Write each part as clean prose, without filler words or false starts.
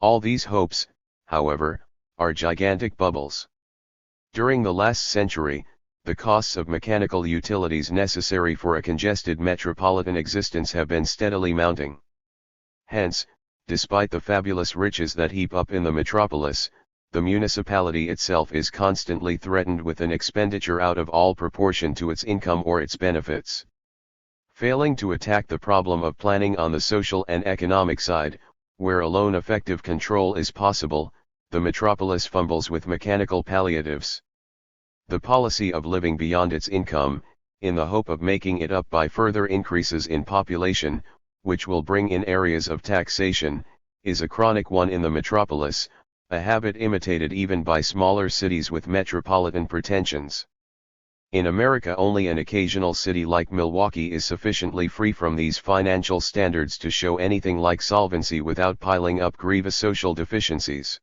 All these hopes, however, are gigantic bubbles. During the last century, the costs of mechanical utilities necessary for a congested metropolitan existence have been steadily mounting. Hence, despite the fabulous riches that heap up in the metropolis, the municipality itself is constantly threatened with an expenditure out of all proportion to its income or its benefits. Failing to attack the problem of planning on the social and economic side, where alone effective control is possible, the metropolis fumbles with mechanical palliatives. The policy of living beyond its income, in the hope of making it up by further increases in population, which will bring in areas of taxation, is a chronic one in the metropolis, a habit imitated even by smaller cities with metropolitan pretensions. In America, only an occasional city like Milwaukee is sufficiently free from these financial standards to show anything like solvency without piling up grievous social deficiencies.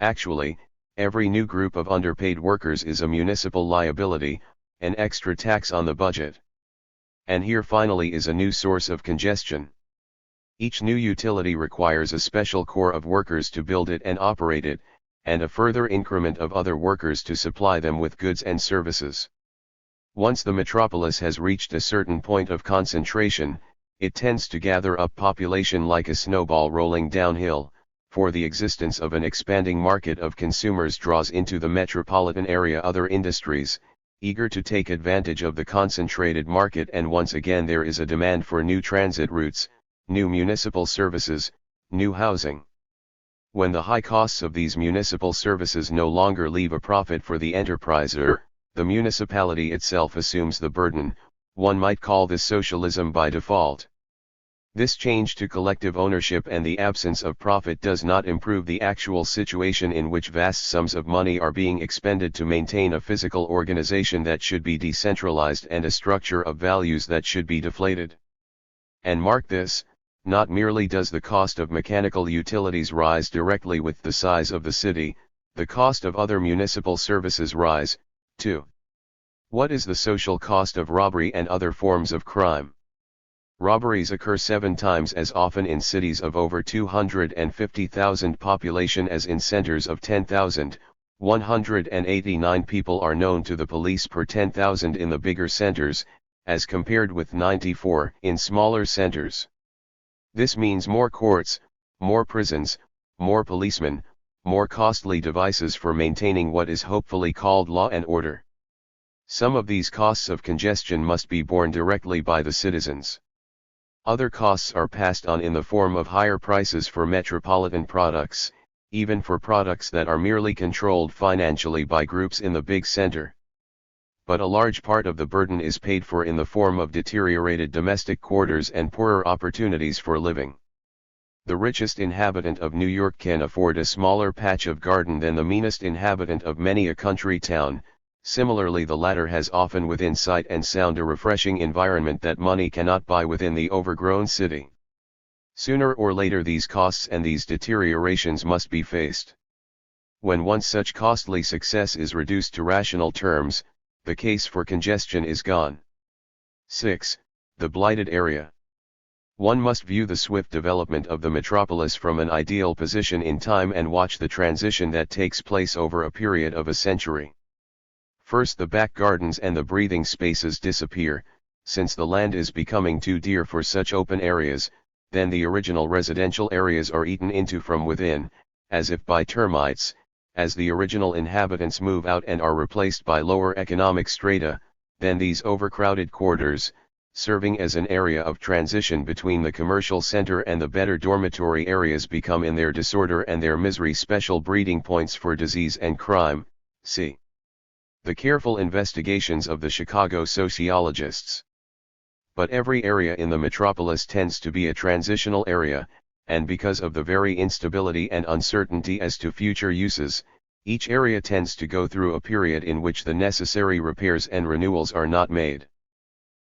Actually, every new group of underpaid workers is a municipal liability, an extra tax on the budget. And here finally is a new source of congestion. Each new utility requires a special corps of workers to build it and operate it, and a further increment of other workers to supply them with goods and services. Once the metropolis has reached a certain point of concentration, it tends to gather up population like a snowball rolling downhill, for the existence of an expanding market of consumers draws into the metropolitan area other industries, eager to take advantage of the concentrated market, and once again there is a demand for new transit routes, new municipal services, new housing. When the high costs of these municipal services no longer leave a profit for the enterpriser, the municipality itself assumes the burden. One might call this socialism by default. This change to collective ownership and the absence of profit does not improve the actual situation in which vast sums of money are being expended to maintain a physical organization that should be decentralized and a structure of values that should be deflated. And mark this, not merely does the cost of mechanical utilities rise directly with the size of the city, the cost of other municipal services rise, too. What is the social cost of robbery and other forms of crime? Robberies occur 7 times as often in cities of over 250,000 population as in centers of 10,000. 189 people are known to the police per 10,000 in the bigger centers, as compared with 94 in smaller centers. This means more courts, more prisons, more policemen, more costly devices for maintaining what is hopefully called law and order. Some of these costs of congestion must be borne directly by the citizens. Other costs are passed on in the form of higher prices for metropolitan products, even for products that are merely controlled financially by groups in the big center. But a large part of the burden is paid for in the form of deteriorated domestic quarters and poorer opportunities for living. The richest inhabitant of New York can afford a smaller patch of garden than the meanest inhabitant of many a country town. Similarly, the latter has often within sight and sound a refreshing environment that money cannot buy within the overgrown city. Sooner or later these costs and these deteriorations must be faced. When once such costly success is reduced to rational terms, the case for congestion is gone. 6. The blighted area. One must view the swift development of the metropolis from an ideal position in time and watch the transition that takes place over a period of a century. First, the back gardens and the breathing spaces disappear, since the land is becoming too dear for such open areas. Then the original residential areas are eaten into from within, as if by termites, as the original inhabitants move out and are replaced by lower economic strata. Then these overcrowded quarters, serving as an area of transition between the commercial center and the better dormitory areas, become in their disorder and their misery special breeding points for disease and crime. See the careful investigations of the Chicago sociologists. But every area in the metropolis tends to be a transitional area, and because of the very instability and uncertainty as to future uses, each area tends to go through a period in which the necessary repairs and renewals are not made.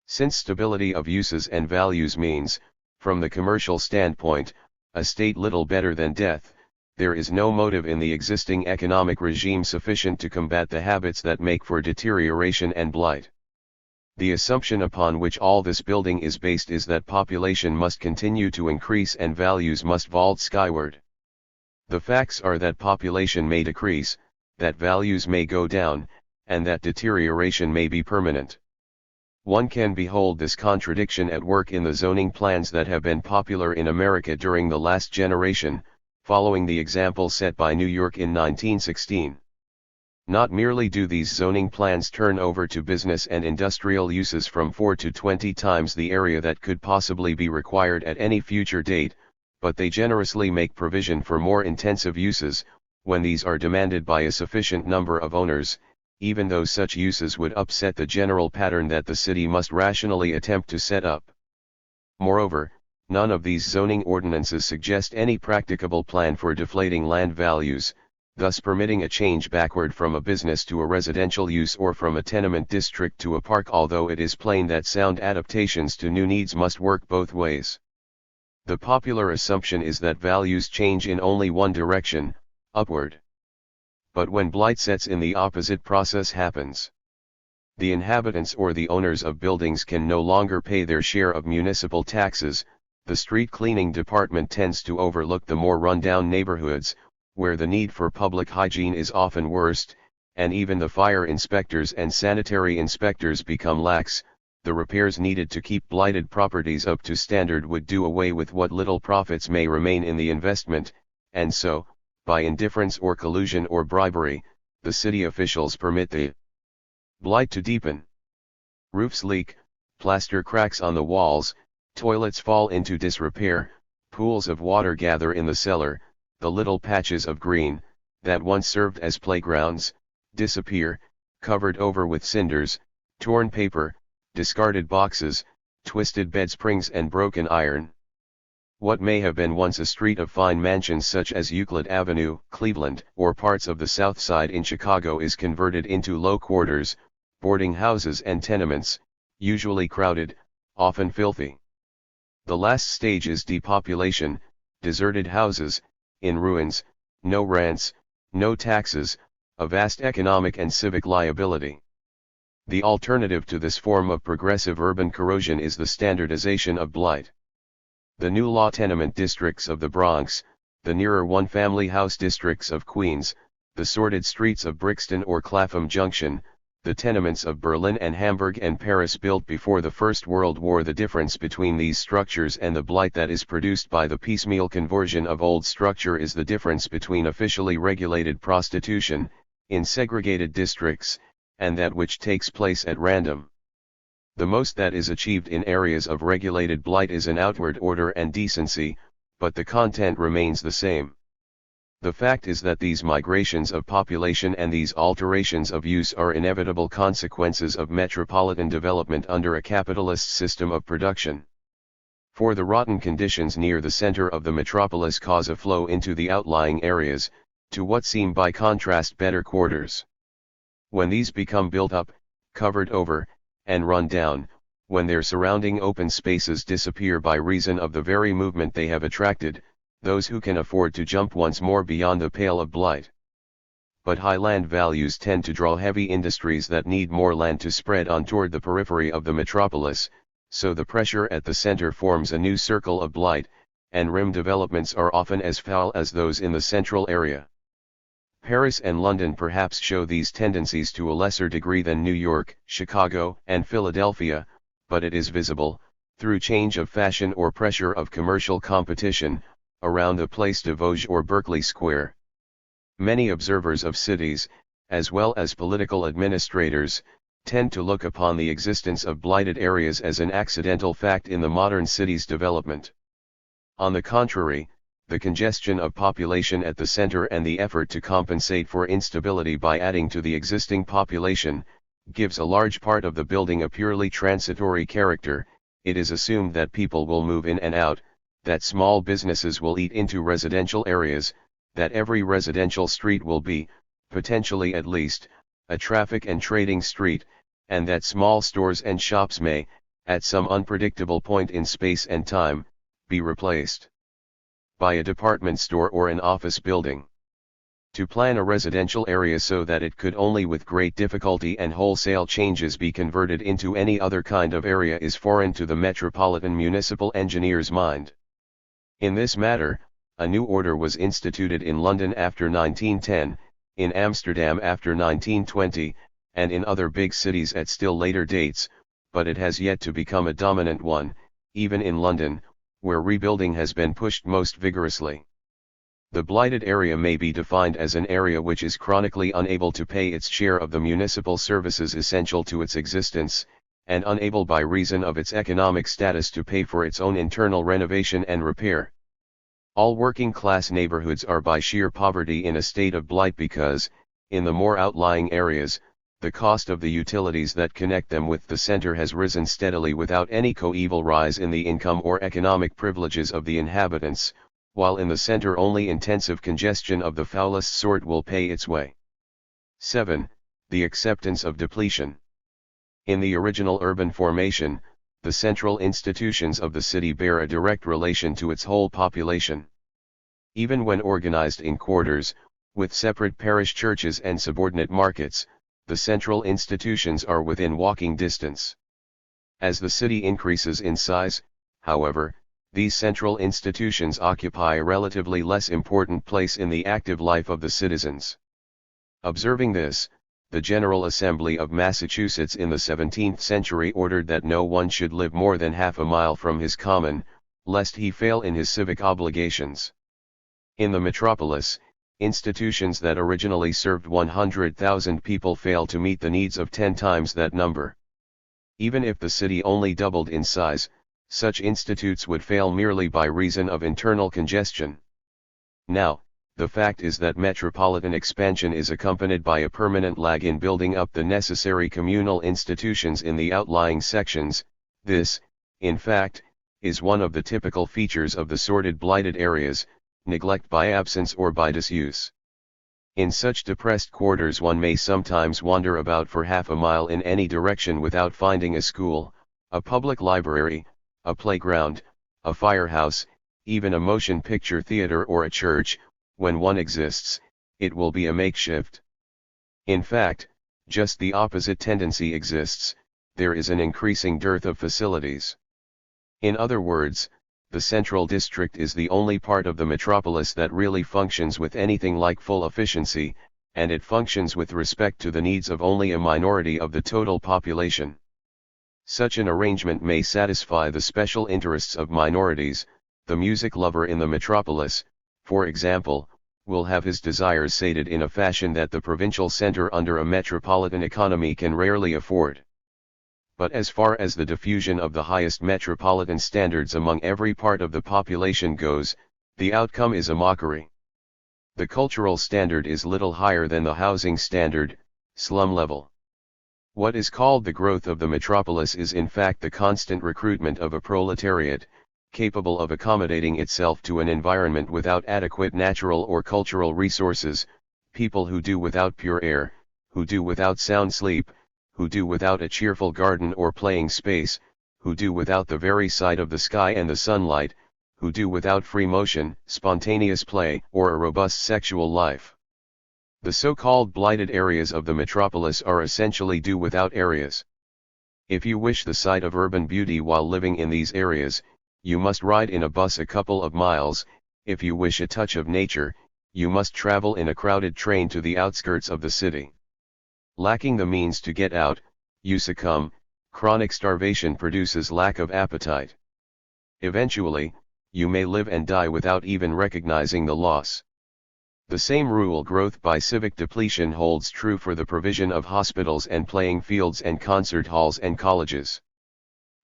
Since stability of uses and values means, from the commercial standpoint, a state little better than death, there is no motive in the existing economic regime sufficient to combat the habits that make for deterioration and blight. The assumption upon which all this building is based is that population must continue to increase and values must vault skyward. The facts are that population may decrease, that values may go down, and that deterioration may be permanent. One can behold this contradiction at work in the zoning plans that have been popular in America during the last generation, following the example set by New York in 1916. Not merely do these zoning plans turn over to business and industrial uses from 4 to 20 times the area that could possibly be required at any future date, but they generously make provision for more intensive uses, when these are demanded by a sufficient number of owners, even though such uses would upset the general pattern that the city must rationally attempt to set up. Moreover, none of these zoning ordinances suggest any practicable plan for deflating land values, thus permitting a change backward from a business to a residential use or from a tenement district to a park, although it is plain that sound adaptations to new needs must work both ways. The popular assumption is that values change in only one direction, upward. But when blight sets in, the opposite process happens. The inhabitants or the owners of buildings can no longer pay their share of municipal taxes, the street cleaning department tends to overlook the more run-down neighborhoods, where the need for public hygiene is often worst, and even the fire inspectors and sanitary inspectors become lax. The repairs needed to keep blighted properties up to standard would do away with what little profits may remain in the investment, and so, by indifference or collusion or bribery, the city officials permit the blight to deepen. Roofs leak, plaster cracks on the walls, toilets fall into disrepair, pools of water gather in the cellar, the little patches of green, that once served as playgrounds, disappear, covered over with cinders, torn paper, discarded boxes, twisted bed springs and broken iron. What may have been once a street of fine mansions such as Euclid Avenue, Cleveland, or parts of the South Side in Chicago is converted into low quarters, boarding houses and tenements, usually crowded, often filthy. The last stage is depopulation, deserted houses, in ruins, no rents, no taxes, a vast economic and civic liability. The alternative to this form of progressive urban corrosion is the standardization of blight. The new law tenement districts of the Bronx, the nearer one-family house districts of Queens, the sordid streets of Brixton or Clapham Junction, the tenements of Berlin and Hamburg and Paris built before the First World War. The difference between these structures and the blight that is produced by the piecemeal conversion of old structure is the difference between officially regulated prostitution, in segregated districts, and that which takes place at random. The most that is achieved in areas of regulated blight is an outward order and decency, but the content remains the same. The fact is that these migrations of population and these alterations of use are inevitable consequences of metropolitan development under a capitalist system of production. For the rotten conditions near the center of the metropolis cause a flow into the outlying areas, to what seem by contrast better quarters. When these become built up, covered over, and run down, when their surrounding open spaces disappear by reason of the very movement they have attracted, those who can afford to jump once more beyond the pale of blight. But high land values tend to draw heavy industries that need more land to spread on toward the periphery of the metropolis, so the pressure at the center forms a new circle of blight, and rim developments are often as foul as those in the central area. Paris and London perhaps show these tendencies to a lesser degree than New York, Chicago, and Philadelphia, but it is visible, through change of fashion or pressure of commercial competition, around the Place de Vosges or Berkeley Square. Many observers of cities, as well as political administrators, tend to look upon the existence of blighted areas as an accidental fact in the modern city's development. On the contrary, the congestion of population at the center and the effort to compensate for instability by adding to the existing population, gives a large part of the building a purely transitory character. It is assumed that people will move in and out, that small businesses will eat into residential areas, that every residential street will be, potentially at least, a traffic and trading street, and that small stores and shops may, at some unpredictable point in space and time, be replaced by a department store or an office building. To plan a residential area so that it could only with great difficulty and wholesale changes be converted into any other kind of area is foreign to the metropolitan municipal engineer's mind. In this matter, a new order was instituted in London after 1910, in Amsterdam after 1920, and in other big cities at still later dates, but it has yet to become a dominant one, even in London, where rebuilding has been pushed most vigorously. The blighted area may be defined as an area which is chronically unable to pay its share of the municipal services essential to its existence, and unable by reason of its economic status to pay for its own internal renovation and repair. All working-class neighborhoods are by sheer poverty in a state of blight because, in the more outlying areas, the cost of the utilities that connect them with the center has risen steadily without any coeval rise in the income or economic privileges of the inhabitants, while in the center only intensive congestion of the foulest sort will pay its way. 7. The acceptance of depletion. In the original urban formation, the central institutions of the city bear a direct relation to its whole population. Even when organized in quarters, with separate parish churches and subordinate markets, the central institutions are within walking distance. As the city increases in size, however, these central institutions occupy a relatively less important place in the active life of the citizens. Observing this, the General Assembly of Massachusetts in the 17th century ordered that no one should live more than half a mile from his common, lest he fail in his civic obligations. In the metropolis, institutions that originally served 100,000 people fail to meet the needs of 10 times that number. Even if the city only doubled in size, such institutes would fail merely by reason of internal congestion. Now, the fact is that metropolitan expansion is accompanied by a permanent lag in building up the necessary communal institutions in the outlying sections. This, in fact, is one of the typical features of the sordid blighted areas, neglect by absence or by disuse. In such depressed quarters one may sometimes wander about for half a mile in any direction without finding a school, a public library, a playground, a firehouse, even a motion picture theater or a church. When one exists, it will be a makeshift. In fact, just the opposite tendency exists, there is an increasing dearth of facilities. In other words, the central district is the only part of the metropolis that really functions with anything like full efficiency, and it functions with respect to the needs of only a minority of the total population. Such an arrangement may satisfy the special interests of minorities. The music lover in the metropolis, for example, will have his desires sated in a fashion that the provincial center under a metropolitan economy can rarely afford. But as far as the diffusion of the highest metropolitan standards among every part of the population goes, the outcome is a mockery. The cultural standard is little higher than the housing standard, slum level. What is called the growth of the metropolis is in fact the constant recruitment of a proletariat, capable of accommodating itself to an environment without adequate natural or cultural resources, people who do without pure air, who do without sound sleep, who do without a cheerful garden or playing space, who do without the very sight of the sky and the sunlight, who do without free motion, spontaneous play, or a robust sexual life. The so-called blighted areas of the metropolis are essentially do without areas. If you wish the sight of urban beauty while living in these areas, you must ride in a bus a couple of miles. If you wish a touch of nature, you must travel in a crowded train to the outskirts of the city. Lacking the means to get out, you succumb. Chronic starvation produces lack of appetite. Eventually, you may live and die without even recognizing the loss. The same rule growth by civic depletion holds true for the provision of hospitals and playing fields and concert halls and colleges.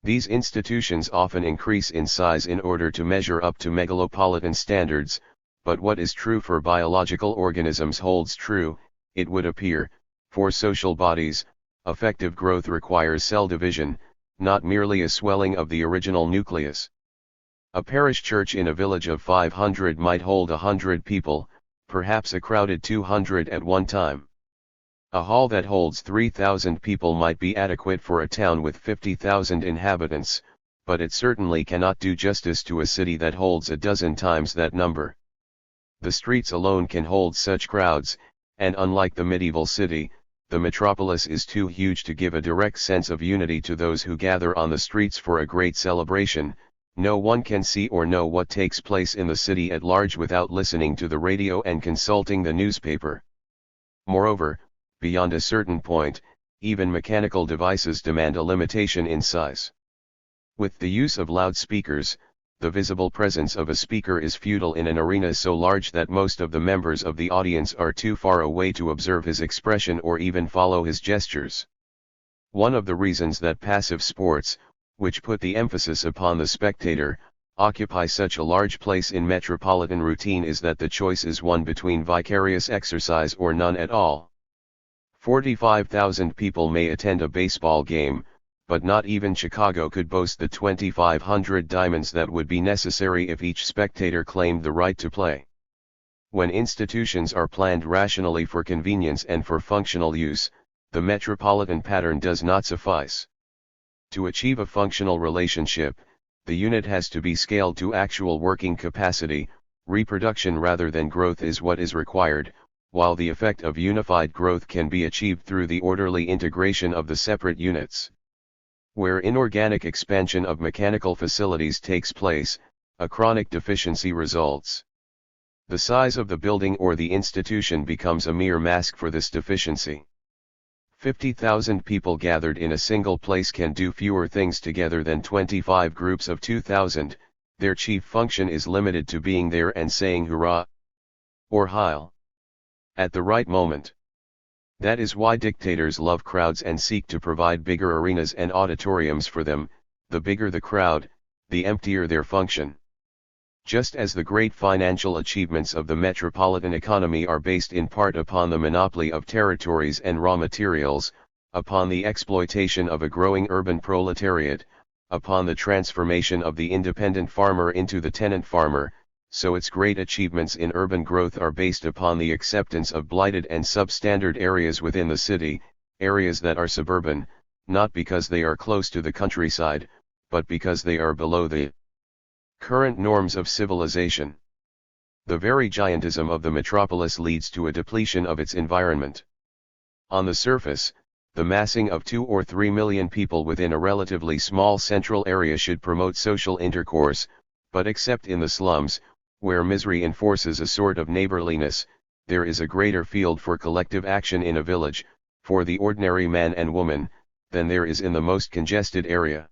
These institutions often increase in size in order to measure up to megalopolitan standards, but what is true for biological organisms holds true, it would appear, for social bodies. Effective growth requires cell division, not merely a swelling of the original nucleus. A parish church in a village of 500 might hold 100 people, perhaps a crowded 200 at one time. A hall that holds 3,000 people might be adequate for a town with 50,000 inhabitants, but it certainly cannot do justice to a city that holds a dozen times that number. The streets alone can hold such crowds, and unlike the medieval city, the metropolis is too huge to give a direct sense of unity to those who gather on the streets for a great celebration. No one can see or know what takes place in the city at large without listening to the radio and consulting the newspaper. Moreover, beyond a certain point, even mechanical devices demand a limitation in size. With the use of loudspeakers, the visible presence of a speaker is futile in an arena so large that most of the members of the audience are too far away to observe his expression or even follow his gestures. One of the reasons that passive sports, which put the emphasis upon the spectator, occupy such a large place in metropolitan routine is that the choice is one between vicarious exercise or none at all. 45,000 people may attend a baseball game, but not even Chicago could boast the 2,500 diamonds that would be necessary if each spectator claimed the right to play. When institutions are planned rationally for convenience and for functional use, the metropolitan pattern does not suffice. To achieve a functional relationship, the unit has to be scaled to actual working capacity. Reproduction rather than growth is what is required, while the effect of unified growth can be achieved through the orderly integration of the separate units. Where inorganic expansion of mechanical facilities takes place, a chronic deficiency results. The size of the building or the institution becomes a mere mask for this deficiency. 50,000 people gathered in a single place can do fewer things together than 25 groups of 2,000, their chief function is limited to being there and saying hurrah or Heil at the right moment. That is why dictators love crowds and seek to provide bigger arenas and auditoriums for them. The bigger the crowd, the emptier their function. Just as the great financial achievements of the metropolitan economy are based in part upon the monopoly of territories and raw materials, upon the exploitation of a growing urban proletariat, upon the transformation of the independent farmer into the tenant farmer, so its great achievements in urban growth are based upon the acceptance of blighted and substandard areas within the city, areas that are suburban, not because they are close to the countryside, but because they are below the current norms of civilization. The very giantism of the metropolis leads to a depletion of its environment. On the surface, the massing of 2 or 3 million people within a relatively small central area should promote social intercourse, but except in the slums, where misery enforces a sort of neighborliness, there is a greater field for collective action in a village, for the ordinary man and woman, than there is in the most congested area.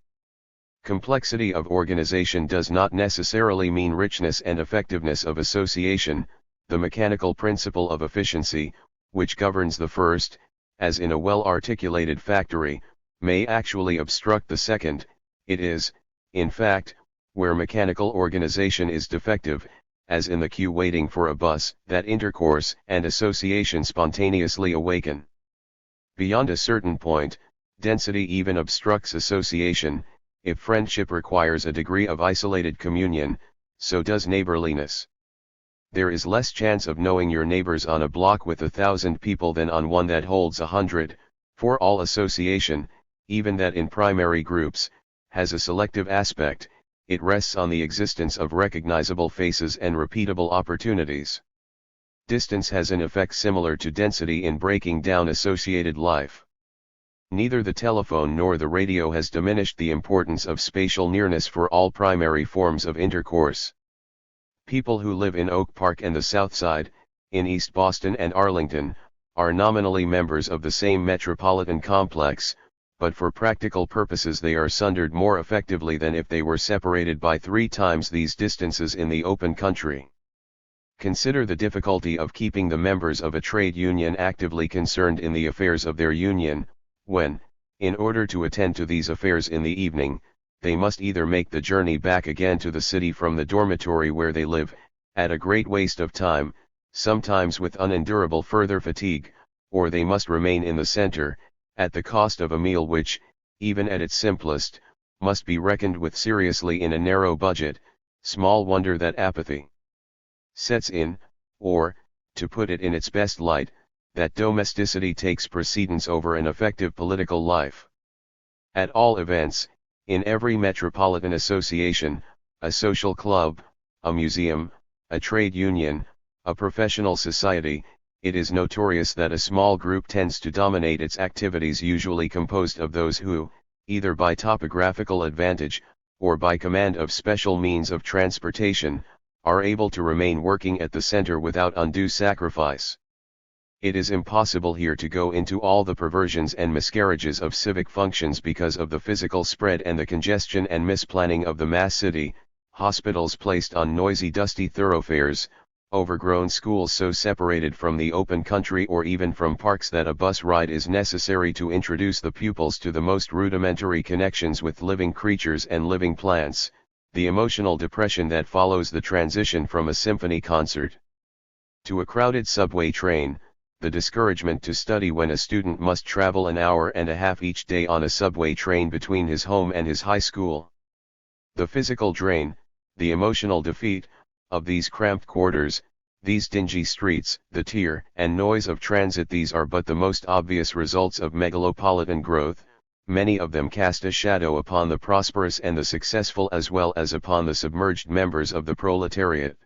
Complexity of organization does not necessarily mean richness and effectiveness of association. The mechanical principle of efficiency, which governs the first, as in a well-articulated factory, may actually obstruct the second. It is, in fact, where mechanical organization is defective, as in the queue waiting for a bus, that intercourse and association spontaneously awaken. Beyond a certain point, density even obstructs association. If friendship requires a degree of isolated communion, so does neighborliness. There is less chance of knowing your neighbors on a block with 1,000 people than on one that holds 100, for all association, even that in primary groups, has a selective aspect. It rests on the existence of recognizable faces and repeatable opportunities. Distance has an effect similar to density in breaking down associated life. Neither the telephone nor the radio has diminished the importance of spatial nearness for all primary forms of intercourse. People who live in Oak Park and the South Side, in East Boston and Arlington, are nominally members of the same metropolitan complex, but for practical purposes they are sundered more effectively than if they were separated by 3 times these distances in the open country. Consider the difficulty of keeping the members of a trade union actively concerned in the affairs of their union, when, in order to attend to these affairs in the evening, they must either make the journey back again to the city from the dormitory where they live, at a great waste of time, sometimes with unendurable further fatigue, or they must remain in the center, at the cost of a meal which, even at its simplest, must be reckoned with seriously in a narrow budget. Small wonder that apathy sets in, or, to put it in its best light, that domesticity takes precedence over an effective political life. At all events, in every metropolitan association, a social club, a museum, a trade union, a professional society, it is notorious that a small group tends to dominate its activities, usually composed of those who, either by topographical advantage, or by command of special means of transportation, are able to remain working at the center without undue sacrifice. It is impossible here to go into all the perversions and miscarriages of civic functions because of the physical spread and the congestion and misplanning of the mass city, hospitals placed on noisy dusty thoroughfares, overgrown schools so separated from the open country or even from parks that a bus ride is necessary to introduce the pupils to the most rudimentary connections with living creatures and living plants, the emotional depression that follows the transition from a symphony concert to a crowded subway train, the discouragement to study when a student must travel an hour and a half each day on a subway train between his home and his high school. The physical drain, the emotional defeat, of these cramped quarters, these dingy streets, the tear and noise of transit, these are but the most obvious results of megalopolitan growth, many of them cast a shadow upon the prosperous and the successful as well as upon the submerged members of the proletariat.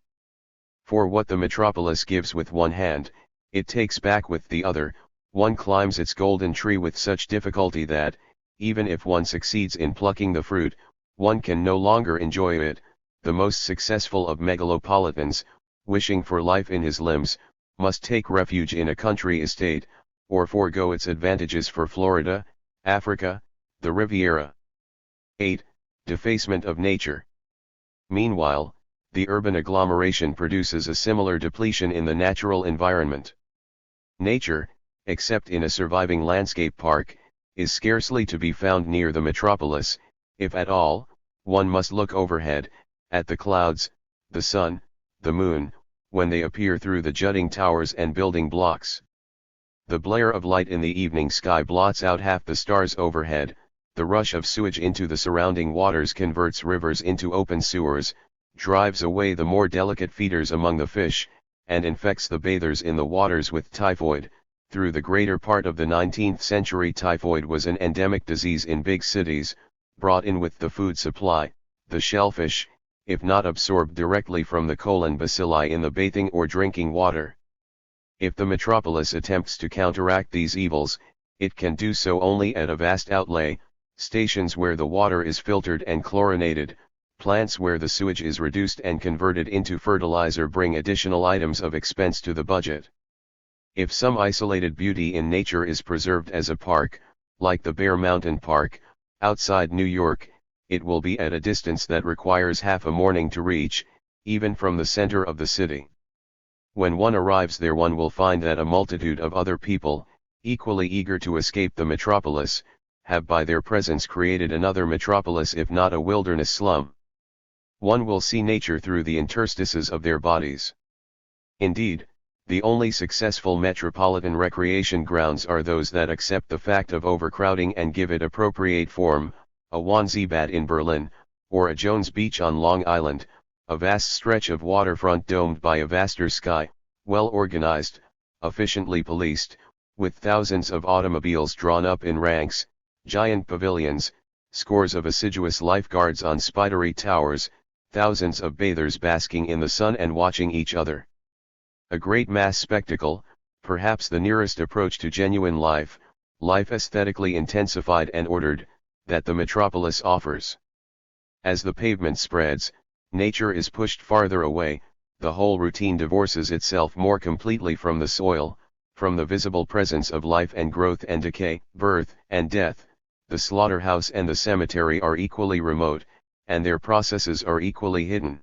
For what the metropolis gives with one hand, it takes back with the other. One climbs its golden tree with such difficulty that, even if one succeeds in plucking the fruit, one can no longer enjoy it. The most successful of megalopolitans, wishing for life in his limbs, must take refuge in a country estate, or forego its advantages for Florida, Africa, the Riviera. 8. Defacement of nature. Meanwhile, the urban agglomeration produces a similar depletion in the natural environment. Nature, except in a surviving landscape park, is scarcely to be found near the metropolis. If at all, one must look overhead, at the clouds, the sun, the moon, when they appear through the jutting towers and building blocks. The blare of light in the evening sky blots out half the stars overhead, the rush of sewage into the surrounding waters converts rivers into open sewers, drives away the more delicate feeders among the fish, and infects the bathers in the waters with typhoid. Through the greater part of the 19th century, typhoid was an endemic disease in big cities, brought in with the food supply. The shellfish, if not absorbed directly from the colon bacilli in the bathing or drinking water. If the metropolis attempts to counteract these evils, it can do so only at a vast outlay, stations where the water is filtered and chlorinated, plants where the sewage is reduced and converted into fertilizer bring additional items of expense to the budget. If some isolated beauty in nature is preserved as a park, like the Bear Mountain Park, outside New York, it will be at a distance that requires half a morning to reach, even from the center of the city. When one arrives there, one will find that a multitude of other people, equally eager to escape the metropolis, have by their presence created another metropolis if not a wilderness slum. One will see nature through the interstices of their bodies. Indeed, the only successful metropolitan recreation grounds are those that accept the fact of overcrowding and give it appropriate form, a Wannsee-Bad in Berlin, or a Jones Beach on Long Island, a vast stretch of waterfront domed by a vaster sky, well organized, efficiently policed, with thousands of automobiles drawn up in ranks, giant pavilions, scores of assiduous lifeguards on spidery towers, thousands of bathers basking in the sun and watching each other. A great mass spectacle, perhaps the nearest approach to genuine life, life aesthetically intensified and ordered, that the metropolis offers. As the pavement spreads, nature is pushed farther away, the whole routine divorces itself more completely from the soil, from the visible presence of life and growth and decay, birth and death. The slaughterhouse and the cemetery are equally remote, and their processes are equally hidden.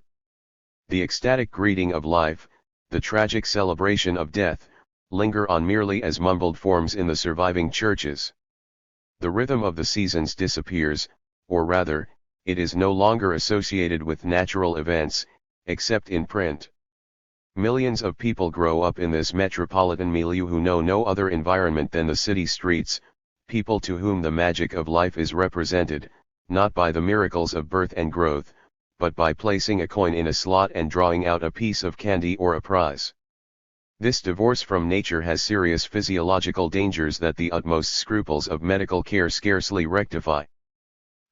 The ecstatic greeting of life, the tragic celebration of death, linger on merely as mumbled forms in the surviving churches. The rhythm of the seasons disappears, or rather, it is no longer associated with natural events, except in print. Millions of people grow up in this metropolitan milieu who know no other environment than the city streets, people to whom the magic of life is represented, not by the miracles of birth and growth, but by placing a coin in a slot and drawing out a piece of candy or a prize. This divorce from nature has serious physiological dangers that the utmost scruples of medical care scarcely rectify.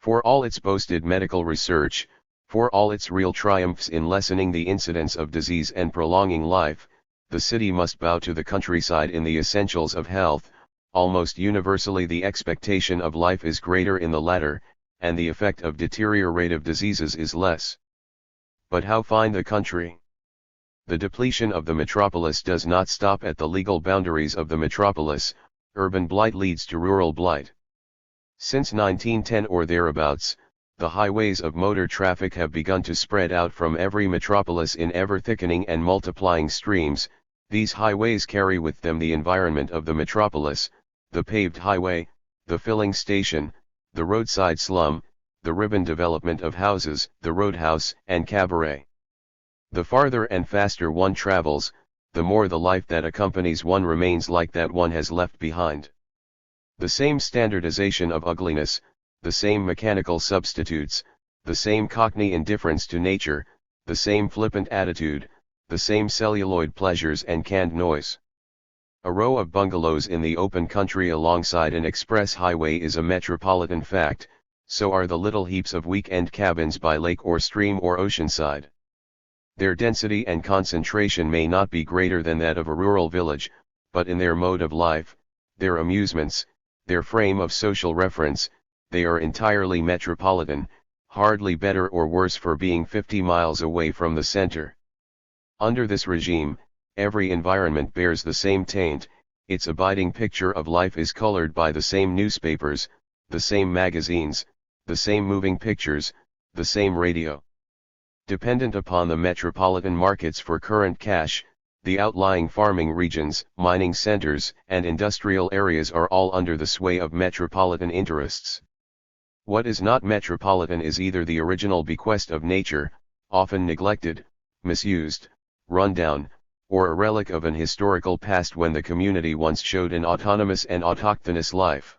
For all its boasted medical research, for all its real triumphs in lessening the incidence of disease and prolonging life, the city must bow to the countryside in the essentials of health. Almost universally the expectation of life is greater in the latter, and the effect of deteriorative diseases is less. But how find the country? The depletion of the metropolis does not stop at the legal boundaries of the metropolis. Urban blight leads to rural blight. Since 1910 or thereabouts, the highways of motor traffic have begun to spread out from every metropolis in ever-thickening and multiplying streams. These highways carry with them the environment of the metropolis, the paved highway, the filling station, the roadside slum, the ribbon development of houses, the roadhouse and cabaret. The farther and faster one travels, the more the life that accompanies one remains like that one has left behind. The same standardization of ugliness, the same mechanical substitutes, the same cockney indifference to nature, the same flippant attitude, the same celluloid pleasures and canned noise. A row of bungalows in the open country alongside an express highway is a metropolitan fact, so are the little heaps of week-end cabins by lake or stream or oceanside. Their density and concentration may not be greater than that of a rural village, but in their mode of life, their amusements, their frame of social reference, they are entirely metropolitan, hardly better or worse for being 50 miles away from the center. Under this regime, every environment bears the same taint, its abiding picture of life is colored by the same newspapers, the same magazines, the same moving pictures, the same radio. Dependent upon the metropolitan markets for current cash, the outlying farming regions, mining centers, and industrial areas are all under the sway of metropolitan interests. What is not metropolitan is either the original bequest of nature, often neglected, misused, run down, or a relic of an historical past when the community once showed an autonomous and autochthonous life.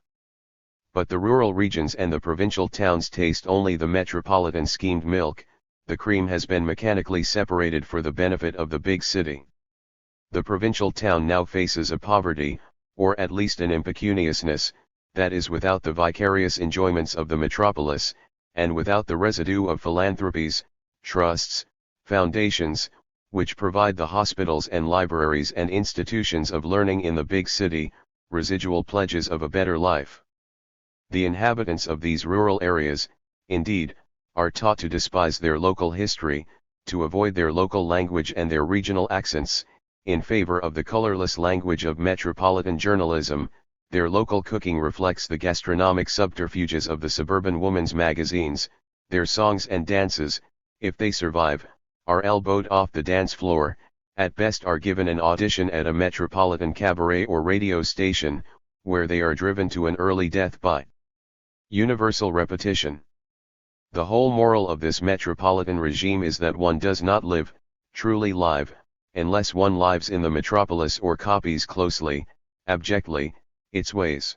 But the rural regions and the provincial towns taste only the metropolitan skimmed milk. The cream has been mechanically separated for the benefit of the big city. The provincial town now faces a poverty, or at least an impecuniousness, that is without the vicarious enjoyments of the metropolis, and without the residue of philanthropies, trusts, foundations, which provide the hospitals and libraries and institutions of learning in the big city, residual pledges of a better life. The inhabitants of these rural areas, indeed, are taught to despise their local history, to avoid their local language and their regional accents, in favor of the colorless language of metropolitan journalism. Their local cooking reflects the gastronomic subterfuges of the suburban women's magazines. Their songs and dances, if they survive, are elbowed off the dance floor, at best are given an audition at a metropolitan cabaret or radio station, where they are driven to an early death by universal repetition. The whole moral of this metropolitan regime is that one does not live, truly live, unless one lives in the metropolis or copies closely, abjectly, its ways.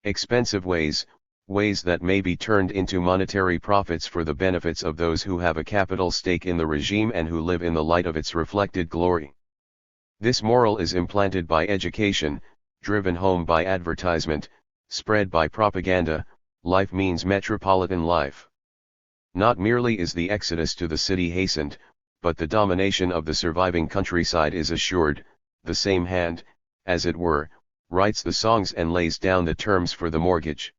Expensive ways, ways that may be turned into monetary profits for the benefits of those who have a capital stake in the regime and who live in the light of its reflected glory. This moral is implanted by education, driven home by advertisement, spread by propaganda. Life means metropolitan life. Not merely is the exodus to the city hastened, but the domination of the surviving countryside is assured. The same hand, as it were, writes the songs and lays down the terms for the mortgage.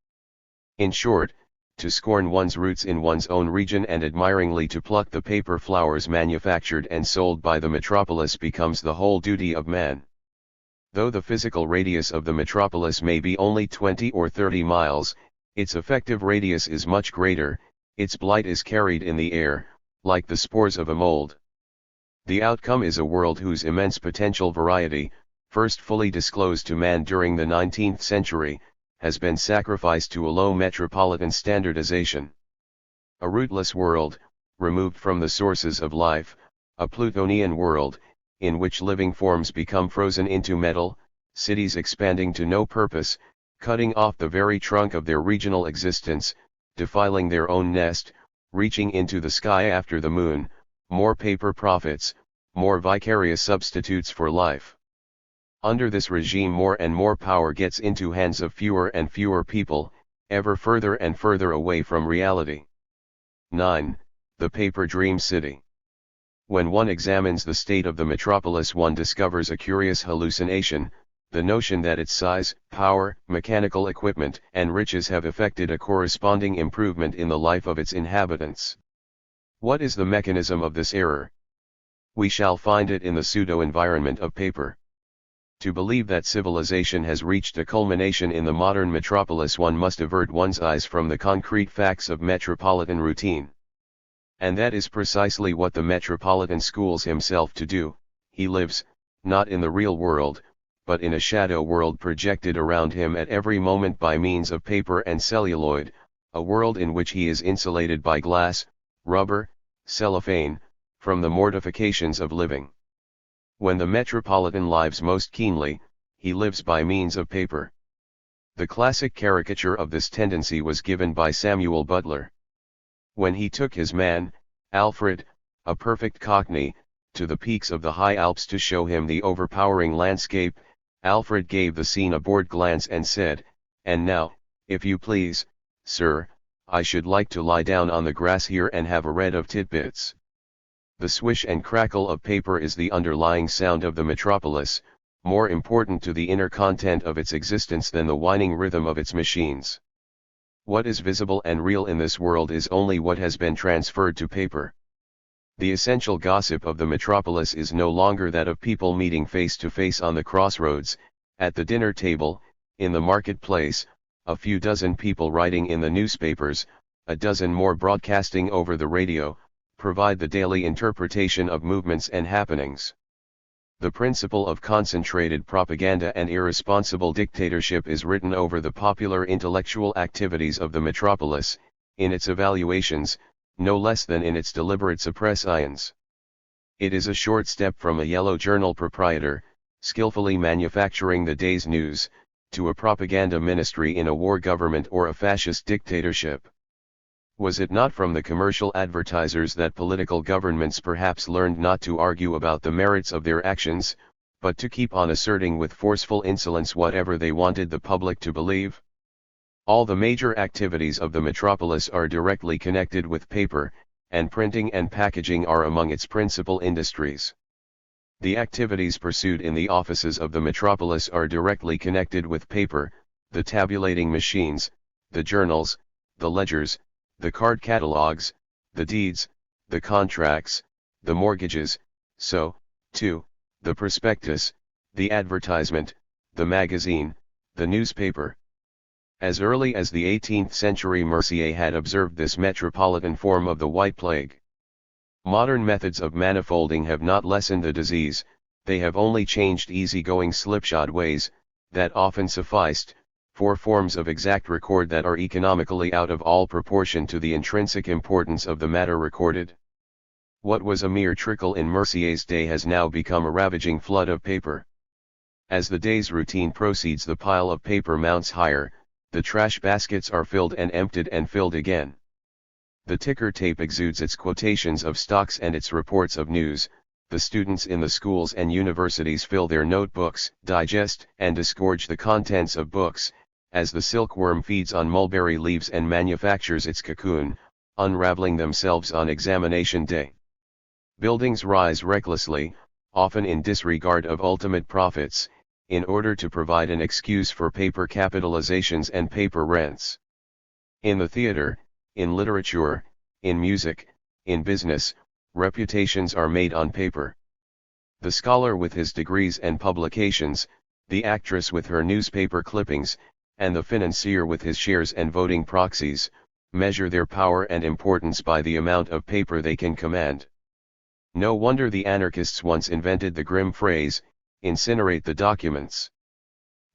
In short, to scorn one's roots in one's own region and admiringly to pluck the paper flowers manufactured and sold by the metropolis becomes the whole duty of man. Though the physical radius of the metropolis may be only 20 or 30 miles, its effective radius is much greater. Its blight is carried in the air, like the spores of a mold. The outcome is a world whose immense potential variety, first fully disclosed to man during the 19th century, has been sacrificed to a low metropolitan standardization. A rootless world, removed from the sources of life, a Plutonian world, in which living forms become frozen into metal, cities expanding to no purpose, cutting off the very trunk of their regional existence, defiling their own nest, reaching into the sky after the moon, more paper profits, more vicarious substitutes for life. Under this regime more and more power gets into hands of fewer and fewer people, ever further and further away from reality. 9. The Paper Dream City. When one examines the state of the metropolis one discovers a curious hallucination. the notion that its size, power, mechanical equipment, and riches have effected a corresponding improvement in the life of its inhabitants. What is the mechanism of this error? We shall find it in the pseudo-environment of paper. To believe that civilization has reached a culmination in the modern metropolis, one must avert one's eyes from the concrete facts of metropolitan routine. And that is precisely what the metropolitan schools himself to do. He lives, not in the real world, but in a shadow world projected around him at every moment by means of paper and celluloid, a world in which he is insulated by glass, rubber, cellophane, from the mortifications of living. When the metropolitan lives most keenly, he lives by means of paper. The classic caricature of this tendency was given by Samuel Butler. When he took his man, Alfred, a perfect Cockney, to the peaks of the high Alps to show him the overpowering landscape, Alfred gave the scene a bored glance and said, "And now, if you please, sir, I should like to lie down on the grass here and have a read of titbits." The swish and crackle of paper is the underlying sound of the metropolis, more important to the inner content of its existence than the whining rhythm of its machines. What is visible and real in this world is only what has been transferred to paper. The essential gossip of the metropolis is no longer that of people meeting face to face on the crossroads, at the dinner table, in the marketplace, a few dozen people writing in the newspapers, a dozen more broadcasting over the radio, provide the daily interpretation of movements and happenings. The principle of concentrated propaganda and irresponsible dictatorship is written over the popular intellectual activities of the metropolis, in its evaluations, no less than in its deliberate suppressions. It is a short step from a yellow journal proprietor, skillfully manufacturing the day's news, to a propaganda ministry in a war government or a fascist dictatorship. Was it not from the commercial advertisers that political governments perhaps learned not to argue about the merits of their actions, but to keep on asserting with forceful insolence whatever they wanted the public to believe? All the major activities of the metropolis are directly connected with paper, and printing and packaging are among its principal industries. The activities pursued in the offices of the metropolis are directly connected with paper, the tabulating machines, the journals, the ledgers, the card catalogs, the deeds, the contracts, the mortgages, so, too, the prospectus, the advertisement, the magazine, the newspaper. As early as the 18th century, Mercier had observed this metropolitan form of the white plague. Modern methods of manifolding have not lessened the disease, they have only changed easy-going slipshod ways, that often sufficed, for forms of exact record that are economically out of all proportion to the intrinsic importance of the matter recorded. What was a mere trickle in Mercier's day has now become a ravaging flood of paper. As the day's routine proceeds, the pile of paper mounts higher, the trash baskets are filled and emptied and filled again. The ticker tape exudes its quotations of stocks and its reports of news. The students in the schools and universities fill their notebooks, digest and disgorge the contents of books, as the silkworm feeds on mulberry leaves and manufactures its cocoon, unraveling themselves on examination day. Buildings rise recklessly, often in disregard of ultimate profits, in order to provide an excuse for paper capitalizations and paper rents. In the theater, in literature, in music, in business, reputations are made on paper. The scholar with his degrees and publications, the actress with her newspaper clippings, and the financier with his shares and voting proxies, measure their power and importance by the amount of paper they can command. No wonder the anarchists once invented the grim phrase, "Incinerate the documents."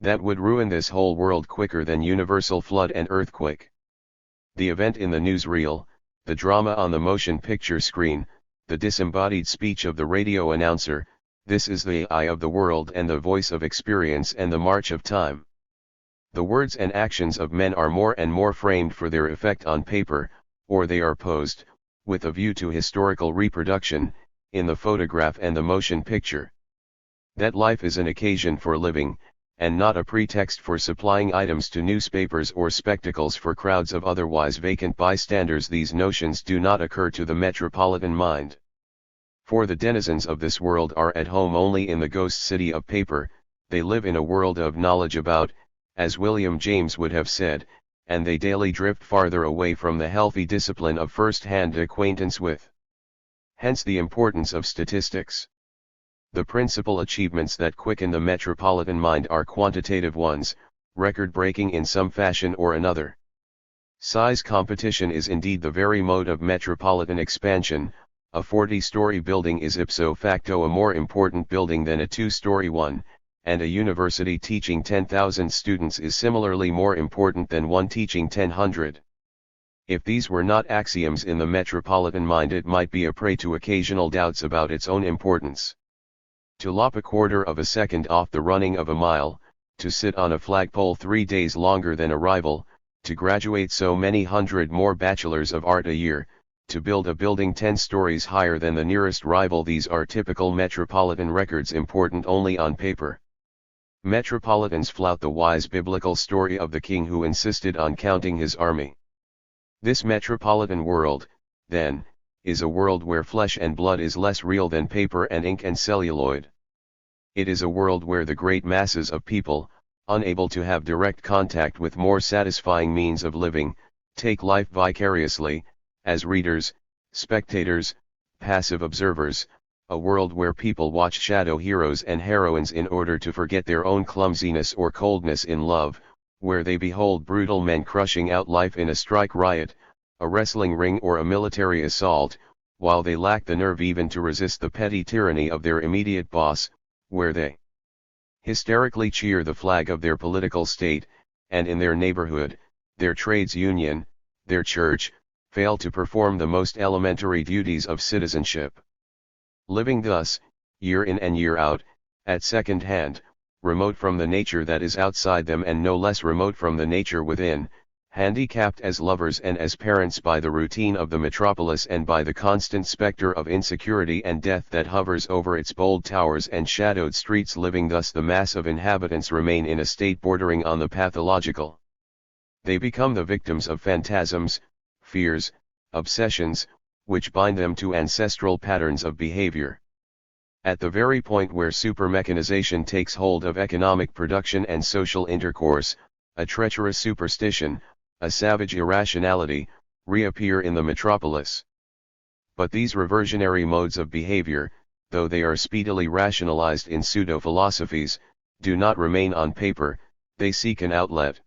That would ruin this whole world quicker than universal flood and earthquake. The event in the newsreel, the drama on the motion picture screen, the disembodied speech of the radio announcer, this is the eye of the world and the voice of experience and the march of time. The words and actions of men are more and more framed for their effect on paper, or they are posed, with a view to historical reproduction, in the photograph and the motion picture. That life is an occasion for living, and not a pretext for supplying items to newspapers or spectacles for crowds of otherwise vacant bystanders, these notions do not occur to the metropolitan mind. For the denizens of this world are at home only in the ghost city of paper, they live in a world of knowledge about, as William James would have said, and they daily drift farther away from the healthy discipline of first-hand acquaintance with. Hence the importance of statistics. The principal achievements that quicken the metropolitan mind are quantitative ones, record-breaking in some fashion or another. Size competition is indeed the very mode of metropolitan expansion. A 40-story building is ipso facto a more important building than a 2-story one, and a university teaching 10,000 students is similarly more important than one teaching 1,000. If these were not axioms in the metropolitan mind, it might be a prey to occasional doubts about its own importance. To lop a quarter of a second off the running of a mile, to sit on a flagpole 3 days longer than a rival, to graduate so many hundred more bachelors of art a year, to build a building 10 stories higher than the nearest rival, these are typical metropolitan records important only on paper. Metropolitans flout the wise biblical story of the king who insisted on counting his army. This metropolitan world, then, is a world where flesh and blood is less real than paper and ink and celluloid. It is a world where the great masses of people, unable to have direct contact with more satisfying means of living, take life vicariously, as readers, spectators, passive observers, a world where people watch shadow heroes and heroines in order to forget their own clumsiness or coldness in love, where they behold brutal men crushing out life in a strike riot, a wrestling ring or a military assault, while they lack the nerve even to resist the petty tyranny of their immediate boss, where they hysterically cheer the flag of their political state, and in their neighborhood, their trades union, their church, fail to perform the most elementary duties of citizenship. Living thus, year in and year out, at second hand, remote from the nature that is outside them and no less remote from the nature within, handicapped as lovers and as parents by the routine of the metropolis and by the constant specter of insecurity and death that hovers over its bold towers and shadowed streets, living thus the mass of inhabitants remain in a state bordering on the pathological. They become the victims of phantasms, fears, obsessions, which bind them to ancestral patterns of behavior. At the very point where supermechanization takes hold of economic production and social intercourse, a treacherous superstition, a savage irrationality, reappear in the metropolis. But these reversionary modes of behavior, though they are speedily rationalized in pseudo-philosophies, do not remain on paper, they seek an outlet.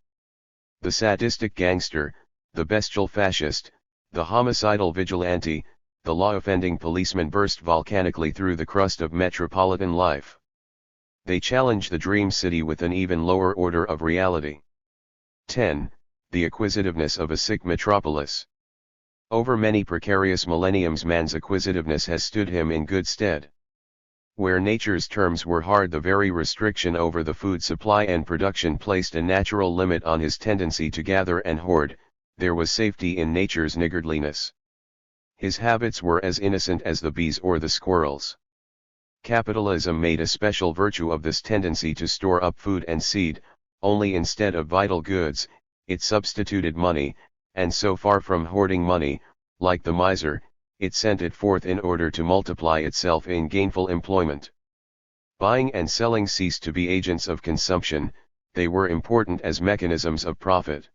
The sadistic gangster, the bestial fascist, the homicidal vigilante, the law-offending policeman burst volcanically through the crust of metropolitan life. They challenge the dream city with an even lower order of reality. 10. The acquisitiveness of a sick metropolis. Over many precarious millenniums man's acquisitiveness has stood him in good stead. Where nature's terms were hard, the very restriction over the food supply and production placed a natural limit on his tendency to gather and hoard. There was safety in nature's niggardliness. His habits were as innocent as the bees or the squirrels. Capitalism made a special virtue of this tendency to store up food and seed, only instead of vital goods, it substituted money, and so far from hoarding money, like the miser, it sent it forth in order to multiply itself in gainful employment. Buying and selling ceased to be agents of consumption, they were important as mechanisms of profit.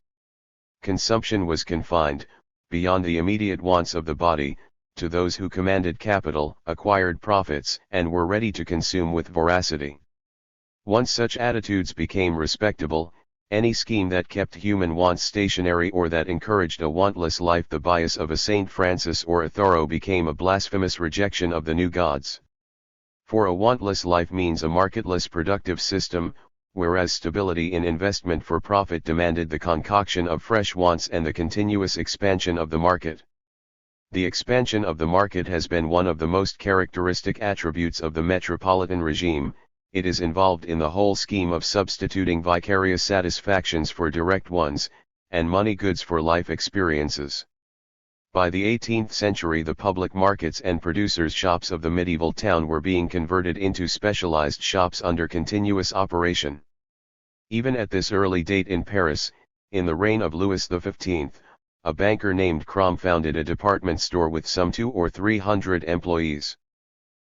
Consumption was confined, beyond the immediate wants of the body, to those who commanded capital, acquired profits, and were ready to consume with voracity. Once such attitudes became respectable, any scheme that kept human wants stationary or that encouraged a wantless life, the bias of a St. Francis or a Thoreau, became a blasphemous rejection of the new gods. For a wantless life means a marketless productive system, whereas stability in investment for profit demanded the concoction of fresh wants and the continuous expansion of the market. The expansion of the market has been one of the most characteristic attributes of the metropolitan regime. It is involved in the whole scheme of substituting vicarious satisfactions for direct ones, and money goods for life experiences. By the 18th century, the public markets and producers' shops of the medieval town were being converted into specialized shops under continuous operation. Even at this early date in Paris, in the reign of Louis XV, a banker named Crom founded a department store with some 200 or 300 employees.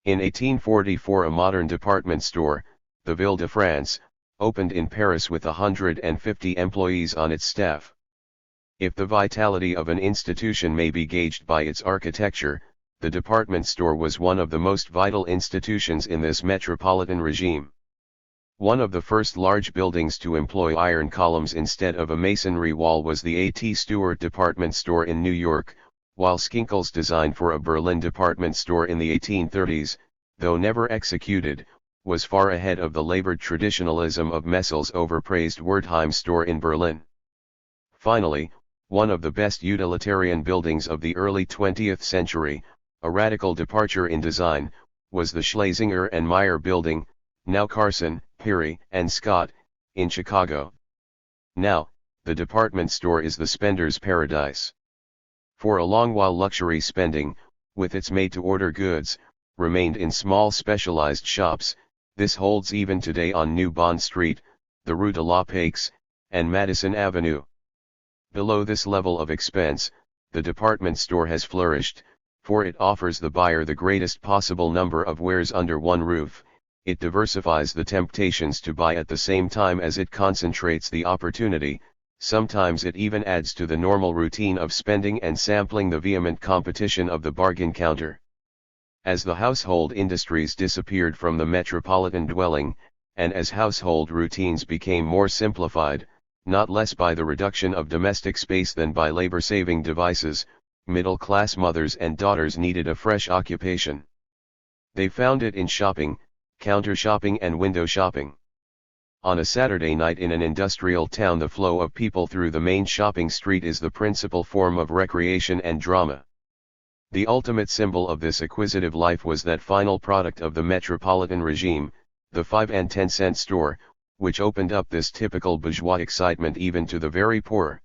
In 1844, a modern department store, the Ville de France, opened in Paris with 150 employees on its staff. If the vitality of an institution may be gauged by its architecture, the department store was one of the most vital institutions in this metropolitan regime. One of the first large buildings to employ iron columns instead of a masonry wall was the A.T. Stewart department store in New York, while Skinkel's design for a Berlin department store in the 1830s, though never executed, was far ahead of the labored traditionalism of Messel's overpraised Wertheim store in Berlin. Finally, one of the best utilitarian buildings of the early 20th century, a radical departure in design, was the Schlesinger and Meyer building, now Carson, Peary, and Scott, in Chicago. Now, the department store is the spender's paradise. For a long while luxury spending, with its made-to-order goods, remained in small specialized shops. This holds even today on New Bond Street, the Rue de la Paix, and Madison Avenue. Below this level of expense, the department store has flourished, for it offers the buyer the greatest possible number of wares under one roof. It diversifies the temptations to buy at the same time as it concentrates the opportunity. Sometimes it even adds to the normal routine of spending and sampling the vehement competition of the bargain counter. As the household industries disappeared from the metropolitan dwelling, and as household routines became more simplified, not less by the reduction of domestic space than by labor-saving devices, middle-class mothers and daughters needed a fresh occupation. They found it in shopping, counter shopping and window shopping. On a Saturday night in an industrial town, the flow of people through the main shopping street is the principal form of recreation and drama. The ultimate symbol of this acquisitive life was that final product of the metropolitan regime, the 5 and 10 cent store, which opened up this typical bourgeois excitement even to the very poor.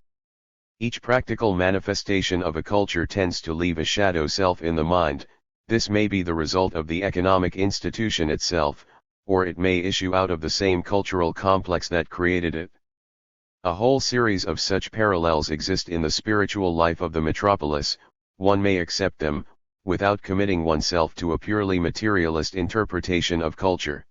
Each practical manifestation of a culture tends to leave a shadow self in the mind. This may be the result of the economic institution itself, or it may issue out of the same cultural complex that created it. A whole series of such parallels exist in the spiritual life of the metropolis. One may accept them, without committing oneself to a purely materialist interpretation of culture.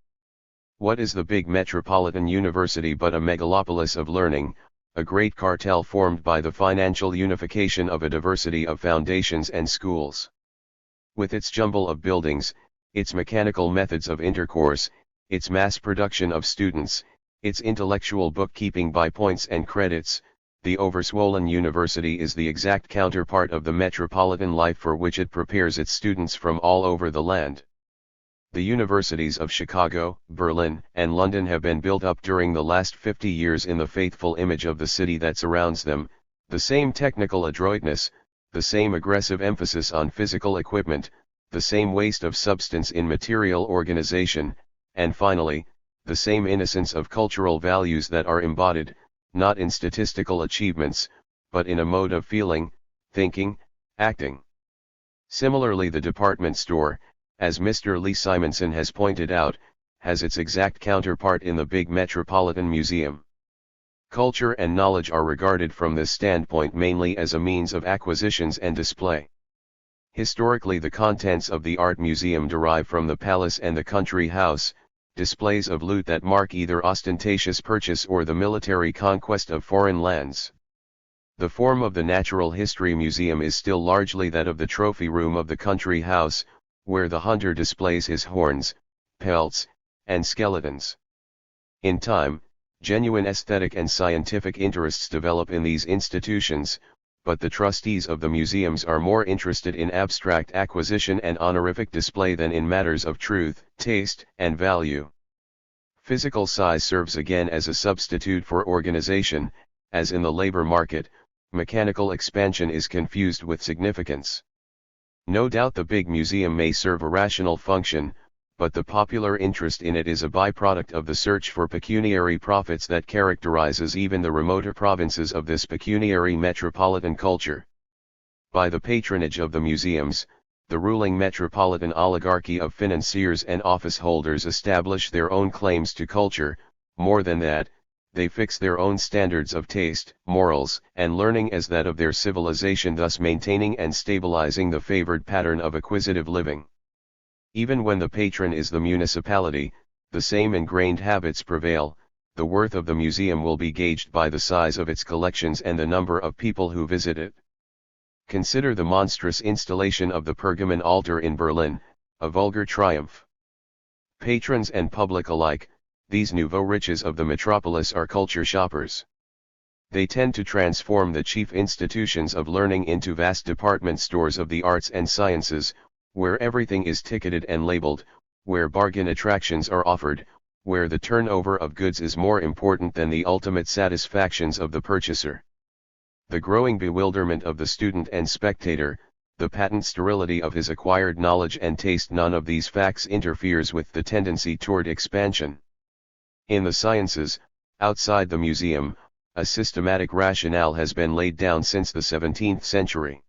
What is the big metropolitan university but a megalopolis of learning, a great cartel formed by the financial unification of a diversity of foundations and schools? With its jumble of buildings, its mechanical methods of intercourse, its mass production of students, its intellectual bookkeeping by points and credits, the overswollen university is the exact counterpart of the metropolitan life for which it prepares its students from all over the land. The universities of Chicago, Berlin, and London have been built up during the last 50 years in the faithful image of the city that surrounds them, the same technical adroitness, the same aggressive emphasis on physical equipment, the same waste of substance in material organization, and finally, the same innocence of cultural values that are embodied, not in statistical achievements, but in a mode of feeling, thinking, acting. Similarly, the department store, as Mr. Lee Simonson has pointed out, has its exact counterpart in the big metropolitan museum. Culture and knowledge are regarded from this standpoint mainly as a means of acquisitions and display. Historically, the contents of the art museum derive from the palace and the country house, displays of loot that mark either ostentatious purchase or the military conquest of foreign lands. The form of the Natural History Museum is still largely that of the trophy room of the country house, where the hunter displays his horns, pelts, and skeletons. In time, genuine aesthetic and scientific interests develop in these institutions, but the trustees of the museums are more interested in abstract acquisition and honorific display than in matters of truth, taste, and value. Physical size serves again as a substitute for organization. As in the labor market, mechanical expansion is confused with significance. No doubt the big museum may serve a rational function, but the popular interest in it is a byproduct of the search for pecuniary profits that characterizes even the remoter provinces of this pecuniary metropolitan culture. By the patronage of the museums, the ruling metropolitan oligarchy of financiers and office holders establish their own claims to culture. More than that, they fix their own standards of taste, morals, and learning as that of their civilization, thus maintaining and stabilizing the favored pattern of acquisitive living. Even when the patron is the municipality, the same ingrained habits prevail. The worth of the museum will be gauged by the size of its collections and the number of people who visit it. Consider the monstrous installation of the Pergamon altar in Berlin, a vulgar triumph. Patrons and public alike, these nouveau riches of the metropolis are culture shoppers. They tend to transform the chief institutions of learning into vast department stores of the arts and sciences, where everything is ticketed and labeled, where bargain attractions are offered, where the turnover of goods is more important than the ultimate satisfactions of the purchaser. The growing bewilderment of the student and spectator, the patent sterility of his acquired knowledge and taste, none of these facts interferes with the tendency toward expansion. In the sciences, outside the museum, a systematic rationale has been laid down since the 17th century.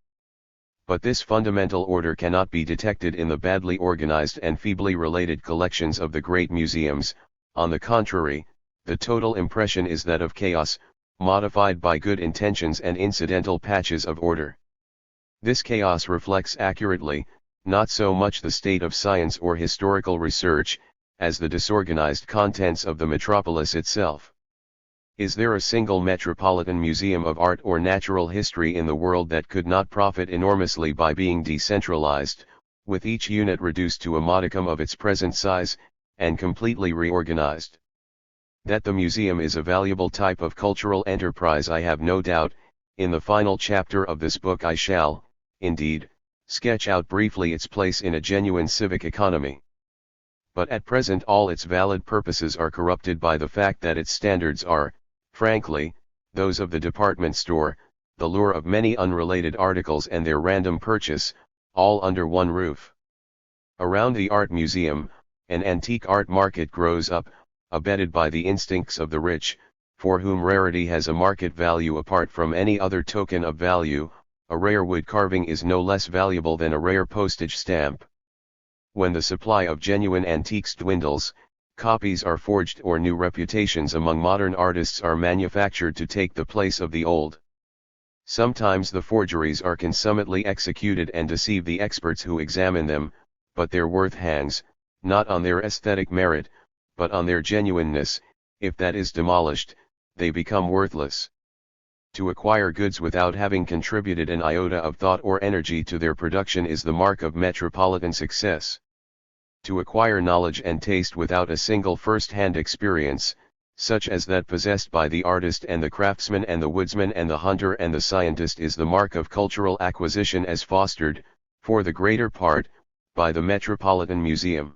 But this fundamental order cannot be detected in the badly organized and feebly related collections of the great museums. On the contrary, the total impression is that of chaos, modified by good intentions and incidental patches of order. This chaos reflects accurately, not so much the state of science or historical research, as the disorganized contents of the metropolis itself. Is there a single metropolitan museum of art or natural history in the world that could not profit enormously by being decentralized, with each unit reduced to a modicum of its present size, and completely reorganized? That the museum is a valuable type of cultural enterprise I have no doubt. In the final chapter of this book I shall, indeed, sketch out briefly its place in a genuine civic economy. But at present all its valid purposes are corrupted by the fact that its standards are, frankly, those of the department store, the lure of many unrelated articles and their random purchase, all under one roof. Around the art museum, an antique art market grows up, abetted by the instincts of the rich, for whom rarity has a market value apart from any other token of value. A rare wood carving is no less valuable than a rare postage stamp. When the supply of genuine antiques dwindles, copies are forged or new reputations among modern artists are manufactured to take the place of the old. Sometimes the forgeries are consummately executed and deceive the experts who examine them, but their worth hangs, not on their aesthetic merit, but on their genuineness. If that is demolished, they become worthless. To acquire goods without having contributed an iota of thought or energy to their production is the mark of metropolitan success. To acquire knowledge and taste without a single first-hand experience, such as that possessed by the artist and the craftsman and the woodsman and the hunter and the scientist, is the mark of cultural acquisition as fostered, for the greater part, by the Metropolitan Museum.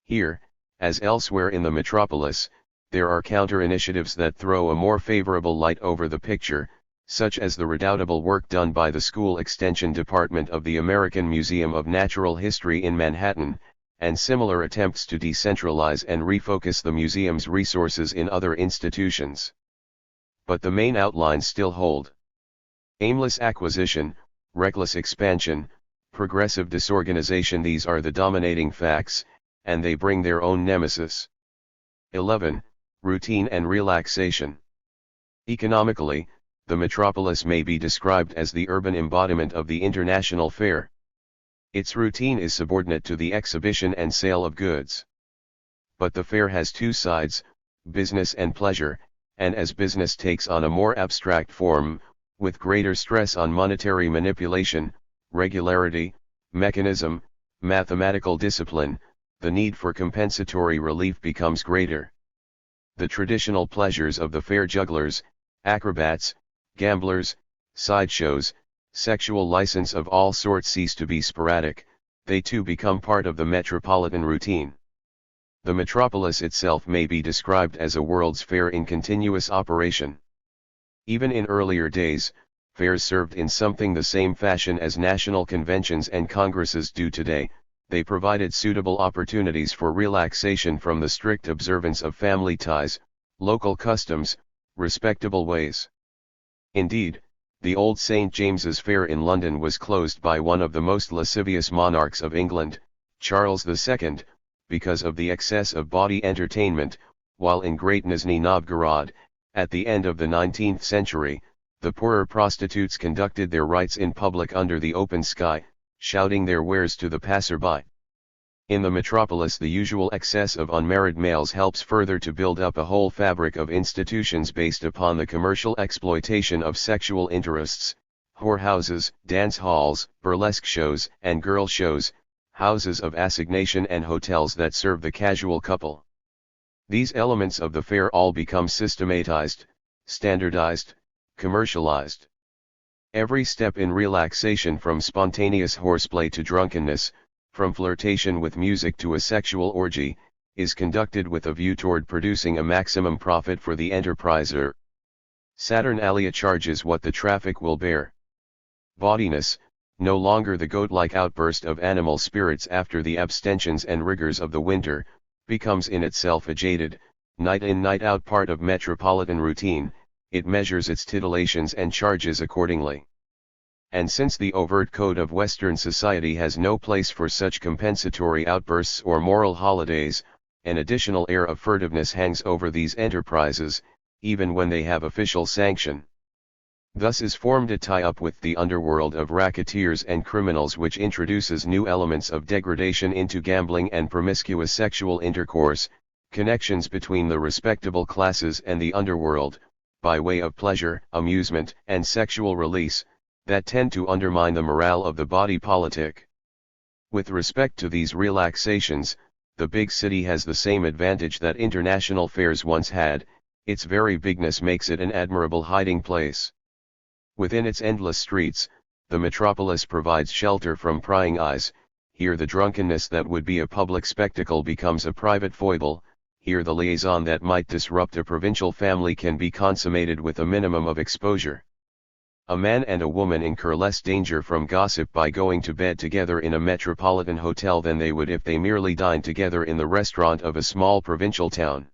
Here, as elsewhere in the metropolis, there are counter-initiatives that throw a more favorable light over the picture, such as the redoubtable work done by the School Extension Department of the American Museum of Natural History in Manhattan, and similar attempts to decentralize and refocus the museum's resources in other institutions. But the main outlines still hold. Aimless acquisition, reckless expansion, progressive disorganization, these are the dominating facts, and they bring their own nemesis. 11. Routine and relaxation. Economically, the metropolis may be described as the urban embodiment of the international fair. Its routine is subordinate to the exhibition and sale of goods. But the fair has two sides, business and pleasure, and as business takes on a more abstract form, with greater stress on monetary manipulation, regularity, mechanism, mathematical discipline, the need for compensatory relief becomes greater. The traditional pleasures of the fair, jugglers, acrobats, gamblers, sideshows, sexual license of all sorts, cease to be sporadic, they too become part of the metropolitan routine. The metropolis itself may be described as a world's fair in continuous operation. Even in earlier days, fairs served in something the same fashion as national conventions and congresses do today. They provided suitable opportunities for relaxation from the strict observance of family ties, local customs, respectable ways. Indeed, the old St. James's Fair in London was closed by one of the most lascivious monarchs of England, Charles II, because of the excess of bawdy entertainment, while in Great Nizhny Novgorod, at the end of the 19th century, the poorer prostitutes conducted their rites in public under the open sky, shouting their wares to the passer-by. In the metropolis, the usual excess of unmarried males helps further to build up a whole fabric of institutions based upon the commercial exploitation of sexual interests: whorehouses, dance halls, burlesque shows and girl shows, houses of assignation and hotels that serve the casual couple. These elements of the fair all become systematized, standardized, commercialized. Every step in relaxation, from spontaneous horseplay to drunkenness, from flirtation with music to a sexual orgy, is conducted with a view toward producing a maximum profit for the enterpriser. Saturnalia charges what the traffic will bear. Bawdiness, no longer the goat-like outburst of animal spirits after the abstentions and rigors of the winter, becomes in itself a jaded, night-in night-out part of metropolitan routine. It measures its titillations and charges accordingly. And since the overt code of Western society has no place for such compensatory outbursts or moral holidays, an additional air of furtiveness hangs over these enterprises, even when they have official sanction. Thus is formed a tie-up with the underworld of racketeers and criminals, which introduces new elements of degradation into gambling and promiscuous sexual intercourse, connections between the respectable classes and the underworld, by way of pleasure, amusement, and sexual release, that tend to undermine the morale of the body politic. With respect to these relaxations, the big city has the same advantage that international fairs once had: its very bigness makes it an admirable hiding place. Within its endless streets, the metropolis provides shelter from prying eyes. Here the drunkenness that would be a public spectacle becomes a private foible. Here the liaison that might disrupt a provincial family can be consummated with a minimum of exposure. A man and a woman incur less danger from gossip by going to bed together in a metropolitan hotel than they would if they merely dined together in the restaurant of a small provincial town.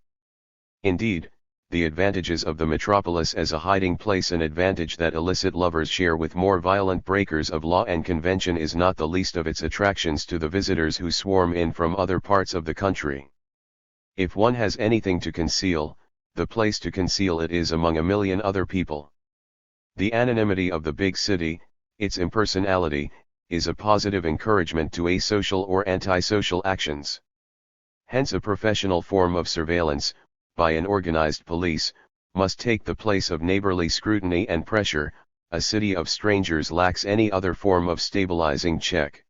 Indeed, the advantages of the metropolis as a hiding place, an advantage that illicit lovers share with more violent breakers of law and convention, is not the least of its attractions to the visitors who swarm in from other parts of the country. If one has anything to conceal, the place to conceal it is among a million other people. The anonymity of the big city, its impersonality, is a positive encouragement to asocial or antisocial actions. Hence a professional form of surveillance, by an organized police, must take the place of neighborly scrutiny and pressure. A city of strangers lacks any other form of stabilizing check.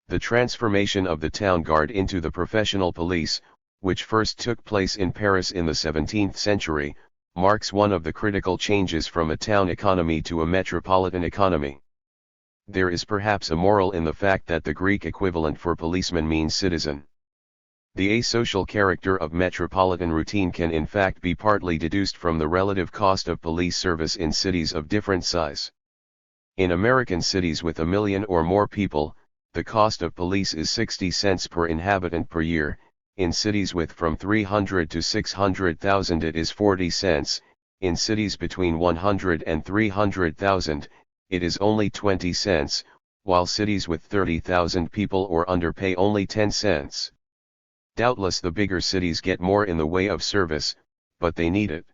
The transformation of the town guard into the professional police, which first took place in Paris in the 17th century, marks one of the critical changes from a town economy to a metropolitan economy. There is perhaps a moral in the fact that the Greek equivalent for policeman means citizen. The asocial character of metropolitan routine can in fact be partly deduced from the relative cost of police service in cities of different size. In American cities with 1 million or more people, the cost of police is 60 cents per inhabitant per year. In cities with from 300 to 600,000 it is 40 cents, in cities between 100 and 300,000, it is only 20 cents, while cities with 30,000 people or under pay only 10 cents. Doubtless the bigger cities get more in the way of service, but they need it.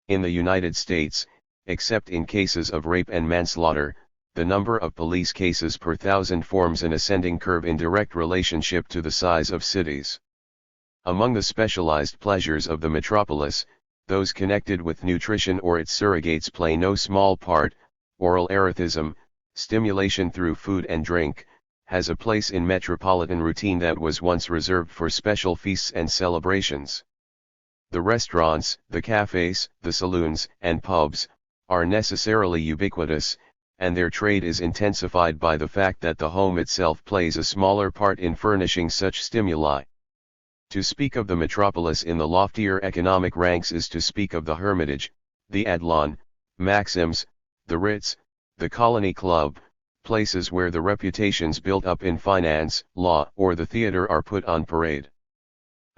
In the United States, except in cases of rape and manslaughter, the number of police cases per thousand forms an ascending curve in direct relationship to the size of cities. Among the specialized pleasures of the metropolis, those connected with nutrition or its surrogates play no small part. Oral erethism, stimulation through food and drink, has a place in metropolitan routine that was once reserved for special feasts and celebrations. The restaurants, the cafes, the saloons, and pubs, are necessarily ubiquitous, and their trade is intensified by the fact that the home itself plays a smaller part in furnishing such stimuli. To speak of the metropolis in the loftier economic ranks is to speak of the Hermitage, the Adlon, Maxim's, the Ritz, the Colony Club, places where the reputations built up in finance, law, or the theater are put on parade.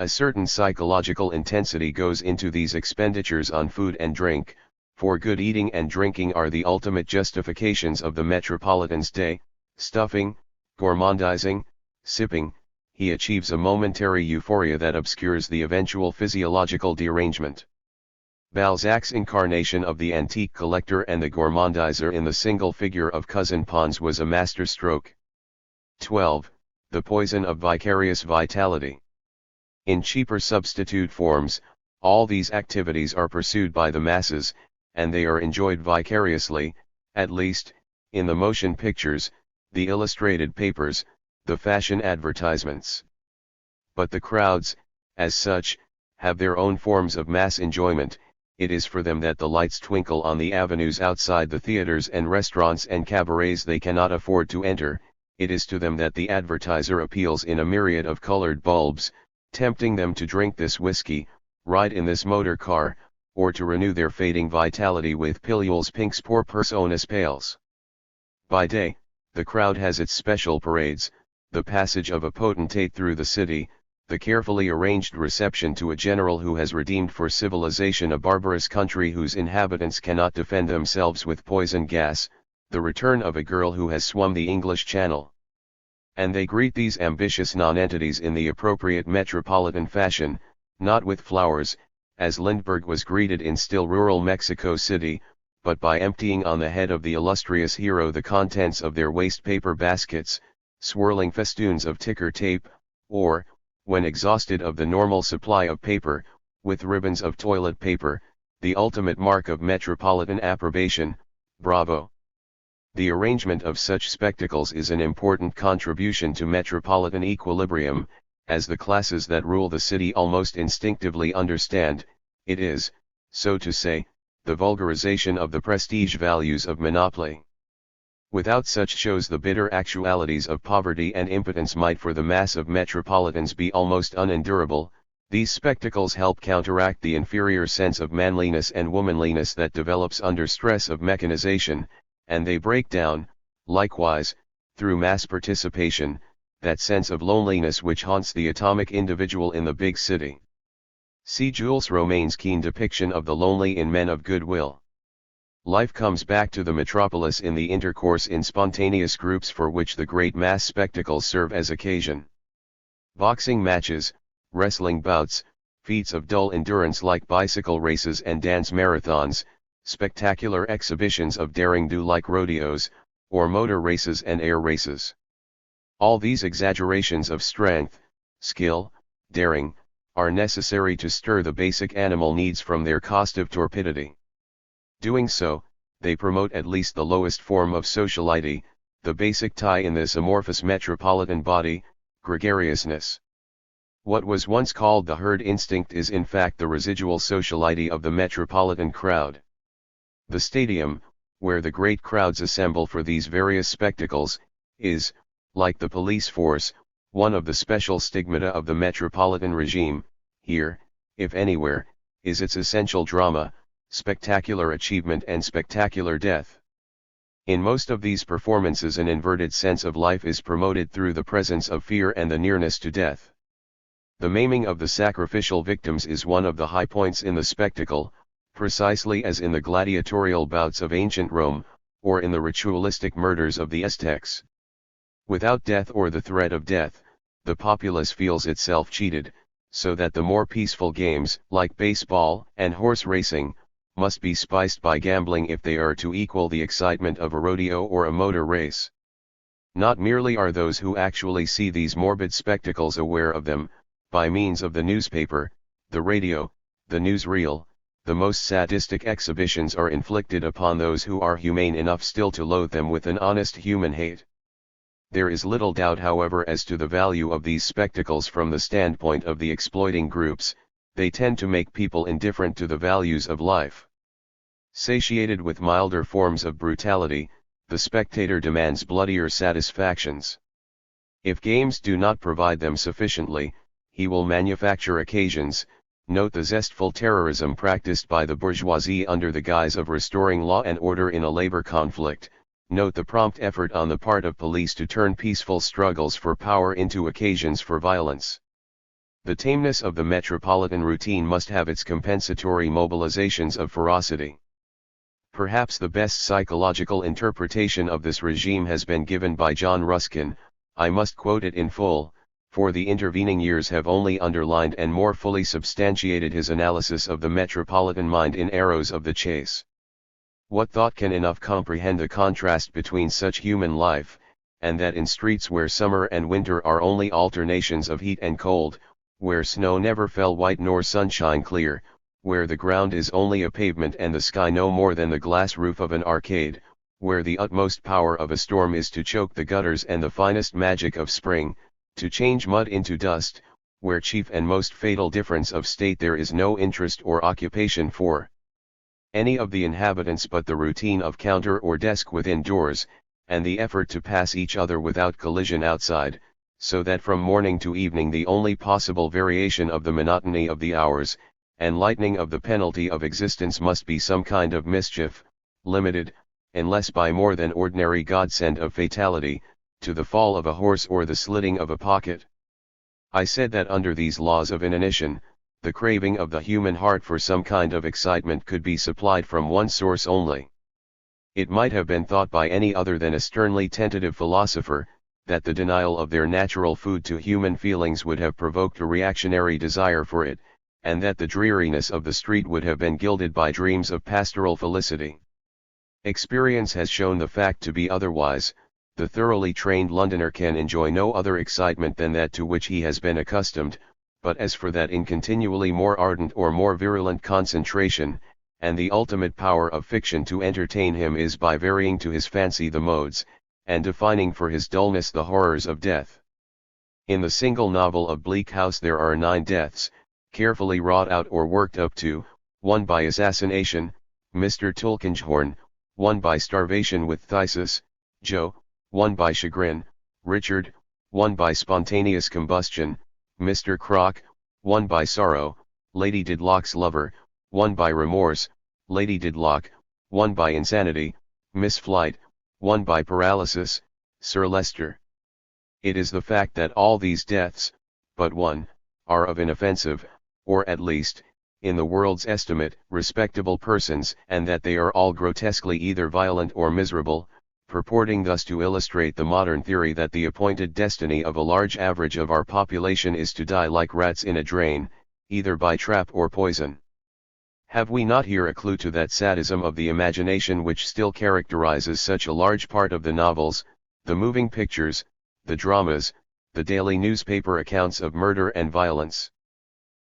A certain psychological intensity goes into these expenditures on food and drink, for good eating and drinking are the ultimate justifications of the metropolitan's day. Stuffing, gourmandizing, sipping, he achieves a momentary euphoria that obscures the eventual physiological derangement. Balzac's incarnation of the antique collector and the gourmandizer in the single figure of Cousin Pons was a masterstroke. 12. the poison of vicarious vitality. In cheaper substitute forms, all these activities are pursued by the masses, and they are enjoyed vicariously, at least, in the motion pictures, the illustrated papers, the fashion advertisements. But the crowds, as such, have their own forms of mass enjoyment. It is for them that the lights twinkle on the avenues outside the theaters and restaurants and cabarets they cannot afford to enter. It is to them that the advertiser appeals in a myriad of colored bulbs, tempting them to drink this whiskey, ride in this motor car, or to renew their fading vitality with pilules pinks por personas pales. By day, the crowd has its special parades, the passage of a potentate through the city, the carefully arranged reception to a general who has redeemed for civilization a barbarous country whose inhabitants cannot defend themselves with poison gas, the return of a girl who has swum the English Channel. And they greet these ambitious nonentities in the appropriate metropolitan fashion, not with flowers, as Lindbergh was greeted in still rural Mexico City, but by emptying on the head of the illustrious hero the contents of their waste paper baskets, swirling festoons of ticker tape, or, when exhausted of the normal supply of paper, with ribbons of toilet paper, the ultimate mark of metropolitan approbation, bravo. The arrangement of such spectacles is an important contribution to metropolitan equilibrium, as the classes that rule the city almost instinctively understand. It is, so to say, the vulgarization of the prestige values of monopoly. Without such shows the bitter actualities of poverty and impotence might for the mass of metropolitans be almost unendurable. These spectacles help counteract the inferior sense of manliness and womanliness that develops under stress of mechanization, and they break down, likewise, through mass participation, that sense of loneliness which haunts the atomic individual in the big city. See Jules Romaine's keen depiction of the lonely in Men of Good Will. Life comes back to the metropolis in the intercourse in spontaneous groups for which the great mass spectacles serve as occasion. Boxing matches, wrestling bouts, feats of dull endurance like bicycle races and dance marathons, spectacular exhibitions of daring-do like rodeos, or motor races and air races. All these exaggerations of strength, skill, daring, are necessary to stir the basic animal needs from their costive torpidity. Doing so, they promote at least the lowest form of sociality, the basic tie in this amorphous metropolitan body, gregariousness. What was once called the herd instinct is in fact the residual sociality of the metropolitan crowd. The stadium, where the great crowds assemble for these various spectacles, is, like the police force, one of the special stigmata of the metropolitan regime. Here, if anywhere, is its essential drama, spectacular achievement and spectacular death. In most of these performances an inverted sense of life is promoted through the presence of fear and the nearness to death. The maiming of the sacrificial victims is one of the high points in the spectacle, precisely as in the gladiatorial bouts of ancient Rome, or in the ritualistic murders of the Aztecs. Without death or the threat of death, the populace feels itself cheated, so that the more peaceful games, like baseball and horse racing, must be spiced by gambling if they are to equal the excitement of a rodeo or a motor race. Not merely are those who actually see these morbid spectacles aware of them, by means of the newspaper, the radio, the newsreel, the most sadistic exhibitions are inflicted upon those who are humane enough still to loathe them with an honest human hate. There is little doubt however as to the value of these spectacles from the standpoint of the exploiting groups. They tend to make people indifferent to the values of life. Satiated with milder forms of brutality, the spectator demands bloodier satisfactions. If games do not provide them sufficiently, he will manufacture occasions. Note the zestful terrorism practiced by the bourgeoisie under the guise of restoring law and order in a labor conflict. Note the prompt effort on the part of police to turn peaceful struggles for power into occasions for violence. The tameness of the metropolitan routine must have its compensatory mobilizations of ferocity. Perhaps the best psychological interpretation of this regime has been given by John Ruskin. I must quote it in full, for the intervening years have only underlined and more fully substantiated his analysis of the metropolitan mind in Arrows of the Chase. What thought can enough comprehend the contrast between such human life, and that in streets where summer and winter are only alternations of heat and cold, where snow never fell white nor sunshine clear, where the ground is only a pavement and the sky no more than the glass roof of an arcade, where the utmost power of a storm is to choke the gutters and the finest magic of spring, to change mud into dust, where chief and most fatal difference of state there is no interest or occupation for any of the inhabitants but the routine of counter or desk within doors, and the effort to pass each other without collision outside, so that from morning to evening the only possible variation of the monotony of the hours, and lightening of the penalty of existence must be some kind of mischief, limited, unless by more than ordinary godsend of fatality, to the fall of a horse or the slitting of a pocket. I said that under these laws of inanition, the craving of the human heart for some kind of excitement could be supplied from one source only. It might have been thought by any other than a sternly tentative philosopher, that the denial of their natural food to human feelings would have provoked a reactionary desire for it, and that the dreariness of the street would have been gilded by dreams of pastoral felicity. Experience has shown the fact to be otherwise. The thoroughly trained Londoner can enjoy no other excitement than that to which he has been accustomed, but as for that in continually more ardent or more virulent concentration, and the ultimate power of fiction to entertain him is by varying to his fancy the modes, and defining for his dullness the horrors of death. In the single novel of Bleak House there are 9 deaths, carefully wrought out or worked up to, 1 by assassination, Mr. Tulkinghorn, 1 by starvation with phthisis, Joe, 1 by chagrin, Richard, 1 by spontaneous combustion, Mr. Crock, 1 by sorrow, Lady Didlock's lover, 1 by remorse, Lady Didlock, 1 by insanity, Miss Flight, 1 by paralysis, Sir Leicester. It is the fact that all these deaths, but 1, are of inoffensive, or at least, in the world's estimate, respectable persons, and that they are all grotesquely either violent or miserable, purporting thus to illustrate the modern theory that the appointed destiny of a large average of our population is to die like rats in a drain, either by trap or poison. Have we not here a clue to that sadism of the imagination which still characterizes such a large part of the novels, the moving pictures, the dramas, the daily newspaper accounts of murder and violence?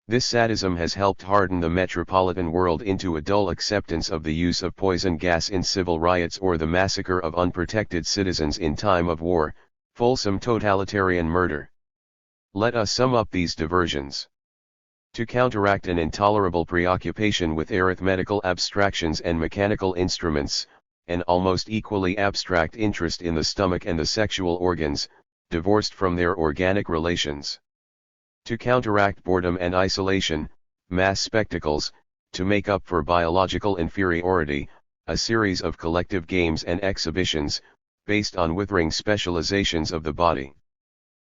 This sadism has helped harden the metropolitan world into a dull acceptance of the use of poison gas in civil riots or the massacre of unprotected citizens in time of war, fulsome totalitarian murder. Let us sum up these diversions. To counteract an intolerable preoccupation with arithmetical abstractions and mechanical instruments, an almost equally abstract interest in the stomach and the sexual organs, divorced from their organic relations. To counteract boredom and isolation, mass spectacles, to make up for biological inferiority, a series of collective games and exhibitions, based on withering specializations of the body.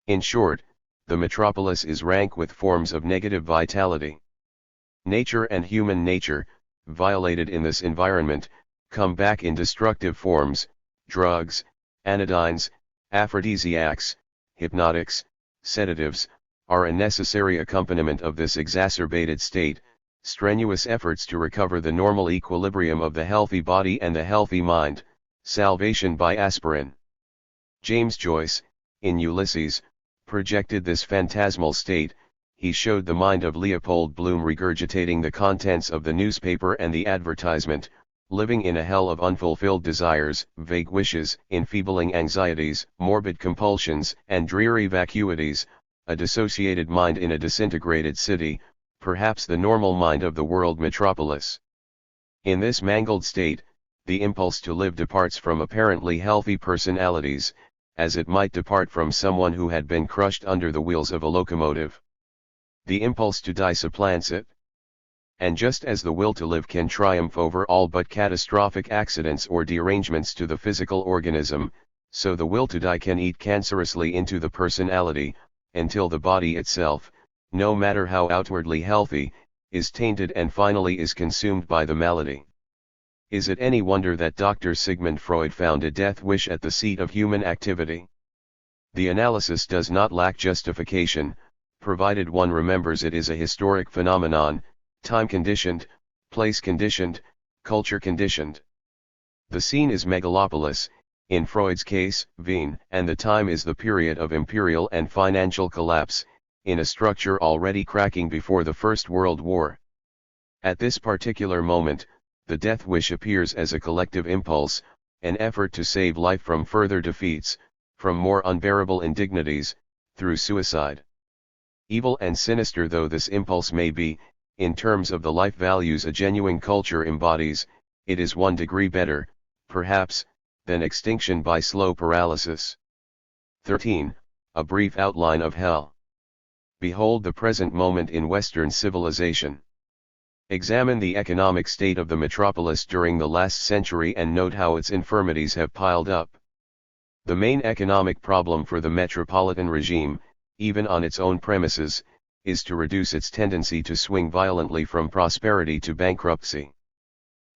In short, the metropolis is rank with forms of negative vitality. Nature and human nature, violated in this environment, come back in destructive forms. Drugs, anodynes, aphrodisiacs, hypnotics, sedatives, are a necessary accompaniment of this exacerbated state. Strenuous efforts to recover the normal equilibrium of the healthy body and the healthy mind, salvation by aspirin. James Joyce, in Ulysses, projected this phantasmal state. He showed the mind of Leopold Bloom regurgitating the contents of the newspaper and the advertisement, living in a hell of unfulfilled desires, vague wishes, enfeebling anxieties, morbid compulsions, and dreary vacuities, a dissociated mind in a disintegrated city, perhaps the normal mind of the world metropolis. In this mangled state, the impulse to live departs from apparently healthy personalities, as it might depart from someone who had been crushed under the wheels of a locomotive. The impulse to die supplants it. And just as the will to live can triumph over all but catastrophic accidents or derangements to the physical organism, so the will to die can eat cancerously into the personality, until the body itself, no matter how outwardly healthy, is tainted and finally is consumed by the malady. Is it any wonder that Dr. Sigmund Freud found a death wish at the seat of human activity? The analysis does not lack justification, provided one remembers it is a historic phenomenon, time-conditioned, place-conditioned, culture-conditioned. The scene is megalopolis, In Freud's case, Wien and the time is the period of imperial and financial collapse, in a structure already cracking before the First World War. At this particular moment, the death wish appears as a collective impulse, an effort to save life from further defeats, from more unbearable indignities, through suicide. Evil and sinister though this impulse may be, in terms of the life values a genuine culture embodies, it is 1 degree better, perhaps, than extinction by slow paralysis. 13. A brief outline of hell. Behold the present moment in Western civilization. Examine the economic state of the metropolis during the last century and note how its infirmities have piled up. The main economic problem for the metropolitan regime, even on its own premises, is to reduce its tendency to swing violently from prosperity to bankruptcy.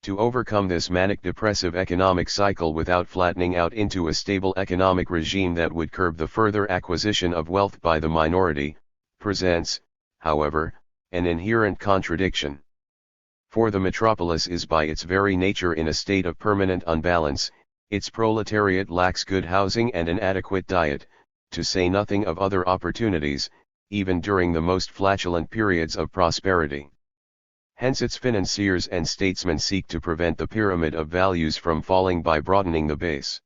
To overcome this manic-depressive economic cycle without flattening out into a stable economic regime that would curb the further acquisition of wealth by the minority, presents, however, an inherent contradiction. For the metropolis is by its very nature in a state of permanent unbalance, its proletariat lacks good housing and an adequate diet, to say nothing of other opportunities, even during the most flatulent periods of prosperity. Hence its financiers and statesmen seek to prevent the pyramid of values from falling by broadening the base.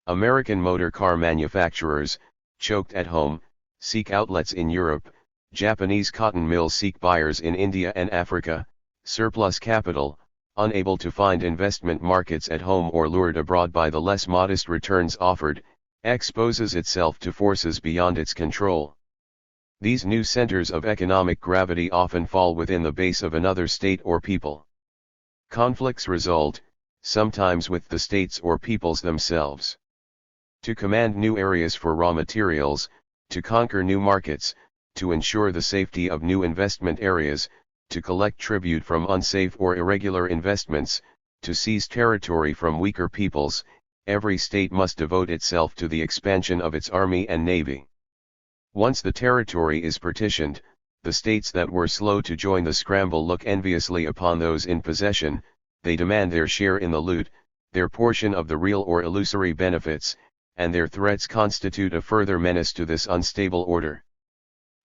American motor car manufacturers, choked at home, seek outlets in Europe, Japanese cotton mills seek buyers in India and Africa, surplus capital, unable to find investment markets at home or lured abroad by the less modest returns offered, exposes itself to forces beyond its control. These new centers of economic gravity often fall within the base of another state or people. Conflicts result, sometimes with the states or peoples themselves. To command new areas for raw materials, to conquer new markets, to ensure the safety of new investment areas, to collect tribute from unsafe or irregular investments, to seize territory from weaker peoples, every state must devote itself to the expansion of its army and navy. Once the territory is partitioned, the states that were slow to join the scramble look enviously upon those in possession, they demand their share in the loot, their portion of the real or illusory benefits, and their threats constitute a further menace to this unstable order.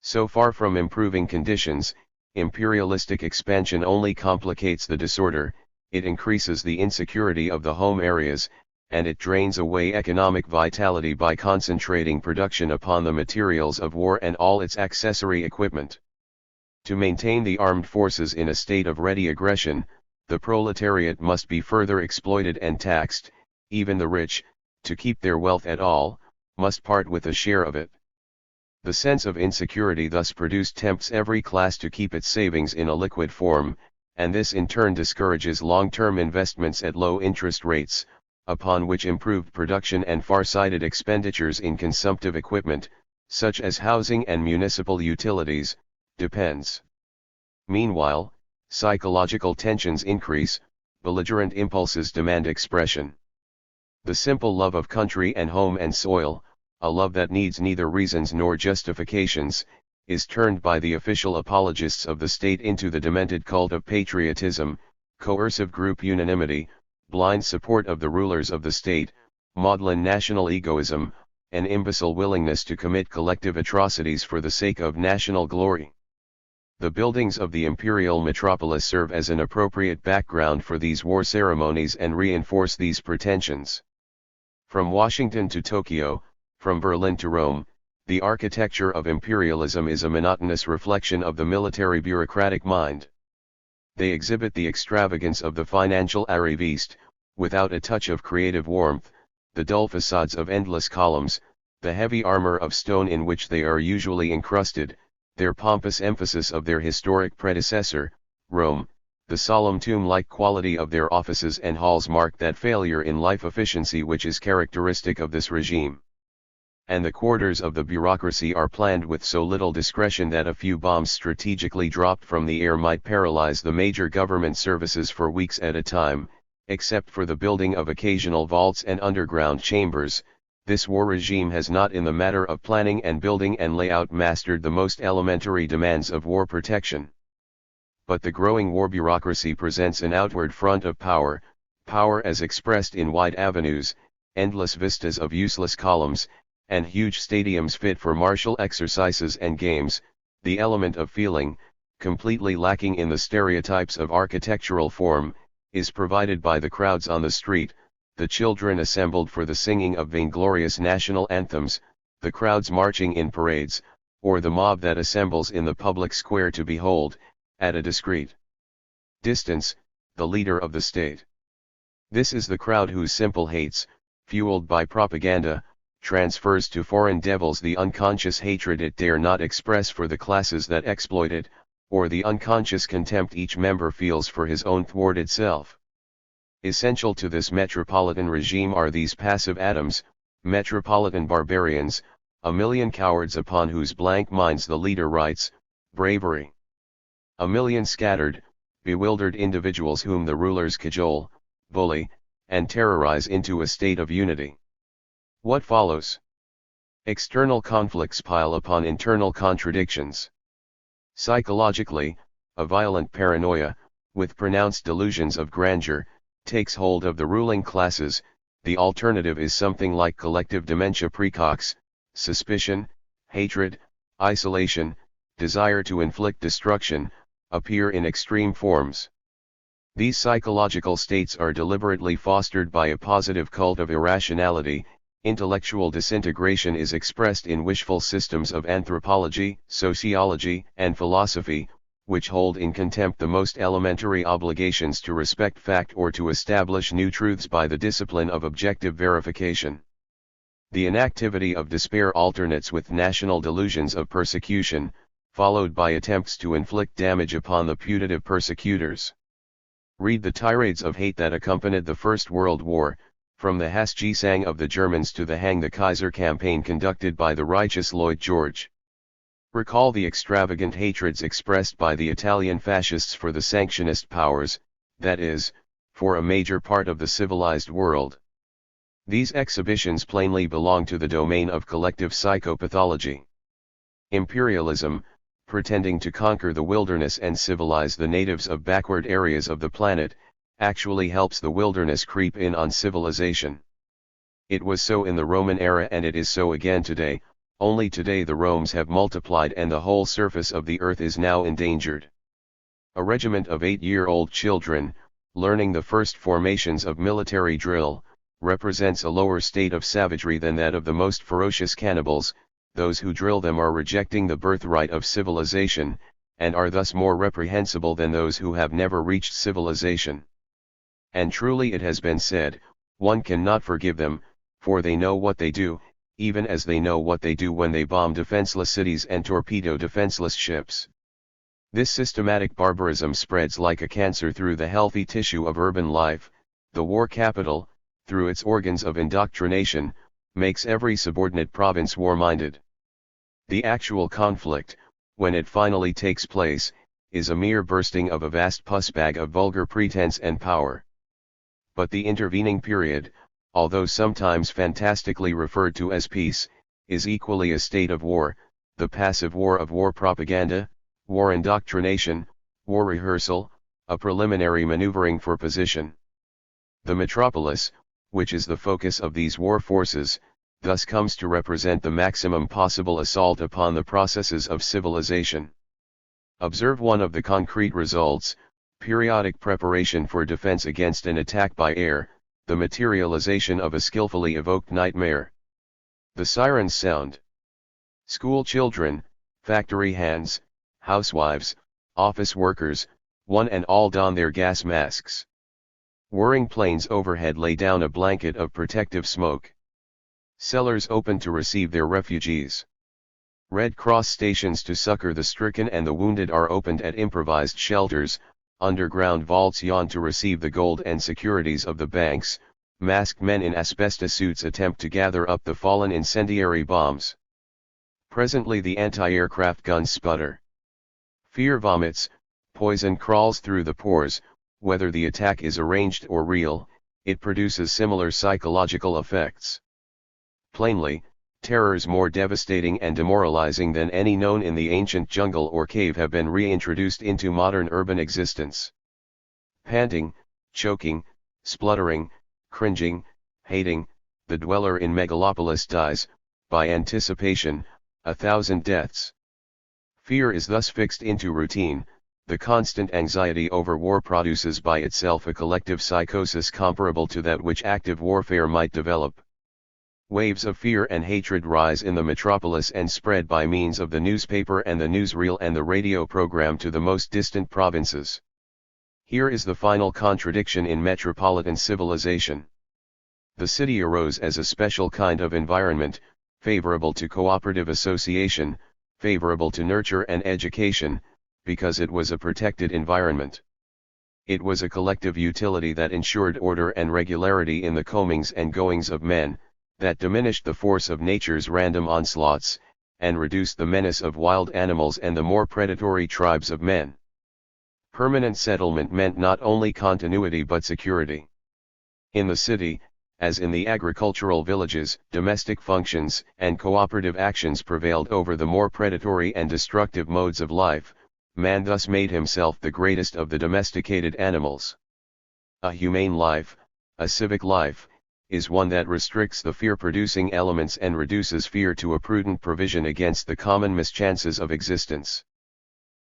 So far from improving conditions, imperialistic expansion only complicates the disorder, it increases the insecurity of the home areas, and it drains away economic vitality by concentrating production upon the materials of war and all its accessory equipment. To maintain the armed forces in a state of ready aggression, the proletariat must be further exploited and taxed, even the rich, to keep their wealth at all, must part with a share of it. The sense of insecurity thus produced tempts every class to keep its savings in a liquid form, and this in turn discourages long-term investments at low interest rates, upon which improved production and far-sighted expenditures in consumptive equipment, such as housing and municipal utilities, depends. Meanwhile, psychological tensions increase, belligerent impulses demand expression. The simple love of country and home and soil, a love that needs neither reasons nor justifications, is turned by the official apologists of the state into the demented cult of patriotism, coercive group unanimity, blind support of the rulers of the state, maudlin national egoism, an imbecile willingness to commit collective atrocities for the sake of national glory. The buildings of the imperial metropolis serve as an appropriate background for these war ceremonies and reinforce these pretensions. From Washington to Tokyo, from Berlin to Rome, the architecture of imperialism is a monotonous reflection of the military bureaucratic mind. They exhibit the extravagance of the financial arriviste, without a touch of creative warmth, the dull facades of endless columns, the heavy armor of stone in which they are usually encrusted, their pompous emphasis of their historic predecessor, Rome, the solemn tomb-like quality of their offices and halls mark that failure in life efficiency which is characteristic of this regime. And the quarters of the bureaucracy are planned with so little discretion that a few bombs strategically dropped from the air might paralyze the major government services for weeks at a time. Except for the building of occasional vaults and underground chambers, this war regime has not in the matter of planning and building and layout mastered the most elementary demands of war protection. But the growing war bureaucracy presents an outward front of power, power as expressed in wide avenues, endless vistas of useless columns, and huge stadiums fit for martial exercises and games, the element of feeling, completely lacking in the stereotypes of architectural form, is provided by the crowds on the street, the children assembled for the singing of vainglorious national anthems, the crowds marching in parades, or the mob that assembles in the public square to behold, at a discreet distance, the leader of the state. This is the crowd whose simple hates, fueled by propaganda, transfers to foreign devils the unconscious hatred it dare not express for the classes that exploit it, or the unconscious contempt each member feels for his own thwarted self. Essential to this metropolitan regime are these passive atoms, metropolitan barbarians, a million cowards upon whose blank minds the leader writes bravery. A million scattered, bewildered individuals whom the rulers cajole, bully, and terrorize into a state of unity. What follows? External conflicts pile upon internal contradictions. Psychologically, a violent paranoia, with pronounced delusions of grandeur, takes hold of the ruling classes. The alternative is something like collective dementia precox, suspicion, hatred, isolation, desire to inflict destruction, appear in extreme forms. These psychological states are deliberately fostered by a positive cult of irrationality. Intellectual disintegration is expressed in wishful systems of anthropology, sociology, and philosophy, which hold in contempt the most elementary obligations to respect fact or to establish new truths by the discipline of objective verification. The inactivity of despair alternates with national delusions of persecution, followed by attempts to inflict damage upon the putative persecutors. Read the tirades of hate that accompanied the First World War, from the Hass-Gesang of the Germans to the Hang the Kaiser campaign conducted by the righteous Lloyd George. Recall the extravagant hatreds expressed by the Italian fascists for the sanctionist powers, that is, for a major part of the civilized world. These exhibitions plainly belong to the domain of collective psychopathology. Imperialism, pretending to conquer the wilderness and civilize the natives of backward areas of the planet, actually helps the wilderness creep in on civilization. It was so in the Roman era and it is so again today, only today the Romes have multiplied and the whole surface of the earth is now endangered. A regiment of 8-year-old children, learning the first formations of military drill, represents a lower state of savagery than that of the most ferocious cannibals. Those who drill them are rejecting the birthright of civilization, and are thus more reprehensible than those who have never reached civilization. And truly it has been said, one cannot forgive them, for they know what they do, even as they know what they do when they bomb defenseless cities and torpedo defenseless ships. This systematic barbarism spreads like a cancer through the healthy tissue of urban life. The war capital, through its organs of indoctrination, makes every subordinate province war-minded. The actual conflict, when it finally takes place, is a mere bursting of a vast pussbag of vulgar pretense and power. But the intervening period, although sometimes fantastically referred to as peace, is equally a state of war, the passive war of war propaganda, war indoctrination, war rehearsal, a preliminary maneuvering for position. The metropolis, which is the focus of these war forces, thus comes to represent the maximum possible assault upon the processes of civilization. Observe one of the concrete results: periodic preparation for defense against an attack by air, the materialization of a skillfully evoked nightmare. The sirens sound. School children, factory hands, housewives, office workers, one and all don their gas masks. Whirring planes overhead lay down a blanket of protective smoke. Cellars open to receive their refugees. Red Cross stations to succor the stricken and the wounded are opened at improvised shelters. Underground vaults yawn to receive the gold and securities of the banks. Masked men in asbestos suits attempt to gather up the fallen incendiary bombs. Presently the anti-aircraft guns sputter. Fear vomits, poison crawls through the pores. Whether the attack is arranged or real, it produces similar psychological effects. Plainly, terrors more devastating and demoralizing than any known in the ancient jungle or cave have been reintroduced into modern urban existence. Panting, choking, spluttering, cringing, hating, the dweller in megalopolis dies, by anticipation, 1,000 deaths. Fear is thus fixed into routine. The constant anxiety over war produces by itself a collective psychosis comparable to that which active warfare might develop. Waves of fear and hatred rise in the metropolis and spread by means of the newspaper and the newsreel and the radio program to the most distant provinces. Here is the final contradiction in metropolitan civilization. The city arose as a special kind of environment, favorable to cooperative association, favorable to nurture and education, because it was a protected environment. It was a collective utility that ensured order and regularity in the comings and goings of men, that diminished the force of nature's random onslaughts, and reduced the menace of wild animals and the more predatory tribes of men. Permanent settlement meant not only continuity but security. In the city, as in the agricultural villages, domestic functions and cooperative actions prevailed over the more predatory and destructive modes of life. Man thus made himself the greatest of the domesticated animals. A humane life, a civic life, is one that restricts the fear-producing elements and reduces fear to a prudent provision against the common mischances of existence.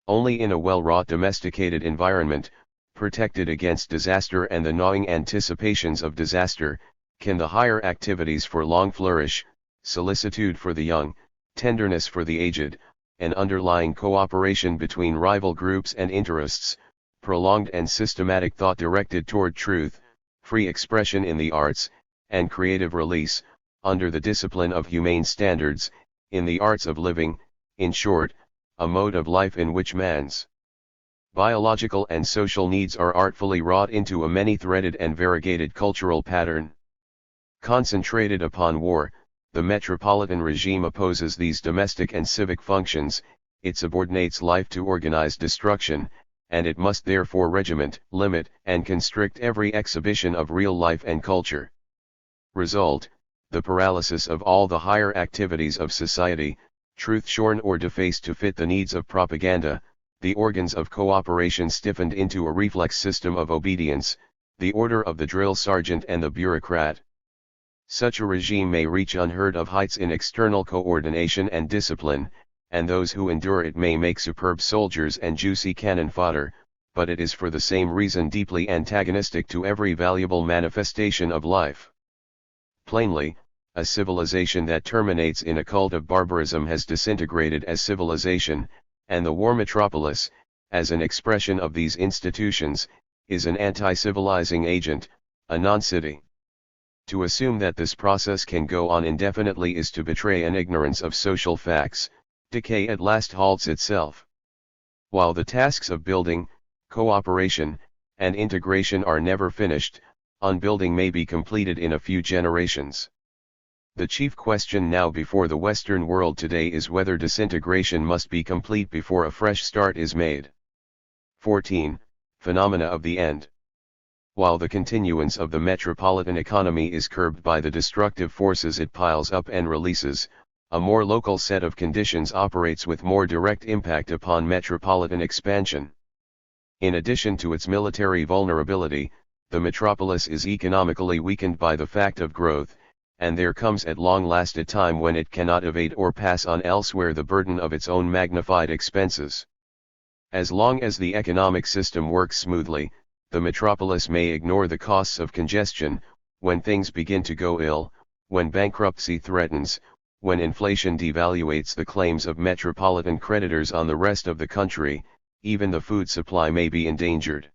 Only in a well-wrought domesticated environment, protected against disaster and the gnawing anticipations of disaster, can the higher activities for long flourish, solicitude for the young, tenderness for the aged, an underlying cooperation between rival groups and interests, prolonged and systematic thought directed toward truth, free expression in the arts, and creative release, under the discipline of humane standards, in the arts of living, in short, a mode of life in which man's biological and social needs are artfully wrought into a many-threaded and variegated cultural pattern. Concentrated upon war, the metropolitan regime opposes these domestic and civic functions, it subordinates life to organized destruction, and it must therefore regiment, limit, and constrict every exhibition of real life and culture. Result, the paralysis of all the higher activities of society, truth shorn or defaced to fit the needs of propaganda, the organs of cooperation stiffened into a reflex system of obedience, the order of the drill sergeant and the bureaucrat. Such a regime may reach unheard of heights in external coordination and discipline, and those who endure it may make superb soldiers and juicy cannon fodder, but it is for the same reason deeply antagonistic to every valuable manifestation of life. Plainly, a civilization that terminates in a cult of barbarism has disintegrated as civilization, and the war metropolis, as an expression of these institutions, is an anti-civilizing agent, a non-city. To assume that this process can go on indefinitely is to betray an ignorance of social facts. Decay at last halts itself. While the tasks of building, cooperation, and integration are never finished, unbuilding may be completed in a few generations. The chief question now before the Western world today is whether disintegration must be complete before a fresh start is made. 14. Phenomena of the end. While the continuance of the metropolitan economy is curbed by the destructive forces it piles up and releases, a more local set of conditions operates with more direct impact upon metropolitan expansion. In addition to its military vulnerability, the metropolis is economically weakened by the fact of growth, and there comes at long last a time when it cannot evade or pass on elsewhere the burden of its own magnified expenses. As long as the economic system works smoothly, the metropolis may ignore the costs of congestion. When things begin to go ill, when bankruptcy threatens, when inflation devaluates the claims of metropolitan creditors on the rest of the country, even the food supply may be endangered.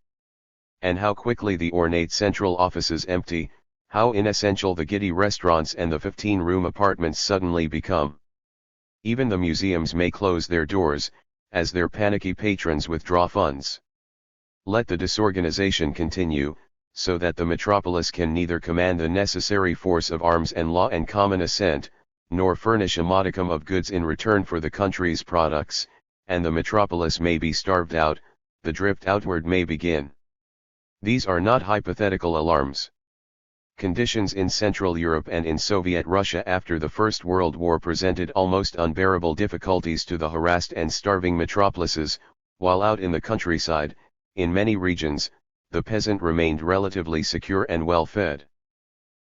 And how quickly the ornate central offices empty, how inessential the giddy restaurants and the 15-room apartments suddenly become. Even the museums may close their doors, as their panicky patrons withdraw funds. Let the disorganization continue, so that the metropolis can neither command the necessary force of arms and law and common assent, nor furnish a modicum of goods in return for the country's products, and the metropolis may be starved out, the drift outward may begin. These are not hypothetical alarms. Conditions in Central Europe and in Soviet Russia after the First World War presented almost unbearable difficulties to the harassed and starving metropolises, while out in the countryside, in many regions, the peasant remained relatively secure and well fed.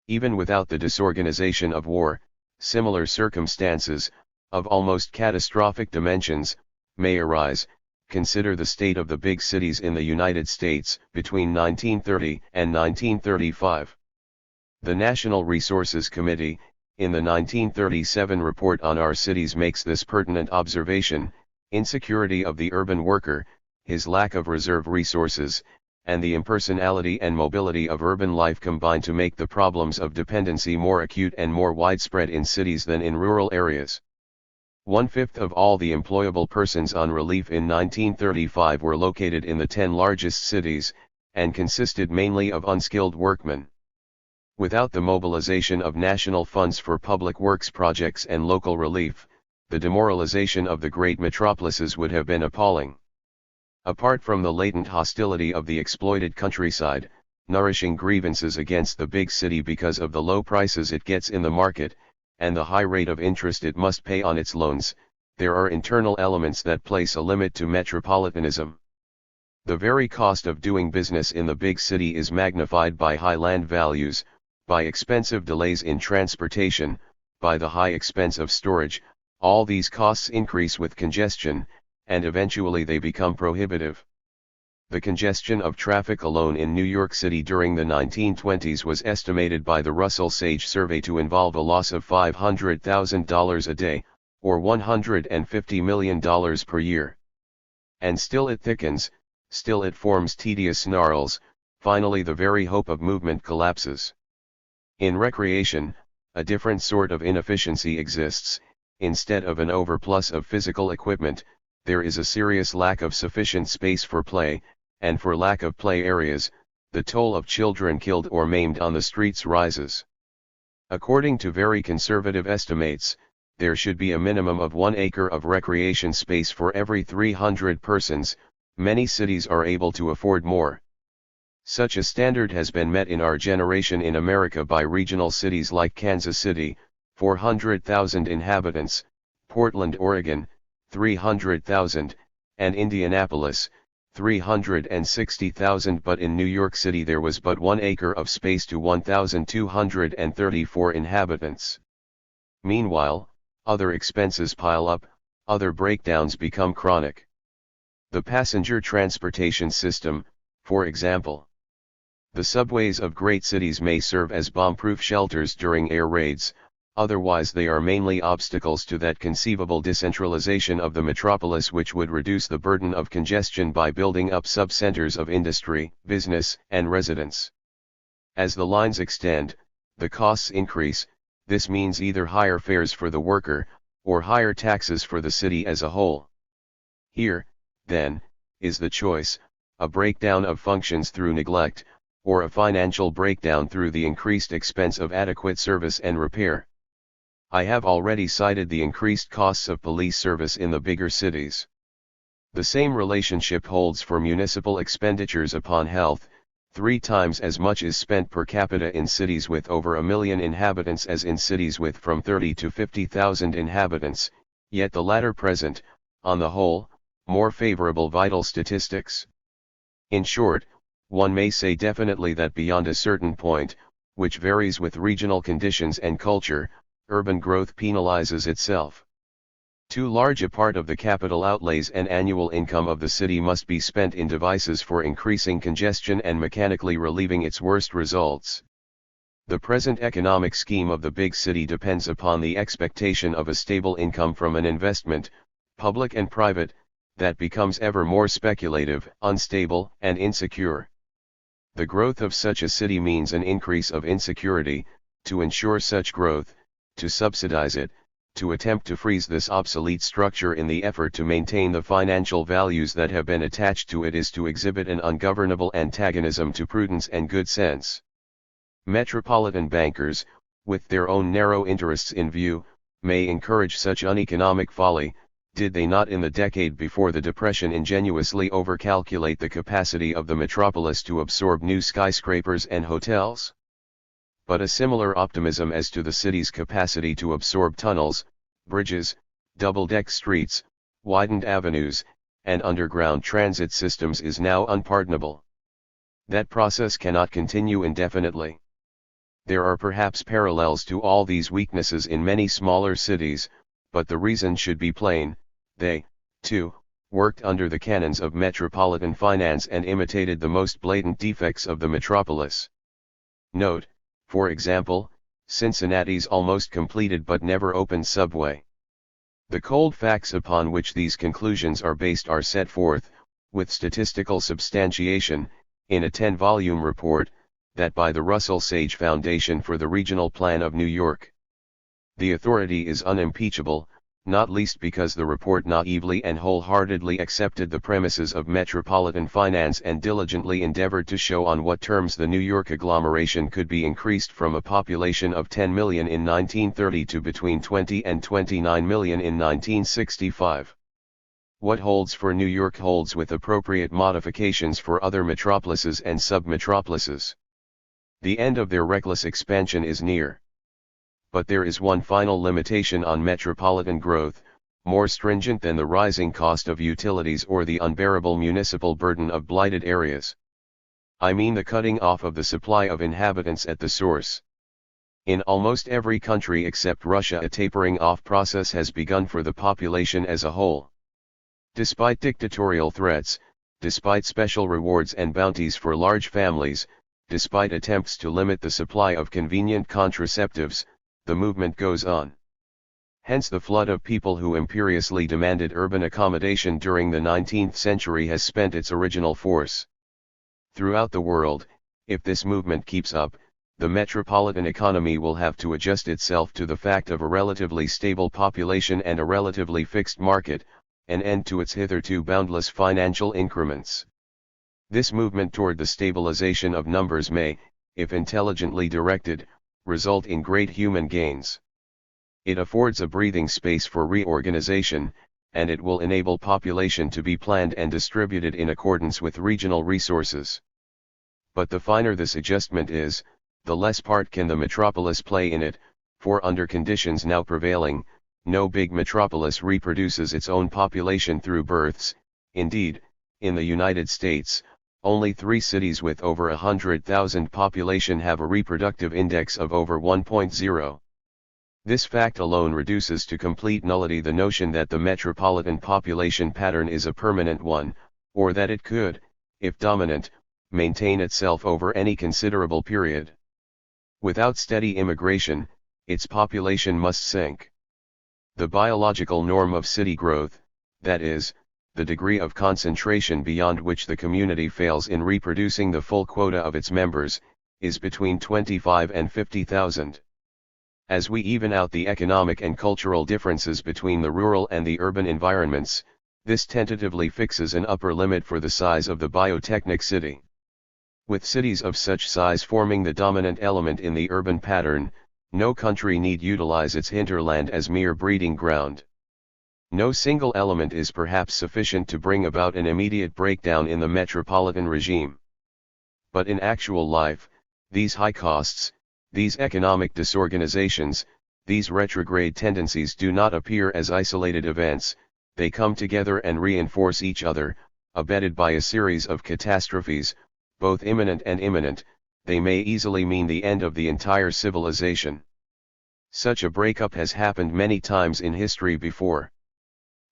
Even without the disorganization of war, similar circumstances, of almost catastrophic dimensions, may arise. Consider the state of the big cities in the United States between 1930 and 1935. The National Resources Committee, in the 1937 report on our cities, makes this pertinent observation: insecurity of the urban worker, his lack of reserve resources, and the impersonality and mobility of urban life combine to make the problems of dependency more acute and more widespread in cities than in rural areas. 1/5 of all the employable persons on relief in 1935 were located in the 10 largest cities, and consisted mainly of unskilled workmen. Without the mobilization of national funds for public works projects and local relief, the demoralization of the great metropolises would have been appalling. Apart from the latent hostility of the exploited countryside, nourishing grievances against the big city because of the low prices it gets in the market, and the high rate of interest it must pay on its loans, there are internal elements that place a limit to metropolitanism. The very cost of doing business in the big city is magnified by high land values, by expensive delays in transportation, by the high expense of storage. All these costs increase with congestion, and eventually they become prohibitive. The congestion of traffic alone in New York City during the 1920s was estimated by the Russell Sage survey to involve a loss of $500,000 a day, or $150 million per year. And still it thickens, still it forms tedious snarls. Finally the very hope of movement collapses. In recreation, a different sort of inefficiency exists. Instead of an overplus of physical equipment, there is a serious lack of sufficient space for play, and for lack of play areas, the toll of children killed or maimed on the streets rises. According to very conservative estimates, there should be a minimum of 1 acre of recreation space for every 300 persons. Many cities are able to afford more. Such a standard has been met in our generation in America by regional cities like Kansas City, 400,000 inhabitants, Portland, Oregon, 300,000, and Indianapolis, 360,000. But in New York City there was but 1 acre of space to 1,234 inhabitants. Meanwhile, other expenses pile up, other breakdowns become chronic. The passenger transportation system, for example. The subways of great cities may serve as bomb-proof shelters during air raids, otherwise they are mainly obstacles to that conceivable decentralization of the metropolis which would reduce the burden of congestion by building up sub-centers of industry, business, and residence. As the lines extend, the costs increase. This means either higher fares for the worker, or higher taxes for the city as a whole. Here, then, is the choice: a breakdown of functions through neglect, or a financial breakdown through the increased expense of adequate service and repair. I have already cited the increased costs of police service in the bigger cities. The same relationship holds for municipal expenditures upon health. 3 times as much is spent per capita in cities with over 1 million inhabitants as in cities with from 30 to 50,000 inhabitants, yet the latter present, on the whole, more favorable vital statistics. In short, one may say definitely that beyond a certain point, which varies with regional conditions and culture, urban growth penalizes itself. Too large a part of the capital outlays and annual income of the city must be spent in devices for increasing congestion and mechanically relieving its worst results. The present economic scheme of the big city depends upon the expectation of a stable income from an investment, public and private, that becomes ever more speculative, unstable, and insecure. The growth of such a city means an increase of insecurity. To ensure such growth, to subsidize it, to attempt to freeze this obsolete structure in the effort to maintain the financial values that have been attached to it, is to exhibit an ungovernable antagonism to prudence and good sense. Metropolitan bankers, with their own narrow interests in view, may encourage such uneconomic folly. Did they not in the decade before the Depression ingenuously overcalculate the capacity of the metropolis to absorb new skyscrapers and hotels? But a similar optimism as to the city's capacity to absorb tunnels, bridges, double-deck streets, widened avenues, and underground transit systems is now unpardonable. That process cannot continue indefinitely. There are perhaps parallels to all these weaknesses in many smaller cities, but the reason should be plain: they, too, worked under the canons of metropolitan finance and imitated the most blatant defects of the metropolis. Note, for example, Cincinnati's almost completed but never opened subway. The cold facts upon which these conclusions are based are set forth, with statistical substantiation, in a 10-volume report, that by the Russell Sage Foundation for the Regional Plan of New York. The authority is unimpeachable, not least because the report naively and wholeheartedly accepted the premises of metropolitan finance and diligently endeavored to show on what terms the New York agglomeration could be increased from a population of 10 million in 1930 to between 20 and 29 million in 1965. What holds for New York holds with appropriate modifications for other metropolises and sub-metropolises. The end of their reckless expansion is near. But there is one final limitation on metropolitan growth, more stringent than the rising cost of utilities or the unbearable municipal burden of blighted areas. I mean the cutting off of the supply of inhabitants at the source. In almost every country except Russia, a tapering off process has begun for the population as a whole. Despite dictatorial threats, despite special rewards and bounties for large families, despite attempts to limit the supply of convenient contraceptives, the movement goes on. Hence the flood of people who imperiously demanded urban accommodation during the 19th century has spent its original force. Throughout the world, if this movement keeps up, the metropolitan economy will have to adjust itself to the fact of a relatively stable population and a relatively fixed market, an end to its hitherto boundless financial increments. This movement toward the stabilization of numbers may, if intelligently directed, result in great human gains. It affords a breathing space for reorganization, and it will enable population to be planned and distributed in accordance with regional resources. But the finer this adjustment is, the less part can the metropolis play in it, for under conditions now prevailing, no big metropolis reproduces its own population through births. Indeed, in the United States, only 3 cities with over 100,000 population have a reproductive index of over 1.0. This fact alone reduces to complete nullity the notion that the metropolitan population pattern is a permanent one, or that it could, if dominant, maintain itself over any considerable period. Without steady immigration, its population must sink. The biological norm of city growth, that is, the degree of concentration beyond which the community fails in reproducing the full quota of its members, is between 25 and 50,000. As we even out the economic and cultural differences between the rural and the urban environments, this tentatively fixes an upper limit for the size of the biotechnic city. With cities of such size forming the dominant element in the urban pattern, no country need utilize its hinterland as mere breeding ground. No single element is perhaps sufficient to bring about an immediate breakdown in the metropolitan regime. But in actual life, these high costs, these economic disorganizations, these retrograde tendencies do not appear as isolated events, they come together and reinforce each other, abetted by a series of catastrophes, both imminent and imminent. They may easily mean the end of the entire civilization. Such a breakup has happened many times in history before.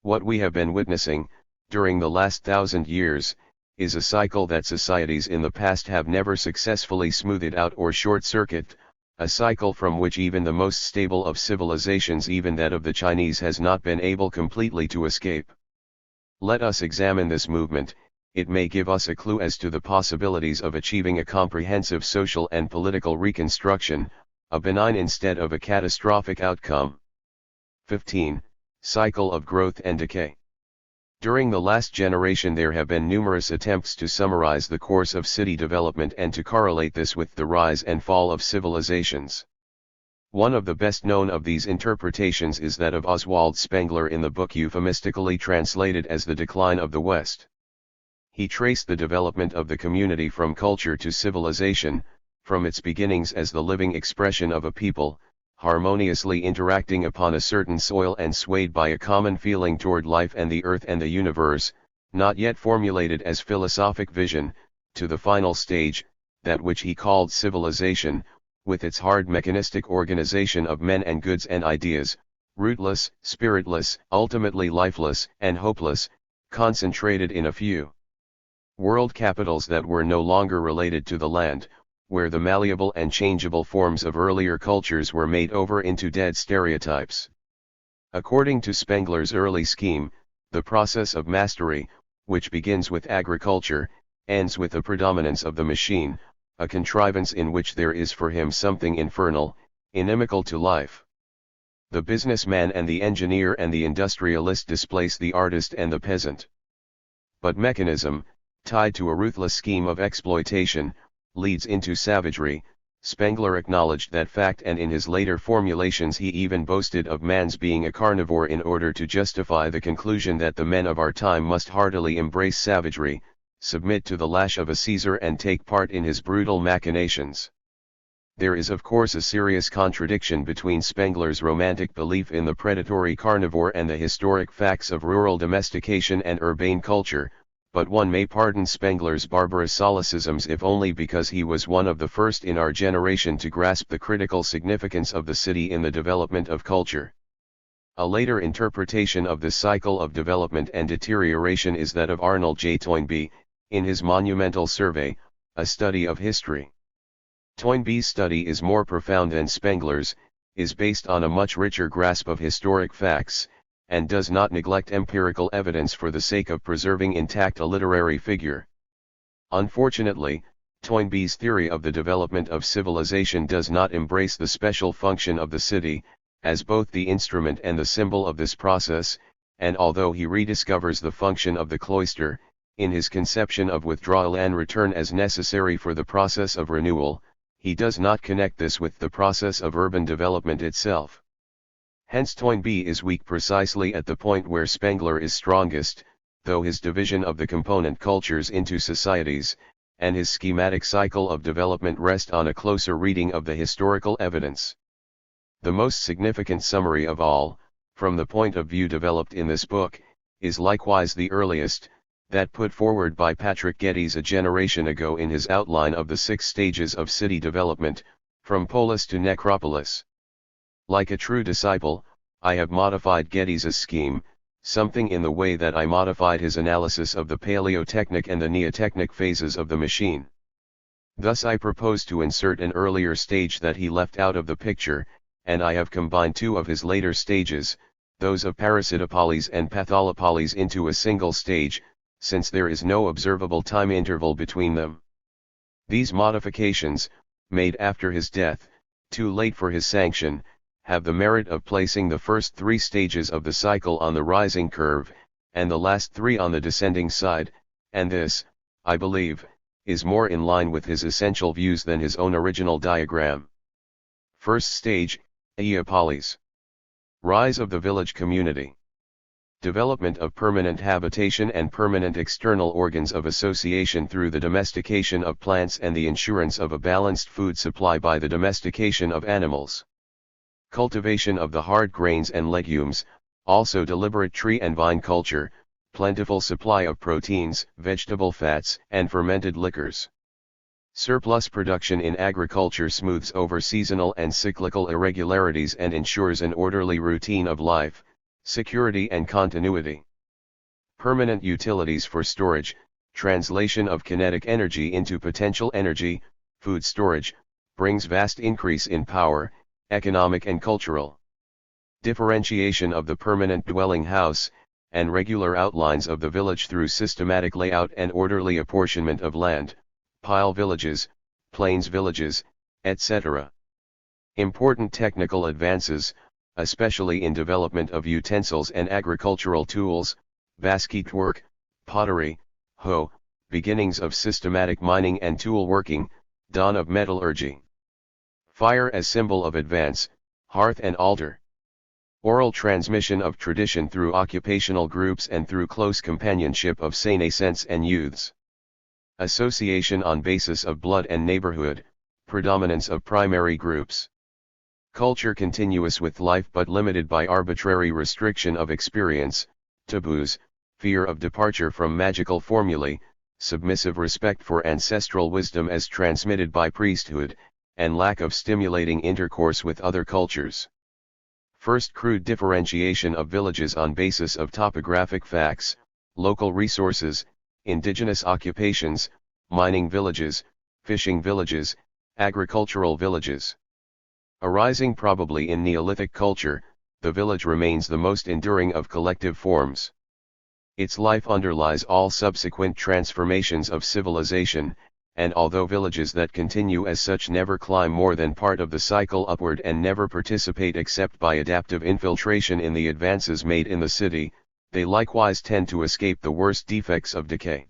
What we have been witnessing, during the last 1,000 years, is a cycle that societies in the past have never successfully smoothed out or short-circuited, a cycle from which even the most stable of civilizations, even that of the Chinese, has not been able completely to escape. Let us examine this movement. It may give us a clue as to the possibilities of achieving a comprehensive social and political reconstruction, a benign instead of a catastrophic outcome. 15. Cycle of growth and decay. During the last generation there have been numerous attempts to summarize the course of city development and to correlate this with the rise and fall of civilizations. One of the best known of these interpretations is that of Oswald Spengler in the book euphemistically translated as The Decline of the West. He traced the development of the community from culture to civilization, from its beginnings as the living expression of a people, harmoniously interacting upon a certain soil and swayed by a common feeling toward life and the earth and the universe, not yet formulated as philosophic vision, to the final stage, that which he called civilization, with its hard mechanistic organization of men and goods and ideas, rootless, spiritless, ultimately lifeless and hopeless, concentrated in a few world capitals that were no longer related to the land, where the malleable and changeable forms of earlier cultures were made over into dead stereotypes. According to Spengler's early scheme, the process of mastery, which begins with agriculture, ends with the predominance of the machine, a contrivance in which there is for him something infernal, inimical to life. The businessman and the engineer and the industrialist displace the artist and the peasant. But mechanism, tied to a ruthless scheme of exploitation, leads into savagery. Spengler acknowledged that fact, and in his later formulations he even boasted of man's being a carnivore in order to justify the conclusion that the men of our time must heartily embrace savagery, submit to the lash of a Caesar and take part in his brutal machinations. There is of course a serious contradiction between Spengler's romantic belief in the predatory carnivore and the historic facts of rural domestication and urbane culture, but one may pardon Spengler's barbarous solecisms if only because he was one of the first in our generation to grasp the critical significance of the city in the development of culture. A later interpretation of this cycle of development and deterioration is that of Arnold J. Toynbee, in his monumental survey, A Study of History. Toynbee's study is more profound than Spengler's, is based on a much richer grasp of historic facts, and does not neglect empirical evidence for the sake of preserving intact a literary figure. Unfortunately, Toynbee's theory of the development of civilization does not embrace the special function of the city, as both the instrument and the symbol of this process, and although he rediscovers the function of the cloister, in his conception of withdrawal and return as necessary for the process of renewal, he does not connect this with the process of urban development itself. Hence Toynbee is weak precisely at the point where Spengler is strongest, though his division of the component cultures into societies, and his schematic cycle of development rest on a closer reading of the historical evidence. The most significant summary of all, from the point of view developed in this book, is likewise the earliest, that put forward by Patrick Geddes a generation ago in his outline of the 6 stages of city development, from polis to necropolis. Like a true disciple, I have modified Geddes's scheme, something in the way that I modified his analysis of the paleotechnic and the neotechnic phases of the machine. Thus I propose to insert an earlier stage that he left out of the picture, and I have combined 2 of his later stages, those of parasitopolis and patholopolis, into a single stage, since there is no observable time interval between them. These modifications, made after his death, too late for his sanction, have the merit of placing the first 3 stages of the cycle on the rising curve, and the last 3 on the descending side, and this, I believe, is more in line with his essential views than his own original diagram. First stage, Eopolis. Rise of the village community. Development of permanent habitation and permanent external organs of association through the domestication of plants and the insurance of a balanced food supply by the domestication of animals. Cultivation of the hard grains and legumes, also deliberate tree and vine culture, plentiful supply of proteins, vegetable fats, and fermented liquors. Surplus production in agriculture smooths over seasonal and cyclical irregularities and ensures an orderly routine of life, security and continuity. Permanent utilities for storage, translation of kinetic energy into potential energy, food storage, brings vast increase in power, economic and cultural. Differentiation of the permanent dwelling house, and regular outlines of the village through systematic layout and orderly apportionment of land, pile villages, plains villages, etc. Important technical advances, especially in development of utensils and agricultural tools, basket work, pottery, hoe, beginnings of systematic mining and tool working, dawn of metallurgy. Fire as symbol of advance, hearth and altar. Oral transmission of tradition through occupational groups and through close companionship of senescents and youths. Association on basis of blood and neighborhood, predominance of primary groups. Culture continuous with life but limited by arbitrary restriction of experience, taboos, fear of departure from magical formulae, submissive respect for ancestral wisdom as transmitted by priesthood, and lack of stimulating intercourse with other cultures. First, crude differentiation of villages on basis of topographic facts, local resources, indigenous occupations, mining villages, fishing villages, agricultural villages. Arising probably in Neolithic culture, the village remains the most enduring of collective forms. Its life underlies all subsequent transformations of civilization, and although villages that continue as such never climb more than part of the cycle upward and never participate except by adaptive infiltration in the advances made in the city, they likewise tend to escape the worst defects of decay.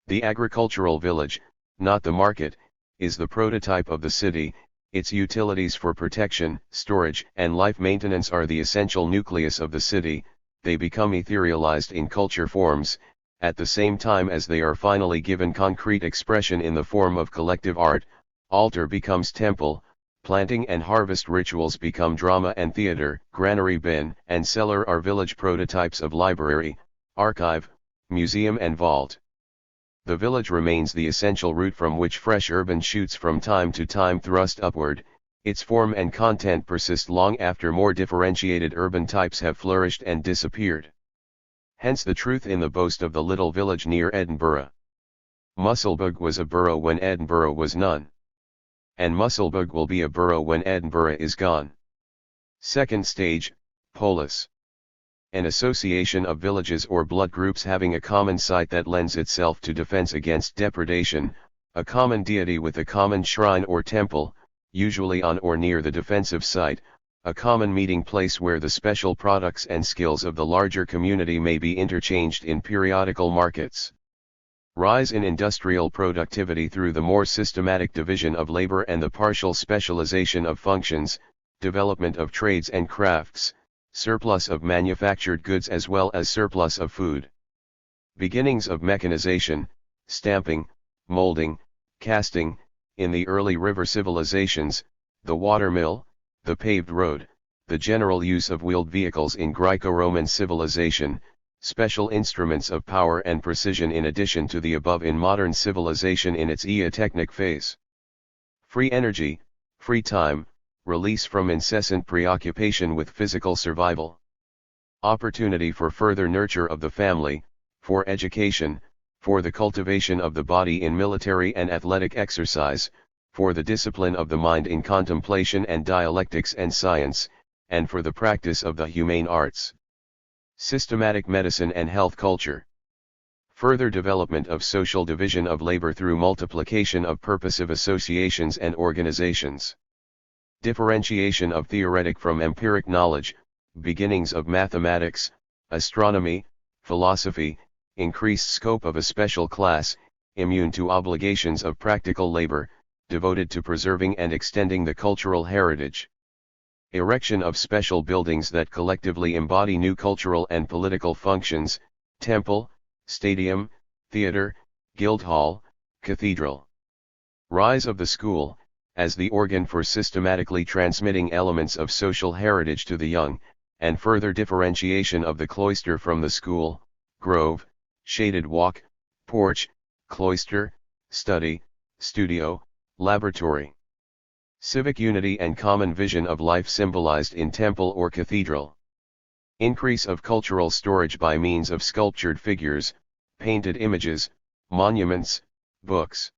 The agricultural village, not the market, is the prototype of the city. Its utilities for protection, storage, and life maintenance are the essential nucleus of the city. They become etherealized in culture forms, at the same time as they are finally given concrete expression in the form of collective art. Altar becomes temple, planting and harvest rituals become drama and theater, granary bin and cellar are village prototypes of library, archive, museum and vault. The village remains the essential route from which fresh urban shoots from time to time thrust upward. Its form and content persist long after more differentiated urban types have flourished and disappeared. Hence the truth in the boast of the little village near Edinburgh. Musselburgh was a borough when Edinburgh was none. And Musselburgh will be a borough when Edinburgh is gone. Second stage, polis. An association of villages or blood groups having a common site that lends itself to defense against depredation, a common deity with a common shrine or temple, usually on or near the defensive site, a common meeting place where the special products and skills of the larger community may be interchanged in periodical markets. Rise in industrial productivity through the more systematic division of labor and the partial specialization of functions, development of trades and crafts, surplus of manufactured goods as well as surplus of food. Beginnings of mechanization, stamping, molding, casting, in the early river civilizations, the watermill, the paved road, the general use of wheeled vehicles in Greco-Roman civilization, special instruments of power and precision in addition to the above in modern civilization in its eotechnic phase. Free energy, free time, release from incessant preoccupation with physical survival. Opportunity for further nurture of the family, for education, for the cultivation of the body in military and athletic exercise, for the discipline of the mind in contemplation and dialectics and science, and for the practice of the humane arts. Systematic medicine and health culture. Further development of social division of labor through multiplication of purposive associations and organizations. Differentiation of theoretic from empiric knowledge, beginnings of mathematics, astronomy, philosophy, increased scope of a special class, immune to obligations of practical labor, devoted to preserving and extending the cultural heritage. Erection of special buildings that collectively embody new cultural and political functions, temple, stadium, theater, guildhall, cathedral. Rise of the school, as the organ for systematically transmitting elements of social heritage to the young, and further differentiation of the cloister from the school, grove, shaded walk, porch, cloister, study, studio, laboratory. Civic unity and common vision of life symbolized in temple or cathedral. Increase of cultural storage by means of sculptured figures, painted images, monuments, books.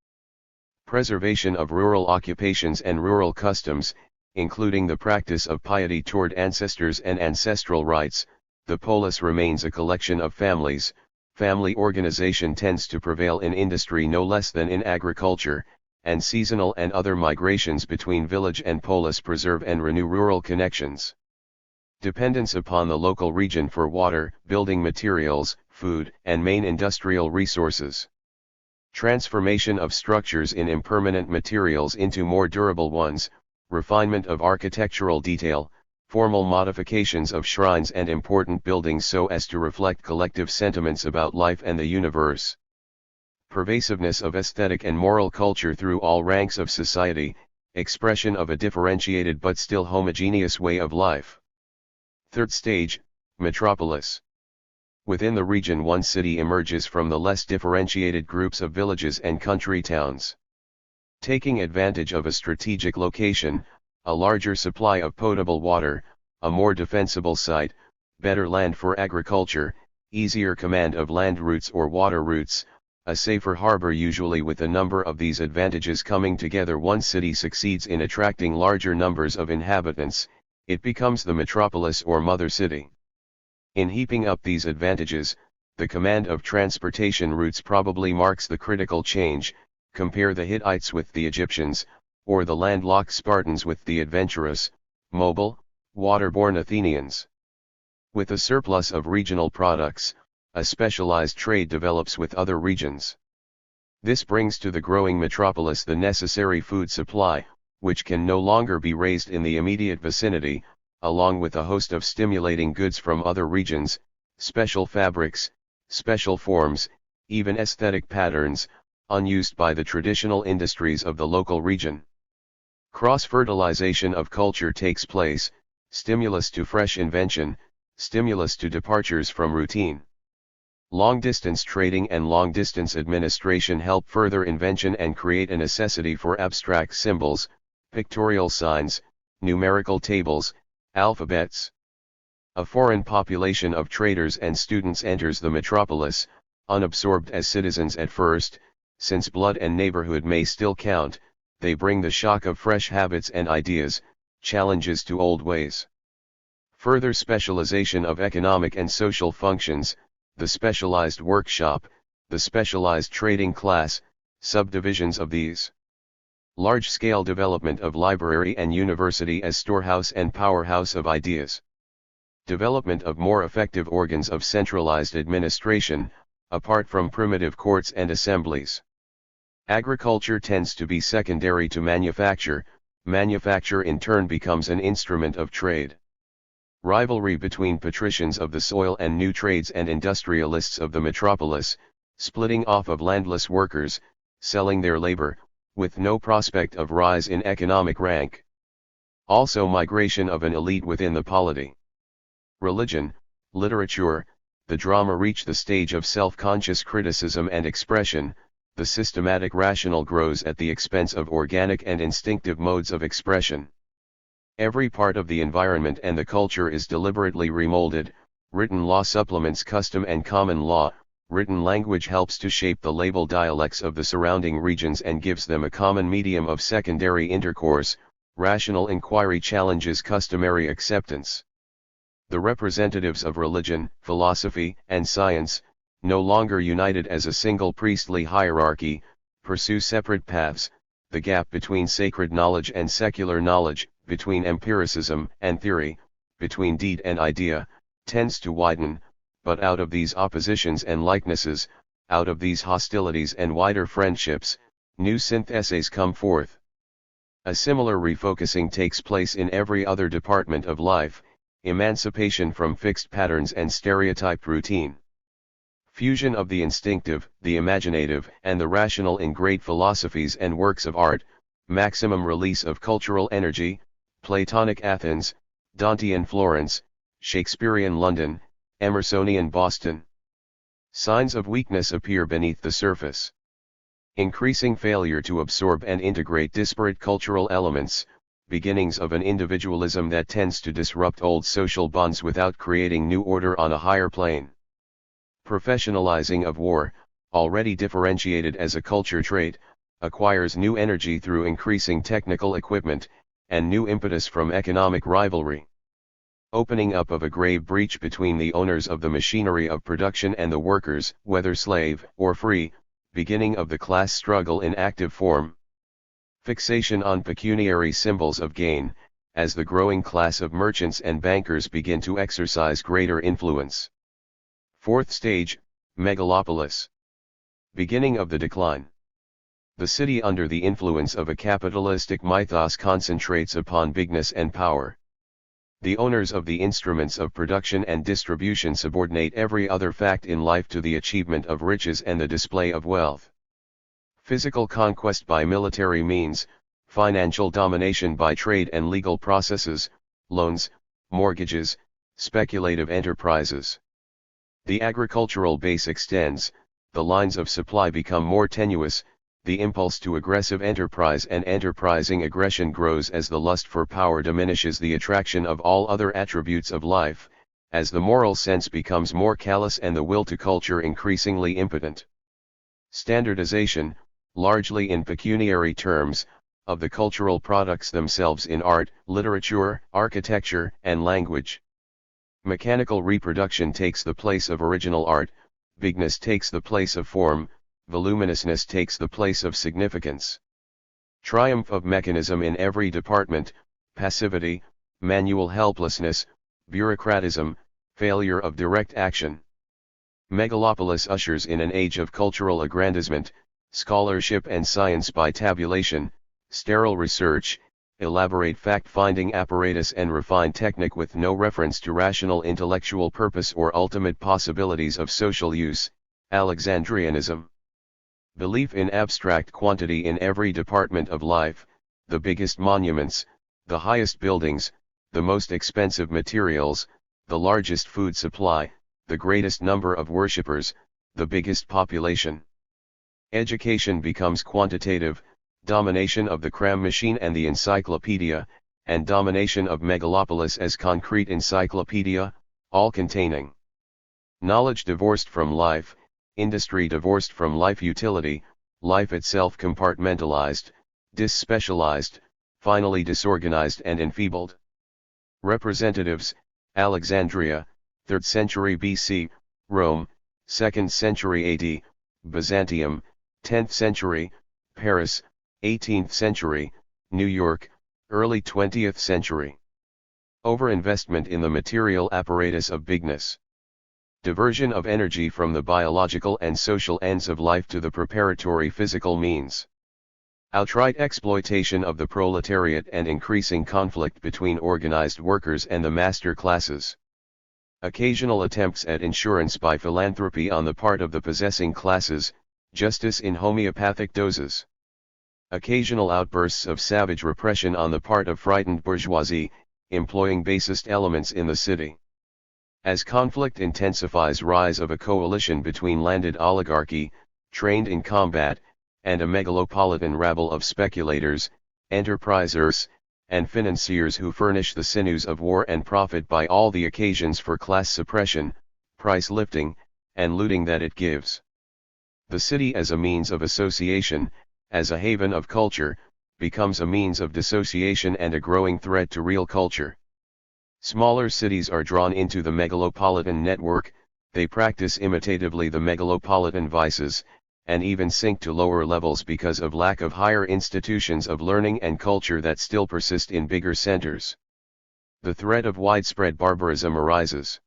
Preservation of rural occupations and rural customs, including the practice of piety toward ancestors and ancestral rites. The polis remains a collection of families. Family organization tends to prevail in industry no less than in agriculture, and seasonal and other migrations between village and polis preserve and renew rural connections. Dependence upon the local region for water, building materials, food, and main industrial resources. Transformation of structures in impermanent materials into more durable ones, refinement of architectural detail, formal modifications of shrines and important buildings so as to reflect collective sentiments about life and the universe. Pervasiveness of aesthetic and moral culture through all ranks of society, expression of a differentiated but still homogeneous way of life. Third stage, metropolis. Within the region one city emerges from the less differentiated groups of villages and country towns. Taking advantage of a strategic location, a larger supply of potable water, a more defensible site, better land for agriculture, easier command of land routes or water routes, a safer harbor. Usually with a number of these advantages coming together, one city succeeds in attracting larger numbers of inhabitants. It becomes the metropolis or mother city. In heaping up these advantages, the command of transportation routes probably marks the critical change. Compare the Hittites with the Egyptians, or the landlocked Spartans with the adventurous, mobile, waterborne Athenians. With a surplus of regional products, a specialized trade develops with other regions. This brings to the growing metropolis the necessary food supply, which can no longer be raised in the immediate vicinity, along with a host of stimulating goods from other regions, special fabrics, special forms, even aesthetic patterns, unused by the traditional industries of the local region. Cross-fertilization of culture takes place, stimulus to fresh invention, stimulus to departures from routine. Long-distance trading and long-distance administration help further invention and create a necessity for abstract symbols, pictorial signs, numerical tables, alphabets. A foreign population of traders and students enters the metropolis, unabsorbed as citizens at first. Since blood and neighborhood may still count, they bring the shock of fresh habits and ideas, challenges to old ways. Further specialization of economic and social functions, the specialized workshop, the specialized trading class, subdivisions of these. Large-scale development of library and university as storehouse and powerhouse of ideas. Development of more effective organs of centralized administration, apart from primitive courts and assemblies. Agriculture tends to be secondary to manufacture. Manufacture in turn becomes an instrument of trade. Rivalry between patricians of the soil and new trades and industrialists of the metropolis, splitting off of landless workers, selling their labor, with no prospect of rise in economic rank. Also migration of an elite within the polity. Religion, literature, the drama reach the stage of self-conscious criticism and expression. The systematic rational grows at the expense of organic and instinctive modes of expression. Every part of the environment and the culture is deliberately remolded. Written law supplements custom and common law. Written language helps to shape the label dialects of the surrounding regions and gives them a common medium of secondary intercourse. Rational inquiry challenges customary acceptance. The representatives of religion, philosophy, and science, no longer united as a single priestly hierarchy, pursue separate paths. The gap between sacred knowledge and secular knowledge, between empiricism and theory, between deed and idea, tends to widen. But out of these oppositions and likenesses, out of these hostilities and wider friendships, new syntheses come forth. A similar refocusing takes place in every other department of life, emancipation from fixed patterns and stereotyped routine. Fusion of the instinctive, the imaginative, and the rational in great philosophies and works of art, maximum release of cultural energy, Platonic Athens, Dantean Florence, Shakespearean London, Emersonian Boston. Signs of weakness appear beneath the surface. Increasing failure to absorb and integrate disparate cultural elements, beginnings of an individualism that tends to disrupt old social bonds without creating new order on a higher plane. Professionalizing of war, already differentiated as a culture trait, acquires new energy through increasing technical equipment, and new impetus from economic rivalry. Opening up of a grave breach between the owners of the machinery of production and the workers, whether slave or free, beginning of the class struggle in active form. Fixation on pecuniary symbols of gain, as the growing class of merchants and bankers begin to exercise greater influence. Fourth stage, megalopolis. Beginning of the decline. The city under the influence of a capitalistic mythos concentrates upon bigness and power. The owners of the instruments of production and distribution subordinate every other fact in life to the achievement of riches and the display of wealth. Physical conquest by military means, financial domination by trade and legal processes, loans, mortgages, speculative enterprises. The agricultural base extends, the lines of supply become more tenuous, the impulse to aggressive enterprise and enterprising aggression grows as the lust for power diminishes the attraction of all other attributes of life, as the moral sense becomes more callous and the will to culture increasingly impotent. Standardization, largely in pecuniary terms, of the cultural products themselves in art, literature, architecture, and language. Mechanical reproduction takes the place of original art, bigness takes the place of form, voluminousness takes the place of significance. Triumph of mechanism in every department, passivity, manual helplessness, bureaucratism, failure of direct action. Megalopolis ushers in an age of cultural aggrandizement, scholarship and science by tabulation, sterile research, elaborate fact-finding apparatus and refined technique with no reference to rational intellectual purpose or ultimate possibilities of social use, Alexandrianism. Belief in abstract quantity in every department of life, the biggest monuments, the highest buildings, the most expensive materials, the largest food supply, the greatest number of worshippers, the biggest population. Education becomes quantitative, domination of the cram machine and the encyclopedia, and domination of megalopolis as concrete encyclopedia, all containing. Knowledge divorced from life, industry divorced from life utility, life itself compartmentalized, disspecialized, finally disorganized and enfeebled. Representatives, Alexandria, 3rd century BC, Rome, 2nd century AD, Byzantium, 10th century, Paris, 18th century, New York, early 20th century. Overinvestment in the material apparatus of bigness. Diversion of energy from the biological and social ends of life to the preparatory physical means. Outright exploitation of the proletariat and increasing conflict between organized workers and the master classes. Occasional attempts at insurance by philanthropy on the part of the possessing classes, justice in homeopathic doses. Occasional outbursts of savage repression on the part of frightened bourgeoisie, employing basest elements in the city. As conflict intensifies, rise of a coalition between landed oligarchy, trained in combat, and a megalopolitan rabble of speculators, enterprisers, and financiers who furnish the sinews of war and profit by all the occasions for class suppression, price lifting, and looting that it gives. The city as a means of association, as a haven of culture, becomes a means of dissociation and a growing threat to real culture. Smaller cities are drawn into the megalopolitan network, they practice imitatively the megalopolitan vices, and even sink to lower levels because of lack of higher institutions of learning and culture that still persist in bigger centers. The threat of widespread barbarism arises.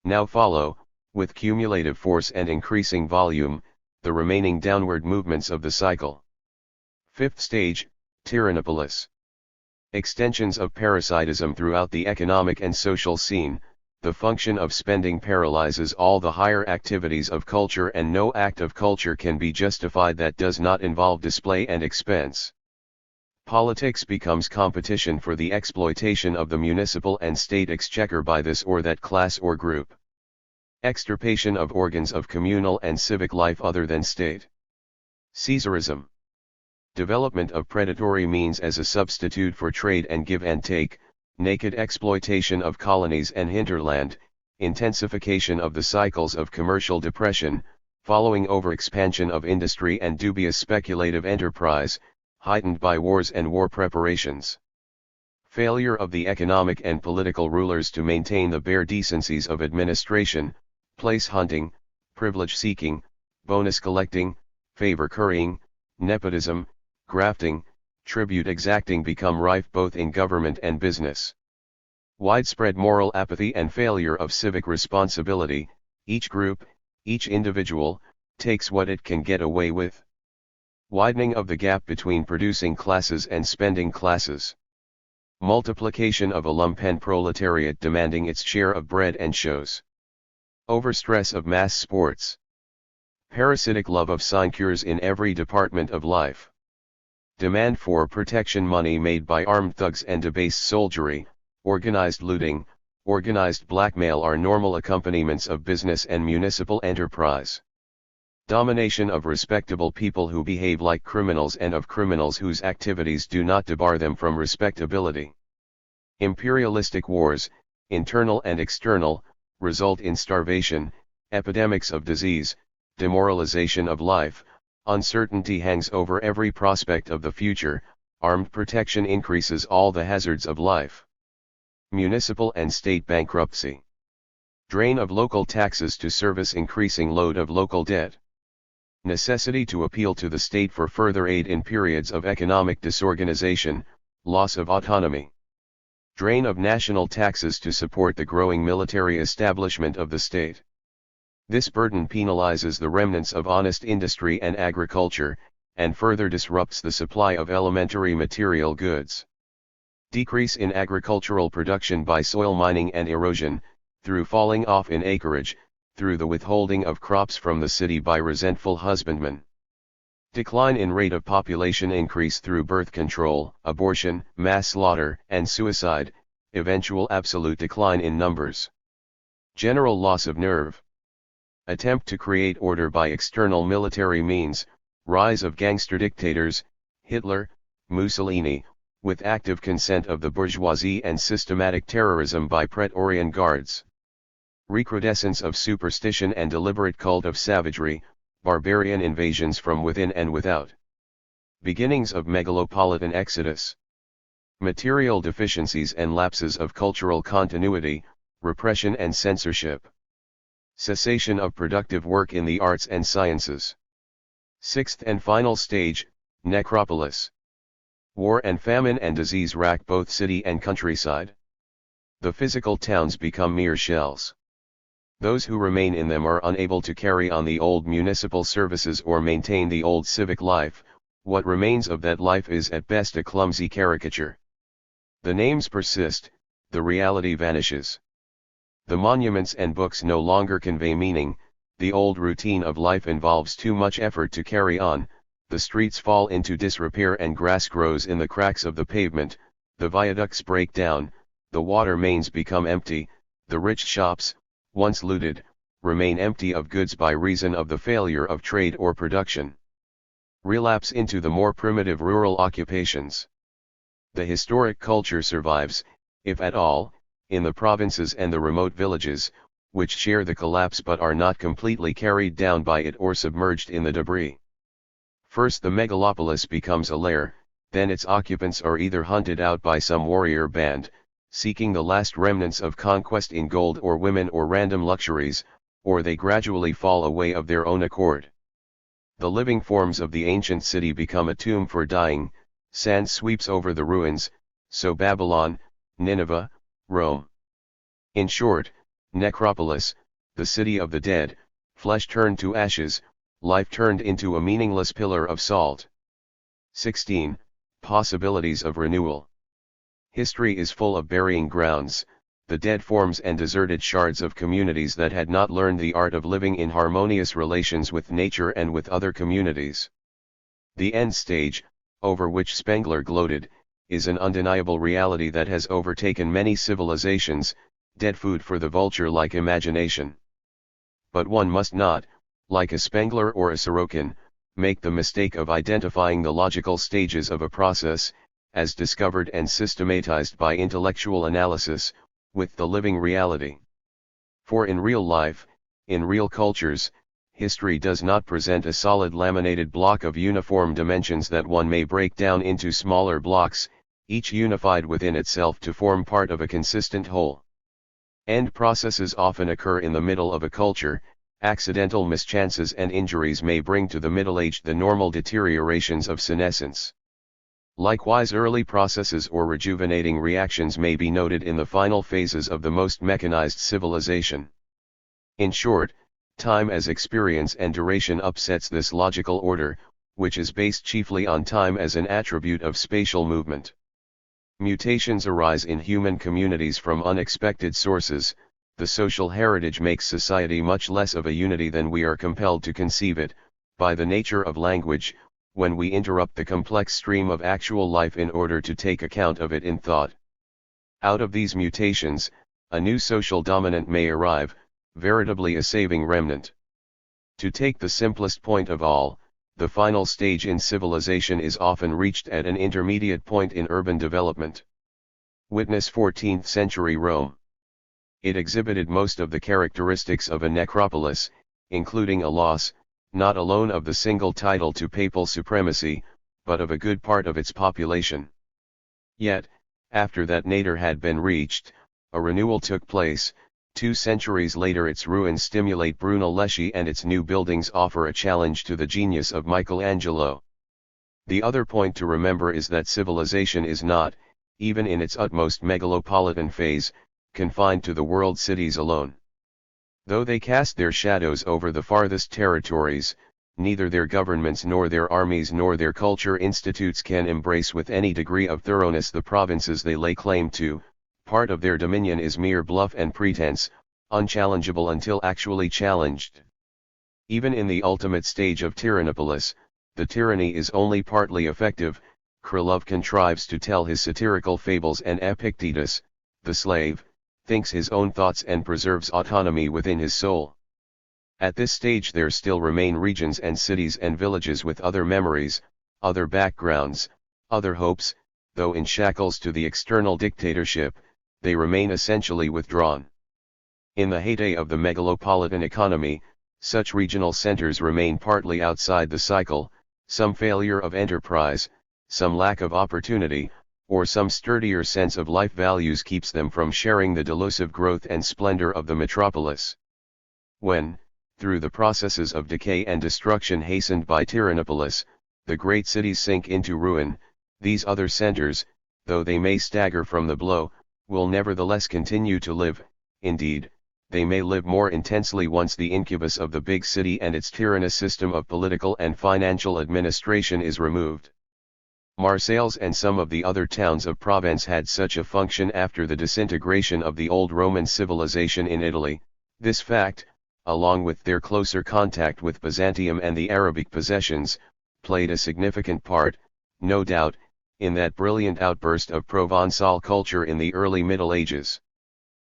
Now follow, with cumulative force and increasing volume, the remaining downward movements of the cycle. Fifth stage, Tyrannopolis. Extensions of parasitism throughout the economic and social scene. The function of spending paralyzes all the higher activities of culture, and no act of culture can be justified that does not involve display and expense. Politics becomes competition for the exploitation of the municipal and state exchequer by this or that class or group. Extirpation of organs of communal and civic life other than state. Caesarism. Development of predatory means as a substitute for trade and give and take, naked exploitation of colonies and hinterland, intensification of the cycles of commercial depression, following overexpansion of industry and dubious speculative enterprise, heightened by wars and war preparations. Failure of the economic and political rulers to maintain the bare decencies of administration, place hunting, privilege seeking, bonus collecting, favor currying, nepotism, grafting, tribute exacting become rife both in government and business. Widespread moral apathy and failure of civic responsibility, each group, each individual, takes what it can get away with. Widening of the gap between producing classes and spending classes. Multiplication of a lumpen proletariat demanding its share of bread and shows. Overstress of mass sports. Parasitic love of sinecures in every department of life. Demand for protection money made by armed thugs and debased soldiery, organized looting, organized blackmail are normal accompaniments of business and municipal enterprise. Domination of respectable people who behave like criminals and of criminals whose activities do not debar them from respectability. Imperialistic wars, internal and external, result in starvation, epidemics of disease, demoralization of life, uncertainty hangs over every prospect of the future, armed protection increases all the hazards of life. Municipal and state bankruptcy. Drain of local taxes to service increasing load of local debt. Necessity to appeal to the state for further aid in periods of economic disorganization, loss of autonomy. Drain of national taxes to support the growing military establishment of the state. This burden penalizes the remnants of honest industry and agriculture, and further disrupts the supply of elementary material goods. Decrease in agricultural production by soil mining and erosion, through falling off in acreage, through the withholding of crops from the city by resentful husbandmen. Decline in rate of population increase through birth control, abortion, mass slaughter, and suicide, eventual absolute decline in numbers. General loss of nerve. Attempt to create order by external military means, rise of gangster dictators, Hitler, Mussolini, with active consent of the bourgeoisie, and systematic terrorism by Praetorian guards. Recrudescence of superstition and deliberate cult of savagery, barbarian invasions from within and without. Beginnings of megalopolitan exodus. Material deficiencies and lapses of cultural continuity, repression and censorship. Cessation of productive work in the arts and sciences. Sixth and final stage, necropolis. War and famine and disease rack both city and countryside. The physical towns become mere shells. Those who remain in them are unable to carry on the old municipal services or maintain the old civic life. What remains of that life is at best a clumsy caricature. The names persist, the reality vanishes. The monuments and books no longer convey meaning, the old routine of life involves too much effort to carry on, the streets fall into disrepair and grass grows in the cracks of the pavement, the viaducts break down, the water mains become empty, the rich shops, once looted, remain empty of goods by reason of the failure of trade or production. Relapse into the more primitive rural occupations. The historic culture survives, if at all, in the provinces and the remote villages, which share the collapse but are not completely carried down by it or submerged in the debris. First the megalopolis becomes a lair, then its occupants are either hunted out by some warrior band, seeking the last remnants of conquest in gold or women or random luxuries, or they gradually fall away of their own accord. The living forms of the ancient city become a tomb for dying, sand sweeps over the ruins, so Babylon, Nineveh, Rome. In short, necropolis, the city of the dead, flesh turned to ashes, life turned into a meaningless pillar of salt. 16. Possibilities of renewal. History is full of burying grounds, the dead forms and deserted shards of communities that had not learned the art of living in harmonious relations with nature and with other communities. The end stage, over which Spengler gloated, is an undeniable reality that has overtaken many civilizations, dead food for the vulture-like imagination. But one must not, like a Spengler or a Sorokin, make the mistake of identifying the logical stages of a process, as discovered and systematized by intellectual analysis, with the living reality. For in real life, in real cultures, history does not present a solid laminated block of uniform dimensions that one may break down into smaller blocks, each unified within itself to form part of a consistent whole. End processes often occur in the middle of a culture. Accidental mischances and injuries may bring to the middle-aged the normal deteriorations of senescence. Likewise, early processes or rejuvenating reactions may be noted in the final phases of the most mechanized civilization. In short, time as experience and duration upsets this logical order, which is based chiefly on time as an attribute of spatial movement. Mutations arise in human communities from unexpected sources. The social heritage makes society much less of a unity than we are compelled to conceive it, by the nature of language, when we interrupt the complex stream of actual life in order to take account of it in thought. Out of these mutations, a new social dominant may arrive, veritably a saving remnant. To take the simplest point of all, the final stage in civilization is often reached at an intermediate point in urban development. Witness 14th century Rome. It exhibited most of the characteristics of a necropolis, including a loss, not alone of the single title to papal supremacy, but of a good part of its population. Yet, after that nadir had been reached, a renewal took place. 2 centuries later its ruins stimulate Brunelleschi and its new buildings offer a challenge to the genius of Michelangelo. The other point to remember is that civilization is not, even in its utmost megalopolitan phase, confined to the world cities alone. Though they cast their shadows over the farthest territories, neither their governments nor their armies nor their culture institutes can embrace with any degree of thoroughness the provinces they lay claim to. Part of their dominion is mere bluff and pretense, unchallengeable until actually challenged. Even in the ultimate stage of Tyrannopolis, the tyranny is only partly effective. Krylov contrives to tell his satirical fables and Epictetus, the slave, thinks his own thoughts and preserves autonomy within his soul. At this stage there still remain regions and cities and villages with other memories, other backgrounds, other hopes, though in shackles to the external dictatorship, they remain essentially withdrawn. In the heyday of the megalopolitan economy, such regional centers remain partly outside the cycle, some failure of enterprise, some lack of opportunity, or some sturdier sense of life values keeps them from sharing the delusive growth and splendor of the metropolis. When, through the processes of decay and destruction hastened by Tyrannopolis, the great cities sink into ruin, these other centers, though they may stagger from the blow, will nevertheless continue to live. Indeed, they may live more intensely once the incubus of the big city and its tyrannous system of political and financial administration is removed. Marseilles and some of the other towns of Provence had such a function after the disintegration of the old Roman civilization in Italy. This fact, along with their closer contact with Byzantium and the Arabic possessions, played a significant part, no doubt, in that brilliant outburst of Provençal culture in the early Middle Ages.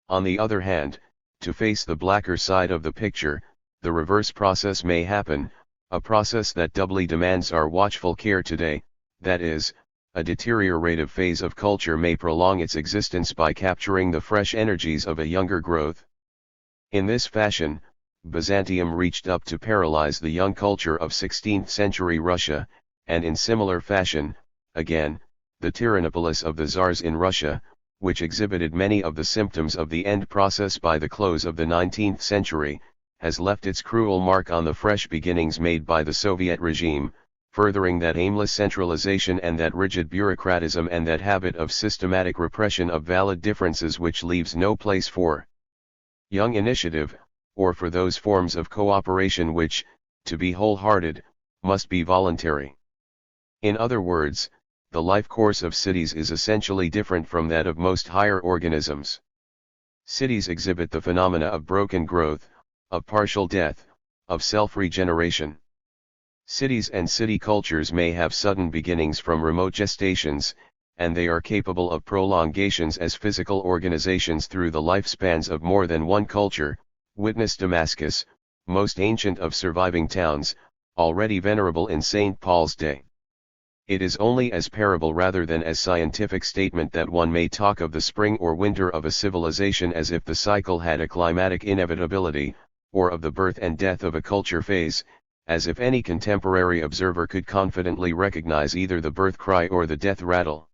On the other hand, to face the blacker side of the picture, the reverse process may happen, a process that doubly demands our watchful care today, that is, a deteriorative phase of culture may prolong its existence by capturing the fresh energies of a younger growth. In this fashion, Byzantium reached up to paralyze the young culture of 16th century Russia, and in similar fashion, again, the Tyrannopolis of the Tsars in Russia, which exhibited many of the symptoms of the end process by the close of the 19th century, has left its cruel mark on the fresh beginnings made by the Soviet regime, furthering that aimless centralization and that rigid bureaucratism and that habit of systematic repression of valid differences which leaves no place for young initiative, or for those forms of cooperation which, to be wholehearted, must be voluntary. In other words, the life course of cities is essentially different from that of most higher organisms. Cities exhibit the phenomena of broken growth, of partial death, of self-regeneration. Cities and city cultures may have sudden beginnings from remote gestations, and they are capable of prolongations as physical organizations through the lifespans of more than one culture. Witness Damascus, most ancient of surviving towns, already venerable in St. Paul's day. It is only as parable rather than as scientific statement that one may talk of the spring or winter of a civilization as if the cycle had a climatic inevitability, or of the birth and death of a culture phase, as if any contemporary observer could confidently recognize either the birth cry or the death rattle.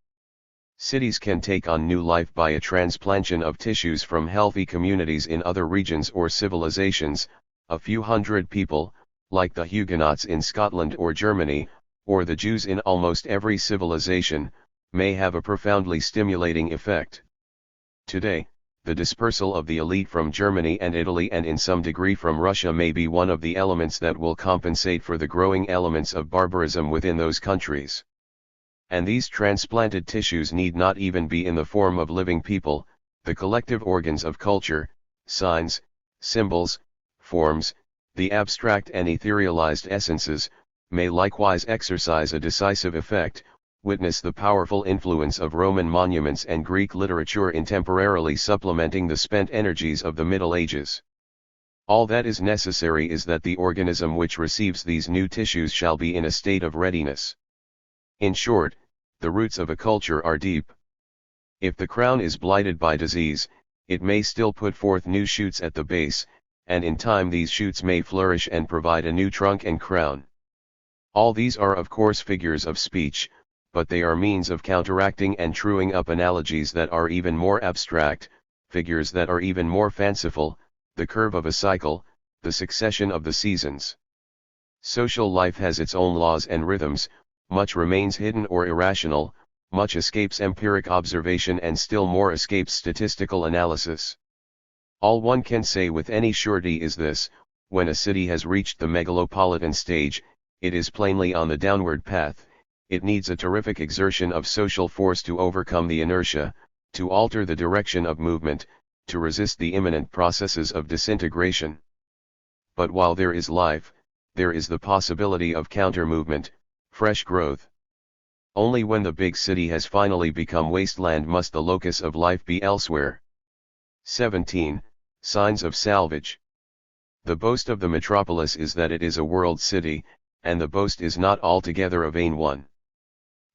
Cities can take on new life by a transplantation of tissues from healthy communities in other regions or civilizations. A few hundred people, like the Huguenots in Scotland or Germany, or the Jews in almost every civilization, may have a profoundly stimulating effect. Today, the dispersal of the elite from Germany and Italy and in some degree from Russia may be one of the elements that will compensate for the growing elements of barbarism within those countries. And these transplanted tissues need not even be in the form of living people. The collective organs of culture, signs, symbols, forms, the abstract and etherealized essences, may likewise exercise a decisive effect. Witness the powerful influence of Roman monuments and Greek literature in temporarily supplementing the spent energies of the Middle Ages. All that is necessary is that the organism which receives these new tissues shall be in a state of readiness. In short, the roots of a culture are deep. If the crown is blighted by disease, it may still put forth new shoots at the base, and in time these shoots may flourish and provide a new trunk and crown. All these are of course figures of speech, but they are means of counteracting and truing up analogies that are even more abstract, figures that are even more fanciful, the curve of a cycle, the succession of the seasons. Social life has its own laws and rhythms, much remains hidden or irrational, much escapes empiric observation and still more escapes statistical analysis. All one can say with any surety is this: when a city has reached the megalopolitan stage, it is plainly on the downward path. It needs a terrific exertion of social force to overcome the inertia, to alter the direction of movement, to resist the imminent processes of disintegration. But while there is life, there is the possibility of counter-movement, fresh growth. Only when the big city has finally become wasteland must the locus of life be elsewhere. 17. Signs of salvage. The boast of the metropolis is that it is a world city, and the boast is not altogether a vain one.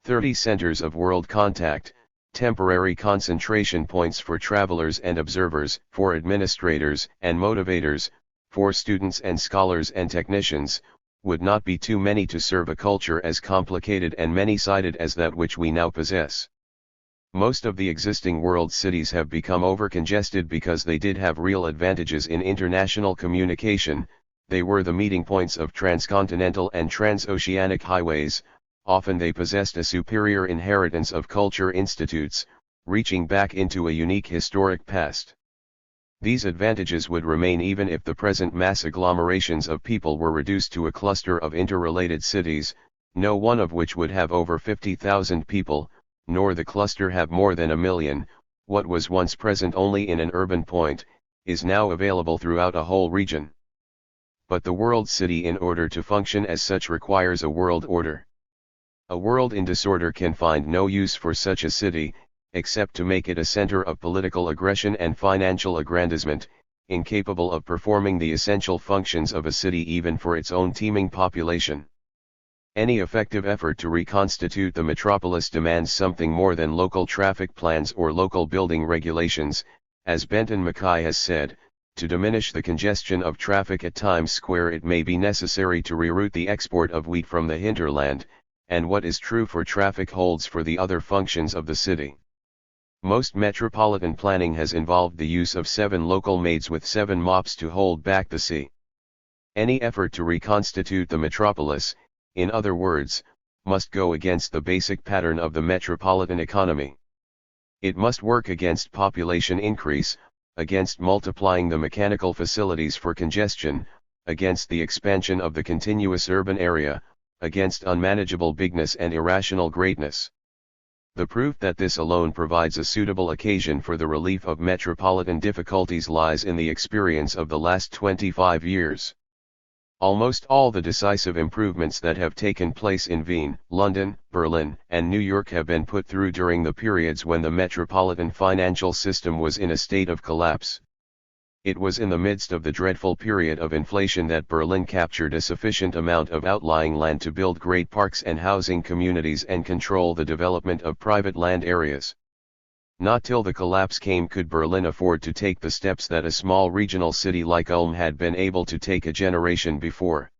30 centers of world contact, temporary concentration points for travelers and observers, for administrators and motivators, for students and scholars and technicians, would not be too many to serve a culture as complicated and many-sided as that which we now possess. Most of the existing world cities have become overcongested because they did have real advantages in international communication. They were the meeting points of transcontinental and transoceanic highways. Often they possessed a superior inheritance of culture institutes, reaching back into a unique historic past. These advantages would remain even if the present mass agglomerations of people were reduced to a cluster of interrelated cities, no one of which would have over 50,000 people, nor the cluster have more than 1 million. What was once present only in an urban point, is now available throughout a whole region. But the world city, in order to function as such, requires a world order. A world in disorder can find no use for such a city, except to make it a center of political aggression and financial aggrandizement, incapable of performing the essential functions of a city even for its own teeming population. Any effective effort to reconstitute the metropolis demands something more than local traffic plans or local building regulations. As Benton Mackay has said, to diminish the congestion of traffic at Times Square it may be necessary to reroute the export of wheat from the hinterland, and what is true for traffic holds for the other functions of the city. Most metropolitan planning has involved the use of 7 local maids with 7 mops to hold back the sea. Any effort to reconstitute the metropolis, in other words, must go against the basic pattern of the metropolitan economy. It must work against population increase, against multiplying the mechanical facilities for congestion, against the expansion of the continuous urban area, against unmanageable bigness and irrational greatness. The proof that this alone provides a suitable occasion for the relief of metropolitan difficulties lies in the experience of the last 25 years. Almost all the decisive improvements that have taken place in Wien, London, Berlin, and New York have been put through during the periods when the metropolitan financial system was in a state of collapse. It was in the midst of the dreadful period of inflation that Berlin captured a sufficient amount of outlying land to build great parks and housing communities and control the development of private land areas. Not till the collapse came could Berlin afford to take the steps that a small regional city like Ulm had been able to take a generation before.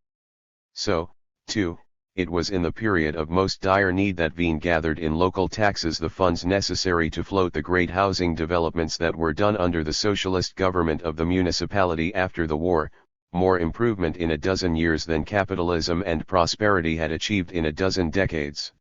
So, too, it was in the period of most dire need that Wien gathered in local taxes the funds necessary to float the great housing developments that were done under the socialist government of the municipality after the war, more improvement in a dozen years than capitalism and prosperity had achieved in a dozen decades.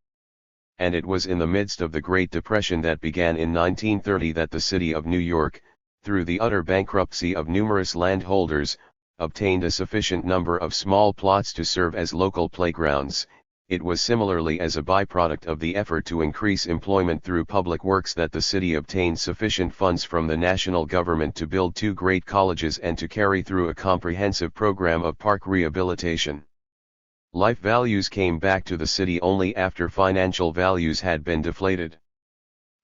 And it was in the midst of the Great Depression that began in 1930 that the city of New York, through the utter bankruptcy of numerous landholders, obtained a sufficient number of small plots to serve as local playgrounds. It was similarly as a byproduct of the effort to increase employment through public works that the city obtained sufficient funds from the national government to build 2 great colleges and to carry through a comprehensive program of park rehabilitation. Life values came back to the city only after financial values had been deflated.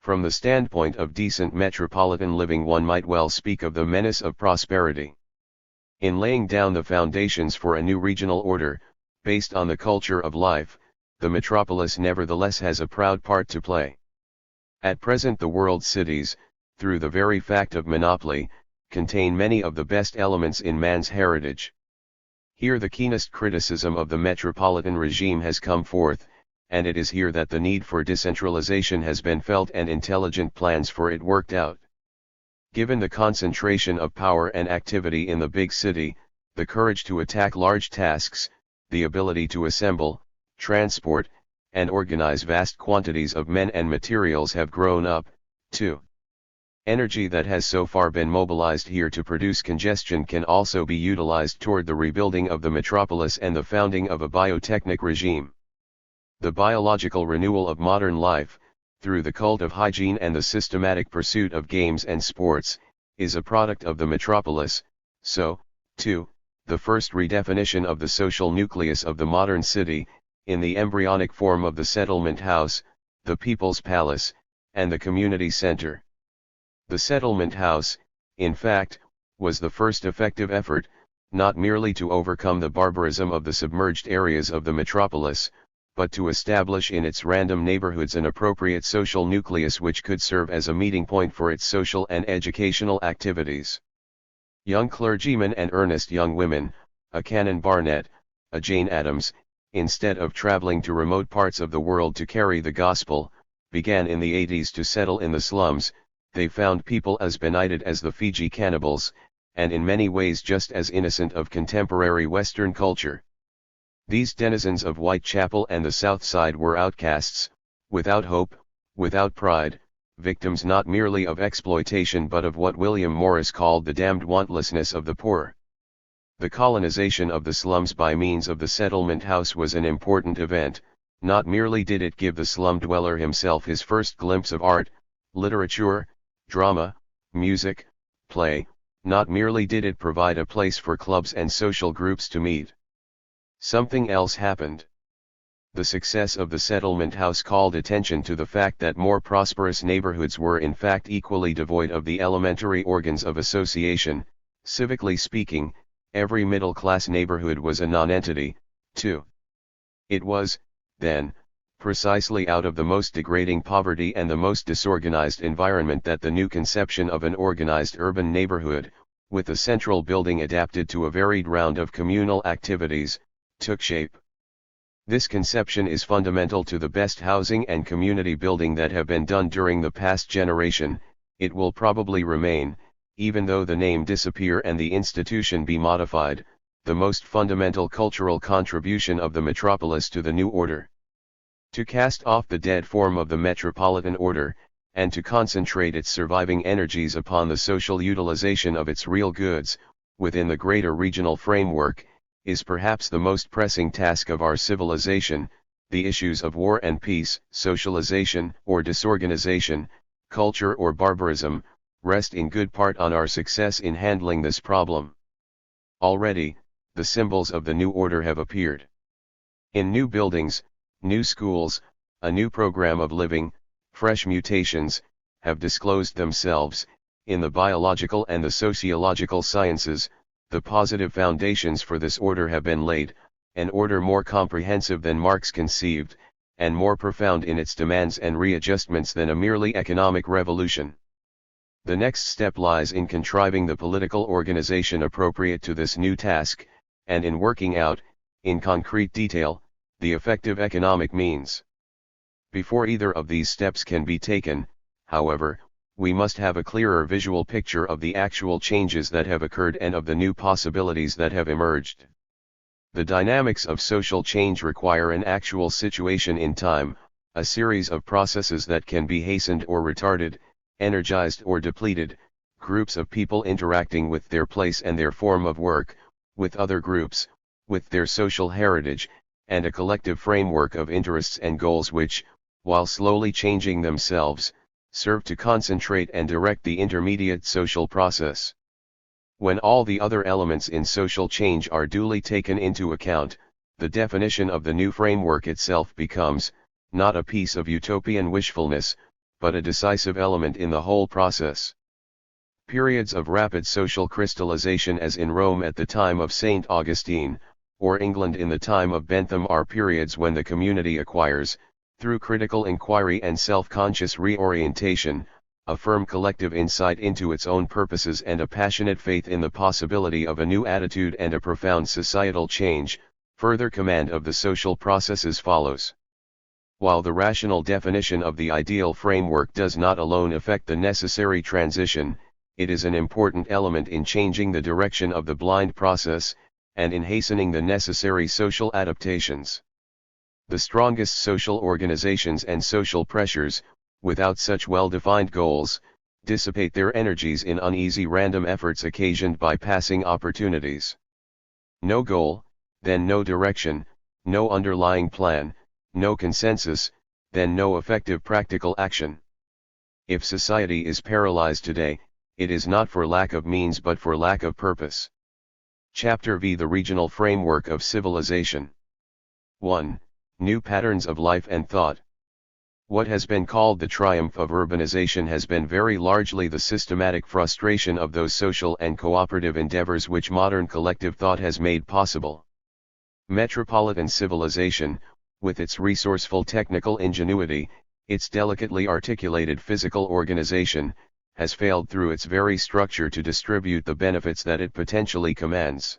From the standpoint of decent metropolitan living one might well speak of the menace of prosperity. In laying down the foundations for a new regional order, based on the culture of life, the metropolis nevertheless has a proud part to play. At present the world cities, through the very fact of monopoly, contain many of the best elements in man's heritage. Here the keenest criticism of the metropolitan regime has come forth, and it is here that the need for decentralization has been felt and intelligent plans for it worked out. Given the concentration of power and activity in the big city, the courage to attack large tasks, the ability to assemble, transport, and organize vast quantities of men and materials have grown up, too. Energy that has so far been mobilized here to produce congestion can also be utilized toward the rebuilding of the metropolis and the founding of a biotechnic regime. The biological renewal of modern life, through the cult of hygiene and the systematic pursuit of games and sports, is a product of the metropolis, so, too, the first redefinition of the social nucleus of the modern city, in the embryonic form of the settlement house, the people's palace, and the community center. The settlement house, in fact, was the first effective effort, not merely to overcome the barbarism of the submerged areas of the metropolis, but to establish in its random neighborhoods an appropriate social nucleus which could serve as a meeting point for its social and educational activities. Young clergymen and earnest young women, a Canon Barnett, a Jane Addams, instead of traveling to remote parts of the world to carry the gospel, began in the 80s to settle in the slums. They found people as benighted as the Fiji cannibals, and in many ways just as innocent of contemporary Western culture. These denizens of Whitechapel and the South Side were outcasts, without hope, without pride, victims not merely of exploitation but of what William Morris called the damned wantlessness of the poor. The colonization of the slums by means of the settlement house was an important event. Not merely did it give the slum dweller himself his first glimpse of art, literature, drama, music, play, not merely did it provide a place for clubs and social groups to meet. Something else happened. The success of the settlement house called attention to the fact that more prosperous neighborhoods were in fact equally devoid of the elementary organs of association. Civically speaking, every middle-class neighborhood was a nonentity, too. It was, then, precisely out of the most degrading poverty and the most disorganized environment that the new conception of an organized urban neighborhood, with a central building adapted to a varied round of communal activities, took shape. This conception is fundamental to the best housing and community building that have been done during the past generation. It will probably remain, even though the name disappear and the institution be modified, the most fundamental cultural contribution of the metropolis to the new order. To cast off the dead form of the metropolitan order, and to concentrate its surviving energies upon the social utilization of its real goods, within the greater regional framework, is perhaps the most pressing task of our civilization. The issues of war and peace, socialization or disorganization, culture or barbarism, rest in good part on our success in handling this problem. Already, the symbols of the new order have appeared. In new buildings, new schools, a new program of living, fresh mutations, have disclosed themselves. In the biological and the sociological sciences, the positive foundations for this order have been laid, an order more comprehensive than Marx conceived, and more profound in its demands and readjustments than a merely economic revolution. The next step lies in contriving the political organization appropriate to this new task, and in working out, in concrete detail, the effective economic means. Before either of these steps can be taken, however, we must have a clearer visual picture of the actual changes that have occurred and of the new possibilities that have emerged. The dynamics of social change require an actual situation in time, a series of processes that can be hastened or retarded, energized or depleted, groups of people interacting with their place and their form of work, with other groups, with their social heritage, and a collective framework of interests and goals which, while slowly changing themselves, serve to concentrate and direct the intermediate social process. When all the other elements in social change are duly taken into account, the definition of the new framework itself becomes, not a piece of utopian wishfulness, but a decisive element in the whole process. Periods of rapid social crystallization, as in Rome at the time of St. Augustine, or England in the time of Bentham, are periods when the community acquires, through critical inquiry and self-conscious reorientation, a firm collective insight into its own purposes and a passionate faith in the possibility of a new attitude and a profound societal change. Further command of the social processes follows. While the rational definition of the ideal framework does not alone effect the necessary transition, it is an important element in changing the direction of the blind process, and in hastening the necessary social adaptations. The strongest social organizations and social pressures, without such well-defined goals, dissipate their energies in uneasy random efforts occasioned by passing opportunities. No goal, then no direction, no underlying plan, no consensus, then no effective practical action. If society is paralyzed today, it is not for lack of means but for lack of purpose. Chapter V: The Regional Framework of Civilization. 1. New Patterns of Life and Thought. What has been called the triumph of urbanization has been very largely the systematic frustration of those social and cooperative endeavors which modern collective thought has made possible. Metropolitan civilization, with its resourceful technical ingenuity, its delicately articulated physical organization, has failed through its very structure to distribute the benefits that it potentially commands.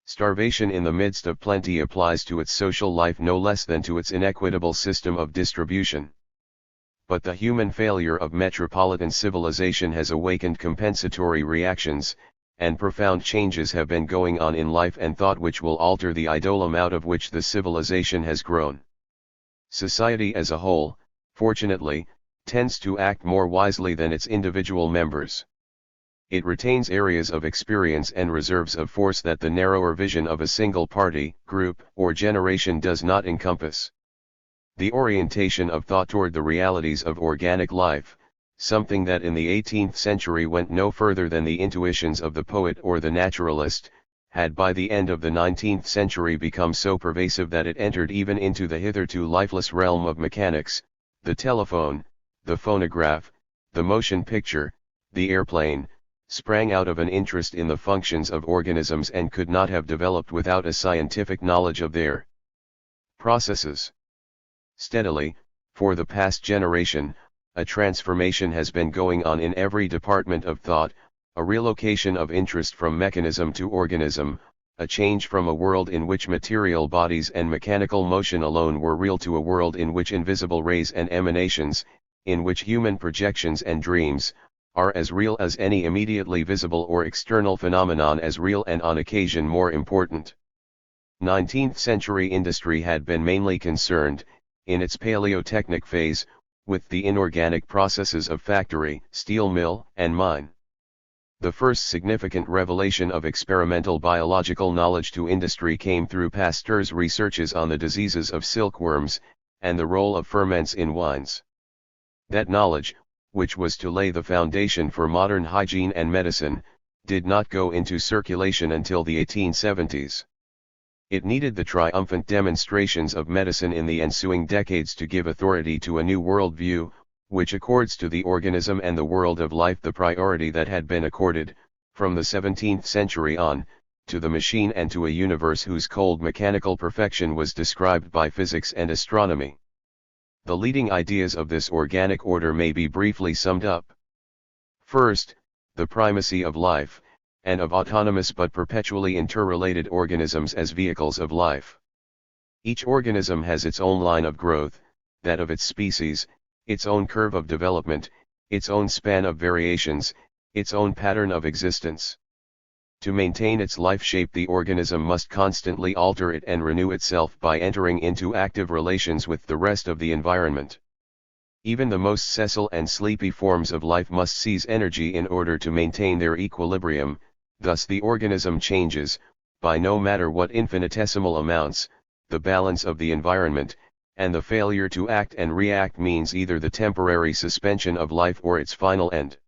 Starvation in the midst of plenty applies to its social life no less than to its inequitable system of distribution. But the human failure of metropolitan civilization has awakened compensatory reactions, and profound changes have been going on in life and thought which will alter the eidolon out of which the civilization has grown. Society as a whole, fortunately, tends to act more wisely than its individual members. It retains areas of experience and reserves of force that the narrower vision of a single party, group, or generation does not encompass. The orientation of thought toward the realities of organic life, something that in the 18th century went no further than the intuitions of the poet or the naturalist, had by the end of the 19th century become so pervasive that it entered even into the hitherto lifeless realm of mechanics. The telephone, the phonograph, the motion picture, the airplane, sprang out of an interest in the functions of organisms and could not have developed without a scientific knowledge of their processes. Steadily, for the past generation, a transformation has been going on in every department of thought, a relocation of interest from mechanism to organism, a change from a world in which material bodies and mechanical motion alone were real to a world in which invisible rays and emanations, in which human projections and dreams, are as real as any immediately visible or external phenomenon, as real and on occasion more important. 19th century industry had been mainly concerned, in its paleotechnic phase, with the inorganic processes of factory, steel mill, and mine. The first significant revelation of experimental biological knowledge to industry came through Pasteur's researches on the diseases of silkworms, and the role of ferments in wines. That knowledge, which was to lay the foundation for modern hygiene and medicine, did not go into circulation until the 1870s. It needed the triumphant demonstrations of medicine in the ensuing decades to give authority to a new worldview, which accords to the organism and the world of life the priority that had been accorded, from the 17th century on, to the machine and to a universe whose cold mechanical perfection was described by physics and astronomy. The leading ideas of this organic order may be briefly summed up. First, the primacy of life, and of autonomous but perpetually interrelated organisms as vehicles of life. Each organism has its own line of growth, that of its species, its own curve of development, its own span of variations, its own pattern of existence. To maintain its life shape, the organism must constantly alter it and renew itself by entering into active relations with the rest of the environment. Even the most sessile and sleepy forms of life must seize energy in order to maintain their equilibrium, thus the organism changes, by no matter what infinitesimal amounts, the balance of the environment, and the failure to act and react means either the temporary suspension of life or its final end.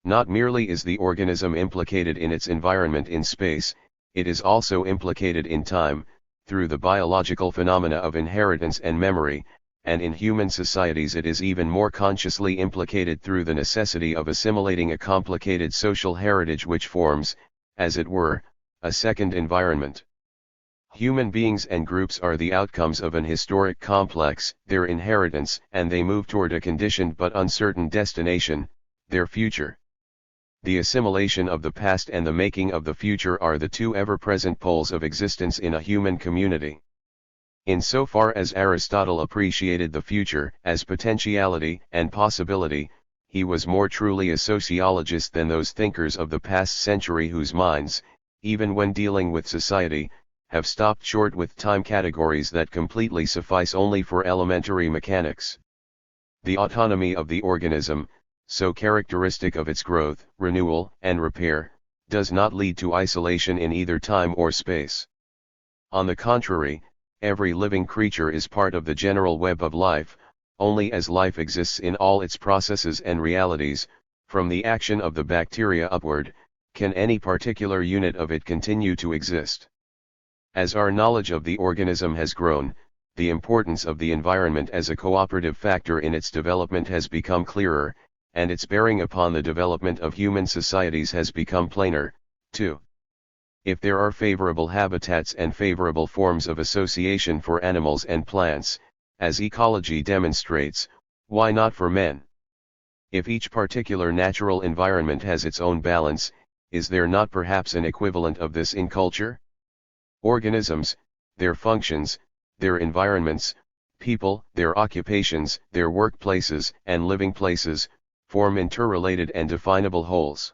Not merely is the organism implicated in its environment in space, it is also implicated in time, through the biological phenomena of inheritance and memory, and in human societies it is even more consciously implicated through the necessity of assimilating a complicated social heritage which forms, as it were, a second environment. Human beings and groups are the outcomes of an historic complex, their inheritance, and they move toward a conditioned but uncertain destination, their future. The assimilation of the past and the making of the future are the two ever-present poles of existence in a human community. Insofar as Aristotle appreciated the future as potentiality and possibility, he was more truly a sociologist than those thinkers of the past century whose minds, even when dealing with society, have stopped short with time categories that completely suffice only for elementary mechanics. The autonomy of the organism, so characteristic of its growth, renewal, and repair, does not lead to isolation in either time or space. On the contrary, every living creature is part of the general web of life. Only as life exists in all its processes and realities, from the action of the bacteria upward, can any particular unit of it continue to exist. As our knowledge of the organism has grown, the importance of the environment as a cooperative factor in its development has become clearer, and its bearing upon the development of human societies has become plainer, too. If there are favorable habitats and favorable forms of association for animals and plants, as ecology demonstrates, why not for men? If each particular natural environment has its own balance, is there not perhaps an equivalent of this in culture? Organisms, their functions, their environments, people, their occupations, their workplaces, and living places, form interrelated and definable wholes.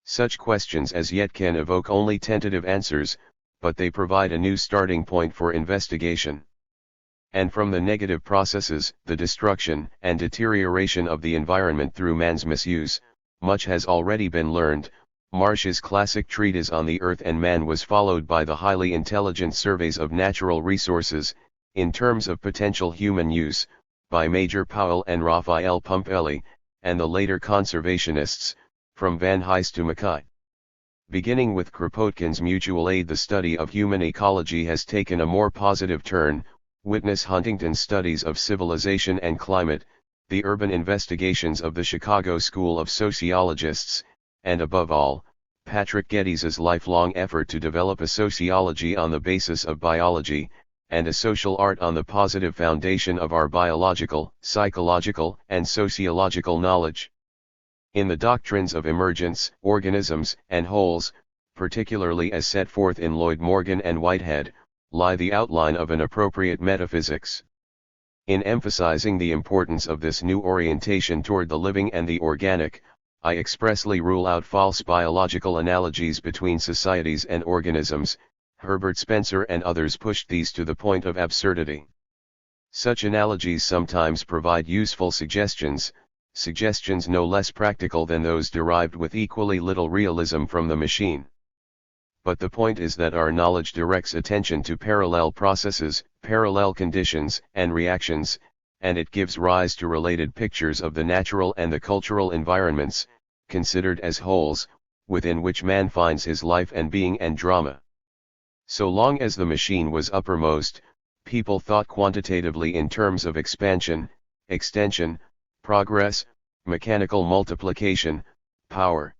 Such questions as yet can evoke only tentative answers, but they provide a new starting point for investigation. And from the negative processes, the destruction and deterioration of the environment through man's misuse, much has already been learned. Marsh's classic treatise on the Earth and Man was followed by the highly intelligent surveys of natural resources, in terms of potential human use, by Major Powell and Raphael Pumpelly, and the later conservationists, from Van Hise to Mackay. Beginning with Kropotkin's mutual aid, the study of human ecology has taken a more positive turn. Witness Huntington's studies of civilization and climate, the urban investigations of the Chicago School of Sociologists, and above all, Patrick Geddes' lifelong effort to develop a sociology on the basis of biology, and a social art on the positive foundation of our biological, psychological, and sociological knowledge. In the doctrines of emergence, organisms, and wholes, particularly as set forth in Lloyd Morgan and Whitehead, lie the outline of an appropriate metaphysics. In emphasizing the importance of this new orientation toward the living and the organic, I expressly rule out false biological analogies between societies and organisms. Herbert Spencer and others pushed these to the point of absurdity. Such analogies sometimes provide useful suggestions no less practical than those derived with equally little realism from the machine. But the point is that our knowledge directs attention to parallel processes, parallel conditions and reactions, and it gives rise to related pictures of the natural and the cultural environments, considered as wholes, within which man finds his life and being and drama. So long as the machine was uppermost, people thought quantitatively in terms of expansion, extension, progress, mechanical multiplication, power.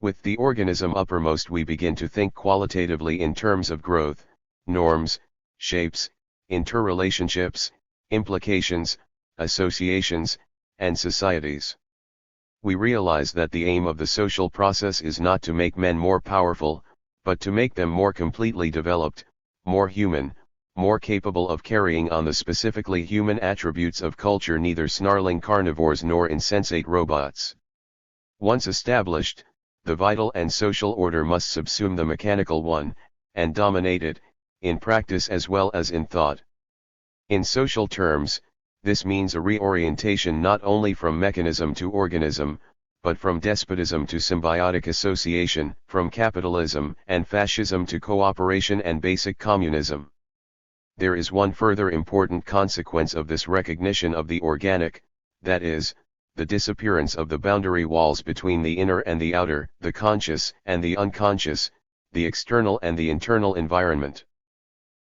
With the organism uppermost, we begin to think qualitatively in terms of growth, norms, shapes, interrelationships, implications, associations, and societies. We realize that the aim of the social process is not to make men more powerful, but to make them more completely developed, more human, more capable of carrying on the specifically human attributes of culture, neither snarling carnivores nor insensate robots. Once established, the vital and social order must subsume the mechanical one, and dominate it, in practice as well as in thought. In social terms, this means a reorientation not only from mechanism to organism, but from despotism to symbiotic association, from capitalism and fascism to cooperation and basic communism. There is one further important consequence of this recognition of the organic, that is, the disappearance of the boundary walls between the inner and the outer, the conscious and the unconscious, the external and the internal environment.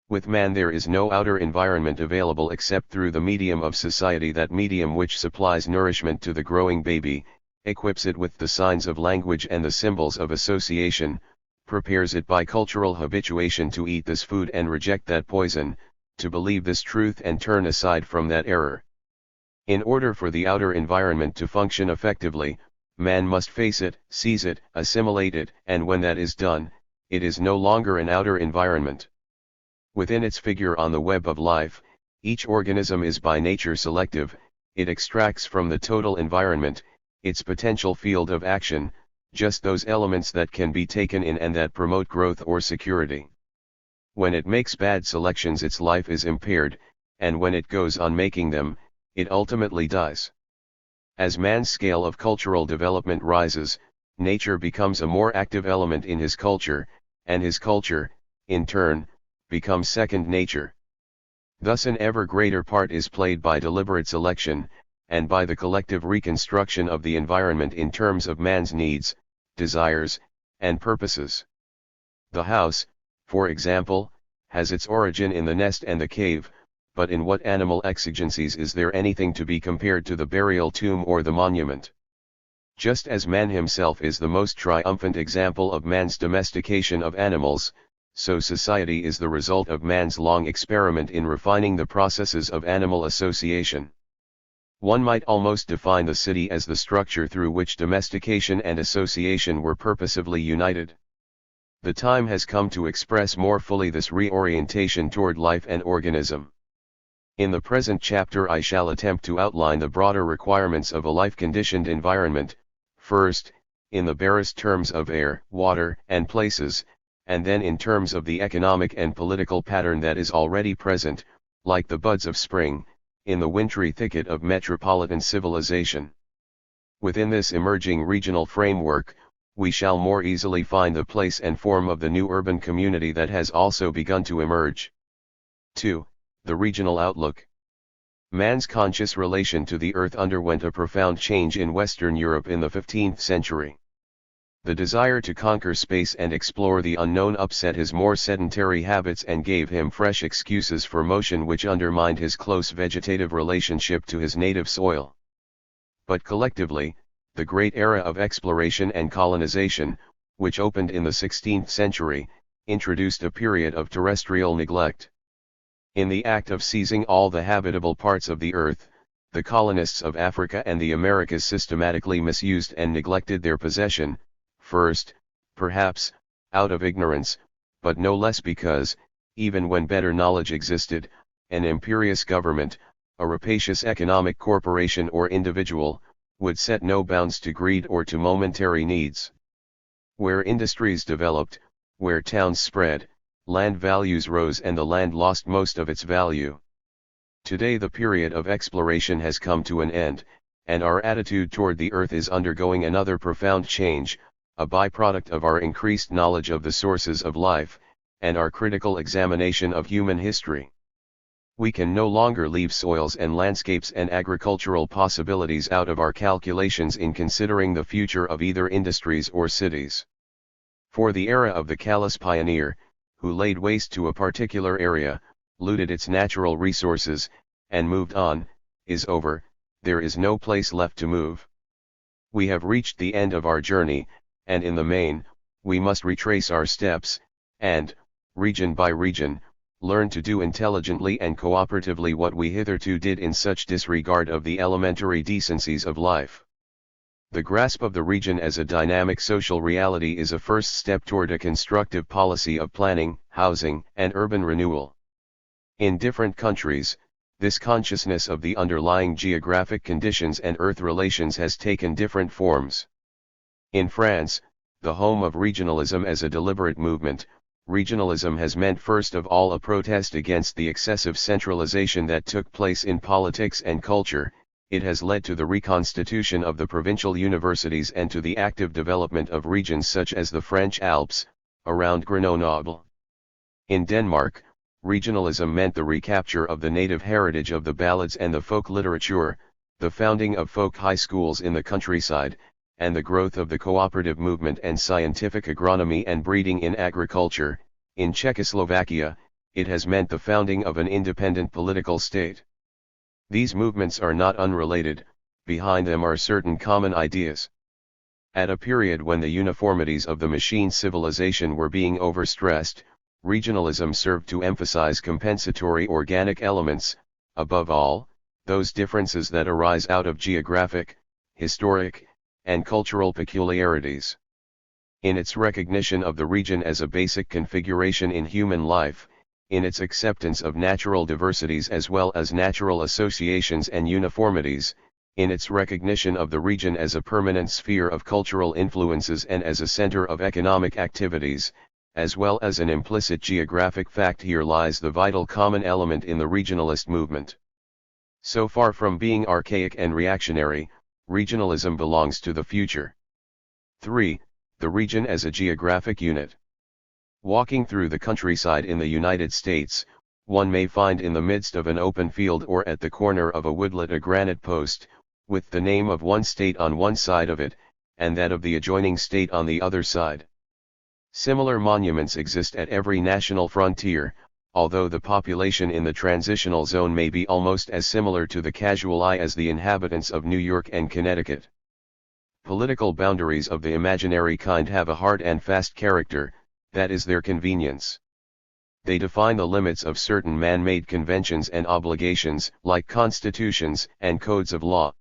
With man there is no outer environment available except through the medium of society, that medium which supplies nourishment to the growing baby, equips it with the signs of language and the symbols of association, prepares it by cultural habituation to eat this food and reject that poison, to believe this truth and turn aside from that error. In order for the outer environment to function effectively, man must face it, seize it, assimilate it, and when that is done, it is no longer an outer environment. Within its figure on the web of life, each organism is by nature selective. It extracts from the total environment, its potential field of action, just those elements that can be taken in and that promote growth or security. When it makes bad selections, its life is impaired, and when it goes on making them, it ultimately dies. As man's scale of cultural development rises, nature becomes a more active element in his culture, and his culture, in turn, becomes second nature. Thus an ever greater part is played by deliberate selection, and by the collective reconstruction of the environment in terms of man's needs, desires, and purposes. The house, for example, has its origin in the nest and the cave, but in what animal exigencies is there anything to be compared to the burial tomb or the monument? Just as man himself is the most triumphant example of man's domestication of animals, so society is the result of man's long experiment in refining the processes of animal association. One might almost define the city as the structure through which domestication and association were purposively united. The time has come to express more fully this reorientation toward life and organism. In the present chapter I shall attempt to outline the broader requirements of a life-conditioned environment, first, in the barest terms of air, water, and places, and then in terms of the economic and political pattern that is already present, like the buds of spring, in the wintry thicket of metropolitan civilization. Within this emerging regional framework, we shall more easily find the place and form of the new urban community that has also begun to emerge. 2. The regional outlook. Man's conscious relation to the earth underwent a profound change in Western Europe in the 15th century. The desire to conquer space and explore the unknown upset his more sedentary habits and gave him fresh excuses for motion which undermined his close vegetative relationship to his native soil. But collectively, the great era of exploration and colonization, which opened in the 16th century, introduced a period of terrestrial neglect. In the act of seizing all the habitable parts of the earth, the colonists of Africa and the Americas systematically misused and neglected their possession, first, perhaps, out of ignorance, but no less because, even when better knowledge existed, an imperious government, a rapacious economic corporation or individual, would set no bounds to greed or to momentary needs. Where industries developed, where towns spread, land values rose and the land lost most of its value. Today the period of exploration has come to an end, and our attitude toward the earth is undergoing another profound change, a byproduct of our increased knowledge of the sources of life, and our critical examination of human history. We can no longer leave soils and landscapes and agricultural possibilities out of our calculations in considering the future of either industries or cities. For the era of the callous pioneer, who laid waste to a particular area, looted its natural resources, and moved on, is over. There is no place left to move. We have reached the end of our journey, and in the main, we must retrace our steps, and, region by region, learn to do intelligently and cooperatively what we hitherto did in such disregard of the elementary decencies of life. The grasp of the region as a dynamic social reality is a first step toward a constructive policy of planning, housing, and urban renewal. In different countries, this consciousness of the underlying geographic conditions and earth relations has taken different forms. In France, the home of regionalism as a deliberate movement, regionalism has meant first of all a protest against the excessive centralization that took place in politics and culture. It has led to the reconstitution of the provincial universities and to the active development of regions such as the French Alps, around Grenoble. In Denmark, regionalism meant the recapture of the native heritage of the ballads and the folk literature, the founding of folk high schools in the countryside, and the growth of the cooperative movement and scientific agronomy and breeding in agriculture. In Czechoslovakia, it has meant the founding of an independent political state. These movements are not unrelated, behind them are certain common ideas. At a period when the uniformities of the machine civilization were being overstressed, regionalism served to emphasize compensatory organic elements, above all, those differences that arise out of geographic, historic, and cultural peculiarities. In its recognition of the region as a basic configuration in human life, in its acceptance of natural diversities as well as natural associations and uniformities, in its recognition of the region as a permanent sphere of cultural influences and as a center of economic activities, as well as an implicit geographic fact, here lies the vital common element in the regionalist movement. So far from being archaic and reactionary, regionalism belongs to the future. 3. The region as a geographic unit. Walking through the countryside in the United States, one may find in the midst of an open field or at the corner of a woodlet a granite post, with the name of one state on one side of it, and that of the adjoining state on the other side. Similar monuments exist at every national frontier, although the population in the transitional zone may be almost as similar to the casual eye as the inhabitants of New York and Connecticut. Political boundaries of the imaginary kind have a hard and fast character, that is their convenience. They define the limits of certain man-made conventions and obligations, like constitutions and codes of law.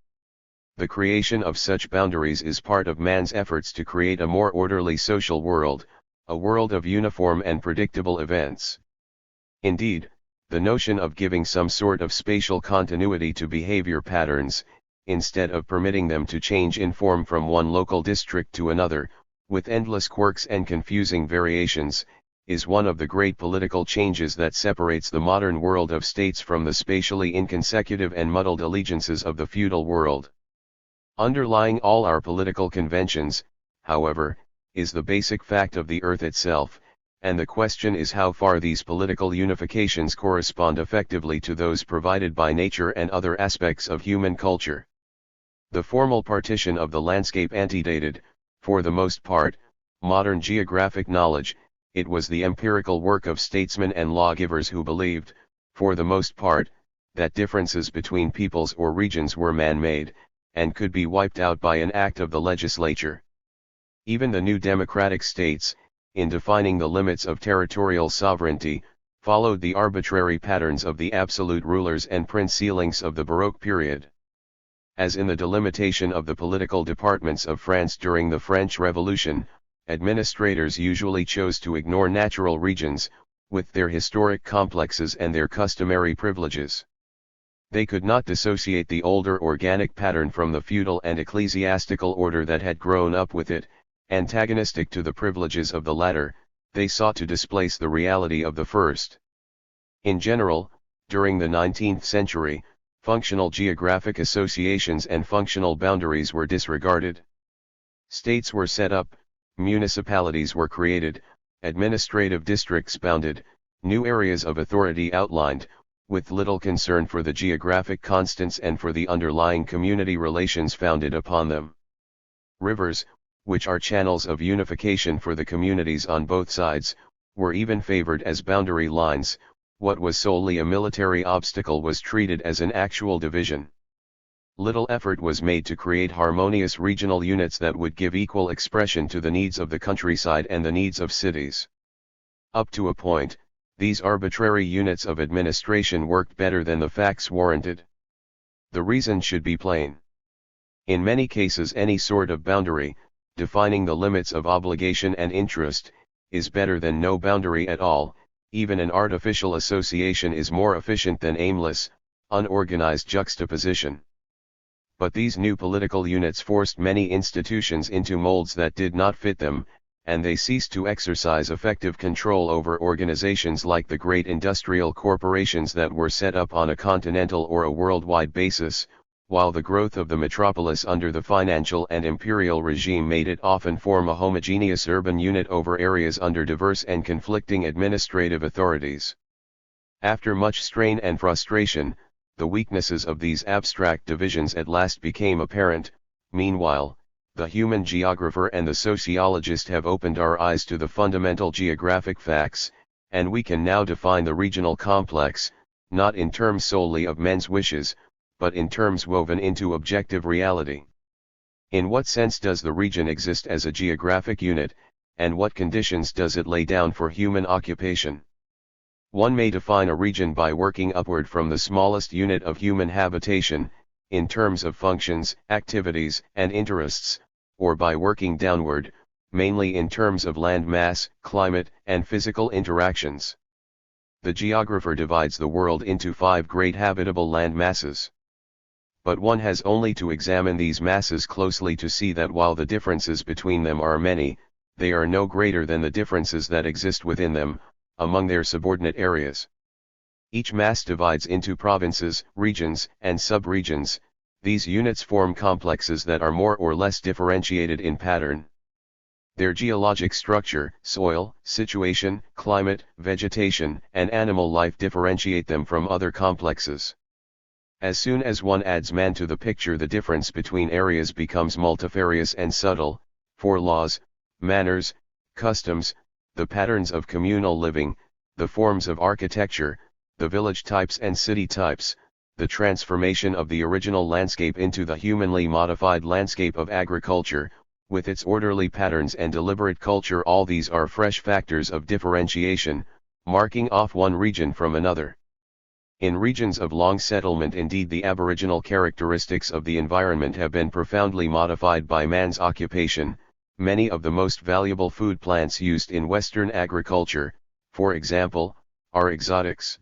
The creation of such boundaries is part of man's efforts to create a more orderly social world, a world of uniform and predictable events. Indeed, the notion of giving some sort of spatial continuity to behavior patterns, instead of permitting them to change in form from one local district to another, with endless quirks and confusing variations, is one of the great political changes that separates the modern world of states from the spatially inconsecutive and muddled allegiances of the feudal world. Underlying all our political conventions, however, is the basic fact of the earth itself, and the question is how far these political unifications correspond effectively to those provided by nature and other aspects of human culture. The formal partition of the landscape antedated, for the most part, modern geographic knowledge. It was the empirical work of statesmen and lawgivers who believed, for the most part, that differences between peoples or regions were man-made, and could be wiped out by an act of the legislature. Even the new democratic states, in defining the limits of territorial sovereignty, followed the arbitrary patterns of the absolute rulers and prince-sealings of the Baroque period. As in the delimitation of the political departments of France during the French Revolution, administrators usually chose to ignore natural regions, with their historic complexes and their customary privileges. They could not dissociate the older organic pattern from the feudal and ecclesiastical order that had grown up with it. Antagonistic to the privileges of the latter, they sought to displace the reality of the first. In general, during the 19th century, functional geographic associations and functional boundaries were disregarded. States were set up, municipalities were created, administrative districts bounded, new areas of authority outlined, with little concern for the geographic constants and for the underlying community relations founded upon them. Rivers, which are channels of unification for the communities on both sides, were even favored as boundary lines. What was solely a military obstacle was treated as an actual division. Little effort was made to create harmonious regional units that would give equal expression to the needs of the countryside and the needs of cities. Up to a point, these arbitrary units of administration worked better than the facts warranted. The reason should be plain. In many cases, any sort of boundary, defining the limits of obligation and interest, is better than no boundary at all. Even an artificial association is more efficient than aimless, unorganized juxtaposition. But these new political units forced many institutions into molds that did not fit them, and they ceased to exercise effective control over organizations like the great industrial corporations that were set up on a continental or a worldwide basis, while the growth of the metropolis under the financial and imperial regime made it often form a homogeneous urban unit over areas under diverse and conflicting administrative authorities. After much strain and frustration, the weaknesses of these abstract divisions at last became apparent. Meanwhile, the human geographer and the sociologist have opened our eyes to the fundamental geographic facts, and we can now define the regional complex, not in terms solely of men's wishes, but in terms woven into objective reality. In what sense does the region exist as a geographic unit, and what conditions does it lay down for human occupation? One may define a region by working upward from the smallest unit of human habitation, in terms of functions, activities, and interests, or by working downward, mainly in terms of land mass, climate, and physical interactions. The geographer divides the world into 5 great habitable land masses. But one has only to examine these masses closely to see that while the differences between them are many, they are no greater than the differences that exist within them, among their subordinate areas. Each mass divides into provinces, regions, and sub-regions. These units form complexes that are more or less differentiated in pattern. Their geologic structure, soil, situation, climate, vegetation, and animal life differentiate them from other complexes. As soon as one adds man to the picture, the difference between areas becomes multifarious and subtle, for laws, manners, customs, the patterns of communal living, the forms of architecture, the village types and city types, the transformation of the original landscape into the humanly modified landscape of agriculture, with its orderly patterns and deliberate culture, all these are fresh factors of differentiation, marking off one region from another. In regions of long settlement, indeed, the aboriginal characteristics of the environment have been profoundly modified by man's occupation. Many of the most valuable food plants used in Western agriculture, for example, are exotics.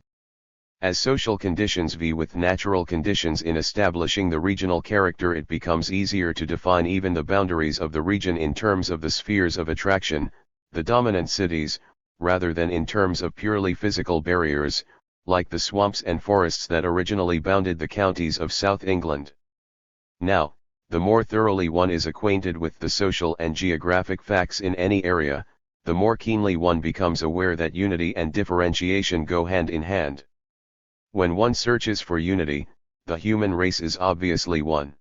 As social conditions vie with natural conditions in establishing the regional character, it becomes easier to define even the boundaries of the region in terms of the spheres of attraction, the dominant cities, rather than in terms of purely physical barriers, like the swamps and forests that originally bounded the counties of South England. Now, the more thoroughly one is acquainted with the social and geographic facts in any area, the more keenly one becomes aware that unity and differentiation go hand in hand. When one searches for unity, the human race is obviously one.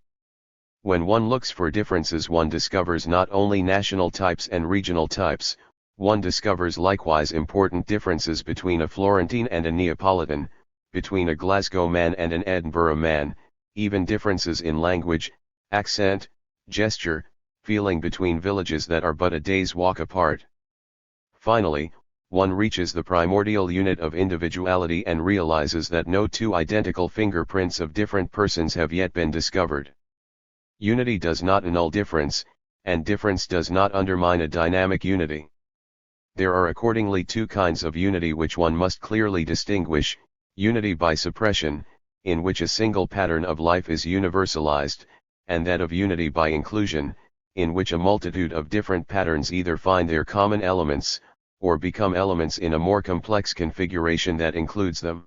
When one looks for differences, one discovers not only national types and regional types, one discovers likewise important differences between a Florentine and a Neapolitan, between a Glasgow man and an Edinburgh man, even differences in language, accent, gesture, feeling between villages that are but a day's walk apart. Finally, one reaches the primordial unit of individuality and realizes that no 2 identical fingerprints of different persons have yet been discovered. Unity does not annul difference, and difference does not undermine a dynamic unity. There are accordingly 2 kinds of unity which one must clearly distinguish: unity by suppression, in which a single pattern of life is universalized, and that of unity by inclusion, in which a multitude of different patterns either find their common elements, or become elements in a more complex configuration that includes them.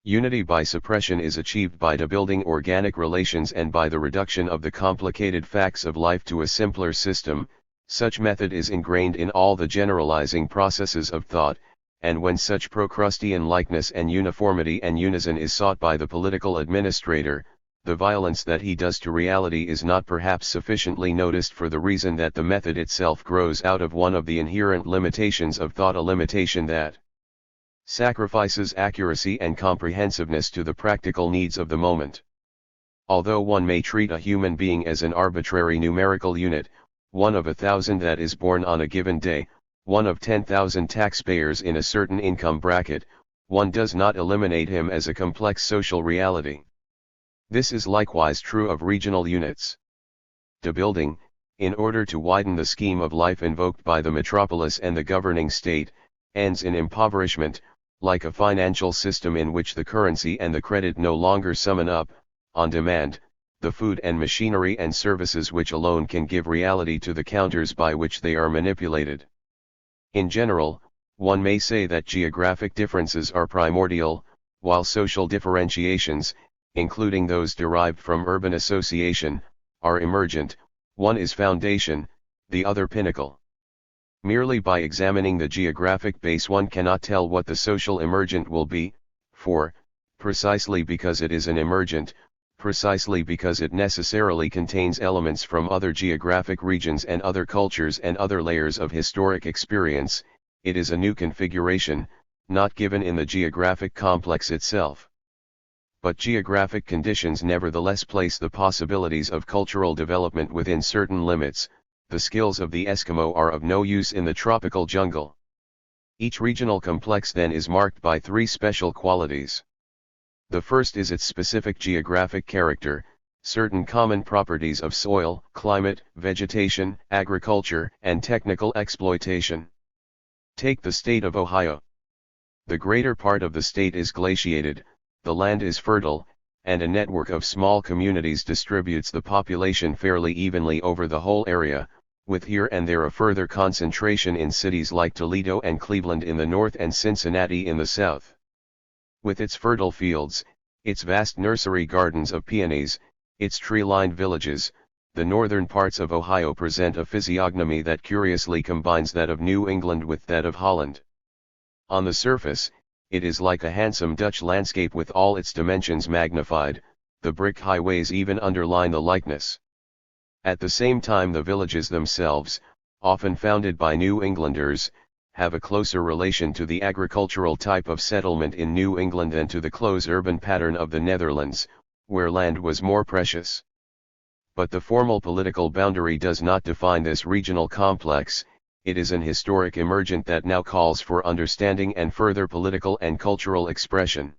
Unity by suppression is achieved by debuilding organic relations and by the reduction of the complicated facts of life to a simpler system. Such method is ingrained in all the generalizing processes of thought, and when such Procrustean likeness and uniformity and unison is sought by the political administrator, the violence that he does to reality is not perhaps sufficiently noticed, for the reason that the method itself grows out of one of the inherent limitations of thought, a limitation that sacrifices accuracy and comprehensiveness to the practical needs of the moment. Although one may treat a human being as an arbitrary numerical unit, one of 1,000 that is born on a given day, one of 10,000 taxpayers in a certain income bracket, one does not eliminate him as a complex social reality. This is likewise true of regional units. Debuilding, in order to widen the scheme of life invoked by the metropolis and the governing state, ends in impoverishment, like a financial system in which the currency and the credit no longer summon up, on demand, the food and machinery and services which alone can give reality to the counters by which they are manipulated. In general, one may say that geographic differences are primordial, while social differentiations, including those derived from urban association, are emergent. One is foundation, the other pinnacle. Merely by examining the geographic base one cannot tell what the social emergent will be, for, precisely because it is an emergent, precisely because it necessarily contains elements from other geographic regions and other cultures and other layers of historic experience, it is a new configuration, not given in the geographic complex itself. But geographic conditions nevertheless place the possibilities of cultural development within certain limits. The skills of the Eskimo are of no use in the tropical jungle. Each regional complex then is marked by three special qualities. The first is its specific geographic character, certain common properties of soil, climate, vegetation, agriculture, and technical exploitation. Take the state of Ohio. The greater part of the state is glaciated, the land is fertile, and a network of small communities distributes the population fairly evenly over the whole area, with here and there a further concentration in cities like Toledo and Cleveland in the north and Cincinnati in the south. With its fertile fields, its vast nursery gardens of peonies, its tree-lined villages, the northern parts of Ohio present a physiognomy that curiously combines that of New England with that of Holland. On the surface, it is like a handsome Dutch landscape with all its dimensions magnified, the brick highways even underline the likeness. At the same time the villages themselves, often founded by New Englanders, have a closer relation to the agricultural type of settlement in New England than to the close urban pattern of the Netherlands, where land was more precious. But the formal political boundary does not define this regional complex, it is an historic emergent that now calls for understanding and further political and cultural expression.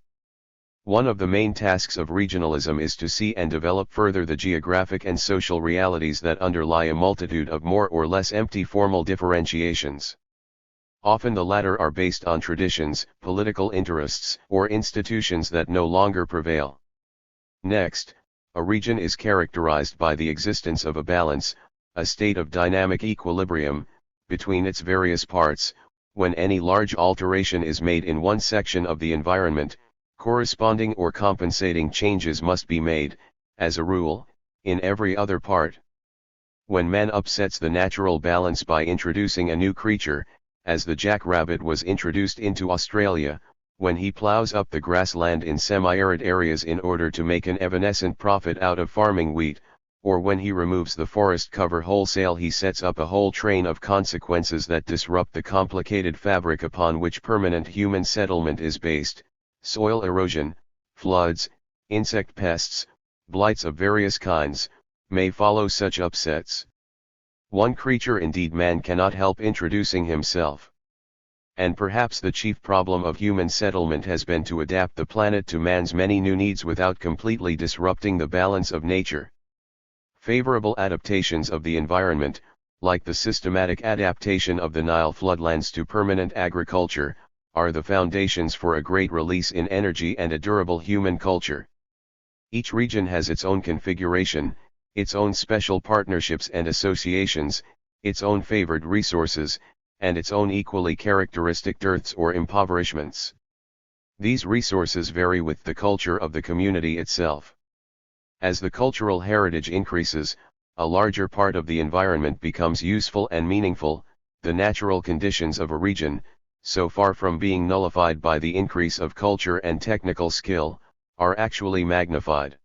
One of the main tasks of regionalism is to see and develop further the geographic and social realities that underlie a multitude of more or less empty formal differentiations. Often the latter are based on traditions, political interests, or institutions that no longer prevail. Next, a region is characterized by the existence of a balance, a state of dynamic equilibrium, between its various parts. When any large alteration is made in one section of the environment, corresponding or compensating changes must be made, as a rule, in every other part. When man upsets the natural balance by introducing a new creature, as the jackrabbit was introduced into Australia, when he plows up the grassland in semi-arid areas in order to make an evanescent profit out of farming wheat, or when he removes the forest cover wholesale, he sets up a whole train of consequences that disrupt the complicated fabric upon which permanent human settlement is based. Soil erosion, floods, insect pests, blights of various kinds, may follow such upsets. One creature, indeed man, cannot help introducing himself. And perhaps the chief problem of human settlement has been to adapt the planet to man's many new needs without completely disrupting the balance of nature. Favorable adaptations of the environment, like the systematic adaptation of the Nile floodlands to permanent agriculture, are the foundations for a great release in energy and a durable human culture. Each region has its own configuration, its own special partnerships and associations, its own favored resources, and its own equally characteristic dearths or impoverishments. These resources vary with the culture of the community itself. As the cultural heritage increases, a larger part of the environment becomes useful and meaningful. The natural conditions of a region, so far from being nullified by the increase of culture and technical skill, are actually magnified.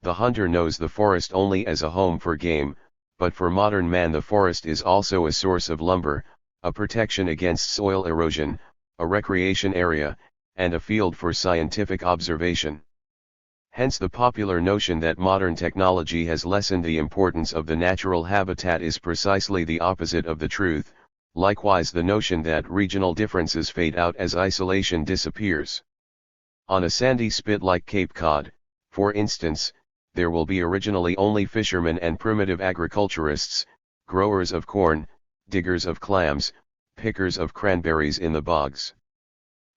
The hunter knows the forest only as a home for game, but for modern man the forest is also a source of lumber, a protection against soil erosion, a recreation area, and a field for scientific observation. Hence the popular notion that modern technology has lessened the importance of the natural habitat is precisely the opposite of the truth. Likewise, the notion that regional differences fade out as isolation disappears. On a sandy spit like Cape Cod, for instance, there will be originally only fishermen and primitive agriculturists, growers of corn, diggers of clams, pickers of cranberries in the bogs.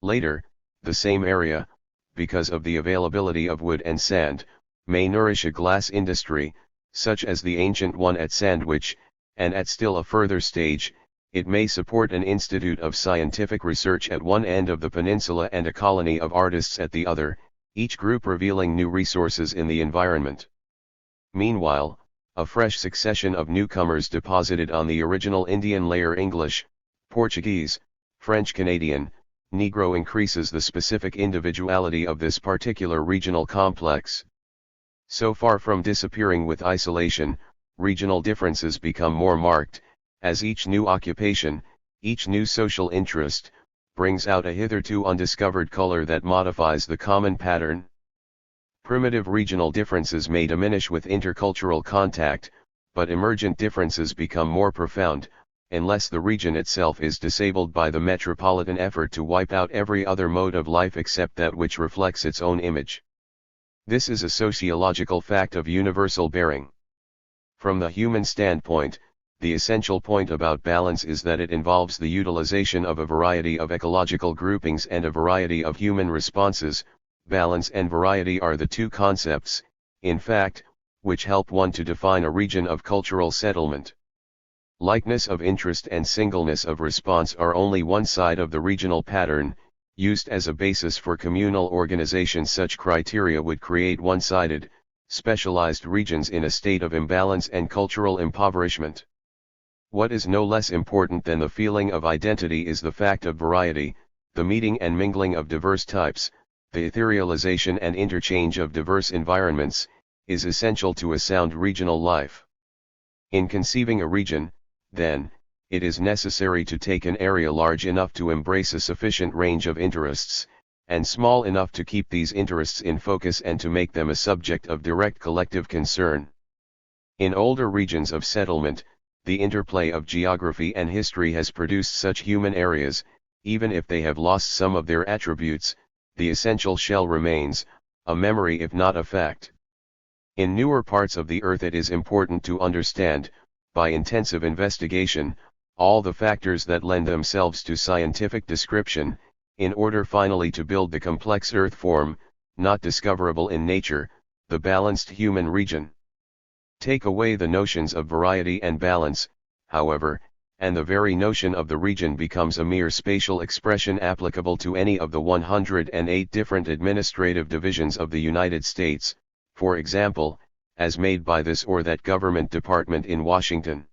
Later, the same area, because of the availability of wood and sand, may nourish a glass industry, such as the ancient one at Sandwich, and at still a further stage, it may support an institute of scientific research at one end of the peninsula and a colony of artists at the other, each group revealing new resources in the environment. Meanwhile, a fresh succession of newcomers deposited on the original Indian layer English, Portuguese, French-Canadian, Negro increases the specific individuality of this particular regional complex. So far from disappearing with isolation, regional differences become more marked, as each new occupation, Each new social interest brings out a hitherto undiscovered color that modifies the common pattern. Primitive regional differences may diminish with intercultural contact, but emergent differences become more profound, unless the region itself is disabled by the metropolitan effort to wipe out every other mode of life except that which reflects its own image. This is a sociological fact of universal bearing. From the human standpoint, the essential point about balance is that it involves the utilization of a variety of ecological groupings and a variety of human responses. Balance and variety are the two concepts, in fact, which help one to define a region of cultural settlement. Likeness of interest and singleness of response are only one side of the regional pattern. Used as a basis for communal organization, such criteria would create one-sided, specialized regions in a state of imbalance and cultural impoverishment. What is no less important than the feeling of identity is the fact of variety, the meeting and mingling of diverse types, the etherealization and interchange of diverse environments, is essential to a sound regional life. In conceiving a region, then, it is necessary to take an area large enough to embrace a sufficient range of interests, and small enough to keep these interests in focus and to make them a subject of direct collective concern. In older regions of settlement, the interplay of geography and history has produced such human areas. Even if they have lost some of their attributes, the essential shell remains, a memory if not a fact. In newer parts of the earth it is important to understand, by intensive investigation, all the factors that lend themselves to scientific description, in order finally to build the complex earth form, not discoverable in nature, the balanced human region. Take away the notions of variety and balance, however, and the very notion of the region becomes a mere spatial expression applicable to any of the 108 different administrative divisions of the United States, for example, as made by this or that government department in Washington.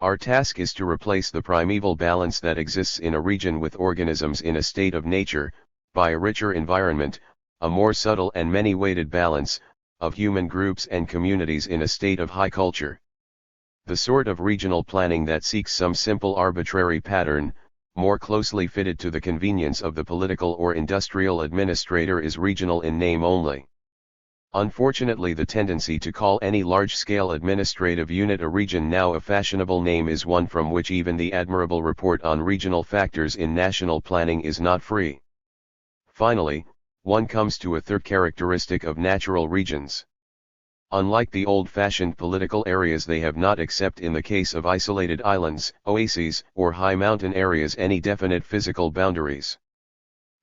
Our task is to replace the primeval balance that exists in a region with organisms in a state of nature, by a richer environment, a more subtle and many-weighted balance, of human groups and communities in a state of high culture. The sort of regional planning that seeks some simple arbitrary pattern, more closely fitted to the convenience of the political or industrial administrator, is regional in name only. Unfortunately, the tendency to call any large-scale administrative unit a region, now a fashionable name, is one from which even the admirable report on regional factors in national planning is not free. Finally, one comes to a third characteristic of natural regions. Unlike the old-fashioned political areas, they have not, except in the case of isolated islands, oases, or high mountain areas, any definite physical boundaries.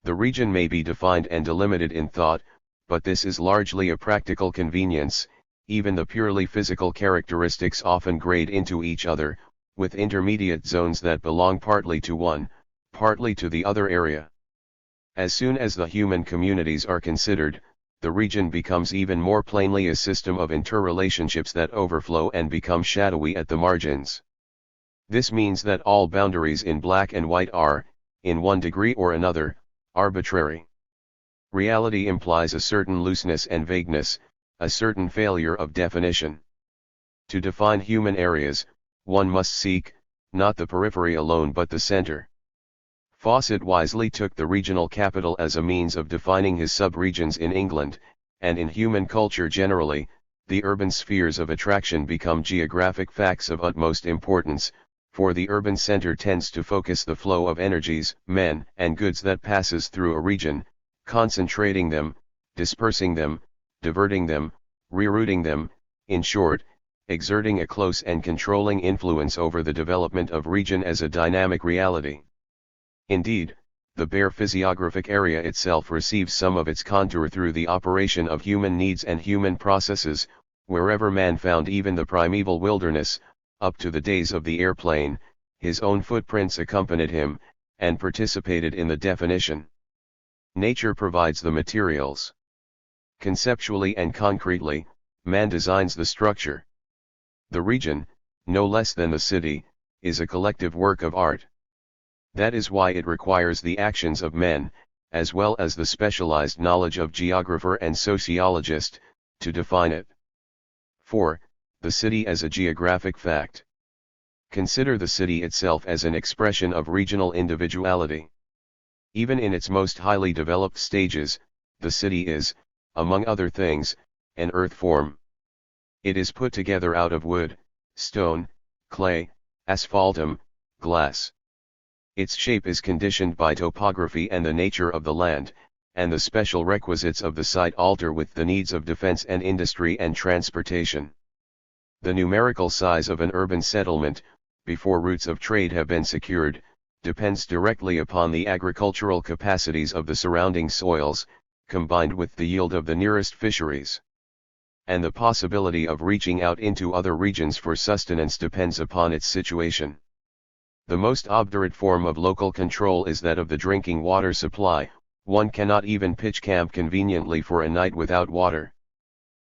The region may be defined and delimited in thought, but this is largely a practical convenience. Even the purely physical characteristics often grade into each other, with intermediate zones that belong partly to one, partly to the other area. As soon as the human communities are considered, the region becomes even more plainly a system of interrelationships that overflow and become shadowy at the margins. This means that all boundaries in black and white are, in one degree or another, arbitrary. Reality implies a certain looseness and vagueness, a certain failure of definition. To define human areas, one must seek, not the periphery alone but the center. Fawcett wisely took the regional capital as a means of defining his sub-regions in England, and in human culture generally, the urban spheres of attraction become geographic facts of utmost importance, for the urban center tends to focus the flow of energies, men, and goods that passes through a region, concentrating them, dispersing them, diverting them, rerouting them, in short, exerting a close and controlling influence over the development of region as a dynamic reality. Indeed, the bare physiographic area itself receives some of its contour through the operation of human needs and human processes. Wherever man found even the primeval wilderness, up to the days of the airplane, his own footprints accompanied him, and participated in the definition. Nature provides the materials. Conceptually and concretely, man designs the structure. The region, no less than the city, is a collective work of art. That is why it requires the actions of men, as well as the specialized knowledge of geographer and sociologist, to define it. 4. The city as a geographic fact. Consider the city itself as an expression of regional individuality. Even in its most highly developed stages, the city is, among other things, an earth form. It is put together out of wood, stone, clay, asphaltum, glass. Its shape is conditioned by topography and the nature of the land, and the special requisites of the site alter with the needs of defense and industry and transportation. The numerical size of an urban settlement, before routes of trade have been secured, depends directly upon the agricultural capacities of the surrounding soils, combined with the yield of the nearest fisheries. And the possibility of reaching out into other regions for sustenance depends upon its situation. The most obdurate form of local control is that of the drinking water supply. One cannot even pitch camp conveniently for a night without water.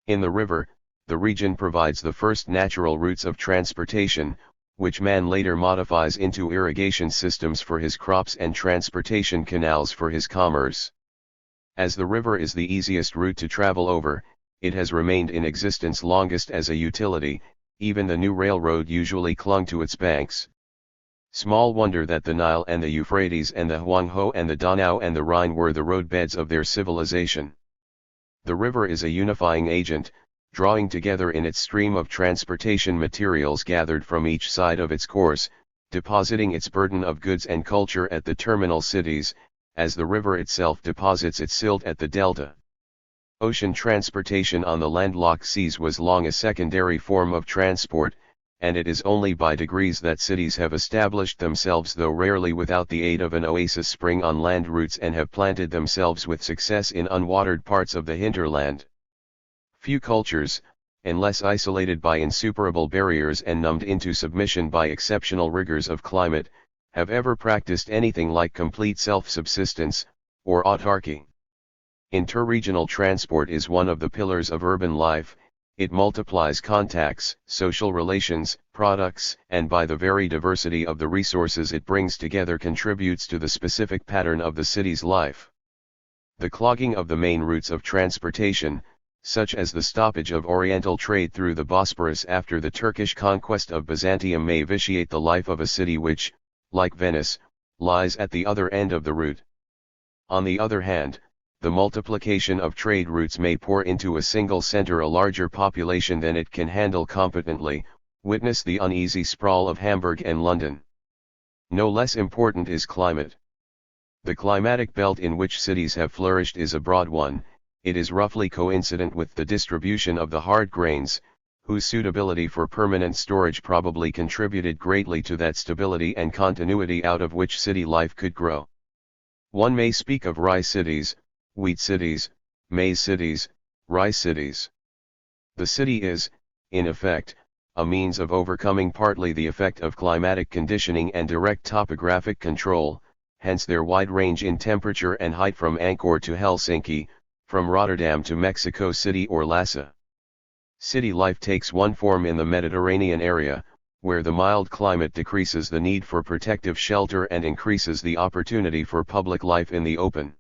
In the river, the region provides the first natural routes of transportation, which man later modifies into irrigation systems for his crops and transportation canals for his commerce. As the river is the easiest route to travel over, it has remained in existence longest as a utility. Even the new railroad usually clung to its banks. Small wonder that the Nile and the Euphrates and the Huanghe and the Donau and the Rhine were the roadbeds of their civilization. The river is a unifying agent, drawing together in its stream of transportation materials gathered from each side of its course, depositing its burden of goods and culture at the terminal cities, as the river itself deposits its silt at the delta. Ocean transportation on the landlocked seas was long a secondary form of transport, and it is only by degrees that cities have established themselves, though rarely without the aid of an oasis spring on land routes, and have planted themselves with success in unwatered parts of the hinterland. Few cultures, unless isolated by insuperable barriers and numbed into submission by exceptional rigors of climate, have ever practiced anything like complete self-subsistence, or autarky. Interregional transport is one of the pillars of urban life. It multiplies contacts, social relations, products, and by the very diversity of the resources it brings together contributes to the specific pattern of the city's life. The clogging of the main routes of transportation, such as the stoppage of Oriental trade through the Bosporus after the Turkish conquest of Byzantium, may vitiate the life of a city which, like Venice, lies at the other end of the route. On the other hand, the multiplication of trade routes may pour into a single center a larger population than it can handle competently. Witness the uneasy sprawl of Hamburg and London. No less important is climate. The climatic belt in which cities have flourished is a broad one. It is roughly coincident with the distribution of the hard grains, whose suitability for permanent storage probably contributed greatly to that stability and continuity out of which city life could grow. One may speak of rye cities, wheat cities, maize cities, rice cities. The city is, in effect, a means of overcoming partly the effect of climatic conditioning and direct topographic control, hence their wide range in temperature and height from Angkor to Helsinki, from Rotterdam to Mexico City or Lhasa. City life takes one form in the Mediterranean area, where the mild climate decreases the need for protective shelter and increases the opportunity for public life in the open.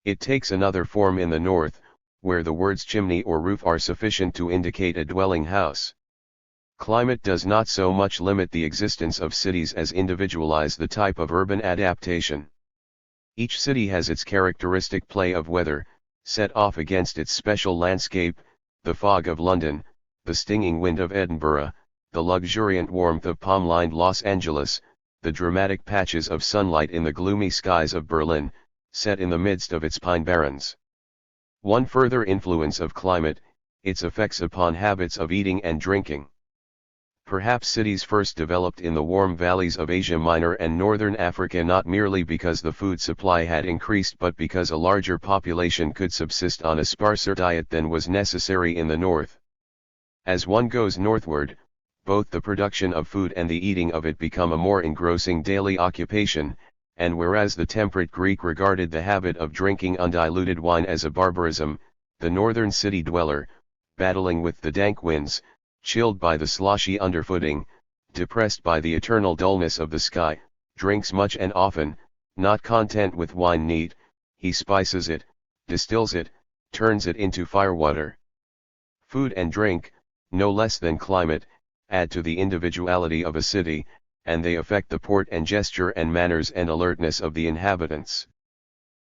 It takes another form in the north, where the words chimney or roof are sufficient to indicate a dwelling house. Climate does not so much limit the existence of cities as individualize the type of urban adaptation. Each city has its characteristic play of weather, set off against its special landscape, the fog of London, the stinging wind of Edinburgh, the luxuriant warmth of palm-lined Los Angeles, the dramatic patches of sunlight in the gloomy skies of Berlin, set in the midst of its pine barrens. One further influence of climate, its effects upon habits of eating and drinking. Perhaps cities first developed in the warm valleys of Asia Minor and northern Africa not merely because the food supply had increased but because a larger population could subsist on a sparser diet than was necessary in the north. As one goes northward, both the production of food and the eating of it become a more engrossing daily occupation, and whereas the temperate Greek regarded the habit of drinking undiluted wine as a barbarism, the northern city dweller, battling with the dank winds, chilled by the sloshy underfooting, depressed by the eternal dullness of the sky, drinks much and often. Not content with wine neat, he spices it, distills it, turns it into firewater. Food and drink, no less than climate, add to the individuality of a city, and they affect the port and gesture and manners and alertness of the inhabitants.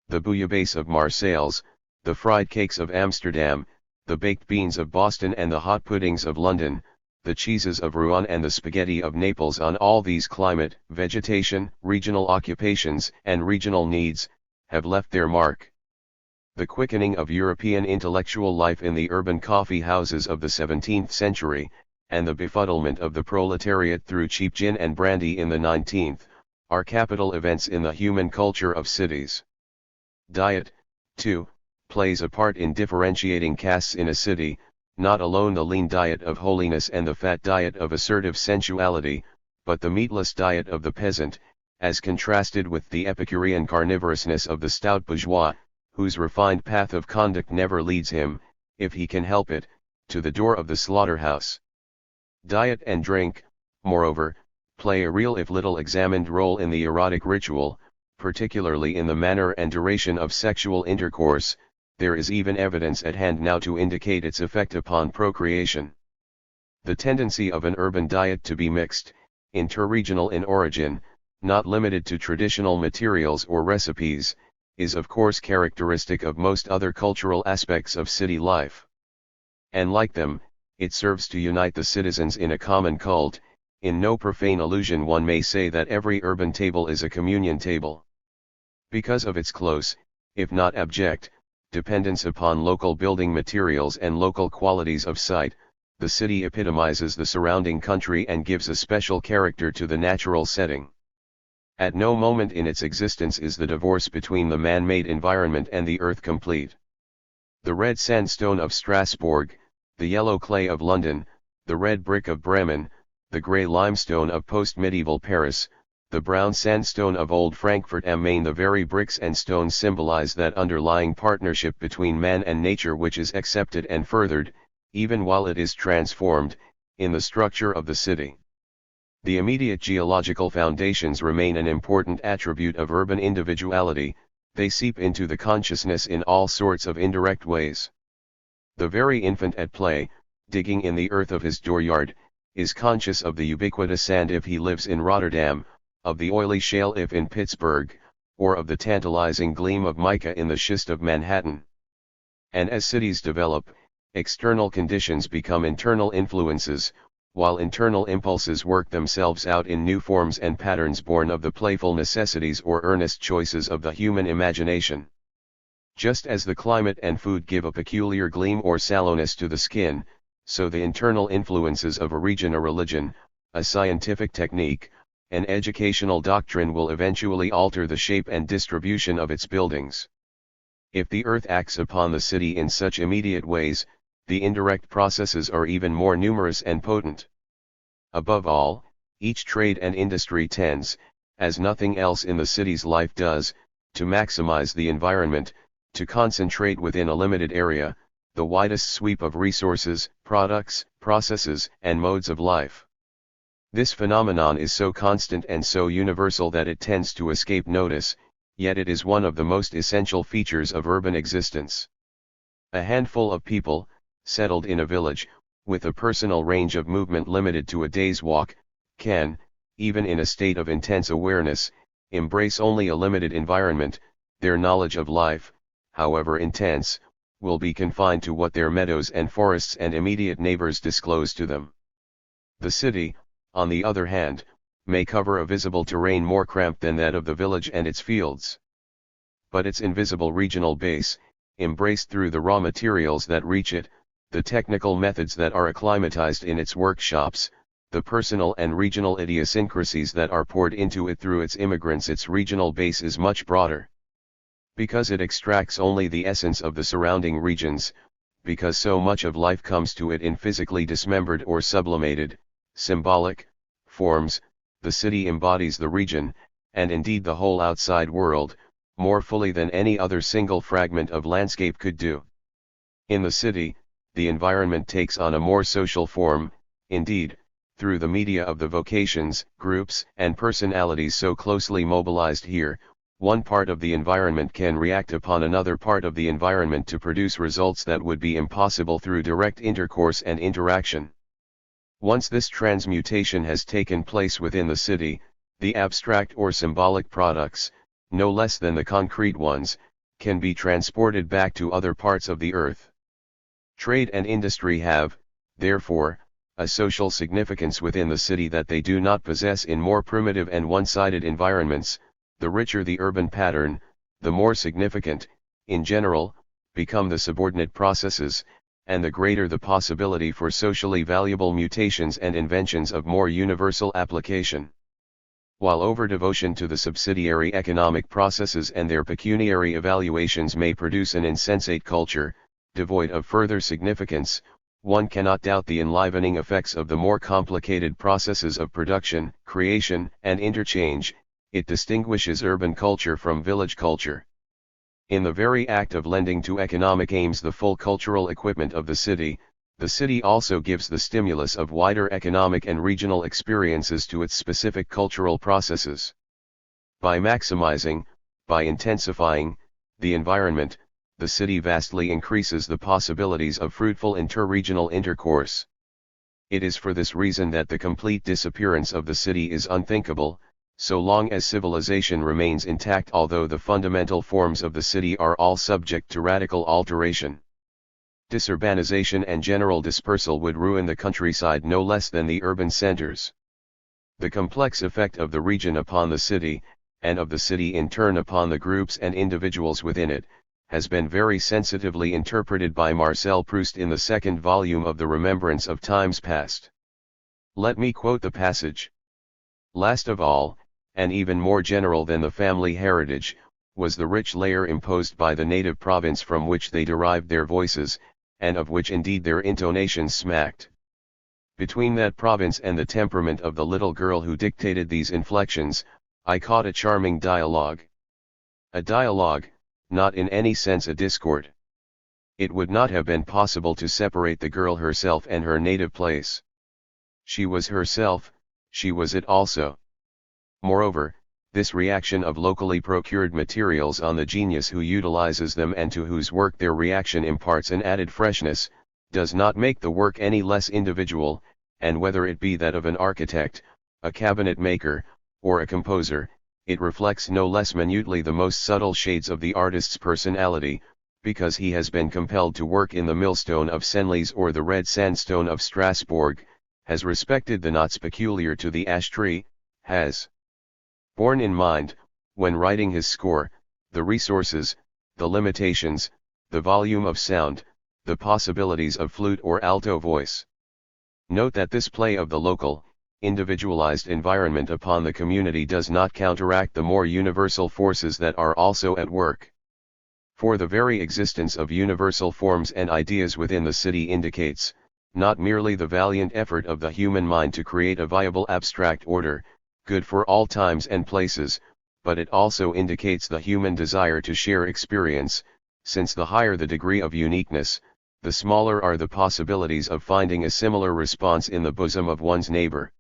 The bouillabaisse of Marseilles, the fried cakes of Amsterdam, the baked beans of Boston and the hot puddings of London, the cheeses of Rouen and the spaghetti of Naples, on all these climate, vegetation, regional occupations, and regional needs, have left their mark. The quickening of European intellectual life in the urban coffee houses of the 17th century, and the befuddlement of the proletariat through cheap gin and brandy in the 19th, are capital events in the human culture of cities. Diet, too, plays a part in differentiating castes in a city, not alone the lean diet of holiness and the fat diet of assertive sensuality, but the meatless diet of the peasant, as contrasted with the Epicurean carnivorousness of the stout bourgeois, whose refined path of conduct never leads him, if he can help it, to the door of the slaughterhouse. Diet and drink, moreover, play a real if little examined role in the erotic ritual, particularly in the manner and duration of sexual intercourse. There is even evidence at hand now to indicate its effect upon procreation. The tendency of an urban diet to be mixed, interregional in origin, not limited to traditional materials or recipes, is of course characteristic of most other cultural aspects of city life. And like them, it serves to unite the citizens in a common cult. In no profane allusion one may say that every urban table is a communion table. Because of its close, if not abject, dependence upon local building materials and local qualities of site, the city epitomizes the surrounding country and gives a special character to the natural setting. At no moment in its existence is the divorce between the man-made environment and the earth complete. The red sandstone of Strasbourg, the yellow clay of London, the red brick of Bremen, the grey limestone of post-medieval Paris, the brown sandstone of old Frankfurt am Main, the very bricks and stones symbolize that underlying partnership between man and nature which is accepted and furthered, even while it is transformed, in the structure of the city. The immediate geological foundations remain an important attribute of urban individuality. They seep into the consciousness in all sorts of indirect ways. The very infant at play, digging in the earth of his dooryard, is conscious of the ubiquitous sand if he lives in Rotterdam, of the oily shale if in Pittsburgh, or of the tantalizing gleam of mica in the schist of Manhattan. And as cities develop, external conditions become internal influences, while internal impulses work themselves out in new forms and patterns born of the playful necessities or earnest choices of the human imagination. Just as the climate and food give a peculiar gleam or sallowness to the skin, so the internal influences of a region, a religion, a scientific technique, an educational doctrine will eventually alter the shape and distribution of its buildings. If the earth acts upon the city in such immediate ways, the indirect processes are even more numerous and potent. Above all, each trade and industry tends, as nothing else in the city's life does, to maximize the environment, to concentrate within a limited area, the widest sweep of resources, products, processes, and modes of life. This phenomenon is so constant and so universal that it tends to escape notice, yet it is one of the most essential features of urban existence. A handful of people, settled in a village, with a personal range of movement limited to a day's walk, can, even in a state of intense awareness, embrace only a limited environment. Their knowledge of life, however intense, will be confined to what their meadows and forests and immediate neighbors disclose to them. The city, on the other hand, may cover a visible terrain more cramped than that of the village and its fields. But its invisible regional base, embraced through the raw materials that reach it, the technical methods that are acclimatized in its workshops, the personal and regional idiosyncrasies that are poured into it through its immigrants, its regional base is much broader. Because it extracts only the essence of the surrounding regions, because so much of life comes to it in physically dismembered or sublimated, symbolic forms, the city embodies the region, and indeed the whole outside world, more fully than any other single fragment of landscape could do. In the city, the environment takes on a more social form, indeed, through the media of the vocations, groups, and personalities so closely mobilized here. One part of the environment can react upon another part of the environment to produce results that would be impossible through direct intercourse and interaction. Once this transmutation has taken place within the city, the abstract or symbolic products, no less than the concrete ones, can be transported back to other parts of the earth. Trade and industry have, therefore, a social significance within the city that they do not possess in more primitive and one-sided environments. The richer the urban pattern, the more significant, in general, become the subordinate processes, and the greater the possibility for socially valuable mutations and inventions of more universal application. While over-devotion to the subsidiary economic processes and their pecuniary evaluations may produce an insensate culture, devoid of further significance, one cannot doubt the enlivening effects of the more complicated processes of production, creation, and interchange. It distinguishes urban culture from village culture. In the very act of lending to economic aims the full cultural equipment of the city also gives the stimulus of wider economic and regional experiences to its specific cultural processes. By maximizing, by intensifying, the environment, the city vastly increases the possibilities of fruitful interregional intercourse. It is for this reason that the complete disappearance of the city is unthinkable, so long as civilization remains intact, although the fundamental forms of the city are all subject to radical alteration. Disurbanization and general dispersal would ruin the countryside no less than the urban centers. The complex effect of the region upon the city, and of the city in turn upon the groups and individuals within it, has been very sensitively interpreted by Marcel Proust in the second volume of the Remembrance of Times Past. Let me quote the passage. Last of all, and even more general than the family heritage, was the rich layer imposed by the native province from which they derived their voices, and of which indeed their intonations smacked. Between that province and the temperament of the little girl who dictated these inflections, I caught a charming dialogue. A dialogue, not in any sense a discord. It would not have been possible to separate the girl herself and her native place. She was herself, she was it also. Moreover, this reaction of locally procured materials on the genius who utilizes them and to whose work their reaction imparts an added freshness, does not make the work any less individual, and whether it be that of an architect, a cabinet maker, or a composer, it reflects no less minutely the most subtle shades of the artist's personality, because he has been compelled to work in the millstone of Senlis or the red sandstone of Strasbourg, has respected the knots peculiar to the ash tree, has borne in mind, when writing his score, the resources, the limitations, the volume of sound, the possibilities of flute or alto voice. Note that this play of the local, individualized environment upon the community does not counteract the more universal forces that are also at work. For the very existence of universal forms and ideas within the city indicates, not merely the valiant effort of the human mind to create a viable abstract order, good for all times and places, but it also indicates the human desire to share experience, since the higher the degree of uniqueness, the smaller are the possibilities of finding a similar response in the bosom of one's neighbor.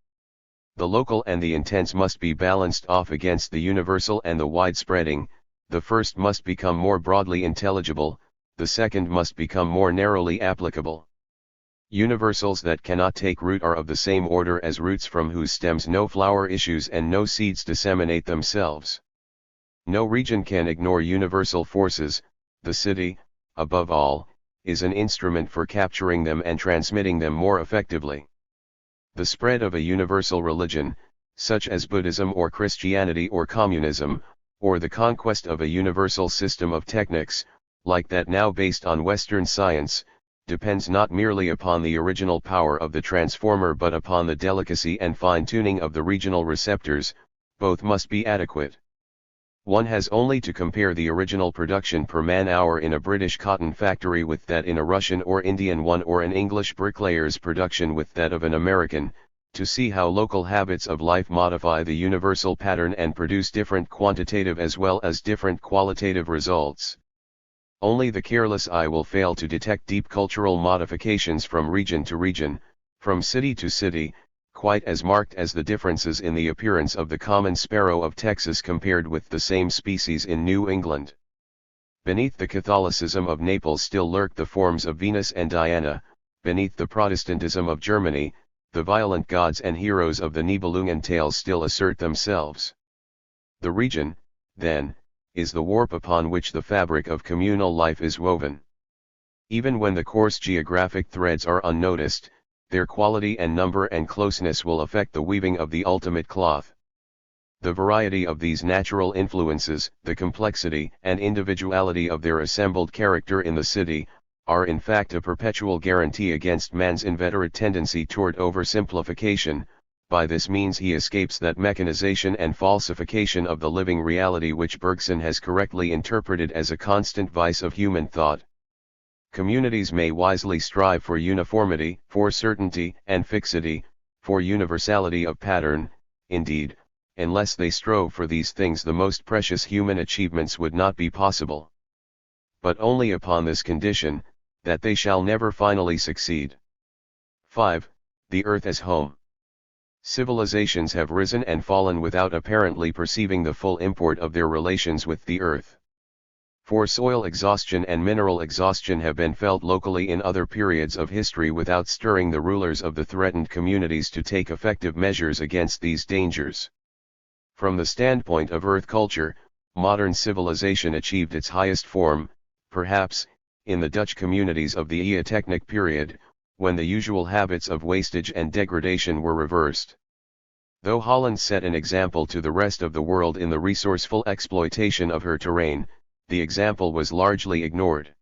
The local and the intense must be balanced off against the universal and the widespreading. The first must become more broadly intelligible, the second must become more narrowly applicable. Universals that cannot take root are of the same order as roots from whose stems no flower issues and no seeds disseminate themselves. No region can ignore universal forces. The city, above all, is an instrument for capturing them and transmitting them more effectively. The spread of a universal religion, such as Buddhism or Christianity or communism, or the conquest of a universal system of techniques, like that now based on Western science, depends not merely upon the original power of the transformer but upon the delicacy and fine-tuning of the regional receptors. Both must be adequate. One has only to compare the original production per man-hour in a British cotton factory with that in a Russian or Indian one, or an English bricklayer's production with that of an American, to see how local habits of life modify the universal pattern and produce different quantitative as well as different qualitative results. Only the careless eye will fail to detect deep cultural modifications from region to region, from city to city, quite as marked as the differences in the appearance of the common sparrow of Texas compared with the same species in New England. Beneath the Catholicism of Naples still lurk the forms of Venus and Diana, beneath the Protestantism of Germany, the violent gods and heroes of the Nibelungen tales still assert themselves. The region, then, is the warp upon which the fabric of communal life is woven. Even when the coarse geographic threads are unnoticed, their quality and number and closeness will affect the weaving of the ultimate cloth. The variety of these natural influences, the complexity and individuality of their assembled character in the city, are in fact a perpetual guarantee against man's inveterate tendency toward oversimplification. By this means he escapes that mechanization and falsification of the living reality which Bergson has correctly interpreted as a constant vice of human thought. Communities may wisely strive for uniformity, for certainty and fixity, for universality of pattern. Indeed, unless they strove for these things, the most precious human achievements would not be possible. But only upon this condition, that they shall never finally succeed. 5. The earth as home. Civilizations have risen and fallen without apparently perceiving the full import of their relations with the earth. For soil exhaustion and mineral exhaustion have been felt locally in other periods of history without stirring the rulers of the threatened communities to take effective measures against these dangers. From the standpoint of earth culture, modern civilization achieved its highest form, perhaps, in the Dutch communities of the Eotechnic period, when the usual habits of wastage and degradation were reversed. Though Holland set an example to the rest of the world in the resourceful exploitation of her terrain, the example was largely ignored.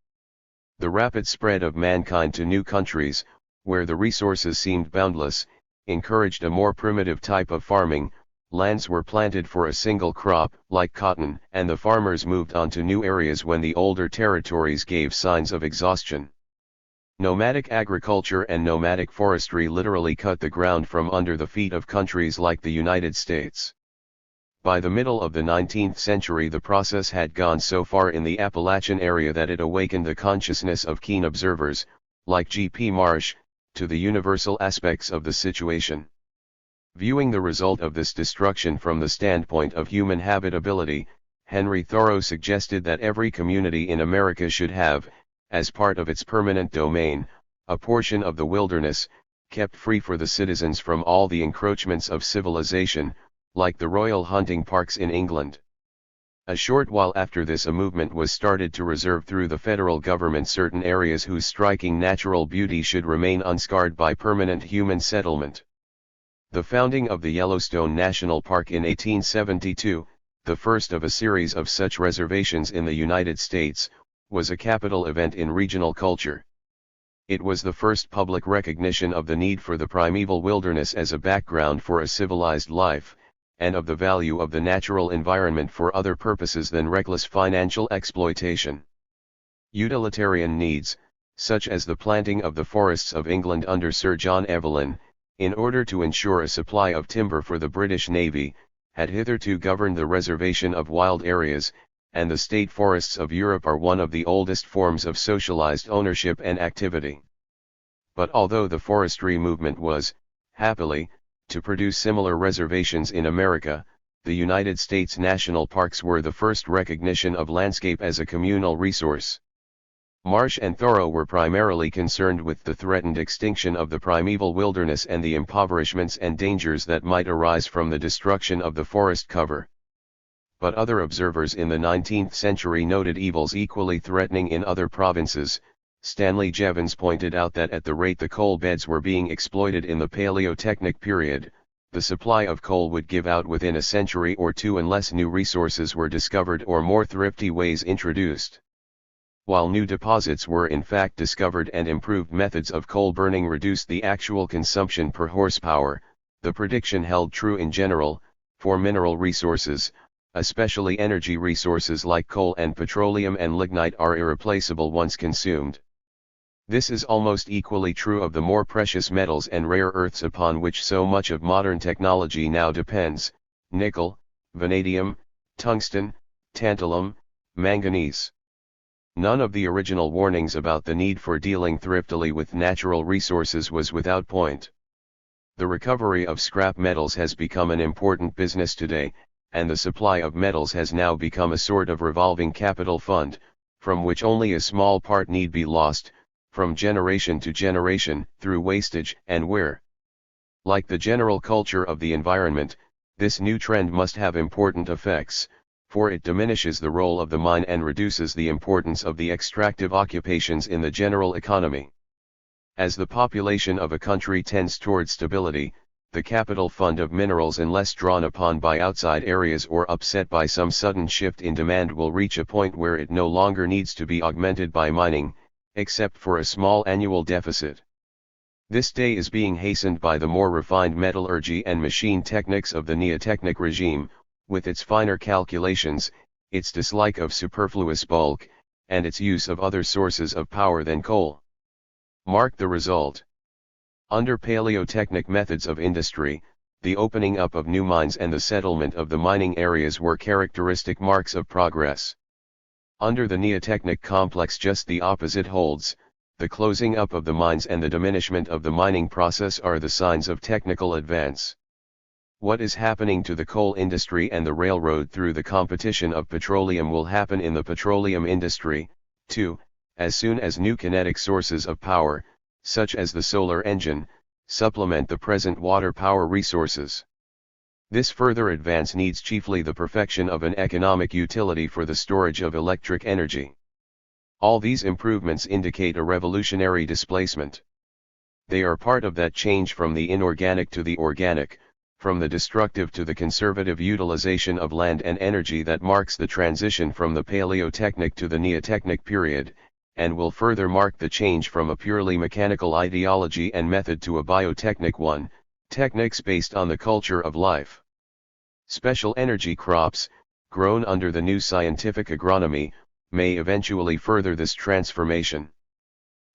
The rapid spread of mankind to new countries, where the resources seemed boundless, encouraged a more primitive type of farming. Lands were planted for a single crop, like cotton, and the farmers moved on to new areas when the older territories gave signs of exhaustion. Nomadic agriculture and nomadic forestry literally cut the ground from under the feet of countries like the United States. By the middle of the 19th century, the process had gone so far in the Appalachian area that it awakened the consciousness of keen observers, like G.P. Marsh, to the universal aspects of the situation. Viewing the result of this destruction from the standpoint of human habitability, Henry Thoreau suggested that every community in America should have, as part of its permanent domain, a portion of the wilderness, kept free for the citizens from all the encroachments of civilization, like the royal hunting parks in England. A short while after this, a movement was started to reserve through the federal government certain areas whose striking natural beauty should remain unscarred by permanent human settlement. The founding of the Yellowstone National Park in 1872, the first of a series of such reservations in the United States, was a capital event in regional culture. It was the first public recognition of the need for the primeval wilderness as a background for a civilized life, and of the value of the natural environment for other purposes than reckless financial exploitation. Utilitarian needs, such as the planting of the forests of England under Sir John Evelyn, in order to ensure a supply of timber for the British Navy, had hitherto governed the reservation of wild areas, and the state forests of Europe are one of the oldest forms of socialized ownership and activity. But although the forestry movement was, happily, to produce similar reservations in America, the United States national parks were the first recognition of landscape as a communal resource. Marsh and Thoreau were primarily concerned with the threatened extinction of the primeval wilderness and the impoverishments and dangers that might arise from the destruction of the forest cover. But other observers in the 19th century noted evils equally threatening in other provinces. Stanley Jevons pointed out that at the rate the coal beds were being exploited in the Paleotechnic period, the supply of coal would give out within a century or two unless new resources were discovered or more thrifty ways introduced. While new deposits were in fact discovered and improved methods of coal burning reduced the actual consumption per horsepower, the prediction held true in general, for mineral resources, especially energy resources like coal and petroleum and lignite are irreplaceable once consumed. This is almost equally true of the more precious metals and rare earths upon which so much of modern technology now depends: nickel, vanadium, tungsten, tantalum, manganese. None of the original warnings about the need for dealing thriftily with natural resources was without point. The recovery of scrap metals has become an important business today, and the supply of metals has now become a sort of revolving capital fund, from which only a small part need be lost, from generation to generation, through wastage and wear. Like the general culture of the environment, this new trend must have important effects, for it diminishes the role of the mine and reduces the importance of the extractive occupations in the general economy. As the population of a country tends towards stability, the capital fund of minerals, unless drawn upon by outside areas or upset by some sudden shift in demand, will reach a point where it no longer needs to be augmented by mining, except for a small annual deficit. This day is being hastened by the more refined metallurgy and machine techniques of the neotechnic regime, with its finer calculations, its dislike of superfluous bulk, and its use of other sources of power than coal. Mark the result. Under paleotechnic methods of industry, the opening up of new mines and the settlement of the mining areas were characteristic marks of progress. Under the neotechnic complex, just the opposite holds. The closing up of the mines and the diminishment of the mining process are the signs of technical advance. What is happening to the coal industry and the railroad through the competition of petroleum will happen in the petroleum industry, too, as soon as new kinetic sources of power, such as the solar engine, supplement the present water power resources. This further advance needs chiefly the perfection of an economic utility for the storage of electric energy. All these improvements indicate a revolutionary displacement. They are part of that change from the inorganic to the organic, from the destructive to the conservative utilization of land and energy that marks the transition from the paleotechnic to the neotechnic period, and will further mark the change from a purely mechanical ideology and method to a biotechnic one, techniques based on the culture of life. Special energy crops, grown under the new scientific agronomy, may eventually further this transformation.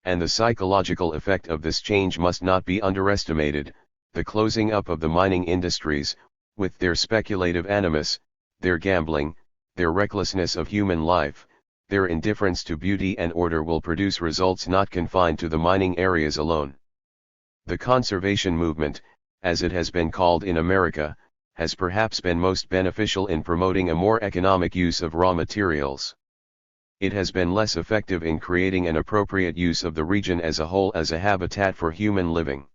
And the psychological effect of this change must not be underestimated. The closing up of the mining industries, with their speculative animus, their gambling, their recklessness of human life, their indifference to beauty and order, will produce results not confined to the mining areas alone. The conservation movement, as it has been called in America, has perhaps been most beneficial in promoting a more economic use of raw materials. It has been less effective in creating an appropriate use of the region as a whole as a habitat for human living.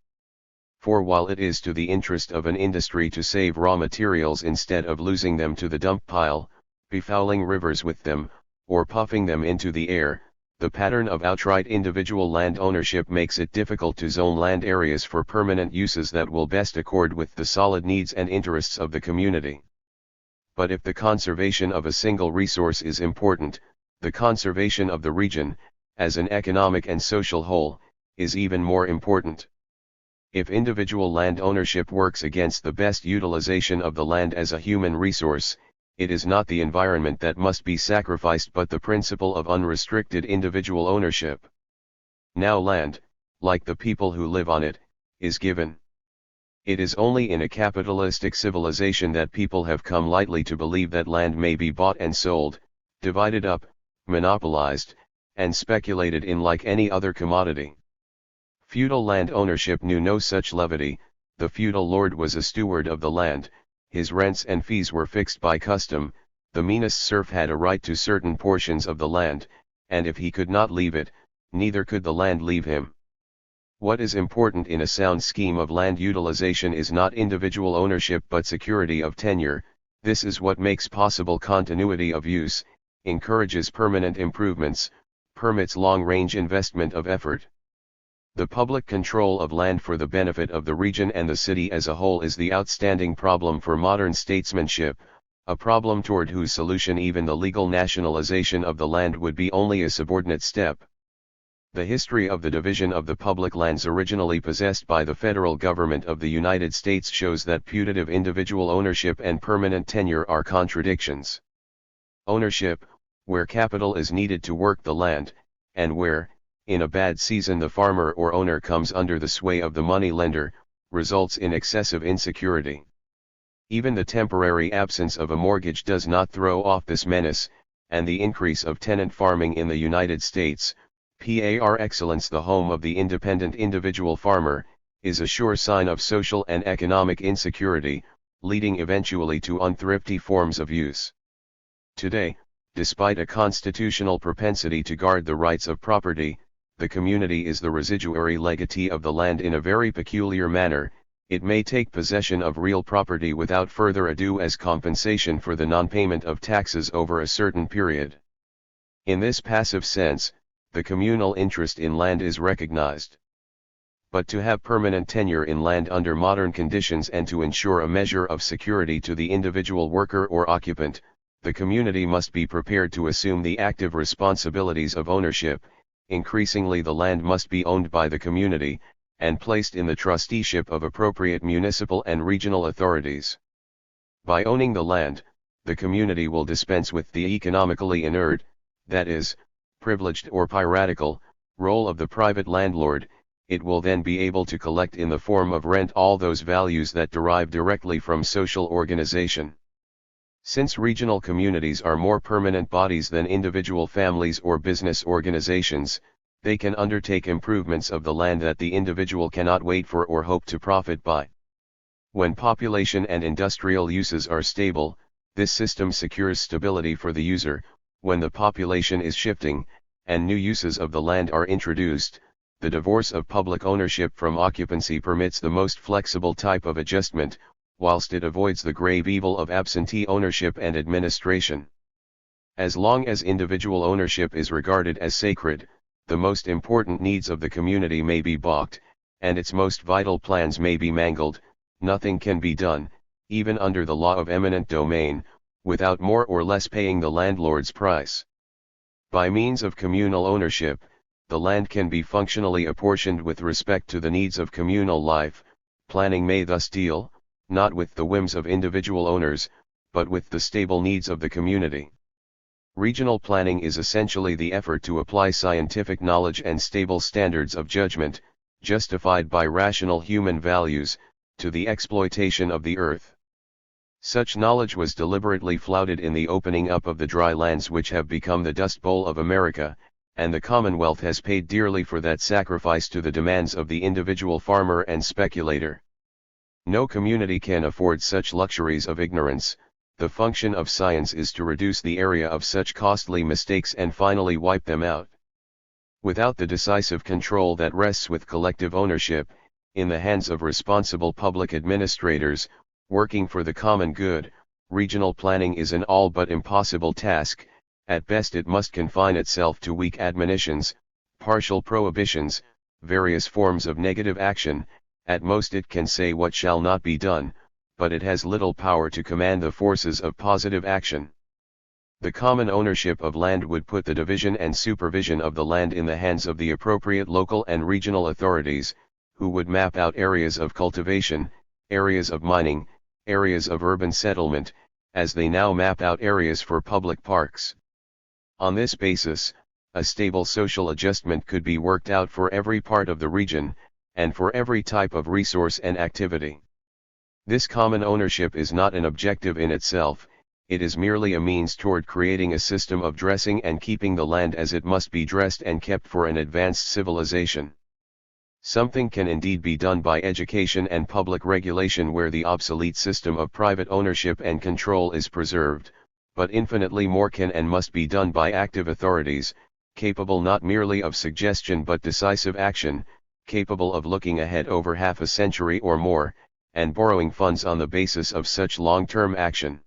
For while it is to the interest of an industry to save raw materials instead of losing them to the dump pile, befouling rivers with them, or puffing them into the air, the pattern of outright individual land ownership makes it difficult to zone land areas for permanent uses that will best accord with the solid needs and interests of the community. But if the conservation of a single resource is important, the conservation of the region, as an economic and social whole, is even more important. If individual land ownership works against the best utilization of the land as a human resource, it is not the environment that must be sacrificed but the principle of unrestricted individual ownership. Now land, like the people who live on it, is given. It is only in a capitalistic civilization that people have come lightly to believe that land may be bought and sold, divided up, monopolized, and speculated in like any other commodity. Feudal land ownership knew no such levity. The feudal lord was a steward of the land, his rents and fees were fixed by custom, the meanest serf had a right to certain portions of the land, and if he could not leave it, neither could the land leave him. What is important in a sound scheme of land utilization is not individual ownership but security of tenure. This is what makes possible continuity of use, encourages permanent improvements, permits long-range investment of effort. The public control of land for the benefit of the region and the city as a whole is the outstanding problem for modern statesmanship, a problem toward whose solution even the legal nationalization of the land would be only a subordinate step. The history of the division of the public lands originally possessed by the federal government of the United States shows that putative individual ownership and permanent tenure are contradictions. Ownership, where capital is needed to work the land, and where, in a bad season, the farmer or owner comes under the sway of the money lender, results in excessive insecurity. Even the temporary absence of a mortgage does not throw off this menace, and the increase of tenant farming in the United States, par excellence the home of the independent individual farmer, is a sure sign of social and economic insecurity, leading eventually to unthrifty forms of use. Today, despite a constitutional propensity to guard the rights of property, the community is the residuary legatee of the land in a very peculiar manner, it may take possession of real property without further ado as compensation for the non-payment of taxes over a certain period. In this passive sense, the communal interest in land is recognized. But to have permanent tenure in land under modern conditions and to ensure a measure of security to the individual worker or occupant, the community must be prepared to assume the active responsibilities of ownership. Increasingly, the land must be owned by the community, and placed in the trusteeship of appropriate municipal and regional authorities. By owning the land, the community will dispense with the economically inert, that is, privileged or piratical, role of the private landlord. It will then be able to collect in the form of rent all those values that derive directly from social organization. Since regional communities are more permanent bodies than individual families or business organizations, they can undertake improvements of the land that the individual cannot wait for or hope to profit by. When population and industrial uses are stable, this system secures stability for the user. When the population is shifting, and new uses of the land are introduced, the divorce of public ownership from occupancy permits the most flexible type of adjustment, whilst it avoids the grave evil of absentee ownership and administration. As long as individual ownership is regarded as sacred, the most important needs of the community may be balked, and its most vital plans may be mangled. Nothing can be done, even under the law of eminent domain, without more or less paying the landlord's price. By means of communal ownership, the land can be functionally apportioned with respect to the needs of communal life. Planning may thus deal, not with the whims of individual owners, but with the stable needs of the community. Regional planning is essentially the effort to apply scientific knowledge and stable standards of judgment, justified by rational human values, to the exploitation of the earth. Such knowledge was deliberately flouted in the opening up of the dry lands which have become the Dust Bowl of America, and the Commonwealth has paid dearly for that sacrifice to the demands of the individual farmer and speculator. No community can afford such luxuries of ignorance. The function of science is to reduce the area of such costly mistakes and finally wipe them out. Without the decisive control that rests with collective ownership, in the hands of responsible public administrators, working for the common good, regional planning is an all but impossible task. At best it must confine itself to weak admonitions, partial prohibitions, various forms of negative action. At most it can say what shall not be done, but it has little power to command the forces of positive action. The common ownership of land would put the division and supervision of the land in the hands of the appropriate local and regional authorities, who would map out areas of cultivation, areas of mining, areas of urban settlement, as they now map out areas for public parks. On this basis, a stable social adjustment could be worked out for every part of the region, and for every type of resource and activity. This common ownership is not an objective in itself, it is merely a means toward creating a system of dressing and keeping the land as it must be dressed and kept for an advanced civilization. Something can indeed be done by education and public regulation where the obsolete system of private ownership and control is preserved, but infinitely more can and must be done by active authorities, capable not merely of suggestion but decisive action, capable of looking ahead over half a century or more, and borrowing funds on the basis of such long-term action.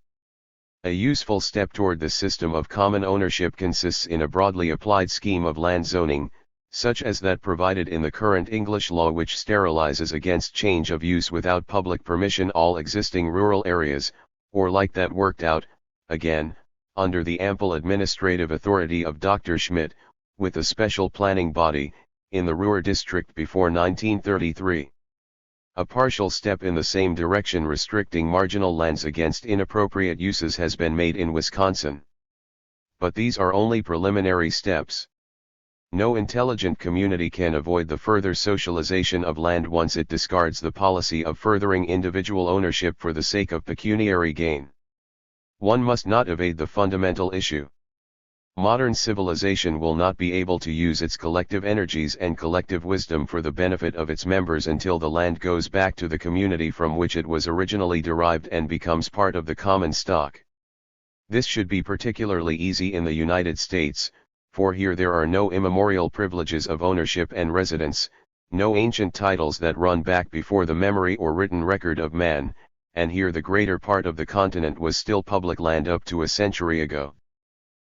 A useful step toward the system of common ownership consists in a broadly applied scheme of land zoning, such as that provided in the current English law which sterilizes against change of use without public permission all existing rural areas, or like that worked out, again, under the ample administrative authority of Dr. Schmidt, with a special planning body, in the Ruhr district before 1933. A partial step in the same direction restricting marginal lands against inappropriate uses has been made in Wisconsin. But these are only preliminary steps. No intelligent community can avoid the further socialization of land once it discards the policy of furthering individual ownership for the sake of pecuniary gain. One must not evade the fundamental issue. Modern civilization will not be able to use its collective energies and collective wisdom for the benefit of its members until the land goes back to the community from which it was originally derived and becomes part of the common stock. This should be particularly easy in the United States, for here there are no immemorial privileges of ownership and residence, no ancient titles that run back before the memory or written record of man, and here the greater part of the continent was still public land up to a century ago.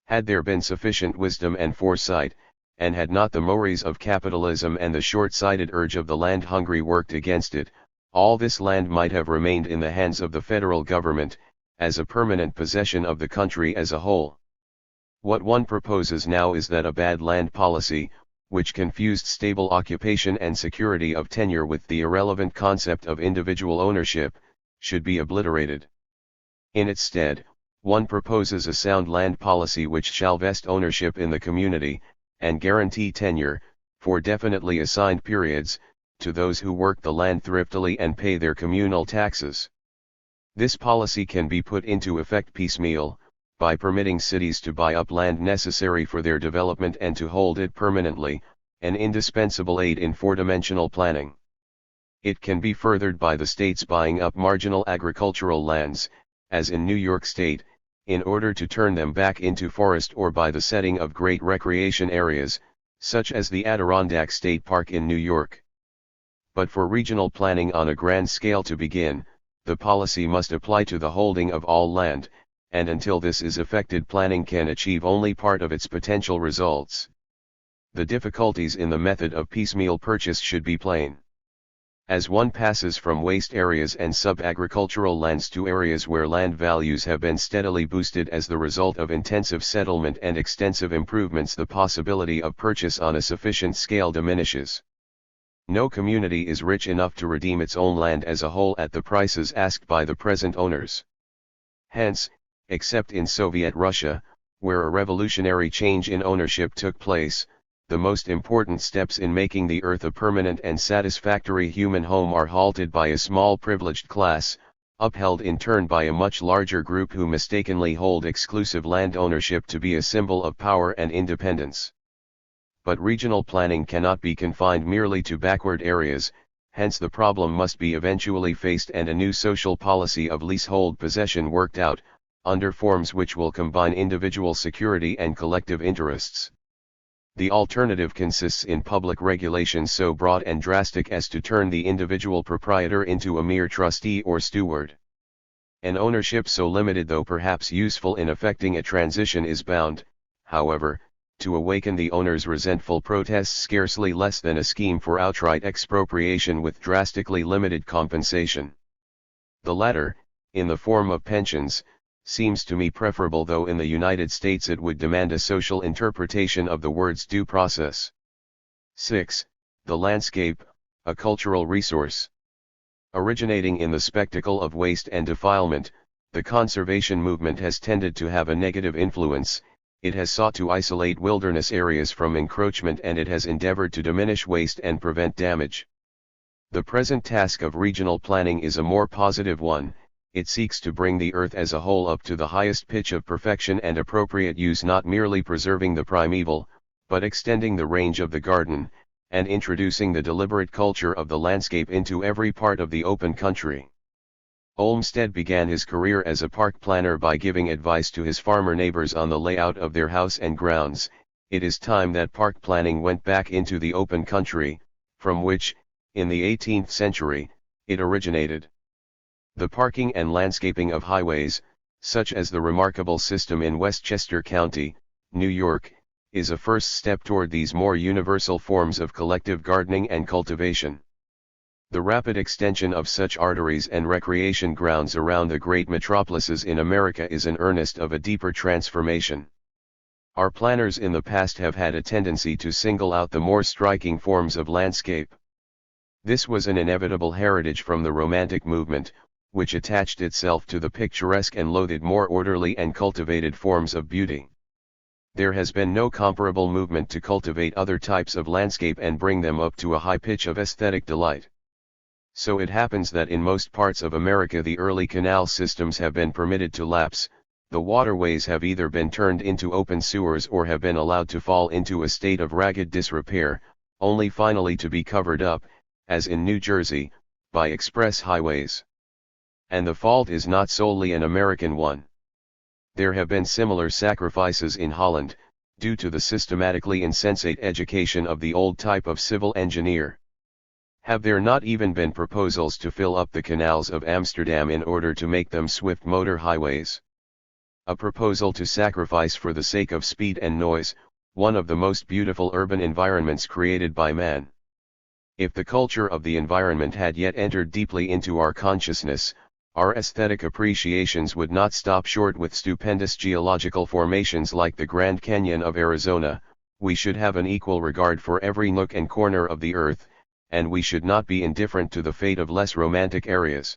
Had there been sufficient wisdom and foresight, and had not the mores of capitalism and the short-sighted urge of the land-hungry worked against it, all this land might have remained in the hands of the federal government, as a permanent possession of the country as a whole. What one proposes now is that a bad land policy, which confused stable occupation and security of tenure with the irrelevant concept of individual ownership, should be obliterated. In its stead, one proposes a sound land policy which shall vest ownership in the community, and guarantee tenure, for definitely assigned periods, to those who work the land thriftily and pay their communal taxes. This policy can be put into effect piecemeal, by permitting cities to buy up land necessary for their development and to hold it permanently, an indispensable aid in four-dimensional planning. It can be furthered by the states buying up marginal agricultural lands, as in New York State, in order to turn them back into forest, or by the setting of great recreation areas, such as the Adirondack State Park in New York. But for regional planning on a grand scale to begin, the policy must apply to the holding of all land, and until this is effected, planning can achieve only part of its potential results. The difficulties in the method of piecemeal purchase should be plain. As one passes from waste areas and sub-agricultural lands to areas where land values have been steadily boosted as the result of intensive settlement and extensive improvements, the possibility of purchase on a sufficient scale diminishes. No community is rich enough to redeem its own land as a whole at the prices asked by the present owners. Hence, except in Soviet Russia, where a revolutionary change in ownership took place, the most important steps in making the earth a permanent and satisfactory human home are halted by a small privileged class, upheld in turn by a much larger group who mistakenly hold exclusive land ownership to be a symbol of power and independence. But regional planning cannot be confined merely to backward areas, hence the problem must be eventually faced and a new social policy of leasehold possession worked out, under forms which will combine individual security and collective interests. The alternative consists in public regulation so broad and drastic as to turn the individual proprietor into a mere trustee or steward. An ownership so limited, though perhaps useful in effecting a transition, is bound, however, to awaken the owner's resentful protests scarcely less than a scheme for outright expropriation with drastically limited compensation. The latter, in the form of pensions, seems to me preferable, though in the United States it would demand a social interpretation of the words due process. 6. The landscape, a cultural resource. Originating in the spectacle of waste and defilement, the conservation movement has tended to have a negative influence. It has sought to isolate wilderness areas from encroachment, and it has endeavored to diminish waste and prevent damage. The present task of regional planning is a more positive one. It seeks to bring the earth as a whole up to the highest pitch of perfection and appropriate use, not merely preserving the primeval, but extending the range of the garden, and introducing the deliberate culture of the landscape into every part of the open country. Olmsted began his career as a park planner by giving advice to his farmer neighbors on the layout of their house and grounds. It is time that park planning went back into the open country, from which, in the 18th century, it originated. The parking and landscaping of highways, such as the remarkable system in Westchester County, New York, is a first step toward these more universal forms of collective gardening and cultivation. The rapid extension of such arteries and recreation grounds around the great metropolises in America is an earnest of a deeper transformation. Our planners in the past have had a tendency to single out the more striking forms of landscape. This was an inevitable heritage from the Romantic movement, which attached itself to the picturesque and loathed more orderly and cultivated forms of beauty. There has been no comparable movement to cultivate other types of landscape and bring them up to a high pitch of aesthetic delight. So it happens that in most parts of America the early canal systems have been permitted to lapse, the waterways have either been turned into open sewers or have been allowed to fall into a state of ragged disrepair, only finally to be covered up, as in New Jersey, by express highways. And the fault is not solely an American one. There have been similar sacrifices in Holland, due to the systematically insensate education of the old type of civil engineer. Have there not even been proposals to fill up the canals of Amsterdam in order to make them swift motor highways? A proposal to sacrifice for the sake of speed and noise, one of the most beautiful urban environments created by man. If the culture of the environment had yet entered deeply into our consciousness, our aesthetic appreciations would not stop short with stupendous geological formations like the Grand Canyon of Arizona. We should have an equal regard for every nook and corner of the earth, and we should not be indifferent to the fate of less romantic areas.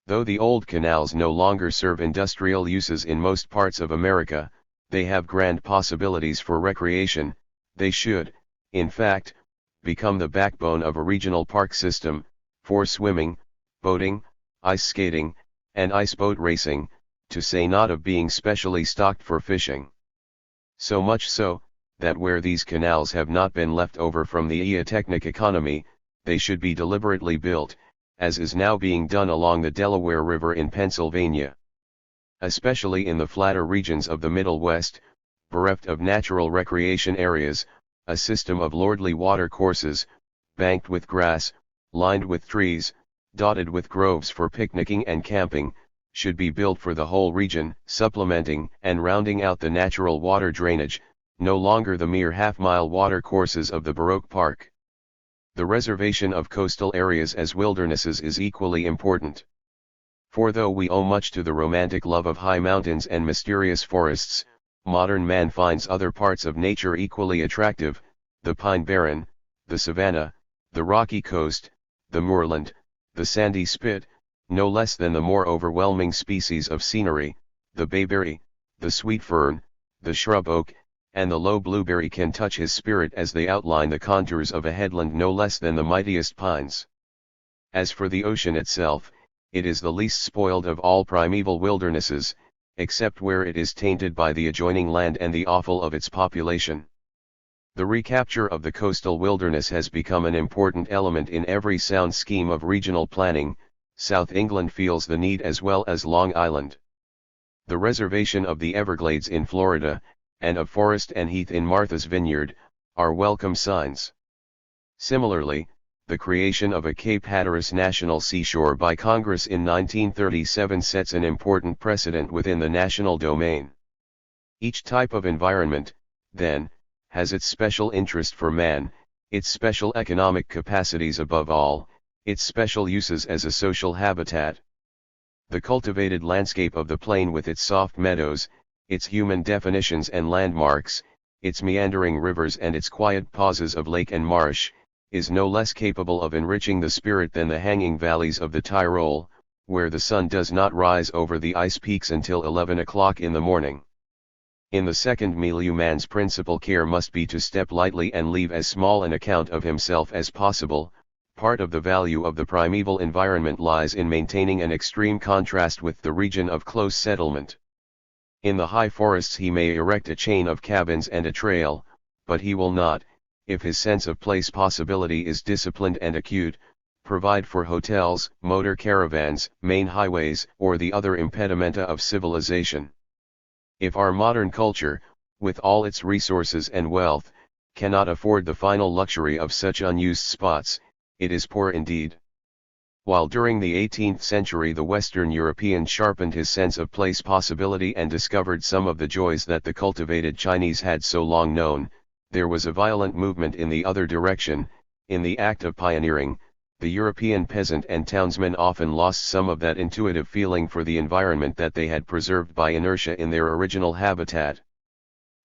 Though the old canals no longer serve industrial uses in most parts of America, they have grand possibilities for recreation. They should, in fact, become the backbone of a regional park system, for swimming, boating, ice skating, and ice boat racing, to say not of being specially stocked for fishing. So much so, that where these canals have not been left over from the geotechnic economy, they should be deliberately built, as is now being done along the Delaware River in Pennsylvania. Especially in the flatter regions of the Middle West, bereft of natural recreation areas, a system of lordly water courses, banked with grass, lined with trees, dotted with groves for picnicking and camping, should be built for the whole region, supplementing and rounding out the natural water drainage, no longer the mere half-mile water courses of the Baroque Park. The reservation of coastal areas as wildernesses is equally important. For though we owe much to the romantic love of high mountains and mysterious forests, modern man finds other parts of nature equally attractive: the pine barren, the savanna, the rocky coast, the moorland, the sandy spit, no less than the more overwhelming species of scenery, the bayberry, the sweet fern, the shrub oak, and the low blueberry can touch his spirit as they outline the contours of a headland no less than the mightiest pines. As for the ocean itself, it is the least spoiled of all primeval wildernesses, except where it is tainted by the adjoining land and the offal of its population. The recapture of the coastal wilderness has become an important element in every sound scheme of regional planning. South England feels the need as well as Long Island. The reservation of the Everglades in Florida, and of forest and heath in Martha's Vineyard, are welcome signs. Similarly, the creation of a Cape Hatteras National Seashore by Congress in 1937 sets an important precedent within the national domain. Each type of environment, then, has its special interest for man, its special economic capacities above all, its special uses as a social habitat. The cultivated landscape of the plain with its soft meadows, its human definitions and landmarks, its meandering rivers and its quiet pauses of lake and marsh, is no less capable of enriching the spirit than the hanging valleys of the Tyrol, where the sun does not rise over the ice peaks until 11 o'clock in the morning. In the second milieu, man's principal care must be to step lightly and leave as small an account of himself as possible. Part of the value of the primeval environment lies in maintaining an extreme contrast with the region of close settlement. In the high forests he may erect a chain of cabins and a trail, but he will not, if his sense of place possibility is disciplined and acute, provide for hotels, motor caravans, main highways, or the other impedimenta of civilization. If our modern culture, with all its resources and wealth, cannot afford the final luxury of such unused spots, it is poor indeed. While during the 18th century the Western European sharpened his sense of place possibility and discovered some of the joys that the cultivated Chinese had so long known, there was a violent movement in the other direction. In the act of pioneering, the European peasant and townsman often lost some of that intuitive feeling for the environment that they had preserved by inertia in their original habitat.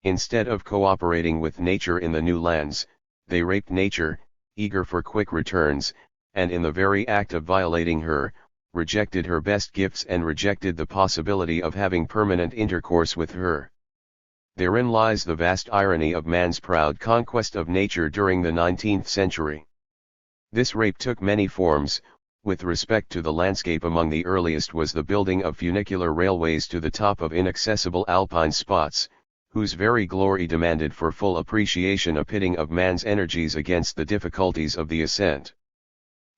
Instead of cooperating with nature in the new lands, they raped nature, eager for quick returns, and in the very act of violating her, rejected her best gifts and rejected the possibility of having permanent intercourse with her. Therein lies the vast irony of man's proud conquest of nature during the 19th century. This rape took many forms. With respect to the landscape, among the earliest was the building of funicular railways to the top of inaccessible alpine spots, whose very glory demanded for full appreciation a pitting of man's energies against the difficulties of the ascent.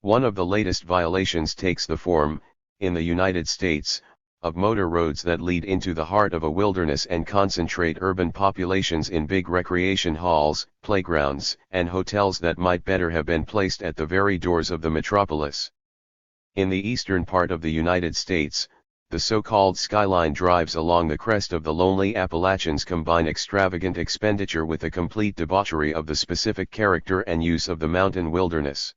One of the latest violations takes the form, in the United States, of motor roads that lead into the heart of a wilderness and concentrate urban populations in big recreation halls, playgrounds, and hotels that might better have been placed at the very doors of the metropolis. In the eastern part of the United States, the so-called skyline drives along the crest of the lonely Appalachians combine extravagant expenditure with a complete debauchery of the specific character and use of the mountain wilderness.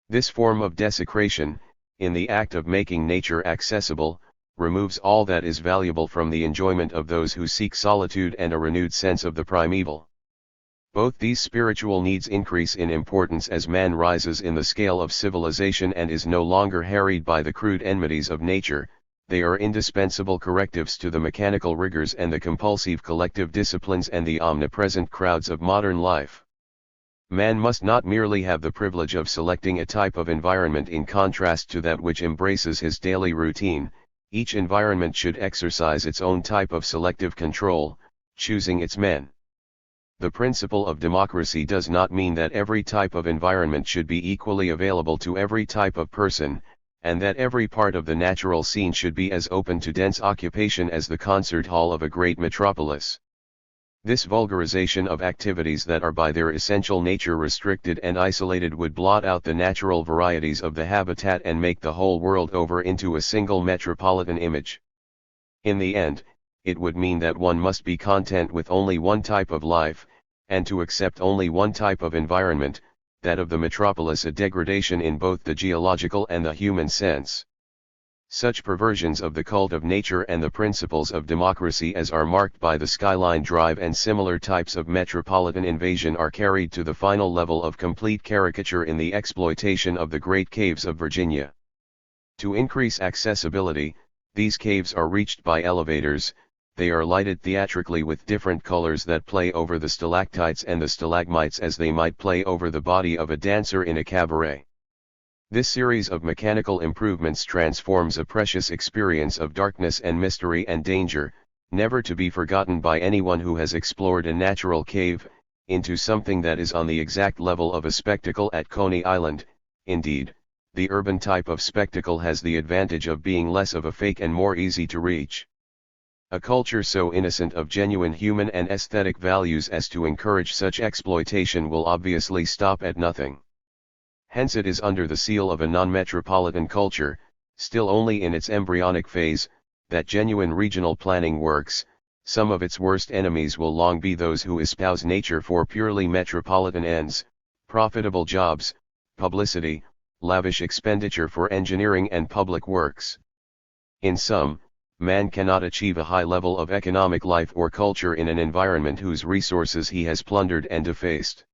This form of desecration, in the act of making nature accessible, removes all that is valuable from the enjoyment of those who seek solitude and a renewed sense of the primeval. Both these spiritual needs increase in importance as man rises in the scale of civilization and is no longer harried by the crude enmities of nature. They are indispensable correctives to the mechanical rigors and the compulsive collective disciplines and the omnipresent crowds of modern life. Man must not merely have the privilege of selecting a type of environment in contrast to that which embraces his daily routine. Each environment should exercise its own type of selective control, choosing its men. The principle of democracy does not mean that every type of environment should be equally available to every type of person, and that every part of the natural scene should be as open to dense occupation as the concert hall of a great metropolis. This vulgarization of activities that are by their essential nature restricted and isolated would blot out the natural varieties of the habitat and make the whole world over into a single metropolitan image. In the end, it would mean that one must be content with only one type of life, and to accept only one type of environment, that of the metropolis, a degradation in both the geological and the human sense. Such perversions of the cult of nature and the principles of democracy as are marked by the skyline drive and similar types of metropolitan invasion are carried to the final level of complete caricature in the exploitation of the Great Caves of Virginia. To increase accessibility, these caves are reached by elevators. They are lighted theatrically with different colors that play over the stalactites and the stalagmites as they might play over the body of a dancer in a cabaret. This series of mechanical improvements transforms a precious experience of darkness and mystery and danger, never to be forgotten by anyone who has explored a natural cave, into something that is on the exact level of a spectacle at Coney Island. Indeed, the urban type of spectacle has the advantage of being less of a fake and more easy to reach. A culture so innocent of genuine human and aesthetic values as to encourage such exploitation will obviously stop at nothing. Hence it is under the seal of a non-metropolitan culture, still only in its embryonic phase, that genuine regional planning works. Some of its worst enemies will long be those who espouse nature for purely metropolitan ends, profitable jobs, publicity, lavish expenditure for engineering and public works. In sum, man cannot achieve a high level of economic life or culture in an environment whose resources he has plundered and defaced.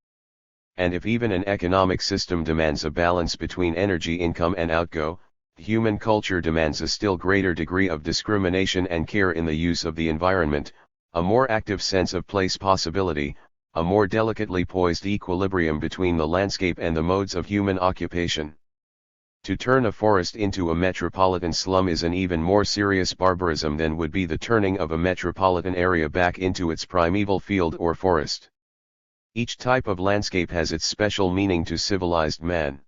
And if even an economic system demands a balance between energy income and outgo, human culture demands a still greater degree of discrimination and care in the use of the environment, a more active sense of place possibility, a more delicately poised equilibrium between the landscape and the modes of human occupation. To turn a forest into a metropolitan slum is an even more serious barbarism than would be the turning of a metropolitan area back into its primeval field or forest. Each type of landscape has its special meaning to civilized man.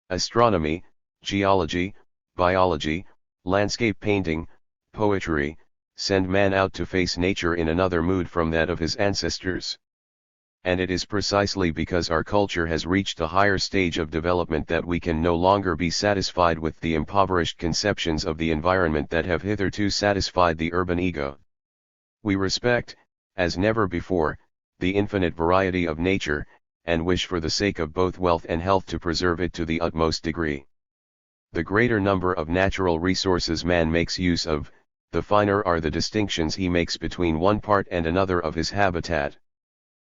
Astronomy, geology, biology, landscape painting, poetry, send man out to face nature in another mood from that of his ancestors. And it is precisely because our culture has reached a higher stage of development that we can no longer be satisfied with the impoverished conceptions of the environment that have hitherto satisfied the urban ego. We respect, as never before, the infinite variety of nature, and wish for the sake of both wealth and health to preserve it to the utmost degree. The greater number of natural resources man makes use of, the finer are the distinctions he makes between one part and another of his habitat.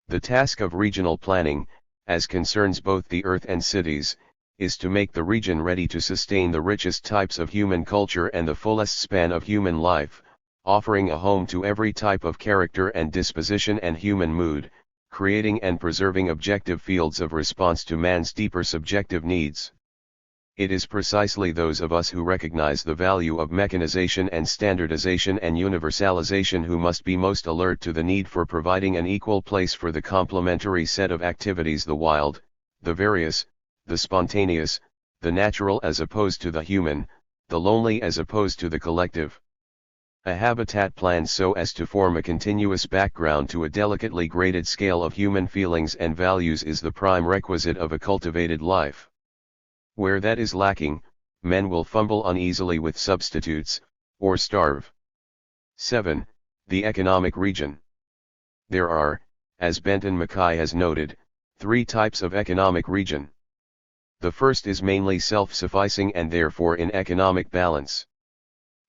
The task of regional planning, as concerns both the earth and cities, is to make the region ready to sustain the richest types of human culture and the fullest span of human life, offering a home to every type of character and disposition and human mood, creating and preserving objective fields of response to man's deeper subjective needs. It is precisely those of us who recognize the value of mechanization and standardization and universalization who must be most alert to the need for providing an equal place for the complementary set of activities, the wild, the various, the spontaneous, the natural as opposed to the human, the lonely as opposed to the collective. A habitat planned so as to form a continuous background to a delicately graded scale of human feelings and values is the prime requisite of a cultivated life. Where that is lacking, men will fumble uneasily with substitutes, or starve. 7. The economic region. There are, as Benton Mackay has noted, 3 types of economic region. The first is mainly self-sufficing and therefore in economic balance.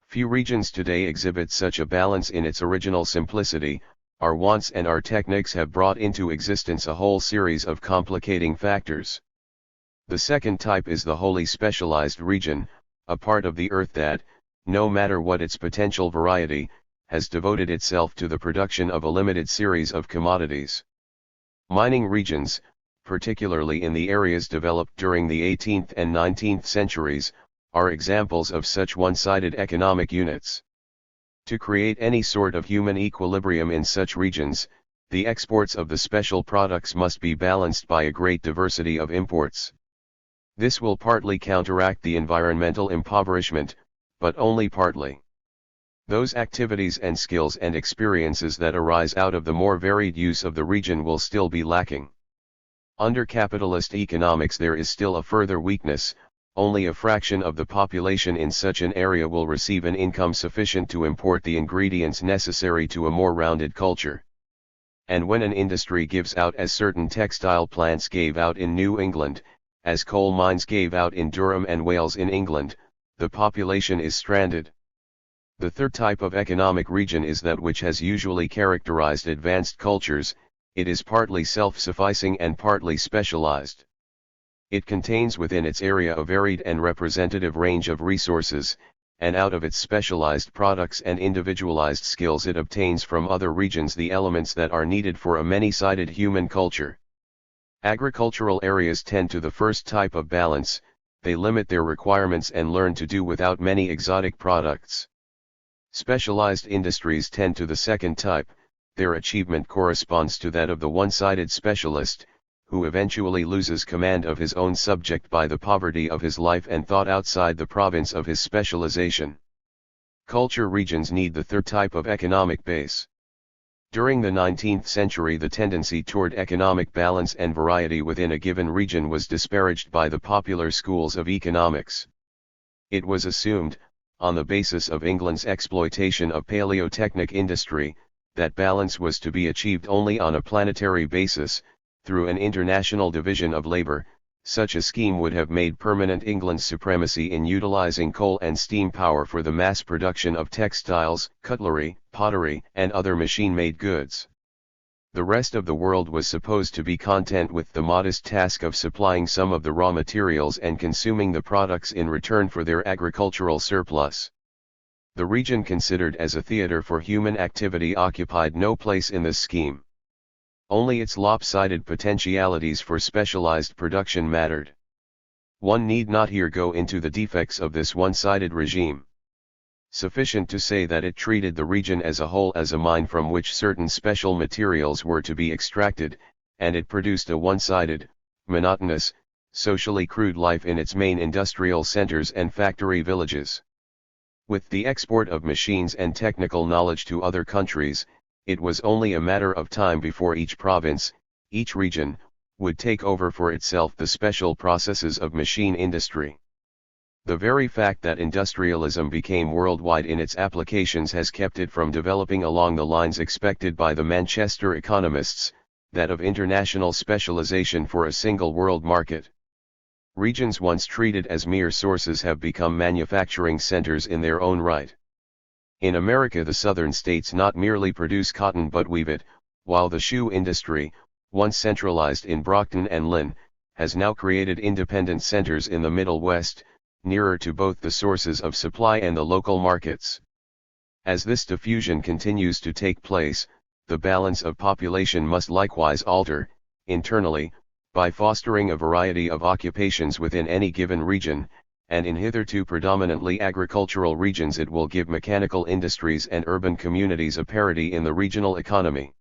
Few regions today exhibit such a balance in its original simplicity. Our wants and our techniques have brought into existence a whole series of complicating factors. The second type is the wholly specialized region, a part of the earth that, no matter what its potential variety, has devoted itself to the production of a limited series of commodities. Mining regions, particularly in the areas developed during the 18th and 19th centuries, are examples of such one-sided economic units. To create any sort of human equilibrium in such regions, the exports of the special products must be balanced by a great diversity of imports. This will partly counteract the environmental impoverishment, but only partly. Those activities and skills and experiences that arise out of the more varied use of the region will still be lacking. Under capitalist economics there is still a further weakness. Only a fraction of the population in such an area will receive an income sufficient to import the ingredients necessary to a more rounded culture. And when an industry gives out as certain textile plants gave out in New England, as coal mines gave out in Durham and Wales in England, the population is stranded. The third type of economic region is that which has usually characterized advanced cultures. It is partly self-sufficing and partly specialized. It contains within its area a varied and representative range of resources, and out of its specialized products and individualized skills it obtains from other regions the elements that are needed for a many-sided human culture. Agricultural areas tend to the first type of balance. They limit their requirements and learn to do without many exotic products. Specialized industries tend to the second type. Their achievement corresponds to that of the one-sided specialist, who eventually loses command of his own subject by the poverty of his life and thought outside the province of his specialization. Culture regions need the third type of economic base. During the 19th century the tendency toward economic balance and variety within a given region was disparaged by the popular schools of economics. It was assumed, on the basis of England's exploitation of paleotechnic industry, that balance was to be achieved only on a planetary basis, through an international division of labor. Such a scheme would have made permanent England's supremacy in utilizing coal and steam power for the mass production of textiles, cutlery, pottery, and other machine-made goods. The rest of the world was supposed to be content with the modest task of supplying some of the raw materials and consuming the products in return for their agricultural surplus. The region considered as a theater for human activity occupied no place in this scheme. Only its lopsided potentialities for specialized production mattered. One need not here go into the defects of this one-sided regime. Sufficient to say that it treated the region as a whole as a mine from which certain special materials were to be extracted, and it produced a one-sided, monotonous, socially crude life in its main industrial centers and factory villages. With the export of machines and technical knowledge to other countries, it was only a matter of time before each province, each region, would take over for itself the special processes of machine industry. The very fact that industrialism became worldwide in its applications has kept it from developing along the lines expected by the Manchester economists, that of international specialization for a single world market. Regions once treated as mere sources have become manufacturing centers in their own right. In America the southern states not merely produce cotton but weave it, while the shoe industry, once centralized in Brockton and Lynn, has now created independent centers in the Middle West, nearer to both the sources of supply and the local markets. As this diffusion continues to take place, the balance of population must likewise alter, internally, by fostering a variety of occupations within any given region, and in hitherto predominantly agricultural regions it will give mechanical industries and urban communities a parity in the regional economy.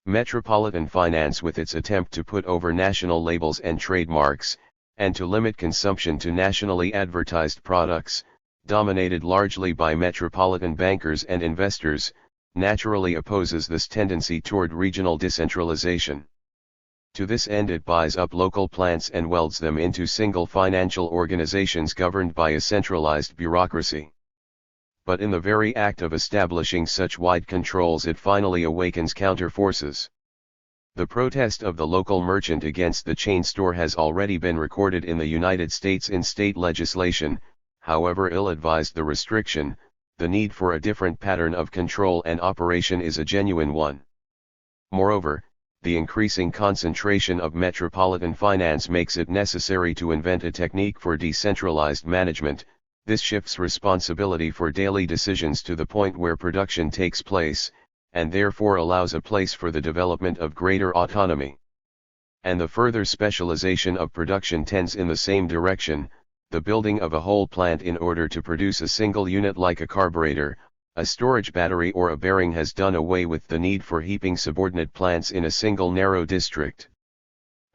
Metropolitan finance with its attempt to put over national labels and trademarks, and to limit consumption to nationally advertised products, dominated largely by metropolitan bankers and investors, naturally opposes this tendency toward regional decentralization. To this end it buys up local plants and welds them into single financial organizations governed by a centralized bureaucracy. But in the very act of establishing such wide controls it finally awakens counter-forces. The protest of the local merchant against the chain store has already been recorded in the United States in state legislation. However ill-advised the restriction, the need for a different pattern of control and operation is a genuine one. Moreover, the increasing concentration of metropolitan finance makes it necessary to invent a technique for decentralized management. This shifts responsibility for daily decisions to the point where production takes place, and therefore allows a place for the development of greater autonomy. And the further specialization of production tends in the same direction. The building of a whole plant in order to produce a single unit like a carburetor, a storage battery or a bearing has done away with the need for heaping subordinate plants in a single narrow district.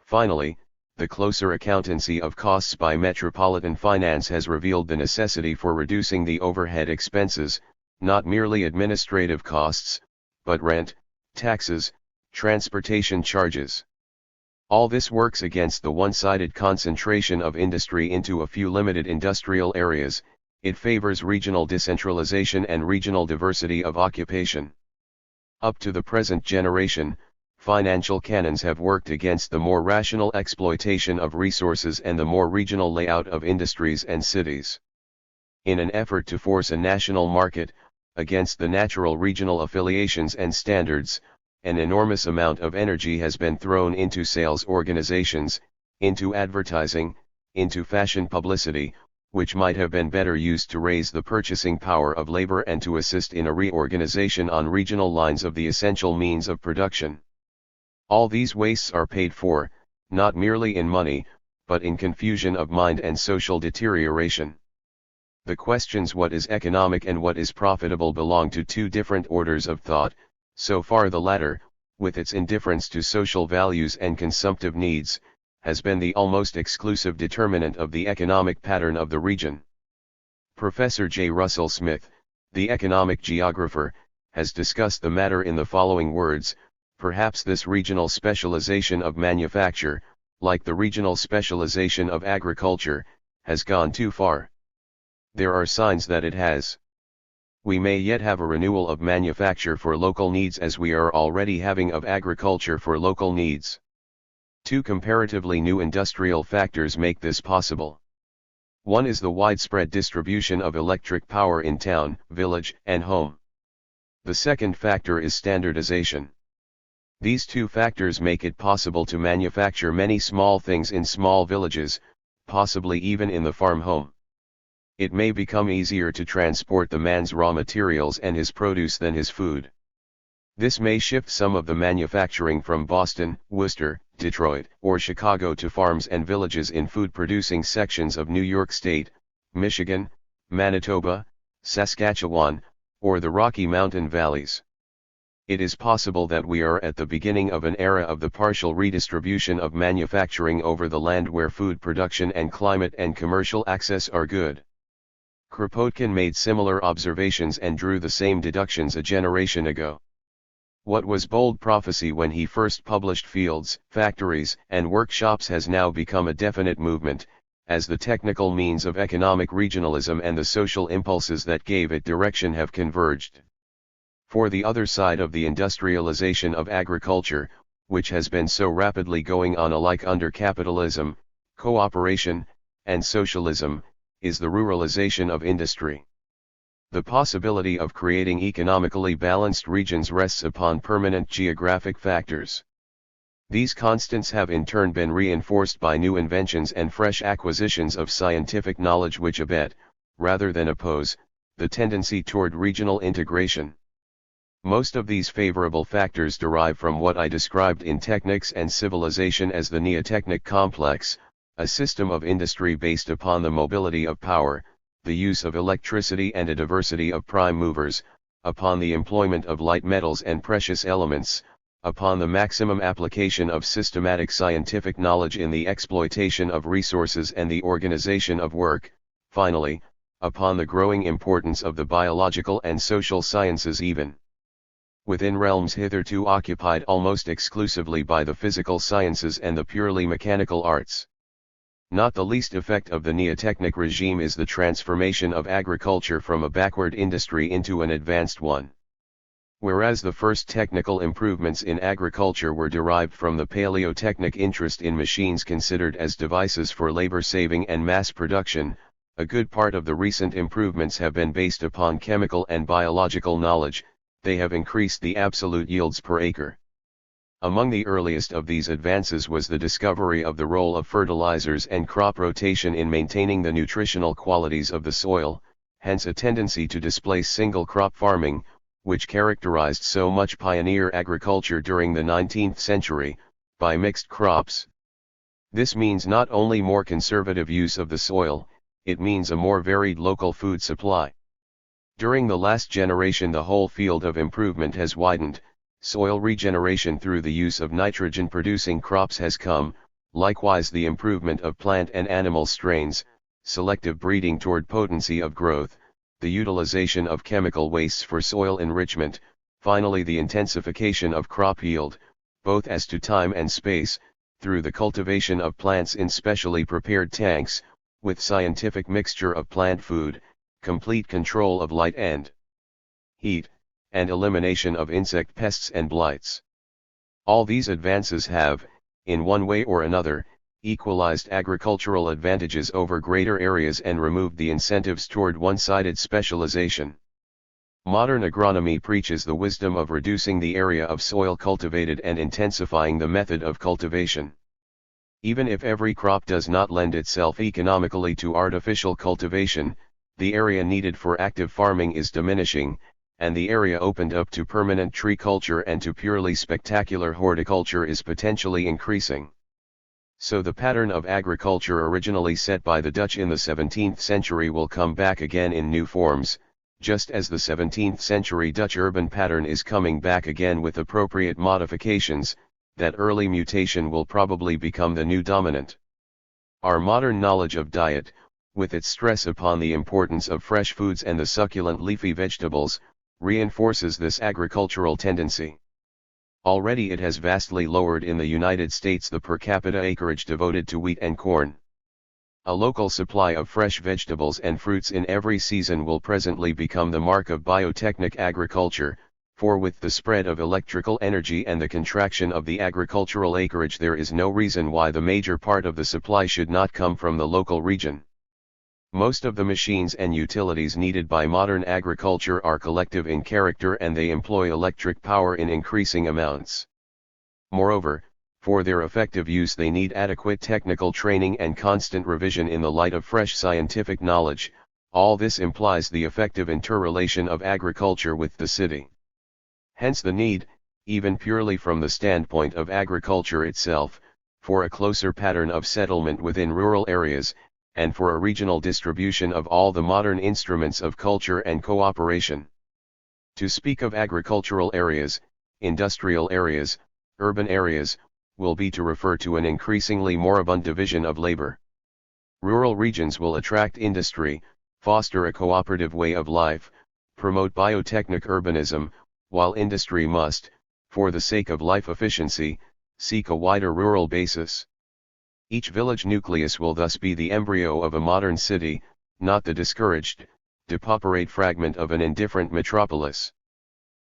Finally, the closer accountancy of costs by metropolitan finance has revealed the necessity for reducing the overhead expenses, not merely administrative costs, but rent, taxes, transportation charges. All this works against the one-sided concentration of industry into a few limited industrial areas. It favors regional decentralization and regional diversity of occupation. Up to the present generation, financial canons have worked against the more rational exploitation of resources and the more regional layout of industries and cities. In an effort to force a national market, against the natural regional affiliations and standards, an enormous amount of energy has been thrown into sales organizations, into advertising, into fashion publicity, which might have been better used to raise the purchasing power of labor and to assist in a reorganization on regional lines of the essential means of production. All these wastes are paid for, not merely in money, but in confusion of mind and social deterioration. The questions what is economic and what is profitable belong to two different orders of thought. So far the latter, with its indifference to social values and consumptive needs, has been the almost exclusive determinant of the economic pattern of the region. Professor J. Russell Smith, the economic geographer, has discussed the matter in the following words: perhaps this regional specialization of manufacture, like the regional specialization of agriculture, has gone too far. There are signs that it has. We may yet have a renewal of manufacture for local needs as we are already having of agriculture for local needs. Two comparatively new industrial factors make this possible. One is the widespread distribution of electric power in town, village, and home. The second factor is standardization. These two factors make it possible to manufacture many small things in small villages, possibly even in the farm home. It may become easier to transport the man's raw materials and his produce than his food. This may shift some of the manufacturing from Boston, Worcester, Detroit, or Chicago to farms and villages in food-producing sections of New York State, Michigan, Manitoba, Saskatchewan, or the Rocky Mountain valleys. It is possible that we are at the beginning of an era of the partial redistribution of manufacturing over the land where food production and climate and commercial access are good. Kropotkin made similar observations and drew the same deductions a generation ago. What was bold prophecy when he first published Fields, Factories, and Workshops has now become a definite movement, as the technical means of economic regionalism and the social impulses that gave it direction have converged. For the other side of the industrialization of agriculture, which has been so rapidly going on alike under capitalism, cooperation, and socialism, is the ruralization of industry. The possibility of creating economically balanced regions rests upon permanent geographic factors. These constants have in turn been reinforced by new inventions and fresh acquisitions of scientific knowledge which abet, rather than oppose, the tendency toward regional integration. Most of these favorable factors derive from what I described in Technics and Civilization as the neotechnic complex, a system of industry based upon the mobility of power, the use of electricity and a diversity of prime movers, upon the employment of light metals and precious elements, upon the maximum application of systematic scientific knowledge in the exploitation of resources and the organization of work, finally, upon the growing importance of the biological and social sciences even within realms hitherto occupied almost exclusively by the physical sciences and the purely mechanical arts. Not the least effect of the neotechnic regime is the transformation of agriculture from a backward industry into an advanced one. Whereas the first technical improvements in agriculture were derived from the paleotechnic interest in machines considered as devices for labor saving and mass production, a good part of the recent improvements have been based upon chemical and biological knowledge. They have increased the absolute yields per acre. Among the earliest of these advances was the discovery of the role of fertilizers and crop rotation in maintaining the nutritional qualities of the soil, hence a tendency to displace single crop farming, which characterized so much pioneer agriculture during the 19th century, by mixed crops. This means not only more conservative use of the soil, it means a more varied local food supply. During the last generation the whole field of improvement has widened, soil regeneration through the use of nitrogen-producing crops has come, likewise the improvement of plant and animal strains, selective breeding toward potency of growth, the utilization of chemical wastes for soil enrichment, finally the intensification of crop yield, both as to time and space, through the cultivation of plants in specially prepared tanks, with scientific mixture of plant food, complete control of light and heat, and elimination of insect pests and blights. All these advances have, in one way or another, equalized agricultural advantages over greater areas and removed the incentives toward one-sided specialization. Modern agronomy preaches the wisdom of reducing the area of soil cultivated and intensifying the method of cultivation. Even if every crop does not lend itself economically to artificial cultivation, the area needed for active farming is diminishing, and the area opened up to permanent tree culture and to purely spectacular horticulture is potentially increasing. So the pattern of agriculture originally set by the Dutch in the 17th century will come back again in new forms, just as the 17th century Dutch urban pattern is coming back again with appropriate modifications. That early mutation will probably become the new dominant. Our modern knowledge of diet, with its stress upon the importance of fresh foods and the succulent leafy vegetables, reinforces this agricultural tendency. Already it has vastly lowered in the United States the per capita acreage devoted to wheat and corn. A local supply of fresh vegetables and fruits in every season will presently become the mark of biotechnic agriculture, for with the spread of electrical energy and the contraction of the agricultural acreage there is no reason why the major part of the supply should not come from the local region. Most of the machines and utilities needed by modern agriculture are collective in character and they employ electric power in increasing amounts. Moreover, for their effective use they need adequate technical training and constant revision in the light of fresh scientific knowledge. All this implies the effective interrelation of agriculture with the city. Hence the need, even purely from the standpoint of agriculture itself, for a closer pattern of settlement within rural areas, and for a regional distribution of all the modern instruments of culture and cooperation. To speak of agricultural areas, industrial areas, urban areas, will be to refer to an increasingly moribund division of labor. Rural regions will attract industry, foster a cooperative way of life, promote biotechnic urbanism, while industry must, for the sake of life efficiency, seek a wider rural basis. Each village nucleus will thus be the embryo of a modern city, not the discouraged, depauperate fragment of an indifferent metropolis.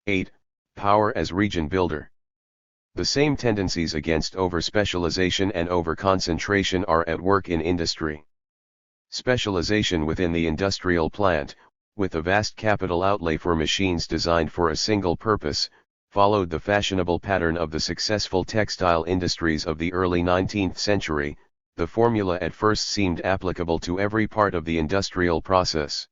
8. Power as region builder. The same tendencies against over-specialization and over-concentration are at work in industry. Specialization within the industrial plant, with a vast capital outlay for machines designed for a single purpose, followed the fashionable pattern of the successful textile industries of the early 19th century. The formula at first seemed applicable to every part of the industrial process.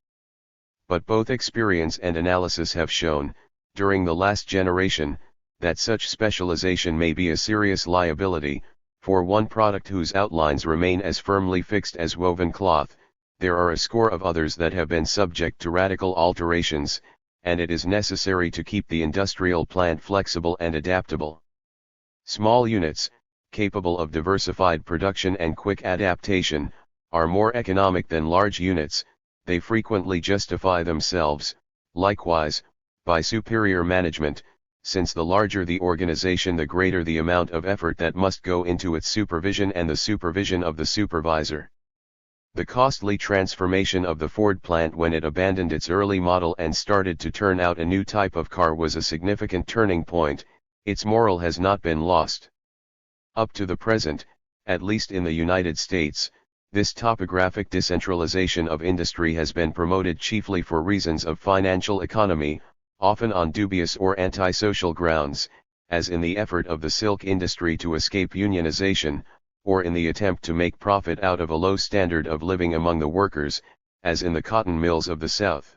But both experience and analysis have shown, during the last generation, that such specialization may be a serious liability. For one product whose outlines remain as firmly fixed as woven cloth, there are a score of others that have been subject to radical alterations, and it is necessary to keep the industrial plant flexible and adaptable. Small units, capable of diversified production and quick adaptation, are more economic than large units, they frequently justify themselves, likewise, by superior management, since the larger the organization the greater the amount of effort that must go into its supervision and the supervision of the supervisor. The costly transformation of the Ford plant when it abandoned its early model and started to turn out a new type of car was a significant turning point. Its moral has not been lost. Up to the present, at least in the United States, this topographic decentralization of industry has been promoted chiefly for reasons of financial economy, often on dubious or antisocial grounds, as in the effort of the silk industry to escape unionization, or in the attempt to make profit out of a low standard of living among the workers, as in the cotton mills of the South.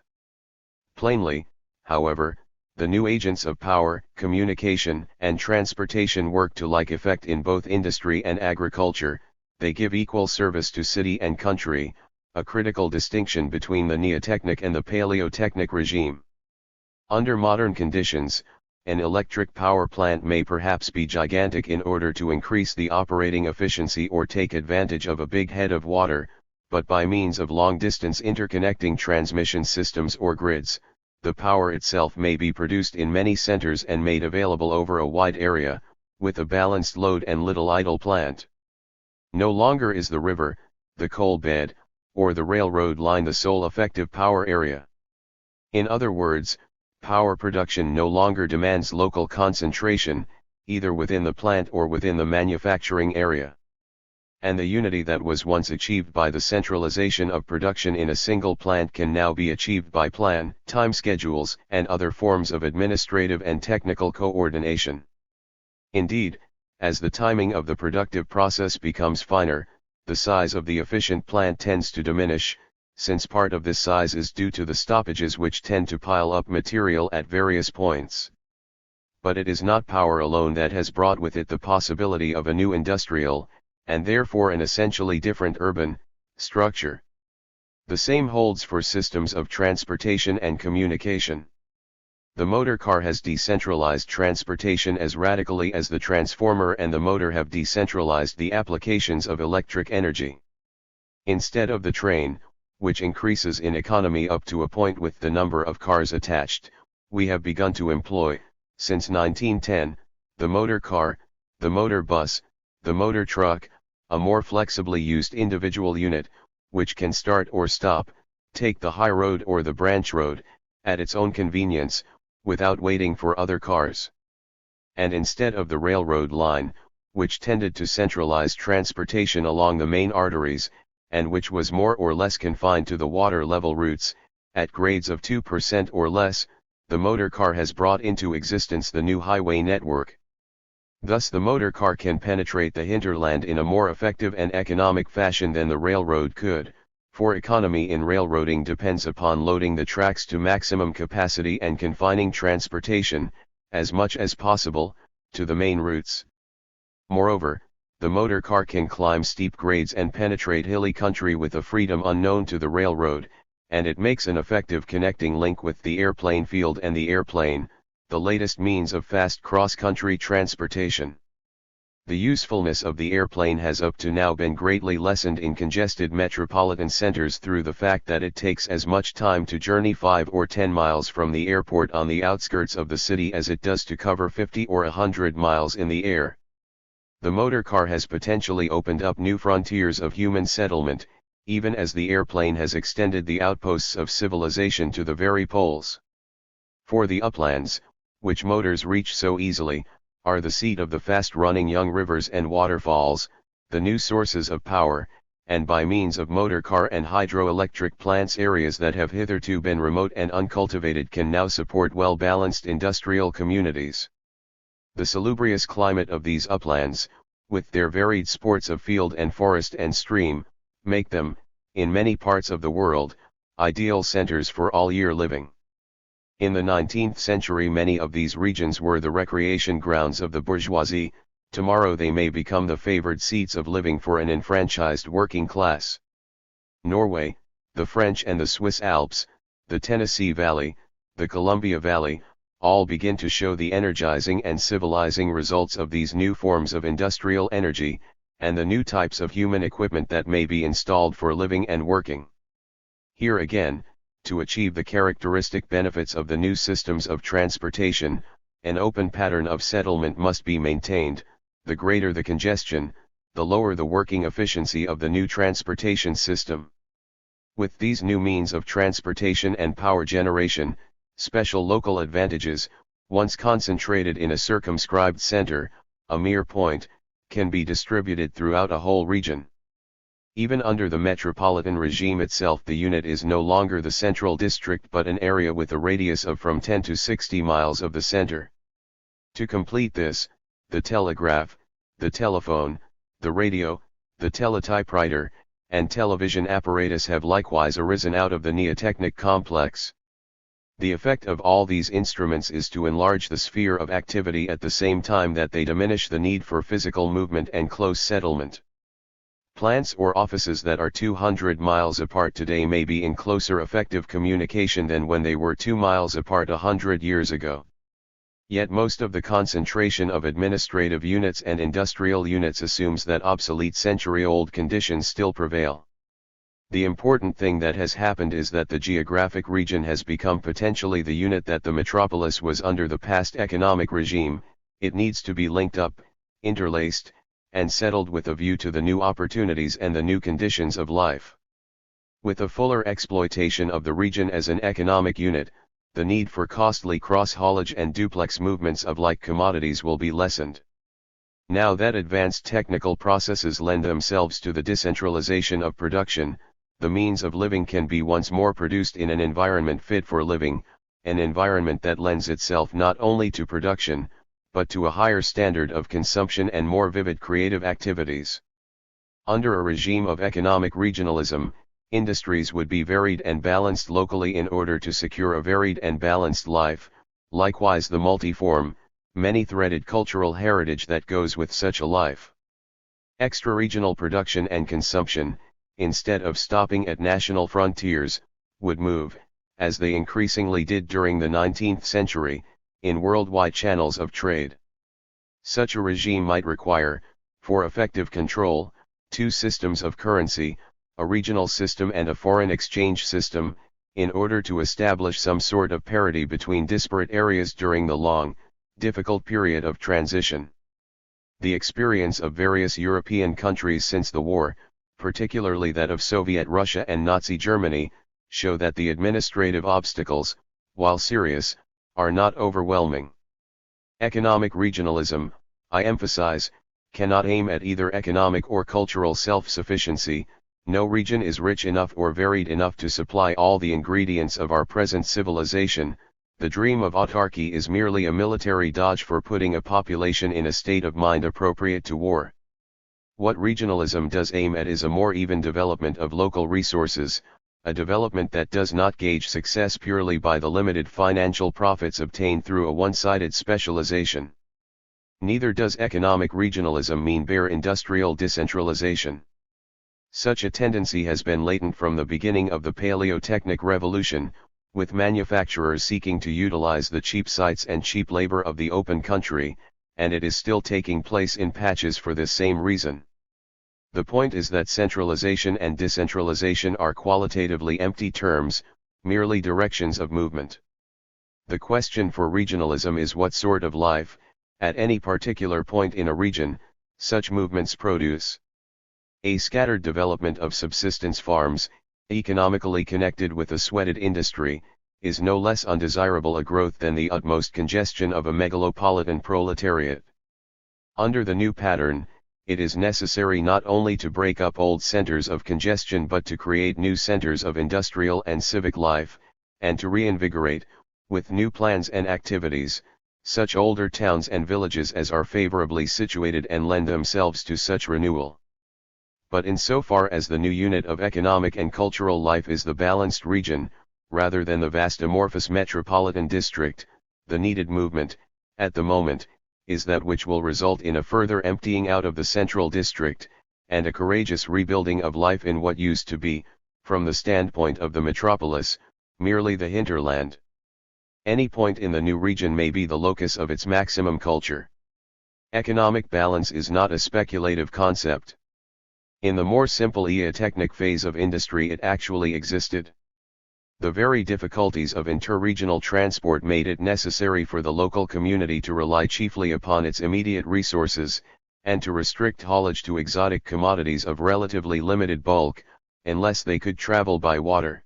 Plainly, however, the new agents of power, communication, and transportation work to like effect in both industry and agriculture. They give equal service to city and country, a critical distinction between the Neotechnic and the Paleotechnic regime. Under modern conditions, an electric power plant may perhaps be gigantic in order to increase the operating efficiency or take advantage of a big head of water, but by means of long-distance interconnecting transmission systems or grids, the power itself may be produced in many centers and made available over a wide area, with a balanced load and little idle plant. No longer is the river, the coal bed, or the railroad line the sole effective power area. In other words, power production no longer demands local concentration, either within the plant or within the manufacturing area. And the unity that was once achieved by the centralization of production in a single plant can now be achieved by plan, time schedules, and other forms of administrative and technical coordination. Indeed, as the timing of the productive process becomes finer, the size of the efficient plant tends to diminish, since part of this size is due to the stoppages which tend to pile up material at various points. But it is not power alone that has brought with it the possibility of a new industrial, and therefore an essentially different urban, structure. The same holds for systems of transportation and communication. The motor car has decentralized transportation as radically as the transformer and the motor have decentralized the applications of electric energy. Instead of the train, which increases in economy up to a point with the number of cars attached, we have begun to employ, since 1910, the motor car, the motor bus, the motor truck, a more flexibly used individual unit, which can start or stop, take the high road or the branch road, at its own convenience, without waiting for other cars. And instead of the railroad line, which tended to centralize transportation along the main arteries, and which was more or less confined to the water-level routes, at grades of 2% or less, the motor car has brought into existence the new highway network. Thus the motor car can penetrate the hinterland in a more effective and economic fashion than the railroad could, for economy in railroading depends upon loading the tracks to maximum capacity and confining transportation, as much as possible, to the main routes. Moreover, the motor car can climb steep grades and penetrate hilly country with a freedom unknown to the railroad, and it makes an effective connecting link with the airplane field and the airplane, the latest means of fast cross-country transportation. The usefulness of the airplane has up to now been greatly lessened in congested metropolitan centers through the fact that it takes as much time to journey 5 or 10 miles from the airport on the outskirts of the city as it does to cover 50 or 100 miles in the air. The motor car has potentially opened up new frontiers of human settlement, even as the airplane has extended the outposts of civilization to the very poles. For the uplands, which motors reach so easily, are the seat of the fast-running young rivers and waterfalls, the new sources of power, and by means of motor car and hydroelectric plants areas that have hitherto been remote and uncultivated can now support well-balanced industrial communities. The salubrious climate of these uplands, with their varied sports of field and forest and stream, make them, in many parts of the world, ideal centers for all-year living. In the 19th century many of these regions were the recreation grounds of the bourgeoisie, tomorrow they may become the favored seats of living for an enfranchised working class. Norway, the French and the Swiss Alps, the Tennessee Valley, the Columbia Valley, all begin to show the energizing and civilizing results of these new forms of industrial energy, and the new types of human equipment that may be installed for living and working. Here again, to achieve the characteristic benefits of the new systems of transportation, an open pattern of settlement must be maintained. The greater the congestion, the lower the working efficiency of the new transportation system. With these new means of transportation and power generation, special local advantages, once concentrated in a circumscribed center, a mere point, can be distributed throughout a whole region. Even under the metropolitan regime itself, the unit is no longer the central district but an area with a radius of from 10 to 60 miles of the center. To complete this, the telegraph, the telephone, the radio, the teletypewriter, and television apparatus have likewise arisen out of the neotechnic complex. The effect of all these instruments is to enlarge the sphere of activity at the same time that they diminish the need for physical movement and close settlement. Plants or offices that are 200 miles apart today may be in closer effective communication than when they were 2 miles apart 100 years ago. Yet most of the concentration of administrative units and industrial units assumes that obsolete century-old conditions still prevail. The important thing that has happened is that the geographic region has become potentially the unit that the metropolis was under the past economic regime. It needs to be linked up, interlaced, and settled with a view to the new opportunities and the new conditions of life. With a fuller exploitation of the region as an economic unit, the need for costly cross-haulage and duplex movements of like commodities will be lessened. Now that advanced technical processes lend themselves to the decentralization of production, the means of living can be once more produced in an environment fit for living, an environment that lends itself not only to production, but to a higher standard of consumption and more vivid creative activities. Under a regime of economic regionalism, industries would be varied and balanced locally in order to secure a varied and balanced life, likewise the multiform, many-threaded cultural heritage that goes with such a life. Extra-regional production and consumption, instead of stopping at national frontiers, would move, as they increasingly did during the 19th century, in worldwide channels of trade. Such a regime might require, for effective control, two systems of currency, a regional system and a foreign exchange system, in order to establish some sort of parity between disparate areas during the long, difficult period of transition. The experience of various European countries since the war, particularly that of Soviet Russia and Nazi Germany, show that the administrative obstacles, while serious, are not overwhelming. Economic regionalism, I emphasize, cannot aim at either economic or cultural self-sufficiency. No region is rich enough or varied enough to supply all the ingredients of our present civilization. The dream of autarky is merely a military dodge for putting a population in a state of mind appropriate to war. What regionalism does aim at is a more even development of local resources, a development that does not gauge success purely by the limited financial profits obtained through a one-sided specialization. Neither does economic regionalism mean bare industrial decentralization. Such a tendency has been latent from the beginning of the Paleotechnic Revolution, with manufacturers seeking to utilize the cheap sites and cheap labor of the open country, and it is still taking place in patches for this same reason. The point is that centralization and decentralization are qualitatively empty terms, merely directions of movement. The question for regionalism is what sort of life, at any particular point in a region, such movements produce. A scattered development of subsistence farms, economically connected with a sweated industry, is no less undesirable a growth than the utmost congestion of a megalopolitan proletariat. Under the new pattern, it is necessary not only to break up old centers of congestion but to create new centers of industrial and civic life, and to reinvigorate, with new plans and activities, such older towns and villages as are favorably situated and lend themselves to such renewal. But insofar as the new unit of economic and cultural life is the balanced region, rather than the vast amorphous metropolitan district, the needed movement, at the moment, is that which will result in a further emptying out of the central district, and a courageous rebuilding of life in what used to be, from the standpoint of the metropolis, merely the hinterland. Any point in the new region may be the locus of its maximum culture. Economic balance is not a speculative concept. In the more simple eotechnic phase of industry it actually existed. The very difficulties of interregional transport made it necessary for the local community to rely chiefly upon its immediate resources, and to restrict haulage to exotic commodities of relatively limited bulk, unless they could travel by water.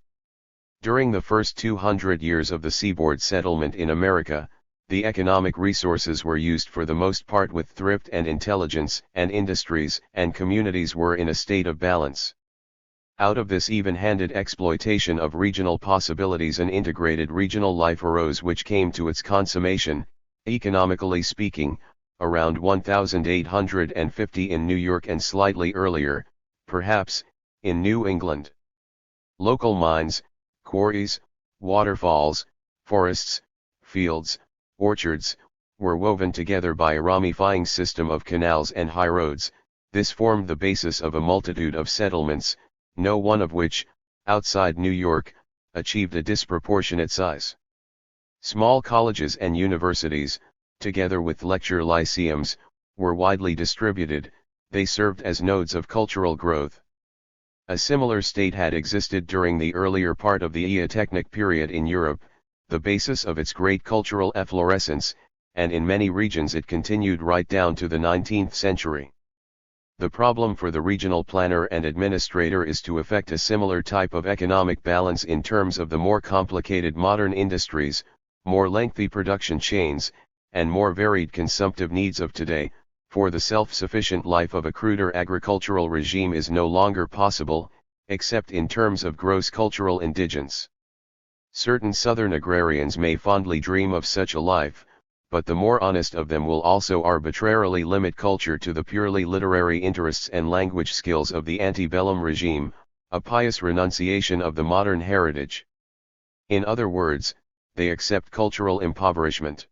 During the first 200 years of the seaboard settlement in America, the economic resources were used for the most part with thrift and intelligence, and industries and communities were in a state of balance. Out of this even-handed exploitation of regional possibilities an integrated regional life arose which came to its consummation, economically speaking, around 1850 in New York and slightly earlier, perhaps, in New England. Local mines, quarries, waterfalls, forests, fields, orchards, were woven together by a ramifying system of canals and highroads. This formed the basis of a multitude of settlements, no one of which, outside New York, achieved a disproportionate size. Small colleges and universities, together with lecture lyceums, were widely distributed. They served as nodes of cultural growth. A similar state had existed during the earlier part of the Eotechnic period in Europe, the basis of its great cultural efflorescence, and in many regions it continued right down to the 19th century. The problem for the regional planner and administrator is to effect a similar type of economic balance in terms of the more complicated modern industries, more lengthy production chains, and more varied consumptive needs of today, for the self-sufficient life of a cruder agricultural regime is no longer possible, except in terms of gross cultural indigence. Certain southern agrarians may fondly dream of such a life, but the more honest of them will also arbitrarily limit culture to the purely literary interests and language skills of the antebellum regime, a pious renunciation of the modern heritage. In other words, they accept cultural impoverishment.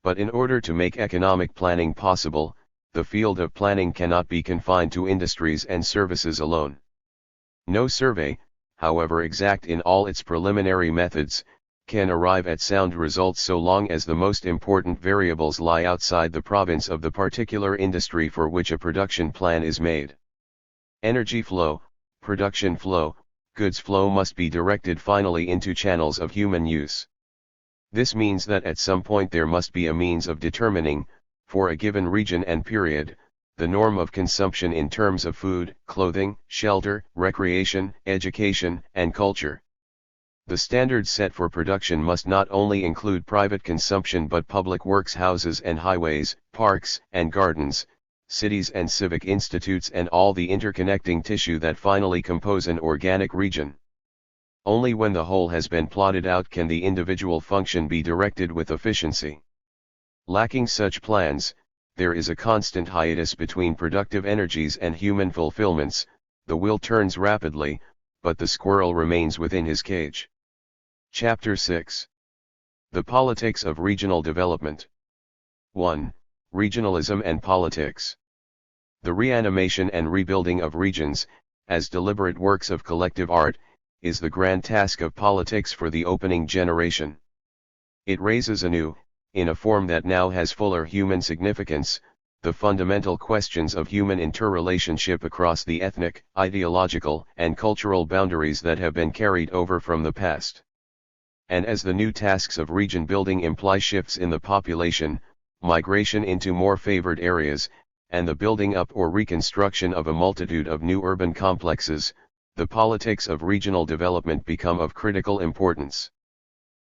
But in order to make economic planning possible, the field of planning cannot be confined to industries and services alone. No survey, however exact in all its preliminary methods, can arrive at sound results so long as the most important variables lie outside the province of the particular industry for which a production plan is made. Energy flow, production flow, goods flow must be directed finally into channels of human use. This means that at some point there must be a means of determining, for a given region and period, the norm of consumption in terms of food, clothing, shelter, recreation, education, and culture. The standards set for production must not only include private consumption but public works, houses and highways, parks and gardens, cities and civic institutes and all the interconnecting tissue that finally compose an organic region. Only when the whole has been plotted out can the individual function be directed with efficiency. Lacking such plans, there is a constant hiatus between productive energies and human fulfillments. The wheel turns rapidly, but the squirrel remains within his cage. Chapter 6. The Politics of Regional Development. 1. Regionalism and Politics. The reanimation and rebuilding of regions, as deliberate works of collective art, is the grand task of politics for the opening generation. It raises anew, in a form that now has fuller human significance, the fundamental questions of human interrelationship across the ethnic, ideological, and cultural boundaries that have been carried over from the past. And as the new tasks of region building imply shifts in the population, migration into more favored areas, and the building up or reconstruction of a multitude of new urban complexes, the politics of regional development become of critical importance.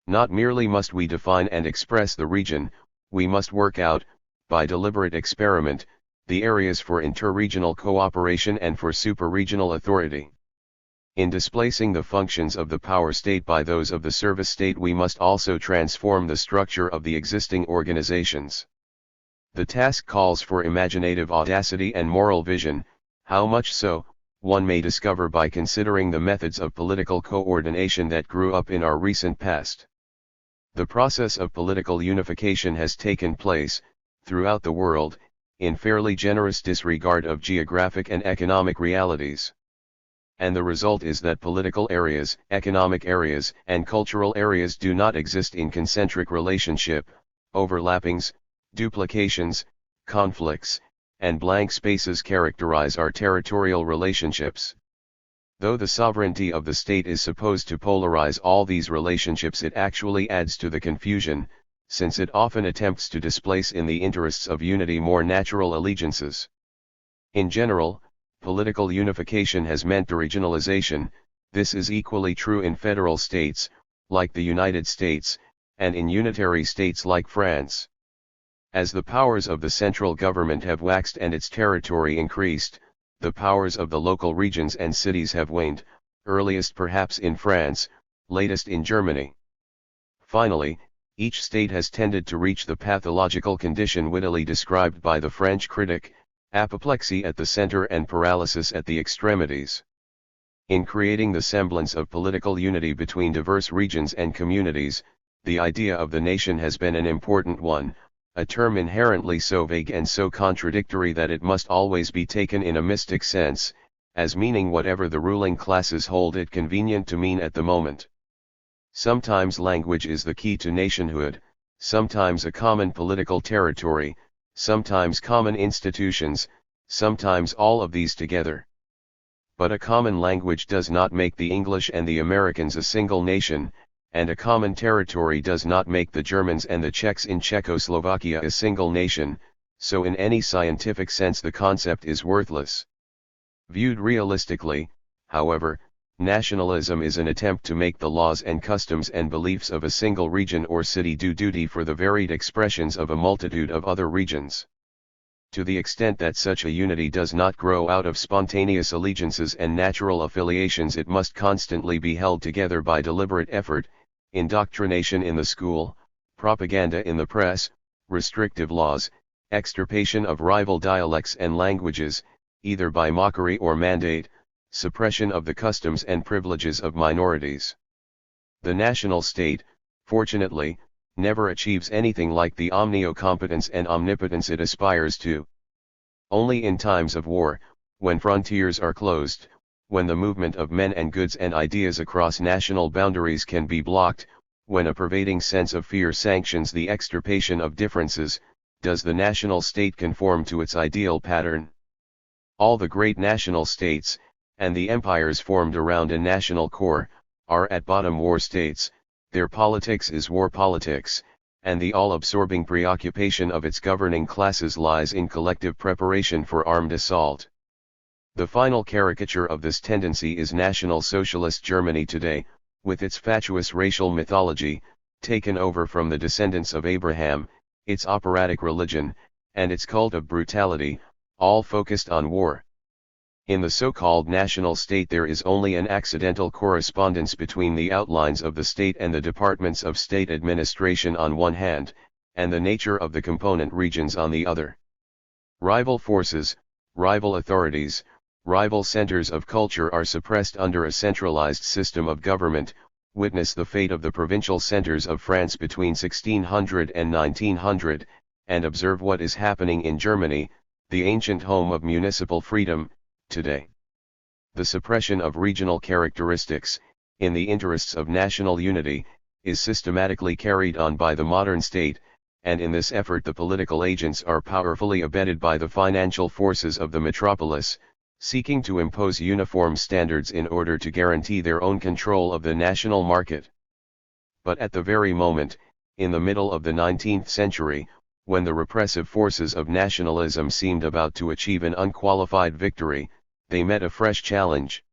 Not merely must we define and express the region, we must work out, by deliberate experiment, the areas for interregional cooperation and for superregional authority. In displacing the functions of the power state by those of the service state, we must also transform the structure of the existing organizations. The task calls for imaginative audacity and moral vision, how much so, one may discover by considering the methods of political coordination that grew up in our recent past. The process of political unification has taken place, throughout the world, in fairly generous disregard of geographic and economic realities. And the result is that political areas, economic areas, and cultural areas do not exist in concentric relationship. Overlappings, duplications, conflicts, and blank spaces characterize our territorial relationships. Though the sovereignty of the state is supposed to polarize all these relationships, it actually adds to the confusion, since it often attempts to displace in the interests of unity more natural allegiances. In general, political unification has meant deregionalization. This is equally true in federal states, like the United States, and in unitary states like France. As the powers of the central government have waxed and its territory increased, the powers of the local regions and cities have waned, earliest perhaps in France, latest in Germany. Finally, each state has tended to reach the pathological condition wittily described by the French critic, apoplexy at the center and paralysis at the extremities. In creating the semblance of political unity between diverse regions and communities, the idea of the nation has been an important one, a term inherently so vague and so contradictory that it must always be taken in a mystic sense, as meaning whatever the ruling classes hold it convenient to mean at the moment. Sometimes language is the key to nationhood, sometimes a common political territory, sometimes common institutions, sometimes all of these together. But a common language does not make the English and the Americans a single nation, and a common territory does not make the Germans and the Czechs in Czechoslovakia a single nation, so in any scientific sense the concept is worthless. Viewed realistically, however, nationalism is an attempt to make the laws and customs and beliefs of a single region or city do duty for the varied expressions of a multitude of other regions. To the extent that such a unity does not grow out of spontaneous allegiances and natural affiliations, it must constantly be held together by deliberate effort, indoctrination in the school, propaganda in the press, restrictive laws, extirpation of rival dialects and languages, either by mockery or mandate, suppression of the customs and privileges of minorities. The national state, fortunately, never achieves anything like the omnicompetence and omnipotence it aspires to. Only in times of war, when frontiers are closed, when the movement of men and goods and ideas across national boundaries can be blocked, when a pervading sense of fear sanctions the extirpation of differences, does the national state conform to its ideal pattern. All the great national states, and the empires formed around a national core, are at bottom war states. Their politics is war politics, and the all-absorbing preoccupation of its governing classes lies in collective preparation for armed assault. The final caricature of this tendency is National Socialist Germany today, with its fatuous racial mythology, taken over from the descendants of Abraham, its operatic religion, and its cult of brutality, all focused on war. In the so-called national state there is only an accidental correspondence between the outlines of the state and the departments of state administration on one hand, and the nature of the component regions on the other. Rival forces, rival authorities, rival centers of culture are suppressed under a centralized system of government. Witness the fate of the provincial centers of France between 1600 and 1900, and observe what is happening in Germany, the ancient home of municipal freedom, today. The suppression of regional characteristics, in the interests of national unity, is systematically carried on by the modern state, and in this effort the political agents are powerfully abetted by the financial forces of the metropolis, seeking to impose uniform standards in order to guarantee their own control of the national market. But at the very moment, in the middle of the 19th century, when the repressive forces of nationalism seemed about to achieve an unqualified victory, they met a fresh challenge.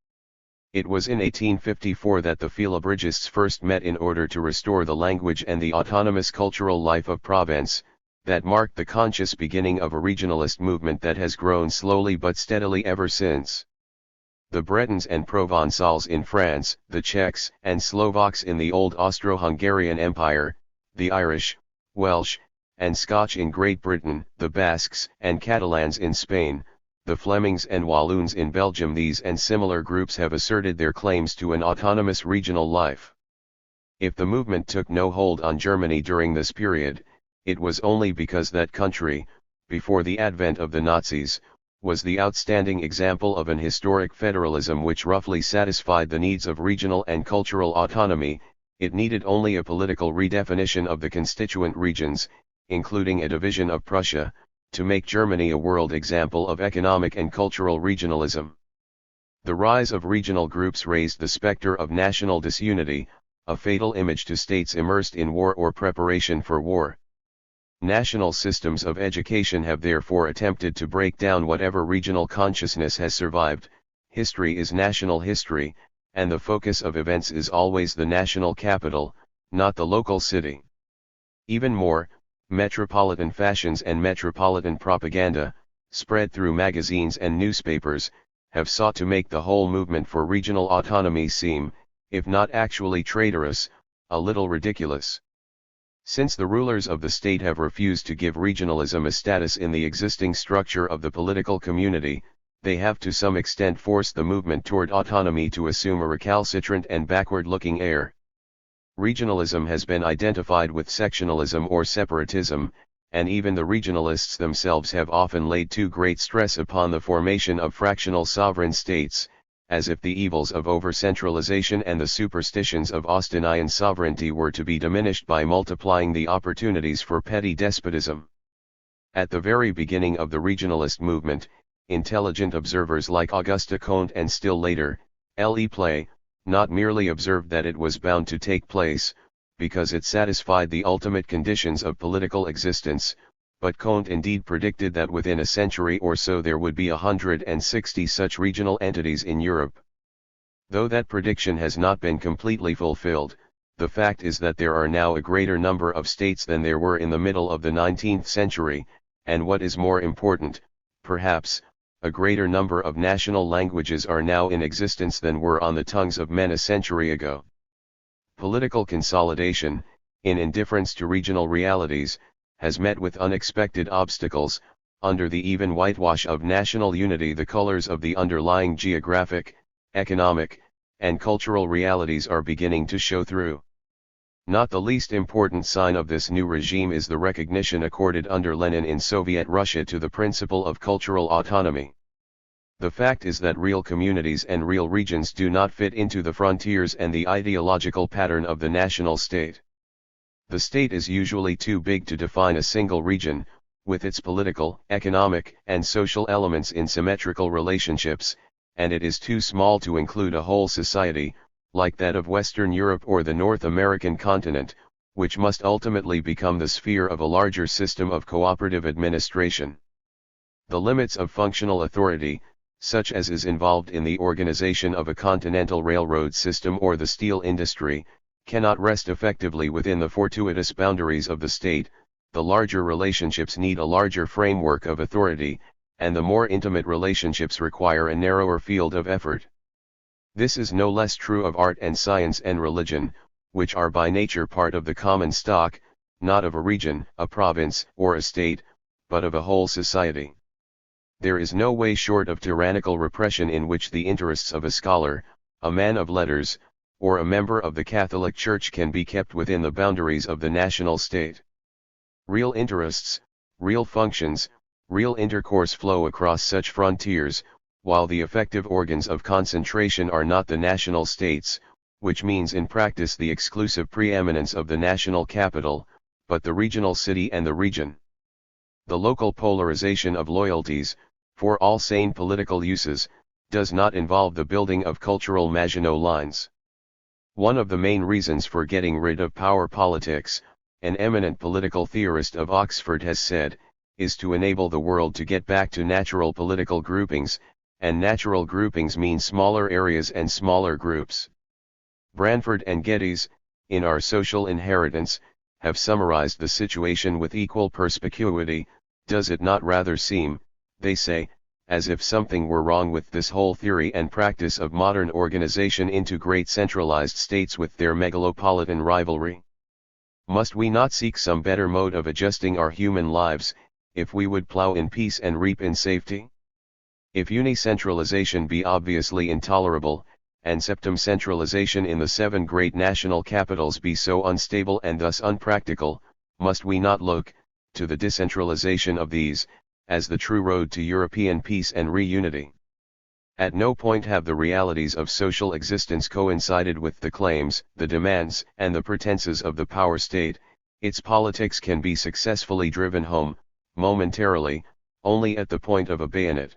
It was in 1854 that the Félibrigists first met in order to restore the language and the autonomous cultural life of Provence, that marked the conscious beginning of a regionalist movement that has grown slowly but steadily ever since. The Bretons and Provençals in France, the Czechs and Slovaks in the old Austro-Hungarian Empire, the Irish, Welsh, and Scotch in Great Britain, the Basques and Catalans in Spain, the Flemings and Walloons in Belgium. These and similar groups have asserted their claims to an autonomous regional life. If the movement took no hold on Germany during this period, it was only because that country, before the advent of the Nazis, was the outstanding example of an historic federalism which roughly satisfied the needs of regional and cultural autonomy. It needed only a political redefinition of the constituent regions, including a division of Prussia, to make Germany a world example of economic and cultural regionalism. The rise of regional groups raised the specter of national disunity, a fatal image to states immersed in war or preparation for war. National systems of education have therefore attempted to break down whatever regional consciousness has survived. History is national history, and the focus of events is always the national capital, not the local city. Even more, metropolitan fashions and metropolitan propaganda, spread through magazines and newspapers, have sought to make the whole movement for regional autonomy seem, if not actually traitorous, a little ridiculous. Since the rulers of the state have refused to give regionalism a status in the existing structure of the political community, they have to some extent forced the movement toward autonomy to assume a recalcitrant and backward-looking air. Regionalism has been identified with sectionalism or separatism, and even the regionalists themselves have often laid too great stress upon the formation of fractional sovereign states, as if the evils of over-centralization and the superstitions of Austinian sovereignty were to be diminished by multiplying the opportunities for petty despotism. At the very beginning of the regionalist movement, intelligent observers like Auguste Comte and still later, Le Play, not merely observed that it was bound to take place, because it satisfied the ultimate conditions of political existence, but Comte indeed predicted that within a century or so there would be 160 such regional entities in Europe. Though that prediction has not been completely fulfilled, the fact is that there are now a greater number of states than there were in the middle of the 19th century, and what is more important, perhaps, a greater number of national languages are now in existence than were on the tongues of men a century ago. Political consolidation, in indifference to regional realities, has met with unexpected obstacles. Under the even whitewash of national unity, the colors of the underlying geographic, economic, and cultural realities are beginning to show through. Not the least important sign of this new regime is the recognition accorded under Lenin in Soviet Russia to the principle of cultural autonomy. The fact is that real communities and real regions do not fit into the frontiers and the ideological pattern of the national state. The state is usually too big to define a single region, with its political, economic, and social elements in symmetrical relationships, and it is too small to include a whole society, like that of Western Europe or the North American continent, which must ultimately become the sphere of a larger system of cooperative administration. The limits of functional authority, such as is involved in the organization of a continental railroad system or the steel industry, cannot rest effectively within the fortuitous boundaries of the state. The larger relationships need a larger framework of authority, and the more intimate relationships require a narrower field of effort. This is no less true of art and science and religion, which are by nature part of the common stock, not of a region, a province, or a state, but of a whole society. There is no way short of tyrannical repression in which the interests of a scholar, a man of letters, or a member of the Catholic Church can be kept within the boundaries of the national state. Real interests, real functions, real intercourse flow across such frontiers, while the effective organs of concentration are not the national states, which means in practice the exclusive preeminence of the national capital, but the regional city and the region. The local polarization of loyalties, for all sane political uses, does not involve the building of cultural Maginot lines. One of the main reasons for getting rid of power politics, an eminent political theorist of Oxford has said, is to enable the world to get back to natural political groupings, and natural groupings mean smaller areas and smaller groups. Branford and Geddes, in Our Social Inheritance, have summarized the situation with equal perspicuity. Does it not rather seem, they say, as if something were wrong with this whole theory and practice of modern organization into great centralized states with their megalopolitan rivalry? Must we not seek some better mode of adjusting our human lives, if we would plow in peace and reap in safety? If unicentralization be obviously intolerable, and septum centralization in the 7 great national capitals be so unstable and thus unpractical, must we not look, to the decentralization of these, as the true road to European peace and reunity? At no point have the realities of social existence coincided with the claims, the demands, and the pretenses of the power state. Its politics can be successfully driven home, momentarily, only at the point of a bayonet.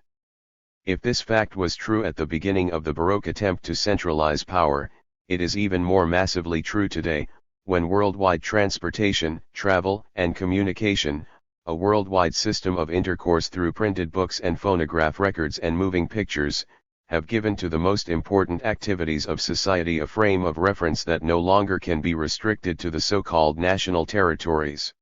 If this fact was true at the beginning of the Baroque attempt to centralize power, it is even more massively true today, when worldwide transportation, travel, and communication, a worldwide system of intercourse through printed books and phonograph records and moving pictures, have given to the most important activities of society a frame of reference that no longer can be restricted to the so-called national territories.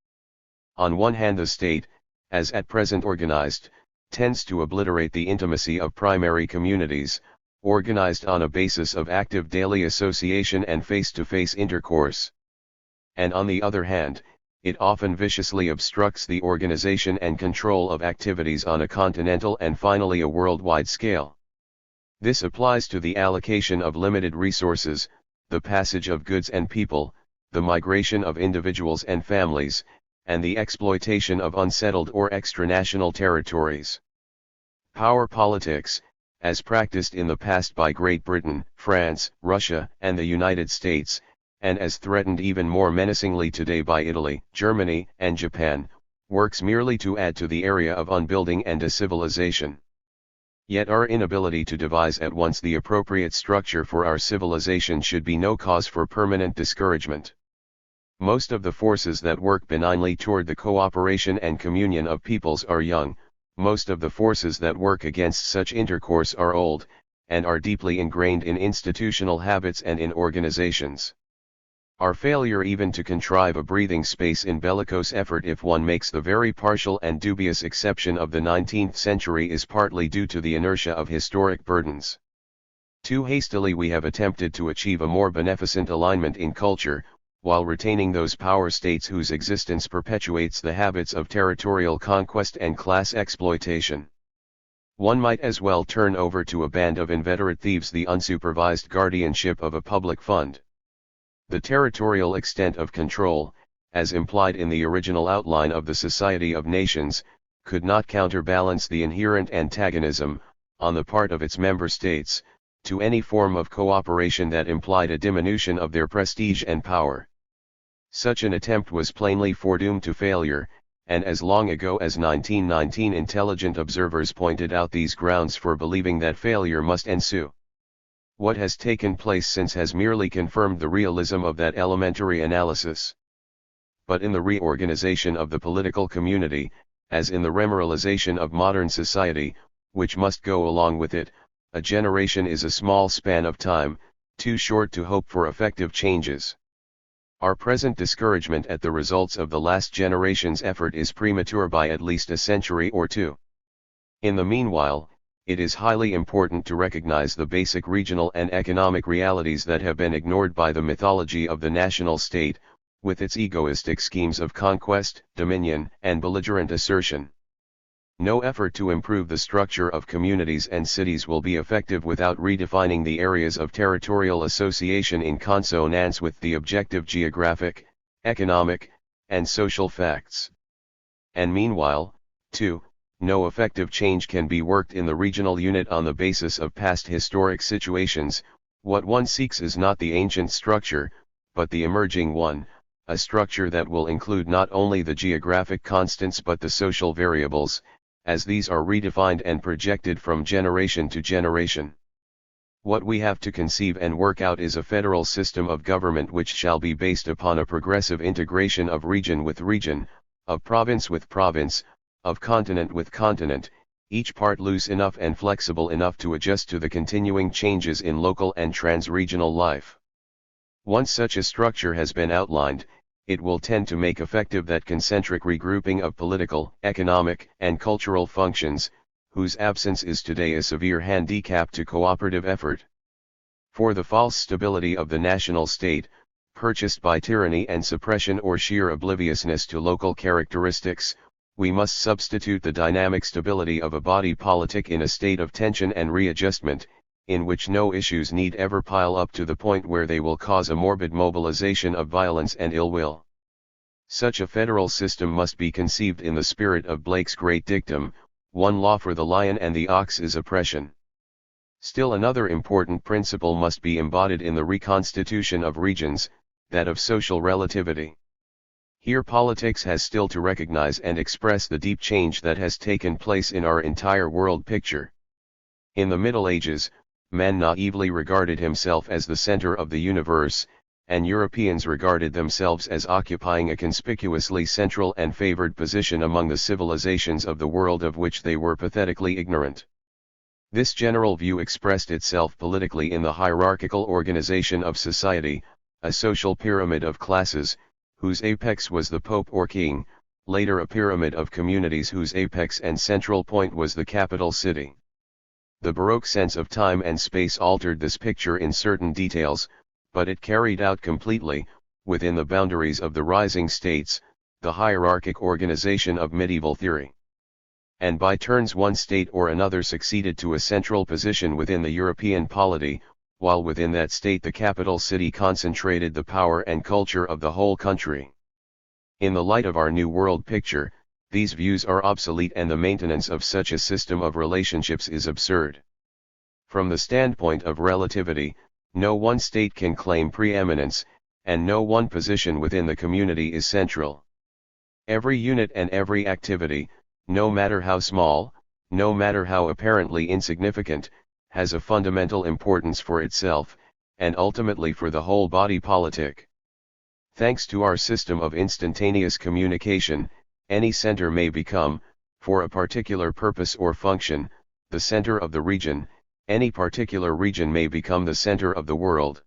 On one hand, the state, as at present organized, tends to obliterate the intimacy of primary communities, organized on a basis of active daily association and face-to-face intercourse. And on the other hand, it often viciously obstructs the organization and control of activities on a continental and finally a worldwide scale. This applies to the allocation of limited resources, the passage of goods and people, the migration of individuals and families, and the exploitation of unsettled or extranational territories. Power politics, as practiced in the past by Great Britain, France, Russia, and the United States, and as threatened even more menacingly today by Italy, Germany, and Japan, works merely to add to the area of unbuilding and decivilization. Yet our inability to devise at once the appropriate structure for our civilization should be no cause for permanent discouragement. Most of the forces that work benignly toward the cooperation and communion of peoples are young, most of the forces that work against such intercourse are old, and are deeply ingrained in institutional habits and in organizations. Our failure even to contrive a breathing space in bellicose effort, if one makes the very partial and dubious exception of the 19th century, is partly due to the inertia of historic burdens. Too hastily we have attempted to achieve a more beneficent alignment in culture, while retaining those power states whose existence perpetuates the habits of territorial conquest and class exploitation. One might as well turn over to a band of inveterate thieves the unsupervised guardianship of a public fund. The territorial extent of control, as implied in the original outline of the Society of Nations, could not counterbalance the inherent antagonism, on the part of its member states, to any form of cooperation that implied a diminution of their prestige and power. Such an attempt was plainly foredoomed to failure, and as long ago as 1919 intelligent observers pointed out these grounds for believing that failure must ensue. What has taken place since has merely confirmed the realism of that elementary analysis. But in the reorganization of the political community, as in the remoralization of modern society, which must go along with it, a generation is a small span of time, too short to hope for effective changes. Our present discouragement at the results of the last generation's effort is premature by at least a century or two. In the meanwhile, it is highly important to recognize the basic regional and economic realities that have been ignored by the mythology of the national state, with its egoistic schemes of conquest, dominion, and belligerent assertion. No effort to improve the structure of communities and cities will be effective without redefining the areas of territorial association in consonance with the objective geographic, economic, and social facts. And meanwhile, too, no effective change can be worked in the regional unit on the basis of past historic situations. What one seeks is not the ancient structure, but the emerging one, a structure that will include not only the geographic constants but the social variables, as these are redefined and projected from generation to generation. What we have to conceive and work out is a federal system of government which shall be based upon a progressive integration of region with region, of province with province, of continent with continent, each part loose enough and flexible enough to adjust to the continuing changes in local and trans-regional life. Once such a structure has been outlined, it will tend to make effective that concentric regrouping of political, economic, and cultural functions, whose absence is today a severe handicap to cooperative effort. For the false stability of the national state, purchased by tyranny and suppression or sheer obliviousness to local characteristics, we must substitute the dynamic stability of a body politic in a state of tension and readjustment, in which no issues need ever pile up to the point where they will cause a morbid mobilization of violence and ill will. Such a federal system must be conceived in the spirit of Blake's great dictum, one law for the lion and the ox is oppression. Still another important principle must be embodied in the reconstitution of regions, that of social relativity. Here politics has still to recognize and express the deep change that has taken place in our entire world picture. In the Middle Ages, man naively regarded himself as the center of the universe, and Europeans regarded themselves as occupying a conspicuously central and favored position among the civilizations of the world of which they were pathetically ignorant. This general view expressed itself politically in the hierarchical organization of society, a social pyramid of classes, whose apex was the Pope or King, later a pyramid of communities whose apex and central point was the capital city. The Baroque sense of time and space altered this picture in certain details, but it carried out completely, within the boundaries of the rising states, the hierarchic organization of medieval theory. And by turns one state or another succeeded to a central position within the European polity, while within that state the capital city concentrated the power and culture of the whole country. In the light of our New World picture, these views are obsolete and the maintenance of such a system of relationships is absurd. From the standpoint of relativity, no one state can claim preeminence, and no one position within the community is central. Every unit and every activity, no matter how small, no matter how apparently insignificant, has a fundamental importance for itself, and ultimately for the whole body politic. Thanks to our system of instantaneous communication, any center may become, for a particular purpose or function, the center of the region. Any particular region may become the center of the world.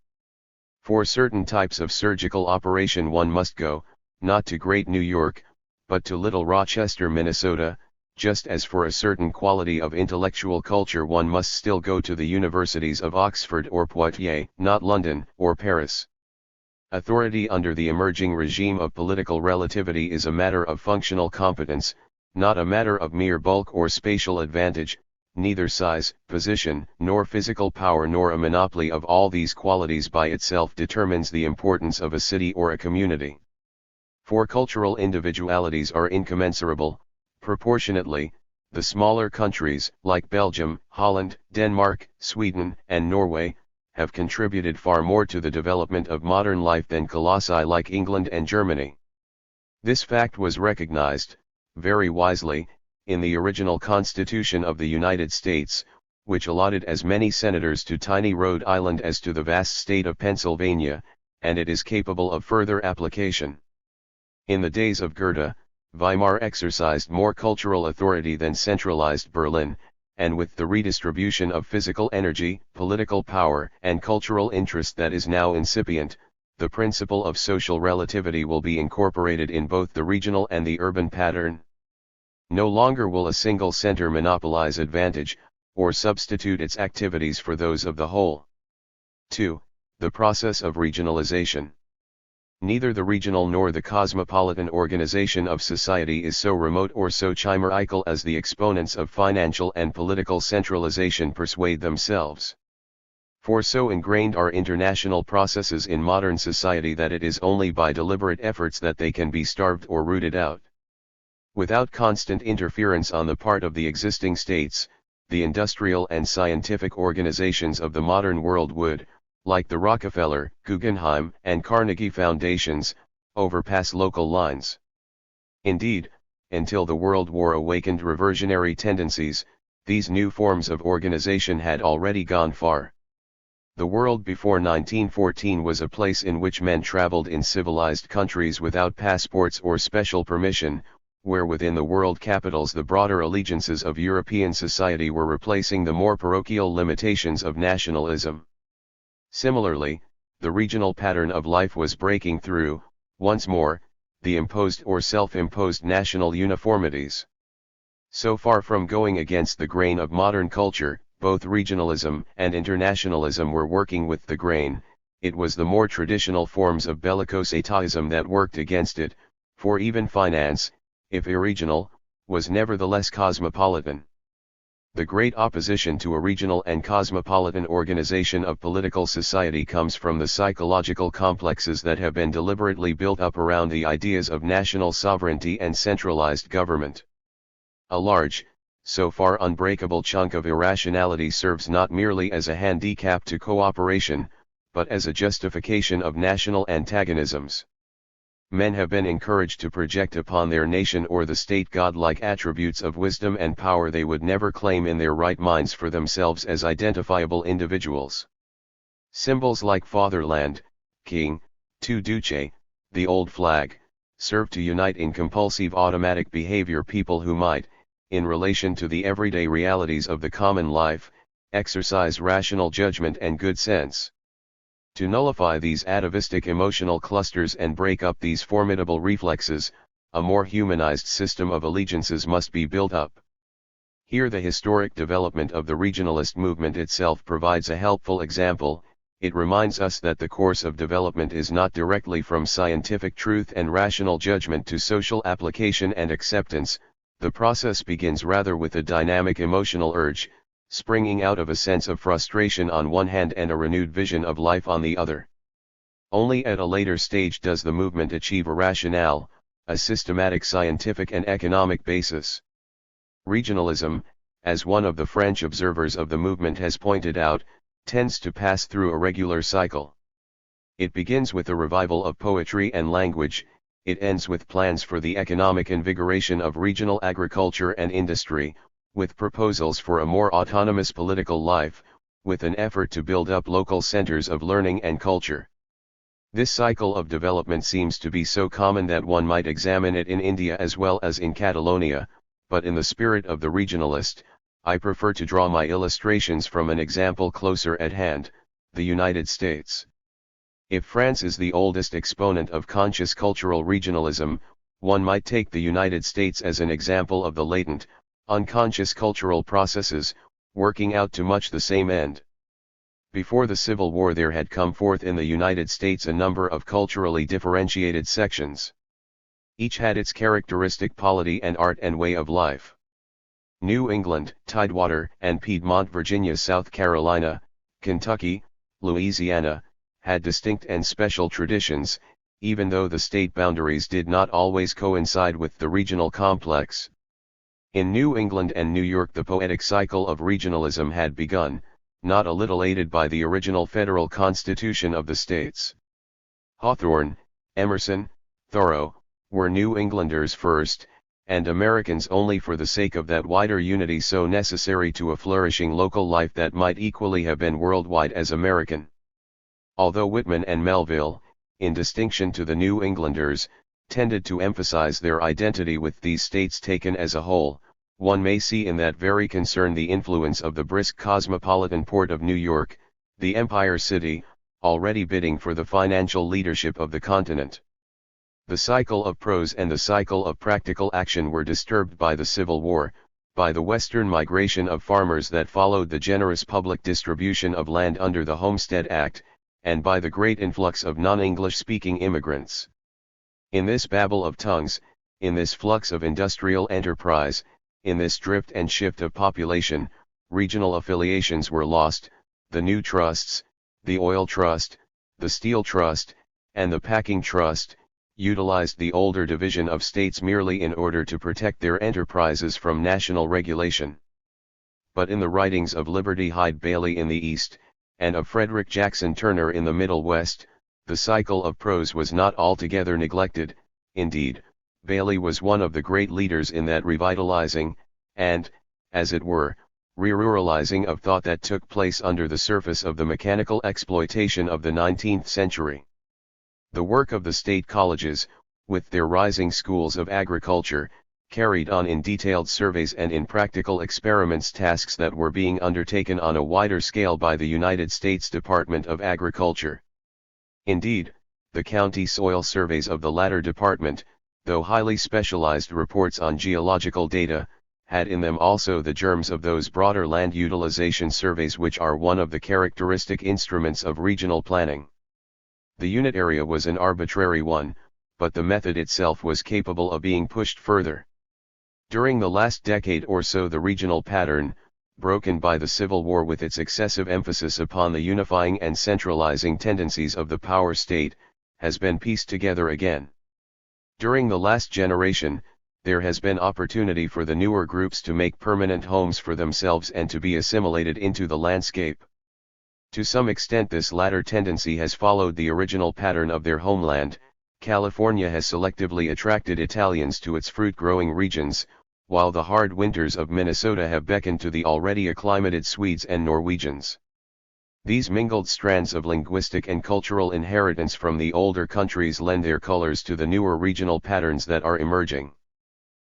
For certain types of surgical operation one must go, not to Great New York, but to Little Rochester, Minnesota, just as for a certain quality of intellectual culture one must still go to the universities of Oxford or Poitiers, not London or Paris. Authority under the emerging regime of political relativity is a matter of functional competence, not a matter of mere bulk or spatial advantage. Neither size, position, nor physical power nor a monopoly of all these qualities by itself determines the importance of a city or a community. For cultural individualities are incommensurable, proportionately, the smaller countries, like Belgium, Holland, Denmark, Sweden, and Norway, have contributed far more to the development of modern life than colossi like England and Germany. This fact was recognized, very wisely, in the original Constitution of the United States, which allotted as many senators to tiny Rhode Island as to the vast state of Pennsylvania, and it is capable of further application. In the days of Goethe, Weimar exercised more cultural authority than centralized Berlin, and with the redistribution of physical energy, political power, and cultural interest that is now incipient, the principle of social relativity will be incorporated in both the regional and the urban pattern. No longer will a single center monopolize advantage, or substitute its activities for those of the whole. 2. The process of regionalization. Neither the regional nor the cosmopolitan organization of society is so remote or so chimerical as the exponents of financial and political centralization persuade themselves. For so ingrained are international processes in modern society that it is only by deliberate efforts that they can be starved or rooted out. Without constant interference on the part of the existing states, the industrial and scientific organizations of the modern world would, like the Rockefeller, Guggenheim, and Carnegie Foundations, overpass local lines. Indeed, until the World War awakened reversionary tendencies, these new forms of organization had already gone far. The world before 1914 was a place in which men traveled in civilized countries without passports or special permission, where within the world capitals the broader allegiances of European society were replacing the more parochial limitations of nationalism. Similarly, the regional pattern of life was breaking through, once more, the imposed or self-imposed national uniformities. So far from going against the grain of modern culture, both regionalism and internationalism were working with the grain. It was the more traditional forms of bellicose atavism that worked against it, for even finance, if irregional, was nevertheless cosmopolitan. The great opposition to a regional and cosmopolitan organization of political society comes from the psychological complexes that have been deliberately built up around the ideas of national sovereignty and centralized government. A large, so far unbreakable chunk of irrationality serves not merely as a handicap to cooperation, but as a justification of national antagonisms. men have been encouraged to project upon their nation or the state godlike attributes of wisdom and power they would never claim in their right minds for themselves as identifiable individuals. Symbols like fatherland, king, tu duce, the old flag, serve to unite in compulsive automatic behavior people who might, in relation to the everyday realities of the common life, exercise rational judgment and good sense. To nullify these atavistic emotional clusters and break up these formidable reflexes, a more humanized system of allegiances must be built up. Here the historic development of the regionalist movement itself provides a helpful example. It reminds us that the course of development is not directly from scientific truth and rational judgment to social application and acceptance. The process begins rather with a dynamic emotional urge, springing out of a sense of frustration on one hand and a renewed vision of life on the other. Only at a later stage does the movement achieve a rationale, a systematic scientific and economic basis. Regionalism, as one of the French observers of the movement has pointed out, tends to pass through a regular cycle. It begins with a revival of poetry and language, it ends with plans for the economic invigoration of regional agriculture and industry, with proposals for a more autonomous political life, with an effort to build up local centers of learning and culture. This cycle of development seems to be so common that one might examine it in India as well as in Catalonia, but in the spirit of the regionalist, I prefer to draw my illustrations from an example closer at hand, the United States. If France is the oldest exponent of conscious cultural regionalism, one might take the United States as an example of the latent, unconscious cultural processes, working out to much the same end. Before the Civil War there had come forth in the United States a number of culturally differentiated sections. Each had its characteristic polity and art and way of life. New England, Tidewater and Piedmont, Virginia, South Carolina, Kentucky, Louisiana, had distinct and special traditions, even though the state boundaries did not always coincide with the regional complex. In New England and New York the poetic cycle of regionalism had begun, not a little aided by the original federal constitution of the states. Hawthorne, Emerson, Thoreau, were New Englanders first, and Americans only for the sake of that wider unity so necessary to a flourishing local life that might equally have been worldwide as American. Although Whitman and Melville, in distinction to the New Englanders, tended to emphasize their identity with these states taken as a whole, one may see in that very concern the influence of the brisk cosmopolitan port of New York, the Empire City, already bidding for the financial leadership of the continent. The cycle of prose and the cycle of practical action were disturbed by the Civil War, by the western migration of farmers that followed the generous public distribution of land under the Homestead Act, and by the great influx of non-English speaking immigrants. In this babel of tongues, in this flux of industrial enterprise, in this drift and shift of population, regional affiliations were lost, the new trusts, the oil trust, the steel trust, and the packing trust, utilized the older division of states merely in order to protect their enterprises from national regulation. But in the writings of Liberty Hyde Bailey in the East, and of Frederick Jackson Turner in the Middle West, the cycle of prose was not altogether neglected. Indeed, Bailey was one of the great leaders in that revitalizing, and, as it were, re-ruralizing of thought that took place under the surface of the mechanical exploitation of the 19th century. The work of the state colleges, with their rising schools of agriculture, carried on in detailed surveys and in practical experiments tasks that were being undertaken on a wider scale by the United States Department of Agriculture. Indeed, the county soil surveys of the latter department, though highly specialized reports on geological data, had in them also the germs of those broader land utilization surveys which are one of the characteristic instruments of regional planning. The unit area was an arbitrary one, but the method itself was capable of being pushed further. During the last decade or so the regional pattern, broken by the Civil War with its excessive emphasis upon the unifying and centralizing tendencies of the power state, has been pieced together again. During the last generation, there has been opportunity for the newer groups to make permanent homes for themselves and to be assimilated into the landscape. To some extent this latter tendency has followed the original pattern of their homeland, California has selectively attracted Italians to its fruit-growing regions, while the hard winters of Minnesota have beckoned to the already acclimated Swedes and Norwegians. These mingled strands of linguistic and cultural inheritance from the older countries lend their colors to the newer regional patterns that are emerging.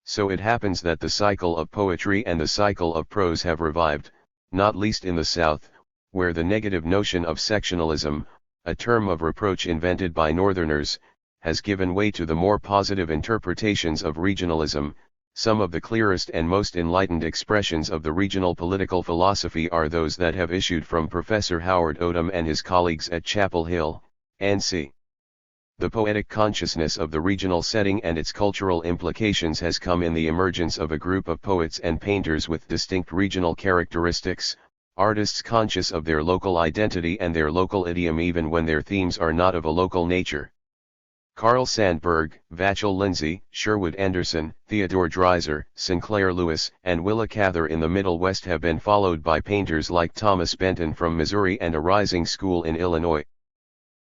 So it happens that the cycle of poetry and the cycle of prose have revived, not least in the South, where the negative notion of sectionalism, a term of reproach invented by Northerners, has given way to the more positive interpretations of regionalism. Some of the clearest and most enlightened expressions of the regional political philosophy are those that have issued from Professor Howard Odum and his colleagues at Chapel Hill, NC. The poetic consciousness of the regional setting and its cultural implications has come in the emergence of a group of poets and painters with distinct regional characteristics, artists conscious of their local identity and their local idiom even when their themes are not of a local nature. Carl Sandburg, Vachel Lindsay, Sherwood Anderson, Theodore Dreiser, Sinclair Lewis, and Willa Cather in the Middle West have been followed by painters like Thomas Benton from Missouri and a rising school in Illinois.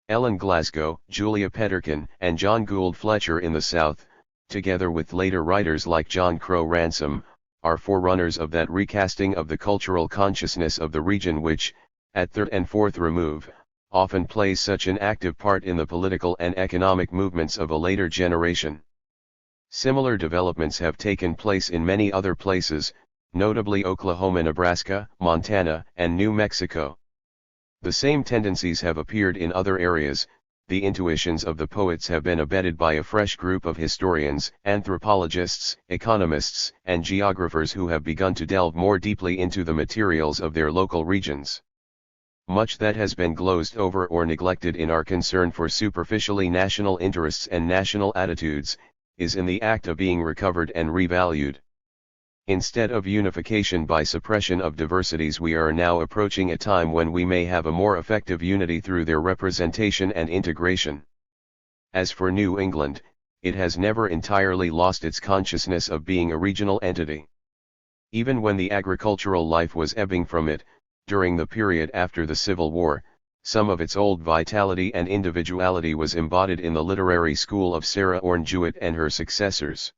Ellen Glasgow, Julia Petterkin, and John Gould Fletcher in the South, together with later writers like John Crow Ransom, are forerunners of that recasting of the cultural consciousness of the region which, at third and fourth remove, often plays such an active part in the political and economic movements of a later generation. Similar developments have taken place in many other places, notably Oklahoma, Nebraska, Montana, and New Mexico. The same tendencies have appeared in other areas. The intuitions of the poets have been abetted by a fresh group of historians, anthropologists, economists, and geographers who have begun to delve more deeply into the materials of their local regions. Much that has been glozed over or neglected in our concern for superficially national interests and national attitudes, is in the act of being recovered and revalued. Instead of unification by suppression of diversities, we are now approaching a time when we may have a more effective unity through their representation and integration. As for New England, it has never entirely lost its consciousness of being a regional entity. Even when the agricultural life was ebbing from it, during the period after the Civil War, some of its old vitality and individuality was embodied in the literary school of Sarah Orne Jewett and her successors.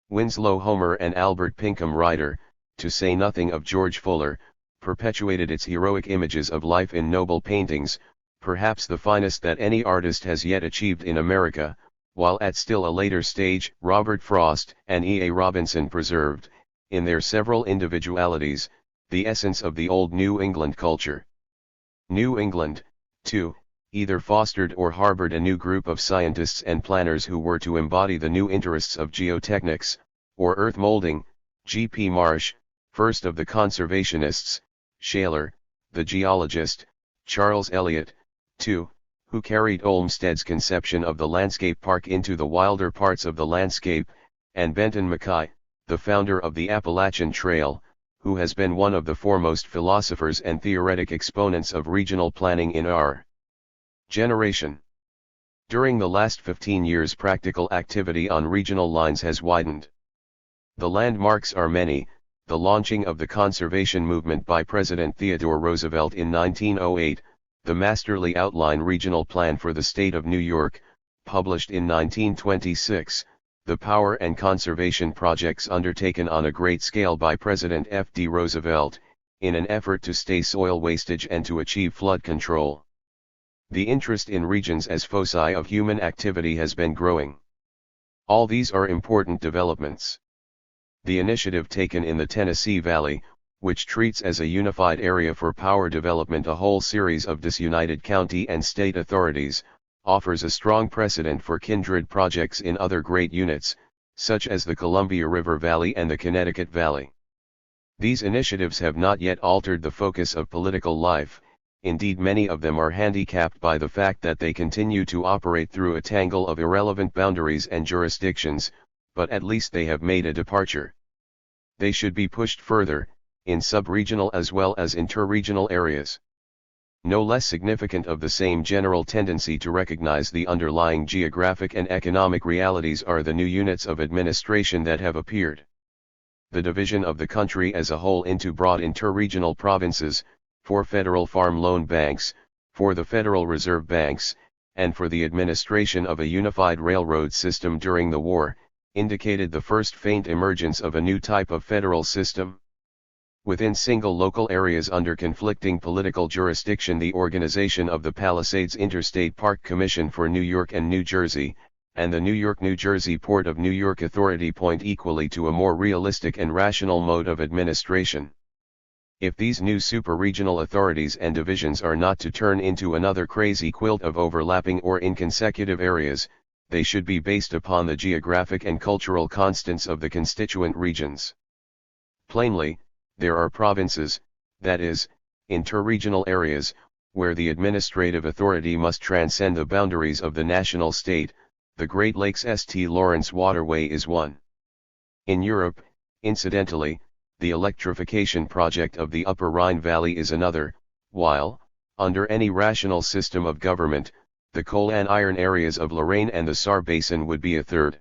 Winslow Homer and Albert Pinkham Ryder, to say nothing of George Fuller, perpetuated its heroic images of life in noble paintings, perhaps the finest that any artist has yet achieved in America, while at still a later stage Robert Frost and E. A. Robinson preserved, in their several individualities, the essence of the old New England culture. New England, too, either fostered or harbored a new group of scientists and planners who were to embody the new interests of geotechnics, or earth molding. G. P. Marsh, first of the conservationists, Shaler, the geologist, Charles Eliot, too, who carried Olmsted's conception of the landscape park into the wilder parts of the landscape, and Benton Mackay, the founder of the Appalachian Trail, who has been one of the foremost philosophers and theoretic exponents of regional planning in our generation. During the last 15 years, practical activity on regional lines has widened. The landmarks are many: the launching of the conservation movement by President Theodore Roosevelt in 1908, the masterly outline regional plan for the state of New York, published in 1926, the power and conservation projects undertaken on a great scale by President F. D. Roosevelt, in an effort to stay soil wastage and to achieve flood control. The interest in regions as foci of human activity has been growing. All these are important developments. The initiative taken in the Tennessee Valley, which treats as a unified area for power development a whole series of disunited county and state authorities, offers a strong precedent for kindred projects in other great units, such as the Columbia River Valley and the Connecticut Valley. These initiatives have not yet altered the focus of political life. Indeed, many of them are handicapped by the fact that they continue to operate through a tangle of irrelevant boundaries and jurisdictions, but at least they have made a departure. They should be pushed further, in sub-regional as well as inter-regional areas. No less significant of the same general tendency to recognize the underlying geographic and economic realities are the new units of administration that have appeared. The division of the country as a whole into broad inter-regional provinces, 4 federal farm loan banks, 4 the Federal Reserve banks, and for the administration of a unified railroad system during the war, indicated the first faint emergence of a new type of federal system. Within single local areas under conflicting political jurisdiction, the organization of the Palisades Interstate Park Commission for New York and New Jersey, and the New York-New Jersey Port of New York Authority point equally to a more realistic and rational mode of administration. If these new super-regional authorities and divisions are not to turn into another crazy quilt of overlapping or inconsecutive areas, they should be based upon the geographic and cultural constants of the constituent regions. Plainly, there are provinces, that is, interregional areas, where the administrative authority must transcend the boundaries of the national state. The Great Lakes St. Lawrence Waterway is one. In Europe, incidentally, the electrification project of the Upper Rhine Valley is another, while, under any rational system of government, the coal and iron areas of Lorraine and the Saar Basin would be a third.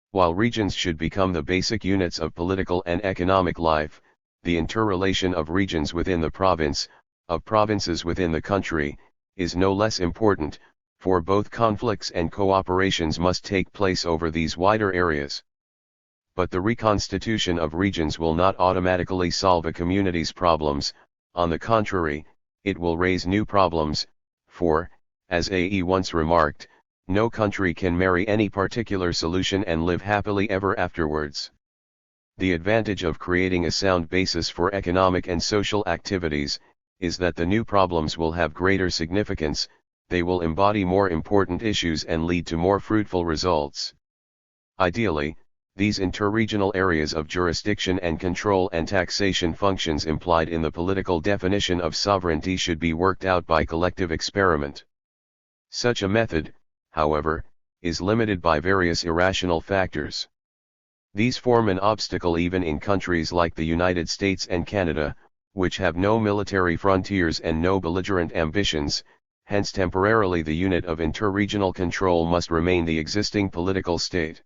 While regions should become the basic units of political and economic life, the interrelation of regions within the province, of provinces within the country, is no less important, for both conflicts and cooperations must take place over these wider areas. But the reconstitution of regions will not automatically solve a community's problems. On the contrary, it will raise new problems, for, as A.E. once remarked, no country can marry any particular solution and live happily ever afterwards. The advantage of creating a sound basis for economic and social activities is that the new problems will have greater significance, they will embody more important issues and lead to more fruitful results. Ideally, these interregional areas of jurisdiction and control and taxation functions implied in the political definition of sovereignty should be worked out by collective experiment. Such a method, however, is limited by various irrational factors. These form an obstacle even in countries like the United States and Canada, which have no military frontiers and no belligerent ambitions, hence temporarily the unit of interregional control must remain the existing political state.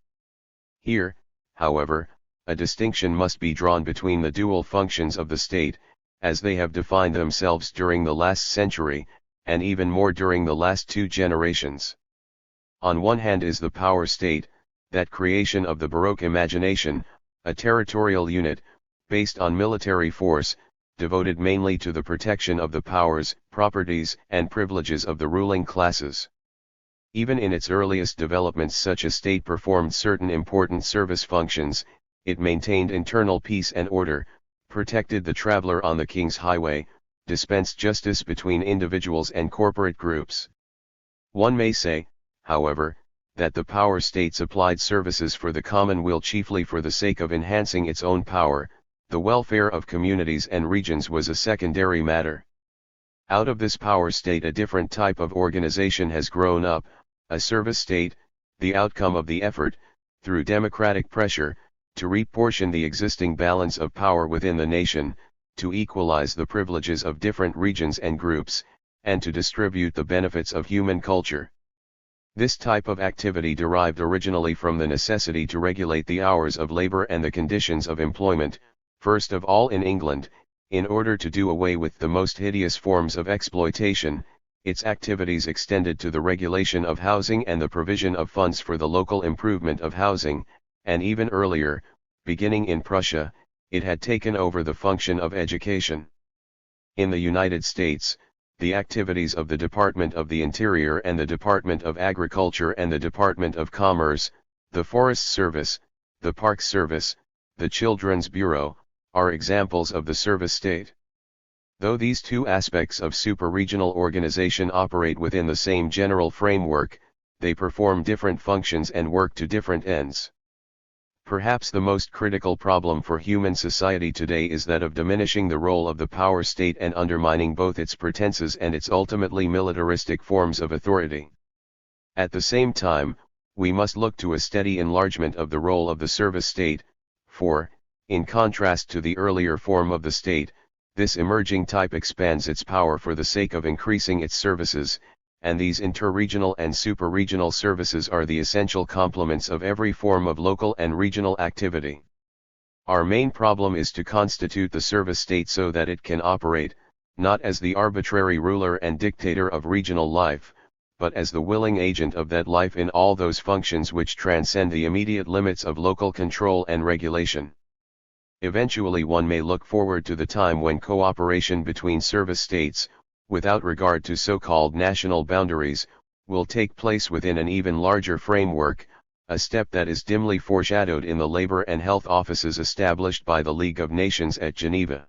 Here, however, a distinction must be drawn between the dual functions of the state, as they have defined themselves during the last century, and even more during the last 2 generations. On one hand is the power state, that creation of the Baroque imagination, a territorial unit, based on military force, devoted mainly to the protection of the powers, properties, and privileges of the ruling classes. Even in its earliest developments such a state performed certain important service functions, it maintained internal peace and order, protected the traveler on the king's highway, dispensed justice between individuals and corporate groups. One may say, however, that the power state supplied services for the common weal chiefly for the sake of enhancing its own power. The welfare of communities and regions was a secondary matter. Out of this power state a different type of organization has grown up, a service state, the outcome of the effort, through democratic pressure, to reportion the existing balance of power within the nation, to equalize the privileges of different regions and groups, and to distribute the benefits of human culture. This type of activity derived originally from the necessity to regulate the hours of labor and the conditions of employment, first of all in England, in order to do away with the most hideous forms of exploitation. Its activities extended to the regulation of housing and the provision of funds for the local improvement of housing, and even earlier, beginning in Prussia, it had taken over the function of education. In the United States, the activities of the Department of the Interior and the Department of Agriculture and the Department of Commerce, the Forest Service, the Park Service, the Children's Bureau, are examples of the service state. Though these 2 aspects of super-regional organization operate within the same general framework, they perform different functions and work to different ends. Perhaps the most critical problem for human society today is that of diminishing the role of the power state and undermining both its pretenses and its ultimately militaristic forms of authority. At the same time, we must look to a steady enlargement of the role of the service state, for, in contrast to the earlier form of the state, this emerging type expands its power for the sake of increasing its services, and these interregional and super-regional services are the essential complements of every form of local and regional activity. Our main problem is to constitute the service state so that it can operate, not as the arbitrary ruler and dictator of regional life, but as the willing agent of that life in all those functions which transcend the immediate limits of local control and regulation. Eventually one may look forward to the time when cooperation between service states, without regard to so-called national boundaries, will take place within an even larger framework, a step that is dimly foreshadowed in the labor and health offices established by the League of Nations at Geneva.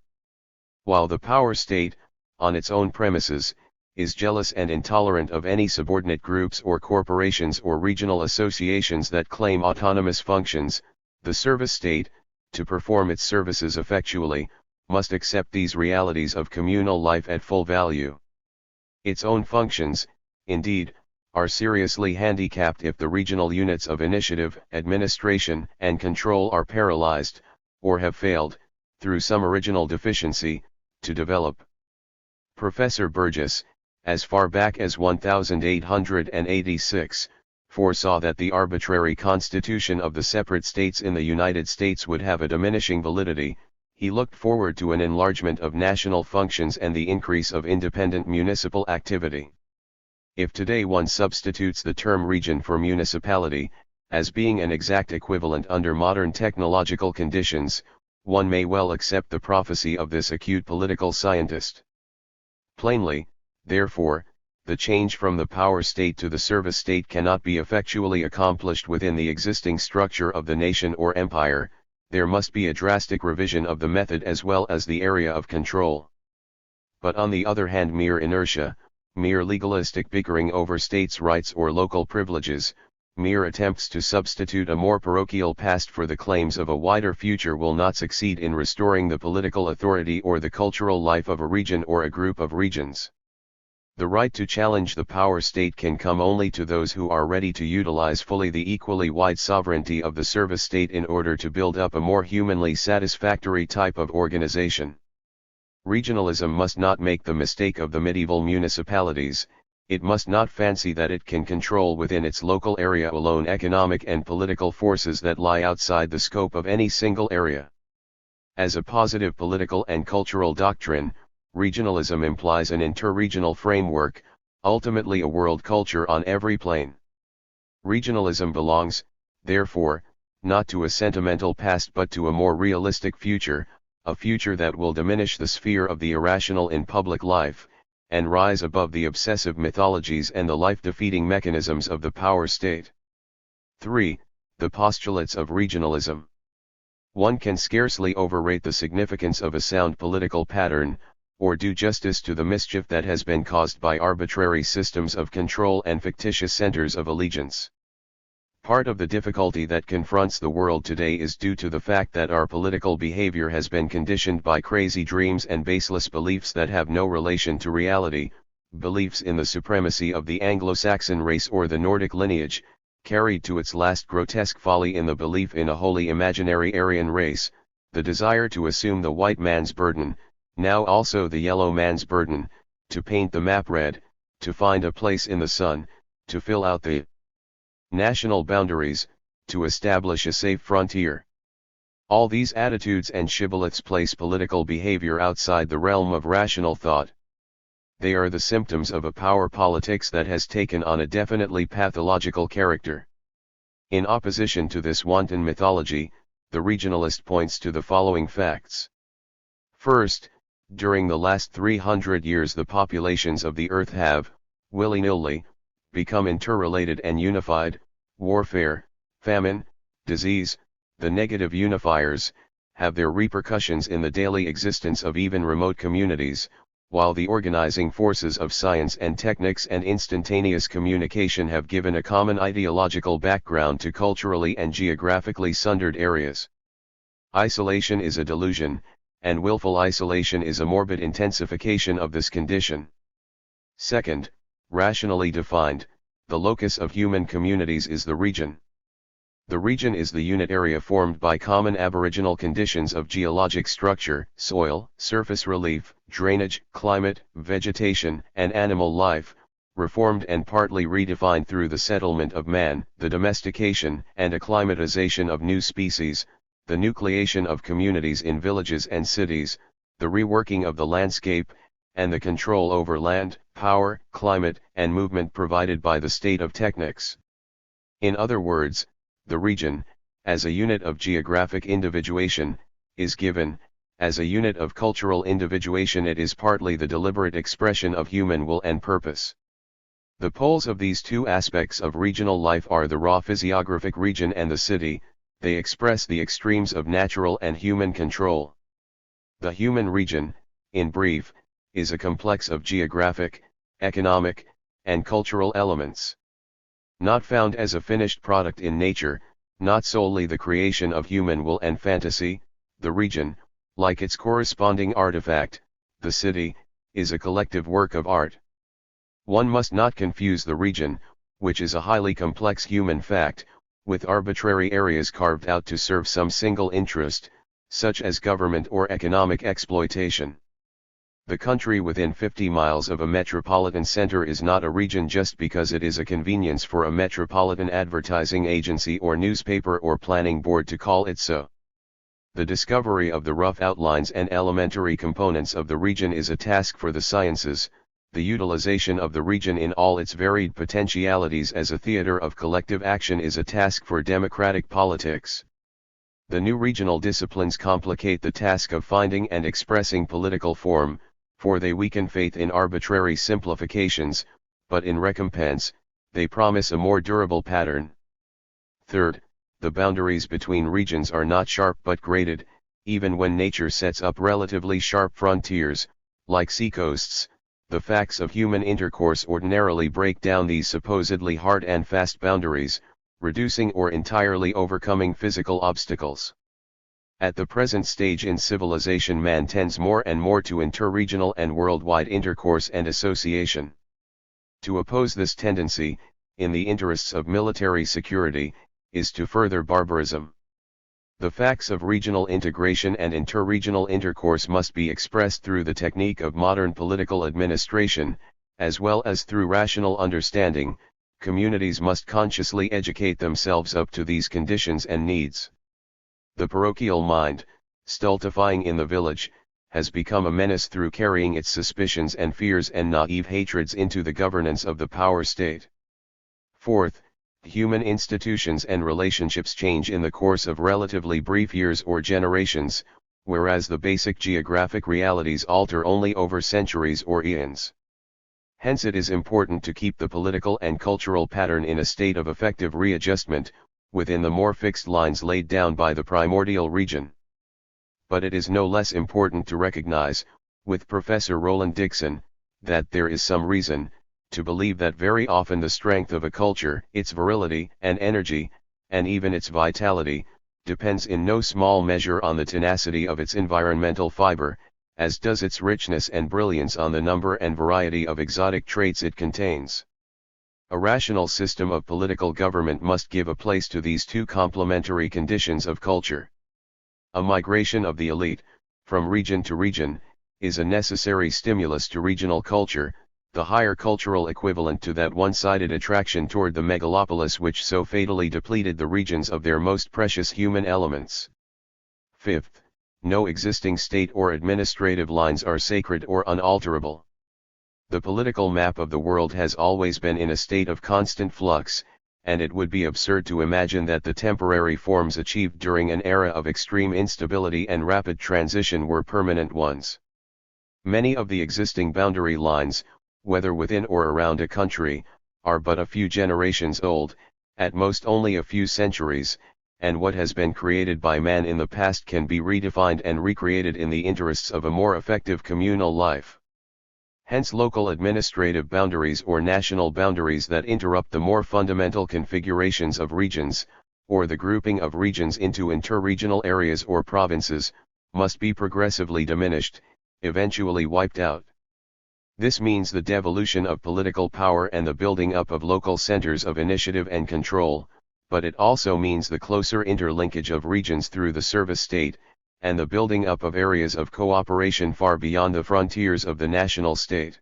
While the power state, on its own premises, is jealous and intolerant of any subordinate groups or corporations or regional associations that claim autonomous functions, the service state, to perform its services effectually, must accept these realities of communal life at full value. Its own functions, indeed, are seriously handicapped if the regional units of initiative, administration, and control are paralyzed, or have failed, through some original deficiency, to develop. Professor Burgess, as far back as 1886, foresaw that the arbitrary constitution of the separate states in the United States would have a diminishing validity. He looked forward to an enlargement of national functions and the increase of independent municipal activity. If today one substitutes the term region for municipality, as being an exact equivalent under modern technological conditions, one may well accept the prophecy of this acute political scientist. Plainly, therefore, the change from the power state to the service state cannot be effectually accomplished within the existing structure of the nation or empire. There must be a drastic revision of the method as well as the area of control. But on the other hand, mere inertia, mere legalistic bickering over states' rights or local privileges, mere attempts to substitute a more parochial past for the claims of a wider future will not succeed in restoring the political authority or the cultural life of a region or a group of regions. The right to challenge the power state can come only to those who are ready to utilize fully the equally wide sovereignty of the service state in order to build up a more humanly satisfactory type of organization. Regionalism must not make the mistake of the medieval municipalities. It must not fancy that it can control within its local area alone economic and political forces that lie outside the scope of any single area. As a positive political and cultural doctrine, regionalism implies an interregional framework, ultimately a world culture on every plane. Regionalism belongs, therefore, not to a sentimental past but to a more realistic future, a future that will diminish the sphere of the irrational in public life, and rise above the obsessive mythologies and the life-defeating mechanisms of the power state. 3. The postulates of regionalism. One can scarcely overrate the significance of a sound political pattern, or do justice to the mischief that has been caused by arbitrary systems of control and fictitious centers of allegiance. Part of the difficulty that confronts the world today is due to the fact that our political behavior has been conditioned by crazy dreams and baseless beliefs that have no relation to reality, beliefs in the supremacy of the Anglo-Saxon race or the Nordic lineage, carried to its last grotesque folly in the belief in a wholly imaginary Aryan race, the desire to assume the white man's burden, now also the yellow man's burden, to paint the map red, to find a place in the sun, to fill out the national boundaries, to establish a safe frontier. All these attitudes and shibboleths place political behavior outside the realm of rational thought. They are the symptoms of a power politics that has taken on a definitely pathological character. In opposition to this wanton mythology, the regionalist points to the following facts. First, during the last 300 years the populations of the earth have, willy-nilly, become interrelated and unified. Warfare, famine, disease, the negative unifiers, have their repercussions in the daily existence of even remote communities, while the organizing forces of science and techniques and instantaneous communication have given a common ideological background to culturally and geographically sundered areas. Isolation is a delusion, and willful isolation is a morbid intensification of this condition. Second, rationally defined, the locus of human communities is the region. The region is the unit area formed by common aboriginal conditions of geologic structure, soil, surface relief, drainage, climate, vegetation, and animal life, reformed and partly redefined through the settlement of man, the domestication and acclimatization of new species, the nucleation of communities in villages and cities, the reworking of the landscape, and the control over land, power, climate, and movement provided by the state of technics. In other words, the region, as a unit of geographic individuation, is given. As a unit of cultural individuation, it is partly the deliberate expression of human will and purpose. The poles of these two aspects of regional life are the raw physiographic region and the city. They express the extremes of natural and human control. The human region, in brief, is a complex of geographic, economic, and cultural elements. Not found as a finished product in nature, not solely the creation of human will and fantasy, the region, like its corresponding artifact, the city, is a collective work of art. One must not confuse the region, which is a highly complex human fact, with arbitrary areas carved out to serve some single interest, such as government or economic exploitation. The country within 50 miles of a metropolitan center is not a region just because it is a convenience for a metropolitan advertising agency or newspaper or planning board to call it so. The discovery of the rough outlines and elementary components of the region is a task for the sciences. The utilization of the region in all its varied potentialities as a theater of collective action is a task for democratic politics. The new regional disciplines complicate the task of finding and expressing political form, for they weaken faith in arbitrary simplifications, but in recompense, they promise a more durable pattern. Third, the boundaries between regions are not sharp but graded, even when nature sets up relatively sharp frontiers, like seacoasts. The facts of human intercourse ordinarily break down these supposedly hard and fast boundaries, reducing or entirely overcoming physical obstacles. At the present stage in civilization, man tends more and more to interregional and worldwide intercourse and association. To oppose this tendency, in the interests of military security, is to further barbarism. The facts of regional integration and interregional intercourse must be expressed through the technique of modern political administration, as well as through rational understanding. Communities must consciously educate themselves up to these conditions and needs. The parochial mind, stultifying in the village, has become a menace through carrying its suspicions and fears and naive hatreds into the governance of the power state. Fourth, human institutions and relationships change in the course of relatively brief years or generations, whereas the basic geographic realities alter only over centuries or eons. Hence it is important to keep the political and cultural pattern in a state of effective readjustment, within the more fixed lines laid down by the primordial region. But it is no less important to recognize, with Professor Roland Dixon, that there is some reason to believe that very often the strength of a culture, its virility and energy, and even its vitality, depends in no small measure on the tenacity of its environmental fiber, as does its richness and brilliance on the number and variety of exotic traits it contains. A rational system of political government must give a place to these two complementary conditions of culture. A migration of the elite, from region to region, is a necessary stimulus to regional culture, the higher cultural equivalent to that one-sided attraction toward the megalopolis which so fatally depleted the regions of their most precious human elements. Fifth, no existing state or administrative lines are sacred or unalterable. The political map of the world has always been in a state of constant flux, and it would be absurd to imagine that the temporary forms achieved during an era of extreme instability and rapid transition were permanent ones. Many of the existing boundary lines, whether within or around a country, are but a few generations old, at most only a few centuries, and what has been created by man in the past can be redefined and recreated in the interests of a more effective communal life. Hence local administrative boundaries or national boundaries that interrupt the more fundamental configurations of regions, or the grouping of regions into interregional areas or provinces, must be progressively diminished, eventually wiped out. This means the devolution of political power and the building up of local centers of initiative and control, but it also means the closer interlinkage of regions through the service state, and the building up of areas of cooperation far beyond the frontiers of the national state.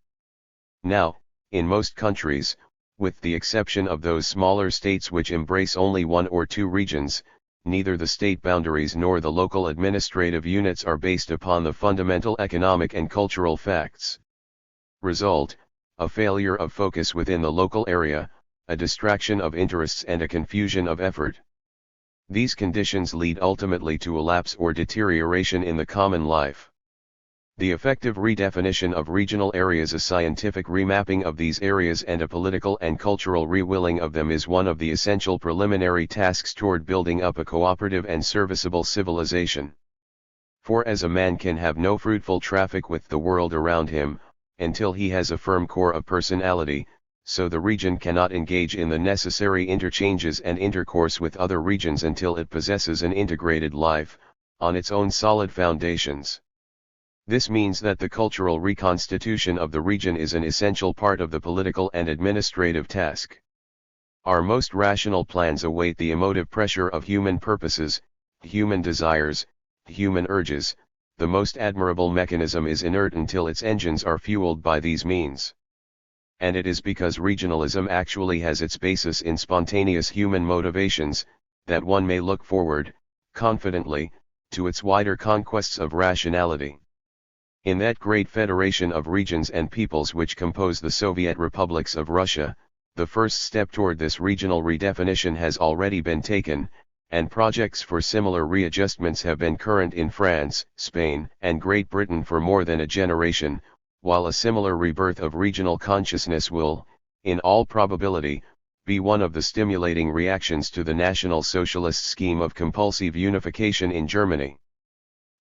Now, in most countries, with the exception of those smaller states which embrace only one or two regions, neither the state boundaries nor the local administrative units are based upon the fundamental economic and cultural facts. Result, a failure of focus within the local area, a distraction of interests and a confusion of effort. These conditions lead ultimately to a lapse or deterioration in the common life. The effective redefinition of regional areas, a scientific remapping of these areas and a political and cultural rewilling of them is one of the essential preliminary tasks toward building up a cooperative and serviceable civilization. For as a man can have no fruitful traffic with the world around him, until he has a firm core of personality, so the region cannot engage in the necessary interchanges and intercourse with other regions until it possesses an integrated life, on its own solid foundations. This means that the cultural reconstitution of the region is an essential part of the political and administrative task. Our most rational plans await the emotive pressure of human purposes, human desires, human urges. The most admirable mechanism is inert until its engines are fueled by these means. And it is because regionalism actually has its basis in spontaneous human motivations, that one may look forward, confidently, to its wider conquests of rationality. In that great federation of regions and peoples which compose the Soviet republics of Russia, the first step toward this regional redefinition has already been taken, and projects for similar readjustments have been current in France, Spain, and Great Britain for more than a generation, while a similar rebirth of regional consciousness will, in all probability, be one of the stimulating reactions to the National Socialist scheme of compulsive unification in Germany.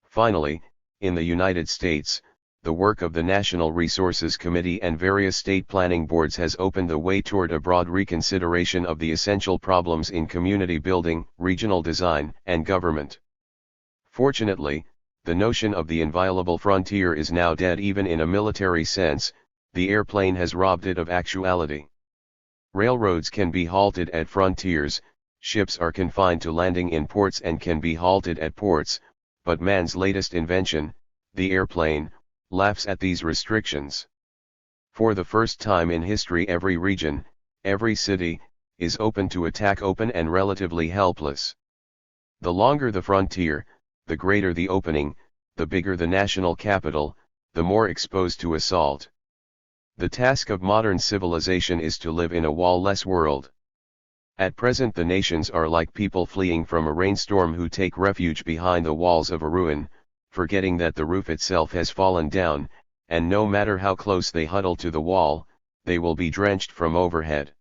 Finally, in the United States, the work of the National Resources Committee and various state planning boards has opened the way toward a broad reconsideration of the essential problems in community building, regional design, and government. Fortunately, the notion of the inviolable frontier is now dead even in a military sense. The airplane has robbed it of actuality. Railroads can be halted at frontiers, ships are confined to landing in ports and can be halted at ports, but man's latest invention, the airplane, laughs at these restrictions. For the first time in history, every region, every city, is open to attack, open and relatively helpless. The longer the frontier, the greater the opening, the bigger the national capital, the more exposed to assault. The task of modern civilization is to live in a wall-less world. At present the nations are like people fleeing from a rainstorm who take refuge behind the walls of a ruin, forgetting that the roof itself has fallen down, and no matter how close they huddle to the wall, they will be drenched from overhead.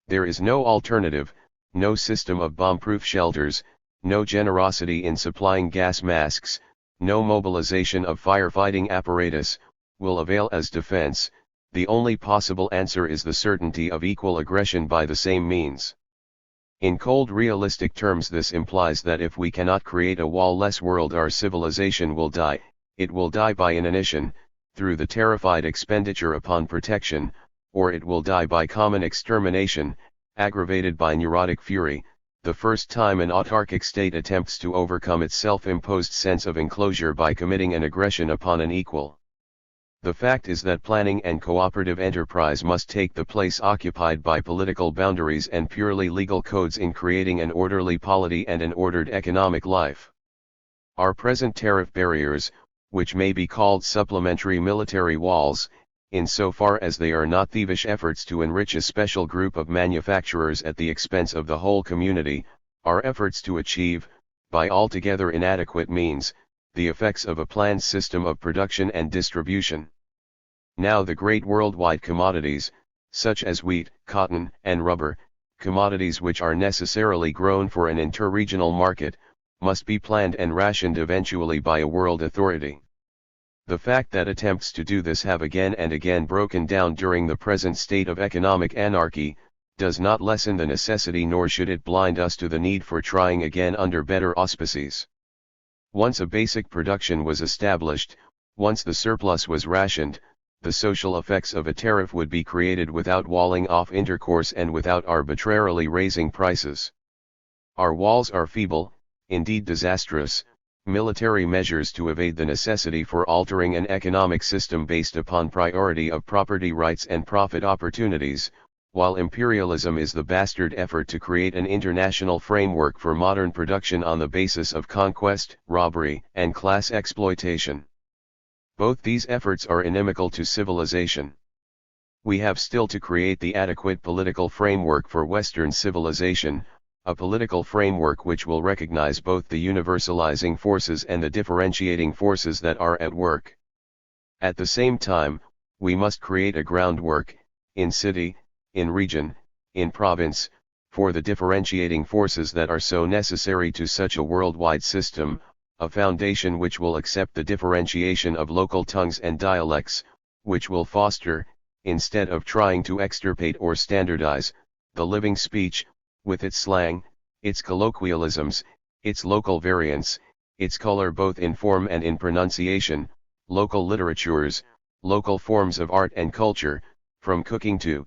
There is no alternative, no system of bomb-proof shelters, no generosity in supplying gas masks, no mobilization of firefighting apparatus, will avail as defense. The only possible answer is the certainty of equal aggression by the same means. In cold realistic terms, this implies that if we cannot create a wall-less world, our civilization will die. It will die by inanition, through the terrified expenditure upon protection, or it will die by common extermination, aggravated by neurotic fury, the first time an autarkic state attempts to overcome its self-imposed sense of enclosure by committing an aggression upon an equal. The fact is that planning and cooperative enterprise must take the place occupied by political boundaries and purely legal codes in creating an orderly polity and an ordered economic life. Our present tariff barriers, which may be called supplementary military walls, insofar as they are not thievish efforts to enrich a special group of manufacturers at the expense of the whole community, are efforts to achieve, by altogether inadequate means, the effects of a planned system of production and distribution. Now the great worldwide commodities, such as wheat, cotton, and rubber, commodities which are necessarily grown for an interregional market, must be planned and rationed eventually by a world authority. The fact that attempts to do this have again and again broken down during the present state of economic anarchy, does not lessen the necessity, nor should it blind us to the need for trying again under better auspices. Once a basic production was established, once the surplus was rationed, the social effects of a tariff would be created without walling off intercourse and without arbitrarily raising prices. Our walls are feeble, indeed disastrous, military measures to evade the necessity for altering an economic system based upon priority of property rights and profit opportunities, while imperialism is the bastard effort to create an international framework for modern production on the basis of conquest, robbery, and class exploitation. Both these efforts are inimical to civilization. We have still to create the adequate political framework for Western civilization, a political framework which will recognize both the universalizing forces and the differentiating forces that are at work. At the same time, we must create a groundwork, in city, in region, in province, for the differentiating forces that are so necessary to such a worldwide system, a foundation which will accept the differentiation of local tongues and dialects, which will foster, instead of trying to extirpate or standardize, the living speech, with its slang, its colloquialisms, its local variants, its color both in form and in pronunciation, local literatures, local forms of art and culture, from cooking to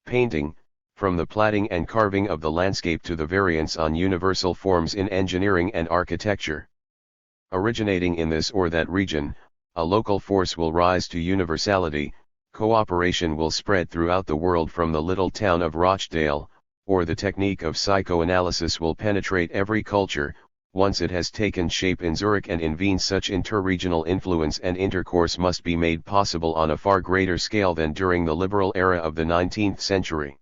painting, from the plaiting and carving of the landscape to the variants on universal forms in engineering and architecture. Originating in this or that region, a local force will rise to universality, cooperation will spread throughout the world from the little town of Rochdale, or the technique of psychoanalysis will penetrate every culture, once it has taken shape in Zurich and in Wien. Such interregional influence and intercourse must be made possible on a far greater scale than during the liberal era of the 19th century.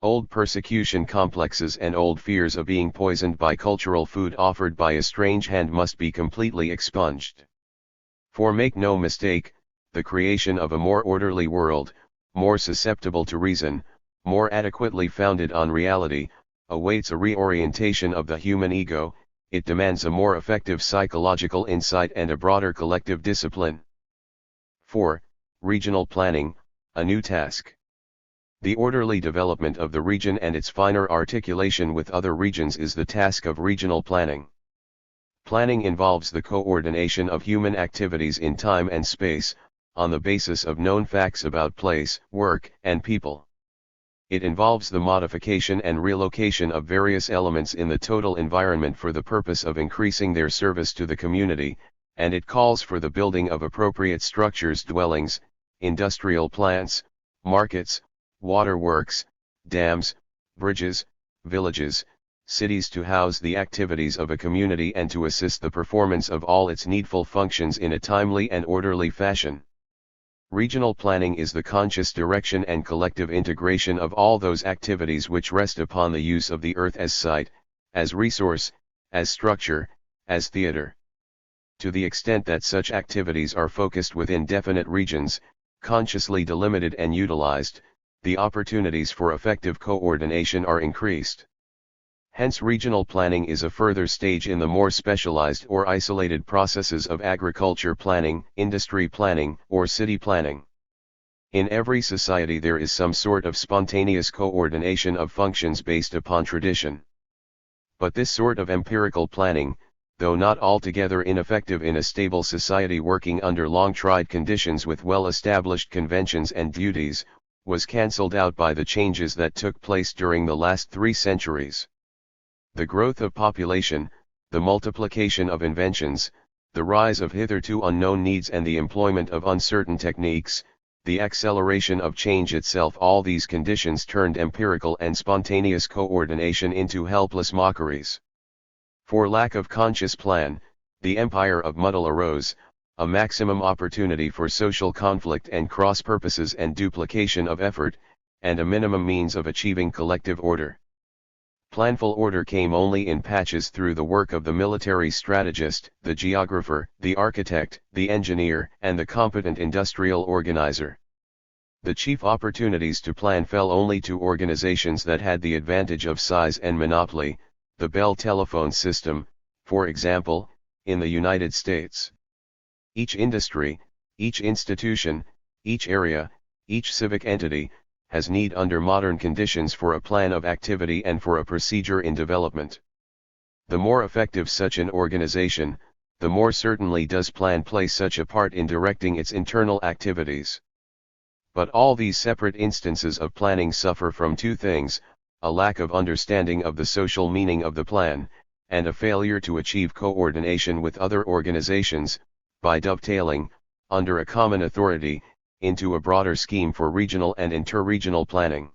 Old persecution complexes and old fears of being poisoned by cultural food offered by a strange hand must be completely expunged. For make no mistake, the creation of a more orderly world, more susceptible to reason, more adequately founded on reality, awaits a reorientation of the human ego. It demands a more effective psychological insight and a broader collective discipline. 4. Regional planning, a new task. The orderly development of the region and its finer articulation with other regions is the task of regional planning. Planning involves the coordination of human activities in time and space, on the basis of known facts about place, work, and people. It involves the modification and relocation of various elements in the total environment for the purpose of increasing their service to the community, and it calls for the building of appropriate structures, dwellings, industrial plants, markets, waterworks, dams, bridges, villages, cities to house the activities of a community and to assist the performance of all its needful functions in a timely and orderly fashion. Regional planning is the conscious direction and collective integration of all those activities which rest upon the use of the earth as site, as resource, as structure, as theater. To the extent that such activities are focused within definite regions, consciously delimited and utilized, the opportunities for effective coordination are increased. Hence, regional planning is a further stage in the more specialized or isolated processes of agriculture planning, industry planning, or city planning. In every society there is some sort of spontaneous coordination of functions based upon tradition. But this sort of empirical planning, though not altogether ineffective in a stable society working under long-tried conditions with well-established conventions and duties, was cancelled out by the changes that took place during the last 3 centuries. The growth of population, the multiplication of inventions, the rise of hitherto unknown needs and the employment of uncertain techniques, the acceleration of change itself, all these conditions turned empirical and spontaneous coordination into helpless mockeries. For lack of conscious plan, the empire of muddle arose, a maximum opportunity for social conflict and cross purposes and duplication of effort, and a minimum means of achieving collective order. Planful order came only in patches through the work of the military strategist, the geographer, the architect, the engineer, and the competent industrial organizer. The chief opportunities to plan fell only to organizations that had the advantage of size and monopoly, the Bell telephone system, for example, in the United States. Each industry, each institution, each area, each civic entity, has need under modern conditions for a plan of activity and for a procedure in development. The more effective such an organization, the more certainly does plan play such a part in directing its internal activities. But all these separate instances of planning suffer from 2 things, a lack of understanding of the social meaning of the plan, and a failure to achieve coordination with other organizations, by dovetailing, under a common authority, into a broader scheme for regional and interregional planning.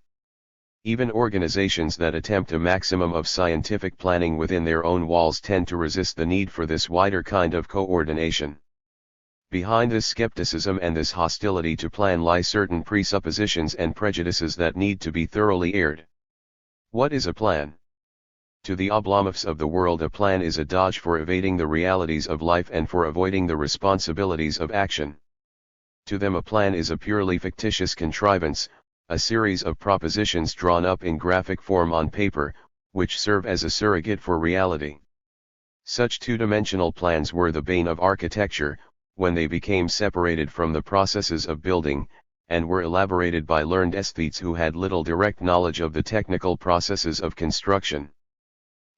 Even organizations that attempt a maximum of scientific planning within their own walls tend to resist the need for this wider kind of coordination. Behind this skepticism and this hostility to plan lie certain presuppositions and prejudices that need to be thoroughly aired. What is a plan? To the Oblomovs of the world, a plan is a dodge for evading the realities of life and for avoiding the responsibilities of action. To them, a plan is a purely fictitious contrivance, a series of propositions drawn up in graphic form on paper, which serve as a surrogate for reality. Such two-dimensional plans were the bane of architecture, when they became separated from the processes of building, and were elaborated by learned aesthetes who had little direct knowledge of the technical processes of construction.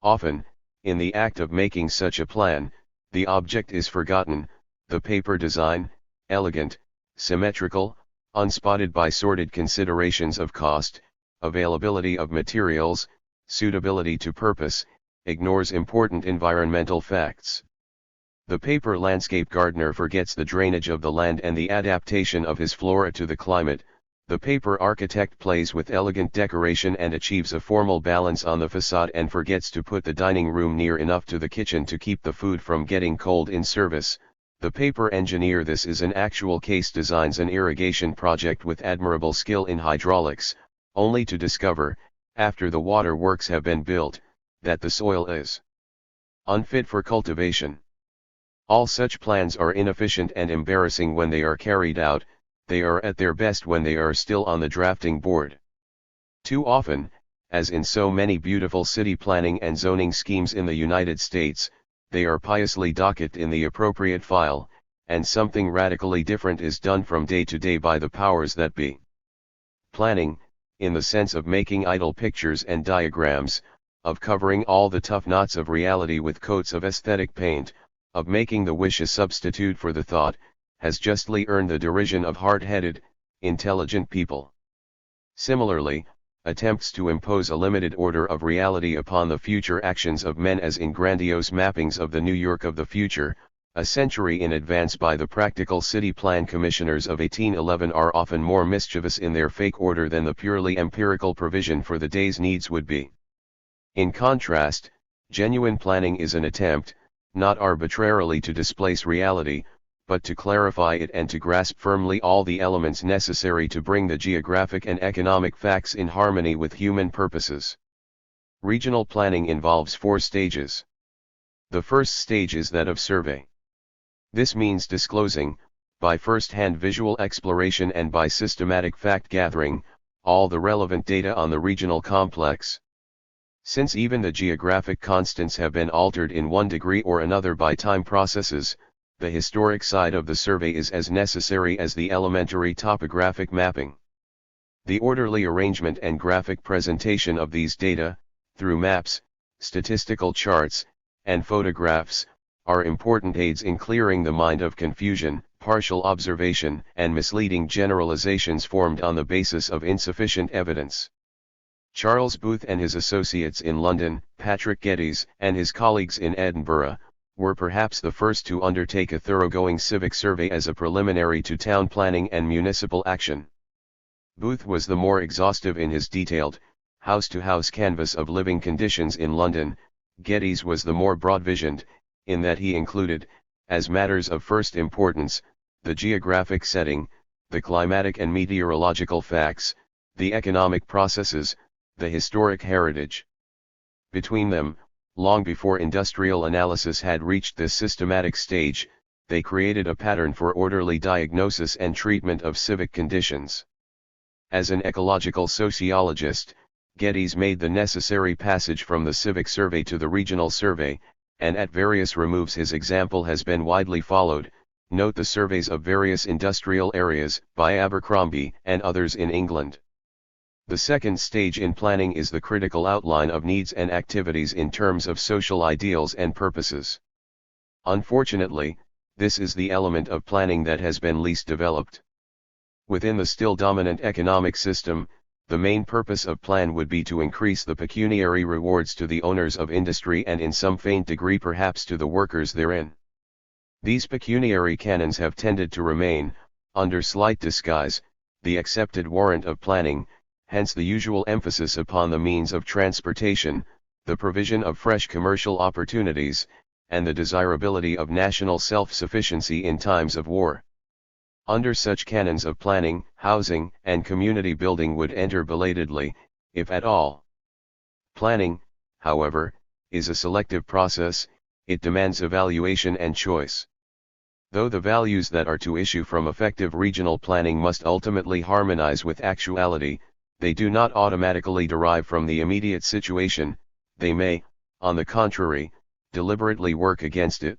Often, in the act of making such a plan, the object is forgotten, the paper design, elegant, symmetrical, unspotted by sordid considerations of cost, availability of materials, suitability to purpose, ignores important environmental facts. The paper landscape gardener forgets the drainage of the land and the adaptation of his flora to the climate. The paper architect plays with elegant decoration and achieves a formal balance on the facade and forgets to put the dining room near enough to the kitchen to keep the food from getting cold in service. The paper engineer, this is an actual case, designs an irrigation project with admirable skill in hydraulics, only to discover, after the water works have been built, that the soil is unfit for cultivation. All such plans are inefficient and embarrassing when they are carried out. They are at their best when they are still on the drafting board. Too often, as in so many beautiful city planning and zoning schemes in the United States, they are piously docketed in the appropriate file, and something radically different is done from day to day by the powers that be. Planning, in the sense of making idle pictures and diagrams, of covering all the tough knots of reality with coats of aesthetic paint, of making the wish a substitute for the thought, has justly earned the derision of hard-headed, intelligent people. Similarly, attempts to impose a limited order of reality upon the future actions of men, as in grandiose mappings of the New York of the future, a century in advance by the practical city plan commissioners of 1811, are often more mischievous in their fake order than the purely empirical provision for the day's needs would be. In contrast, genuine planning is an attempt, not arbitrarily to displace reality, but to clarify it and to grasp firmly all the elements necessary to bring the geographic and economic facts in harmony with human purposes. Regional planning involves 4 stages. The first stage is that of survey. This means disclosing, by first-hand visual exploration and by systematic fact-gathering, all the relevant data on the regional complex. Since even the geographic constants have been altered in one degree or another by time processes, the historic side of the survey is as necessary as the elementary topographic mapping. The orderly arrangement and graphic presentation of these data, through maps, statistical charts, and photographs, are important aids in clearing the mind of confusion, partial observation, and misleading generalizations formed on the basis of insufficient evidence. Charles Booth and his associates in London, Patrick Geddes, and his colleagues in Edinburgh, were perhaps the first to undertake a thoroughgoing civic survey as a preliminary to town planning and municipal action. Booth was the more exhaustive in his detailed, house-to-house canvass of living conditions in London. Geddes was the more broad-visioned, in that he included, as matters of first importance, the geographic setting, the climatic and meteorological facts, the economic processes, the historic heritage. Between them, long before industrial analysis had reached this systematic stage, they created a pattern for orderly diagnosis and treatment of civic conditions. As an ecological sociologist, Geddes made the necessary passage from the civic survey to the regional survey, and at various removes his example has been widely followed. Note the surveys of various industrial areas, by Abercrombie and others in England. The second stage in planning is the critical outline of needs and activities in terms of social ideals and purposes. Unfortunately, this is the element of planning that has been least developed. Within the still dominant economic system, the main purpose of plan would be to increase the pecuniary rewards to the owners of industry and in some faint degree perhaps to the workers therein. These pecuniary canons have tended to remain, under slight disguise, the accepted warrant of planning, hence the usual emphasis upon the means of transportation, the provision of fresh commercial opportunities, and the desirability of national self-sufficiency in times of war. Under such canons of planning, housing, and community building would enter belatedly, if at all. Planning, however, is a selective process, it demands evaluation and choice. Though the values that are to issue from effective regional planning must ultimately harmonize with actuality, they do not automatically derive from the immediate situation, they may, on the contrary, deliberately work against it.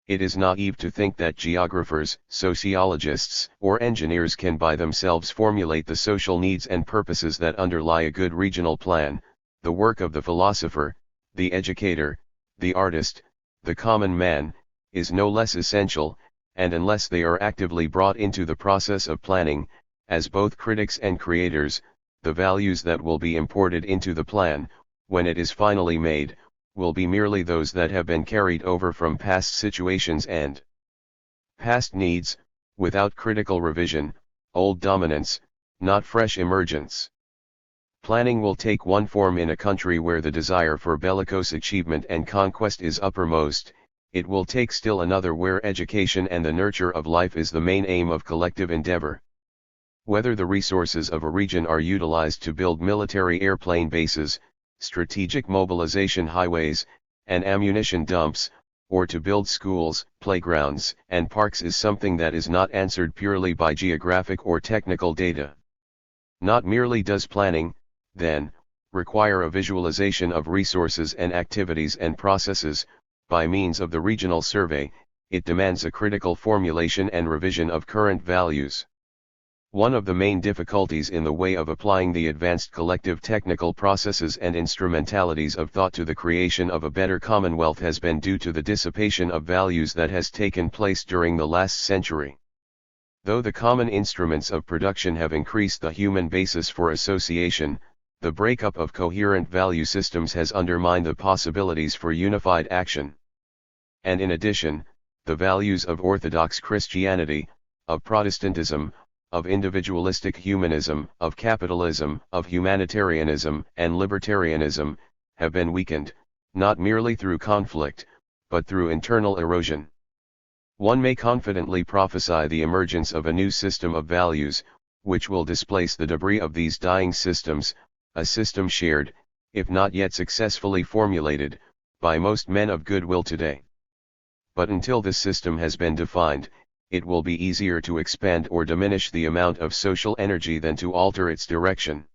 It is naive to think that geographers, sociologists, or engineers can by themselves formulate the social needs and purposes that underlie a good regional plan. The work of the philosopher, the educator, the artist, the common man, is no less essential, and unless they are actively brought into the process of planning, as both critics and creators, the values that will be imported into the plan, when it is finally made, will be merely those that have been carried over from past situations and past needs, without critical revision, old dominance, not fresh emergence. Planning will take one form in a country where the desire for bellicose achievement and conquest is uppermost, it will take still another where education and the nurture of life is the main aim of collective endeavor. Whether the resources of a region are utilized to build military airplane bases, strategic mobilization highways, and ammunition dumps, or to build schools, playgrounds, and parks is something that is not answered purely by geographic or technical data. Not merely does planning, then, require a visualization of resources and activities and processes, by means of the regional survey, it demands a critical formulation and revision of current values. One of the main difficulties in the way of applying the advanced collective technical processes and instrumentalities of thought to the creation of a better commonwealth has been due to the dissipation of values that has taken place during the last century. Though the common instruments of production have increased the human basis for association, the breakup of coherent value systems has undermined the possibilities for unified action. And in addition, the values of Orthodox Christianity, of Protestantism, of individualistic humanism, of capitalism, of humanitarianism, and libertarianism, have been weakened, not merely through conflict, but through internal erosion. One may confidently prophesy the emergence of a new system of values, which will displace the debris of these dying systems, a system shared, if not yet successfully formulated, by most men of goodwill today. But until this system has been defined, it will be easier to expand or diminish the amount of social energy than to alter its direction.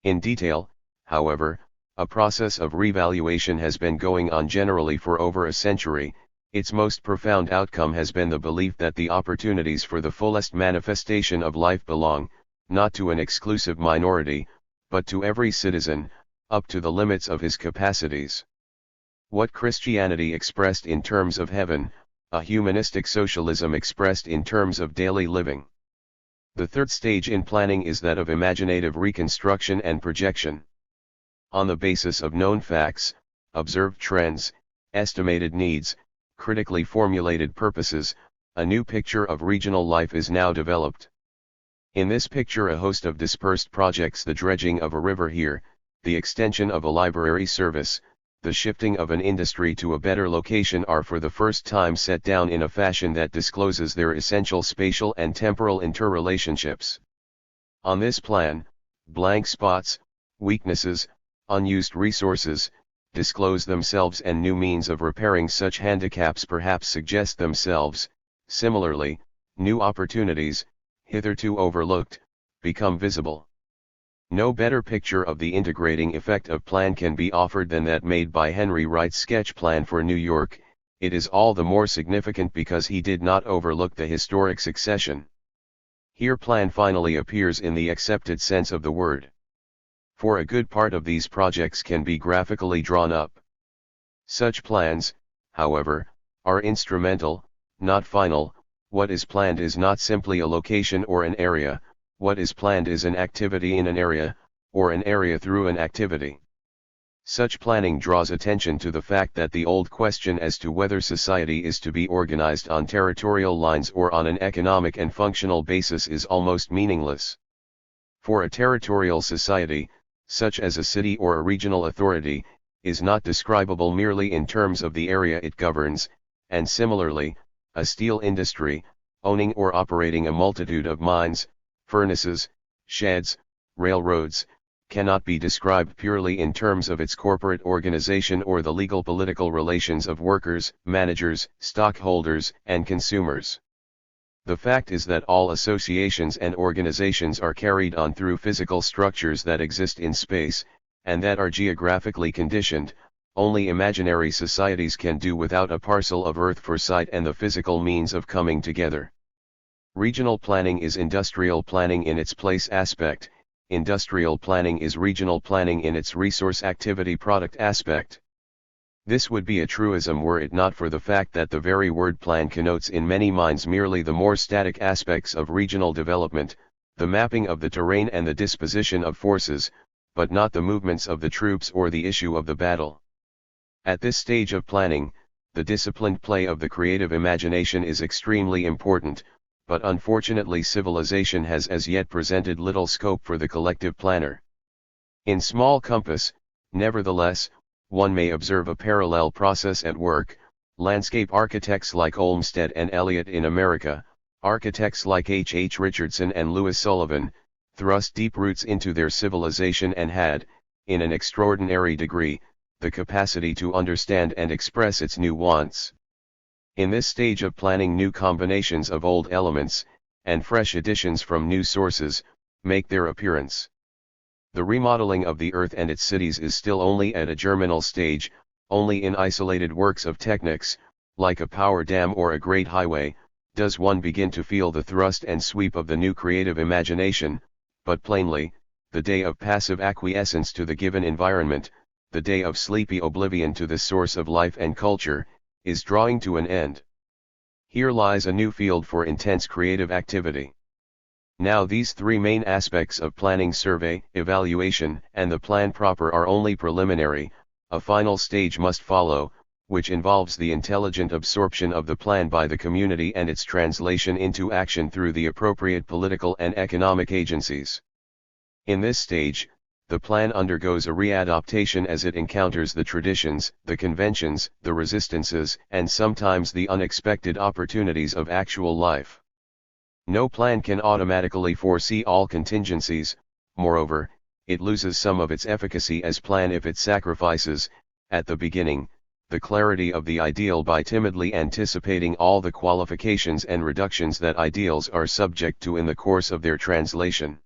In detail, however, a process of revaluation has been going on generally for over a century. Its most profound outcome has been the belief that the opportunities for the fullest manifestation of life belong, not to an exclusive minority, but to every citizen, up to the limits of his capacities. What Christianity expressed in terms of heaven, a humanistic socialism expressed in terms of daily living. The third stage in planning is that of imaginative reconstruction and projection. On the basis of known facts, observed trends, estimated needs, critically formulated purposes, a new picture of regional life is now developed. In this picture a host of dispersed projects, the dredging of a river here, the extension of a library service, the shifting of an industry to a better location are for the first time set down in a fashion that discloses their essential spatial and temporal interrelationships. On this plan, blank spots, weaknesses, unused resources, disclose themselves, and new means of repairing such handicaps perhaps suggest themselves. Similarly, new opportunities, hitherto overlooked, become visible. No better picture of the integrating effect of plan can be offered than that made by Henry Wright's sketch plan for New York. It is all the more significant because he did not overlook the historic succession. Here plan finally appears in the accepted sense of the word. For a good part of these projects can be graphically drawn up. Such plans, however, are instrumental, not final. What is planned is not simply a location or an area. What is planned is an activity in an area, or an area through an activity. Such planning draws attention to the fact that the old question as to whether society is to be organized on territorial lines or on an economic and functional basis is almost meaningless. For a territorial society, such as a city or a regional authority, is not describable merely in terms of the area it governs, and similarly, a steel industry, owning or operating a multitude of mines, furnaces, sheds, railroads, cannot be described purely in terms of its corporate organization or the legal political relations of workers, managers, stockholders, and consumers. The fact is that all associations and organizations are carried on through physical structures that exist in space, and that are geographically conditioned. Only imaginary societies can do without a parcel of earth for sight and the physical means of coming together. Regional planning is industrial planning in its place aspect. Industrial planning is regional planning in its resource activity product aspect. This would be a truism were it not for the fact that the very word plan connotes in many minds merely the more static aspects of regional development, the mapping of the terrain and the disposition of forces, but not the movements of the troops or the issue of the battle. At this stage of planning, the disciplined play of the creative imagination is extremely important, but unfortunately civilization has as yet presented little scope for the collective planner. In small compass, nevertheless, one may observe a parallel process at work. Landscape architects like Olmsted and Eliot in America, architects like H. H. Richardson and Louis Sullivan, thrust deep roots into their civilization and had, in an extraordinary degree, the capacity to understand and express its new wants. In this stage of planning, new combinations of old elements, and fresh additions from new sources, make their appearance. The remodeling of the earth and its cities is still only at a germinal stage. Only in isolated works of technics, like a power dam or a great highway, does one begin to feel the thrust and sweep of the new creative imagination, but plainly, the day of passive acquiescence to the given environment, the day of sleepy oblivion to the source of life and culture, is drawing to an end. Here lies a new field for intense creative activity. Now these three main aspects of planning: survey, evaluation, and the plan proper are only preliminary. A final stage must follow, which involves the intelligent absorption of the plan by the community and its translation into action through the appropriate political and economic agencies. In this stage, the plan undergoes a readaptation as it encounters the traditions, the conventions, the resistances, and sometimes the unexpected opportunities of actual life. No plan can automatically foresee all contingencies. Moreover, it loses some of its efficacy as plan if it sacrifices, at the beginning, the clarity of the ideal by timidly anticipating all the qualifications and reductions that ideals are subject to in the course of their translation.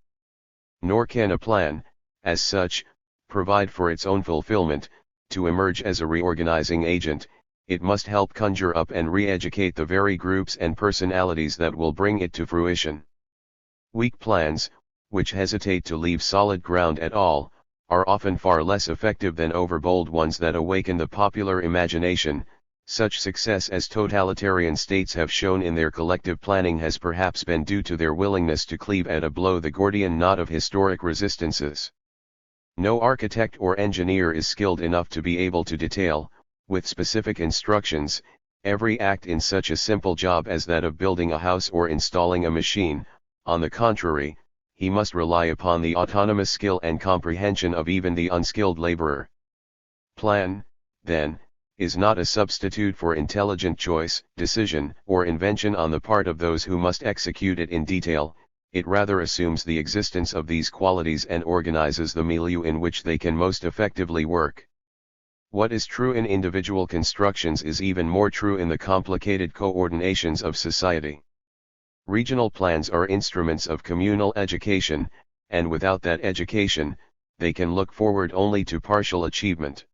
Nor can a plan, as such, provide for its own fulfillment. To emerge as a reorganizing agent, it must help conjure up and re-educate the very groups and personalities that will bring it to fruition. Weak plans, which hesitate to leave solid ground at all, are often far less effective than overbold ones that awaken the popular imagination. Such success as totalitarian states have shown in their collective planning has perhaps been due to their willingness to cleave at a blow the Gordian knot of historic resistances. No architect or engineer is skilled enough to be able to detail, with specific instructions, every act in such a simple job as that of building a house or installing a machine. On the contrary, he must rely upon the autonomous skill and comprehension of even the unskilled laborer. Plan, then, is not a substitute for intelligent choice, decision, or invention on the part of those who must execute it in detail. It rather assumes the existence of these qualities and organizes the milieu in which they can most effectively work. What is true in individual constructions is even more true in the complicated coordinations of society. Regional plans are instruments of communal education, and without that education, they can look forward only to partial achievement.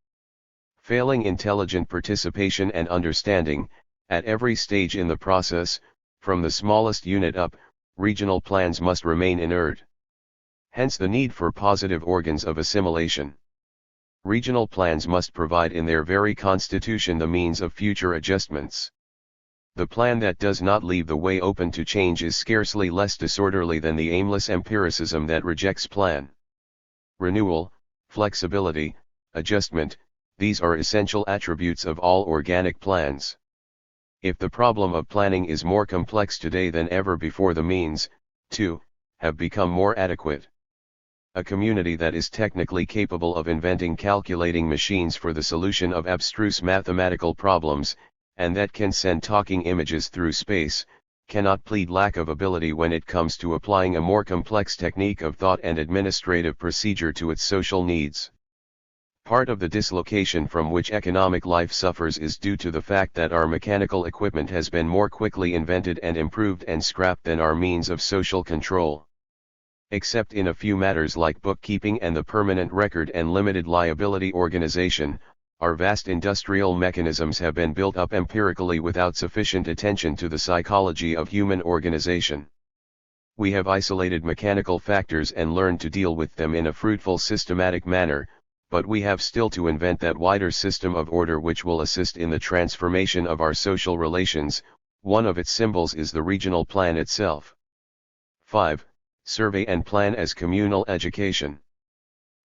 Failing intelligent participation and understanding, at every stage in the process, from the smallest unit up, regional plans must remain inert. Hence the need for positive organs of assimilation. Regional plans must provide in their very constitution the means of future adjustments. The plan that does not leave the way open to change is scarcely less disorderly than the aimless empiricism that rejects plan. Renewal, flexibility, adjustment, these are essential attributes of all organic plans. If the problem of planning is more complex today than ever before, the means, too, have become more adequate. a community that is technically capable of inventing calculating machines for the solution of abstruse mathematical problems, and that can send talking images through space, cannot plead lack of ability when it comes to applying a more complex technique of thought and administrative procedure to its social needs. Part of the dislocation from which economic life suffers is due to the fact that our mechanical equipment has been more quickly invented and improved and scrapped than our means of social control. Except in a few matters like bookkeeping and the permanent record and limited liability organization, our vast industrial mechanisms have been built up empirically without sufficient attention to the psychology of human organization. We have isolated mechanical factors and learned to deal with them in a fruitful systematic manner, but we have still to invent that wider system of order which will assist in the transformation of our social relations. One of its symbols is the regional plan itself. 5. Survey and plan as communal education.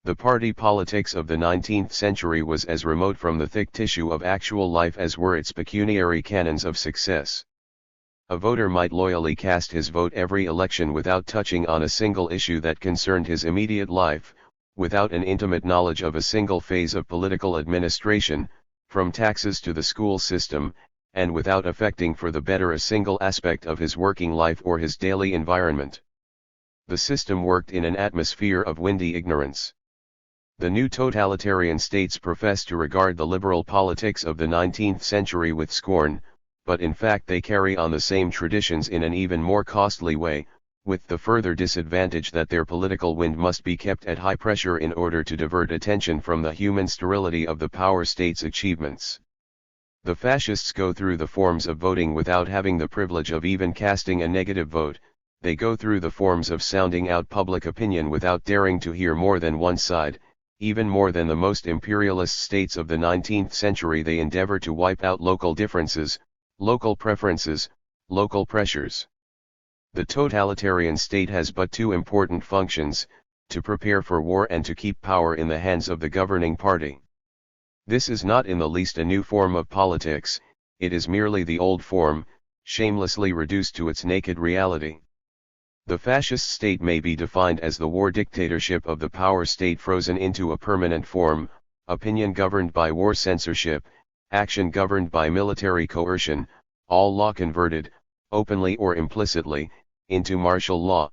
The party politics of the 19th century was as remote from the thick tissue of actual life as were its pecuniary canons of success. A voter might loyally cast his vote every election without touching on a single issue that concerned his immediate life, without an intimate knowledge of a single phase of political administration, from taxes to the school system, and without affecting for the better a single aspect of his working life or his daily environment. The system worked in an atmosphere of windy ignorance. The new totalitarian states profess to regard the liberal politics of the 19th century with scorn, but in fact they carry on the same traditions in an even more costly way, with the further disadvantage that their political wind must be kept at high pressure in order to divert attention from the human sterility of the power state's achievements. The fascists go through the forms of voting without having the privilege of even casting a negative vote. They go through the forms of sounding out public opinion without daring to hear more than one side. Even more than the most imperialist states of the 19th century, they endeavor to wipe out local differences, local preferences, local pressures. The totalitarian state has but two important functions: to prepare for war and to keep power in the hands of the governing party. This is not in the least a new form of politics, it is merely the old form, shamelessly reduced to its naked reality. The fascist state may be defined as the war dictatorship of the power state frozen into a permanent form, opinion governed by war censorship, action governed by military coercion, all law converted, openly or implicitly, into martial law.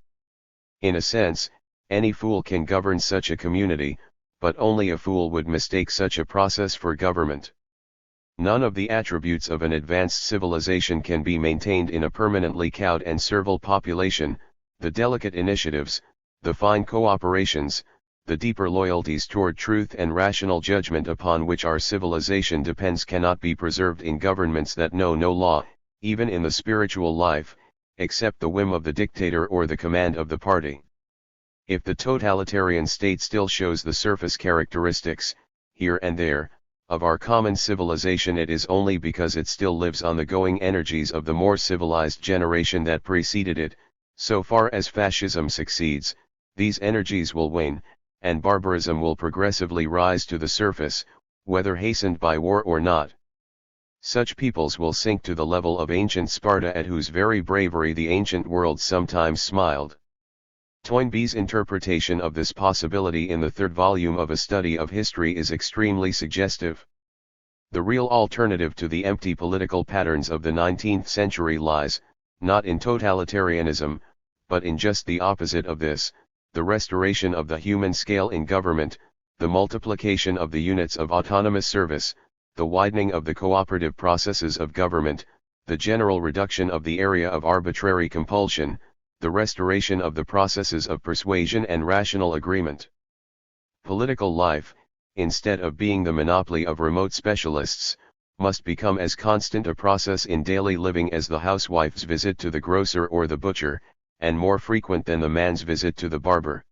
In a sense, any fool can govern such a community, but only a fool would mistake such a process for government. None of the attributes of an advanced civilization can be maintained in a permanently cowed and servile population: the delicate initiatives, the fine cooperations, the deeper loyalties toward truth and rational judgment upon which our civilization depends cannot be preserved in governments that know no law, even in the spiritual life, except the whim of the dictator or the command of the party. If the totalitarian state still shows the surface characteristics, here and there, of our common civilization, it is only because it still lives on the going energies of the more civilized generation that preceded it. So far as fascism succeeds, these energies will wane, and barbarism will progressively rise to the surface, whether hastened by war or not. Such peoples will sink to the level of ancient Sparta, at whose very bravery the ancient world sometimes smiled. Toynbee's interpretation of this possibility in the third volume of A Study of History is extremely suggestive. The real alternative to the empty political patterns of the 19th century lies, not in totalitarianism, but in just the opposite of this: the restoration of the human scale in government, the multiplication of the units of autonomous service, the widening of the cooperative processes of government, the general reduction of the area of arbitrary compulsion, the restoration of the processes of persuasion and rational agreement. Political life, instead of being the monopoly of remote specialists, must become as constant a process in daily living as the housewife's visit to the grocer or the butcher, and more frequent than the man's visit to the barber.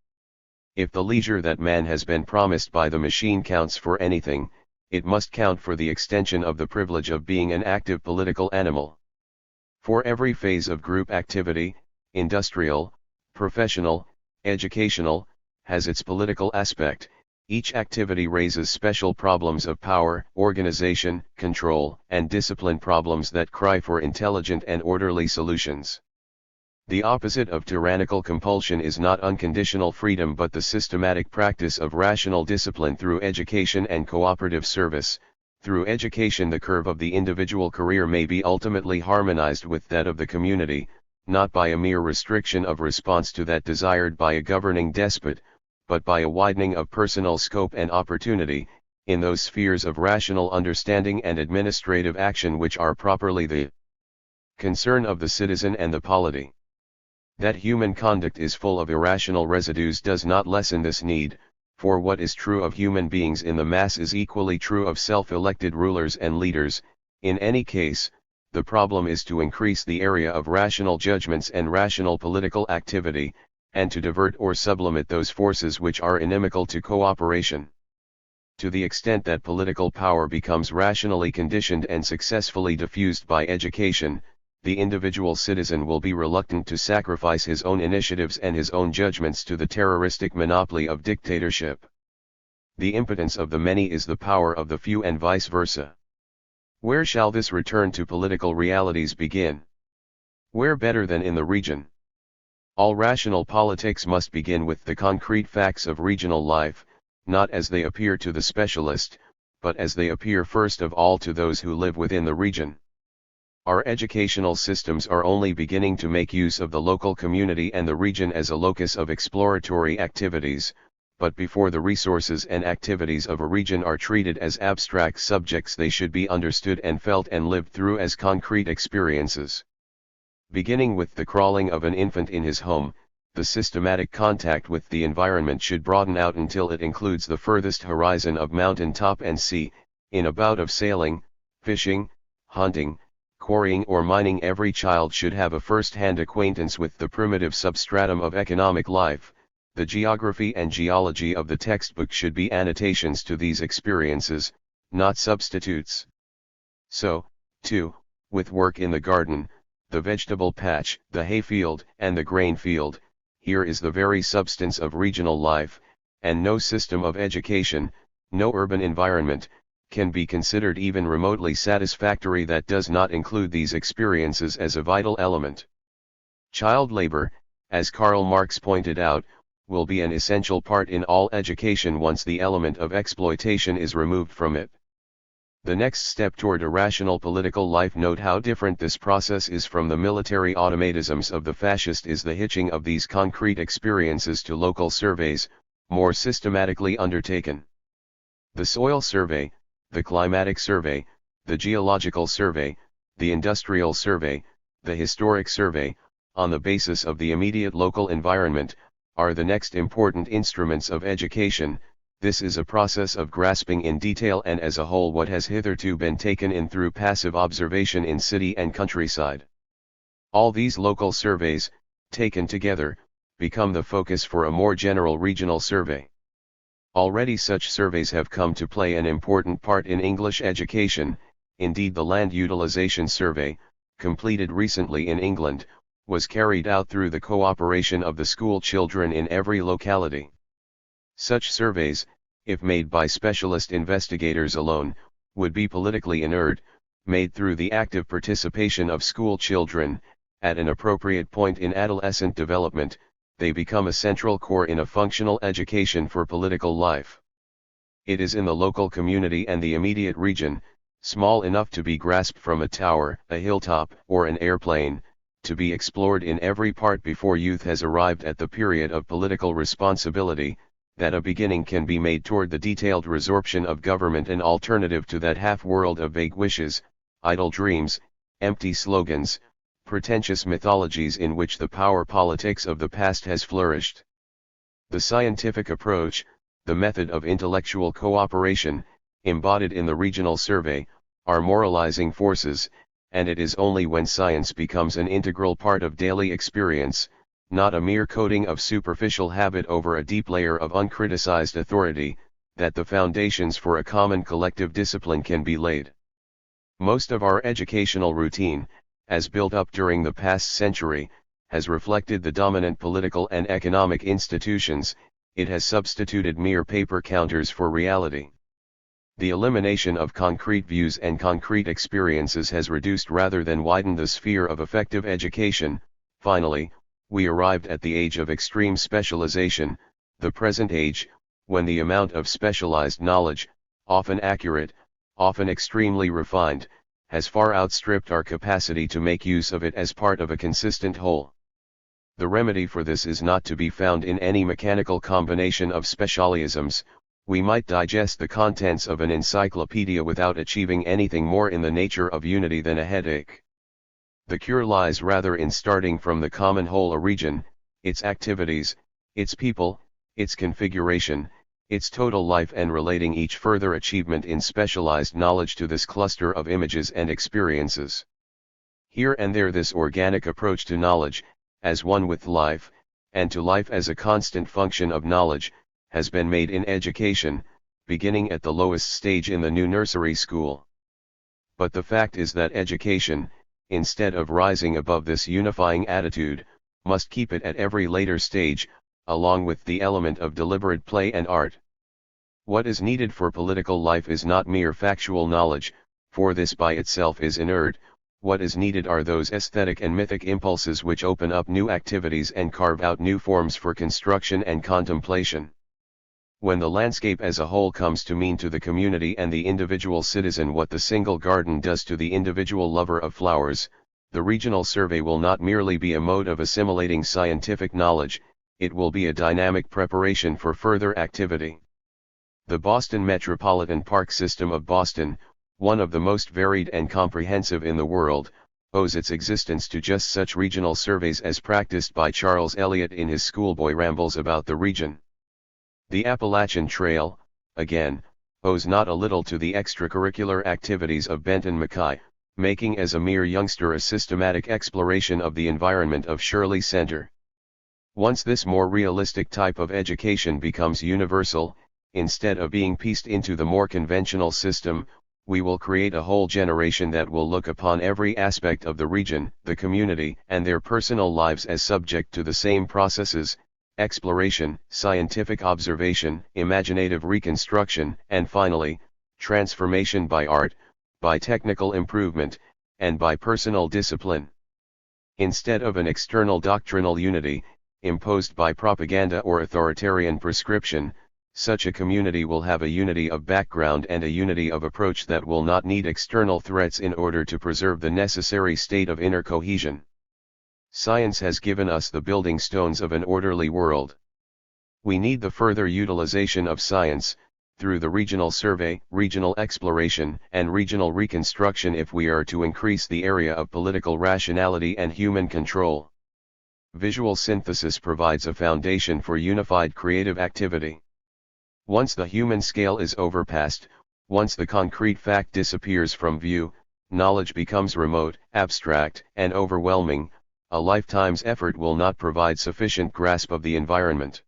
If the leisure that man has been promised by the machine counts for anything, it must count for the extension of the privilege of being an active political animal. For every phase of group activity, industrial, professional, educational, has its political aspect. Each activity raises special problems of power, organization, control, and discipline, problems that cry for intelligent and orderly solutions. The opposite of tyrannical compulsion is not unconditional freedom but the systematic practice of rational discipline through education and cooperative service. Through education the curve of the individual career may be ultimately harmonized with that of the community, not by a mere restriction of response to that desired by a governing despot, but by a widening of personal scope and opportunity, in those spheres of rational understanding and administrative action which are properly the concern of the citizen and the polity. That human conduct is full of irrational residues does not lessen this need, for what is true of human beings in the mass is equally true of self-elected rulers and leaders. In any case, the problem is to increase the area of rational judgments and rational political activity, and to divert or sublimate those forces which are inimical to cooperation. To the extent that political power becomes rationally conditioned and successfully diffused by education, the individual citizen will be reluctant to sacrifice his own initiatives and his own judgments to the terroristic monopoly of dictatorship. The impotence of the many is the power of the few and vice versa. Where shall this return to political realities begin? Where better than in the region? All rational politics must begin with the concrete facts of regional life, not as they appear to the specialist, but as they appear first of all to those who live within the region. Our educational systems are only beginning to make use of the local community and the region as a locus of exploratory activities, but before the resources and activities of a region are treated as abstract subjects they should be understood and felt and lived through as concrete experiences. Beginning with the crawling of an infant in his home, the systematic contact with the environment should broaden out until it includes the furthest horizon of mountain top and sea. In a bout of sailing, fishing, hunting, quarrying or mining, every child should have a first-hand acquaintance with the primitive substratum of economic life. The geography and geology of the textbook should be annotations to these experiences, not substitutes. So, too, with work in the garden, the vegetable patch, the hayfield, and the grain field, here is the very substance of regional life, and no system of education, no urban environment, can be considered even remotely satisfactory that does not include these experiences as a vital element. Child labor, as Karl Marx pointed out, will be an essential part in all education once the element of exploitation is removed from it. The next step toward a rational political life. Note how different this process is from the military automatisms of the fascist is the hitching of these concrete experiences to local surveys, more systematically undertaken. The soil survey, the climatic survey, the geological survey, the industrial survey, the historic survey, on the basis of the immediate local environment, are the next important instruments of education. This is a process of grasping in detail and as a whole what has hitherto been taken in through passive observation in city and countryside. All these local surveys, taken together, become the focus for a more general regional survey. Already such surveys have come to play an important part in English education. Indeed, the Land Utilization Survey, completed recently in England, was carried out through the cooperation of the school children in every locality. Such surveys, if made by specialist investigators alone, would be politically inert. Made through the active participation of school children, at an appropriate point in adolescent development, they become a central core in a functional education for political life. It is in the local community and the immediate region, small enough to be grasped from a tower, a hilltop, or an airplane, to be explored in every part before youth has arrived at the period of political responsibility, that a beginning can be made toward the detailed resorption of government, an alternative to that half-world of vague wishes, idle dreams, empty slogans, pretentious mythologies in which the power politics of the past has flourished. The scientific approach, the method of intellectual cooperation, embodied in the regional survey, are moralizing forces, and it is only when science becomes an integral part of daily experience, not a mere coating of superficial habit over a deep layer of uncriticized authority, that the foundations for a common collective discipline can be laid. Most of our educational routine, as built up during the past century, has reflected the dominant political and economic institutions. It has substituted mere paper counters for reality. The elimination of concrete views and concrete experiences has reduced rather than widened the sphere of effective education. Finally, We arrived at the age of extreme specialization, the present age, when the amount of specialized knowledge, often accurate, often extremely refined, has far outstripped our capacity to make use of it as part of a consistent whole. The remedy for this is not to be found in any mechanical combination of specialisms. We might digest the contents of an encyclopedia without achieving anything more in the nature of unity than a headache. The cure lies rather in starting from the common whole, a region, its activities, its people, its configuration, its total life, and relating each further achievement in specialized knowledge to this cluster of images and experiences. Here and there this organic approach to knowledge, as one with life, and to life as a constant function of knowledge, has been made in education, beginning at the lowest stage in the new nursery school. But the fact is that education, instead of rising above this unifying attitude, must keep it at every later stage, along with the element of deliberate play and art. What is needed for political life is not mere factual knowledge, for this by itself is inert. What is needed are those aesthetic and mythic impulses which open up new activities and carve out new forms for construction and contemplation. When the landscape as a whole comes to mean to the community and the individual citizen what the single garden does to the individual lover of flowers, the regional survey will not merely be a mode of assimilating scientific knowledge, it will be a dynamic preparation for further activity. The Boston Metropolitan Park System of Boston, one of the most varied and comprehensive in the world, owes its existence to just such regional surveys as practiced by Charles Eliot in his schoolboy rambles about the region. The Appalachian Trail, again, owes not a little to the extracurricular activities of Benton Mackay, making as a mere youngster a systematic exploration of the environment of Shirley Center. Once this more realistic type of education becomes universal, instead of being pieced into the more conventional system, we will create a whole generation that will look upon every aspect of the region, the community, and their personal lives as subject to the same processes: exploration, scientific observation, imaginative reconstruction, and finally, transformation by art, by technical improvement, and by personal discipline. Instead of an external doctrinal unity, imposed by propaganda or authoritarian prescription, such a community will have a unity of background and a unity of approach that will not need external threats in order to preserve the necessary state of inner cohesion. Science has given us the building stones of an orderly world. We need the further utilization of science, through the regional survey, regional exploration, and regional reconstruction if we are to increase the area of political rationality and human control. Visual synthesis provides a foundation for unified creative activity. Once the human scale is overpassed, once the concrete fact disappears from view, knowledge becomes remote, abstract, and overwhelming. A lifetime's effort will not provide sufficient grasp of the environment.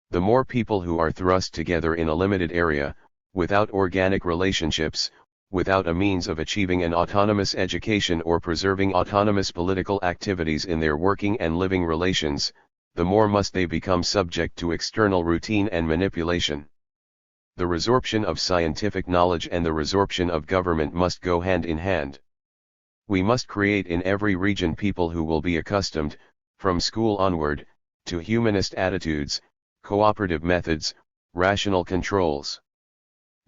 The more people who are thrust together in a limited area, without organic relationships, without a means of achieving an autonomous education or preserving autonomous political activities in their working and living relations, the more must they become subject to external routine and manipulation. The resorption of scientific knowledge and the resorption of government must go hand in hand. We must create in every region people who will be accustomed, from school onward, to humanist attitudes, cooperative methods, rational controls.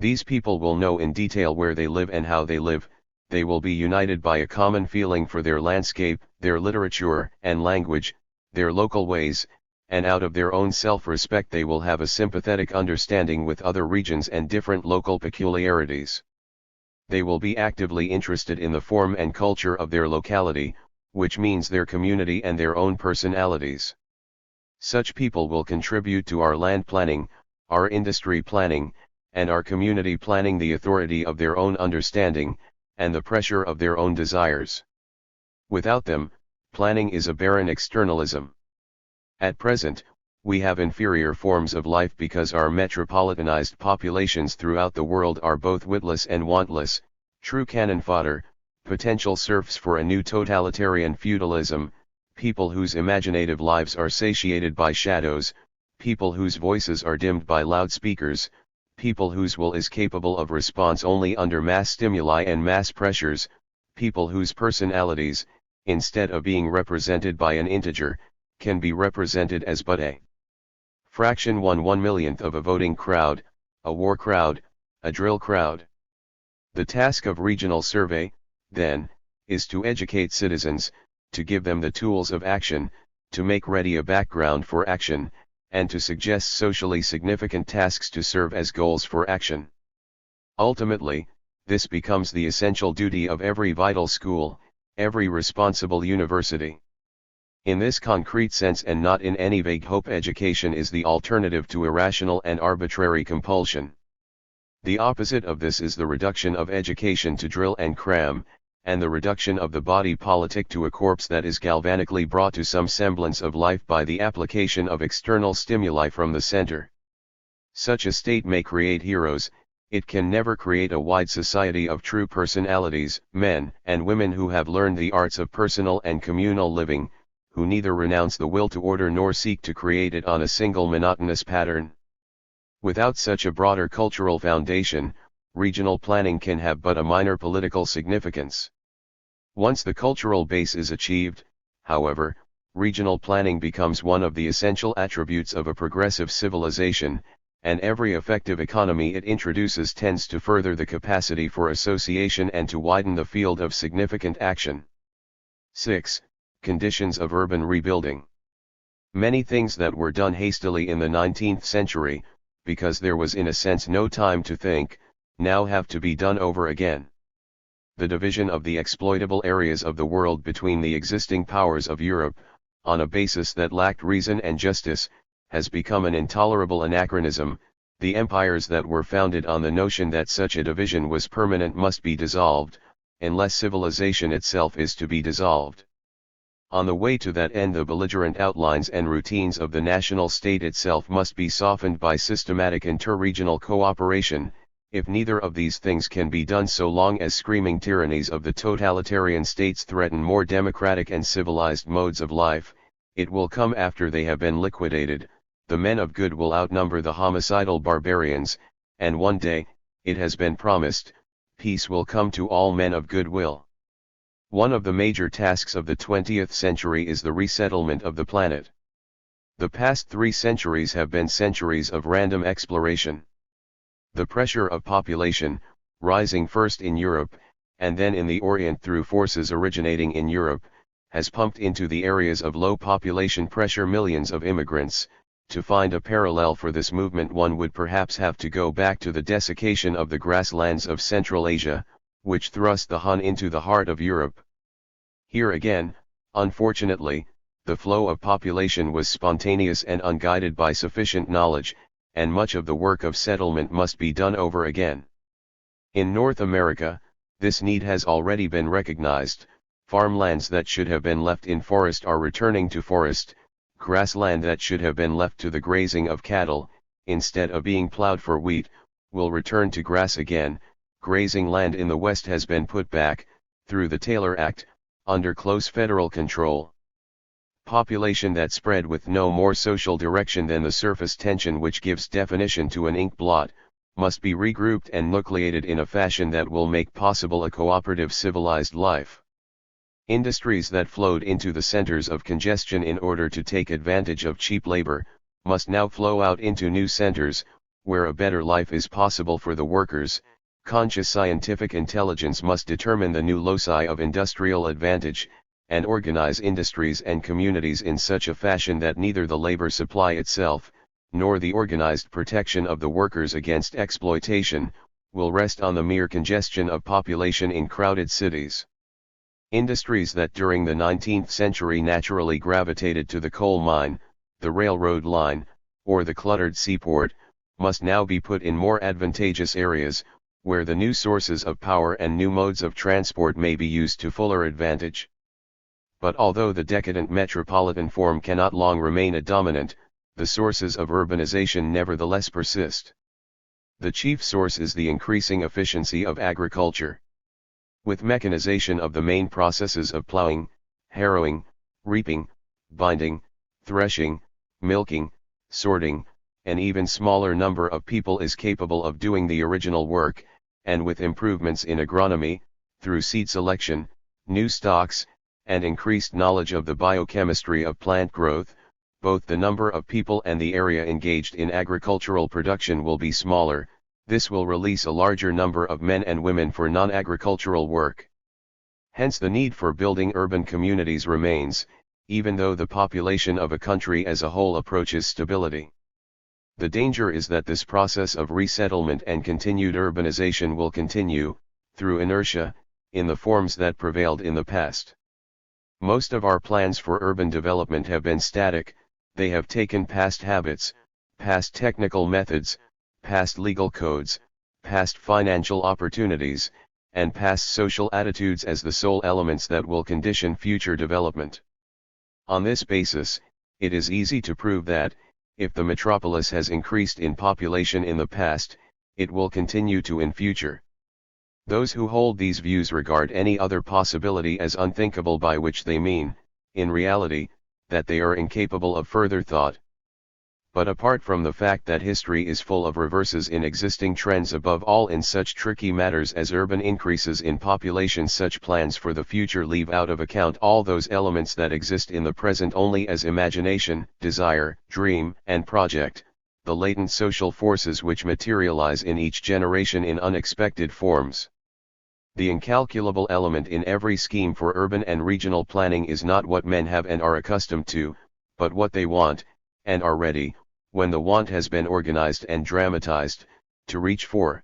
These people will know in detail where they live and how they live. They will be united by a common feeling for their landscape, their literature and language, their local ways, and out of their own self-respect they will have a sympathetic understanding with other regions and different local peculiarities. They will be actively interested in the form and culture of their locality, which means their community and their own personalities. Such people will contribute to our land planning, our industry planning, and our community planning, the authority of their own understanding, and the pressure of their own desires. Without them, planning is a barren externalism. At present, we have inferior forms of life because our metropolitanized populations throughout the world are both witless and wantless, true cannon fodder, potential serfs for a new totalitarian feudalism, people whose imaginative lives are satiated by shadows, people whose voices are dimmed by loudspeakers, people whose will is capable of response only under mass stimuli and mass pressures, people whose personalities, instead of being represented by an integer, can be represented as but a fraction 1/1,000,000th of a voting crowd, a war crowd, a drill crowd. The task of regional survey, then, is to educate citizens, to give them the tools of action, to make ready a background for action, and to suggest socially significant tasks to serve as goals for action. Ultimately, this becomes the essential duty of every vital school, every responsible university. In this concrete sense and not in any vague hope, education is the alternative to irrational and arbitrary compulsion. The opposite of this is the reduction of education to drill and cram, and the reduction of the body politic to a corpse that is galvanically brought to some semblance of life by the application of external stimuli from the center. Such a state may create heroes, it can never create a wide society of true personalities, men and women who have learned the arts of personal and communal living, who neither renounce the will to order nor seek to create it on a single monotonous pattern. Without such a broader cultural foundation, regional planning can have but a minor political significance. Once the cultural base is achieved, however, regional planning becomes one of the essential attributes of a progressive civilization, and every effective economy it introduces tends to further the capacity for association and to widen the field of significant action. 6. Conditions of urban rebuilding. Many things that were done hastily in the 19th century, because there was in a sense no time to think, now have to be done over again. The division of the exploitable areas of the world between the existing powers of Europe, on a basis that lacked reason and justice, has become an intolerable anachronism. The empires that were founded on the notion that such a division was permanent must be dissolved, unless civilization itself is to be dissolved. On the way to that end, the belligerent outlines and routines of the national state itself must be softened by systematic interregional cooperation. If neither of these things can be done so long as screaming tyrannies of the totalitarian states threaten more democratic and civilized modes of life, it will come after they have been liquidated. The men of good will outnumber the homicidal barbarians, and one day, it has been promised, peace will come to all men of good will. One of the major tasks of the 20th century is the resettlement of the planet. The past 3 centuries have been centuries of random exploration. The pressure of population, rising first in Europe, and then in the Orient through forces originating in Europe, has pumped into the areas of low population pressure millions of immigrants. To find a parallel for this movement, one would perhaps have to go back to the desiccation of the grasslands of Central Asia, which thrust the Hun into the heart of Europe. Here again, unfortunately, the flow of population was spontaneous and unguided by sufficient knowledge, and much of the work of settlement must be done over again. In North America, this need has already been recognized. Farmlands that should have been left in forest are returning to forest. Grassland that should have been left to the grazing of cattle, instead of being plowed for wheat, will return to grass again. Grazing land in the West has been put back, through the Taylor Act, under close federal control. Population that spread with no more social direction than the surface tension which gives definition to an ink blot, must be regrouped and nucleated in a fashion that will make possible a cooperative civilized life. Industries that flowed into the centers of congestion in order to take advantage of cheap labor, must now flow out into new centers, where a better life is possible for the workers. Conscious scientific intelligence must determine the new loci of industrial advantage, and organize industries and communities in such a fashion that neither the labor supply itself, nor the organized protection of the workers against exploitation, will rest on the mere congestion of population in crowded cities. Industries that during the 19th century naturally gravitated to the coal mine, the railroad line, or the cluttered seaport, must now be put in more advantageous areas, where the new sources of power and new modes of transport may be used to fuller advantage. But although the decadent metropolitan form cannot long remain a dominant, the sources of urbanization nevertheless persist. The chief source is the increasing efficiency of agriculture. With mechanization of the main processes of plowing, harrowing, reaping, binding, threshing, milking, sorting, an even smaller number of people is capable of doing the original work, and with improvements in agronomy, through seed selection, new stocks, and increased knowledge of the biochemistry of plant growth, both the number of people and the area engaged in agricultural production will be smaller. This will release a larger number of men and women for non-agricultural work. Hence the need for building urban communities remains, even though the population of a country as a whole approaches stability. The danger is that this process of resettlement and continued urbanization will continue, through inertia, in the forms that prevailed in the past. Most of our plans for urban development have been static. They have taken past habits, past technical methods, past legal codes, past financial opportunities, and past social attitudes as the sole elements that will condition future development. On this basis, it is easy to prove that, if the metropolis has increased in population in the past, it will continue to in future. Those who hold these views regard any other possibility as unthinkable, by which they mean, in reality, that they are incapable of further thought. But apart from the fact that history is full of reverses in existing trends, above all in such tricky matters as urban increases in population, such plans for the future leave out of account all those elements that exist in the present only as imagination, desire, dream, and project, the latent social forces which materialize in each generation in unexpected forms. The incalculable element in every scheme for urban and regional planning is not what men have and are accustomed to, but what they want, and are ready, when the want has been organized and dramatized, to reach for.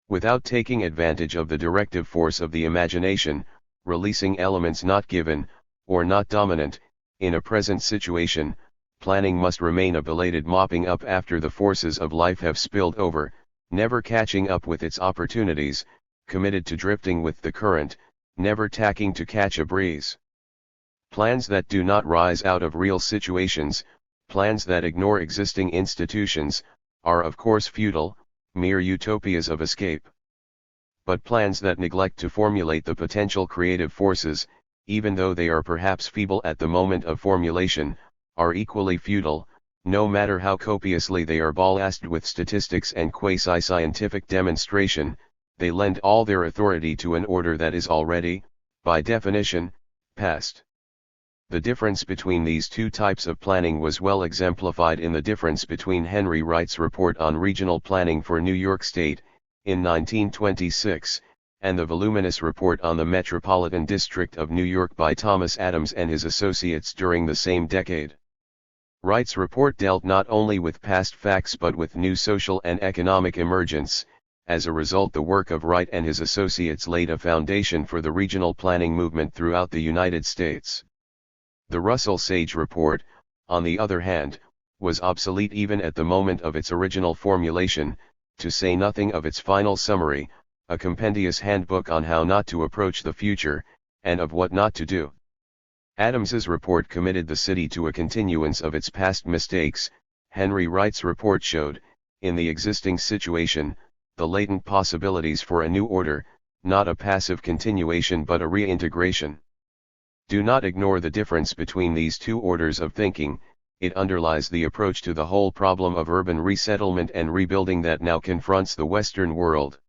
Without taking advantage of the directive force of the imagination, releasing elements not given, or not dominant, in a present situation, planning must remain a belated mopping up after the forces of life have spilled over, never catching up with its opportunities, committed to drifting with the current, never tacking to catch a breeze. Plans that do not rise out of real situations, plans that ignore existing institutions, are of course futile, mere utopias of escape. But plans that neglect to formulate the potential creative forces, even though they are perhaps feeble at the moment of formulation, are equally futile, no matter how copiously they are ballasted with statistics and quasi-scientific demonstration. They lend all their authority to an order that is already, by definition, past. The difference between these two types of planning was well exemplified in the difference between Henry Wright's report on regional planning for New York State, in 1926, and the voluminous report on the Metropolitan District of New York by Thomas Adams and his associates during the same decade. Wright's report dealt not only with past facts but with new social and economic emergence. As a result, the work of Wright and his associates laid a foundation for the regional planning movement throughout the United States. The Russell-Sage report, on the other hand, was obsolete even at the moment of its original formulation, to say nothing of its final summary, a compendious handbook on how not to approach the future, and of what not to do. Adams's report committed the city to a continuance of its past mistakes. Henry Wright's report showed, in the existing situation, the latent possibilities for a new order, not a passive continuation but a reintegration. Do not ignore the difference between these two orders of thinking. It underlies the approach to the whole problem of urban resettlement and rebuilding that now confronts the Western world.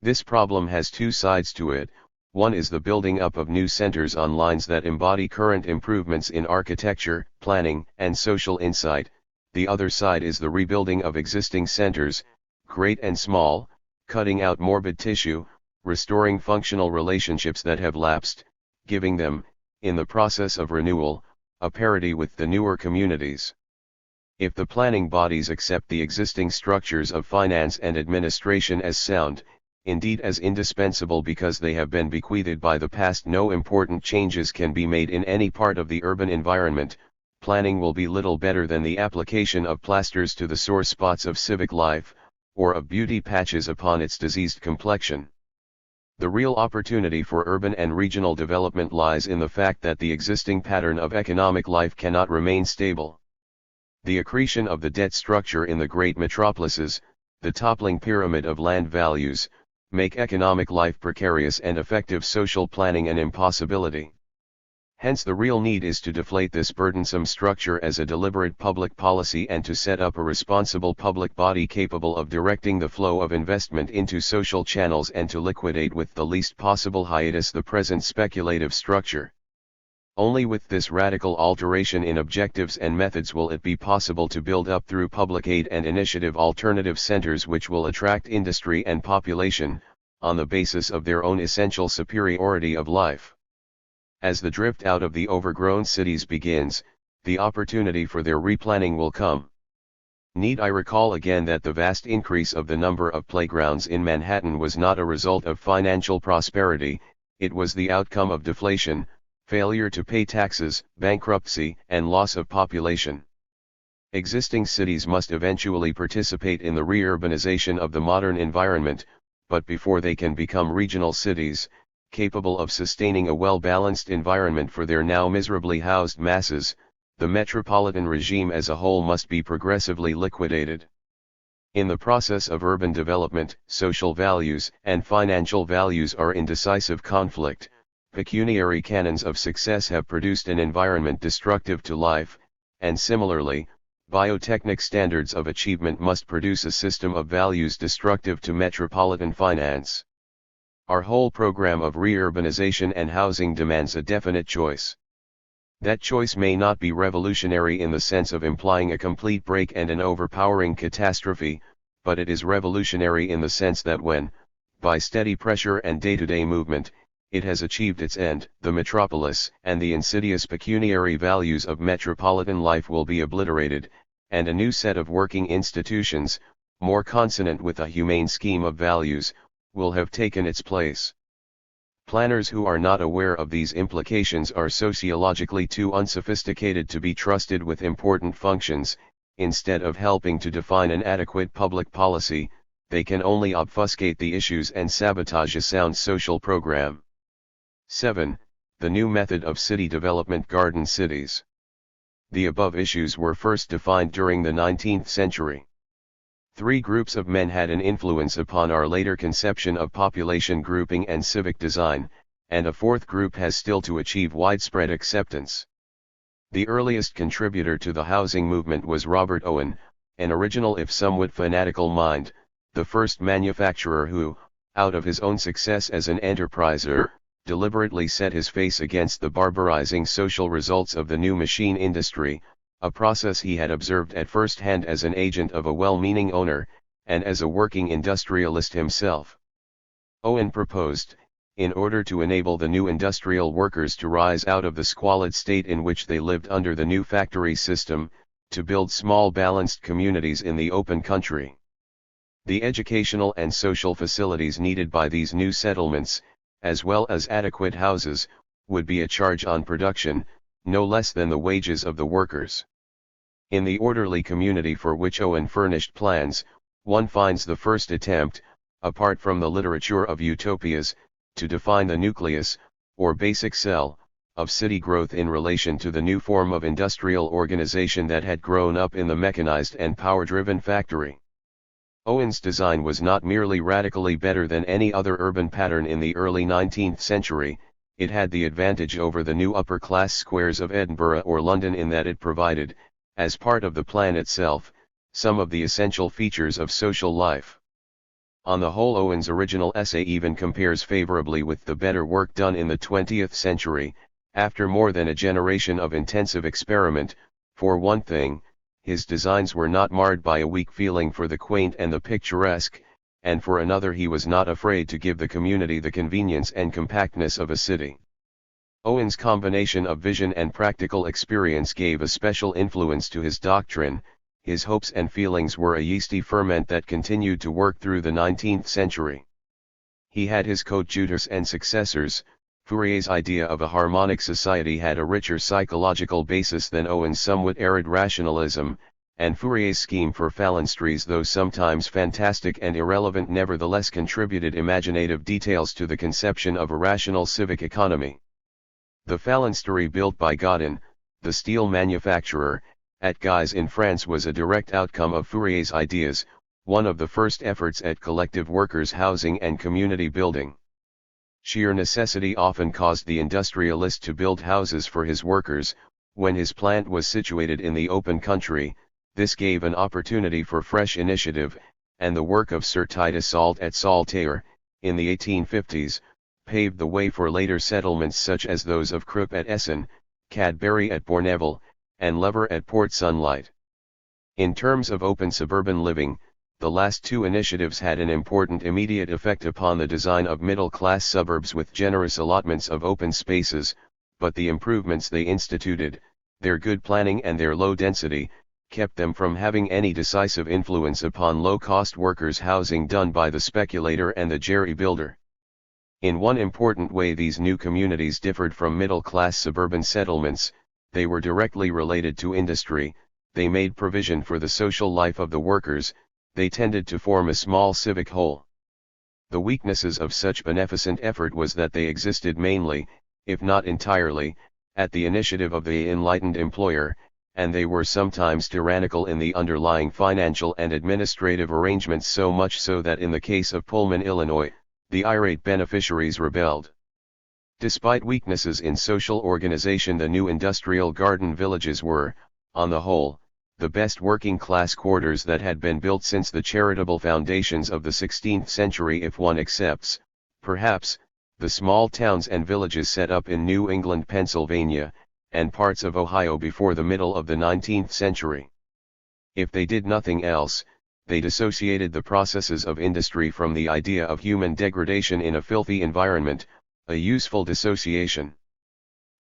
This problem has two sides to it. One is the building up of new centers on lines that embody current improvements in architecture, planning, and social insight. The other side is the rebuilding of existing centers, great and small, cutting out morbid tissue, restoring functional relationships that have lapsed, giving them, in the process of renewal, a parity with the newer communities. If the planning bodies accept the existing structures of finance and administration as sound, indeed as indispensable because they have been bequeathed by the past, no important changes can be made in any part of the urban environment. Planning will be little better than the application of plasters to the sore spots of civic life, or of beauty patches upon its diseased complexion. The real opportunity for urban and regional development lies in the fact that the existing pattern of economic life cannot remain stable. The accretion of the debt structure in the great metropolises, the toppling pyramid of land values, make economic life precarious and effective social planning an impossibility. Hence the real need is to deflate this burdensome structure as a deliberate public policy and to set up a responsible public body capable of directing the flow of investment into social channels and to liquidate with the least possible hiatus the present speculative structure. Only with this radical alteration in objectives and methods will it be possible to build up through public aid and initiative alternative centers which will attract industry and population, on the basis of their own essential superiority of life. As the drift out of the overgrown cities begins, the opportunity for their replanning will come. Need I recall again that the vast increase of the number of playgrounds in Manhattan was not a result of financial prosperity, it was the outcome of deflation, failure to pay taxes, bankruptcy, and loss of population. Existing cities must eventually participate in the reurbanization of the modern environment, but before they can become regional cities, capable of sustaining a well-balanced environment for their now miserably housed masses, the metropolitan regime as a whole must be progressively liquidated. In the process of urban development, social values and financial values are in decisive conflict. Pecuniary canons of success have produced an environment destructive to life, and similarly, biotechnic standards of achievement must produce a system of values destructive to metropolitan finance. Our whole program of reurbanization and housing demands a definite choice. That choice may not be revolutionary in the sense of implying a complete break and an overpowering catastrophe, but it is revolutionary in the sense that when, by steady pressure and day-to-day movement, it has achieved its end, the metropolis and the insidious pecuniary values of metropolitan life will be obliterated, and a new set of working institutions, more consonant with a humane scheme of values, will have taken its place. Planners who are not aware of these implications are sociologically too unsophisticated to be trusted with important functions. Instead of helping to define an adequate public policy, they can only obfuscate the issues and sabotage a sound social program. 7. The new method of city development: garden cities. The above issues were first defined during the 19th century. Three groups of men had an influence upon our later conception of population grouping and civic design, and a fourth group has still to achieve widespread acceptance. The earliest contributor to the housing movement was Robert Owen, an original if somewhat fanatical mind, the first manufacturer who, out of his own success as an enterpriser, deliberately set his face against the barbarizing social results of the new machine industry, a process he had observed at first hand as an agent of a well-meaning owner, and as a working industrialist himself. Owen proposed, in order to enable the new industrial workers to rise out of the squalid state in which they lived under the new factory system, to build small balanced communities in the open country. The educational and social facilities needed by these new settlements, as well as adequate houses, would be a charge on production, no less than the wages of the workers. In the orderly community for which Owen furnished plans, one finds the first attempt, apart from the literature of utopias, to define the nucleus, or basic cell, of city growth in relation to the new form of industrial organization that had grown up in the mechanized and power-driven factory. Owen's design was not merely radically better than any other urban pattern in the early 19th century, it had the advantage over the new upper-class squares of Edinburgh or London in that it provided, as part of the plan itself, some of the essential features of social life. On the whole, Owen's original essay even compares favorably with the better work done in the 20th century, after more than a generation of intensive experiment. For one thing, his designs were not marred by a weak feeling for the quaint and the picturesque, and for another, he was not afraid to give the community the convenience and compactness of a city. Owen's combination of vision and practical experience gave a special influence to his doctrine. His hopes and feelings were a yeasty ferment that continued to work through the 19th century. He had his coadjutors and successors. Fourier's idea of a harmonic society had a richer psychological basis than Owen's somewhat arid rationalism, and Fourier's scheme for phalansteries, though sometimes fantastic and irrelevant, nevertheless contributed imaginative details to the conception of a rational civic economy. The phalanstery built by Gaudin, the steel manufacturer, at Guise in France was a direct outcome of Fourier's ideas, one of the first efforts at collective workers' housing and community building. Sheer necessity often caused the industrialist to build houses for his workers. When his plant was situated in the open country, this gave an opportunity for fresh initiative, and the work of Sir Titus Salt at Saltaire, in the 1850s, paved the way for later settlements such as those of Krupp at Essen, Cadbury at Bourneville, and Lever at Port Sunlight. In terms of open suburban living, the last two initiatives had an important immediate effect upon the design of middle-class suburbs with generous allotments of open spaces, but the improvements they instituted, their good planning and their low density, kept them from having any decisive influence upon low-cost workers' housing done by the speculator and the jerry builder. In one important way these new communities differed from middle-class suburban settlements: they were directly related to industry, they made provision for the social life of the workers, they tended to form a small civic whole. The weaknesses of such beneficent effort was that they existed mainly, if not entirely, at the initiative of the enlightened employer, and they were sometimes tyrannical in the underlying financial and administrative arrangements, so much so that in the case of Pullman, Illinois, the irate beneficiaries rebelled. Despite weaknesses in social organization, the new industrial garden villages were, on the whole, the best working-class quarters that had been built since the charitable foundations of the 16th century, if one excepts, perhaps, the small towns and villages set up in New England, Pennsylvania, and parts of Ohio before the middle of the 19th century. If they did nothing else, they dissociated the processes of industry from the idea of human degradation in a filthy environment, a useful dissociation.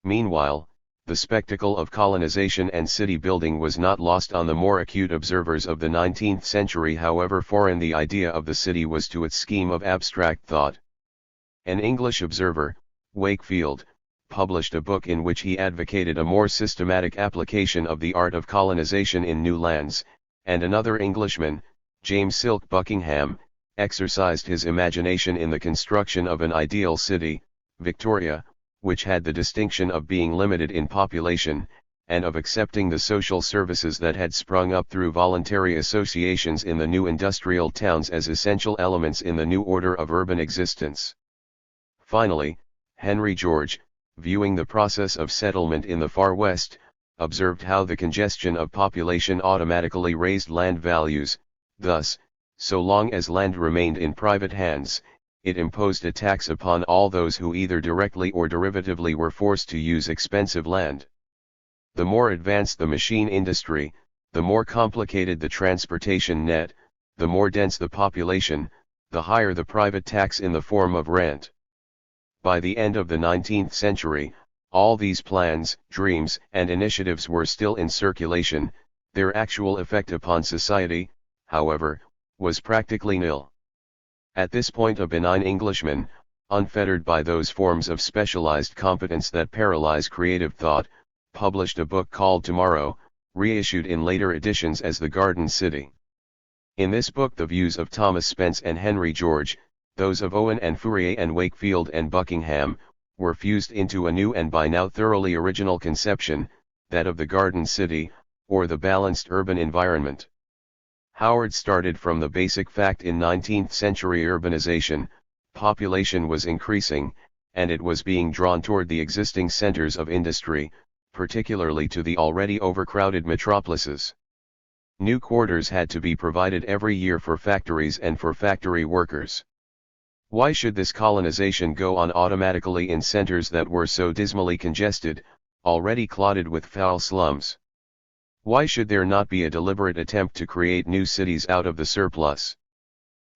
Meanwhile, the spectacle of colonization and city building was not lost on the more acute observers of the 19th century, however foreign the idea of the city was to its scheme of abstract thought. An English observer, Wakefield, published a book in which he advocated a more systematic application of the art of colonization in new lands, and another Englishman, James Silk Buckingham, exercised his imagination in the construction of an ideal city, Victoria, which had the distinction of being limited in population, and of accepting the social services that had sprung up through voluntary associations in the new industrial towns as essential elements in the new order of urban existence. Finally, Henry George, viewing the process of settlement in the Far West, observed how the congestion of population automatically raised land values. Thus, so long as land remained in private hands, it imposed a tax upon all those who either directly or derivatively were forced to use expensive land. The more advanced the machine industry, the more complicated the transportation net, the more dense the population, the higher the private tax in the form of rent. By the end of the 19th century, all these plans, dreams, and initiatives were still in circulation. Their actual effect upon society, however, was practically nil. At this point a benign Englishman, unfettered by those forms of specialized competence that paralyze creative thought, published a book called Tomorrow, reissued in later editions as The Garden City. In this book the views of Thomas Spence and Henry George, those of Owen and Fourier and Wakefield and Buckingham, were fused into a new and by now thoroughly original conception, that of the Garden City, or the balanced urban environment. Howard started from the basic fact: in 19th century urbanization, population was increasing, and it was being drawn toward the existing centers of industry, particularly to the already overcrowded metropolises. New quarters had to be provided every year for factories and for factory workers. Why should this colonization go on automatically in centers that were so dismally congested, already clotted with foul slums? Why should there not be a deliberate attempt to create new cities out of the surplus?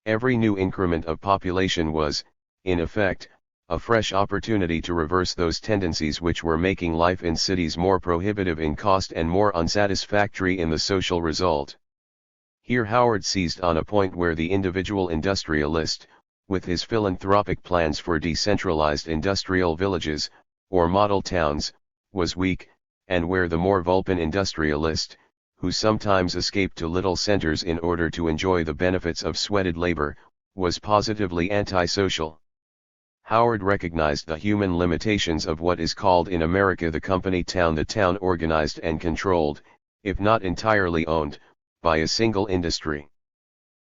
Every new increment of population was, in effect, a fresh opportunity to reverse those tendencies which were making life in cities more prohibitive in cost and more unsatisfactory in the social result. Here Howard seized on a point where the individual industrialist, with his philanthropic plans for decentralized industrial villages, or model towns, was weak, and where the more Vulpan industrialist, who sometimes escaped to little centers in order to enjoy the benefits of sweated labor, was positively antisocial. Howard recognized the human limitations of what is called in America the company town, the town organized and controlled, if not entirely owned, by a single industry.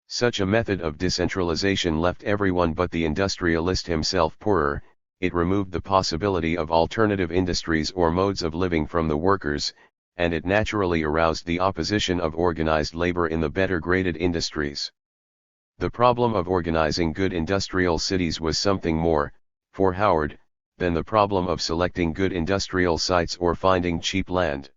Such a method of decentralization left everyone but the industrialist himself poorer. It removed the possibility of alternative industries or modes of living from the workers, and it naturally aroused the opposition of organized labor in the better graded industries. The problem of organizing good industrial cities was something more, for Howard, than the problem of selecting good industrial sites or finding cheap land.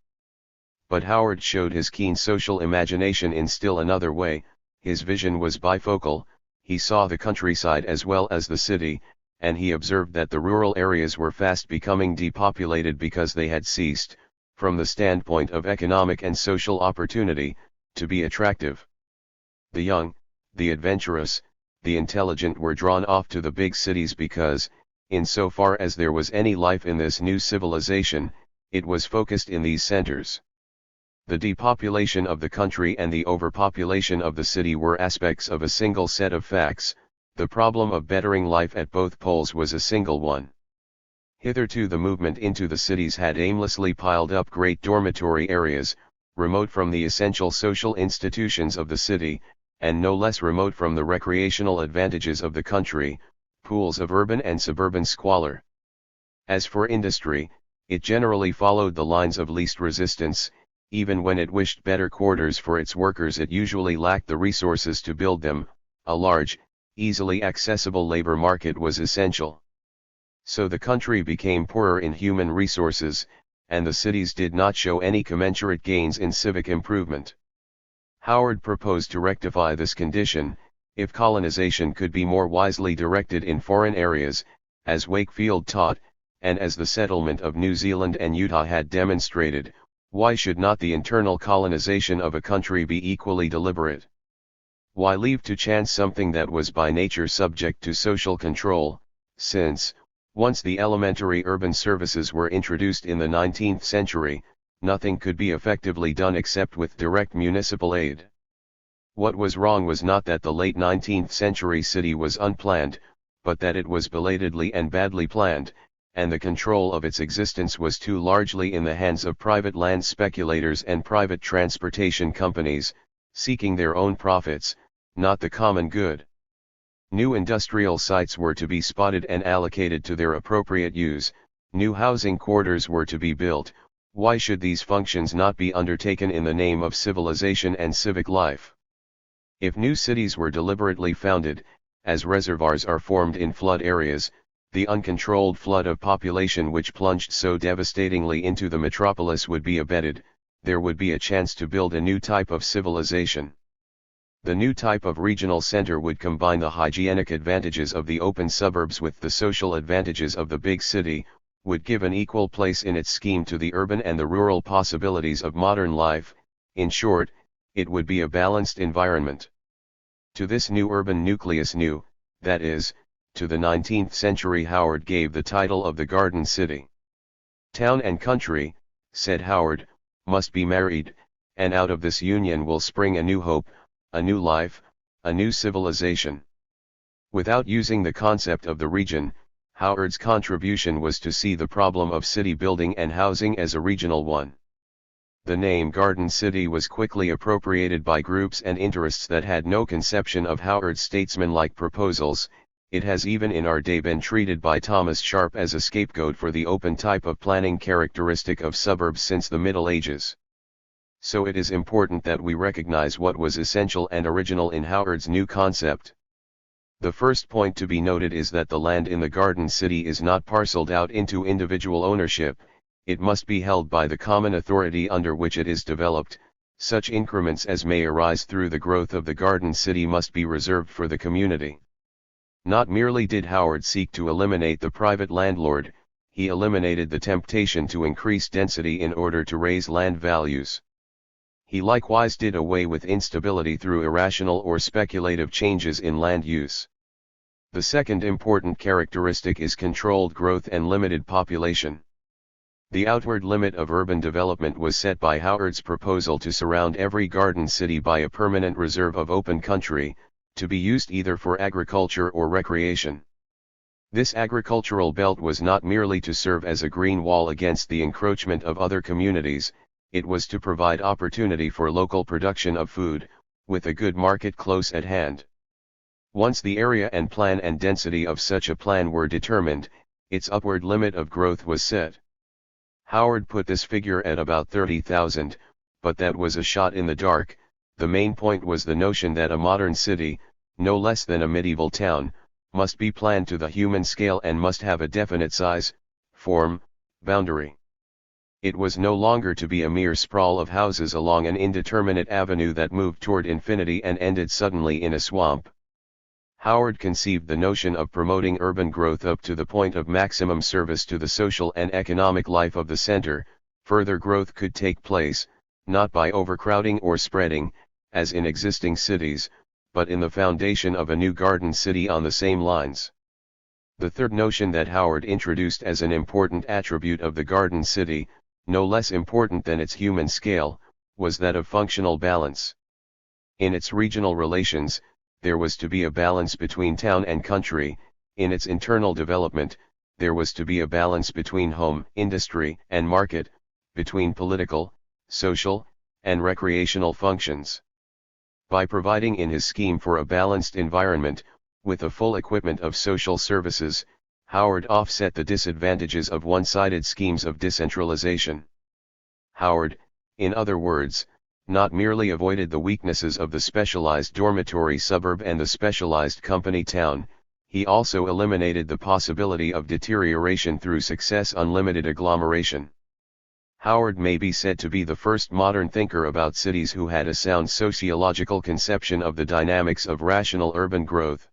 But Howard showed his keen social imagination in still another way. His vision was bifocal. He saw the countryside as well as the city, and he observed that the rural areas were fast becoming depopulated because they had ceased, from the standpoint of economic and social opportunity, to be attractive. The young, the adventurous, the intelligent were drawn off to the big cities because, insofar as there was any life in this new civilization, it was focused in these centers. The depopulation of the country and the overpopulation of the city were aspects of a single set of facts. The problem of bettering life at both poles was a single one. Hitherto the movement into the cities had aimlessly piled up great dormitory areas, remote from the essential social institutions of the city, and no less remote from the recreational advantages of the country, pools of urban and suburban squalor. As for industry, it generally followed the lines of least resistance. Even when it wished better quarters for its workers, it usually lacked the resources to build them. A large, easily accessible labor market was essential. So the country became poorer in human resources, and the cities did not show any commensurate gains in civic improvement. Howard proposed to rectify this condition, if colonization could be more wisely directed in foreign areas, as Wakefield taught, and as the settlement of New Zealand and Utah had demonstrated. Why should not the internal colonization of a country be equally deliberate? Why leave to chance something that was by nature subject to social control, since, once the elementary urban services were introduced in the 19th century, nothing could be effectively done except with direct municipal aid. What was wrong was not that the late 19th century city was unplanned, but that it was belatedly and badly planned, and the control of its existence was too largely in the hands of private land speculators and private transportation companies, seeking their own profits, not the common good. New industrial sites were to be spotted and allocated to their appropriate use, new housing quarters were to be built. Why should these functions not be undertaken in the name of civilization and civic life? If new cities were deliberately founded, as reservoirs are formed in flood areas, the uncontrolled flood of population which plunged so devastatingly into the metropolis would be abated. There would be a chance to build a new type of civilization. The new type of regional center would combine the hygienic advantages of the open suburbs with the social advantages of the big city, would give an equal place in its scheme to the urban and the rural possibilities of modern life. In short, it would be a balanced environment. To this new urban nucleus, that is, to the 19th century, Howard gave the title of the Garden City. Town and country, said Howard, must be married, and out of this union will spring a new hope, a new life, a new civilization. Without using the concept of the region, Howard's contribution was to see the problem of city building and housing as a regional one. The name Garden City was quickly appropriated by groups and interests that had no conception of Howard's statesmanlike proposals. It has even in our day been treated by Thomas Sharp as a scapegoat for the open type of planning characteristic of suburbs since the Middle Ages. So it is important that we recognize what was essential and original in Howard's new concept. The first point to be noted is that the land in the Garden City is not parceled out into individual ownership. It must be held by the common authority under which it is developed. Such increments as may arise through the growth of the Garden City must be reserved for the community. Not merely did Howard seek to eliminate the private landlord, he eliminated the temptation to increase density in order to raise land values. He likewise did away with instability through irrational or speculative changes in land use. The second important characteristic is controlled growth and limited population. The outward limit of urban development was set by Howard's proposal to surround every garden city by a permanent reserve of open country, to be used either for agriculture or recreation. This agricultural belt was not merely to serve as a green wall against the encroachment of other communities, it was to provide opportunity for local production of food, with a good market close at hand. Once the area and plan and density of such a plan were determined, its upward limit of growth was set. Howard put this figure at about 30,000, but that was a shot in the dark. The main point was the notion that a modern city, no less than a medieval town, must be planned to the human scale and must have a definite size, form, boundary. It was no longer to be a mere sprawl of houses along an indeterminate avenue that moved toward infinity and ended suddenly in a swamp. Howard conceived the notion of promoting urban growth up to the point of maximum service to the social and economic life of the center. Further growth could take place, not by overcrowding or spreading, as in existing cities, but in the foundation of a new garden city on the same lines. The third notion that Howard introduced as an important attribute of the garden city, no less important than its human scale, was that of functional balance. In its regional relations, there was to be a balance between town and country. In its internal development, there was to be a balance between home, industry, and market, between political, social, and recreational functions. By providing in his scheme for a balanced environment, with a full equipment of social services, Howard offset the disadvantages of one-sided schemes of decentralization. Howard, in other words, not merely avoided the weaknesses of the specialized dormitory suburb and the specialized company town, he also eliminated the possibility of deterioration through success-unlimited agglomeration. Howard may be said to be the first modern thinker about cities who had a sound sociological conception of the dynamics of rational urban growth.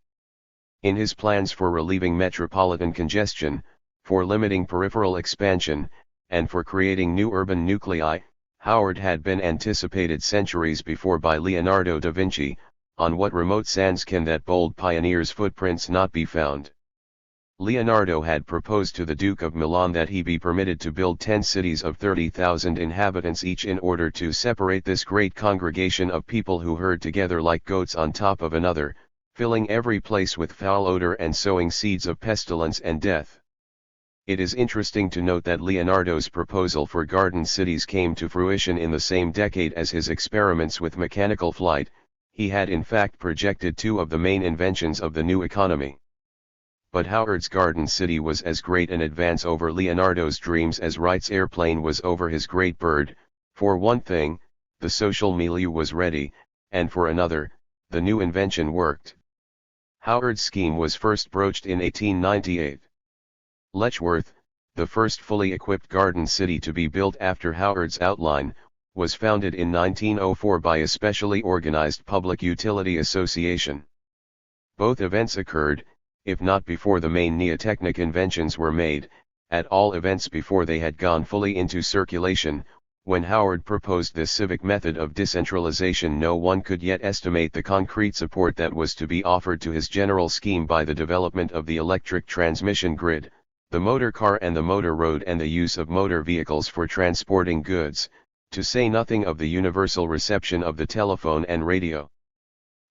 In his plans for relieving metropolitan congestion, for limiting peripheral expansion, and for creating new urban nuclei, Howard had been anticipated centuries before by Leonardo da Vinci. On what remote sands can that bold pioneer's footprints not be found? Leonardo had proposed to the Duke of Milan that he be permitted to build 10 cities of 30,000 inhabitants each in order to separate this great congregation of people who herd together like goats on top of another, filling every place with foul odor and sowing seeds of pestilence and death. It is interesting to note that Leonardo's proposal for garden cities came to fruition in the same decade as his experiments with mechanical flight. He had in fact projected two of the main inventions of the new economy. But Howard's garden city was as great an advance over Leonardo's dreams as Wright's airplane was over his great bird. For one thing, the social milieu was ready, and for another, the new invention worked. Howard's scheme was first broached in 1898. Letchworth, the first fully equipped garden city to be built after Howard's outline, was founded in 1904 by a specially organized public utility association. Both events occurred, if not before the main neotechnic inventions were made, at all events before they had gone fully into circulation. When Howard proposed this civic method of decentralization, no one could yet estimate the concrete support that was to be offered to his general scheme by the development of the electric transmission grid, the motor car and the motor road, and the use of motor vehicles for transporting goods, to say nothing of the universal reception of the telephone and radio,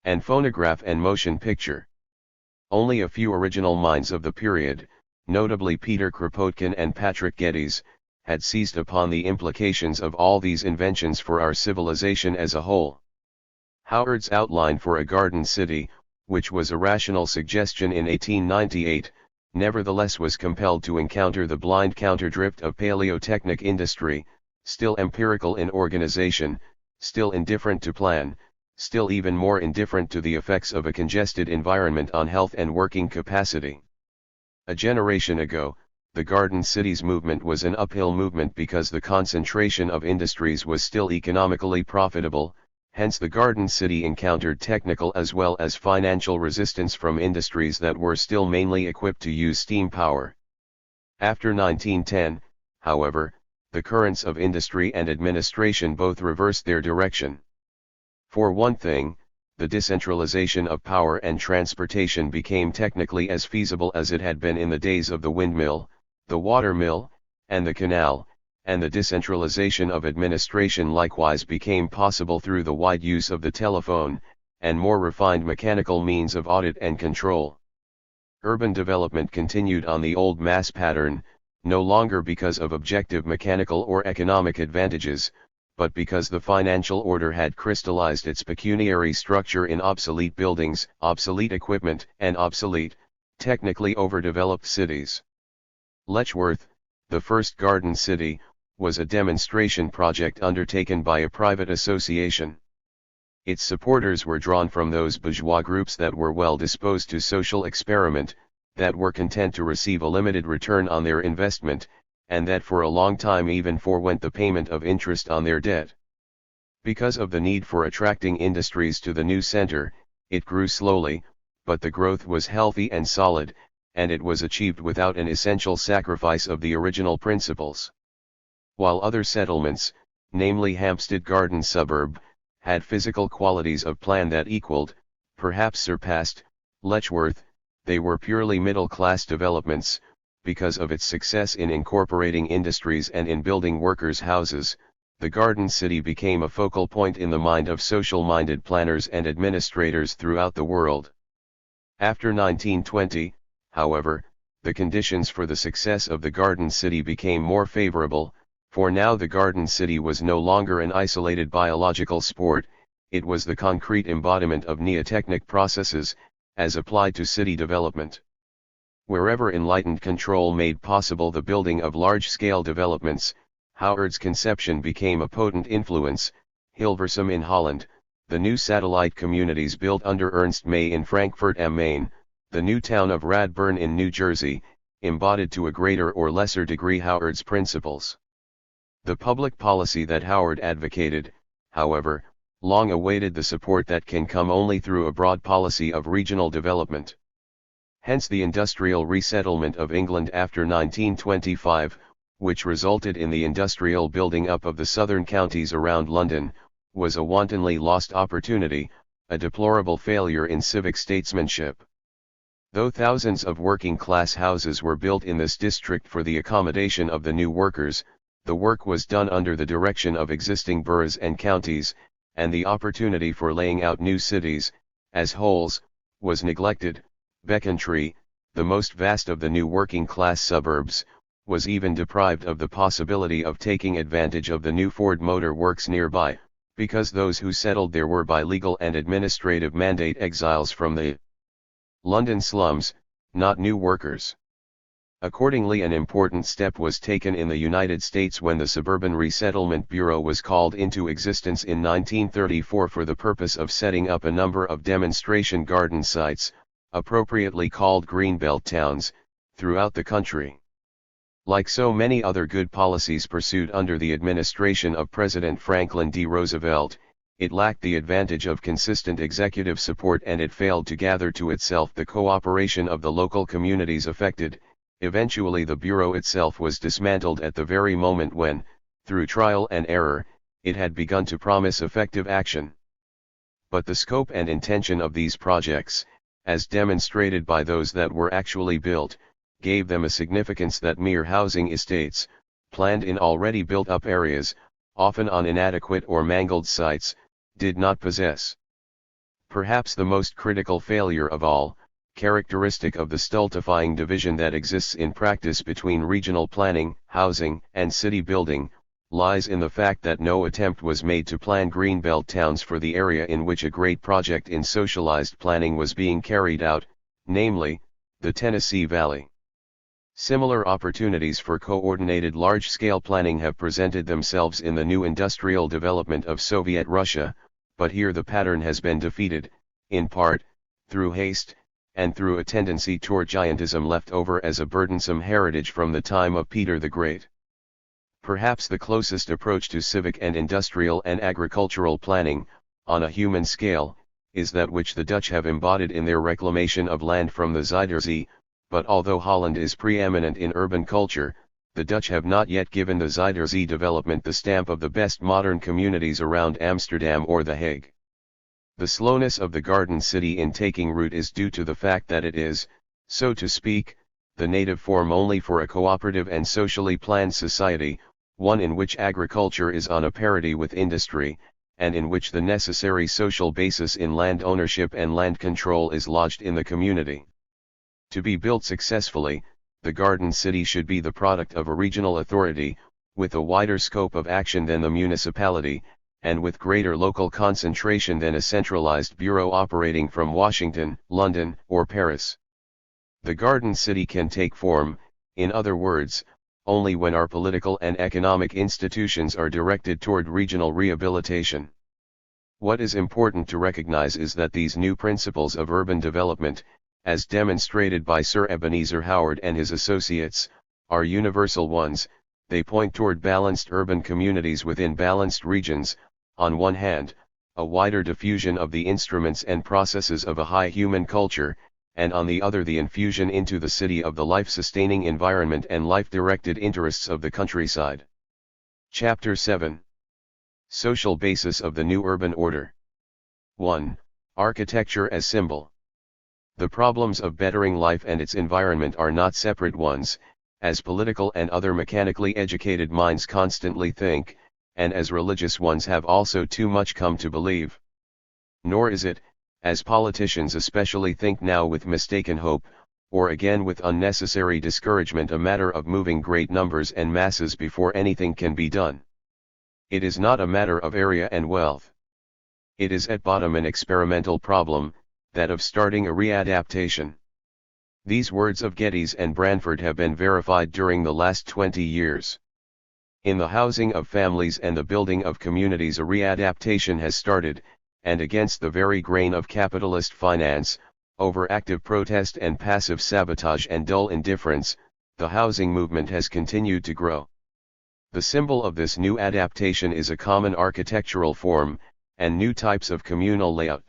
and phonograph and motion picture. Only a few original minds of the period, notably Peter Kropotkin and Patrick Geddes, had seized upon the implications of all these inventions for our civilization as a whole. Howard's outline for a garden city, which was a rational suggestion in 1898, nevertheless was compelled to encounter the blind counterdrift of paleotechnic industry, still empirical in organization, still indifferent to plan, still even more indifferent to the effects of a congested environment on health and working capacity. A generation ago, the garden cities movement was an uphill movement because the concentration of industries was still economically profitable, hence the garden city encountered technical as well as financial resistance from industries that were still mainly equipped to use steam power. After 1910, however, the currents of industry and administration both reversed their direction. For one thing, the decentralization of power and transportation became technically as feasible as it had been in the days of the windmill, the watermill, and the canal, and the decentralization of administration likewise became possible through the wide use of the telephone, and more refined mechanical means of audit and control. Urban development continued on the old mass pattern, no longer because of objective mechanical or economic advantages, but because the financial order had crystallized its pecuniary structure in obsolete buildings, obsolete equipment, and obsolete, technically overdeveloped cities. Letchworth, the first garden city, was a demonstration project undertaken by a private association. Its supporters were drawn from those bourgeois groups that were well disposed to social experiment, that were content to receive a limited return on their investment, and that for a long time even forewent the payment of interest on their debt. Because of the need for attracting industries to the new center, it grew slowly, but the growth was healthy and solid, and it was achieved without an essential sacrifice of the original principles. While other settlements, namely Hampstead Garden suburb, had physical qualities of plan that equaled, perhaps surpassed, Letchworth, they were purely middle-class developments, because of its success in incorporating industries and in building workers' houses. The Garden City became a focal point in the mind of social-minded planners and administrators throughout the world. After 1920, however, the conditions for the success of the Garden City became more favorable, for now the Garden City was no longer an isolated biological sport, it was the concrete embodiment of neotechnic processes, as applied to city development. Wherever enlightened control made possible the building of large-scale developments, Howard's conception became a potent influence. Hilversum in Holland, the new satellite communities built under Ernst May in Frankfurt am Main, the new town of Radburn in New Jersey, embodied to a greater or lesser degree Howard's principles. The public policy that Howard advocated, however, long awaited the support that can come only through a broad policy of regional development. Hence the industrial resettlement of England after 1925, which resulted in the industrial building up of the southern counties around London, was a wantonly lost opportunity, a deplorable failure in civic statesmanship. Though thousands of working-class houses were built in this district for the accommodation of the new workers, the work was done under the direction of existing boroughs and counties, and the opportunity for laying out new cities, as wholes, was neglected. Becontree, the most vast of the new working-class suburbs, was even deprived of the possibility of taking advantage of the new Ford Motor Works nearby, because those who settled there were by legal and administrative mandate exiles from the London slums, not new workers. Accordingly, an important step was taken in the United States when the Suburban Resettlement Bureau was called into existence in 1934 for the purpose of setting up a number of demonstration garden sites, appropriately called Greenbelt towns, throughout the country. Like so many other good policies pursued under the administration of President Franklin D. Roosevelt, it lacked the advantage of consistent executive support, and it failed to gather to itself the cooperation of the local communities affected. Eventually the Bureau itself was dismantled at the very moment when, through trial and error, it had begun to promise effective action. But the scope and intention of these projects, as demonstrated by those that were actually built, gave them a significance that mere housing estates, planned in already built-up areas, often on inadequate or mangled sites, did not possess. Perhaps the most critical failure of all, characteristic of the stultifying division that exists in practice between regional planning, housing, and city building, lies in the fact that no attempt was made to plan greenbelt towns for the area in which a great project in socialized planning was being carried out, namely, the Tennessee Valley. Similar opportunities for coordinated large-scale planning have presented themselves in the new industrial development of Soviet Russia, but here the pattern has been defeated, in part, through haste, and through a tendency toward giantism left over as a burdensome heritage from the time of Peter the Great. Perhaps the closest approach to civic and industrial and agricultural planning, on a human scale, is that which the Dutch have embodied in their reclamation of land from the Zuiderzee. But although Holland is preeminent in urban culture, the Dutch have not yet given the Zuiderzee development the stamp of the best modern communities around Amsterdam or The Hague. The slowness of the Garden City in taking root is due to the fact that it is, so to speak, the native form only for a cooperative and socially planned society, one in which agriculture is on a parity with industry, and in which the necessary social basis in land ownership and land control is lodged in the community. To be built successfully, the Garden City should be the product of a regional authority, with a wider scope of action than the municipality, and with greater local concentration than a centralized bureau operating from Washington, London, or Paris. The Garden City can take form, in other words, only when our political and economic institutions are directed toward regional rehabilitation. What is important to recognize is that these new principles of urban development, as demonstrated by Sir Ebenezer Howard and his associates, are universal ones. They point toward balanced urban communities within balanced regions, on one hand, a wider diffusion of the instruments and processes of a high human culture, and on the other the infusion into the city of the life-sustaining environment and life-directed interests of the countryside. Chapter 7. Social basis of the new urban order. 1. Architecture as symbol. The problems of bettering life and its environment are not separate ones, as political and other mechanically educated minds constantly think, and as religious ones have also too much come to believe. Nor is it, as politicians especially think now with mistaken hope, or again with unnecessary discouragement, a matter of moving great numbers and masses before anything can be done. It is not a matter of area and wealth. It is at bottom an experimental problem, that of starting a readaptation. These words of Geddes and Branford have been verified during the last 20 years. In the housing of families and the building of communities a readaptation has started, and against the very grain of capitalist finance, overactive protest and passive sabotage and dull indifference, the housing movement has continued to grow. The symbol of this new adaptation is a common architectural form, and new types of communal layout.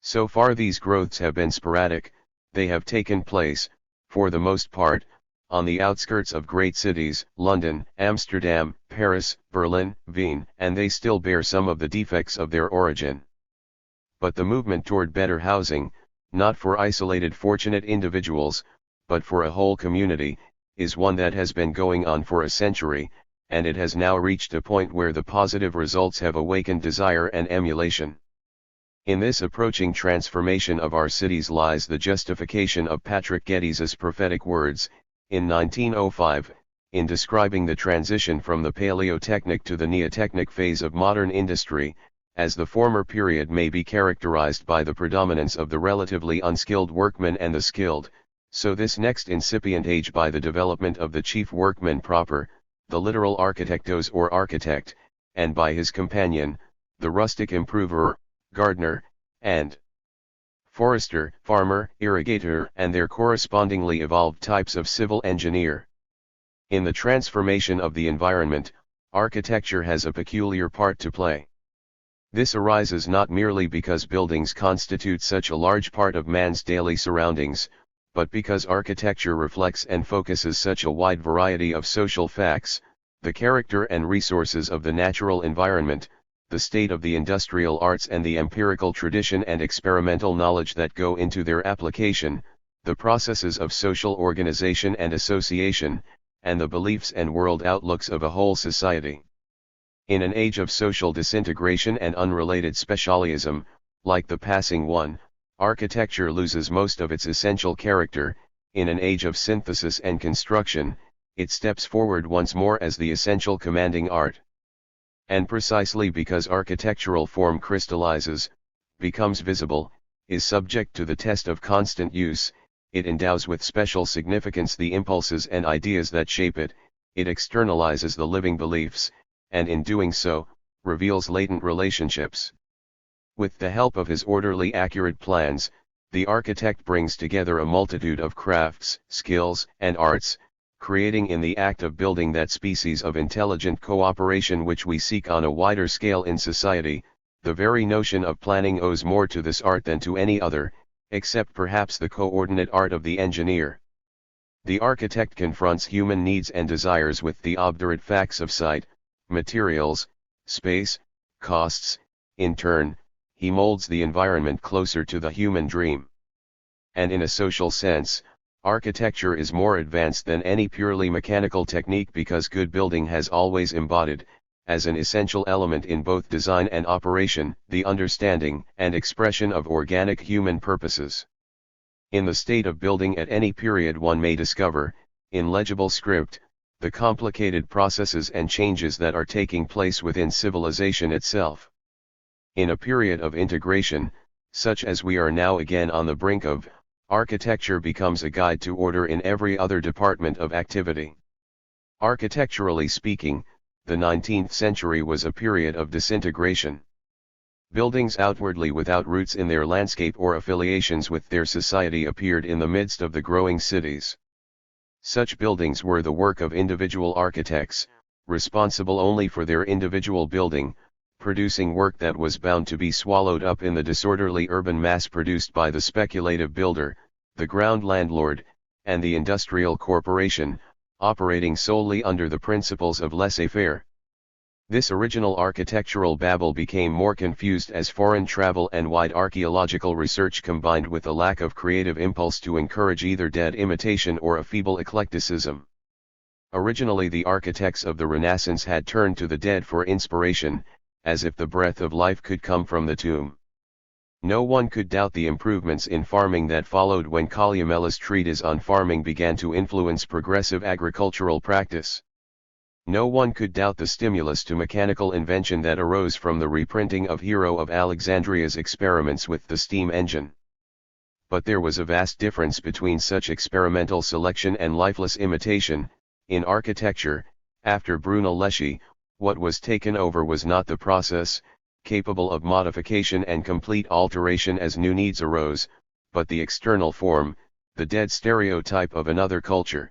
So far these growths have been sporadic. They have taken place, for the most part, on the outskirts of great cities, London, Amsterdam, Paris, Berlin, Wien, and they still bear some of the defects of their origin. But the movement toward better housing, not for isolated fortunate individuals, but for a whole community, is one that has been going on for a century, and it has now reached a point where the positive results have awakened desire and emulation. In this approaching transformation of our cities lies the justification of Patrick Geddes's prophetic words, in 1905, in describing the transition from the Paleotechnic to the Neotechnic phase of modern industry, as the former period may be characterized by the predominance of the relatively unskilled workman and the skilled, so this next incipient age by the development of the chief workman proper, the literal architectos or architect, and by his companion, the rustic improver, gardener, and forester, farmer, irrigator, and their correspondingly evolved types of civil engineer. In the transformation of the environment, architecture has a peculiar part to play. This arises not merely because buildings constitute such a large part of man's daily surroundings, but because architecture reflects and focuses such a wide variety of social facts, the character and resources of the natural environment, the state of the industrial arts and the empirical tradition and experimental knowledge that go into their application, the processes of social organization and association, and the beliefs and world outlooks of a whole society. In an age of social disintegration and unrelated specialism, like the passing one, architecture loses most of its essential character. In an age of synthesis and construction, it steps forward once more as the essential commanding art. And precisely because architectural form crystallizes, becomes visible, is subject to the test of constant use, it endows with special significance the impulses and ideas that shape it, it externalizes the living beliefs, and in doing so, reveals latent relationships. With the help of his orderly accurate plans, the architect brings together a multitude of crafts, skills, and arts, creating in the act of building that species of intelligent cooperation which we seek on a wider scale in society. The very notion of planning owes more to this art than to any other, except perhaps the coordinate art of the engineer. The architect confronts human needs and desires with the obdurate facts of site, materials, space, costs. In turn, he molds the environment closer to the human dream. And in a social sense, architecture is more advanced than any purely mechanical technique because good building has always embodied, as an essential element in both design and operation, the understanding and expression of organic human purposes. In the state of building at any period one may discover, in legible script, the complicated processes and changes that are taking place within civilization itself. In a period of integration, such as we are now again on the brink of, architecture becomes a guide to order in every other department of activity. Architecturally speaking, the 19th century was a period of disintegration. Buildings outwardly without roots in their landscape or affiliations with their society appeared in the midst of the growing cities. Such buildings were the work of individual architects, responsible only for their individual building, producing work that was bound to be swallowed up in the disorderly urban mass produced by the speculative builder, the ground landlord, and the industrial corporation, operating solely under the principles of laissez-faire. This original architectural babel became more confused as foreign travel and wide archaeological research combined with a lack of creative impulse to encourage either dead imitation or a feeble eclecticism. Originally the architects of the Renaissance had turned to the dead for inspiration, as if the breath of life could come from the tomb. No one could doubt the improvements in farming that followed when Columella's treatise on farming began to influence progressive agricultural practice. No one could doubt the stimulus to mechanical invention that arose from the reprinting of Hero of Alexandria's experiments with the steam engine. But there was a vast difference between such experimental selection and lifeless imitation. In architecture, after Brunelleschi, what was taken over was not the process, capable of modification and complete alteration as new needs arose, but the external form, the dead stereotype of another culture.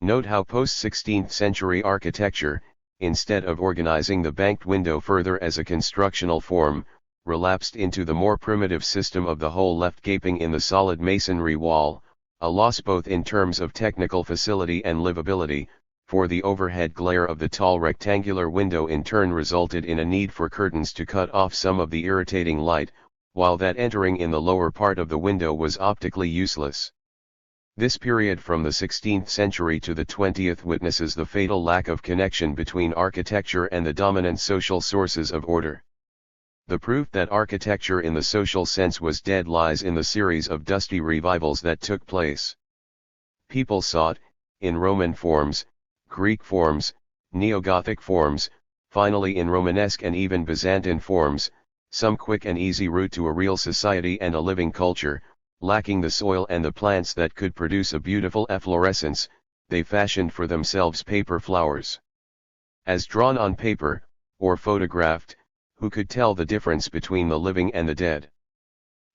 Note how post-16th century architecture, instead of organizing the banked window further as a constructional form, relapsed into the more primitive system of the hole left gaping in the solid masonry wall, a loss both in terms of technical facility and livability, for the overhead glare of the tall rectangular window in turn resulted in a need for curtains to cut off some of the irritating light, while that entering in the lower part of the window was optically useless. This period from the 16th century to the 20th witnesses the fatal lack of connection between architecture and the dominant social sources of order. The proof that architecture in the social sense was dead lies in the series of dusty revivals that took place. People sought, in Roman forms, Greek forms, Neo-Gothic forms, finally in Romanesque and even Byzantine forms, some quick and easy route to a real society and a living culture. Lacking the soil and the plants that could produce a beautiful efflorescence, they fashioned for themselves paper flowers. As drawn on paper, or photographed, who could tell the difference between the living and the dead?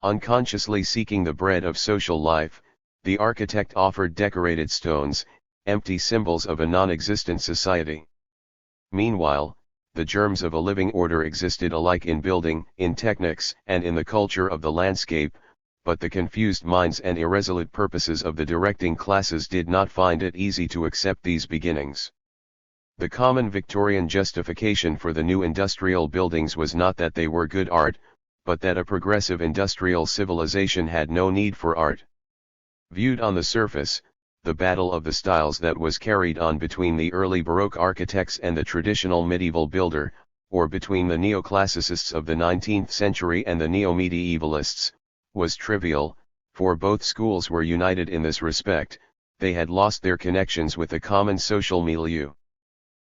Unconsciously seeking the bread of social life, the architect offered decorated stones, empty symbols of a non-existent society. Meanwhile, the germs of a living order existed alike in building, in techniques, and in the culture of the landscape, but the confused minds and irresolute purposes of the directing classes did not find it easy to accept these beginnings. The common Victorian justification for the new industrial buildings was not that they were good art, but that a progressive industrial civilization had no need for art. Viewed on the surface, the battle of the styles that was carried on between the early Baroque architects and the traditional medieval builder, or between the neoclassicists of the 19th century and the neo-medievalists, was trivial, for both schools were united in this respect. They had lost their connections with a common social milieu.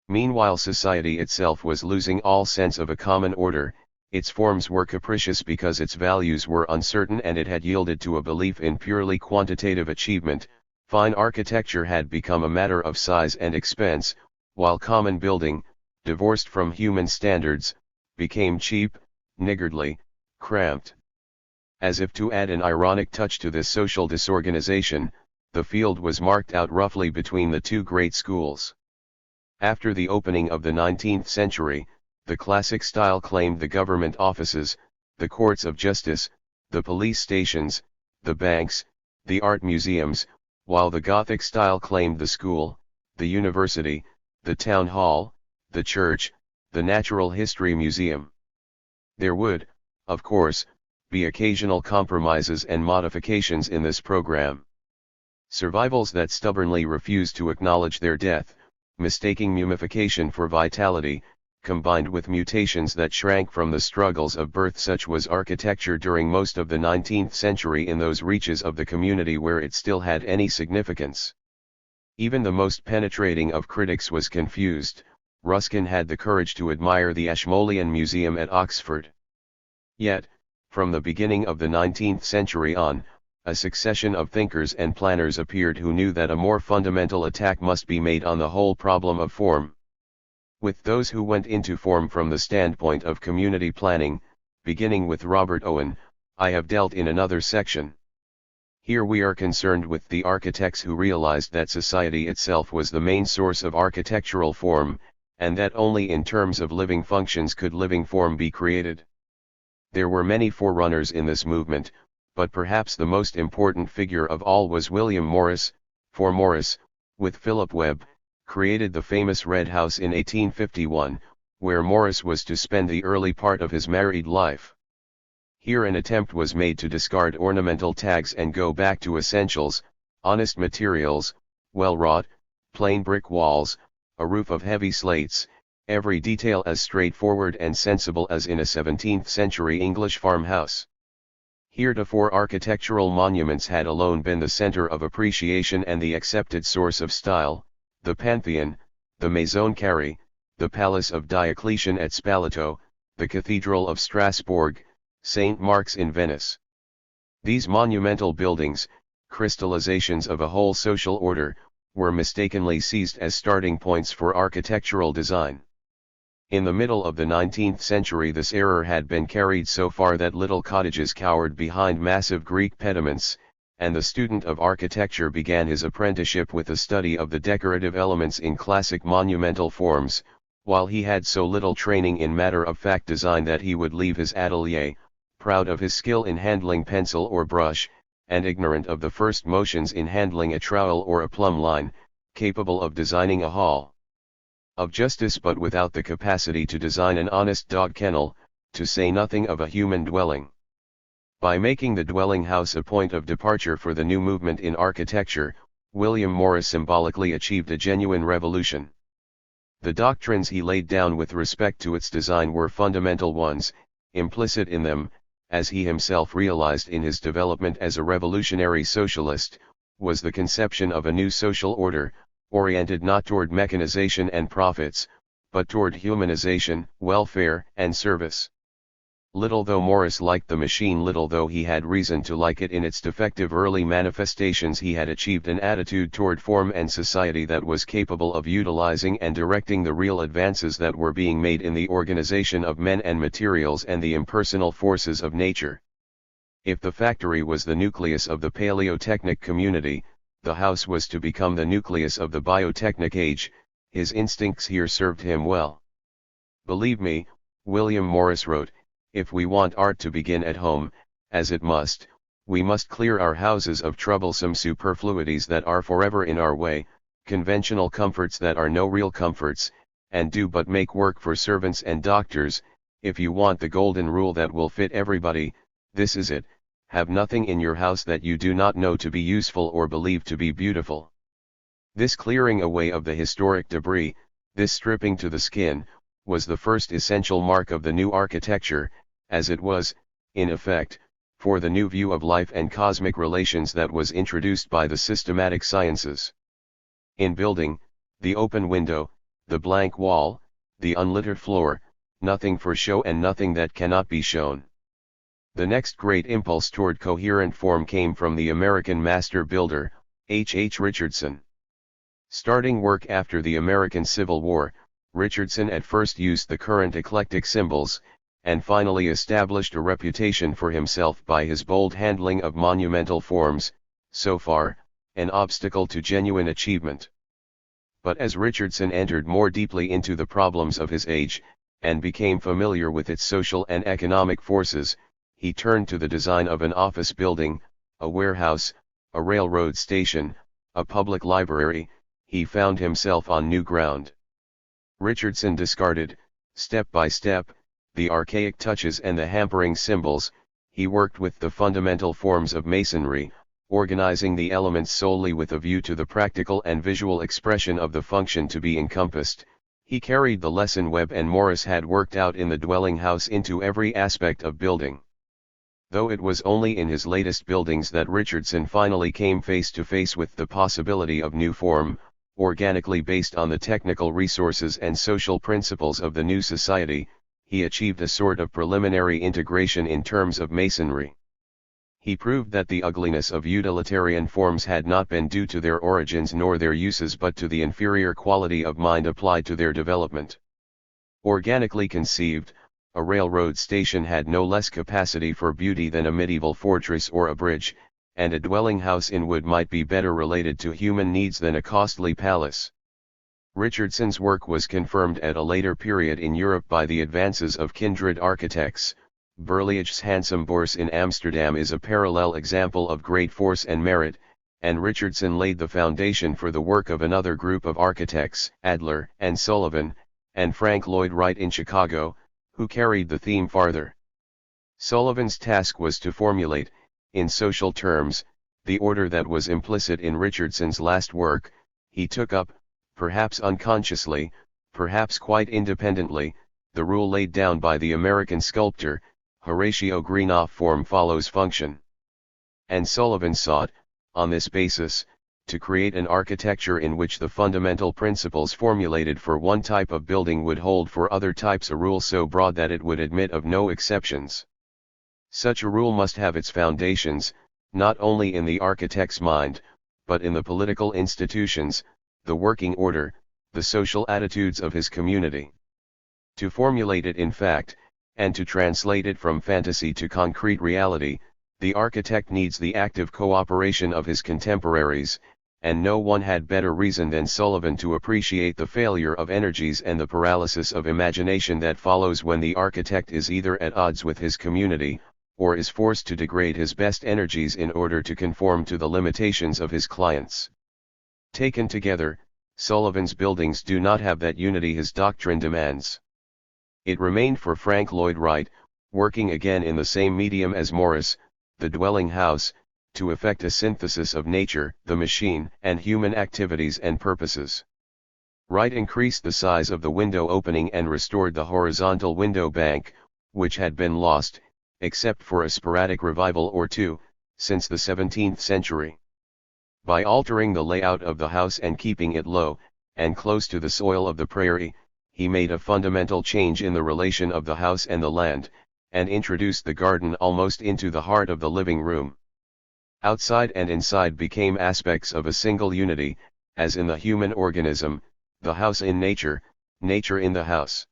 Meanwhile society itself was losing all sense of a common order, its forms were capricious because its values were uncertain and it had yielded to a belief in purely quantitative achievement. Fine architecture had become a matter of size and expense, while common building, divorced from human standards, became cheap, niggardly, cramped. As if to add an ironic touch to this social disorganization, the field was marked out roughly between the two great schools. After the opening of the 19th century, the classic style claimed the government offices, the courts of justice, the police stations, the banks, the art museums, while the Gothic style claimed the school, the university, the town hall, the church, the natural history museum. There would, of course, be occasional compromises and modifications in this program. Survivals that stubbornly refused to acknowledge their death, mistaking mummification for vitality, combined with mutations that shrank from the struggles of birth. Such was architecture during most of the 19th century in those reaches of the community where it still had any significance. Even the most penetrating of critics was confused. Ruskin had the courage to admire the Ashmolean Museum at Oxford. Yet, from the beginning of the 19th century on, a succession of thinkers and planners appeared who knew that a more fundamental attack must be made on the whole problem of form. With those who went into form from the standpoint of community planning, beginning with Robert Owen, I have dealt in another section. Here we are concerned with the architects who realized that society itself was the main source of architectural form, and that only in terms of living functions could living form be created. There were many forerunners in this movement, but perhaps the most important figure of all was William Morris, for Morris, with Philip Webb, created the famous Red House in 1851, where Morris was to spend the early part of his married life. Here an attempt was made to discard ornamental tags and go back to essentials, honest materials, well-wrought, plain brick walls, a roof of heavy slates, every detail as straightforward and sensible as in a 17th-century English farmhouse. Heretofore architectural monuments had alone been the center of appreciation and the accepted source of style, the Pantheon, the Maison Carrée, the Palace of Diocletian at Spoleto, the Cathedral of Strasbourg, St. Mark's in Venice. These monumental buildings, crystallizations of a whole social order, were mistakenly seized as starting points for architectural design. In the middle of the 19th century this error had been carried so far that little cottages cowered behind massive Greek pediments, and the student of architecture began his apprenticeship with a study of the decorative elements in classic monumental forms, while he had so little training in matter-of-fact design that he would leave his atelier, proud of his skill in handling pencil or brush, and ignorant of the first motions in handling a trowel or a plumb line, capable of designing a hall of justice but without the capacity to design an honest dog kennel, to say nothing of a human dwelling. By making the dwelling house a point of departure for the new movement in architecture, William Morris symbolically achieved a genuine revolution. The doctrines he laid down with respect to its design were fundamental ones, implicit in them, as he himself realized in his development as a revolutionary socialist, was the conception of a new social order, oriented not toward mechanization and profits, but toward humanization, welfare, and service. Little though Morris liked the machine, little though he had reason to like it in its defective early manifestations, he had achieved an attitude toward form and society that was capable of utilizing and directing the real advances that were being made in the organization of men and materials and the impersonal forces of nature. If the factory was the nucleus of the paleotechnic community, the house was to become the nucleus of the biotechnic age. His instincts here served him well. Believe me, William Morris wrote, if we want art to begin at home, as it must, we must clear our houses of troublesome superfluities that are forever in our way, conventional comforts that are no real comforts, and do but make work for servants and doctors. If you want the golden rule that will fit everybody, this is it: have nothing in your house that you do not know to be useful or believe to be beautiful. This clearing away of the historic debris, this stripping to the skin, was the first essential mark of the new architecture, as it was, in effect, for the new view of life and cosmic relations that was introduced by the systematic sciences. In building, the open window, the blank wall, the unlittered floor, nothing for show and nothing that cannot be shown. The next great impulse toward coherent form came from the American master builder, H. H. Richardson. Starting work after the American Civil War, Richardson at first used the current eclectic symbols, and finally established a reputation for himself by his bold handling of monumental forms, so far, an obstacle to genuine achievement. But as Richardson entered more deeply into the problems of his age, and became familiar with its social and economic forces, he turned to the design of an office building, a warehouse, a railroad station, a public library. He found himself on new ground. Richardson discarded, step by step, the archaic touches and the hampering symbols. He worked with the fundamental forms of masonry, organizing the elements solely with a view to the practical and visual expression of the function to be encompassed. He carried the lesson Webb and Morris had worked out in the dwelling house into every aspect of building. Though it was only in his latest buildings that Richardson finally came face to face with the possibility of new form, organically based on the technical resources and social principles of the new society, he achieved a sort of preliminary integration in terms of masonry. He proved that the ugliness of utilitarian forms had not been due to their origins nor their uses but to the inferior quality of mind applied to their development. Organically conceived, a railroad station had no less capacity for beauty than a medieval fortress or a bridge, and a dwelling house in wood might be better related to human needs than a costly palace. Richardson's work was confirmed at a later period in Europe by the advances of kindred architects. Berlich's handsome Bourse in Amsterdam is a parallel example of great force and merit, and Richardson laid the foundation for the work of another group of architects, Adler and Sullivan, and Frank Lloyd Wright in Chicago, who carried the theme farther. Sullivan's task was to formulate, in social terms, the order that was implicit in Richardson's last work. He took up, perhaps unconsciously, perhaps quite independently, the rule laid down by the American sculptor, Horatio Greenough: form follows function. And Sullivan sought, on this basis, to create an architecture in which the fundamental principles formulated for one type of building would hold for other types, a rule so broad that it would admit of no exceptions. Such a rule must have its foundations, not only in the architect's mind, but in the political institutions, the working order, the social attitudes of his community. To formulate it in fact, and to translate it from fantasy to concrete reality, the architect needs the active cooperation of his contemporaries, and no one had better reason than Sullivan to appreciate the failure of energies and the paralysis of imagination that follows when the architect is either at odds with his community, or is forced to degrade his best energies in order to conform to the limitations of his clients. Taken together, Sullivan's buildings do not have that unity his doctrine demands. It remained for Frank Lloyd Wright, working again in the same medium as Morris, the dwelling house, to effect a synthesis of nature, the machine, and human activities and purposes. Wright increased the size of the window opening and restored the horizontal window bank, which had been lost, except for a sporadic revival or two, since the 17th century. By altering the layout of the house and keeping it low, and close to the soil of the prairie, he made a fundamental change in the relation of the house and the land, and introduced the garden almost into the heart of the living room. Outside and inside became aspects of a single unity, as in the human organism, the house in nature, nature in the house.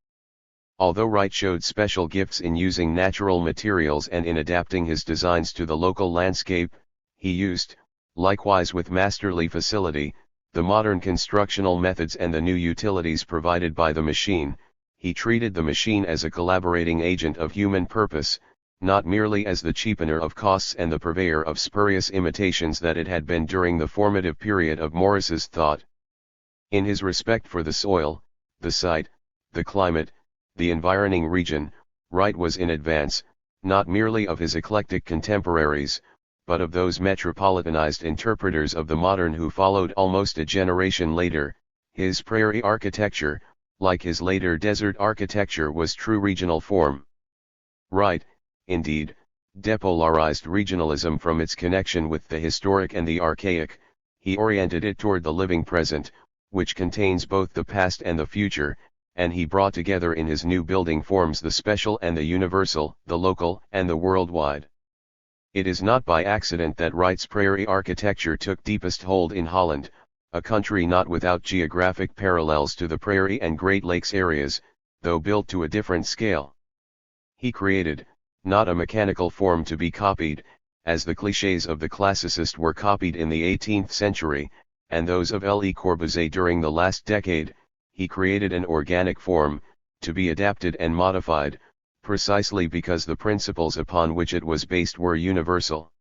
Although Wright showed special gifts in using natural materials and in adapting his designs to the local landscape, he used, likewise with masterly facility, the modern constructional methods and the new utilities provided by the machine. He treated the machine as a collaborating agent of human purpose, not merely as the cheapener of costs and the purveyor of spurious imitations that it had been during the formative period of Morris's thought. In his respect for the soil, the site, the climate, the environing region, Wright was in advance, not merely of his eclectic contemporaries, but of those metropolitanized interpreters of the modern who followed almost a generation later. His prairie architecture, like his later desert architecture, was true regional form. Wright, indeed, depolarized regionalism from its connection with the historic and the archaic. He oriented it toward the living present, which contains both the past and the future, and he brought together in his new building forms the special and the universal, the local and the worldwide. It is not by accident that Wright's prairie architecture took deepest hold in Holland, a country not without geographic parallels to the prairie and Great Lakes areas, though built to a different scale. He created, not a mechanical form to be copied, as the clichés of the classicist were copied in the 18th century, and those of Le Corbusier during the last decade. He created an organic form, to be adapted and modified, precisely because the principles upon which it was based were universal.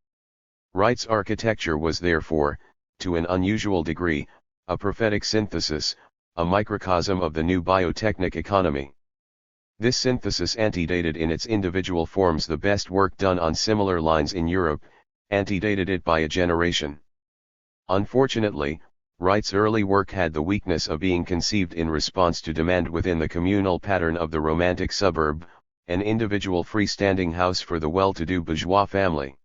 Wright's architecture was therefore, to an unusual degree, a prophetic synthesis, a microcosm of the new biotechnic economy. This synthesis antedated in its individual forms the best work done on similar lines in Europe, antedated it by a generation. Unfortunately, Wright's early work had the weakness of being conceived in response to demand within the communal pattern of the romantic suburb, an individual freestanding house for the well-to-do bourgeois family.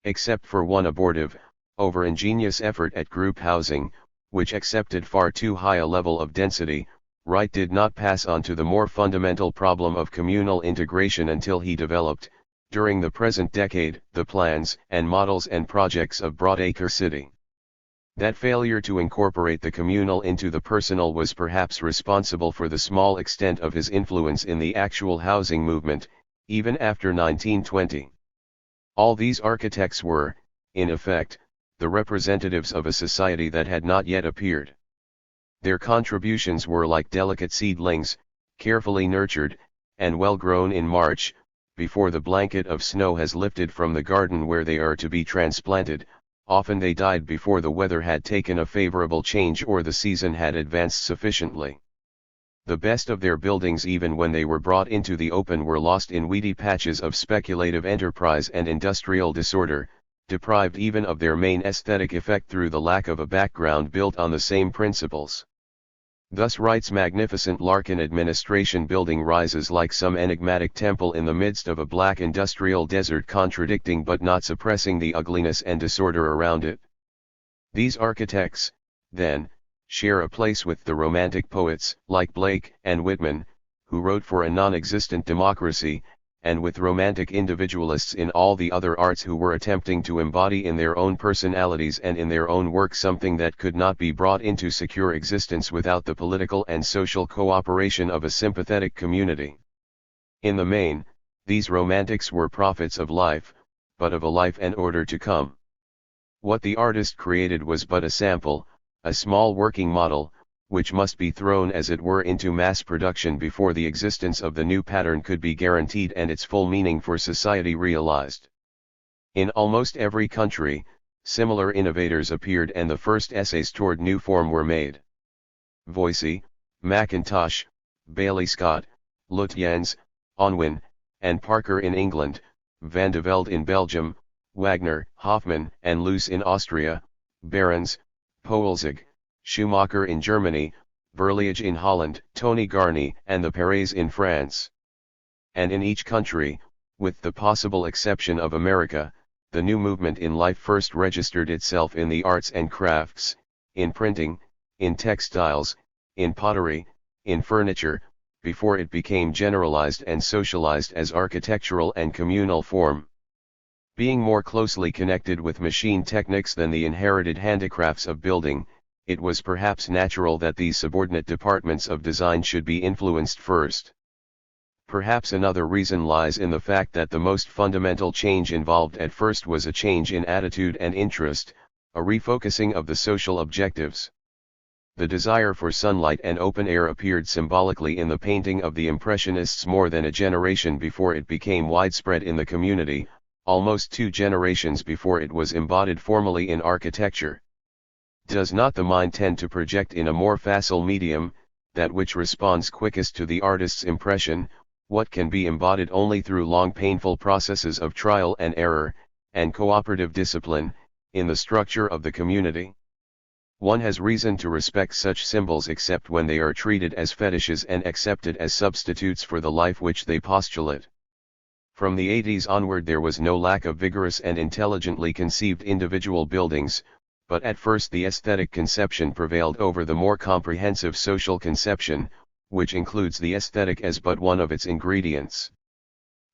Except for one abortive, over-ingenious effort at group housing, which accepted far too high a level of density, Wright did not pass on to the more fundamental problem of communal integration until he developed, during the present decade, the plans and models and projects of Broadacre City. That failure to incorporate the communal into the personal was perhaps responsible for the small extent of his influence in the actual housing movement, even after 1920. All these architects were, in effect, the representatives of a society that had not yet appeared. Their contributions were like delicate seedlings, carefully nurtured, and well grown in March, before the blanket of snow has lifted from the garden where they are to be transplanted. Often they died before the weather had taken a favorable change or the season had advanced sufficiently. The best of their buildings, even when they were brought into the open, were lost in weedy patches of speculative enterprise and industrial disorder, deprived even of their main aesthetic effect through the lack of a background built on the same principles. Thus Wright's magnificent Larkin administration building rises like some enigmatic temple in the midst of a black industrial desert, contradicting but not suppressing the ugliness and disorder around it. These architects, then, share a place with the Romantic poets, like Blake and Whitman, who wrote for a non-existent democracy, and with Romantic individualists in all the other arts who were attempting to embody in their own personalities and in their own work something that could not be brought into secure existence without the political and social cooperation of a sympathetic community. In the main, these Romantics were prophets of life, but of a life and order to come. What the artist created was but a sample, a small working model, which must be thrown as it were into mass production before the existence of the new pattern could be guaranteed and its full meaning for society realized. In almost every country, similar innovators appeared and the first essays toward new form were made. Voysey, Mackintosh, Bailey Scott, Lutyens, Unwin, and Parker in England, Van de Velde in Belgium, Wagner, Hoffmann and Loos in Austria, Behrens, Poelzig, Schumacher in Germany, Berliage in Holland, Tony Garni and the Perez in France. And in each country, with the possible exception of America, the new movement in life first registered itself in the arts and crafts, in printing, in textiles, in pottery, in furniture, before it became generalized and socialized as architectural and communal form. Being more closely connected with machine techniques than the inherited handicrafts of building, it was perhaps natural that these subordinate departments of design should be influenced first. Perhaps another reason lies in the fact that the most fundamental change involved at first was a change in attitude and interest, a refocusing of the social objectives. The desire for sunlight and open air appeared symbolically in the painting of the Impressionists more than a generation before it became widespread in the community, almost 2 generations before it was embodied formally in architecture. Does not the mind tend to project in a more facile medium, that which responds quickest to the artist's impression, what can be embodied only through long painful processes of trial and error, and cooperative discipline, in the structure of the community? One has reason to respect such symbols except when they are treated as fetishes and accepted as substitutes for the life which they postulate. From the 80s onward there was no lack of vigorous and intelligently conceived individual buildings, but at first the aesthetic conception prevailed over the more comprehensive social conception, which includes the aesthetic as but one of its ingredients.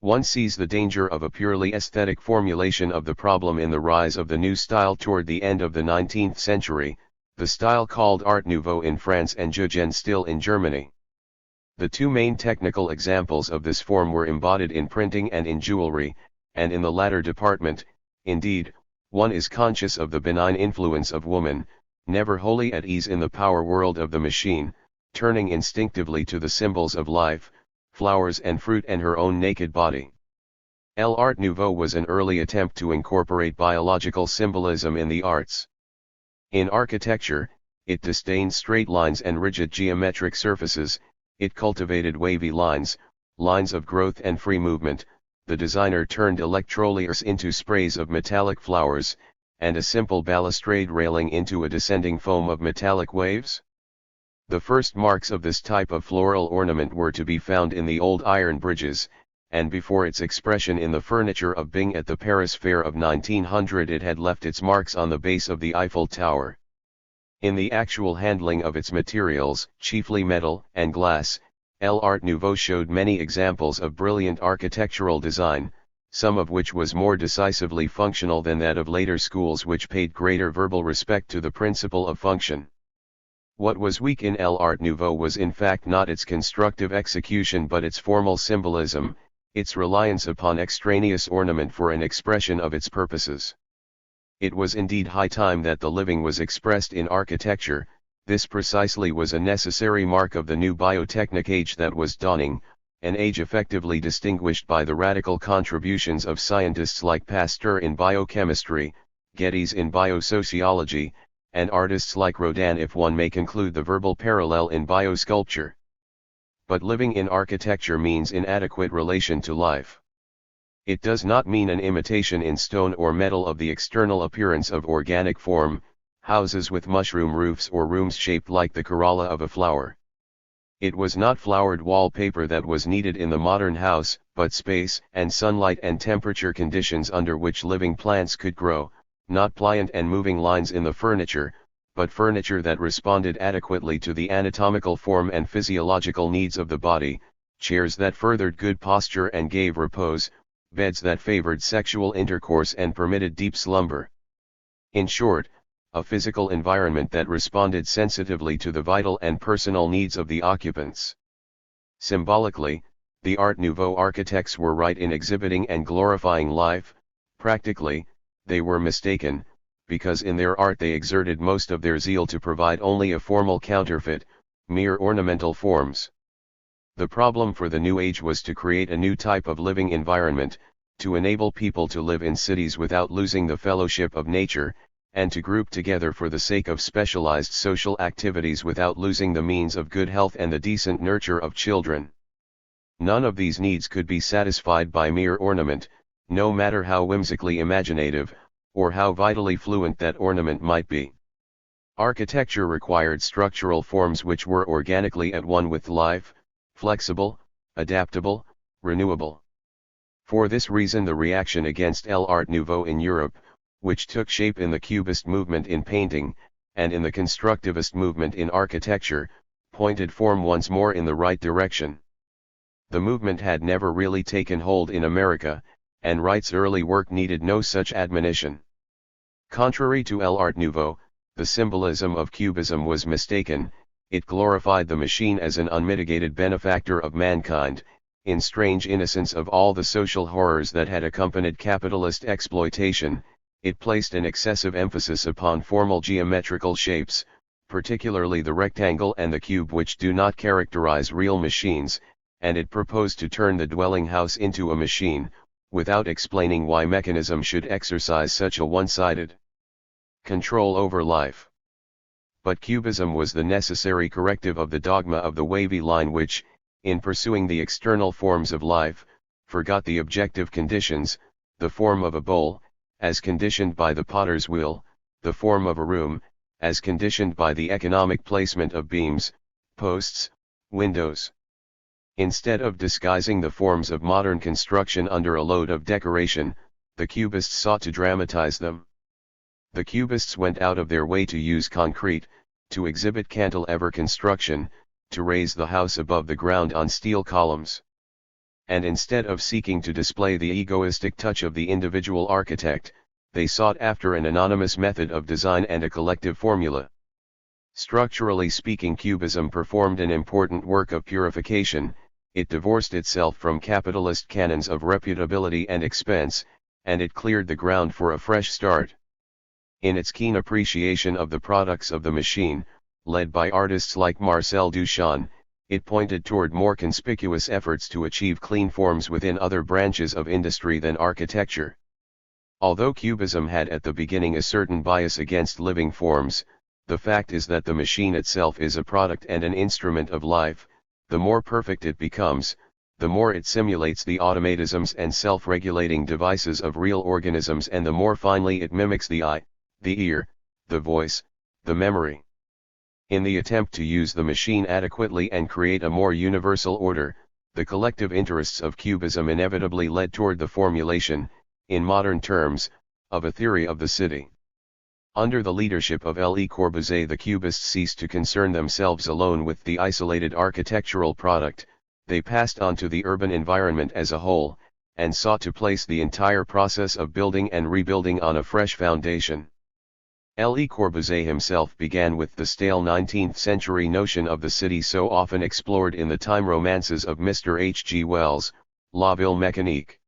One sees the danger of a purely aesthetic formulation of the problem in the rise of the new style toward the end of the 19th century, the style called Art Nouveau in France and Jugendstil in Germany. The 2 main technical examples of this form were embodied in printing and in jewelry, and in the latter department, indeed, one is conscious of the benign influence of woman, never wholly at ease in the power world of the machine, turning instinctively to the symbols of life, flowers and fruit and her own naked body. L'Art Nouveau was an early attempt to incorporate biological symbolism in the arts. In architecture, it disdained straight lines and rigid geometric surfaces, it cultivated wavy lines, lines of growth and free movement. The designer turned electroliers into sprays of metallic flowers, and a simple balustrade railing into a descending foam of metallic waves. The first marks of this type of floral ornament were to be found in the old iron bridges, and before its expression in the furniture of Bing at the Paris Fair of 1900 it had left its marks on the base of the Eiffel Tower. In the actual handling of its materials, chiefly metal and glass, L'Art Nouveau showed many examples of brilliant architectural design, some of which was more decisively functional than that of later schools which paid greater verbal respect to the principle of function. What was weak in L'Art Nouveau was in fact not its constructive execution but its formal symbolism, its reliance upon extraneous ornament for an expression of its purposes. It was indeed high time that the living was expressed in architecture. This precisely was a necessary mark of the new biotechnic age that was dawning, an age effectively distinguished by the radical contributions of scientists like Pasteur in biochemistry, Geddes in biosociology, and artists like Rodin, if one may conclude the verbal parallel, in biosculpture. But living in architecture means inadequate relation to life. It does not mean an imitation in stone or metal of the external appearance of organic form, houses with mushroom roofs or rooms shaped like the corolla of a flower. It was not flowered wallpaper that was needed in the modern house, but space and sunlight and temperature conditions under which living plants could grow, not pliant and moving lines in the furniture, but furniture that responded adequately to the anatomical form and physiological needs of the body, chairs that furthered good posture and gave repose, beds that favored sexual intercourse and permitted deep slumber. In short, a physical environment that responded sensitively to the vital and personal needs of the occupants. Symbolically, the Art Nouveau architects were right in exhibiting and glorifying life. Practically, they were mistaken, because in their art they exerted most of their zeal to provide only a formal counterfeit, mere ornamental forms. The problem for the New Age was to create a new type of living environment, to enable people to live in cities without losing the fellowship of nature, and to group together for the sake of specialized social activities without losing the means of good health and the decent nurture of children. None of these needs could be satisfied by mere ornament, no matter how whimsically imaginative, or how vitally fluent that ornament might be. Architecture required structural forms which were organically at one with life, flexible, adaptable, renewable. For this reason the reaction against L'Art Nouveau in Europe, which took shape in the Cubist movement in painting, and in the Constructivist movement in architecture, pointed form once more in the right direction. The movement had never really taken hold in America, and Wright's early work needed no such admonition. Contrary to L'Art Nouveau, the symbolism of Cubism was mistaken. It glorified the machine as an unmitigated benefactor of mankind, in strange innocence of all the social horrors that had accompanied capitalist exploitation. It placed an excessive emphasis upon formal geometrical shapes, particularly the rectangle and the cube, which do not characterize real machines, and it proposed to turn the dwelling house into a machine, without explaining why mechanism should exercise such a one-sided control over life. But Cubism was the necessary corrective of the dogma of the wavy line which, in pursuing the external forms of life, forgot the objective conditions, the form of a bowl, as conditioned by the potter's wheel, the form of a room, as conditioned by the economic placement of beams, posts, windows. Instead of disguising the forms of modern construction under a load of decoration, the Cubists sought to dramatize them. The Cubists went out of their way to use concrete, to exhibit cantilever construction, to raise the house above the ground on steel columns. And instead of seeking to display the egoistic touch of the individual architect, they sought after an anonymous method of design and a collective formula. Structurally speaking, Cubism performed an important work of purification. It divorced itself from capitalist canons of reputability and expense, and it cleared the ground for a fresh start. In its keen appreciation of the products of the machine, led by artists like Marcel Duchamp, it pointed toward more conspicuous efforts to achieve clean forms within other branches of industry than architecture. Although Cubism had at the beginning a certain bias against living forms, the fact is that the machine itself is a product and an instrument of life. The more perfect it becomes, the more it simulates the automatisms and self-regulating devices of real organisms, and the more finely it mimics the eye, the ear, the voice, the memory. In the attempt to use the machine adequately and create a more universal order, the collective interests of Cubism inevitably led toward the formulation, in modern terms, of a theory of the city. Under the leadership of Le Corbusier, the Cubists ceased to concern themselves alone with the isolated architectural product. They passed on to the urban environment as a whole, and sought to place the entire process of building and rebuilding on a fresh foundation. Le Corbusier himself began with the stale 19th-century notion of the city so often explored in the time romances of Mr. H. G. Wells, La Ville Mécanique.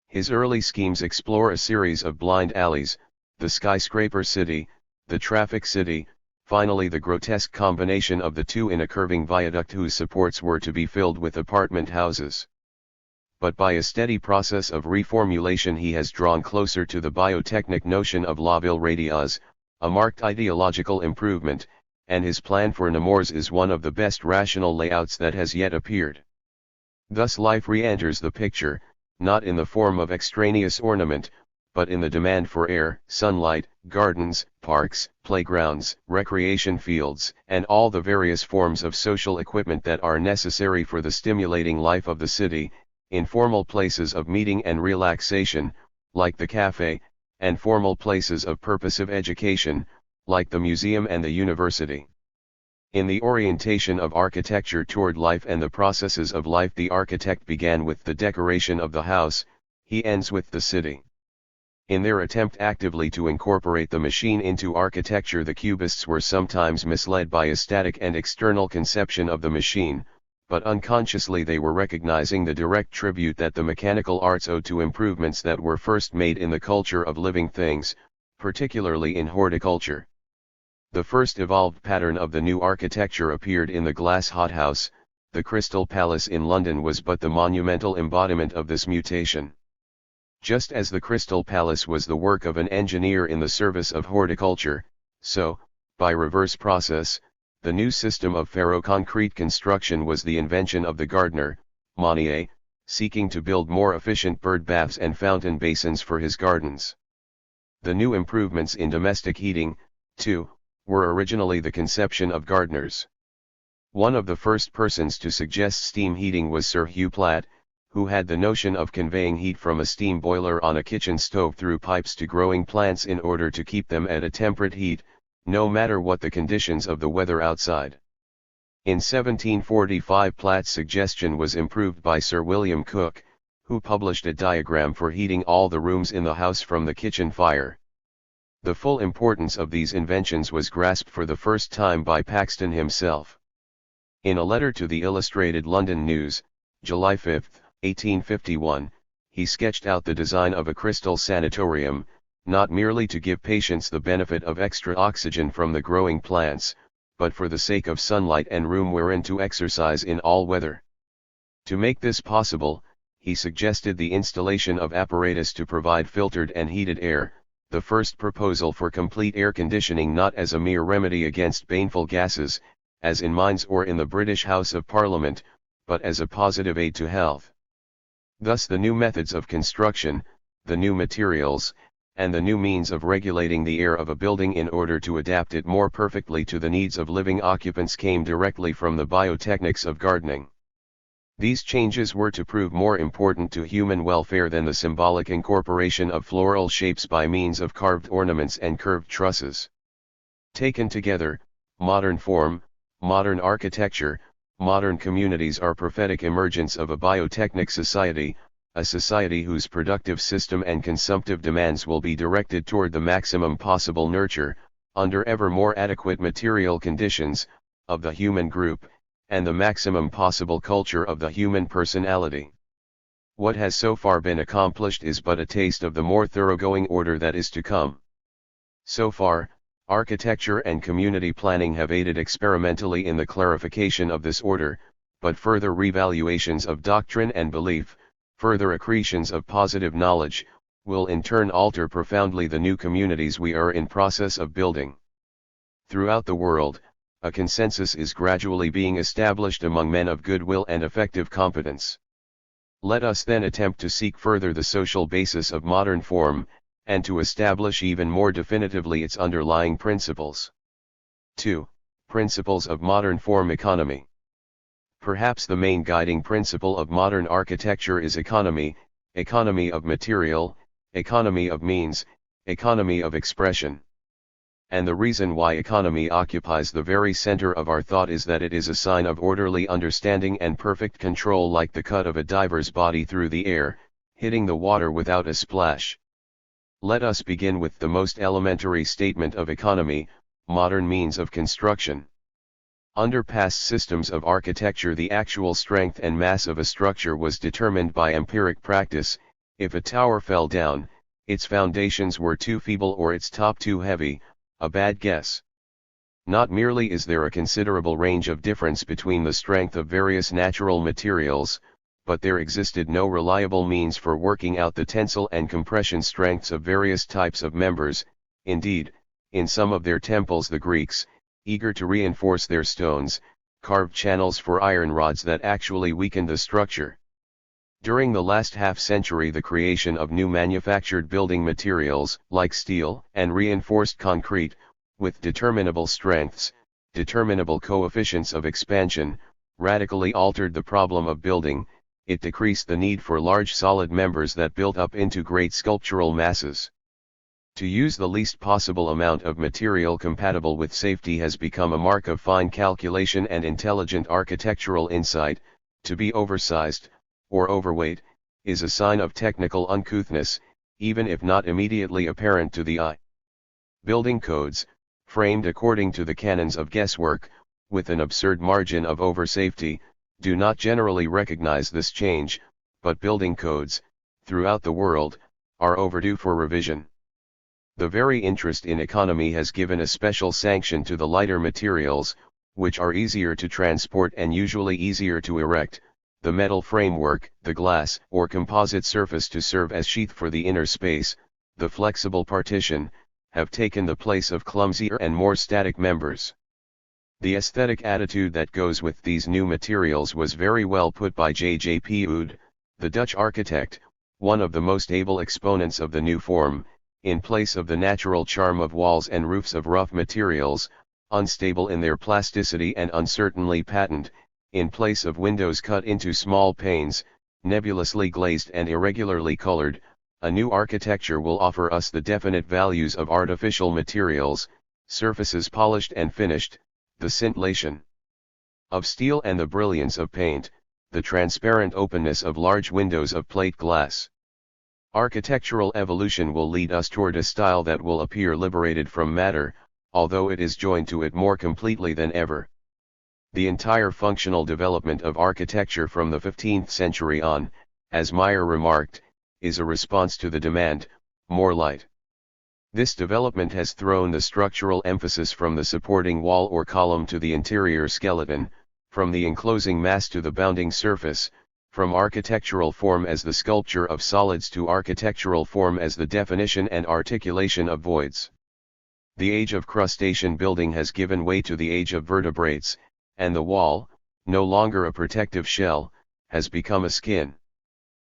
His early schemes explore a series of blind alleys, the skyscraper city, the traffic city, finally the grotesque combination of the two in a curving viaduct whose supports were to be filled with apartment houses. But by a steady process of reformulation he has drawn closer to the biotechnic notion of La Ville Radieuse, a marked ideological improvement, and his plan for Nemours is one of the best rational layouts that has yet appeared. Thus life re-enters the picture, not in the form of extraneous ornament, but in the demand for air, sunlight, gardens, parks, playgrounds, recreation fields, and all the various forms of social equipment that are necessary for the stimulating life of the city, informal places of meeting and relaxation, like the cafe, and formal places of purposive education, like the museum and the university. In the orientation of architecture toward life and the processes of life, the architect began with the decoration of the house, he ends with the city. In their attempt actively to incorporate the machine into architecture, the Cubists were sometimes misled by a static and external conception of the machine, but unconsciously they were recognizing the direct tribute that the mechanical arts owed to improvements that were first made in the culture of living things, particularly in horticulture. The first evolved pattern of the new architecture appeared in the glass hothouse. The Crystal Palace in London was but the monumental embodiment of this mutation. Just as the Crystal Palace was the work of an engineer in the service of horticulture, so, by reverse process, the new system of ferroconcrete construction was the invention of the gardener, Monnier, seeking to build more efficient bird baths and fountain basins for his gardens. The new improvements in domestic heating, too, were originally the conception of gardeners. One of the first persons to suggest steam heating was Sir Hugh Platt, who had the notion of conveying heat from a steam boiler on a kitchen stove through pipes to growing plants in order to keep them at a temperate heat, no matter what the conditions of the weather outside. In 1745 Platt's suggestion was improved by Sir William Cooke, who published a diagram for heating all the rooms in the house from the kitchen fire. The full importance of these inventions was grasped for the first time by Paxton himself. In a letter to the Illustrated London News, July 5, 1851, he sketched out the design of a crystal sanatorium, not merely to give patients the benefit of extra oxygen from the growing plants, but for the sake of sunlight and room wherein to exercise in all weather. To make this possible, he suggested the installation of apparatus to provide filtered and heated air, the first proposal for complete air conditioning not as a mere remedy against baneful gases, as in mines or in the British House of Parliament, but as a positive aid to health. Thus the new methods of construction, the new materials, and the new means of regulating the air of a building in order to adapt it more perfectly to the needs of living occupants came directly from the biotechnics of gardening. These changes were to prove more important to human welfare than the symbolic incorporation of floral shapes by means of carved ornaments and curved trusses. Taken together, modern form, modern architecture, modern communities are prophetic emergence of a biotechnic society, a society whose productive system and consumptive demands will be directed toward the maximum possible nurture, under ever more adequate material conditions, of the human group, and the maximum possible culture of the human personality. What has so far been accomplished is but a taste of the more thoroughgoing order that is to come. So far, architecture and community planning have aided experimentally in the clarification of this order, but further revaluations of doctrine and belief, further accretions of positive knowledge, will in turn alter profoundly the new communities we are in process of building. Throughout the world, a consensus is gradually being established among men of goodwill and effective competence. Let us then attempt to seek further the social basis of modern form, and to establish even more definitively its underlying principles. 2. Principles of modern form economy. Perhaps the main guiding principle of modern architecture is economy, economy of material, economy of means, economy of expression. And the reason why economy occupies the very center of our thought is that it is a sign of orderly understanding and perfect control, like the cut of a diver's body through the air, hitting the water without a splash. Let us begin with the most elementary statement of economy, modern means of construction. Under past systems of architecture, the actual strength and mass of a structure was determined by empiric practice. If a tower fell down, its foundations were too feeble or its top too heavy, a bad guess. Not merely is there a considerable range of difference between the strength of various natural materials, but there existed no reliable means for working out the tensile and compression strengths of various types of members. Indeed, in some of their temples the Greeks, eager to reinforce their stones, carved channels for iron rods that actually weakened the structure. During the last half-century, the creation of new manufactured building materials, like steel and reinforced concrete, with determinable strengths, determinable coefficients of expansion, radically altered the problem of building. It decreased the need for large solid members that built up into great sculptural masses. To use the least possible amount of material compatible with safety has become a mark of fine calculation and intelligent architectural insight. To be oversized, or overweight, is a sign of technical uncouthness, even if not immediately apparent to the eye. Building codes, framed according to the canons of guesswork, with an absurd margin of over-safety, do not generally recognize this change, but building codes, throughout the world, are overdue for revision. The very interest in economy has given a special sanction to the lighter materials, which are easier to transport and usually easier to erect. The metal framework, the glass or composite surface to serve as sheath for the inner space, the flexible partition, have taken the place of clumsier and more static members. The aesthetic attitude that goes with these new materials was very well put by J.J.P. Oud, the Dutch architect, one of the most able exponents of the new form. In place of the natural charm of walls and roofs of rough materials, unstable in their plasticity and uncertainly patterned, in place of windows cut into small panes, nebulously glazed and irregularly colored, a new architecture will offer us the definite values of artificial materials, surfaces polished and finished, the scintillation of steel and the brilliance of paint, the transparent openness of large windows of plate glass. Architectural evolution will lead us toward a style that will appear liberated from matter, although it is joined to it more completely than ever. The entire functional development of architecture from the 15th century on, as Meyer remarked, is a response to the demand, more light. This development has thrown the structural emphasis from the supporting wall or column to the interior skeleton, from the enclosing mass to the bounding surface, from architectural form as the sculpture of solids to architectural form as the definition and articulation of voids. The age of crustacean building has given way to the age of vertebrates, and the wall, no longer a protective shell, has become a skin.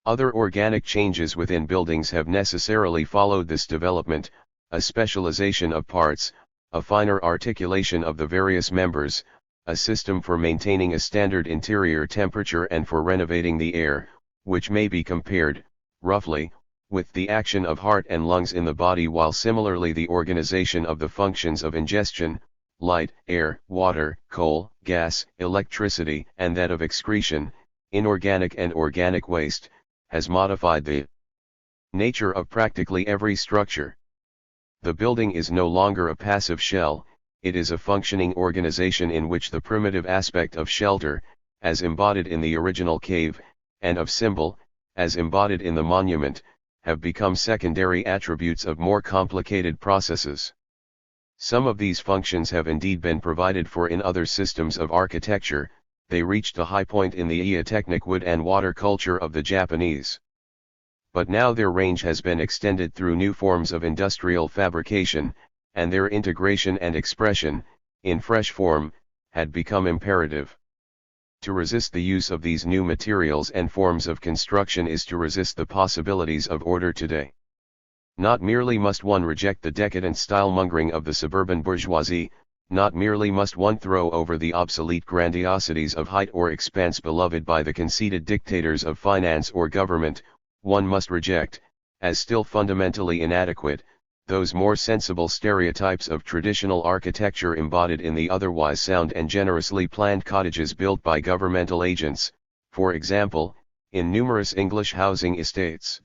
Other organic changes within buildings have necessarily followed this development, a specialization of parts, a finer articulation of the various members, a system for maintaining a standard interior temperature and for renovating the air, which may be compared, roughly, with the action of heart and lungs in the body, while similarly the organization of the functions of ingestion, light, air, water, coal, gas, electricity, and that of excretion, inorganic and organic waste, has modified the nature of practically every structure. The building is no longer a passive shell, it is a functioning organization in which the primitive aspect of shelter, as embodied in the original cave, and of symbol, as embodied in the monument, have become secondary attributes of more complicated processes. Some of these functions have indeed been provided for in other systems of architecture. They reached a high point in the Eotechnic wood and water culture of the Japanese. But now their range has been extended through new forms of industrial fabrication, and their integration and expression, in fresh form, had become imperative. To resist the use of these new materials and forms of construction is to resist the possibilities of order today. Not merely must one reject the decadent style-mongering of the suburban bourgeoisie, not merely must one throw over the obsolete grandiosities of height or expanse beloved by the conceited dictators of finance or government, one must reject, as still fundamentally inadequate, those more sensible stereotypes of traditional architecture embodied in the otherwise sound and generously planned cottages built by governmental agents, for example, in numerous English housing estates.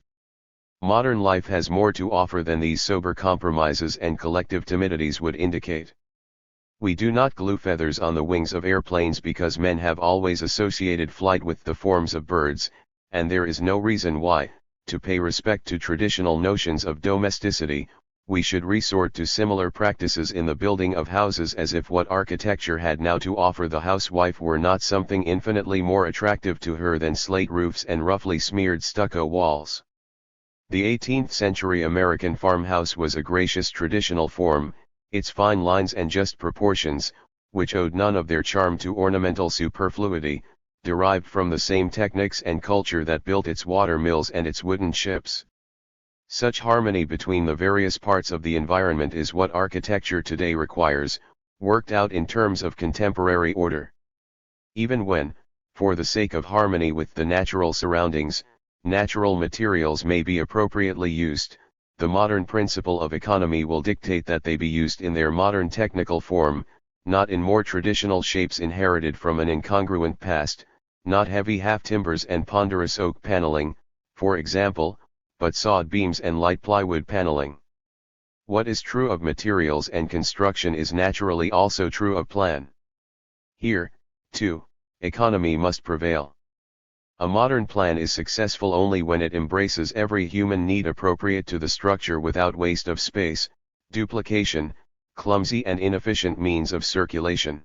Modern life has more to offer than these sober compromises and collective timidities would indicate. We do not glue feathers on the wings of airplanes because men have always associated flight with the forms of birds, and there is no reason why, to pay respect to traditional notions of domesticity, we should resort to similar practices in the building of houses, as if what architecture had now to offer the housewife were not something infinitely more attractive to her than slate roofs and roughly smeared stucco walls. The 18th century American farmhouse was a gracious traditional form, its fine lines and just proportions, which owed none of their charm to ornamental superfluity, derived from the same techniques and culture that built its water mills and its wooden ships. Such harmony between the various parts of the environment is what architecture today requires, worked out in terms of contemporary order. Even when, for the sake of harmony with the natural surroundings, natural materials may be appropriately used, the modern principle of economy will dictate that they be used in their modern technical form, not in more traditional shapes inherited from an incongruent past, not heavy half-timbers and ponderous oak paneling, for example, but sawed beams and light plywood paneling. What is true of materials and construction is naturally also true of plan. Here, too, economy must prevail. A modern plan is successful only when it embraces every human need appropriate to the structure without waste of space, duplication, clumsy and inefficient means of circulation.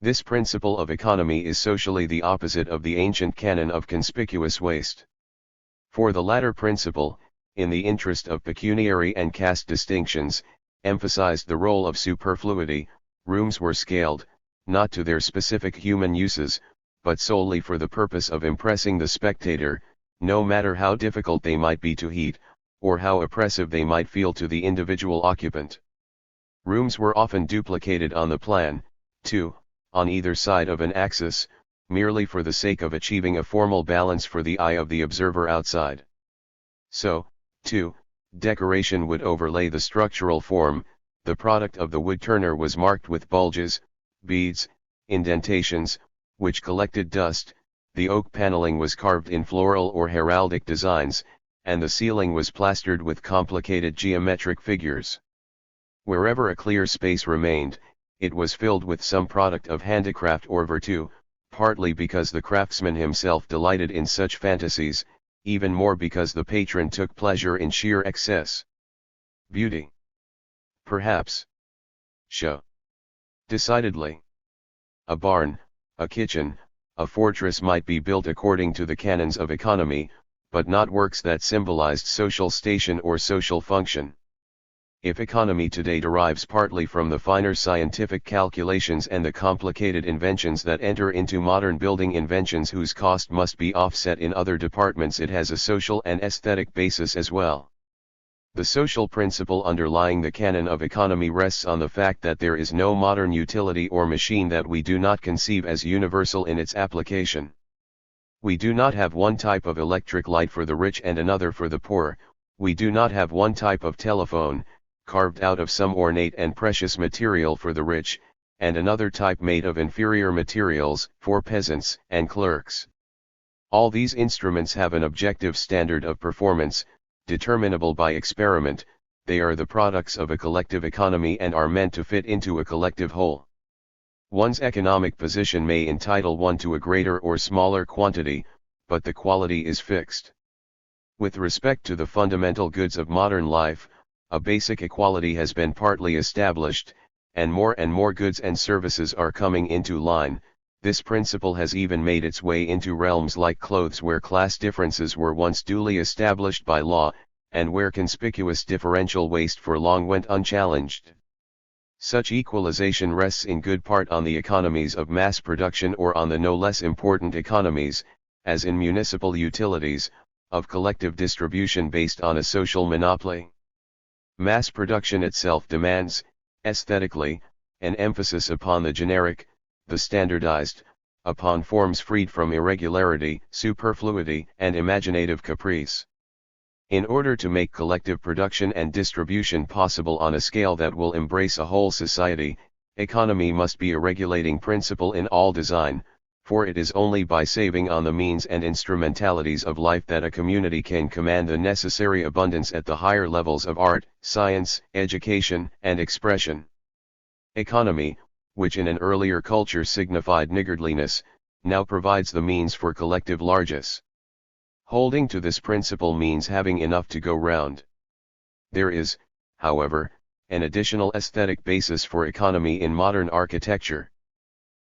This principle of economy is socially the opposite of the ancient canon of conspicuous waste. For the latter principle, in the interest of pecuniary and caste distinctions, emphasized the role of superfluity. Rooms were scaled, not to their specific human uses, but solely for the purpose of impressing the spectator, no matter how difficult they might be to heat, or how oppressive they might feel to the individual occupant. Rooms were often duplicated on the plan, too, on either side of an axis, merely for the sake of achieving a formal balance for the eye of the observer outside. So, too, decoration would overlay the structural form. The product of the woodturner was marked with bulges, beads, indentations, which collected dust. The oak paneling was carved in floral or heraldic designs, and the ceiling was plastered with complicated geometric figures. Wherever a clear space remained, it was filled with some product of handicraft or virtu, partly because the craftsman himself delighted in such fantasies, even more because the patron took pleasure in sheer excess. Beauty. Perhaps. Show. Decidedly. A barn, a kitchen, a fortress might be built according to the canons of economy, but not works that symbolized social station or social function. If economy today derives partly from the finer scientific calculations and the complicated inventions that enter into modern building inventions whose cost must be offset in other departments, it has a social and aesthetic basis as well. The social principle underlying the canon of economy rests on the fact that there is no modern utility or machine that we do not conceive as universal in its application. We do not have one type of electric light for the rich and another for the poor. We do not have one type of telephone, carved out of some ornate and precious material for the rich, and another type made of inferior materials for peasants and clerks. All these instruments have an objective standard of performance, determinable by experiment. They are the products of a collective economy and are meant to fit into a collective whole. One's economic position may entitle one to a greater or smaller quantity, but the quality is fixed. With respect to the fundamental goods of modern life, a basic equality has been partly established, and more goods and services are coming into line. This principle has even made its way into realms like clothes, where class differences were once duly established by law, and where conspicuous differential waste for long went unchallenged. Such equalization rests in good part on the economies of mass production, or on the no less important economies, as in municipal utilities, of collective distribution based on a social monopoly. Mass production itself demands, aesthetically, an emphasis upon the generic, the standardized, upon forms freed from irregularity, superfluity, and imaginative caprice. In order to make collective production and distribution possible on a scale that will embrace a whole society, economy must be a regulating principle in all design, For it is only by saving on the means and instrumentalities of life that a community can command the necessary abundance at the higher levels of art, science, education, and expression. Economy, which in an earlier culture signified niggardliness, now provides the means for collective largesse. Holding to this principle means having enough to go round. There is, however, an additional aesthetic basis for economy in modern architecture.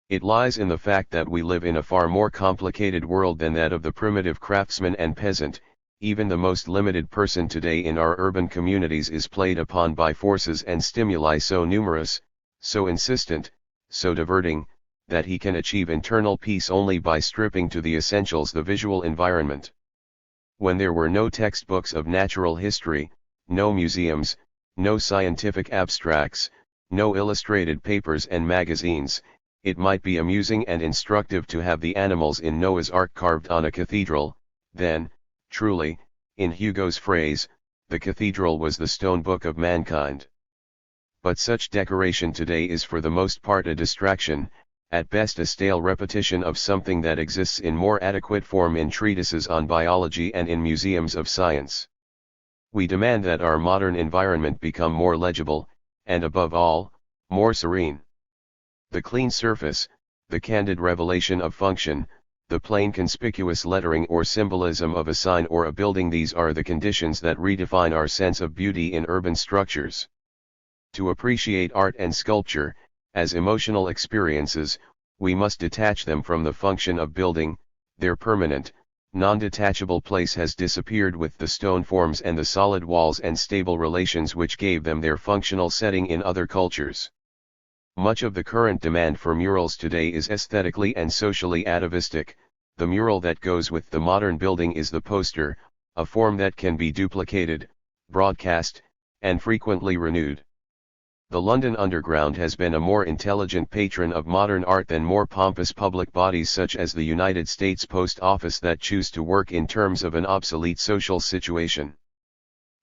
It lies in the fact that we live in a far more complicated world than that of the primitive craftsman and peasant. Even the most limited person today in our urban communities is played upon by forces and stimuli so numerous, so insistent, so diverting, that he can achieve internal peace only by stripping to the essentials the visual environment. When there were no textbooks of natural history, no museums, no scientific abstracts, no illustrated papers and magazines, it might be amusing and instructive to have the animals in Noah's Ark carved on a cathedral. Then, truly, in Hugo's phrase, the cathedral was the stone book of mankind. But such decoration today is for the most part a distraction, at best a stale repetition of something that exists in more adequate form in treatises on biology and in museums of science. We demand that our modern environment become more legible, and above all, more serene. The clean surface, the candid revelation of function, the plain conspicuous lettering or symbolism of a sign or a building, these are the conditions that redefine our sense of beauty in urban structures. To appreciate art and sculpture, as emotional experiences, we must detach them from the function of building. Their permanent, non-detachable place has disappeared with the stone forms and the solid walls and stable relations which gave them their functional setting in other cultures. Much of the current demand for murals today is aesthetically and socially atavistic. The mural that goes with the modern building is the poster, a form that can be duplicated, broadcast, and frequently renewed. The London Underground has been a more intelligent patron of modern art than more pompous public bodies such as the United States Post Office that choose to work in terms of an obsolete social situation.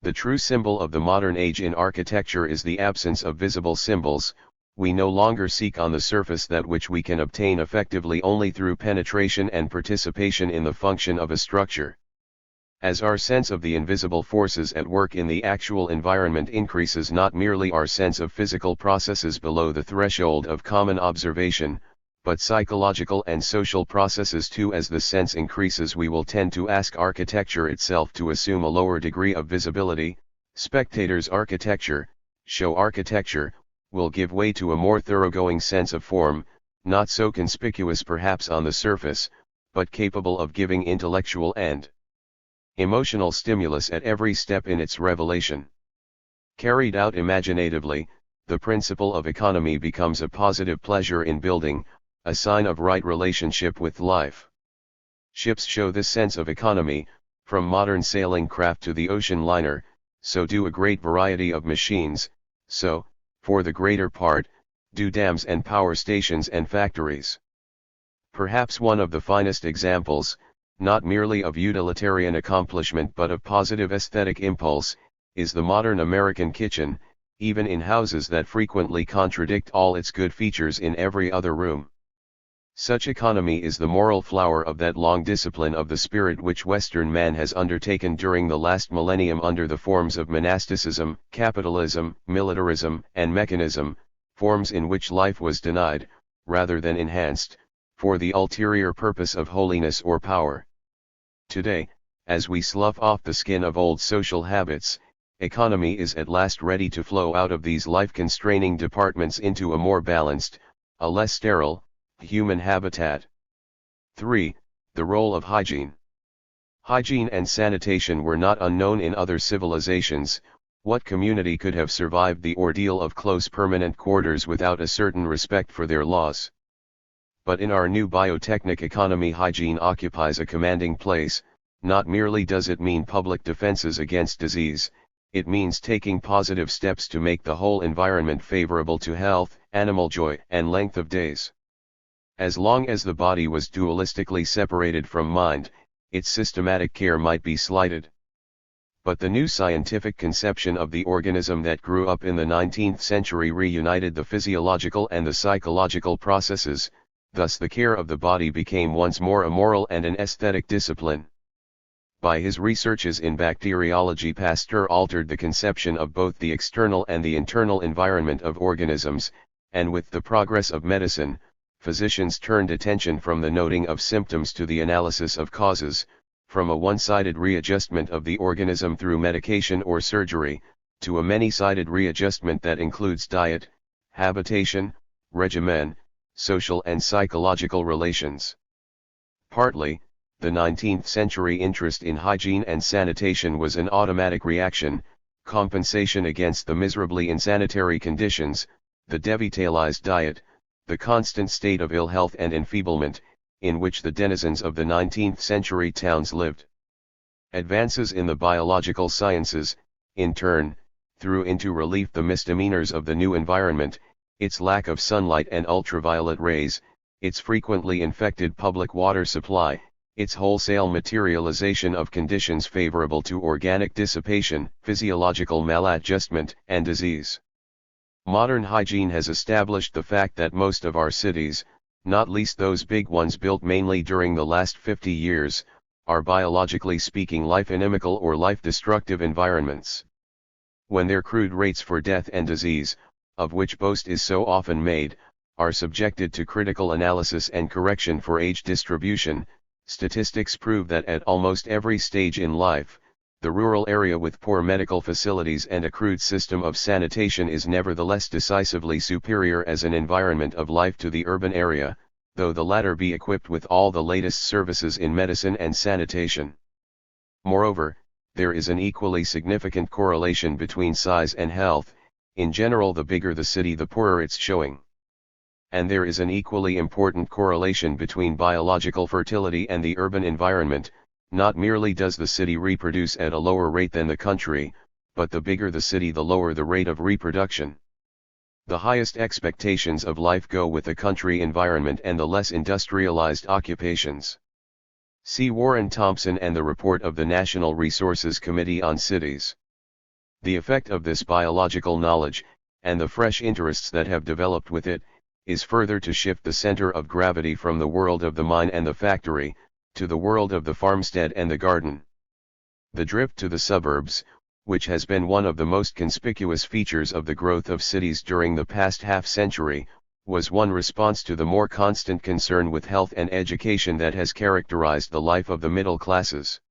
The true symbol of the modern age in architecture is the absence of visible symbols. We no longer seek on the surface that which we can obtain effectively only through penetration and participation in the function of a structure. As our sense of the invisible forces at work in the actual environment increases, not merely our sense of physical processes below the threshold of common observation, but psychological and social processes too. As the sense increases, we will tend to ask architecture itself to assume a lower degree of visibility. Spectators' architecture, show architecture, will give way to a more thoroughgoing sense of form, not so conspicuous perhaps on the surface, but capable of giving intellectual and emotional stimulus at every step in its revelation. Carried out imaginatively, the principle of economy becomes a positive pleasure in building, a sign of right relationship with life. Ships show this sense of economy, from modern sailing craft to the ocean liner, so do a great variety of machines, so, for the greater part, do dams and power stations and factories. Perhaps one of the finest examples, not merely of utilitarian accomplishment but of positive aesthetic impulse, is the modern American kitchen, even in houses that frequently contradict all its good features in every other room. Such economy is the moral flower of that long discipline of the spirit which Western man has undertaken during the last millennium under the forms of monasticism, capitalism, militarism, and mechanism, forms in which life was denied, rather than enhanced, for the ulterior purpose of holiness or power. Today, as we slough off the skin of old social habits, economy is at last ready to flow out of these life-constraining departments into a more balanced, a less sterile, human habitat. 3. The role of hygiene. Hygiene and sanitation were not unknown in other civilizations. What community could have survived the ordeal of close permanent quarters without a certain respect for their laws? But in our new biotechnic economy, hygiene occupies a commanding place. Not merely does it mean public defenses against disease, it means taking positive steps to make the whole environment favorable to health, animal joy, and length of days. As long as the body was dualistically separated from mind, its systematic care might be slighted. But the new scientific conception of the organism that grew up in the 19th century reunited the physiological and the psychological processes, thus the care of the body became once more a moral and an aesthetic discipline. By his researches in bacteriology, Pasteur altered the conception of both the external and the internal environment of organisms, and with the progress of medicine, physicians turned attention from the noting of symptoms to the analysis of causes, from a one-sided readjustment of the organism through medication or surgery, to a many-sided readjustment that includes diet, habitation, regimen, social and psychological relations. Partly, the 19th century interest in hygiene and sanitation was an automatic reaction, compensation against the miserably insanitary conditions, the devitalized diet, the constant state of ill health and enfeeblement, in which the denizens of the 19th century towns lived. Advances in the biological sciences, in turn, threw into relief the misdemeanors of the new environment, its lack of sunlight and ultraviolet rays, its frequently infected public water supply, its wholesale materialization of conditions favorable to organic dissipation, physiological maladjustment, and disease. Modern hygiene has established the fact that most of our cities, not least those big ones built mainly during the last 50 years, are biologically speaking life-inimical or life-destructive environments. When their crude rates for death and disease, of which boast is so often made, are subjected to critical analysis and correction for age distribution, statistics prove that at almost every stage in life, the rural area with poor medical facilities and a crude system of sanitation is nevertheless decisively superior as an environment of life to the urban area, though the latter be equipped with all the latest services in medicine and sanitation. Moreover, there is an equally significant correlation between size and health. In general, the bigger the city, the poorer its showing. And there is an equally important correlation between biological fertility and the urban environment. Not merely does the city reproduce at a lower rate than the country, but the bigger the city, the lower the rate of reproduction. The highest expectations of life go with the country environment and the less industrialized occupations. See Warren Thompson and the report of the National Resources Committee on Cities. The effect of this biological knowledge, and the fresh interests that have developed with it, is further to shift the center of gravity from the world of the mine and the factory, to the world of the farmstead and the garden. The drift to the suburbs, which has been one of the most conspicuous features of the growth of cities during the past half-century, was one response to the more constant concern with health and education that has characterized the life of the middle classes.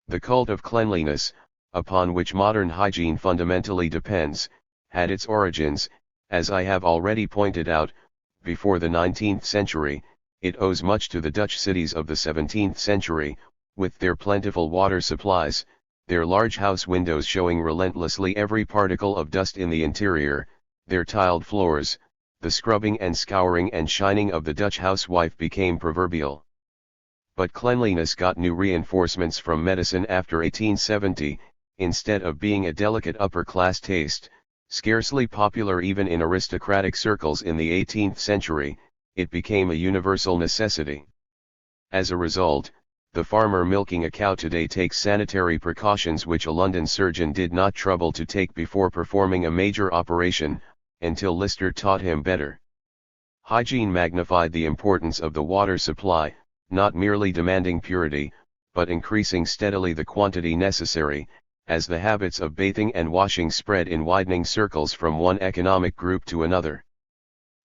The cult of cleanliness, upon which modern hygiene fundamentally depends, had its origins, as I have already pointed out, before the 19th century. It owes much to the Dutch cities of the 17th century, with their plentiful water supplies, their large house windows showing relentlessly every particle of dust in the interior, their tiled floors. The scrubbing and scouring and shining of the Dutch housewife became proverbial. But cleanliness got new reinforcements from medicine after 1870, instead of being a delicate upper-class taste, scarcely popular even in aristocratic circles in the 18th century, it became a universal necessity. As a result, the farmer milking a cow today takes sanitary precautions which a London surgeon did not trouble to take before performing a major operation, until Lister taught him better. Hygiene magnified the importance of the water supply, not merely demanding purity, but increasing steadily the quantity necessary, as the habits of bathing and washing spread in widening circles from one economic group to another.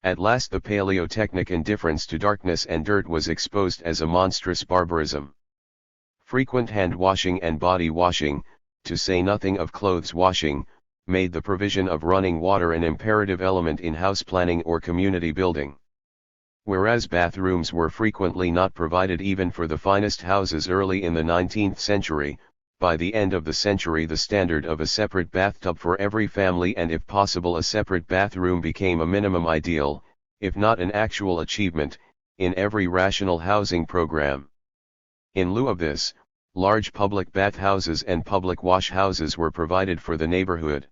At last the paleotechnic indifference to darkness and dirt was exposed as a monstrous barbarism. Frequent hand washing and body washing, to say nothing of clothes washing, made the provision of running water an imperative element in house planning or community building. Whereas bathrooms were frequently not provided even for the finest houses early in the 19th century, by the end of the century the standard of a separate bathtub for every family and if possible a separate bathroom became a minimum ideal, if not an actual achievement, in every rational housing program. In lieu of this, large public bathhouses and public wash houses were provided for the neighborhood.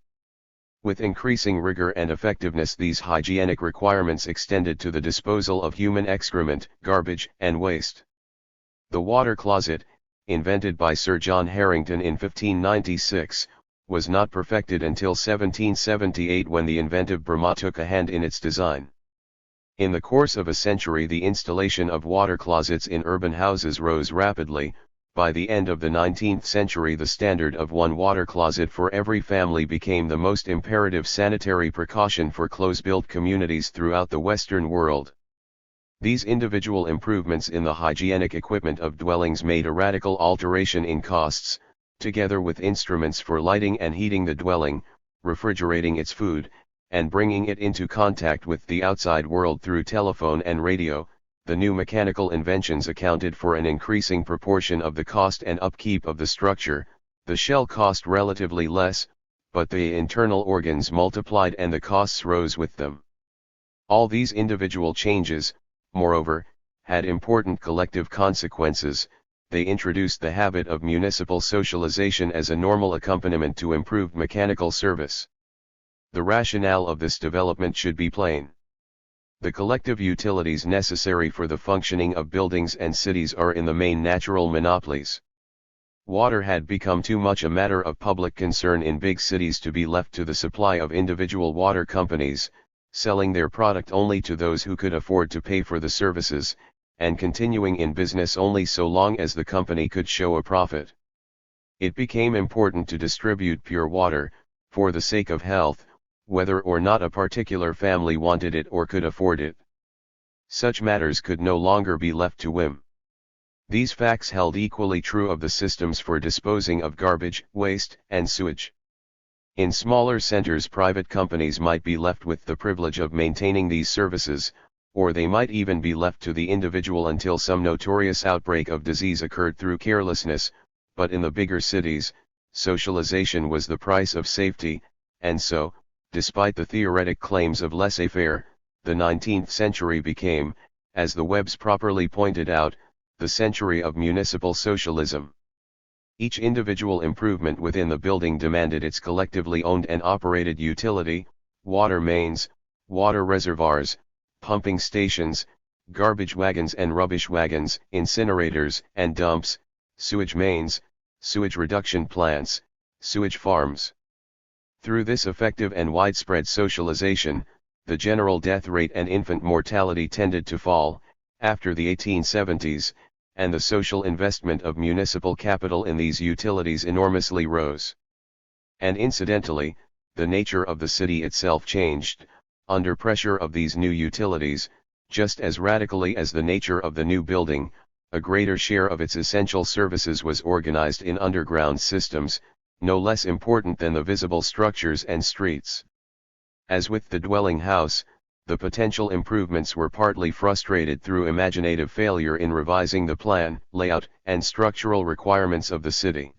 With increasing rigor and effectiveness these hygienic requirements extended to the disposal of human excrement, garbage, and waste. The water closet, invented by Sir John Harington in 1596, was not perfected until 1778 when the inventive Brahma took a hand in its design. In the course of a century, the installation of water closets in urban houses rose rapidly. By the end of the 19th century, the standard of one water closet for every family became the most imperative sanitary precaution for close-built communities throughout the Western world. These individual improvements in the hygienic equipment of dwellings made a radical alteration in costs, together with instruments for lighting and heating the dwelling, refrigerating its food, and bringing it into contact with the outside world through telephone and radio. The new mechanical inventions accounted for an increasing proportion of the cost and upkeep of the structure. The shell cost relatively less, but the internal organs multiplied and the costs rose with them. All these individual changes, moreover, had important collective consequences. They introduced the habit of municipal socialization as a normal accompaniment to improved mechanical service. The rationale of this development should be plain. The collective utilities necessary for the functioning of buildings and cities are in the main natural monopolies. Water had become too much a matter of public concern in big cities to be left to the supply of individual water companies, selling their product only to those who could afford to pay for the services, and continuing in business only so long as the company could show a profit. It became important to distribute pure water, for the sake of health, whether or not a particular family wanted it or could afford it. Such matters could no longer be left to whim. These facts held equally true of the systems for disposing of garbage, waste, and sewage. In smaller centers, private companies might be left with the privilege of maintaining these services, or they might even be left to the individual until some notorious outbreak of disease occurred through carelessness. But in the bigger cities, socialization was the price of safety, and so, despite the theoretic claims of laissez-faire, the 19th century became, as the Webbs properly pointed out, the century of municipal socialism. Each individual improvement within the building demanded its collectively owned and operated utility: water mains, water reservoirs, pumping stations, garbage wagons and rubbish wagons, incinerators and dumps, sewage mains, sewage reduction plants, sewage farms. Through this effective and widespread socialization, the general death rate and infant mortality tended to fall. After the 1870s, and the social investment of municipal capital in these utilities enormously rose. And incidentally, the nature of the city itself changed, under pressure of these new utilities, just as radically as the nature of the new building. A greater share of its essential services was organized in underground systems, no less important than the visible structures and streets. As with the dwelling house, the potential improvements were partly frustrated through imaginative failure in revising the plan, layout, and structural requirements of the city.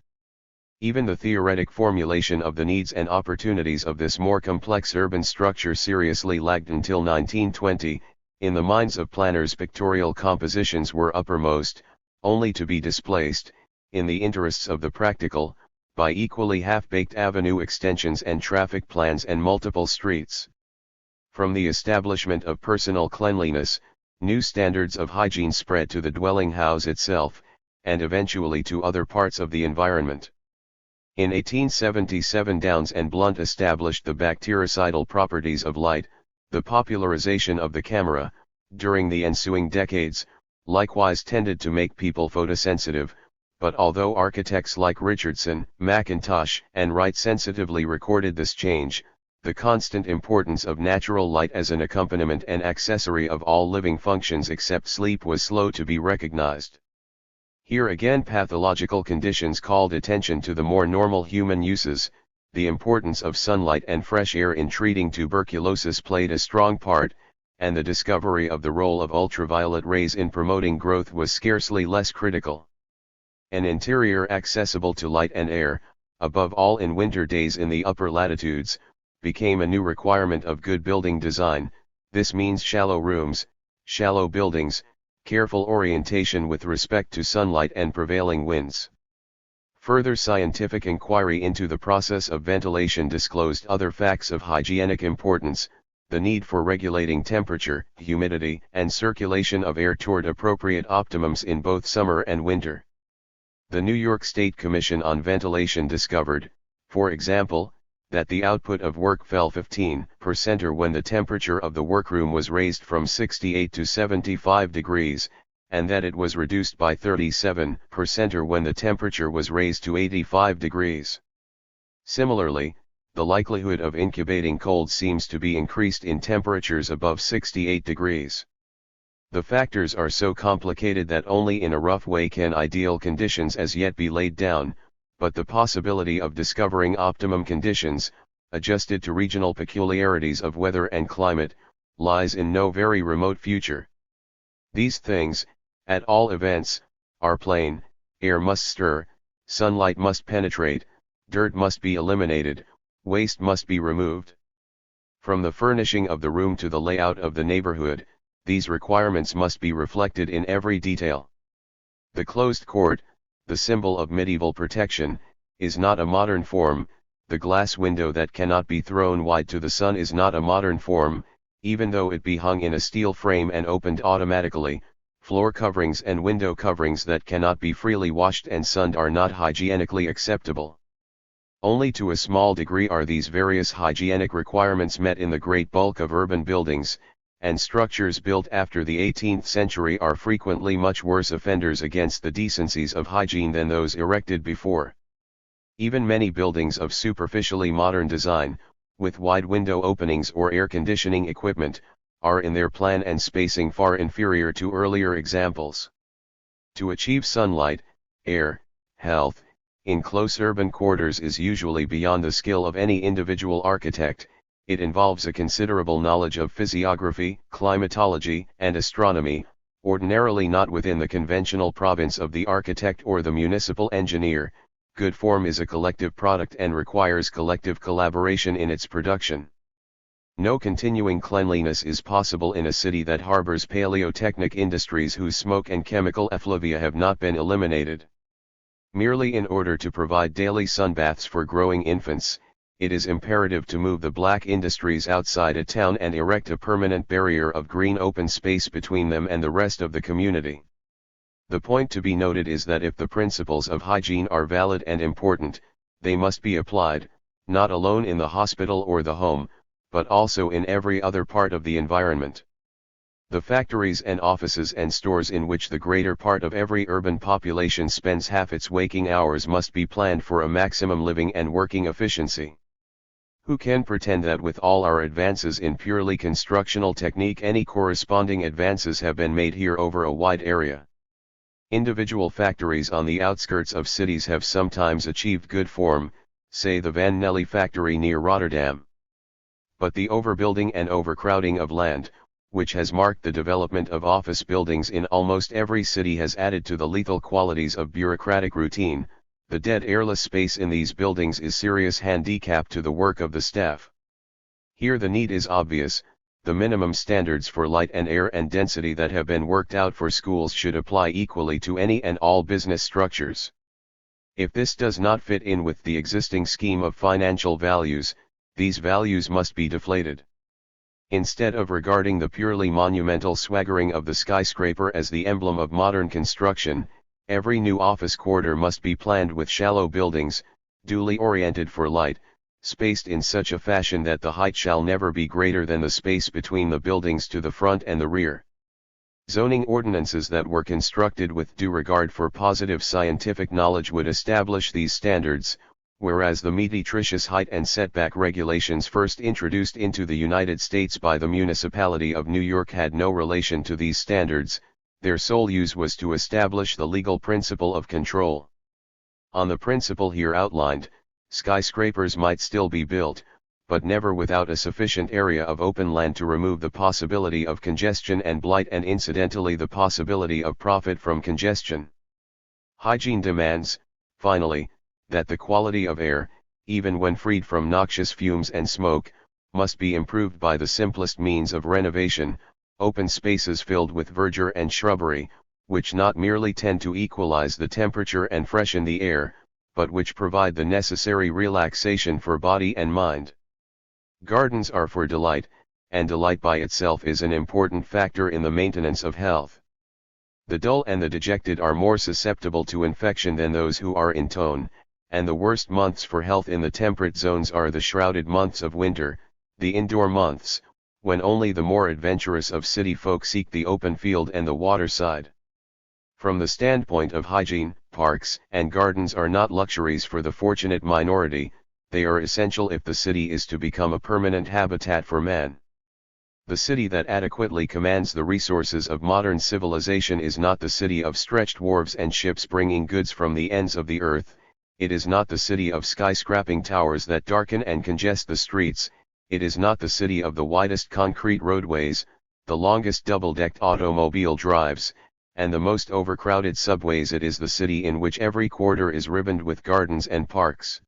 Even the theoretic formulation of the needs and opportunities of this more complex urban structure seriously lagged until 1920. In the minds of planners, pictorial compositions were uppermost, only to be displaced, in the interests of the practical, by equally half-baked avenue extensions and traffic plans and multiple streets. From the establishment of personal cleanliness, new standards of hygiene spread to the dwelling house itself, and eventually to other parts of the environment. In 1877, Downes and Blunt established the bactericidal properties of light. The popularization of the camera, during the ensuing decades, likewise tended to make people photosensitive. But although architects like Richardson, Mackintosh, and Wright sensitively recorded this change, the constant importance of natural light as an accompaniment and accessory of all living functions except sleep was slow to be recognized. Here again, pathological conditions called attention to the more normal human uses. The importance of sunlight and fresh air in treating tuberculosis played a strong part, and the discovery of the role of ultraviolet rays in promoting growth was scarcely less critical. An interior accessible to light and air, above all in winter days in the upper latitudes, became a new requirement of good building design. This means shallow rooms, shallow buildings, careful orientation with respect to sunlight and prevailing winds. Further scientific inquiry into the process of ventilation disclosed other facts of hygienic importance: the need for regulating temperature, humidity, and circulation of air toward appropriate optimums in both summer and winter. The New York State Commission on Ventilation discovered, for example, that the output of work fell 15% when the temperature of the workroom was raised from 68 to 75 degrees, and that it was reduced by 37% when the temperature was raised to 85 degrees. Similarly, the likelihood of incubating cold seems to be increased in temperatures above 68 degrees. The factors are so complicated that only in a rough way can ideal conditions as yet be laid down, but the possibility of discovering optimum conditions, adjusted to regional peculiarities of weather and climate, lies in no very remote future. These things, at all events, are plain: air must stir, sunlight must penetrate, dirt must be eliminated, waste must be removed. From the furnishing of the room to the layout of the neighborhood, these requirements must be reflected in every detail. The closed court, the symbol of medieval protection, is not a modern form. The glass window that cannot be thrown wide to the sun is not a modern form, even though it be hung in a steel frame and opened automatically. Floor coverings and window coverings that cannot be freely washed and sunned are not hygienically acceptable. Only to a small degree are these various hygienic requirements met in the great bulk of urban buildings, and structures built after the 18th century are frequently much worse offenders against the decencies of hygiene than those erected before. Even many buildings of superficially modern design, with wide window openings or air conditioning equipment, are in their plan and spacing far inferior to earlier examples. To achieve sunlight, air, health, in close urban quarters is usually beyond the skill of any individual architect. It involves a considerable knowledge of physiography, climatology, and astronomy, ordinarily not within the conventional province of the architect or the municipal engineer. Good form is a collective product and requires collective collaboration in its production. No continuing cleanliness is possible in a city that harbors paleotechnic industries whose smoke and chemical effluvia have not been eliminated. Merely in order to provide daily sunbaths for growing infants, it is imperative to move the black industries outside a town and erect a permanent barrier of green open space between them and the rest of the community. The point to be noted is that if the principles of hygiene are valid and important, they must be applied, not alone in the hospital or the home, but also in every other part of the environment. The factories and offices and stores in which the greater part of every urban population spends half its waking hours must be planned for a maximum living and working efficiency. Who can pretend that with all our advances in purely constructional technique any corresponding advances have been made here over a wide area? Individual factories on the outskirts of cities have sometimes achieved good form, say the Van Nelly factory near Rotterdam. But the overbuilding and overcrowding of land, which has marked the development of office buildings in almost every city, has added to the lethal qualities of bureaucratic routine. The dead airless space in these buildings is serious handicap to the work of the staff. Here the need is obvious. The minimum standards for light and air and density that have been worked out for schools should apply equally to any and all business structures. If this does not fit in with the existing scheme of financial values, these values must be deflated. Instead of regarding the purely monumental swaggering of the skyscraper as the emblem of modern construction, every new office quarter must be planned with shallow buildings, duly oriented for light, spaced in such a fashion that the height shall never be greater than the space between the buildings to the front and the rear. Zoning ordinances that were constructed with due regard for positive scientific knowledge would establish these standards, whereas the metricious height and setback regulations first introduced into the United States by the municipality of New York had no relation to these standards. Their sole use was to establish the legal principle of control. On the principle here outlined, skyscrapers might still be built, but never without a sufficient area of open land to remove the possibility of congestion and blight and incidentally the possibility of profit from congestion. Hygiene demands, finally, that the quality of air, even when freed from noxious fumes and smoke, must be improved by the simplest means of renovation, open spaces filled with verdure and shrubbery, which not merely tend to equalize the temperature and freshen the air, but which provide the necessary relaxation for body and mind. Gardens are for delight, and delight by itself is an important factor in the maintenance of health. The dull and the dejected are more susceptible to infection than those who are in tone, and the worst months for health in the temperate zones are the shrouded months of winter, the indoor months, when only the more adventurous of city folk seek the open field and the waterside. From the standpoint of hygiene, parks and gardens are not luxuries for the fortunate minority, they are essential if the city is to become a permanent habitat for man. The city that adequately commands the resources of modern civilization is not the city of stretched wharves and ships bringing goods from the ends of the earth, it is not the city of skyscraping towers that darken and congest the streets, it is not the city of the widest concrete roadways, the longest double-decked automobile drives, and the most overcrowded subways. It is the city in which every quarter is ribboned with gardens and parks.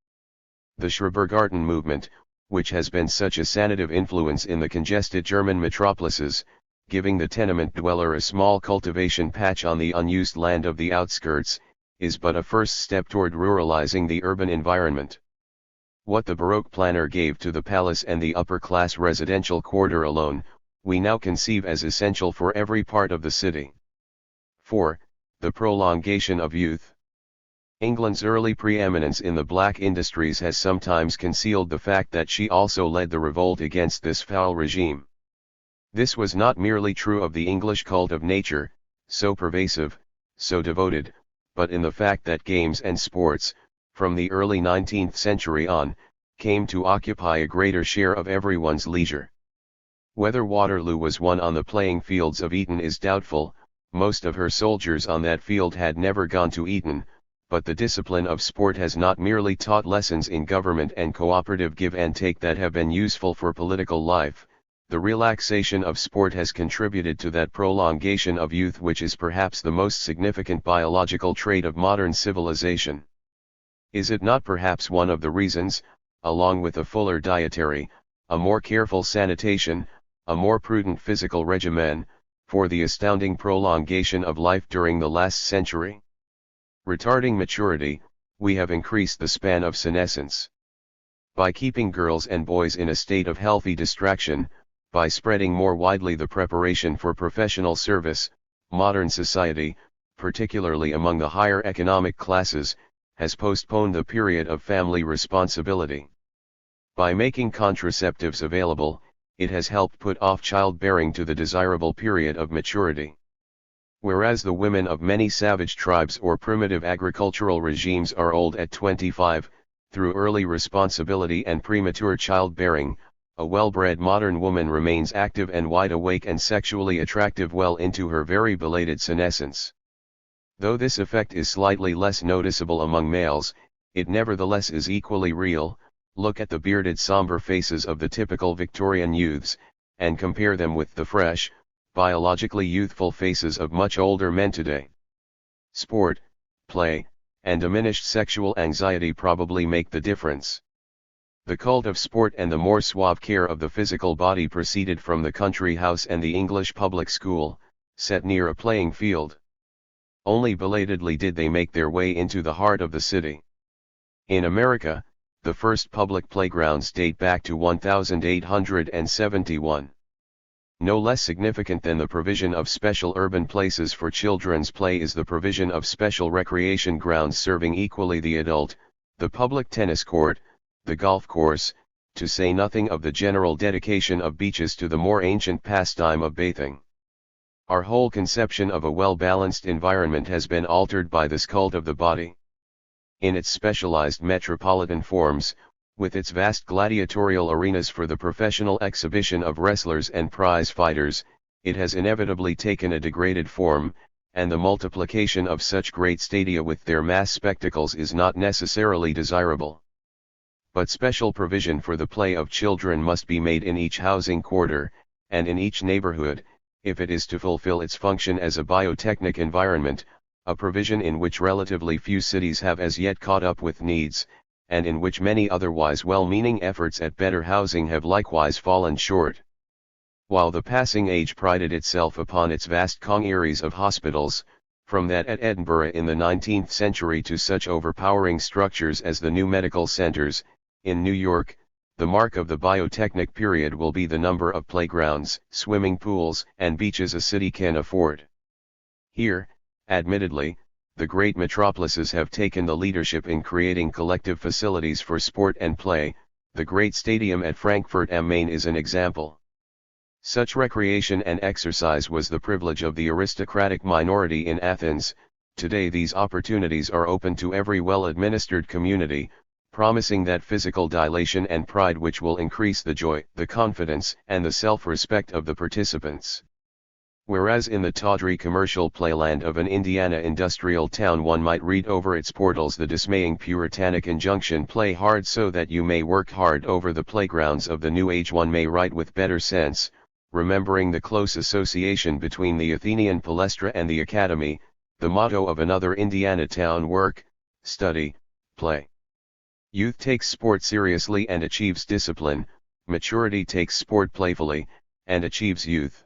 The Schrebergarten movement, which has been such a sanative influence in the congested German metropolises, giving the tenement dweller a small cultivation patch on the unused land of the outskirts, is but a first step toward ruralizing the urban environment. What the Baroque planner gave to the palace and the upper-class residential quarter alone, we now conceive as essential for every part of the city. 4. The prolongation of youth. England's early preeminence in the black industries has sometimes concealed the fact that she also led the revolt against this foul regime. This was not merely true of the English cult of nature, so pervasive, so devoted, but in the fact that games and sports, from the early 19th century on, came to occupy a greater share of everyone's leisure. Whether Waterloo was won on the playing fields of Eton is doubtful, most of her soldiers on that field had never gone to Eton, but the discipline of sport has not merely taught lessons in government and cooperative give and take that have been useful for political life, the relaxation of sport has contributed to that prolongation of youth which is perhaps the most significant biological trait of modern civilization. Is it not perhaps one of the reasons, along with a fuller dietary, a more careful sanitation, a more prudent physical regimen, for the astounding prolongation of life during the last century? Retarding maturity, we have increased the span of senescence. By keeping girls and boys in a state of healthy distraction, by spreading more widely the preparation for professional service, modern society, particularly among the higher economic classes, has postponed the period of family responsibility. By making contraceptives available, it has helped put off childbearing to the desirable period of maturity. Whereas the women of many savage tribes or primitive agricultural regimes are old at 25, through early responsibility and premature childbearing, a well-bred modern woman remains active and wide awake and sexually attractive well into her very belated senescence. Though this effect is slightly less noticeable among males, it nevertheless is equally real. Look at the bearded somber faces of the typical Victorian youths, and compare them with the fresh, biologically youthful faces of much older men today. Sport, play, and diminished sexual anxiety probably make the difference. The cult of sport and the more suave care of the physical body proceeded from the country house and the English public school, set near a playing field. Only belatedly did they make their way into the heart of the city. In America, the first public playgrounds date back to 1871. No less significant than the provision of special urban places for children's play is the provision of special recreation grounds serving equally the adult, the public tennis court, the golf course, to say nothing of the general dedication of beaches to the more ancient pastime of bathing. Our whole conception of a well-balanced environment has been altered by this cult of the body. In its specialized metropolitan forms, with its vast gladiatorial arenas for the professional exhibition of wrestlers and prize fighters, it has inevitably taken a degraded form, and the multiplication of such great stadia with their mass spectacles is not necessarily desirable. But special provision for the play of children must be made in each housing quarter, and in each neighborhood, if it is to fulfill its function as a biotechnic environment, a provision in which relatively few cities have as yet caught up with needs, and in which many otherwise well-meaning efforts at better housing have likewise fallen short. While the passing age prided itself upon its vast congeries of hospitals, from that at Edinburgh in the 19th century to such overpowering structures as the new medical centers, in New York, the mark of the biotechnic period will be the number of playgrounds, swimming pools, and beaches a city can afford. Here, admittedly, the great metropolises have taken the leadership in creating collective facilities for sport and play. The great stadium at Frankfurt am Main is an example. Such recreation and exercise was the privilege of the aristocratic minority in Athens. Today these opportunities are open to every well-administered community, promising that physical dilation and pride which will increase the joy, the confidence, and the self-respect of the participants. Whereas in the tawdry commercial playland of an Indiana industrial town one might read over its portals the dismaying puritanic injunction, "Play hard so that you may work hard." Over the playgrounds of the New Age one may write with better sense, remembering the close association between the Athenian palestra and the academy, the motto of another Indiana town: work, study, play. Youth takes sport seriously and achieves discipline, maturity takes sport playfully, and achieves youth.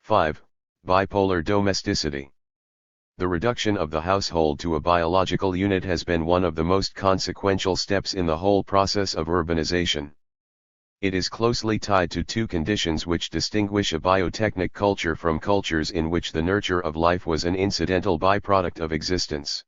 5. Bipolar domesticity. The reduction of the household to a biological unit has been one of the most consequential steps in the whole process of urbanization. It is closely tied to two conditions which distinguish a biotechnic culture from cultures in which the nurture of life was an incidental byproduct of existence.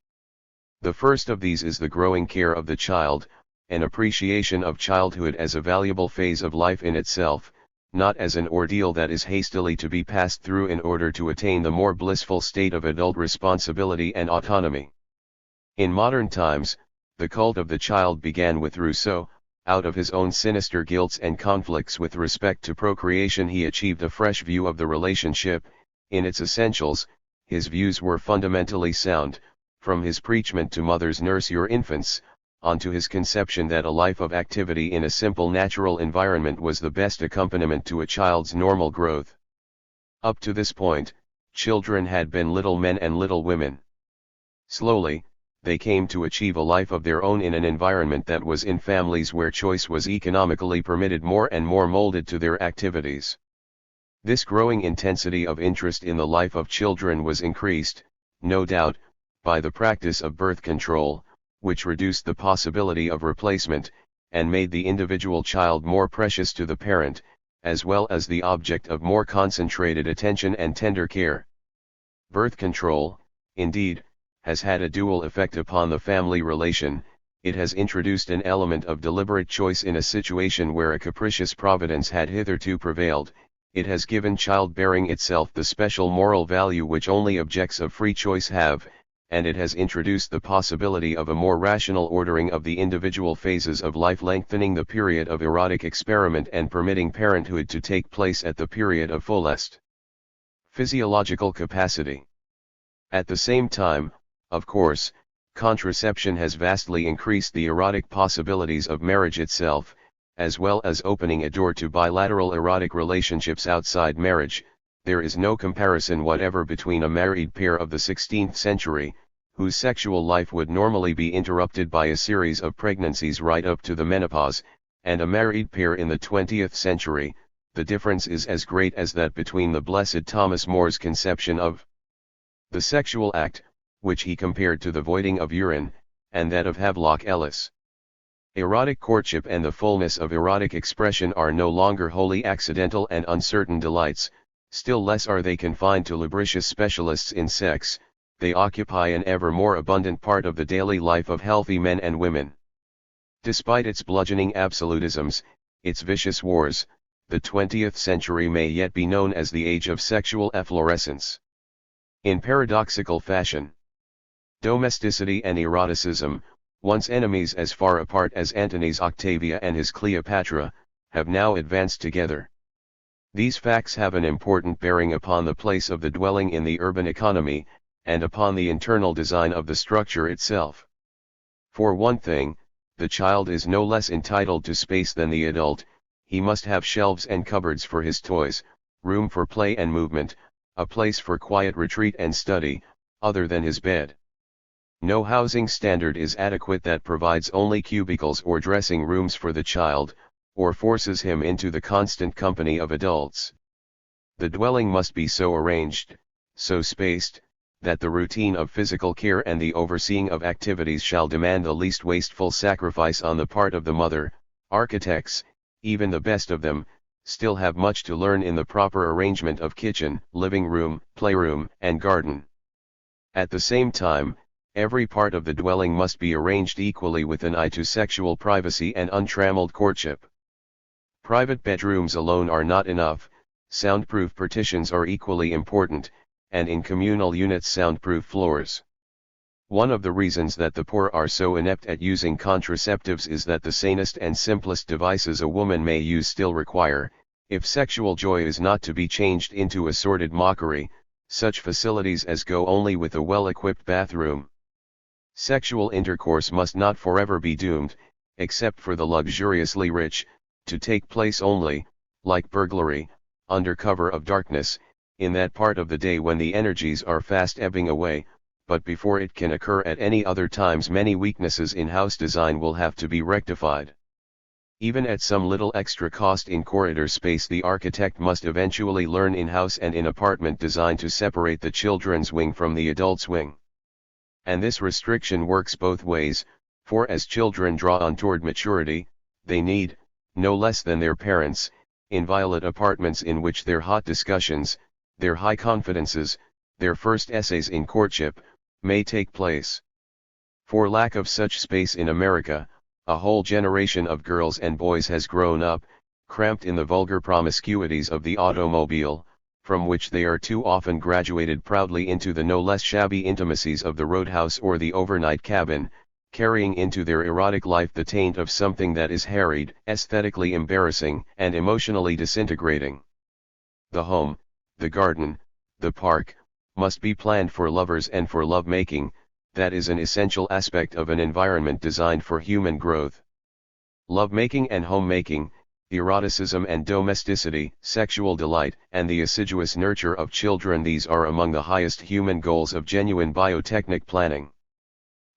The first of these is the growing care of the child, an appreciation of childhood as a valuable phase of life in itself, not as an ordeal that is hastily to be passed through in order to attain the more blissful state of adult responsibility and autonomy. In modern times, the cult of the child began with Rousseau. Out of his own sinister guilts and conflicts with respect to procreation he achieved a fresh view of the relationship. In its essentials, his views were fundamentally sound, from his preachment to mothers nurse your infants, on to his conception that a life of activity in a simple natural environment was the best accompaniment to a child's normal growth. Up to this point, children had been little men and little women. Slowly, they came to achieve a life of their own in an environment that was in families where choice was economically permitted, more and more molded to their activities. This growing intensity of interest in the life of children was increased, no doubt, by the practice of birth control, which reduced the possibility of replacement, and made the individual child more precious to the parent, as well as the object of more concentrated attention and tender care. Birth control, indeed, has had a dual effect upon the family relation. It has introduced an element of deliberate choice in a situation where a capricious providence had hitherto prevailed. It has given childbearing itself the special moral value which only objects of free choice have, and it has introduced the possibility of a more rational ordering of the individual phases of life, lengthening the period of erotic experiment and permitting parenthood to take place at the period of fullest physiological capacity. At the same time, of course, contraception has vastly increased the erotic possibilities of marriage itself, as well as opening a door to bilateral erotic relationships outside marriage. There is no comparison whatever between a married pair of the 16th century, whose sexual life would normally be interrupted by a series of pregnancies right up to the menopause, and a married pair in the 20th century. The difference is as great as that between the Blessed Thomas More's conception of the sexual act, which he compared to the voiding of urine, and that of Havelock Ellis. Erotic courtship and the fullness of erotic expression are no longer wholly accidental and uncertain delights. Still less are they confined to lubricious specialists in sex. They occupy an ever more abundant part of the daily life of healthy men and women. Despite its bludgeoning absolutisms, its vicious wars, the 20th century may yet be known as the age of sexual efflorescence. In paradoxical fashion, domesticity and eroticism, once enemies as far apart as Antony's Octavia and his Cleopatra, have now advanced together. These facts have an important bearing upon the place of the dwelling in the urban economy, and upon the internal design of the structure itself. For one thing, the child is no less entitled to space than the adult. He must have shelves and cupboards for his toys, room for play and movement, a place for quiet retreat and study, other than his bed. No housing standard is adequate that provides only cubicles or dressing rooms for the child, or forces him into the constant company of adults. The dwelling must be so arranged, so spaced, that the routine of physical care and the overseeing of activities shall demand the least wasteful sacrifice on the part of the mother. Architects, even the best of them, still have much to learn in the proper arrangement of kitchen, living room, playroom, and garden. At the same time, every part of the dwelling must be arranged equally with an eye to sexual privacy and untrammeled courtship. Private bedrooms alone are not enough, soundproof partitions are equally important, and in communal units soundproof floors. One of the reasons that the poor are so inept at using contraceptives is that the sanest and simplest devices a woman may use still require, if sexual joy is not to be changed into a sordid mockery, such facilities as go only with a well-equipped bathroom. Sexual intercourse must not forever be doomed, except for the luxuriously rich, to take place only, like burglary, under cover of darkness, in that part of the day when the energies are fast ebbing away, but before it can occur at any other times many weaknesses in house design will have to be rectified. Even at some little extra cost in corridor space, the architect must eventually learn in house and in apartment design to separate the children's wing from the adult's wing. And this restriction works both ways, for as children draw on toward maturity, they need, no less than their parents, inviolate apartments in which their hot discussions, their high confidences, their first essays in courtship, may take place. For lack of such space in America, a whole generation of girls and boys has grown up, cramped in the vulgar promiscuities of the automobile, from which they are too often graduated proudly into the no less shabby intimacies of the roadhouse or the overnight cabin, carrying into their erotic life the taint of something that is harried, aesthetically embarrassing, and emotionally disintegrating. The home, the garden, the park, must be planned for lovers and for love-making. That is an essential aspect of an environment designed for human growth. Love-making and home-making, eroticism and domesticity, sexual delight, and the assiduous nurture of children, these are among the highest human goals of genuine biotechnic planning.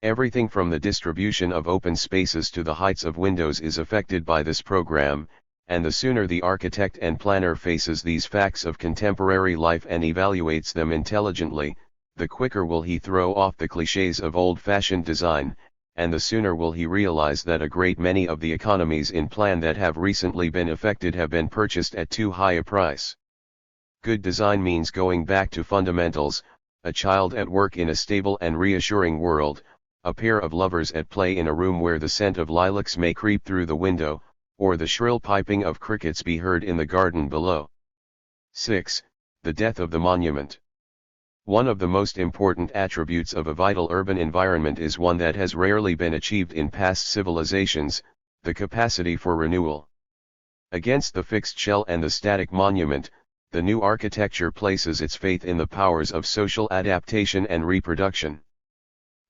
Everything from the distribution of open spaces to the heights of windows is affected by this program, and the sooner the architect and planner faces these facts of contemporary life and evaluates them intelligently, the quicker will he throw off the clichés of old-fashioned design, and the sooner will he realize that a great many of the economies in plan that have recently been effected have been purchased at too high a price. Good design means going back to fundamentals, a child at work in a stable and reassuring world, a pair of lovers at play in a room where the scent of lilacs may creep through the window, or the shrill piping of crickets be heard in the garden below. 6. The death of the monument. One of the most important attributes of a vital urban environment is one that has rarely been achieved in past civilizations, the capacity for renewal. Against the fixed shell and the static monument, the new architecture places its faith in the powers of social adaptation and reproduction.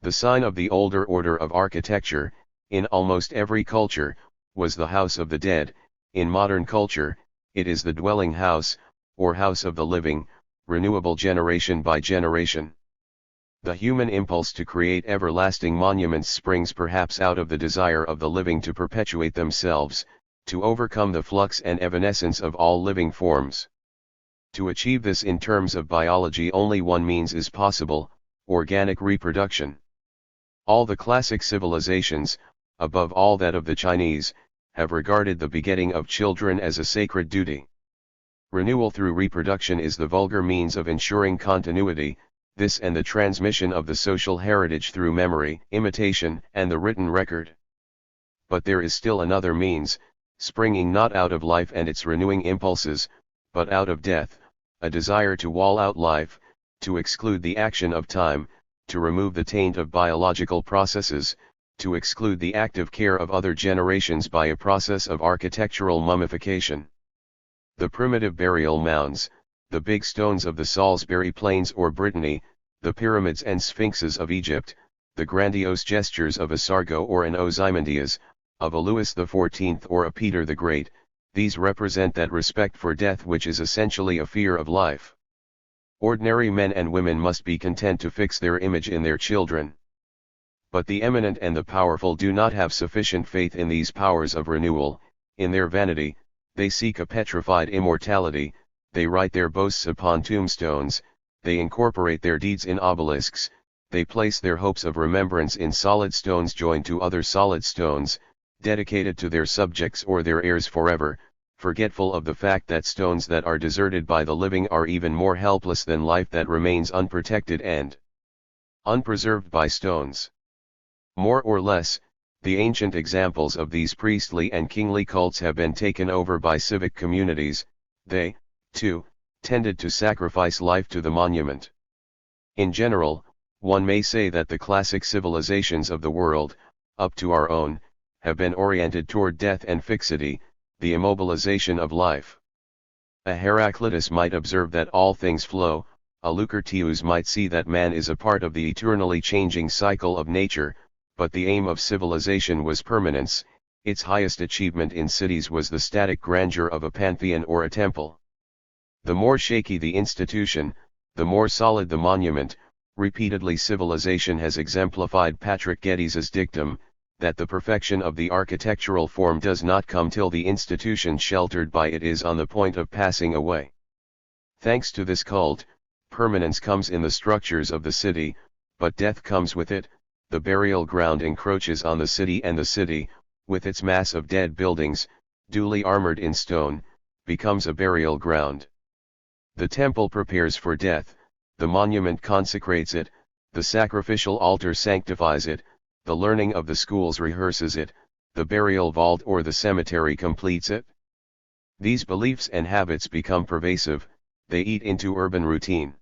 The sign of the older order of architecture, in almost every culture, was the house of the dead. In modern culture, it is the dwelling house, or house of the living, renewable generation by generation. The human impulse to create everlasting monuments springs perhaps out of the desire of the living to perpetuate themselves, to overcome the flux and evanescence of all living forms. To achieve this in terms of biology, only one means is possible: organic reproduction. All the classic civilizations, above all that of the Chinese, have regarded the begetting of children as a sacred duty. Renewal through reproduction is the vulgar means of ensuring continuity, this and the transmission of the social heritage through memory, imitation, and the written record. But there is still another means, springing not out of life and its renewing impulses, but out of death, a desire to wall out life, to exclude the action of time, to remove the taint of biological processes, to exclude the active care of other generations by a process of architectural mummification. The primitive burial mounds, the big stones of the Salisbury Plains or Brittany, the pyramids and sphinxes of Egypt, the grandiose gestures of a Sargo or an Ozymandias, of a Louis XIV or a Peter the Great, these represent that respect for death which is essentially a fear of life. Ordinary men and women must be content to fix their image in their children. But the eminent and the powerful do not have sufficient faith in these powers of renewal. In their vanity, they seek a petrified immortality, they write their boasts upon tombstones, they incorporate their deeds in obelisks, they place their hopes of remembrance in solid stones joined to other solid stones, dedicated to their subjects or their heirs forever, forgetful of the fact that stones that are deserted by the living are even more helpless than life that remains unprotected and unpreserved by stones. More or less, the ancient examples of these priestly and kingly cults have been taken over by civic communities. They, too, tended to sacrifice life to the monument. In general, one may say that the classic civilizations of the world, up to our own, have been oriented toward death and fixity, the immobilization of life. A Heraclitus might observe that all things flow, a Lucretius might see that man is a part of the eternally changing cycle of nature, but the aim of civilization was permanence. Its highest achievement in cities was the static grandeur of a pantheon or a temple. The more shaky the institution, the more solid the monument. Repeatedly civilization has exemplified Patrick Geddes' dictum, that the perfection of the architectural form does not come till the institution sheltered by it is on the point of passing away. Thanks to this cult, permanence comes in the structures of the city, but death comes with it. The burial ground encroaches on the city, and the city, with its mass of dead buildings, duly armored in stone, becomes a burial ground. The temple prepares for death, the monument consecrates it, the sacrificial altar sanctifies it, the learning of the schools rehearses it, the burial vault or the cemetery completes it. These beliefs and habits become pervasive, they eat into urban routine.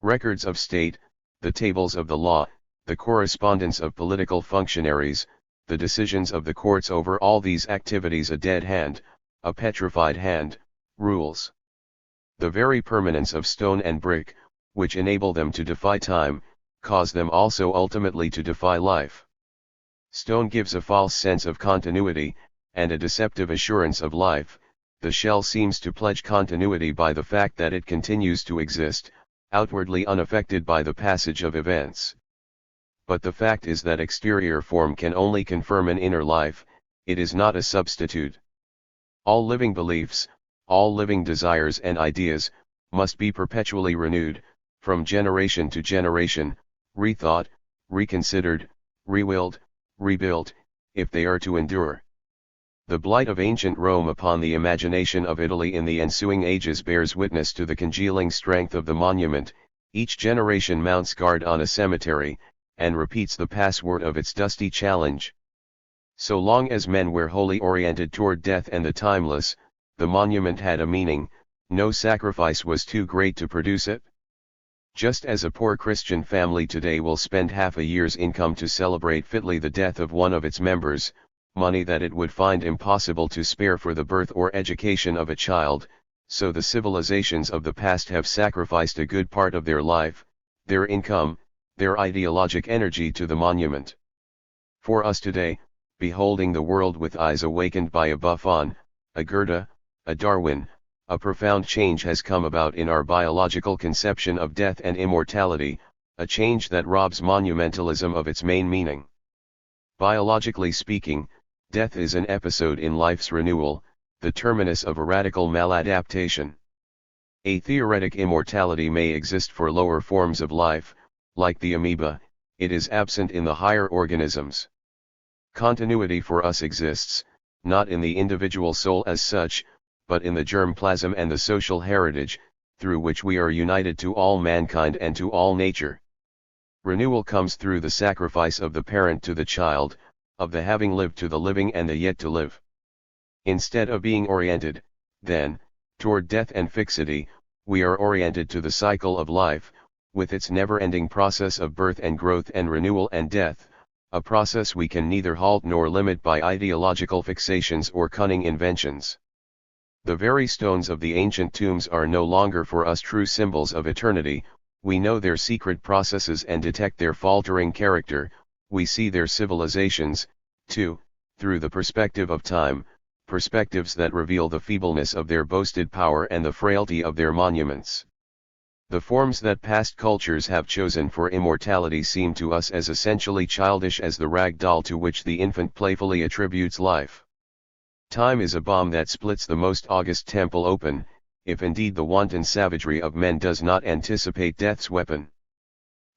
Records of state, the tables of the law, the correspondence of political functionaries, the decisions of the courts over all these activities, a dead hand, a petrified hand, rules. The very permanence of stone and brick, which enable them to defy time, cause them also ultimately to defy life. Stone gives a false sense of continuity, and a deceptive assurance of life. The shell seems to pledge continuity by the fact that it continues to exist, outwardly unaffected by the passage of events. But the fact is that exterior form can only confirm an inner life, it is not a substitute. All living beliefs, all living desires and ideas, must be perpetually renewed, from generation to generation, rethought, reconsidered, rewilled, rebuilt, if they are to endure. The blight of ancient Rome upon the imagination of Italy in the ensuing ages bears witness to the congealing strength of the monument. Each generation mounts guard on a cemetery, and repeats the password of its dusty challenge. So long as men were wholly oriented toward death and the timeless, the monument had a meaning, no sacrifice was too great to produce it. Just as a poor Christian family today will spend half a year's income to celebrate fitly the death of one of its members, money that it would find impossible to spare for the birth or education of a child, so the civilizations of the past have sacrificed a good part of their life, their income, their ideologic energy to the monument. For us today, beholding the world with eyes awakened by a Buffon, a Goethe, a Darwin, a profound change has come about in our biological conception of death and immortality, a change that robs monumentalism of its main meaning. Biologically speaking, death is an episode in life's renewal, the terminus of a radical maladaptation. A theoretic immortality may exist for lower forms of life, like the amoeba, it is absent in the higher organisms. Continuity for us exists, not in the individual soul as such, but in the germplasm and the social heritage, through which we are united to all mankind and to all nature. Renewal comes through the sacrifice of the parent to the child, of the having lived to the living and the yet to live. Instead of being oriented, then, toward death and fixity, we are oriented to the cycle of life, with its never-ending process of birth and growth and renewal and death, a process we can neither halt nor limit by ideological fixations or cunning inventions. The very stones of the ancient tombs are no longer for us true symbols of eternity. We know their secret processes and detect their faltering character. We see their civilizations, too, through the perspective of time, perspectives that reveal the feebleness of their boasted power and the frailty of their monuments. The forms that past cultures have chosen for immortality seem to us as essentially childish as the rag doll to which the infant playfully attributes life. Time is a bomb that splits the most august temple open, if indeed the wanton savagery of men does not anticipate death's weapon.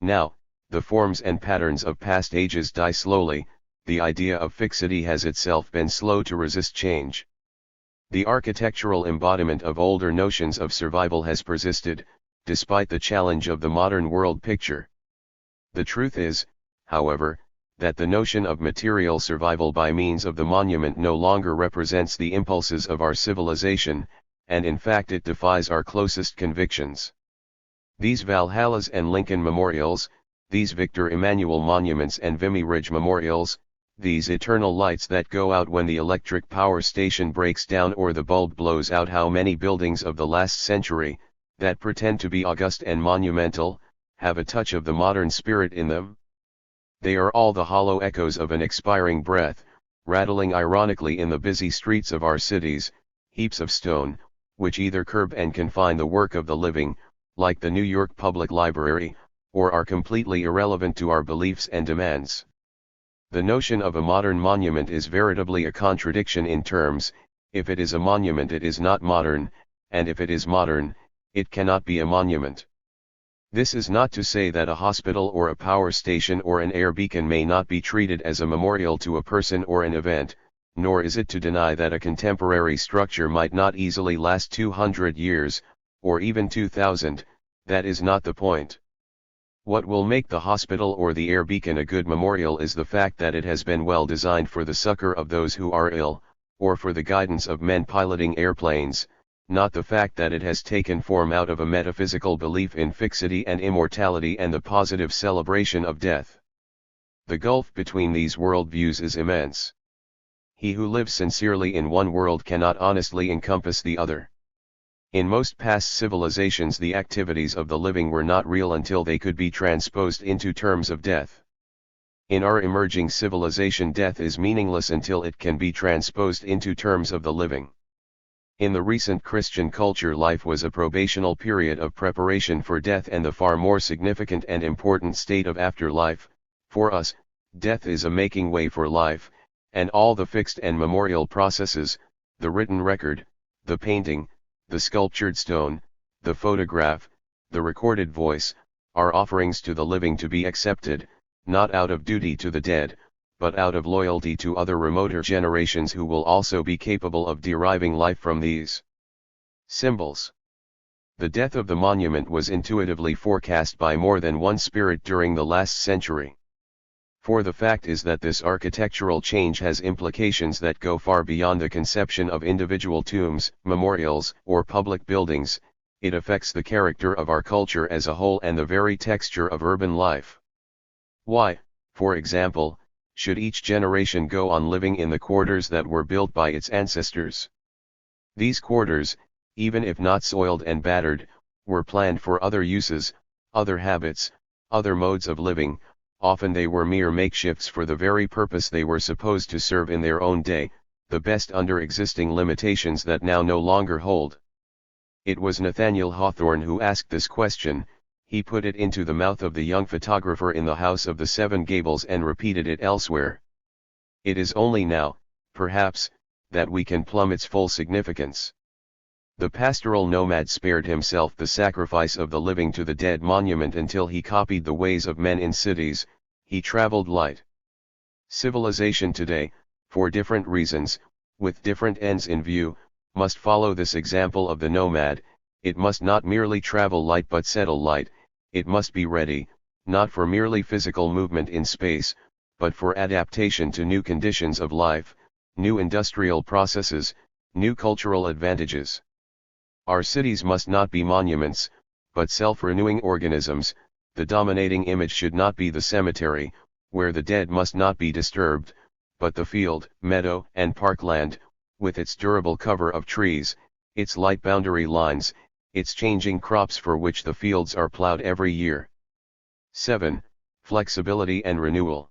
Now, the forms and patterns of past ages die slowly, the idea of fixity has itself been slow to resist change. The architectural embodiment of older notions of survival has persisted, despite the challenge of the modern world picture. The truth is, however, that the notion of material survival by means of the monument no longer represents the impulses of our civilization, and in fact it defies our closest convictions. These Valhallas and Lincoln memorials, these Victor Emmanuel monuments and Vimy Ridge memorials, these eternal lights that go out when the electric power station breaks down or the bulb blows out, how many buildings of the last century, that pretend to be august and monumental, have a touch of the modern spirit in them? They are all the hollow echoes of an expiring breath, rattling ironically in the busy streets of our cities, heaps of stone, which either curb and confine the work of the living, like the New York Public Library, or are completely irrelevant to our beliefs and demands. The notion of a modern monument is veritably a contradiction in terms. If it is a monument it is not modern, and if it is modern, it cannot be a monument. This is not to say that a hospital or a power station or an air beacon may not be treated as a memorial to a person or an event, nor is it to deny that a contemporary structure might not easily last 200 years, or even 2000, that is not the point. What will make the hospital or the air beacon a good memorial is the fact that it has been well designed for the succor of those who are ill, or for the guidance of men piloting airplanes, not the fact that it has taken form out of a metaphysical belief in fixity and immortality and the positive celebration of death. The gulf between these worldviews is immense. He who lives sincerely in one world cannot honestly encompass the other. In most past civilizations the activities of the living were not real until they could be transposed into terms of death. In our emerging civilization death is meaningless until it can be transposed into terms of the living. In the recent Christian culture life was a probational period of preparation for death and the far more significant and important state of afterlife. For us, death is a making way for life, and all the fixed and memorial processes, the written record, the painting, the sculptured stone, the photograph, the recorded voice, are offerings to the living to be accepted, not out of duty to the dead, but out of loyalty to other remoter generations who will also be capable of deriving life from these symbols. The death of the monument was intuitively forecast by more than one spirit during the last century. For the fact is that this architectural change has implications that go far beyond the conception of individual tombs, memorials, or public buildings. It affects the character of our culture as a whole and the very texture of urban life. Why, for example, should each generation go on living in the quarters that were built by its ancestors? These quarters, even if not soiled and battered, were planned for other uses, other habits, other modes of living. Often they were mere makeshifts for the very purpose they were supposed to serve in their own day, the best under existing limitations that now no longer hold. It was Nathaniel Hawthorne who asked this question. He put it into the mouth of the young photographer in the House of the Seven Gables and repeated it elsewhere. It is only now, perhaps, that we can plumb its full significance. The pastoral nomad spared himself the sacrifice of the living to the dead monument until he copied the ways of men in cities. He traveled light. Civilization today, for different reasons, with different ends in view, must follow this example of the nomad. It must not merely travel light but settle light. It must be ready, not for merely physical movement in space, but for adaptation to new conditions of life, new industrial processes, new cultural advantages. Our cities must not be monuments, but self-renewing organisms. The dominating image should not be the cemetery, where the dead must not be disturbed, but the field, meadow, and parkland, with its durable cover of trees, its light boundary lines, its changing crops for which the fields are plowed every year. 7. Flexibility and renewal.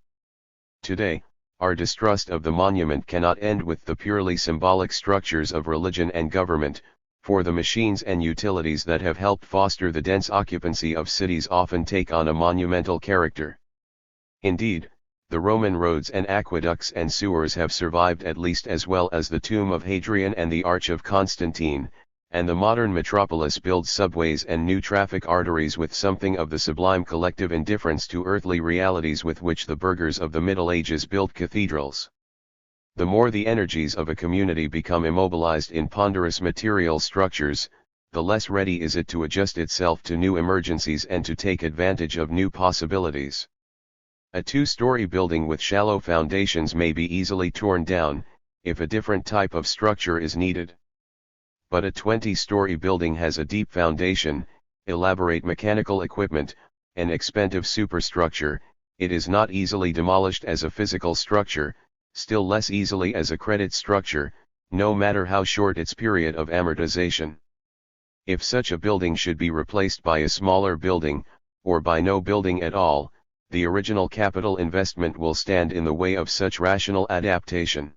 Today, our distrust of the monument cannot end with the purely symbolic structures of religion and government, for the machines and utilities that have helped foster the dense occupancy of cities often take on a monumental character. Indeed, the Roman roads and aqueducts and sewers have survived at least as well as the tomb of Hadrian and the Arch of Constantine, and the modern metropolis builds subways and new traffic arteries with something of the sublime collective indifference to earthly realities with which the burghers of the Middle Ages built cathedrals. The more the energies of a community become immobilized in ponderous material structures, the less ready is it to adjust itself to new emergencies and to take advantage of new possibilities. A two-story building with shallow foundations may be easily torn down, if a different type of structure is needed. But a 20-story building has a deep foundation, elaborate mechanical equipment, and expensive superstructure. It is not easily demolished as a physical structure, still less easily as a credit structure, no matter how short its period of amortization. If such a building should be replaced by a smaller building, or by no building at all, the original capital investment will stand in the way of such rational adaptation.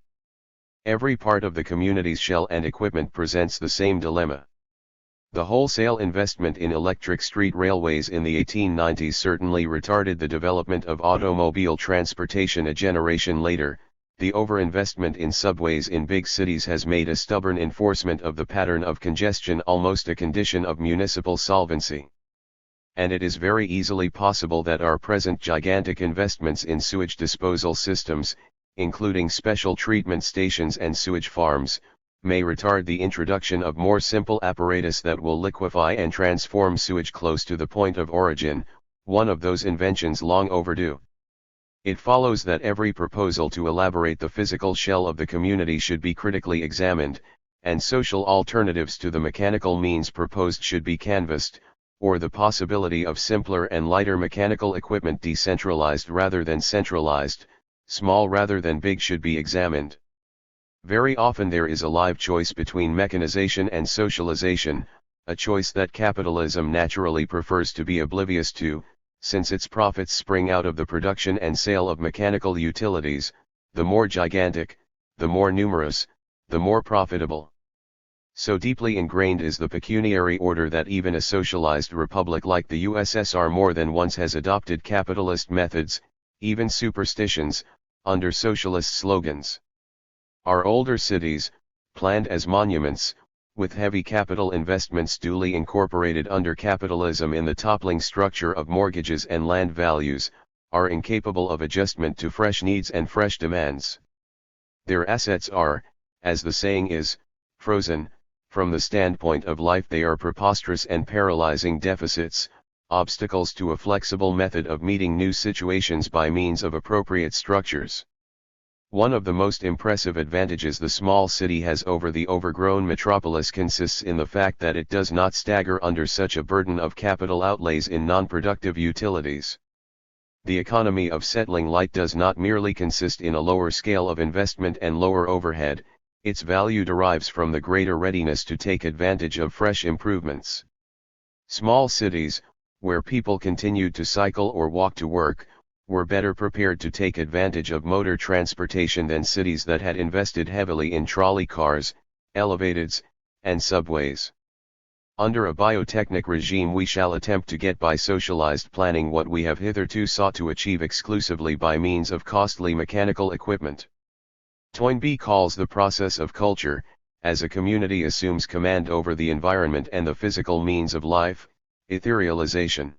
Every part of the community's shell and equipment presents the same dilemma. The wholesale investment in electric street railways in the 1890s certainly retarded the development of automobile transportation a generation later. The overinvestment in subways in big cities has made a stubborn enforcement of the pattern of congestion almost a condition of municipal solvency. And it is very easily possible that our present gigantic investments in sewage disposal systems, including special treatment stations and sewage farms, may retard the introduction of more simple apparatus that will liquefy and transform sewage close to the point of origin, one of those inventions long overdue. It follows that every proposal to elaborate the physical shell of the community should be critically examined, and social alternatives to the mechanical means proposed should be canvassed, or the possibility of simpler and lighter mechanical equipment decentralized rather than centralized, small rather than big should be examined. Very often there is a live choice between mechanization and socialization, a choice that capitalism naturally prefers to be oblivious to, since its profits spring out of the production and sale of mechanical utilities. The more gigantic, the more numerous, the more profitable. So deeply ingrained is the pecuniary order that even a socialized republic like the USSR more than once has adopted capitalist methods, even superstitions, under socialist slogans. Our older cities, planned as monuments, with heavy capital investments duly incorporated under capitalism in the toppling structure of mortgages and land values, are incapable of adjustment to fresh needs and fresh demands. Their assets are, as the saying is, frozen. From the standpoint of life they are preposterous and paralyzing deficits, obstacles to a flexible method of meeting new situations by means of appropriate structures. One of the most impressive advantages the small city has over the overgrown metropolis consists in the fact that it does not stagger under such a burden of capital outlays in non-productive utilities. The economy of settling light does not merely consist in a lower scale of investment and lower overhead, its value derives from the greater readiness to take advantage of fresh improvements. Small cities, where people continued to cycle or walk to work, were better prepared to take advantage of motor transportation than cities that had invested heavily in trolley cars, elevateds, and subways. Under a biotechnic regime we shall attempt to get by socialized planning what we have hitherto sought to achieve exclusively by means of costly mechanical equipment. Toynbee calls the process of culture, as a community assumes command over the environment and the physical means of life, etherealization.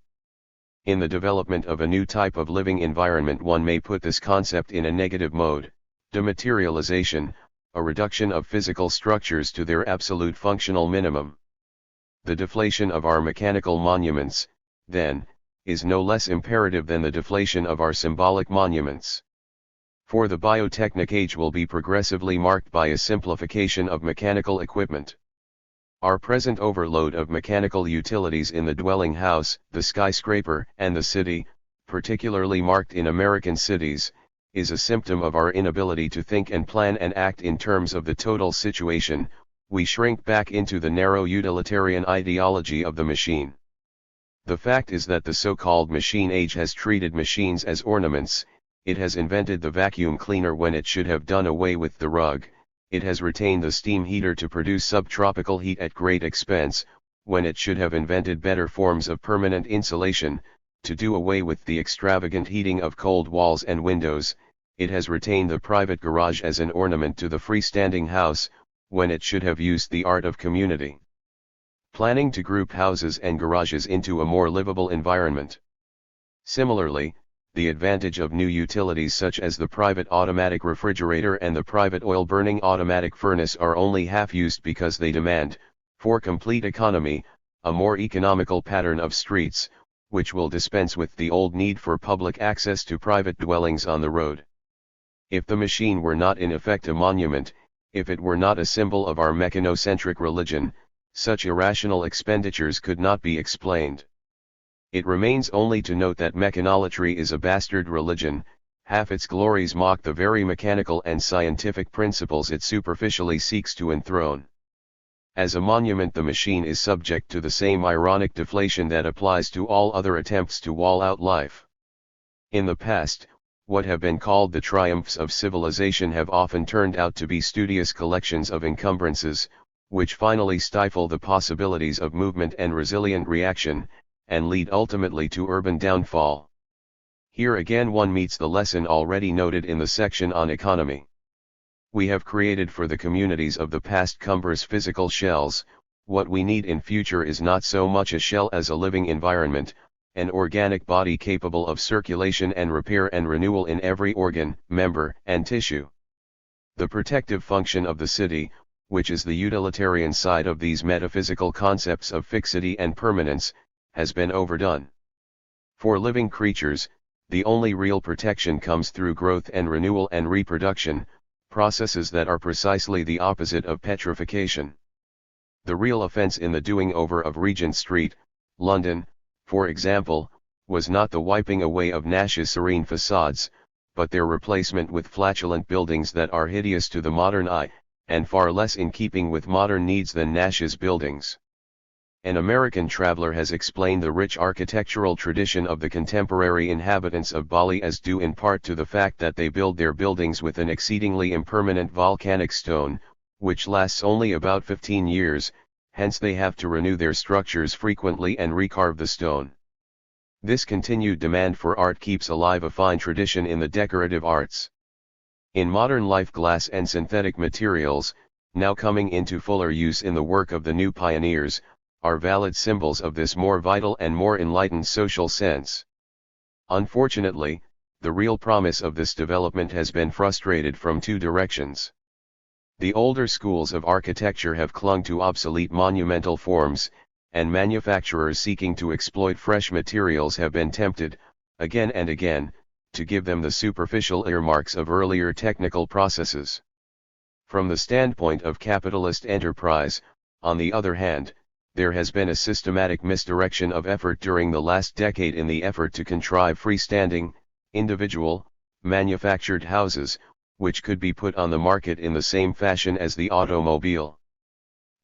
In the development of a new type of living environment one may put this concept in a negative mode, dematerialization, a reduction of physical structures to their absolute functional minimum. The deflation of our mechanical monuments, then, is no less imperative than the deflation of our symbolic monuments. For the biotechnic age will be progressively marked by a simplification of mechanical equipment. Our present overload of mechanical utilities in the dwelling house, the skyscraper, and the city, particularly marked in American cities, is a symptom of our inability to think and plan and act in terms of the total situation. We shrink back into the narrow utilitarian ideology of the machine. The fact is that the so-called machine age has treated machines as ornaments. It has invented the vacuum cleaner when it should have done away with the rug. It has retained the steam heater to produce subtropical heat at great expense, when it should have invented better forms of permanent insulation, to do away with the extravagant heating of cold walls and windows. It has retained the private garage as an ornament to the freestanding house, when it should have used the art of community planning to group houses and garages into a more livable environment. Similarly, the advantage of new utilities such as the private automatic refrigerator and the private oil-burning automatic furnace are only half used because they demand, For complete economy, a more economical pattern of streets, which will dispense with the old need for public access to private dwellings on the road. If the machine were not in effect a monument, if it were not a symbol of our mechanocentric religion, such irrational expenditures could not be explained. It remains only to note that mechanolatry is a bastard religion, half its glories mock the very mechanical and scientific principles it superficially seeks to enthrone. As a monument, the machine is subject to the same ironic deflation that applies to all other attempts to wall out life. In the past, what have been called the triumphs of civilization have often turned out to be studious collections of encumbrances, which finally stifle the possibilities of movement and resilient reaction, and lead ultimately to urban downfall. Here again one meets the lesson already noted in the section on economy. We have created for the communities of the past cumbrous physical shells. What we need in future is not so much a shell as a living environment, an organic body capable of circulation and repair and renewal in every organ, member, and tissue. The protective function of the city, which is the utilitarian side of these metaphysical concepts of fixity and permanence, has been overdone. For living creatures, the only real protection comes through growth and renewal and reproduction, processes that are precisely the opposite of petrification. The real offense in the doing over of Regent Street, London, for example, was not the wiping away of Nash's serene facades, but their replacement with flatulent buildings that are hideous to the modern eye, and far less in keeping with modern needs than Nash's buildings. An American traveler has explained the rich architectural tradition of the contemporary inhabitants of Bali as due in part to the fact that they build their buildings with an exceedingly impermanent volcanic stone, which lasts only about 15 years, hence they have to renew their structures frequently and recarve the stone. This continued demand for art keeps alive a fine tradition in the decorative arts. In modern life, glass and synthetic materials, now coming into fuller use in the work of the new pioneers, are valid symbols of this more vital and more enlightened social sense. Unfortunately, the real promise of this development has been frustrated from two directions. The older schools of architecture have clung to obsolete monumental forms, and manufacturers seeking to exploit fresh materials have been tempted, again and again, to give them the superficial earmarks of earlier technical processes. From the standpoint of capitalist enterprise, on the other hand, there has been a systematic misdirection of effort during the last decade in the effort to contrive freestanding, individual, manufactured houses, which could be put on the market in the same fashion as the automobile.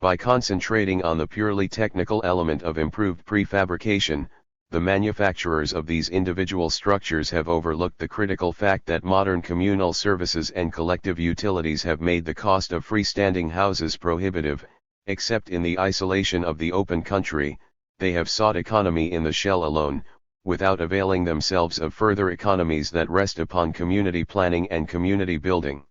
By concentrating on the purely technical element of improved prefabrication, the manufacturers of these individual structures have overlooked the critical fact that modern communal services and collective utilities have made the cost of freestanding houses prohibitive. Except in the isolation of the open country, they have sought economy in the shell alone, without availing themselves of further economies that rest upon community planning and community building.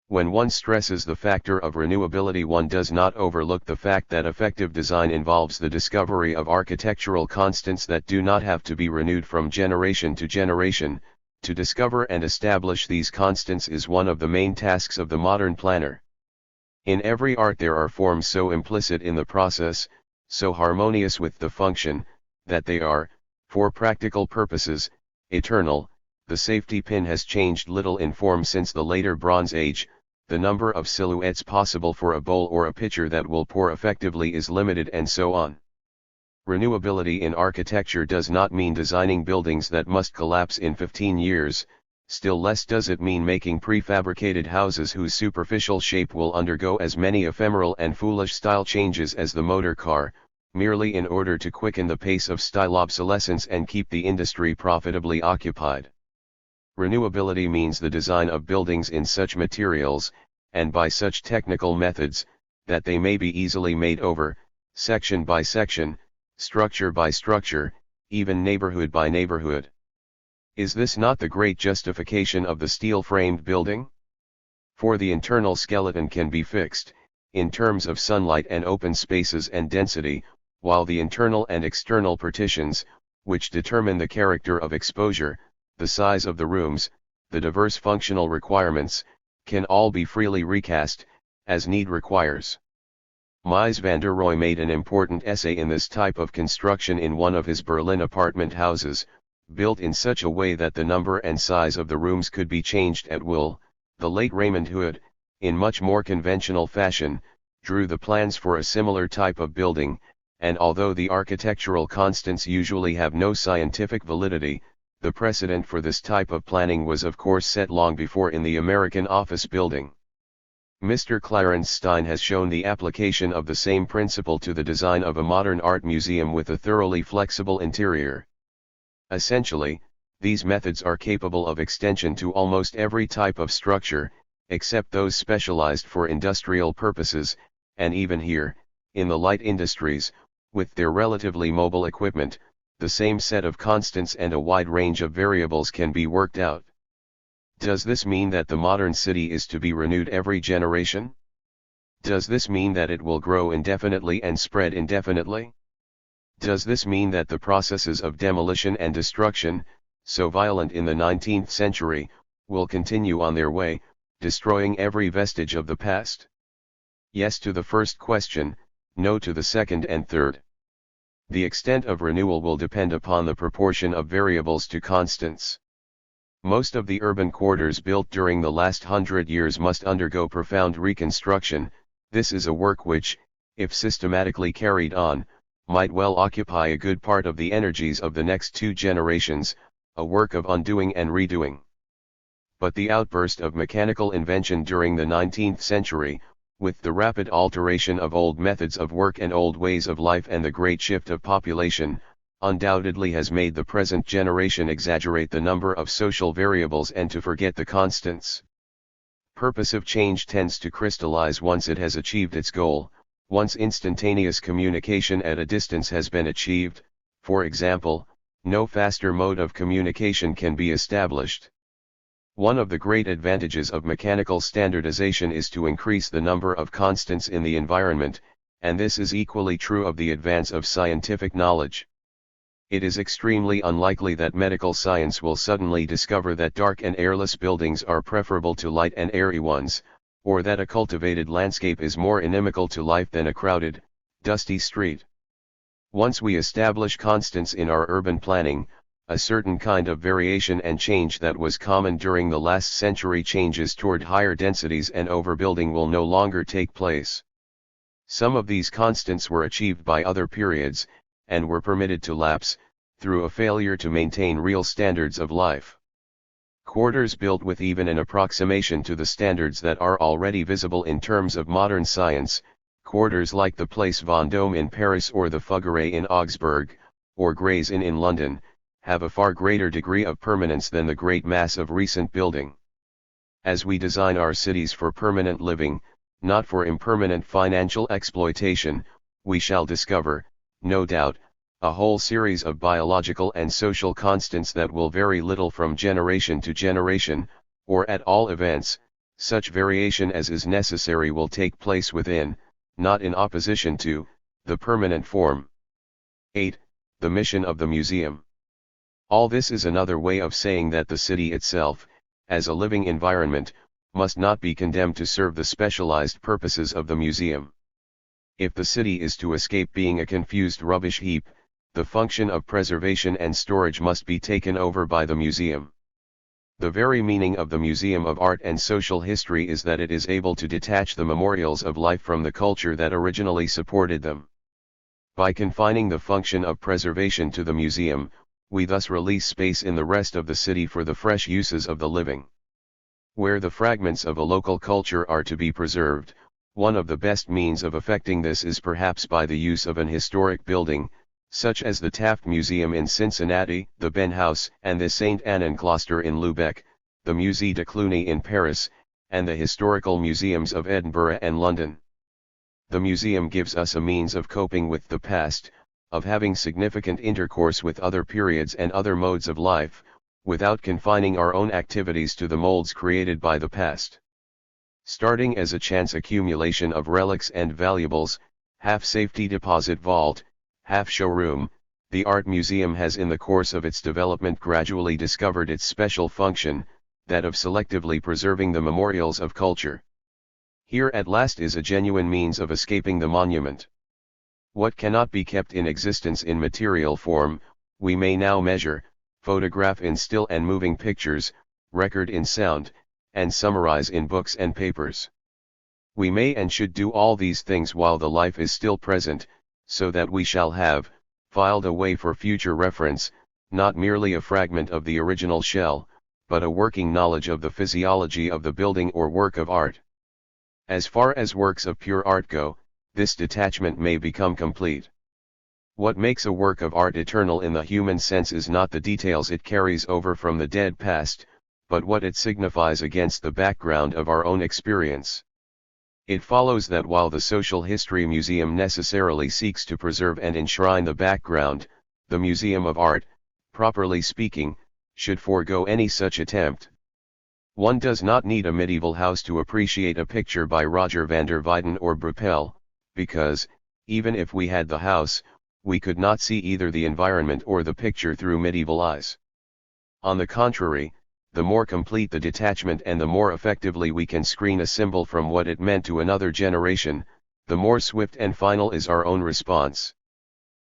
When one stresses the factor of renewability, one does not overlook the fact that effective design involves the discovery of architectural constants that do not have to be renewed from generation to generation. To discover and establish these constants is one of the main tasks of the modern planner. In every art there are forms so implicit in the process, so harmonious with the function, that they are, for practical purposes, eternal. The safety pin has changed little in form since the later Bronze Age. The number of silhouettes possible for a bowl or a pitcher that will pour effectively is limited, and so on. Renewability in architecture does not mean designing buildings that must collapse in 15 years. Still less does it mean making prefabricated houses whose superficial shape will undergo as many ephemeral and foolish style changes as the motor car, merely in order to quicken the pace of style obsolescence and keep the industry profitably occupied. Renewability means the design of buildings in such materials, and by such technical methods, that they may be easily made over, section by section, structure by structure, even neighborhood by neighborhood. Is this not the great justification of the steel-framed building? For the internal skeleton can be fixed, in terms of sunlight and open spaces and density, while the internal and external partitions, which determine the character of exposure, the size of the rooms, the diverse functional requirements, can all be freely recast, as need requires. Mies van der Rohe made an important essay in this type of construction in one of his Berlin apartment houses, built in such a way that the number and size of the rooms could be changed at will. The late Raymond Hood, in much more conventional fashion, drew the plans for a similar type of building, and although the architectural constants usually have no scientific validity, the precedent for this type of planning was of course set long before in the American office building. Mr. Clarence Stein has shown the application of the same principle to the design of a modern art museum with a thoroughly flexible interior. Essentially, these methods are capable of extension to almost every type of structure, except those specialized for industrial purposes, and even here, in the light industries, with their relatively mobile equipment, the same set of constants and a wide range of variables can be worked out. Does this mean that the modern city is to be renewed every generation? Does this mean that it will grow indefinitely and spread indefinitely? Does this mean that the processes of demolition and destruction, so violent in the 19th century, will continue on their way, destroying every vestige of the past? Yes to the first question, no to the second and third. The extent of renewal will depend upon the proportion of variables to constants. Most of the urban quarters built during the last 100 years must undergo profound reconstruction. This is a work which, if systematically carried on, might well occupy a good part of the energies of the next 2 generations, a work of undoing and redoing. But the outburst of mechanical invention during the 19th century, with the rapid alteration of old methods of work and old ways of life and the great shift of population, undoubtedly has made the present generation exaggerate the number of social variables and to forget the constants. Purposive change tends to crystallize once it has achieved its goal, once instantaneous communication at a distance has been achieved. For example, no faster mode of communication can be established. One of the great advantages of mechanical standardization is to increase the number of constants in the environment, and this is equally true of the advance of scientific knowledge. It is extremely unlikely that medical science will suddenly discover that dark and airless buildings are preferable to light and airy ones, or that a cultivated landscape is more inimical to life than a crowded, dusty street. Once we establish constants in our urban planning, a certain kind of variation and change that was common during the last century changes toward higher densities and overbuilding will no longer take place. Some of these constants were achieved by other periods, and were permitted to lapse, through a failure to maintain real standards of life. Quarters built with even an approximation to the standards that are already visible in terms of modern science, quarters like the Place Vendôme in Paris or the Fougueray in Augsburg, or Gray's Inn in London, have a far greater degree of permanence than the great mass of recent building. As we design our cities for permanent living, not for impermanent financial exploitation, we shall discover, no doubt, a whole series of biological and social constants that will vary little from generation to generation, or at all events, such variation as is necessary will take place within, not in opposition to, the permanent form. 8. The mission of the museum. All this is another way of saying that the city itself, as a living environment, must not be condemned to serve the specialized purposes of the museum. If the city is to escape being a confused rubbish heap, the function of preservation and storage must be taken over by the museum. The very meaning of the Museum of Art and Social History is that it is able to detach the memorials of life from the culture that originally supported them. By confining the function of preservation to the museum, we thus release space in the rest of the city for the fresh uses of the living. Where the fragments of a local culture are to be preserved, one of the best means of effecting this is perhaps by the use of an historic building, such as the Taft Museum in Cincinnati, the Ben House and the St. Annencloster in Lubeck, the Musée de Cluny in Paris, and the historical museums of Edinburgh and London. The museum gives us a means of coping with the past, of having significant intercourse with other periods and other modes of life, without confining our own activities to the molds created by the past. Starting as a chance accumulation of relics and valuables, half safety deposit vault, half showroom, the art museum has in the course of its development gradually discovered its special function, that of selectively preserving the memorials of culture. Here at last is a genuine means of escaping the monument. What cannot be kept in existence in material form, we may now measure, photograph in still and moving pictures, record in sound, and summarize in books and papers. We may and should do all these things while the life is still present, so that we shall have, filed away for future reference, not merely a fragment of the original shell, but a working knowledge of the physiology of the building or work of art. As far as works of pure art go, this detachment may become complete. What makes a work of art eternal in the human sense is not the details it carries over from the dead past, but what it signifies against the background of our own experience. It follows that while the Social History Museum necessarily seeks to preserve and enshrine the background, the Museum of Art, properly speaking, should forego any such attempt. One does not need a medieval house to appreciate a picture by Roger van der Weyden or Bruppel, because, even if we had the house, we could not see either the environment or the picture through medieval eyes. On the contrary, the more complete the detachment and the more effectively we can screen a symbol from what it meant to another generation, the more swift and final is our own response.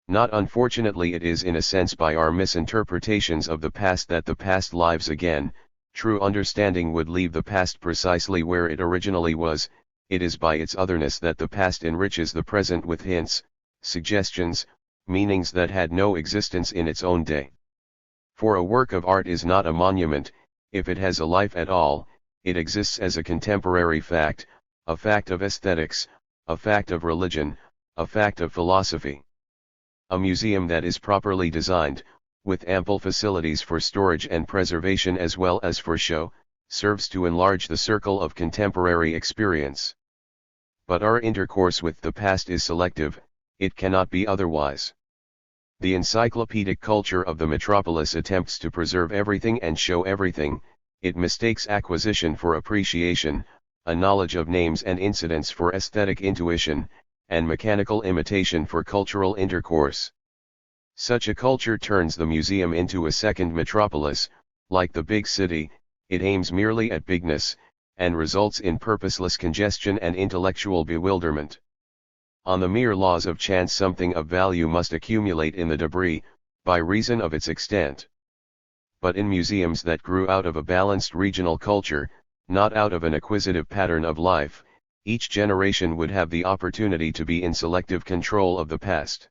Not unfortunately, it is in a sense by our misinterpretations of the past that the past lives again. True understanding would leave the past precisely where it originally was. It is by its otherness that the past enriches the present with hints, suggestions, meanings that had no existence in its own day. For a work of art is not a monument. If it has a life at all, it exists as a contemporary fact, a fact of aesthetics, a fact of religion, a fact of philosophy. A museum that is properly designed, with ample facilities for storage and preservation as well as for show, serves to enlarge the circle of contemporary experience. But our intercourse with the past is selective, it cannot be otherwise. The encyclopedic culture of the metropolis attempts to preserve everything and show everything. It mistakes acquisition for appreciation, a knowledge of names and incidents for aesthetic intuition, and mechanical imitation for cultural intercourse. Such a culture turns the museum into a second metropolis. Like the big city, it aims merely at bigness, and results in purposeless congestion and intellectual bewilderment. On the mere laws of chance, something of value must accumulate in the debris, by reason of its extent. But in museums that grew out of a balanced regional culture, not out of an acquisitive pattern of life, each generation would have the opportunity to be in selective control of the past.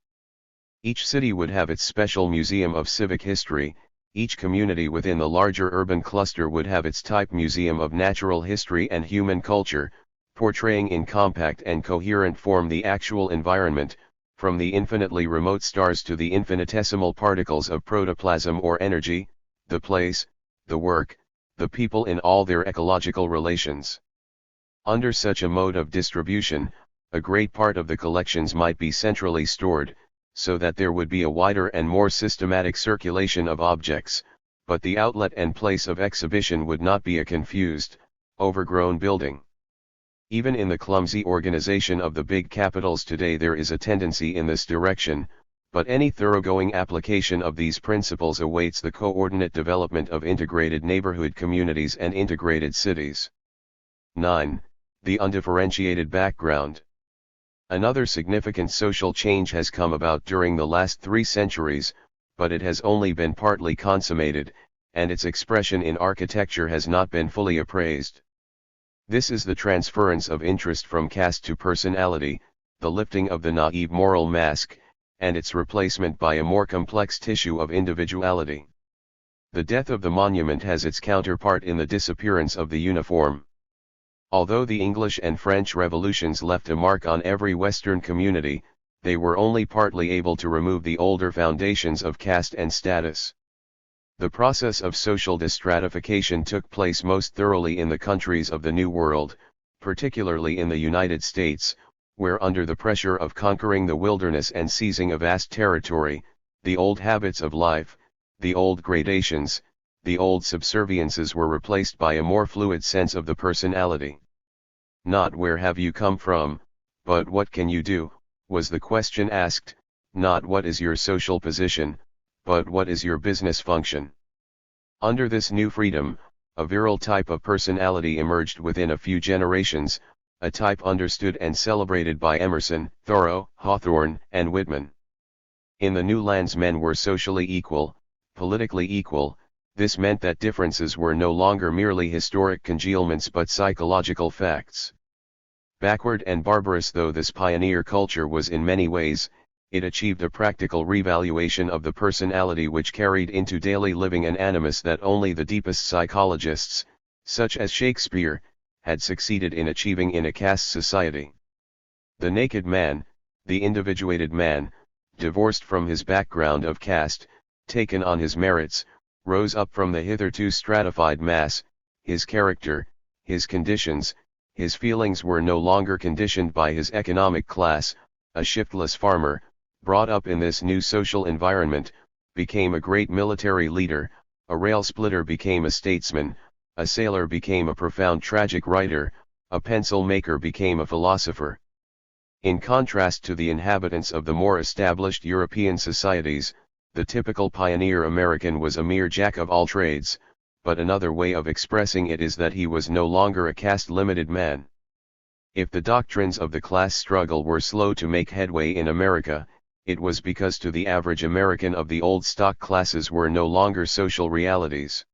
Each city would have its special museum of civic history, each community within the larger urban cluster would have its type museum of natural history and human culture, portraying in compact and coherent form the actual environment, from the infinitely remote stars to the infinitesimal particles of protoplasm or energy, the place, the work, the people in all their ecological relations. Under such a mode of distribution, a great part of the collections might be centrally stored, so that there would be a wider and more systematic circulation of objects, but the outlet and place of exhibition would not be a confused, overgrown building. Even in the clumsy organization of the big capitals today there is a tendency in this direction, but any thoroughgoing application of these principles awaits the coordinate development of integrated neighborhood communities and integrated cities. 9. The undifferentiated background. Another significant social change has come about during the last 3 centuries, but it has only been partly consummated, and its expression in architecture has not been fully appraised. This is the transference of interest from caste to personality, the lifting of the naive moral mask, and its replacement by a more complex tissue of individuality. The death of the monument has its counterpart in the disappearance of the uniform. Although the English and French revolutions left a mark on every Western community, they were only partly able to remove the older foundations of caste and status. The process of social destratification took place most thoroughly in the countries of the New World, particularly in the United States, where under the pressure of conquering the wilderness and seizing a vast territory, the old habits of life, the old gradations, the old subserviences were replaced by a more fluid sense of the personality. Not where have you come from, but what can you do, was the question asked, not what is your social position, but what is your business function. Under this new freedom, a virile type of personality emerged within a few generations, a type understood and celebrated by Emerson, Thoreau, Hawthorne, and Whitman. In the new lands men were socially equal, politically equal. This meant that differences were no longer merely historic congealments but psychological facts. Backward and barbarous though this pioneer culture was in many ways, it achieved a practical revaluation of the personality which carried into daily living an animus that only the deepest psychologists, such as Shakespeare, had succeeded in achieving in a caste society. The naked man, the individuated man, divorced from his background of caste, taken on his merits, rose up from the hitherto stratified mass. His character, his conditions, his feelings were no longer conditioned by his economic class. A shiftless farmer, brought up in this new social environment, became a great military leader, a rail splitter became a statesman, a sailor became a profound tragic writer, a pencil maker became a philosopher. In contrast to the inhabitants of the more established European societies, the typical pioneer American was a mere jack of all trades, but another way of expressing it is that he was no longer a caste-limited man. If the doctrines of the class struggle were slow to make headway in America, it was because to the average American of the old stock classes were no longer social realities.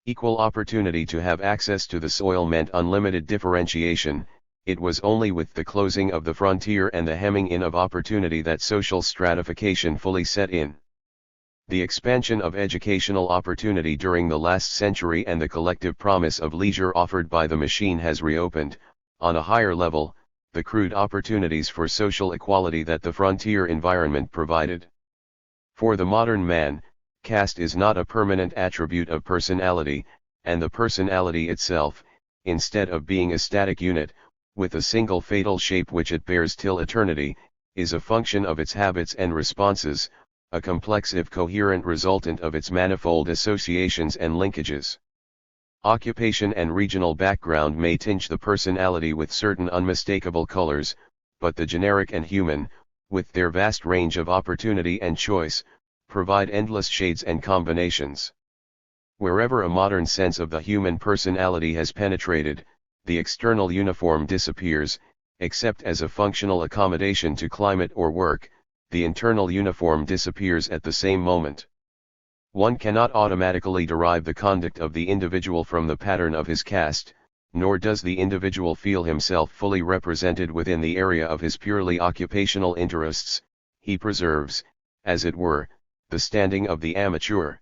Equal opportunity to have access to the soil meant unlimited differentiation. It was only with the closing of the frontier and the hemming in of opportunity that social stratification fully set in. The expansion of educational opportunity during the last century and the collective promise of leisure offered by the machine has reopened, on a higher level, the crude opportunities for social equality that the frontier environment provided. For the modern man, caste is not a permanent attribute of personality, and the personality itself, instead of being a static unit, with a single fatal shape which it bears till eternity, is a function of its habits and responses, a complex if coherent resultant of its manifold associations and linkages. Occupation and regional background may tinge the personality with certain unmistakable colors, but the generic and human, with their vast range of opportunity and choice, provide endless shades and combinations. Wherever a modern sense of the human personality has penetrated, the external uniform disappears, except as a functional accommodation to climate or work. The internal uniform disappears at the same moment. One cannot automatically derive the conduct of the individual from the pattern of his caste, nor does the individual feel himself fully represented within the area of his purely occupational interests. He preserves, as it were, the standing of the amateur.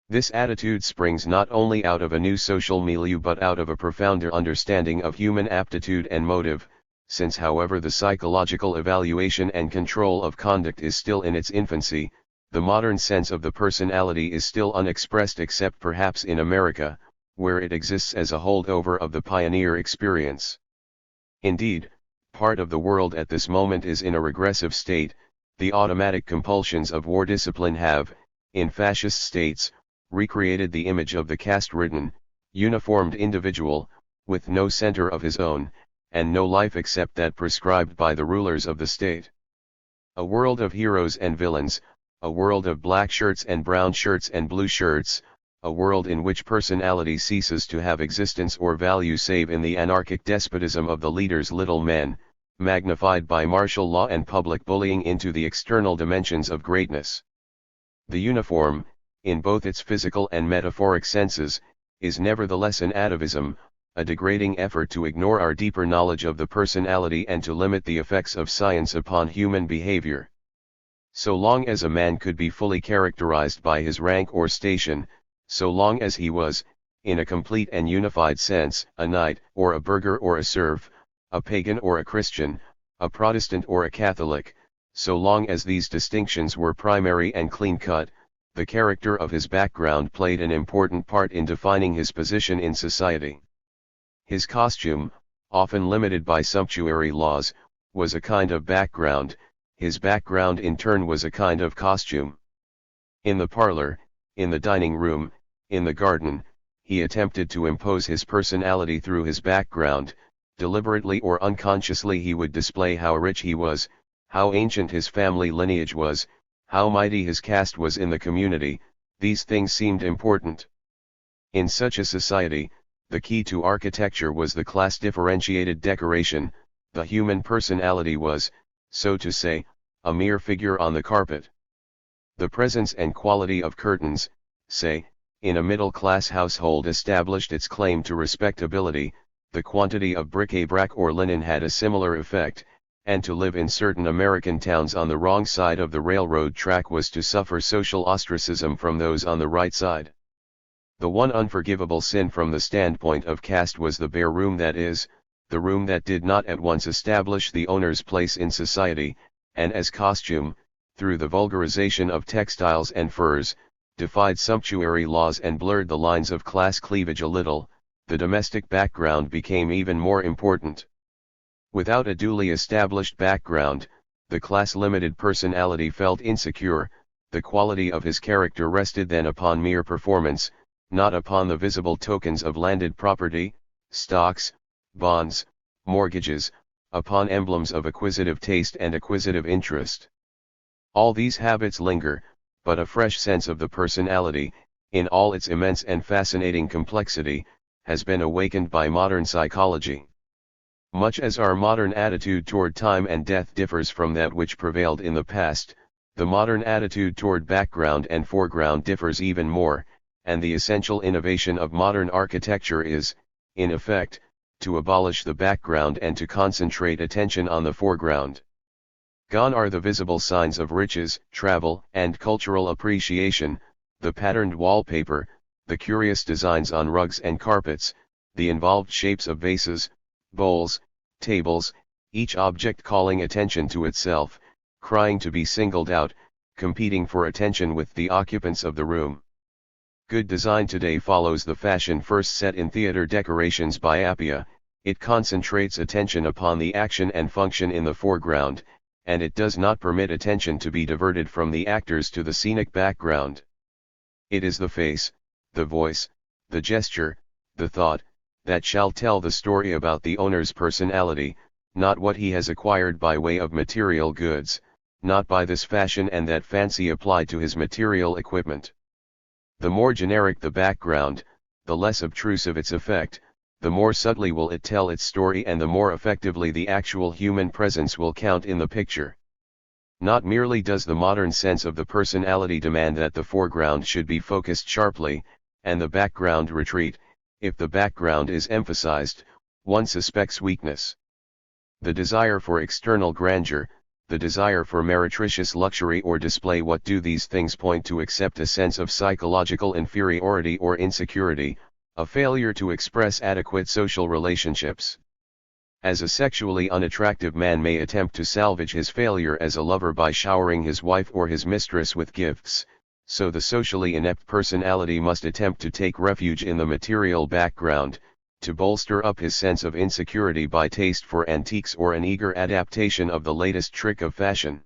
This attitude springs not only out of a new social milieu but out of a profounder understanding of human aptitude and motive. Since however the psychological evaluation and control of conduct is still in its infancy, the modern sense of the personality is still unexpressed except perhaps in America, where it exists as a holdover of the pioneer experience. Indeed, part of the world at this moment is in a regressive state. The automatic compulsions of war discipline have, in fascist states, recreated the image of the caste-ridden, uniformed individual, with no center of his own, and no life except that prescribed by the rulers of the state. A world of heroes and villains, a world of black shirts and brown shirts and blue shirts, a world in which personality ceases to have existence or value save in the anarchic despotism of the leader's little men, magnified by martial law and public bullying into the external dimensions of greatness. The uniform, in both its physical and metaphoric senses, is nevertheless an atavism, a degrading effort to ignore our deeper knowledge of the personality and to limit the effects of science upon human behavior. So long as a man could be fully characterized by his rank or station, so long as he was, in a complete and unified sense, a knight or a burgher or a serf, a pagan or a Christian, a Protestant or a Catholic, so long as these distinctions were primary and clean-cut, the character of his background played an important part in defining his position in society. His costume, often limited by sumptuary laws, was a kind of background. His background in turn was a kind of costume. In the parlor, in the dining room, in the garden, he attempted to impose his personality through his background. Deliberately or unconsciously he would display how rich he was, how ancient his family lineage was, how mighty his caste was in the community. These things seemed important. In such a society, The key to architecture was the class-differentiated decoration. The human personality was, so to say, a mere figure on the carpet. The presence and quality of curtains, say, in a middle-class household established its claim to respectability. The quantity of bric-a-brac or linen had a similar effect, and to live in certain American towns on the wrong side of the railroad track was to suffer social ostracism from those on the right side. The one unforgivable sin from the standpoint of caste was the bare room, that is, the room that did not at once establish the owner's place in society, and as costume, through the vulgarization of textiles and furs, defied sumptuary laws and blurred the lines of class cleavage a little. The domestic background became even more important. Without a duly established background, the class-limited personality felt insecure. The quality of his character rested then upon mere performance, not upon the visible tokens of landed property, stocks, bonds, mortgages, upon emblems of acquisitive taste and acquisitive interest. All these habits linger, but a fresh sense of the personality, in all its immense and fascinating complexity, has been awakened by modern psychology. Much as our modern attitude toward time and death differs from that which prevailed in the past, the modern attitude toward background and foreground differs even more, and the essential innovation of modern architecture is, in effect, to abolish the background and to concentrate attention on the foreground. Gone are the visible signs of riches, travel, and cultural appreciation, the patterned wallpaper, the curious designs on rugs and carpets, the involved shapes of vases, bowls, tables, each object calling attention to itself, crying to be singled out, competing for attention with the occupants of the room. Good design today follows the fashion first set in theater decorations by Appia. It concentrates attention upon the action and function in the foreground, and it does not permit attention to be diverted from the actors to the scenic background. It is the face, the voice, the gesture, the thought, that shall tell the story about the owner's personality, not what he has acquired by way of material goods, not by this fashion and that fancy applied to his material equipment. The more generic the background, the less obtrusive its effect, the more subtly will it tell its story, and the more effectively the actual human presence will count in the picture. Not merely does the modern sense of the personality demand that the foreground should be focused sharply, and the background retreat. If the background is emphasized, one suspects weakness. The desire for external grandeur, the desire for meretricious luxury or display, what do these things point to except a sense of psychological inferiority or insecurity, a failure to express adequate social relationships? As a sexually unattractive man may attempt to salvage his failure as a lover by showering his wife or his mistress with gifts, so the socially inept personality must attempt to take refuge in the material background, to bolster up his sense of insecurity by taste for antiques or an eager adaptation of the latest trick of fashion.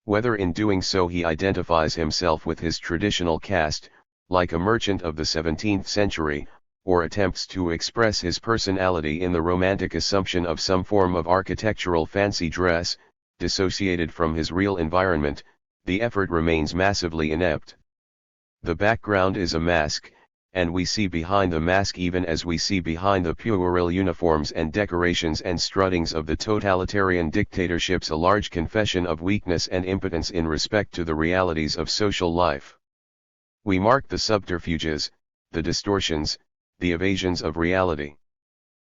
Whether in doing so he identifies himself with his traditional caste, like a merchant of the 17th century, or attempts to express his personality in the romantic assumption of some form of architectural fancy dress, dissociated from his real environment, the effort remains massively inept. The background is a mask, and we see behind the mask even as we see behind the puerile uniforms and decorations and struttings of the totalitarian dictatorships a large confession of weakness and impotence in respect to the realities of social life. We mark the subterfuges, the distortions, the evasions of reality.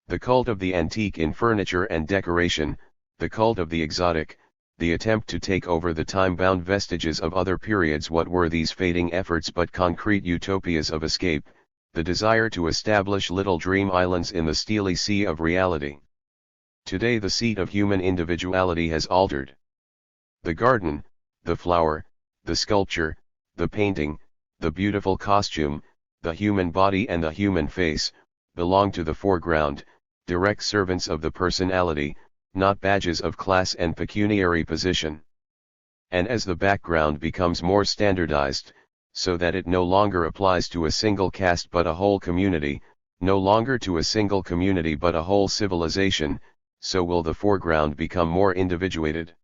The cult of the antique in furniture and decoration, the cult of the exotic, the attempt to take over the time-bound vestiges of other periods. What were these fading efforts but concrete utopias of escape, the desire to establish little dream islands in the steely sea of reality? Today the seat of human individuality has altered. The garden, the flower, the sculpture, the painting, the beautiful costume, the human body and the human face, belong to the foreground, direct servants of the personality, not badges of class and pecuniary position. And as the background becomes more standardized, so that it no longer applies to a single caste but a whole community, no longer to a single community but a whole civilization, so will the foreground become more individuated.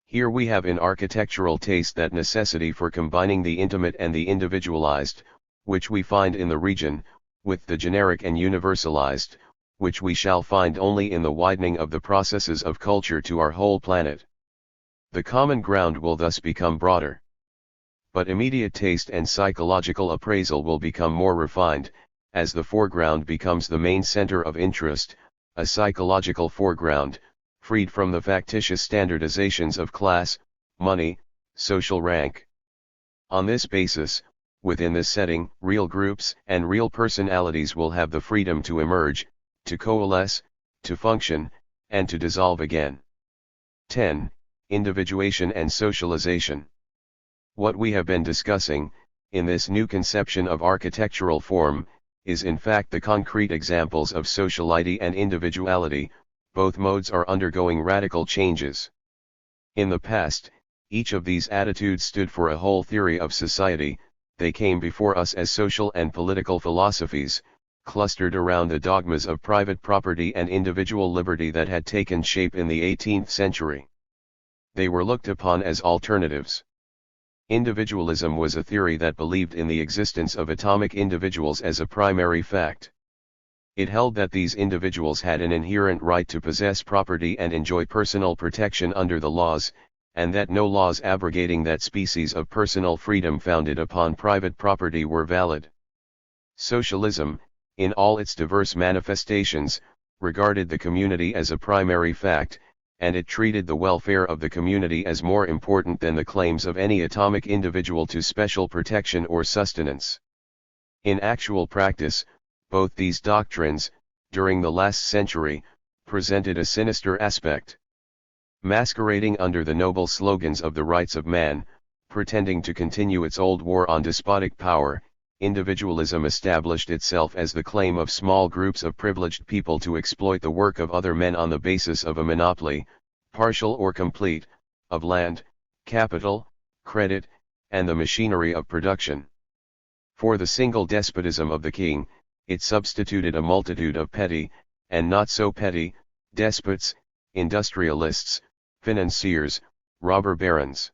Here we have in architectural taste that necessity for combining the intimate and the individualized, which we find in the region, with the generic and universalized, which we shall find only in the widening of the processes of culture to our whole planet. The common ground will thus become broader. But immediate taste and psychological appraisal will become more refined, as the foreground becomes the main center of interest, a psychological foreground, freed from the factitious standardizations of class, money, social rank. On this basis, within this setting, real groups and real personalities will have the freedom to emerge, to coalesce, to function, and to dissolve again. 10. Individuation and socialization. What we have been discussing, in this new conception of architectural form, is in fact the concrete examples of sociality and individuality. Both modes are undergoing radical changes. In the past, each of these attitudes stood for a whole theory of society. They came before us as social and political philosophies, clustered around the dogmas of private property and individual liberty that had taken shape in the 18th century. They were looked upon as alternatives. Individualism was a theory that believed in the existence of atomic individuals as a primary fact. It held that these individuals had an inherent right to possess property and enjoy personal protection under the laws, and that no laws abrogating that species of personal freedom founded upon private property were valid. Socialism, in all its diverse manifestations, regarded the community as a primary fact, and it treated the welfare of the community as more important than the claims of any atomic individual to special protection or sustenance. In actual practice, both these doctrines, during the last century, presented a sinister aspect. Masquerading under the noble slogans of the rights of man, pretending to continue its old war on despotic power, individualism established itself as the claim of small groups of privileged people to exploit the work of other men on the basis of a monopoly, partial or complete, of land, capital, credit, and the machinery of production. For the single despotism of the king, it substituted a multitude of petty, and not so petty, despots, industrialists, financiers, robber barons.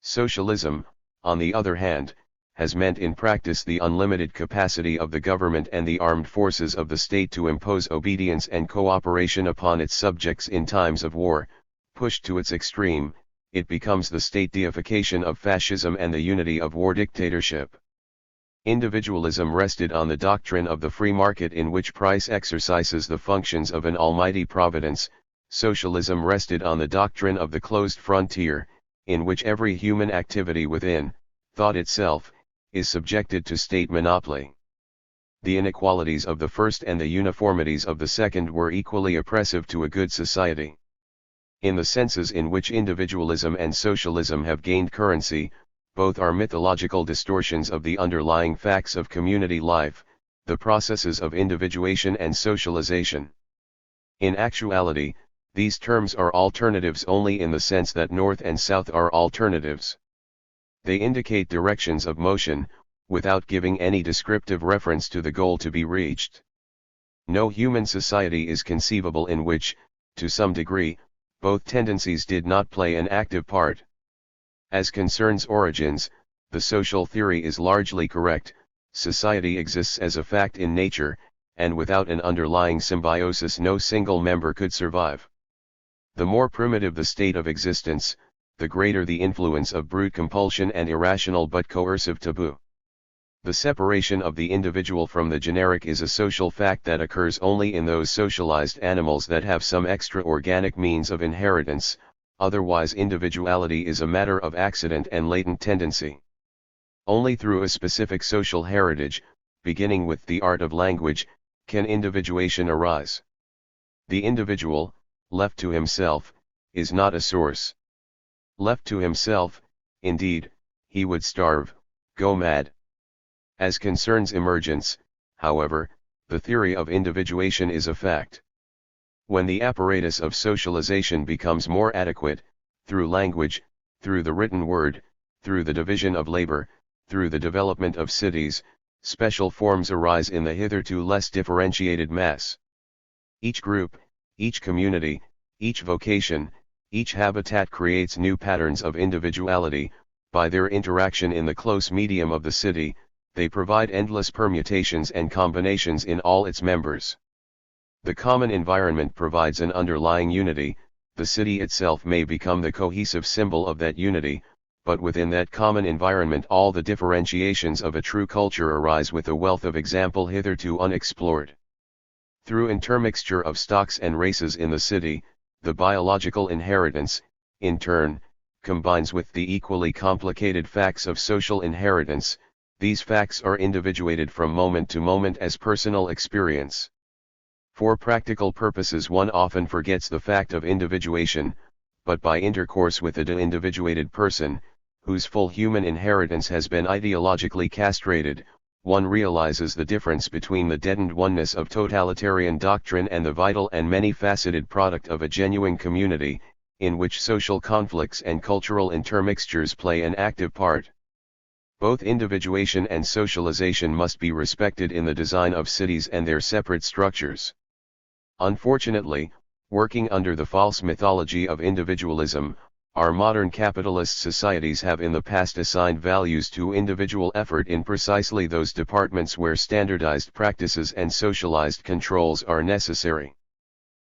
Socialism, on the other hand, has meant in practice the unlimited capacity of the government and the armed forces of the state to impose obedience and cooperation upon its subjects in times of war. Pushed to its extreme, it becomes the state deification of fascism and the unity of war dictatorship. Individualism rested on the doctrine of the free market in which price exercises the functions of an almighty providence. Socialism rested on the doctrine of the closed frontier, in which every human activity within, thought itself, is subjected to state monopoly. The inequalities of the first and the uniformities of the second were equally oppressive to a good society. In the senses in which individualism and socialism have gained currency, both are mythological distortions of the underlying facts of community life, the processes of individuation and socialization. In actuality, these terms are alternatives only in the sense that north and south are alternatives. They indicate directions of motion, without giving any descriptive reference to the goal to be reached. No human society is conceivable in which, to some degree, both tendencies did not play an active part. As concerns origins, the social theory is largely correct. Society exists as a fact in nature, and without an underlying symbiosis no single member could survive. The more primitive the state of existence, the greater the influence of brute compulsion and irrational but coercive taboo. The separation of the individual from the generic is a social fact that occurs only in those socialized animals that have some extra-organic means of inheritance, otherwise individuality is a matter of accident and latent tendency. Only through a specific social heritage, beginning with the art of language, can individuation arise. The individual, left to himself, is not a source. Left to himself, indeed, he would starve, go mad. As concerns emergence, however, the theory of individuation is a fact. When the apparatus of socialization becomes more adequate, through language, through the written word, through the division of labor, through the development of cities, special forms arise in the hitherto less differentiated mass. Each group, each community, each vocation, each habitat creates new patterns of individuality, by their interaction in the close medium of the city, they provide endless permutations and combinations in all its members. The common environment provides an underlying unity. The city itself may become the cohesive symbol of that unity, but within that common environment all the differentiations of a true culture arise with a wealth of example hitherto unexplored. Through intermixture of stocks and races in the city, the biological inheritance, in turn, combines with the equally complicated facts of social inheritance. These facts are individuated from moment to moment as personal experience. For practical purposes one often forgets the fact of individuation, but by intercourse with a de-individuated person, whose full human inheritance has been ideologically castrated, one realizes the difference between the deadened oneness of totalitarian doctrine and the vital and many-faceted product of a genuine community, in which social conflicts and cultural intermixtures play an active part. Both individuation and socialization must be respected in the design of cities and their separate structures. Unfortunately, working under the false mythology of individualism, our modern capitalist societies have in the past assigned values to individual effort in precisely those departments where standardized practices and socialized controls are necessary.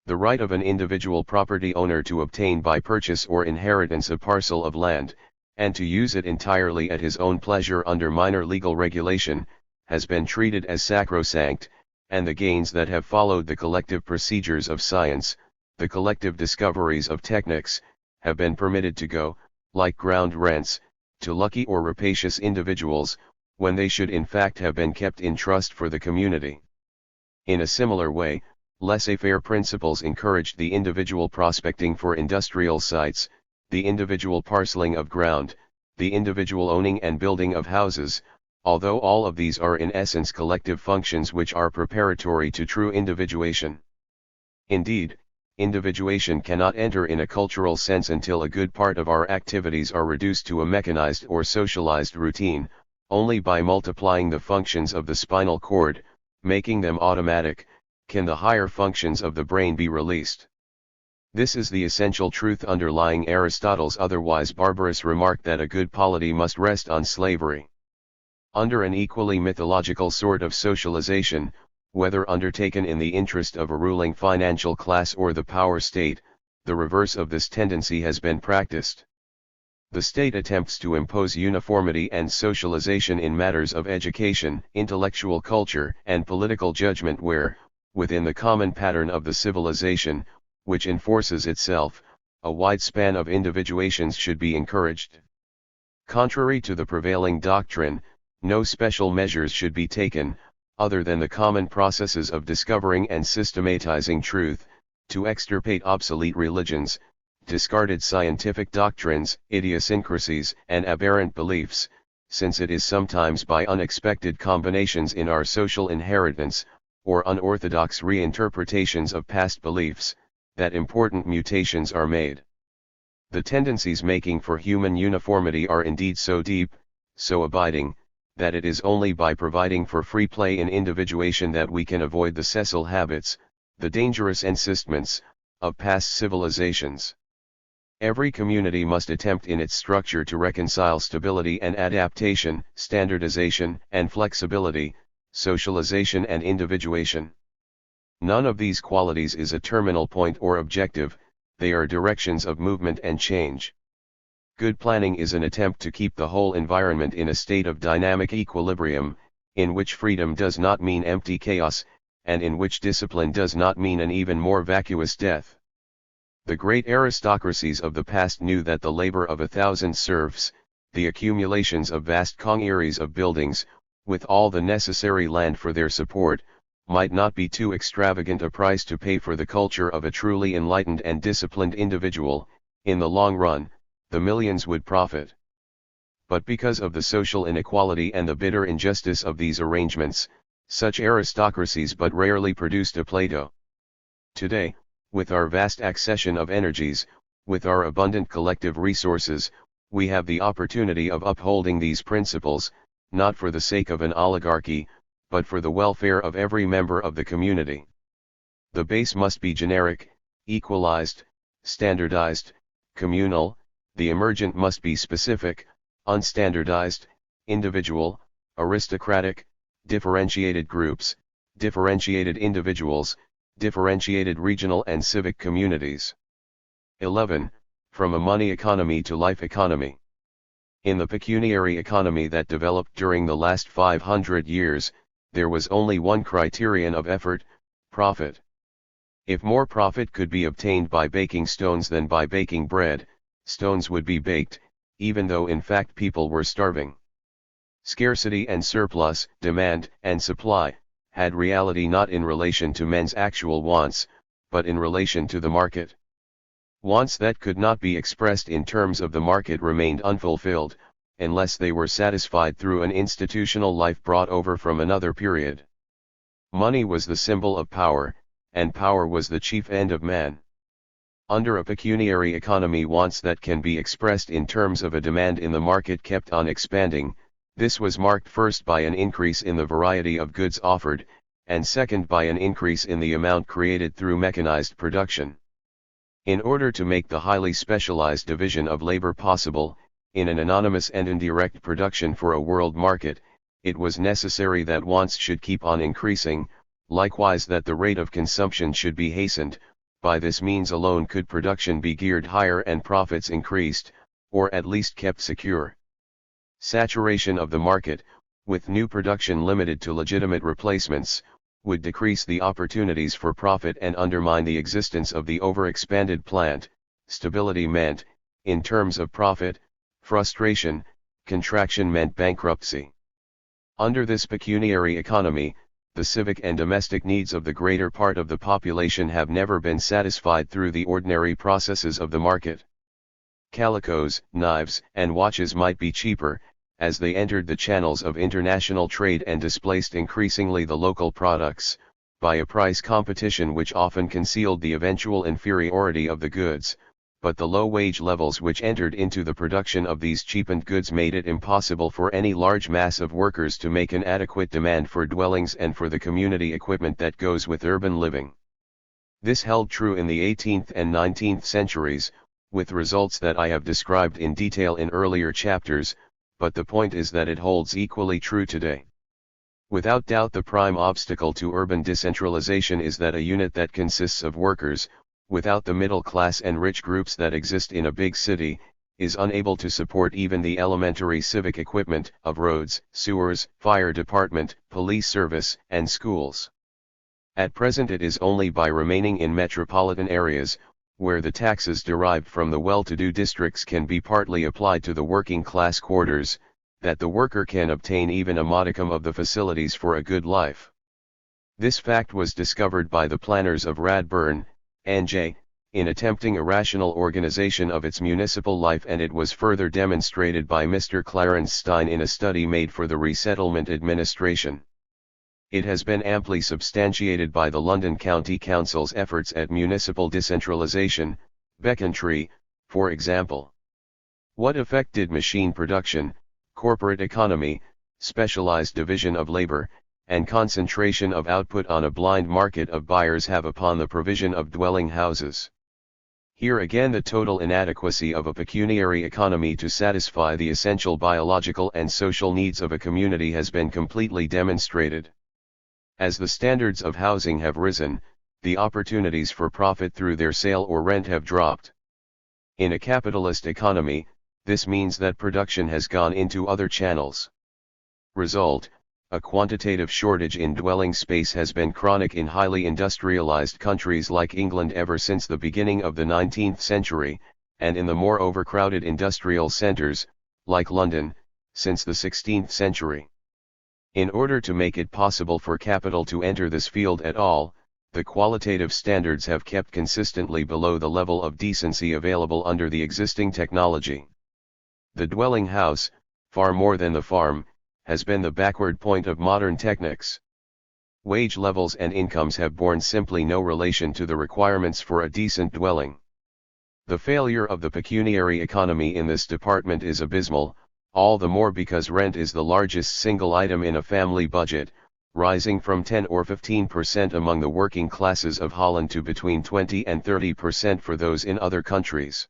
The right of an individual property owner to obtain by purchase or inheritance a parcel of land, and to use it entirely at his own pleasure under minor legal regulation, has been treated as sacrosanct, and the gains that have followed the collective procedures of science, the collective discoveries of techniques, have been permitted to go, like ground rents, to lucky or rapacious individuals, when they should in fact have been kept in trust for the community. In a similar way, laissez-faire principles encouraged the individual prospecting for industrial sites, the individual parceling of ground, the individual owning and building of houses, although all of these are in essence collective functions which are preparatory to true individuation. Indeed, individuation cannot enter in a cultural sense until a good part of our activities are reduced to a mechanized or socialized routine. Only by multiplying the functions of the spinal cord, making them automatic, can the higher functions of the brain be released. This is the essential truth underlying Aristotle's otherwise barbarous remark that a good polity must rest on slavery. Under an equally mythological sort of socialization, whether undertaken in the interest of a ruling financial class or the power state, the reverse of this tendency has been practiced. The state attempts to impose uniformity and socialization in matters of education, intellectual culture, and political judgment where, within the common pattern of the civilization, which enforces itself, a wide span of individuations should be encouraged. Contrary to the prevailing doctrine, no special measures should be taken, other than the common processes of discovering and systematizing truth, to extirpate obsolete religions, discarded scientific doctrines, idiosyncrasies, and aberrant beliefs, since it is sometimes by unexpected combinations in our social inheritance, or unorthodox reinterpretations of past beliefs, that important mutations are made. The tendencies making for human uniformity are indeed so deep, so abiding, that it is only by providing for free play in individuation that we can avoid the sessile habits, the dangerous encystments, of past civilizations. Every community must attempt in its structure to reconcile stability and adaptation, standardization and flexibility, socialization and individuation. None of these qualities is a terminal point or objective, they are directions of movement and change. Good planning is an attempt to keep the whole environment in a state of dynamic equilibrium, in which freedom does not mean empty chaos, and in which discipline does not mean an even more vacuous death. The great aristocracies of the past knew that the labor of 1,000 serfs, the accumulations of vast collieries of buildings, with all the necessary land for their support, might not be too extravagant a price to pay for the culture of a truly enlightened and disciplined individual. In the long run, the millions would profit. But because of the social inequality and the bitter injustice of these arrangements, such aristocracies but rarely produced a Plato. Today, with our vast accession of energies, with our abundant collective resources, we have the opportunity of upholding these principles, not for the sake of an oligarchy, but for the welfare of every member of the community. The base must be generic, equalized, standardized, communal, the emergent must be specific, unstandardized, individual, aristocratic, differentiated groups, differentiated individuals, differentiated regional and civic communities. 11. From a money economy to life economy. In the pecuniary economy that developed during the last 500 years, there was only one criterion of effort: profit. If more profit could be obtained by baking stones than by baking bread, stones would be baked, even though in fact people were starving. Scarcity and surplus, demand and supply, had reality not in relation to men's actual wants, but in relation to the market. Wants that could not be expressed in terms of the market remained unfulfilled, unless they were satisfied through an institutional life brought over from another period. Money was the symbol of power, and power was the chief end of man. Under a pecuniary economy, wants that can be expressed in terms of a demand in the market kept on expanding. This was marked first by an increase in the variety of goods offered, and second by an increase in the amount created through mechanized production. In order to make the highly specialized division of labor possible, in an anonymous and indirect production for a world market, it was necessary that wants should keep on increasing, likewise that the rate of consumption should be hastened. By this means alone could production be geared higher and profits increased, or at least kept secure. Saturation of the market, with new production limited to legitimate replacements, would decrease the opportunities for profit and undermine the existence of the overexpanded plant. Stability meant, in terms of profit, frustration; contraction meant bankruptcy. Under this pecuniary economy, the civic and domestic needs of the greater part of the population have never been satisfied through the ordinary processes of the market. Calicos, knives, and watches might be cheaper, as they entered the channels of international trade and displaced increasingly the local products, by a price competition which often concealed the eventual inferiority of the goods, but the low wage levels which entered into the production of these cheapened goods made it impossible for any large mass of workers to make an adequate demand for dwellings and for the community equipment that goes with urban living. This held true in the 18th and 19th centuries, with results that I have described in detail in earlier chapters, but the point is that it holds equally true today. Without doubt, the prime obstacle to urban decentralization is that a unit that consists of workers, without the middle class and rich groups that exist in a big city, is unable to support even the elementary civic equipment of roads, sewers, fire department, police service, and schools. At present it is only by remaining in metropolitan areas, where the taxes derived from the well-to-do districts can be partly applied to the working class quarters, that the worker can obtain even a modicum of the facilities for a good life. This fact was discovered by the planners of Radburn, N.J., in attempting a rational organization of its municipal life, and it was further demonstrated by Mr. Clarence Stein in a study made for the Resettlement Administration. It has been amply substantiated by the London County Council's efforts at municipal decentralization, Becontree, for example. What effect did machine production, corporate economy, specialized division of labor, and concentration of output on a blind market of buyers have upon the provision of dwelling houses? Here again the total inadequacy of a pecuniary economy to satisfy the essential biological and social needs of a community has been completely demonstrated. As the standards of housing have risen, the opportunities for profit through their sale or rent have dropped. In a capitalist economy, this means that production has gone into other channels. Result: a quantitative shortage in dwelling space has been chronic in highly industrialized countries like England ever since the beginning of the 19th century, and in the more overcrowded industrial centers, like London, since the 16th century. In order to make it possible for capital to enter this field at all, the qualitative standards have kept consistently below the level of decency available under the existing technology. The dwelling house, far more than the farm, has been the backward point of modern techniques. Wage levels and incomes have borne simply no relation to the requirements for a decent dwelling. The failure of the pecuniary economy in this department is abysmal, all the more because rent is the largest single item in a family budget, rising from 10 or 15% among the working classes of Holland to between 20 and 30% for those in other countries.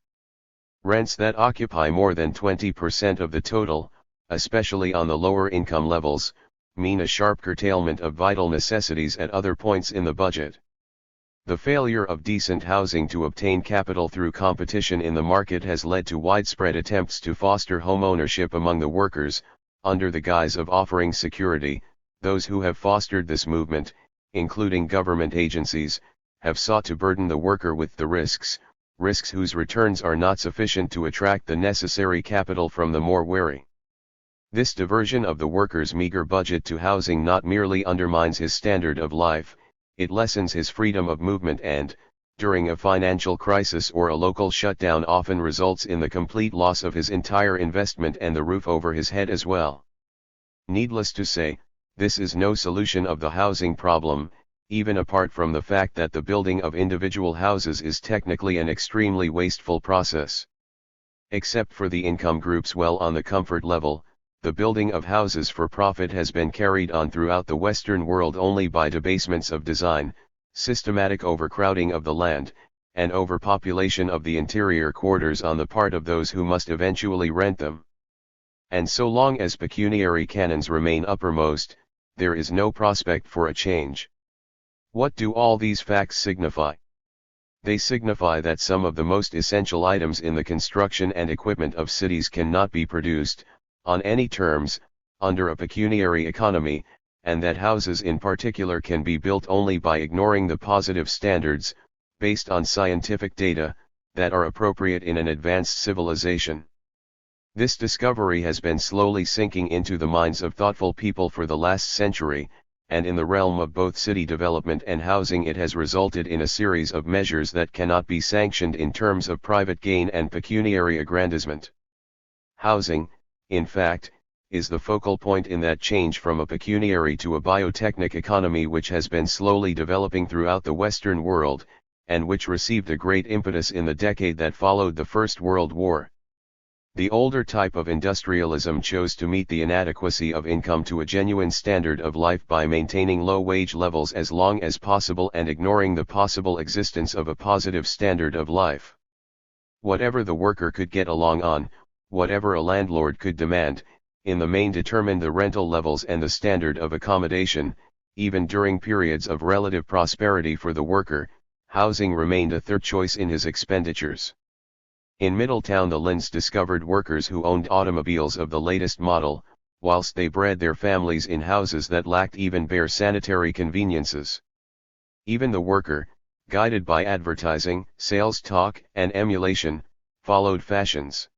Rents that occupy more than 20% of the total, especially on the lower income levels, mean a sharp curtailment of vital necessities at other points in the budget. The failure of decent housing to obtain capital through competition in the market has led to widespread attempts to foster home ownership among the workers, under the guise of offering security. Those who have fostered this movement, including government agencies, have sought to burden the worker with the risks whose returns are not sufficient to attract the necessary capital from the more wary. This diversion of the worker's meager budget to housing not merely undermines his standard of life, it lessens his freedom of movement and, during a financial crisis or a local shutdown, often results in the complete loss of his entire investment and the roof over his head as well. Needless to say, this is no solution of the housing problem, even apart from the fact that the building of individual houses is technically an extremely wasteful process. Except for the income groups well on the comfort level, the building of houses for profit has been carried on throughout the Western world only by debasements of design, systematic overcrowding of the land, and overpopulation of the interior quarters on the part of those who must eventually rent them. And so long as pecuniary canons remain uppermost, there is no prospect for a change. What do all these facts signify? They signify that some of the most essential items in the construction and equipment of cities cannot be produced, on any terms, under a pecuniary economy, and that houses in particular can be built only by ignoring the positive standards, based on scientific data, that are appropriate in an advanced civilization. This discovery has been slowly sinking into the minds of thoughtful people for the last century, and in the realm of both city development and housing it has resulted in a series of measures that cannot be sanctioned in terms of private gain and pecuniary aggrandizement. Housing, in fact, is the focal point in that change from a pecuniary to a biotechnic economy which has been slowly developing throughout the Western world, and which received a great impetus in the decade that followed the First World War. The older type of industrialism chose to meet the inadequacy of income to a genuine standard of life by maintaining low wage levels as long as possible and ignoring the possible existence of a positive standard of life. Whatever the worker could get along on, whatever a landlord could demand, in the main determined the rental levels and the standard of accommodation. Even during periods of relative prosperity for the worker, housing remained a third choice in his expenditures. In Middletown the Linds discovered workers who owned automobiles of the latest model, whilst they bred their families in houses that lacked even bare sanitary conveniences. Even the worker, guided by advertising, sales talk, and emulation, followed fashions.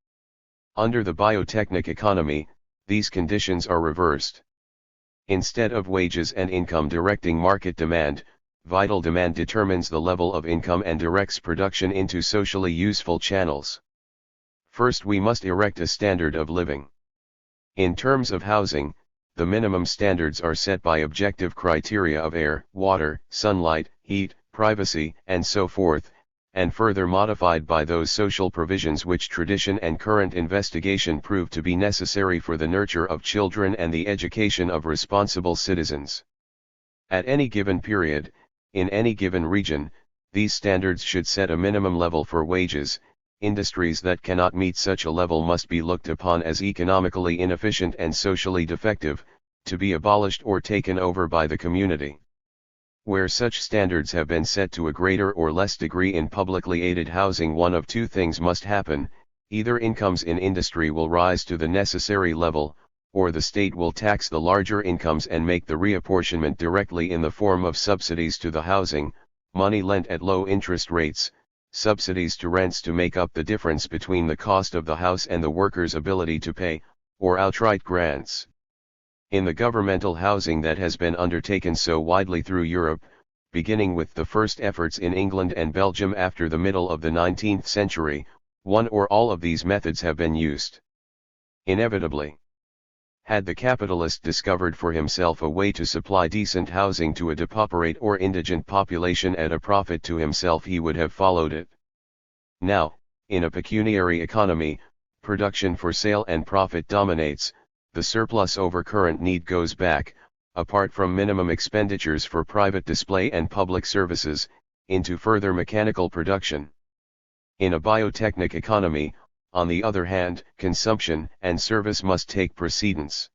Under the biotechnic economy, these conditions are reversed. Instead of wages and income directing market demand, vital demand determines the level of income and directs production into socially useful channels. First, we must erect a standard of living. In terms of housing, the minimum standards are set by objective criteria of air, water, sunlight, heat, privacy, and so forth, and further modified by those social provisions which tradition and current investigation prove to be necessary for the nurture of children and the education of responsible citizens. At any given period, in any given region, these standards should set a minimum level for wages. Industries that cannot meet such a level must be looked upon as economically inefficient and socially defective, to be abolished or taken over by the community. Where such standards have been set to a greater or less degree in publicly aided housing, one of two things must happen: either incomes in industry will rise to the necessary level, or the state will tax the larger incomes and make the reapportionment directly in the form of subsidies to the housing, money lent at low interest rates, subsidies to rents to make up the difference between the cost of the house and the worker's ability to pay, or outright grants. In the governmental housing that has been undertaken so widely through Europe, beginning with the first efforts in England and Belgium after the middle of the 19th century, one or all of these methods have been used. Inevitably, had the capitalist discovered for himself a way to supply decent housing to a depauperate or indigent population at a profit to himself, he would have followed it. Now, in a pecuniary economy, production for sale and profit dominates. The surplus over current need goes back, apart from minimum expenditures for private display and public services, into further mechanical production. In a biotechnic economy, On the other hand, consumption and service must take precedence.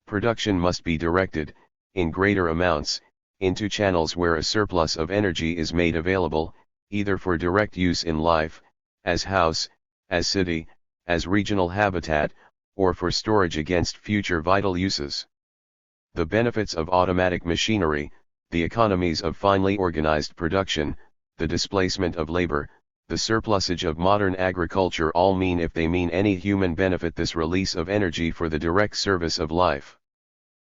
Production must be directed, in greater amounts, into channels where a surplus of energy is made available, either for direct use in life, as house, as city, as regional habitat, or for storage against future vital uses. The benefits of automatic machinery, the economies of finely organized production, the displacement of labor, the surplusage of modern agriculture all mean, if they mean any human benefit, this release of energy for the direct service of life.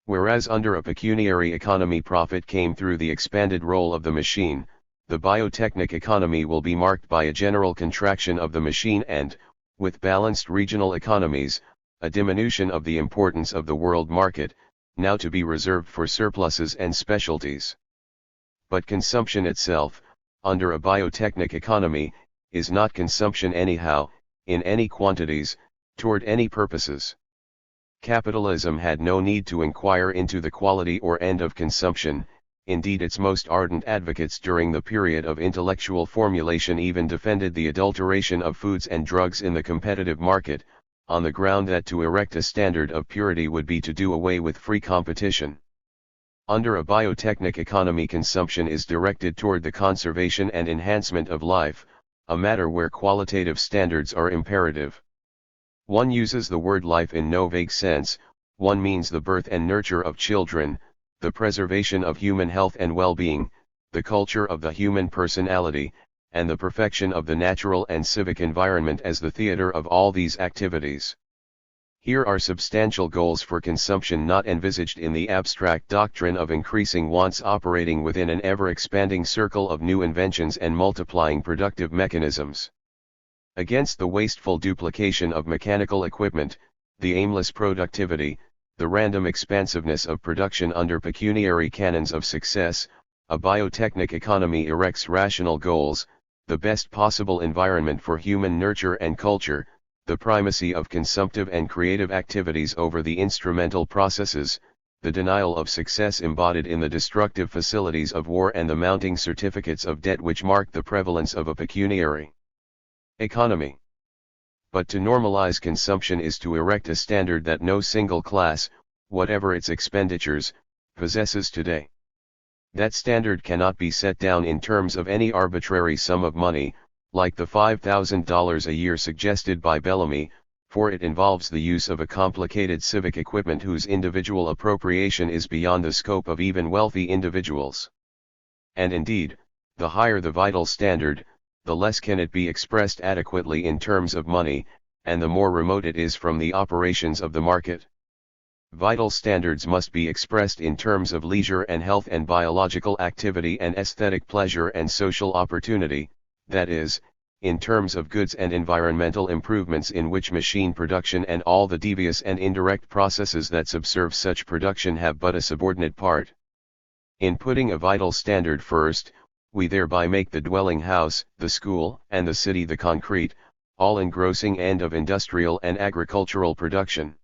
Whereas under a pecuniary economy profit came through the expanded role of the machine, the biotechnic economy will be marked by a general contraction of the machine and, with balanced regional economies, a diminution of the importance of the world market, now to be reserved for surpluses and specialties. But consumption itself, under a biotechnic economy, is not consumption anyhow, in any quantities, toward any purposes. Capitalism had no need to inquire into the quality or end of consumption. Indeed, its most ardent advocates during the period of intellectual formulation even defended the adulteration of foods and drugs in the competitive market, on the ground that to erect a standard of purity would be to do away with free competition. Under a biotechnic economy, consumption is directed toward the conservation and enhancement of life, a matter where qualitative standards are imperative. One uses the word life in no vague sense. One means the birth and nurture of children, the preservation of human health and well-being, the culture of the human personality, and the perfection of the natural and civic environment as the theater of all these activities. Here are substantial goals for consumption not envisaged in the abstract doctrine of increasing wants, operating within an ever-expanding circle of new inventions and multiplying productive mechanisms. Against the wasteful duplication of mechanical equipment, the aimless productivity, the random expansiveness of production under pecuniary canons of success, a biotechnic economy erects rational goals, the best possible environment for human nurture and culture, the primacy of consumptive and creative activities over the instrumental processes, the denial of success embodied in the destructive facilities of war, and the mounting certificates of debt which mark the prevalence of a pecuniary economy. But to normalize consumption is to erect a standard that no single class, whatever its expenditures, possesses today. That standard cannot be set down in terms of any arbitrary sum of money, like the $5,000 a year suggested by Bellamy, for it involves the use of a complicated civic equipment whose individual appropriation is beyond the scope of even wealthy individuals. And indeed, the higher the vital standard, the less can it be expressed adequately in terms of money, and the more remote it is from the operations of the market. Vital standards must be expressed in terms of leisure and health and biological activity and aesthetic pleasure and social opportunity, that is, in terms of goods and environmental improvements in which machine production and all the devious and indirect processes that subserve such production have but a subordinate part. In putting a vital standard first, we thereby make the dwelling house, the school, and the city the concrete, all-engrossing end of industrial and agricultural production.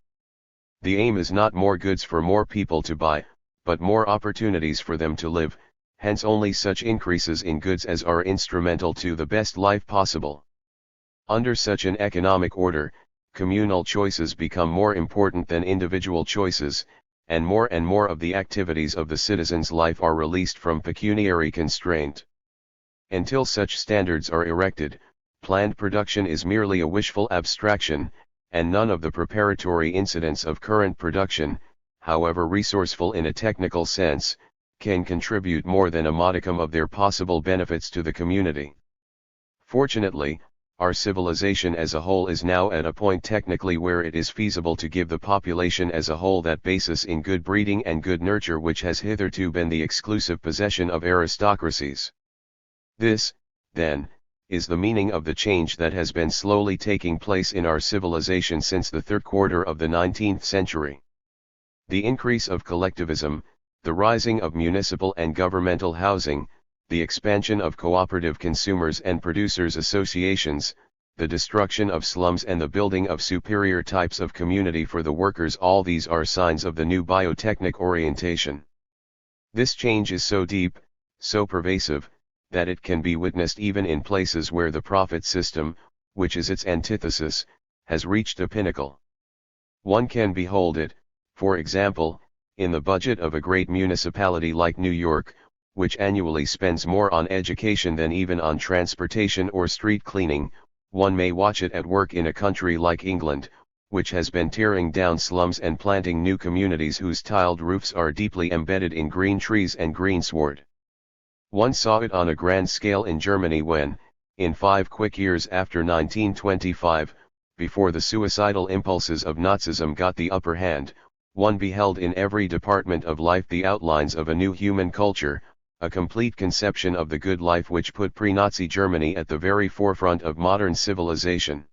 The aim is not more goods for more people to buy, but more opportunities for them to live, hence only such increases in goods as are instrumental to the best life possible. Under such an economic order, communal choices become more important than individual choices, and more of the activities of the citizen's life are released from pecuniary constraint. Until such standards are erected, planned production is merely a wishful abstraction, and none of the preparatory incidents of current production, however resourceful in a technical sense, can contribute more than a modicum of their possible benefits to the community. Fortunately, our civilization as a whole is now at a point technically where it is feasible to give the population as a whole that basis in good breeding and good nurture which has hitherto been the exclusive possession of aristocracies. This, then, is the meaning of the change that has been slowly taking place in our civilization since the third quarter of the 19th century. The increase of collectivism, the rising of municipal and governmental housing, the expansion of cooperative consumers and producers associations, the destruction of slums and the building of superior types of community for the workers, all these are signs of the new biotechnic orientation. This change is so deep, so pervasive, that it can be witnessed even in places where the profit system, which is its antithesis, has reached a pinnacle. One can behold it, for example, in the budget of a great municipality like New York, which annually spends more on education than even on transportation or street cleaning. One may watch it at work in a country like England, which has been tearing down slums and planting new communities whose tiled roofs are deeply embedded in green trees and greensward. One saw it on a grand scale in Germany when, in 5 quick years after 1925, before the suicidal impulses of Nazism got the upper hand, one beheld in every department of life the outlines of a new human culture, a complete conception of the good life which put pre-Nazi Germany at the very forefront of modern civilization.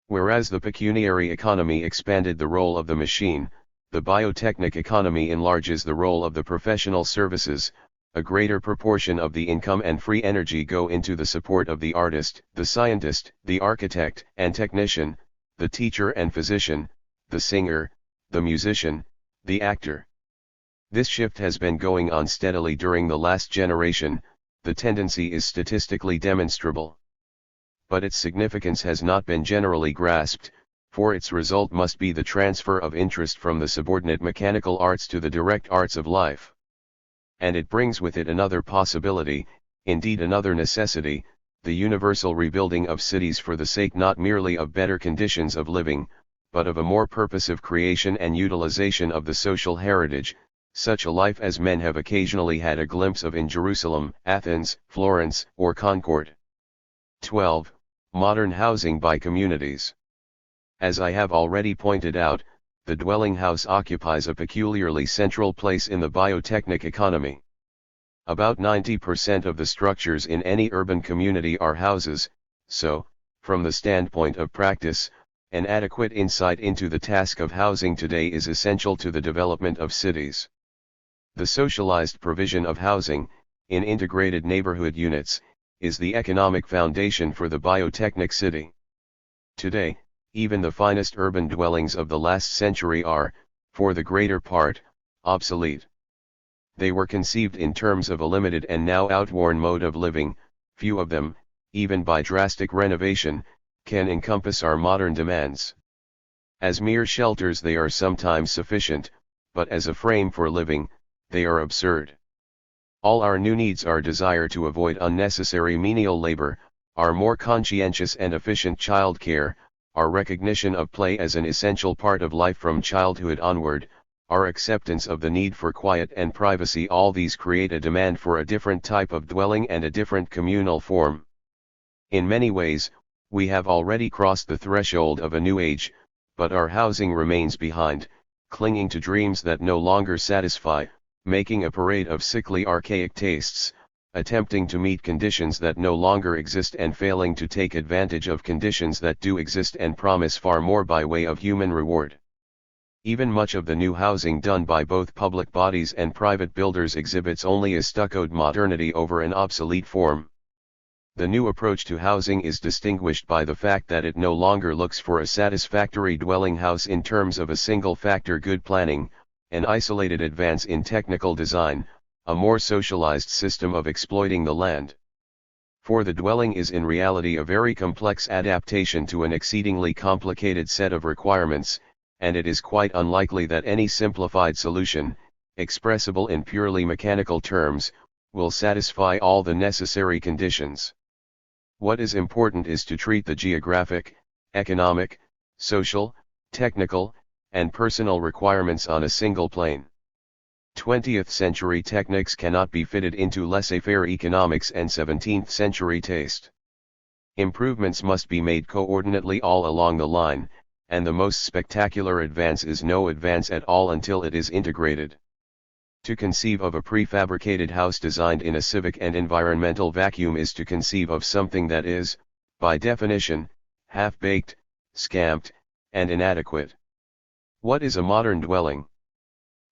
Whereas the pecuniary economy expanded the role of the machine, the biotechnic economy enlarges the role of the professional services. A greater proportion of the income and free energy go into the support of the artist, the scientist, the architect and technician, the teacher and physician, the singer, the musician, the actor. This shift has been going on steadily during the last generation. The tendency is statistically demonstrable. But its significance has not been generally grasped, for its result must be the transfer of interest from the subordinate mechanical arts to the direct arts of life. And it brings with it another possibility, indeed another necessity, the universal rebuilding of cities for the sake not merely of better conditions of living, but of a more purposive creation and utilization of the social heritage, such a life as men have occasionally had a glimpse of in Jerusalem, Athens, Florence, or Concord. 12. Modern housing by communities. As I have already pointed out, the dwelling house occupies a peculiarly central place in the biotechnic economy. About 90% of the structures in any urban community are houses, so, from the standpoint of practice, an adequate insight into the task of housing today is essential to the development of cities. The socialized provision of housing, in integrated neighborhood units, is the economic foundation for the biotechnic city. Today, even the finest urban dwellings of the last century are, for the greater part, obsolete. They were conceived in terms of a limited and now outworn mode of living. Few of them, even by drastic renovation, can encompass our modern demands. As mere shelters they are sometimes sufficient, but as a frame for living, they are absurd. All our new needs are desire to avoid unnecessary menial labor, our more conscientious and efficient child care, our recognition of play as an essential part of life from childhood onward, our acceptance of the need for quiet and privacy, all these create a demand for a different type of dwelling and a different communal form. In many ways, we have already crossed the threshold of a new age, but our housing remains behind, clinging to dreams that no longer satisfy, making a parade of sickly archaic tastes, attempting to meet conditions that no longer exist and failing to take advantage of conditions that do exist and promise far more by way of human reward. Even much of the new housing done by both public bodies and private builders exhibits only a stuccoed modernity over an obsolete form. The new approach to housing is distinguished by the fact that it no longer looks for a satisfactory dwelling house in terms of a single-factor good planning, an isolated advance in technical design, a more socialized system of exploiting the land. For the dwelling is in reality a very complex adaptation to an exceedingly complicated set of requirements, and it is quite unlikely that any simplified solution, expressible in purely mechanical terms, will satisfy all the necessary conditions. What is important is to treat the geographic, economic, social, technical, and personal requirements on a single plane. 20th century techniques cannot be fitted into laissez-faire economics and 17th century taste. Improvements must be made coordinately all along the line, and the most spectacular advance is no advance at all until it is integrated. To conceive of a prefabricated house designed in a civic and environmental vacuum is to conceive of something that is, by definition, half-baked, scamped, and inadequate. What is a modern dwelling?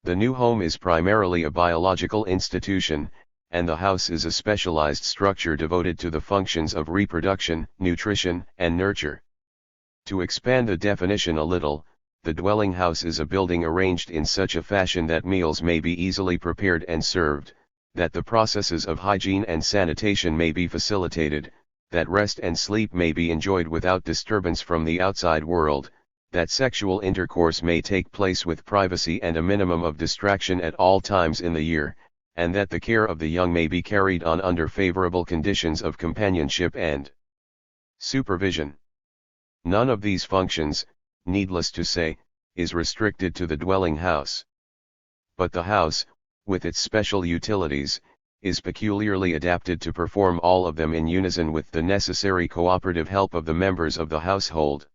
The new home is primarily a biological institution, and the house is a specialized structure devoted to the functions of reproduction, nutrition, and nurture. To expand the definition a little, the dwelling house is a building arranged in such a fashion that meals may be easily prepared and served, that the processes of hygiene and sanitation may be facilitated, that rest and sleep may be enjoyed without disturbance from the outside world, that sexual intercourse may take place with privacy and a minimum of distraction at all times in the year, and that the care of the young may be carried on under favorable conditions of companionship and supervision. None of these functions, needless to say, is restricted to the dwelling house. But the house, with its special utilities, is peculiarly adapted to perform all of them in unison with the necessary cooperative help of the members of the household.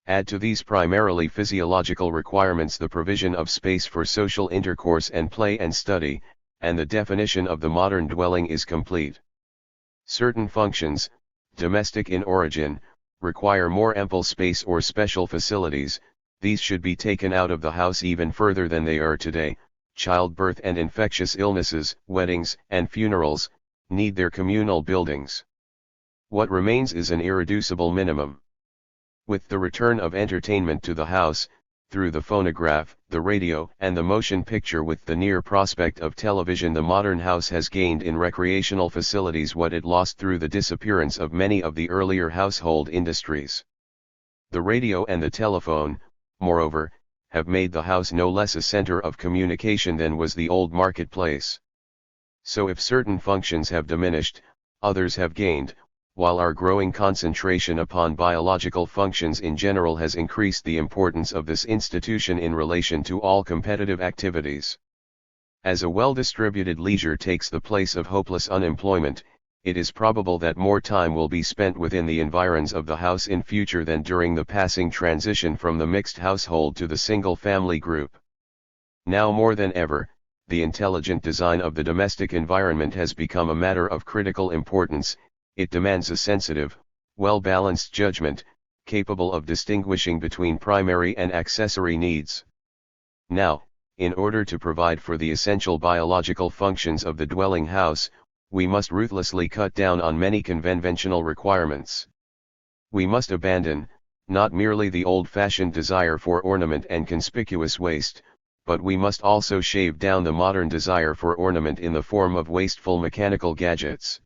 Add to these primarily physiological requirements the provision of space for social intercourse and play and study, and the definition of the modern dwelling is complete. Certain functions, domestic in origin, require more ample space or special facilities. These should be taken out of the house even further than they are today. Childbirth and infectious illnesses, weddings and funerals, need their communal buildings. What remains is an irreducible minimum. With the return of entertainment to the house, through the phonograph, the radio and the motion picture with the near prospect of television, the modern house has gained in recreational facilities what it lost through the disappearance of many of the earlier household industries. The radio and the telephone, moreover, have made the house no less a center of communication than was the old marketplace. So if certain functions have diminished, others have gained, while our growing concentration upon biological functions in general has increased the importance of this institution in relation to all competitive activities. As a well-distributed leisure takes the place of hopeless unemployment, it is probable that more time will be spent within the environs of the house in future than during the passing transition from the mixed household to the single-family group. Now more than ever, the intelligent design of the domestic environment has become a matter of critical importance. It demands a sensitive, well-balanced judgment, capable of distinguishing between primary and accessory needs. Now, in order to provide for the essential biological functions of the dwelling house, we must ruthlessly cut down on many conventional requirements. We must abandon, not merely the old-fashioned desire for ornament and conspicuous waste, but we must also shave down the modern desire for ornament in the form of wasteful mechanical gadgets.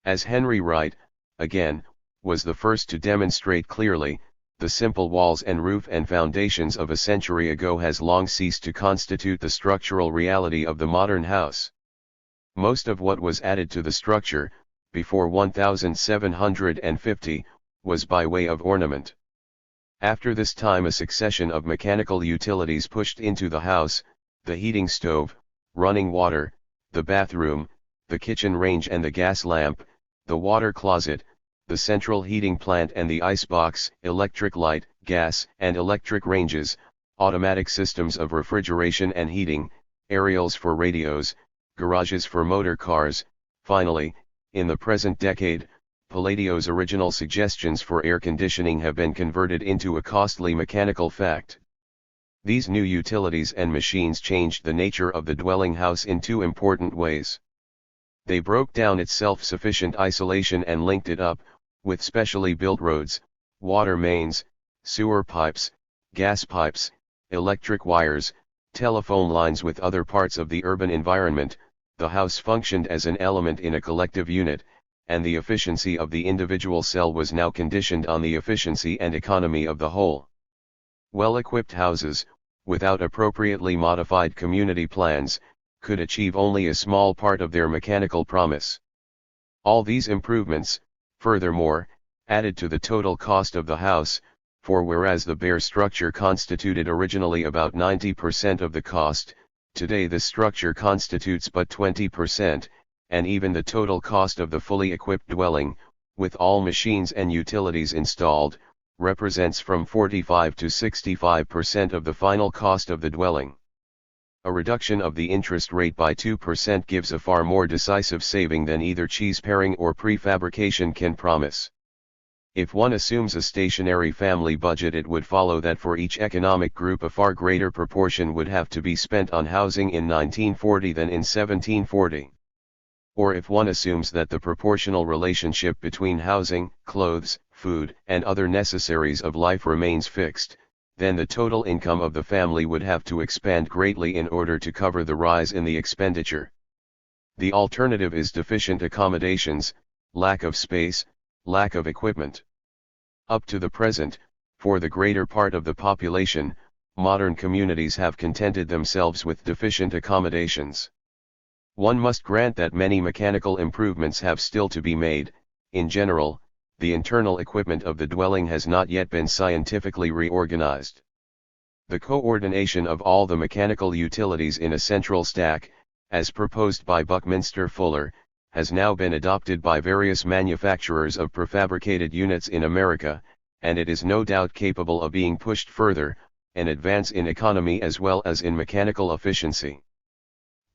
As Henry Wright, again, was the first to demonstrate clearly, the simple walls and roof and foundations of a century ago has long ceased to constitute the structural reality of the modern house. Most of what was added to the structure, before 1750, was by way of ornament. After this time a succession of mechanical utilities pushed into the house, the heating stove, running water, the bathroom, the kitchen range and the gas lamp, the water closet, the central heating plant and the icebox, electric light, gas and electric ranges, automatic systems of refrigeration and heating, aerials for radios, garages for motor cars. Finally, in the present decade, Palladio's original suggestions for air conditioning have been converted into a costly mechanical fact. These new utilities and machines changed the nature of the dwelling house in two important ways. They broke down its self-sufficient isolation and linked it up, with specially built roads, water mains, sewer pipes, gas pipes, electric wires, telephone lines with other parts of the urban environment. The house functioned as an element in a collective unit, and the efficiency of the individual cell was now conditioned on the efficiency and economy of the whole. Well-equipped houses, without appropriately modified community plans, could achieve only a small part of their mechanical promise. All these improvements, furthermore, added to the total cost of the house, for whereas the bare structure constituted originally about 90% of the cost, today this structure constitutes but 20%, and even the total cost of the fully equipped dwelling, with all machines and utilities installed, represents from 45 to 65% of the final cost of the dwelling. A reduction of the interest rate by 2% gives a far more decisive saving than either cheese paring or prefabrication can promise. If one assumes a stationary family budget, it would follow that for each economic group a far greater proportion would have to be spent on housing in 1940 than in 1740. Or if one assumes that the proportional relationship between housing, clothes, food, and other necessaries of life remains fixed, then the total income of the family would have to expand greatly in order to cover the rise in the expenditure. The alternative is deficient accommodations, lack of space, lack of equipment. Up to the present, for the greater part of the population, modern communities have contented themselves with deficient accommodations. One must grant that many mechanical improvements have still to be made. In general, the internal equipment of the dwelling has not yet been scientifically reorganized. The coordination of all the mechanical utilities in a central stack, as proposed by Buckminster Fuller, has now been adopted by various manufacturers of prefabricated units in America, and it is no doubt capable of being pushed further, an advance in economy as well as in mechanical efficiency.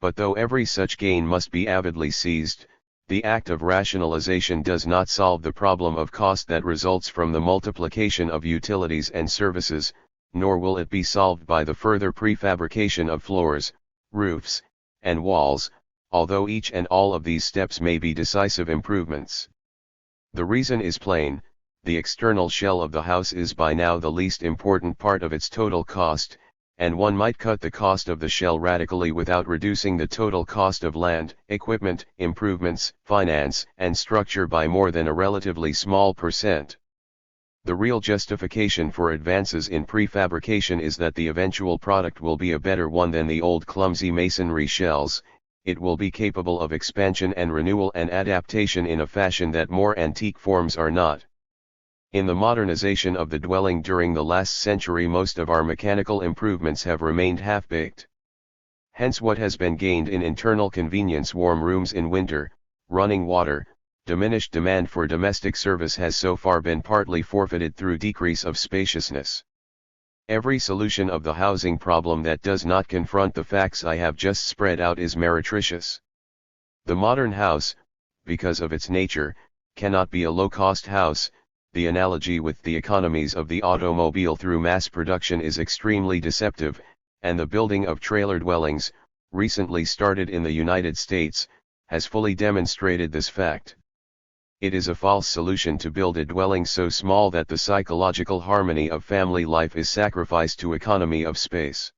But though every such gain must be avidly seized, the act of rationalization does not solve the problem of cost that results from the multiplication of utilities and services, nor will it be solved by the further prefabrication of floors, roofs, and walls, although each and all of these steps may be decisive improvements. The reason is plain: the external shell of the house is by now the least important part of its total cost, and one might cut the cost of the shell radically without reducing the total cost of land, equipment, improvements, finance, and structure by more than a relatively small %. The real justification for advances in prefabrication is that the eventual product will be a better one than the old clumsy masonry shells. It will be capable of expansion and renewal and adaptation in a fashion that more antique forms are not. In the modernization of the dwelling during the last century, most of our mechanical improvements have remained half-baked. Hence what has been gained in internal convenience, warm rooms in winter, running water, diminished demand for domestic service, has so far been partly forfeited through decrease of spaciousness. Every solution of the housing problem that does not confront the facts I have just spread out is meretricious. The modern house, because of its nature, cannot be a low-cost house. The analogy with the economies of the automobile through mass production is extremely deceptive, and the building of trailer dwellings, recently started in the United States, has fully demonstrated this fact. It is a false solution to build a dwelling so small that the psychological harmony of family life is sacrificed to economy of space.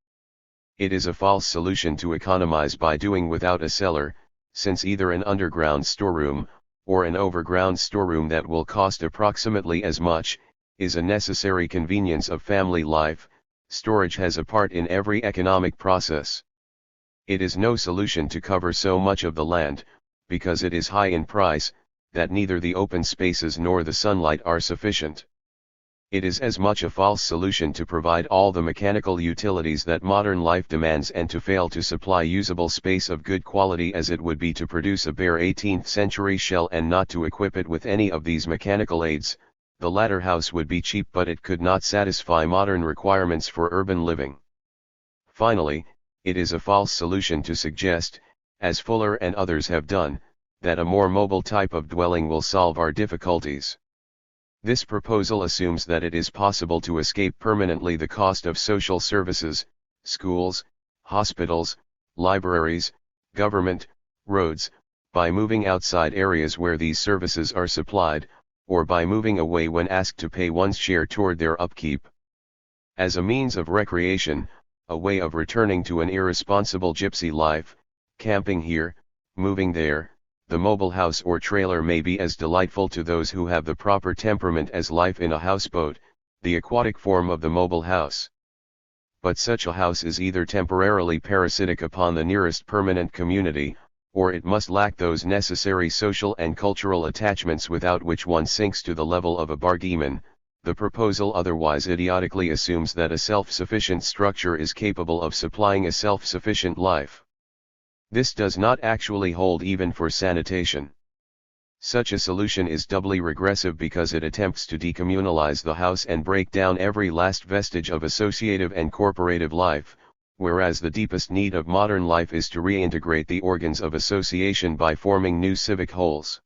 It is a false solution to economize by doing without a cellar, since either an underground storeroom, or an overground storeroom that will cost approximately as much, is a necessary convenience of family life. Storage has a part in every economic process. It is no solution to cover so much of the land, because it is high in price, that neither the open spaces nor the sunlight are sufficient. It is as much a false solution to provide all the mechanical utilities that modern life demands and to fail to supply usable space of good quality as it would be to produce a bare 18th century shell and not to equip it with any of these mechanical aids. The latter house would be cheap, but it could not satisfy modern requirements for urban living. Finally, it is a false solution to suggest, as Fuller and others have done, that a more mobile type of dwelling will solve our difficulties. This proposal assumes that it is possible to escape permanently the cost of social services, schools, hospitals, libraries, government, roads, by moving outside areas where these services are supplied, or by moving away when asked to pay one's share toward their upkeep. As a means of recreation, a way of returning to an irresponsible gypsy life, camping here, moving there, the mobile house or trailer may be as delightful to those who have the proper temperament as life in a houseboat, the aquatic form of the mobile house. But such a house is either temporarily parasitic upon the nearest permanent community, or it must lack those necessary social and cultural attachments without which one sinks to the level of a bar demon. The proposal otherwise idiotically assumes that a self-sufficient structure is capable of supplying a self-sufficient life. This does not actually hold even for sanitation. Such a solution is doubly regressive because it attempts to decommunalize the house and break down every last vestige of associative and corporative life, whereas the deepest need of modern life is to reintegrate the organs of association by forming new civic wholes.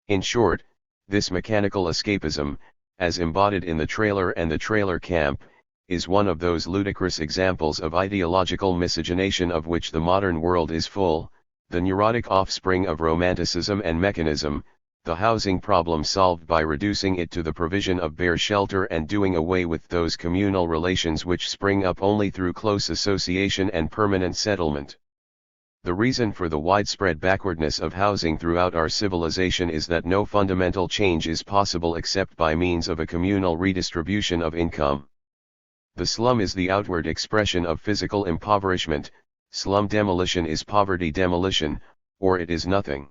In short, this mechanical escapism, as embodied in the trailer and the trailer camp, is one of those ludicrous examples of ideological miscegenation of which the modern world is full, the neurotic offspring of romanticism and mechanism, the housing problem solved by reducing it to the provision of bare shelter and doing away with those communal relations which spring up only through close association and permanent settlement. The reason for the widespread backwardness of housing throughout our civilization is that no fundamental change is possible except by means of a communal redistribution of income. The slum is the outward expression of physical impoverishment. Slum demolition is poverty demolition, or it is nothing.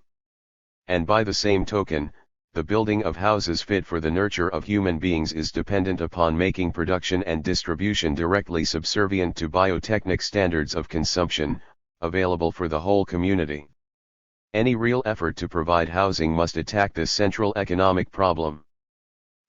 And by the same token, the building of houses fit for the nurture of human beings is dependent upon making production and distribution directly subservient to biotechnic standards of consumption, available for the whole community. Any real effort to provide housing must attack this central economic problem.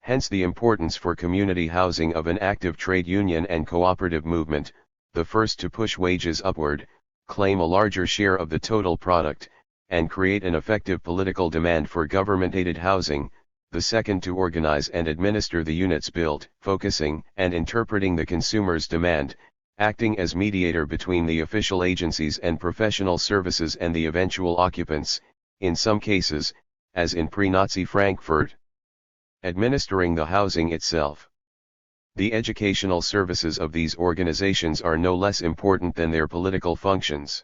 Hence the importance for community housing of an active trade union and cooperative movement, the first to push wages upward, claim a larger share of the total product, and create an effective political demand for government-aided housing, the second to organize and administer the units built, focusing and interpreting the consumer's demand, acting as mediator between the official agencies and professional services and the eventual occupants, in some cases, as in pre-Nazi Frankfurt, administering the housing itself. The educational services of these organizations are no less important than their political functions.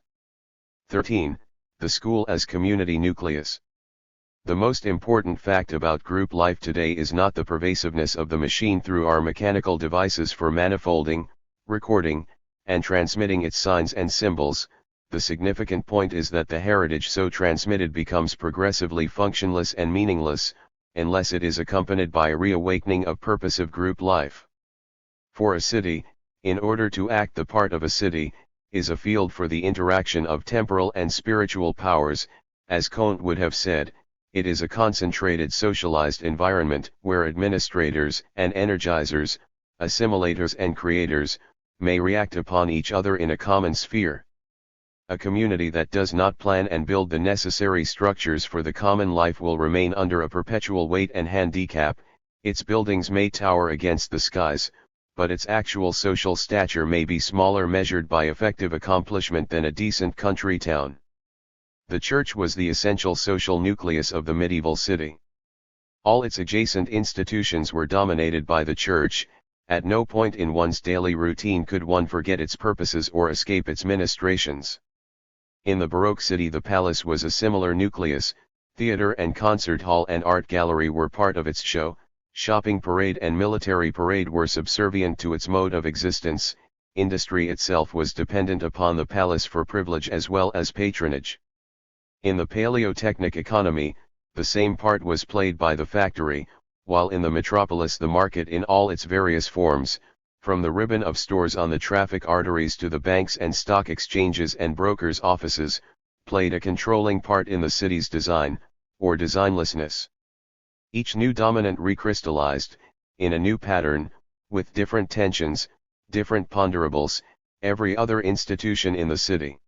13. The school as community nucleus. The most important fact about group life today is not the pervasiveness of the machine through our mechanical devices for manifolding, recording, and transmitting its signs and symbols. The significant point is that the heritage so transmitted becomes progressively functionless and meaningless, unless it is accompanied by a reawakening of purposive group life. For a city, in order to act the part of a city, is a field for the interaction of temporal and spiritual powers. As Comte would have said, it is a concentrated socialized environment where administrators and energizers, assimilators and creators, may react upon each other in a common sphere. A community that does not plan and build the necessary structures for the common life will remain under a perpetual weight and handicap. Its buildings may tower against the skies, but its actual social stature may be smaller measured by effective accomplishment than a decent country town. The church was the essential social nucleus of the medieval city. All its adjacent institutions were dominated by the church. At no point in one's daily routine could one forget its purposes or escape its ministrations. In the Baroque city the palace was a similar nucleus. Theater and concert hall and art gallery were part of its show. Shopping parade and military parade were subservient to its mode of existence. Industry itself was dependent upon the palace for privilege as well as patronage. In the paleotechnic economy, the same part was played by the factory, while in the metropolis the market in all its various forms, from the ribbon of stores on the traffic arteries to the banks and stock exchanges and brokers' offices, played a controlling part in the city's design, or designlessness. Each new dominant recrystallized, in a new pattern, with different tensions, different ponderables, every other institution in the city.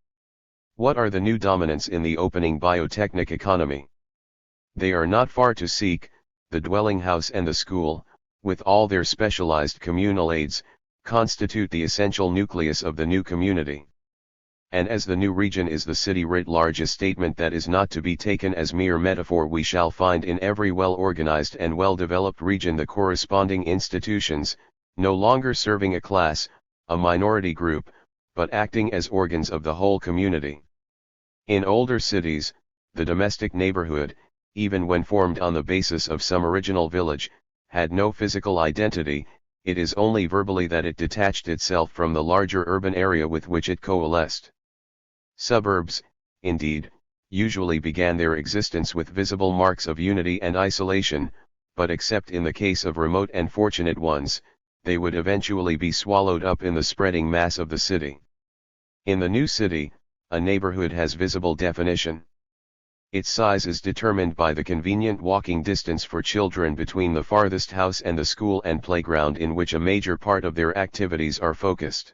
What are the new dominants in the opening biotechnic economy? They are not far to seek. The dwelling house and the school, with all their specialized communal aids, constitute the essential nucleus of the new community. And as the new region is the city writ large, a statement that is not to be taken as mere metaphor, we shall find in every well-organized and well-developed region the corresponding institutions, no longer serving a class, a minority group, but acting as organs of the whole community. In older cities, the domestic neighborhood, even when formed on the basis of some original village, had no physical identity. It is only verbally that it detached itself from the larger urban area with which it coalesced. Suburbs, indeed, usually began their existence with visible marks of unity and isolation, but except in the case of remote and fortunate ones, they would eventually be swallowed up in the spreading mass of the city. In the new city, a neighborhood has visible definition. Its size is determined by the convenient walking distance for children between the farthest house and the school and playground in which a major part of their activities are focused.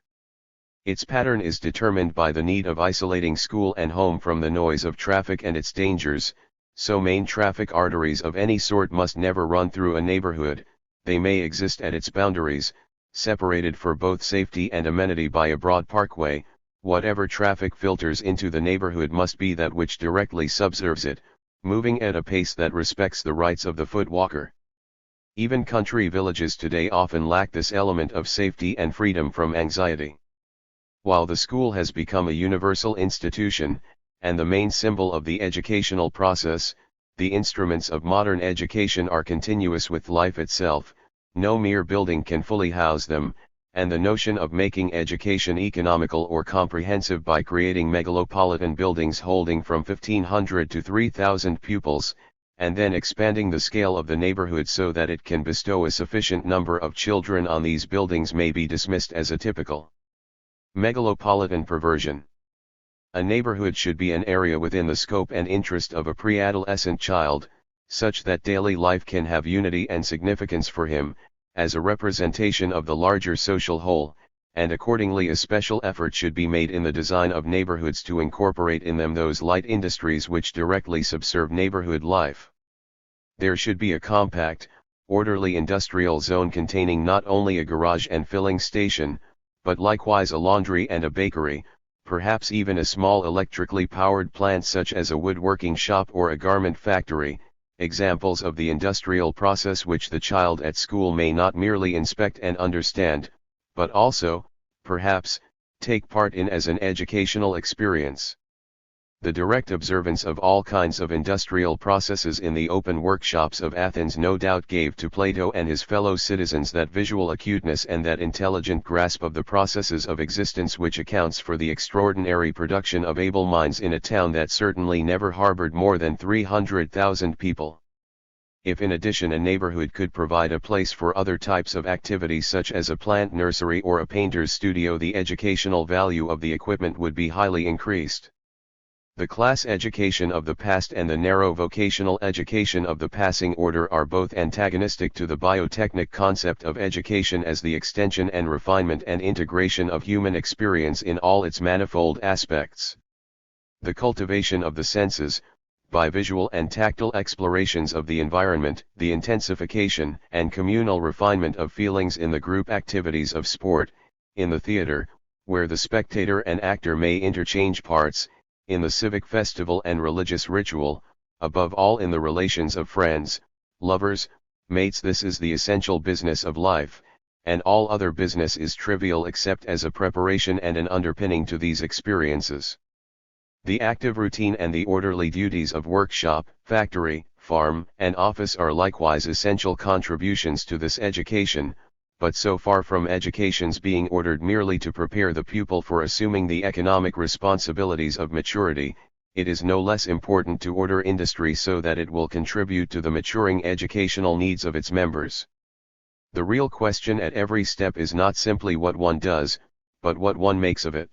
Its pattern is determined by the need of isolating school and home from the noise of traffic and its dangers. So main traffic arteries of any sort must never run through a neighborhood. They may exist at its boundaries, separated for both safety and amenity by a broad parkway. Whatever traffic filters into the neighborhood must be that which directly subserves it, moving at a pace that respects the rights of the footwalker. Even country villages today often lack this element of safety and freedom from anxiety. While the school has become a universal institution, and the main symbol of the educational process, the instruments of modern education are continuous with life itself. No mere building can fully house them, and the notion of making education economical or comprehensive by creating megalopolitan buildings holding from 1,500 to 3,000 pupils, and then expanding the scale of the neighborhood so that it can bestow a sufficient number of children on these buildings may be dismissed as a typical megalopolitan perversion. A neighborhood should be an area within the scope and interest of a pre-adolescent child, such that daily life can have unity and significance for him, as a representation of the larger social whole, and accordingly a special effort should be made in the design of neighborhoods to incorporate in them those light industries which directly subserve neighborhood life. There should be a compact, orderly industrial zone containing not only a garage and filling station, but likewise a laundry and a bakery, perhaps even a small electrically powered plant such as a woodworking shop or a garment factory, examples of the industrial process which the child at school may not merely inspect and understand, but also, perhaps, take part in as an educational experience. The direct observance of all kinds of industrial processes in the open workshops of Athens no doubt gave to Plato and his fellow citizens that visual acuteness and that intelligent grasp of the processes of existence which accounts for the extraordinary production of able minds in a town that certainly never harbored more than 300,000 people. If in addition a neighborhood could provide a place for other types of activity such as a plant nursery or a painter's studio, the educational value of the equipment would be highly increased. The class education of the past and the narrow vocational education of the passing order are both antagonistic to the biotechnic concept of education as the extension and refinement and integration of human experience in all its manifold aspects. The cultivation of the senses, by visual and tactile explorations of the environment, the intensification and communal refinement of feelings in the group activities of sport, in the theater, where the spectator and actor may interchange parts, in the civic festival and religious ritual, above all in the relations of friends, lovers, mates. This is the essential business of life, and all other business is trivial except as a preparation and an underpinning to these experiences. The active routine and the orderly duties of workshop, factory, farm, and office are likewise essential contributions to this education, but so far from educations being ordered merely to prepare the pupil for assuming the economic responsibilities of maturity, it is no less important to order industry so that it will contribute to the maturing educational needs of its members. The real question at every step is not simply what one does, but what one makes of it.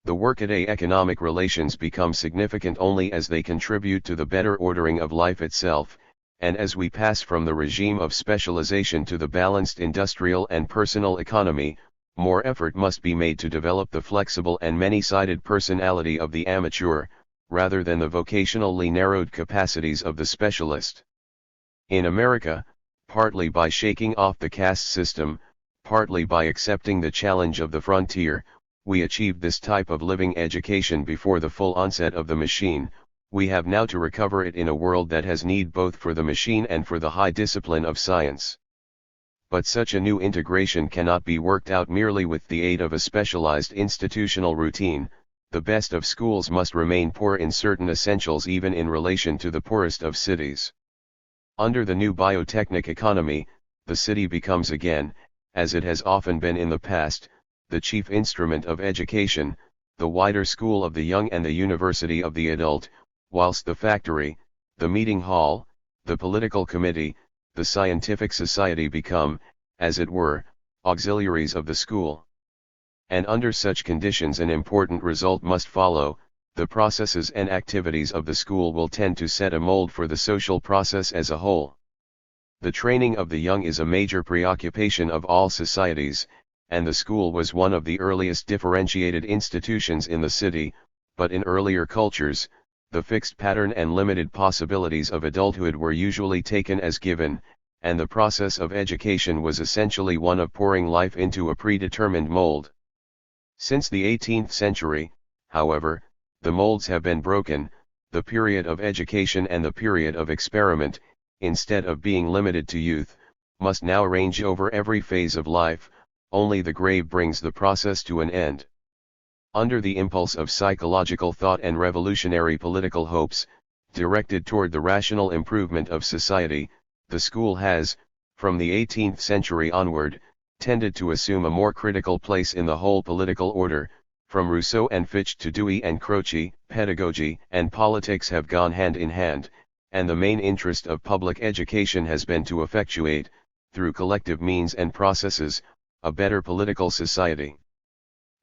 The workaday economic relations become significant only as they contribute to the better ordering of life itself, and as we pass from the regime of specialization to the balanced industrial and personal economy, more effort must be made to develop the flexible and many-sided personality of the amateur, rather than the vocationally narrowed capacities of the specialist. In America, partly by shaking off the caste system, partly by accepting the challenge of the frontier, we achieved this type of living education before the full onset of the machine. We have now to recover it in a world that has need both for the machine and for the high discipline of science. But such a new integration cannot be worked out merely with the aid of a specialized institutional routine. The best of schools must remain poor in certain essentials even in relation to the poorest of cities. Under the new biotechnic economy, the city becomes again, as it has often been in the past, the chief instrument of education, the wider school of the young and the university of the adult, whilst the factory, the meeting hall, the political committee, the scientific society become, as it were, auxiliaries of the school. And under such conditions an important result must follow: the processes and activities of the school will tend to set a mold for the social process as a whole. The training of the young is a major preoccupation of all societies, and the school was one of the earliest differentiated institutions in the city, but in earlier cultures, the fixed pattern and limited possibilities of adulthood were usually taken as given, and the process of education was essentially one of pouring life into a predetermined mold. Since the 18th century, however, the molds have been broken. The period of education and the period of experiment, instead of being limited to youth, must now range over every phase of life. Only the grave brings the process to an end. Under the impulse of psychological thought and revolutionary political hopes, directed toward the rational improvement of society, the school has, from the 18th century onward, tended to assume a more critical place in the whole political order. From Rousseau and Fichte to Dewey and Croce, pedagogy and politics have gone hand in hand, and the main interest of public education has been to effectuate, through collective means and processes, a better political society.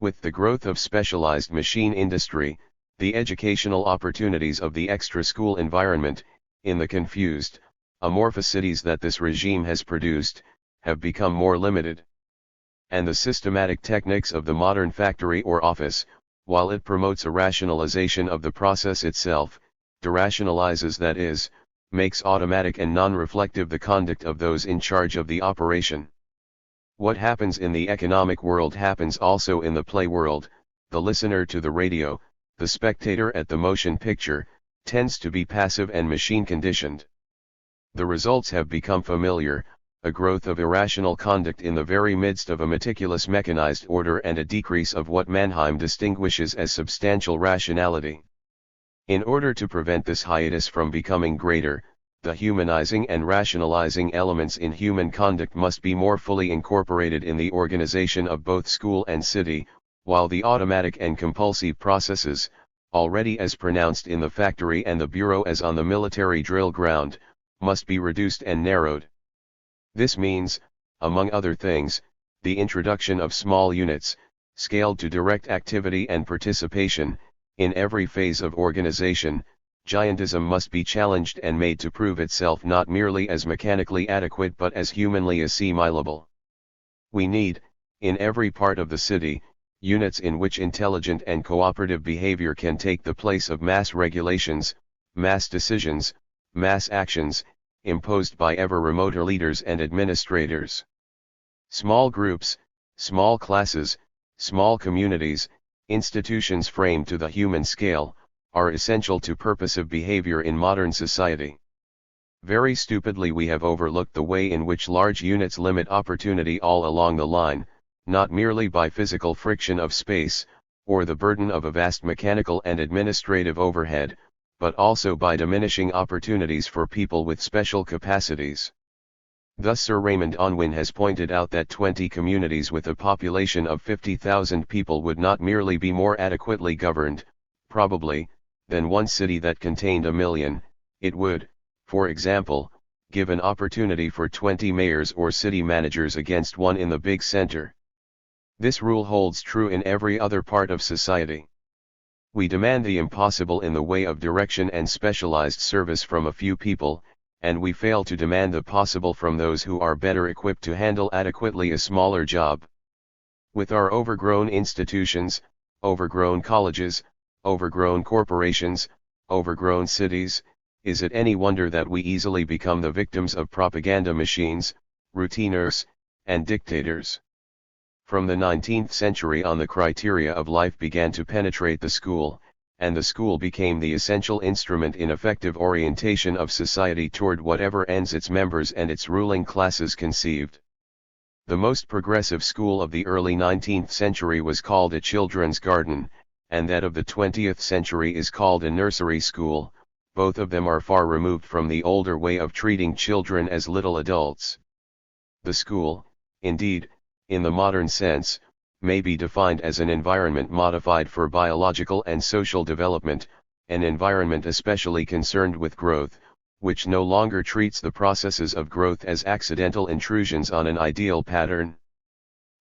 With the growth of specialized machine industry, the educational opportunities of the extra-school environment, in the confused, amorphous cities that this regime has produced, have become more limited. And the systematic techniques of the modern factory or office, while it promotes a rationalization of the process itself, derationalizes, that is, makes automatic and non-reflective the conduct of those in charge of the operation. What happens in the economic world happens also in the play world. The listener to the radio, the spectator at the motion picture, tends to be passive and machine conditioned. The results have become familiar, a growth of irrational conduct in the very midst of a meticulous mechanized order and a decrease of what Mannheim distinguishes as substantial rationality. In order to prevent this hiatus from becoming greater, the humanizing and rationalizing elements in human conduct must be more fully incorporated in the organization of both school and city, while the automatic and compulsive processes, already as pronounced in the factory and the bureau as on the military drill ground, must be reduced and narrowed. This means, among other things, the introduction of small units, scaled to direct activity and participation. In every phase of organization, giantism must be challenged and made to prove itself not merely as mechanically adequate but as humanly assimilable. We need, in every part of the city, units in which intelligent and cooperative behavior can take the place of mass regulations, mass decisions, mass actions, imposed by ever remoter leaders and administrators. Small groups, small classes, small communities, institutions framed to the human scale, are essential to purposive behavior in modern society. Very stupidly we have overlooked the way in which large units limit opportunity all along the line, not merely by physical friction of space, or the burden of a vast mechanical and administrative overhead, but also by diminishing opportunities for people with special capacities. Thus Sir Raymond Unwin has pointed out that 20 communities with a population of 50,000 people would not merely be more adequately governed, probably, than one city that contained 1 million, it would, for example, give an opportunity for 20 mayors or city managers against one in the big center. This rule holds true in every other part of society. We demand the impossible in the way of direction and specialized service from a few people, and we fail to demand the possible from those who are better equipped to handle adequately a smaller job. With our overgrown institutions, overgrown colleges, overgrown corporations, overgrown cities, is it any wonder that we easily become the victims of propaganda machines, routineers, and dictators? From the 19th century on, the criteria of life began to penetrate the school, and the school became the essential instrument in effective orientation of society toward whatever ends its members and its ruling classes conceived. The most progressive school of the early 19th century was called a children's garden, and that of the 20th century is called a nursery school. Both of them are far removed from the older way of treating children as little adults. The school, indeed, in the modern sense, may be defined as an environment modified for biological and social development, an environment especially concerned with growth, which no longer treats the processes of growth as accidental intrusions on an ideal pattern.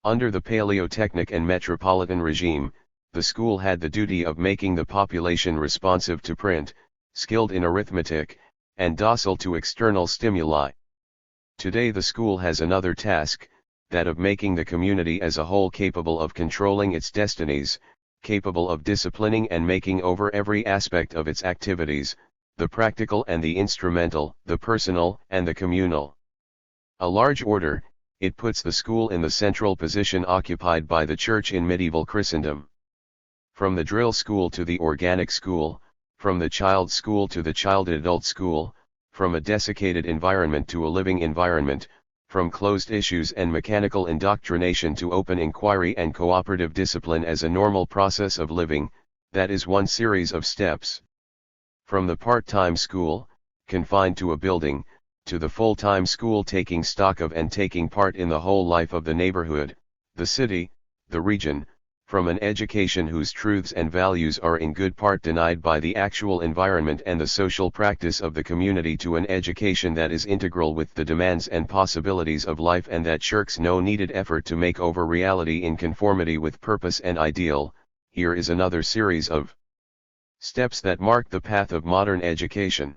Under the Paleotechnic and Metropolitan regime, the school had the duty of making the population responsive to print, skilled in arithmetic, and docile to external stimuli. Today the school has another task, that of making the community as a whole capable of controlling its destinies, capable of disciplining and making over every aspect of its activities, the practical and the instrumental, the personal and the communal. A large order, it puts the school in the central position occupied by the Church in medieval Christendom. From the drill school to the organic school, from the child school to the child-adult school, from a desiccated environment to a living environment, from closed issues and mechanical indoctrination to open inquiry and cooperative discipline as a normal process of living. That is one series of steps. From the part-time school, confined to a building, to the full-time school taking stock of and taking part in the whole life of the neighborhood, the city, the region, from an education whose truths and values are in good part denied by the actual environment and the social practice of the community to an education that is integral with the demands and possibilities of life and that shirks no needed effort to make over reality in conformity with purpose and ideal. Here is another series of steps that mark the path of modern education.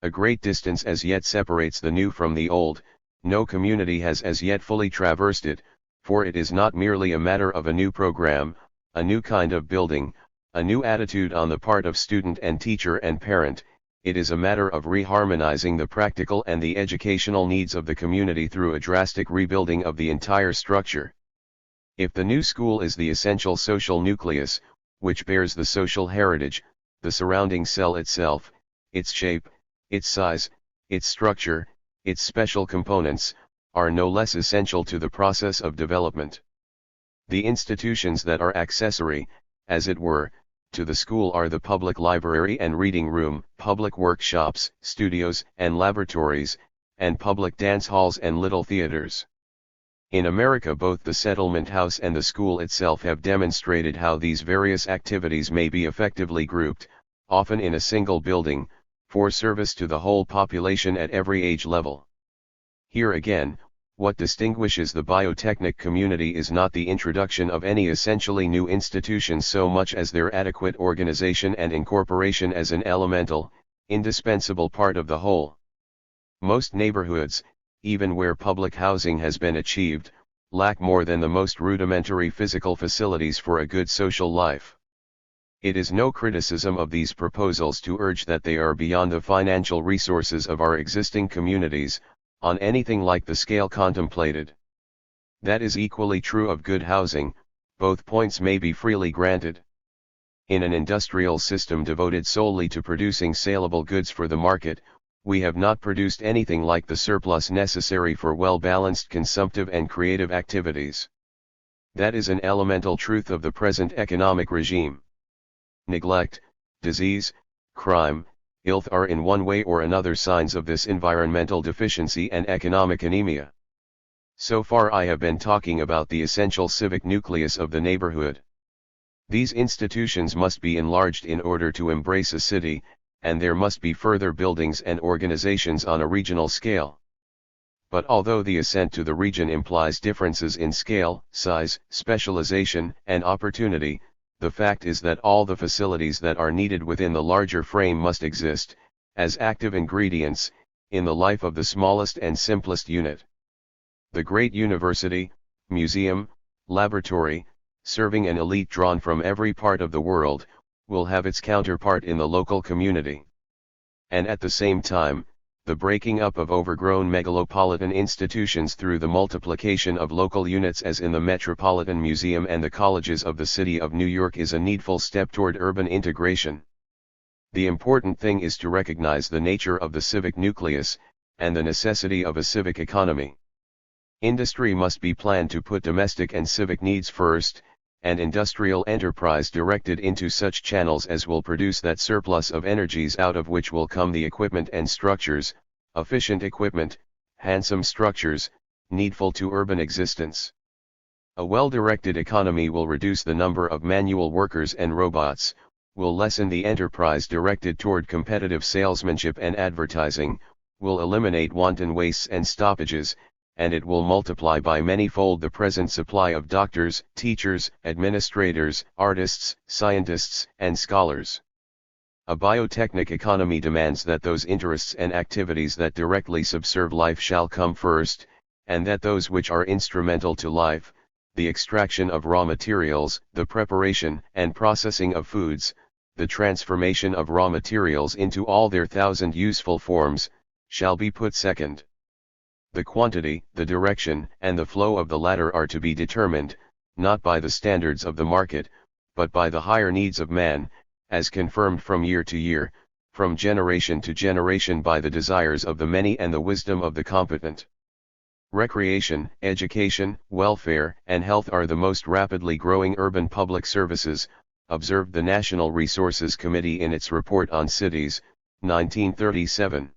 A great distance as yet separates the new from the old. No community has as yet fully traversed it, for it is not merely a matter of a new program, a new kind of building, a new attitude on the part of student and teacher and parent. It is a matter of reharmonizing the practical and the educational needs of the community through a drastic rebuilding of the entire structure. If the new school is the essential social nucleus, which bears the social heritage, the surrounding cell itself, its shape, its size, its structure, its special components, are no less essential to the process of development. The institutions that are accessory, as it were, to the school are the public library and reading room, public workshops, studios and laboratories, and public dance halls and little theaters. In America, both the settlement house and the school itself have demonstrated how these various activities may be effectively grouped, often in a single building, for service to the whole population at every age level. Here again, what distinguishes the biotechnic community is not the introduction of any essentially new institution so much as their adequate organization and incorporation as an elemental, indispensable part of the whole. Most neighborhoods, even where public housing has been achieved, lack more than the most rudimentary physical facilities for a good social life. It is no criticism of these proposals to urge that they are beyond the financial resources of our existing communities, on anything like the scale contemplated. That is equally true of good housing. Both points may be freely granted. In an industrial system devoted solely to producing saleable goods for the market, we have not produced anything like the surplus necessary for well-balanced consumptive and creative activities. That is an elemental truth of the present economic regime. Neglect, disease, crime, filth are in one way or another signs of this environmental deficiency and economic anemia. So far I have been talking about the essential civic nucleus of the neighborhood. These institutions must be enlarged in order to embrace a city, and there must be further buildings and organizations on a regional scale. But although the ascent to the region implies differences in scale, size, specialization, and opportunity, the fact is that all the facilities that are needed within the larger frame must exist, as active ingredients, in the life of the smallest and simplest unit. The great university, museum, laboratory, serving an elite drawn from every part of the world, will have its counterpart in the local community. And at the same time, the breaking up of overgrown megalopolitan institutions through the multiplication of local units as in the Metropolitan Museum and the colleges of the City of New York is a needful step toward urban integration. The important thing is to recognize the nature of the civic nucleus, and the necessity of a civic economy. Industry must be planned to put domestic and civic needs first, and industrial enterprise directed into such channels as will produce that surplus of energies out of which will come the equipment and structures, efficient equipment, handsome structures, needful to urban existence. A well-directed economy will reduce the number of manual workers and robots, will lessen the enterprise directed toward competitive salesmanship and advertising, will eliminate wanton wastes and stoppages, and it will multiply by many-fold the present supply of doctors, teachers, administrators, artists, scientists, and scholars. A biotechnic economy demands that those interests and activities that directly subserve life shall come first, and that those which are instrumental to life, the extraction of raw materials, the preparation and processing of foods, the transformation of raw materials into all their thousand useful forms, shall be put second. The quantity, the direction, and the flow of the latter are to be determined, not by the standards of the market, but by the higher needs of man, as confirmed from year to year, from generation to generation by the desires of the many and the wisdom of the competent. Recreation, education, welfare, and health are the most rapidly growing urban public services, observed the National Resources Committee in its report on cities, 1937.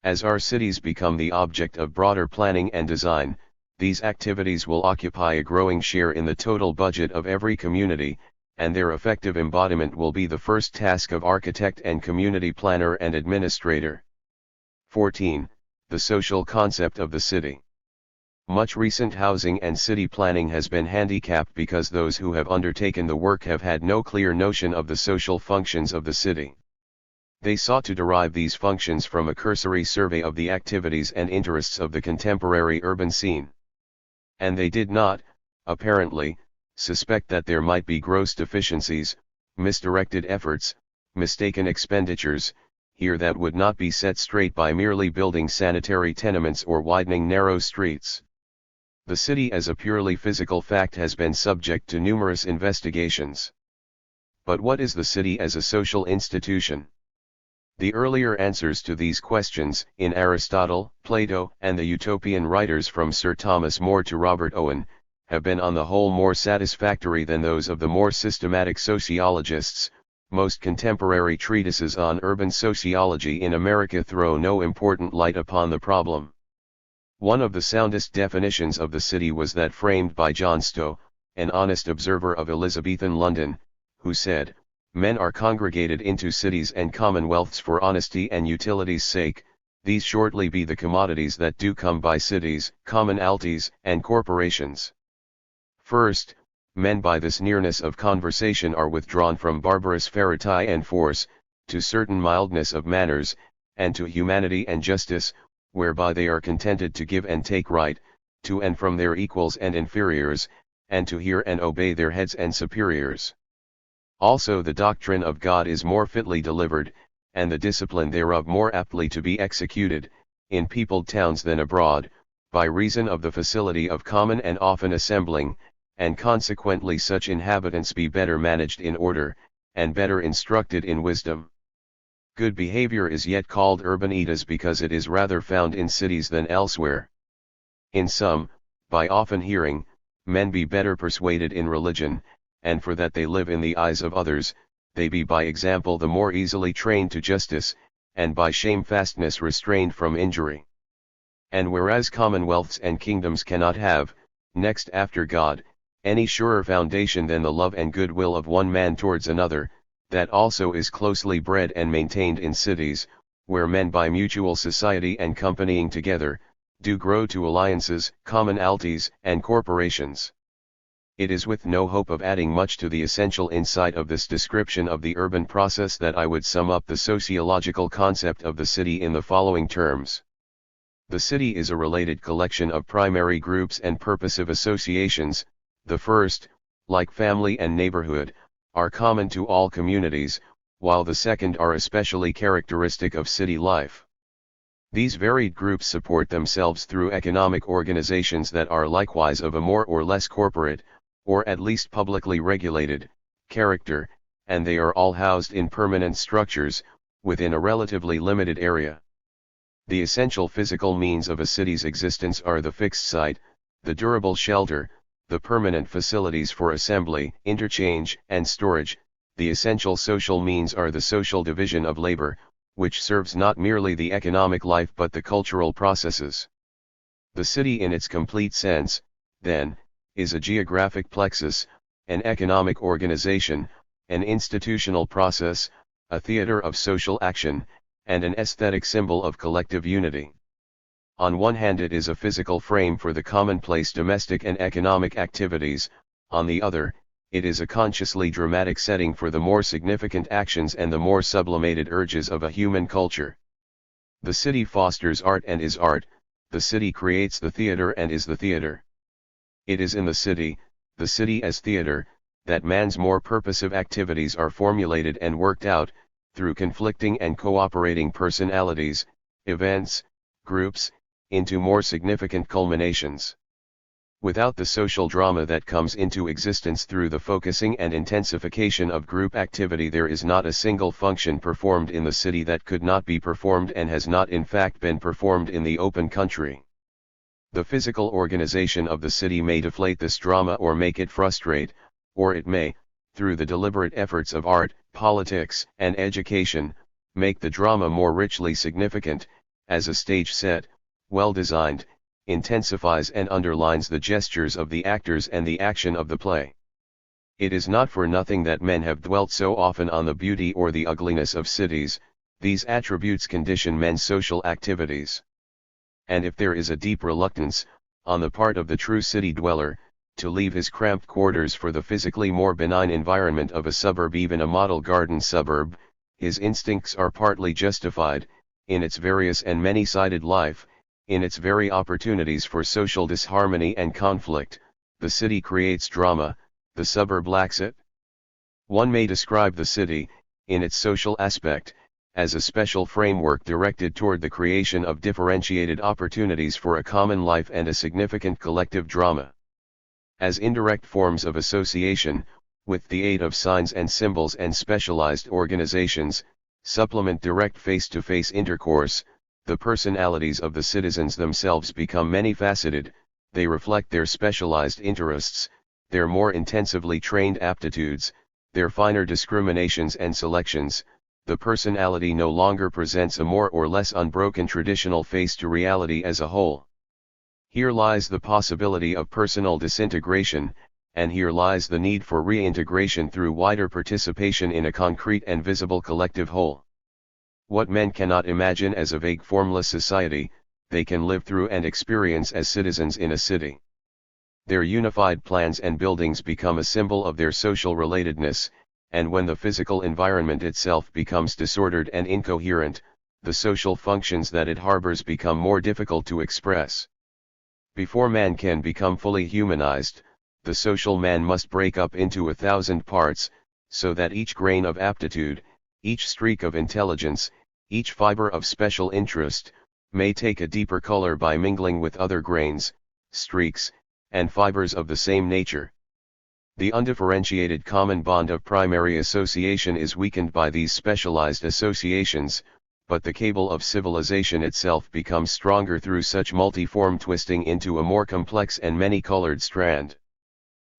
As our cities become the object of broader planning and design, these activities will occupy a growing share in the total budget of every community, and their effective embodiment will be the first task of architect and community planner and administrator. 14. The social concept of the city. Much recent housing and city planning has been handicapped because those who have undertaken the work have had no clear notion of the social functions of the city. They sought to derive these functions from a cursory survey of the activities and interests of the contemporary urban scene. And they did not, apparently, suspect that there might be gross deficiencies, misdirected efforts, mistaken expenditures, here that would not be set straight by merely building sanitary tenements or widening narrow streets. The city as a purely physical fact has been subject to numerous investigations. But what is the city as a social institution? The earlier answers to these questions, in Aristotle, Plato, and the utopian writers from Sir Thomas More to Robert Owen, have been on the whole more satisfactory than those of the more systematic sociologists. Most contemporary treatises on urban sociology in America throw no important light upon the problem. One of the soundest definitions of the city was that framed by John Stowe, an honest observer of Elizabethan London, who said, "Men are congregated into cities and commonwealths for honesty and utility's sake, these shortly be the commodities that do come by cities, commonalties, and corporations. First, men by this nearness of conversation are withdrawn from barbarous ferity and force, to certain mildness of manners, and to humanity and justice, whereby they are contented to give and take right, to and from their equals and inferiors, and to hear and obey their heads and superiors. Also the doctrine of God is more fitly delivered, and the discipline thereof more aptly to be executed, in peopled towns than abroad, by reason of the facility of common and often assembling, and consequently such inhabitants be better managed in order, and better instructed in wisdom. Good behavior is yet called urbanitas because it is rather found in cities than elsewhere. In sum, by often hearing, men be better persuaded in religion, and for that they live in the eyes of others, they be by example the more easily trained to justice, and by shamefastness restrained from injury. And whereas commonwealths and kingdoms cannot have, next after God, any surer foundation than the love and goodwill of one man towards another, that also is closely bred and maintained in cities, where men by mutual society and companying together, do grow to alliances, commonalties, and corporations. It is with no hope of adding much to the essential insight of this description of the urban process that I would sum up the sociological concept of the city in the following terms. The city is a related collection of primary groups and purposive associations. The first, like family and neighborhood, are common to all communities, while the second are especially characteristic of city life. These varied groups support themselves through economic organizations that are likewise of a more or less corporate, or at least publicly regulated, character, and they are all housed in permanent structures, within a relatively limited area. The essential physical means of a city's existence are the fixed site, the durable shelter, the permanent facilities for assembly, interchange, and storage. The essential social means are the social division of labor, which serves not merely the economic life but the cultural processes. The city in its complete sense, then, is a geographic plexus, an economic organization, an institutional process, a theater of social action, and an aesthetic symbol of collective unity. On one hand it is a physical frame for the commonplace domestic and economic activities, on the other, it is a consciously dramatic setting for the more significant actions and the more sublimated urges of a human culture. The city fosters art and is art, the city creates the theater and is the theater. It is in the city as theater, that man's more purposive activities are formulated and worked out, through conflicting and cooperating personalities, events, groups, into more significant culminations. Without the social drama that comes into existence through the focusing and intensification of group activity, there is not a single function performed in the city that could not be performed and has not in fact been performed in the open country. The physical organization of the city may deflate this drama or make it frustrate, or it may, through the deliberate efforts of art, politics, and education, make the drama more richly significant, as a stage set, well designed, intensifies and underlines the gestures of the actors and the action of the play. It is not for nothing that men have dwelt so often on the beauty or the ugliness of cities. These attributes condition men's social activities. And if there is a deep reluctance, on the part of the true city dweller, to leave his cramped quarters for the physically more benign environment of a suburb, even a model garden suburb, his instincts are partly justified. In its various and many-sided life, in its very opportunities for social disharmony and conflict, the city creates drama, the suburb lacks it. One may describe the city, in its social aspect, as a special framework directed toward the creation of differentiated opportunities for a common life and a significant collective drama. As indirect forms of association, with the aid of signs and symbols and specialized organizations, supplement direct face-to-face intercourse, the personalities of the citizens themselves become many-faceted. They reflect their specialized interests, their more intensively trained aptitudes, their finer discriminations and selections. The personality no longer presents a more or less unbroken traditional face to reality as a whole. Here lies the possibility of personal disintegration, and here lies the need for reintegration through wider participation in a concrete and visible collective whole. What men cannot imagine as a vague formless society, they can live through and experience as citizens in a city. Their unified plans and buildings become a symbol of their social relatedness, and when the physical environment itself becomes disordered and incoherent, the social functions that it harbors become more difficult to express. Before man can become fully humanized, the social man must break up into 1,000 parts, so that each grain of aptitude, each streak of intelligence, each fiber of special interest, may take a deeper color by mingling with other grains, streaks, and fibers of the same nature. The undifferentiated common bond of primary association is weakened by these specialized associations, but the cable of civilization itself becomes stronger through such multiform twisting into a more complex and many-colored strand.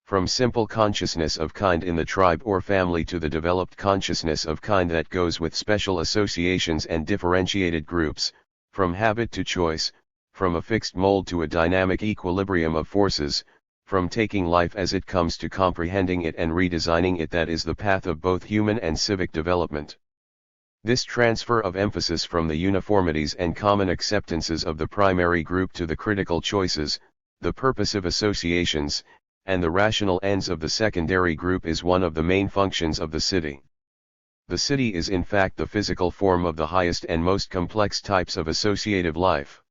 From simple consciousness of kind in the tribe or family to the developed consciousness of kind that goes with special associations and differentiated groups, from habit to choice, from a fixed mold to a dynamic equilibrium of forces, from taking life as it comes to comprehending it and redesigning it, that is the path of both human and civic development. This transfer of emphasis from the uniformities and common acceptances of the primary group to the critical choices, the purposive associations, and the rational ends of the secondary group is one of the main functions of the city. The city is in fact the physical form of the highest and most complex types of associative life.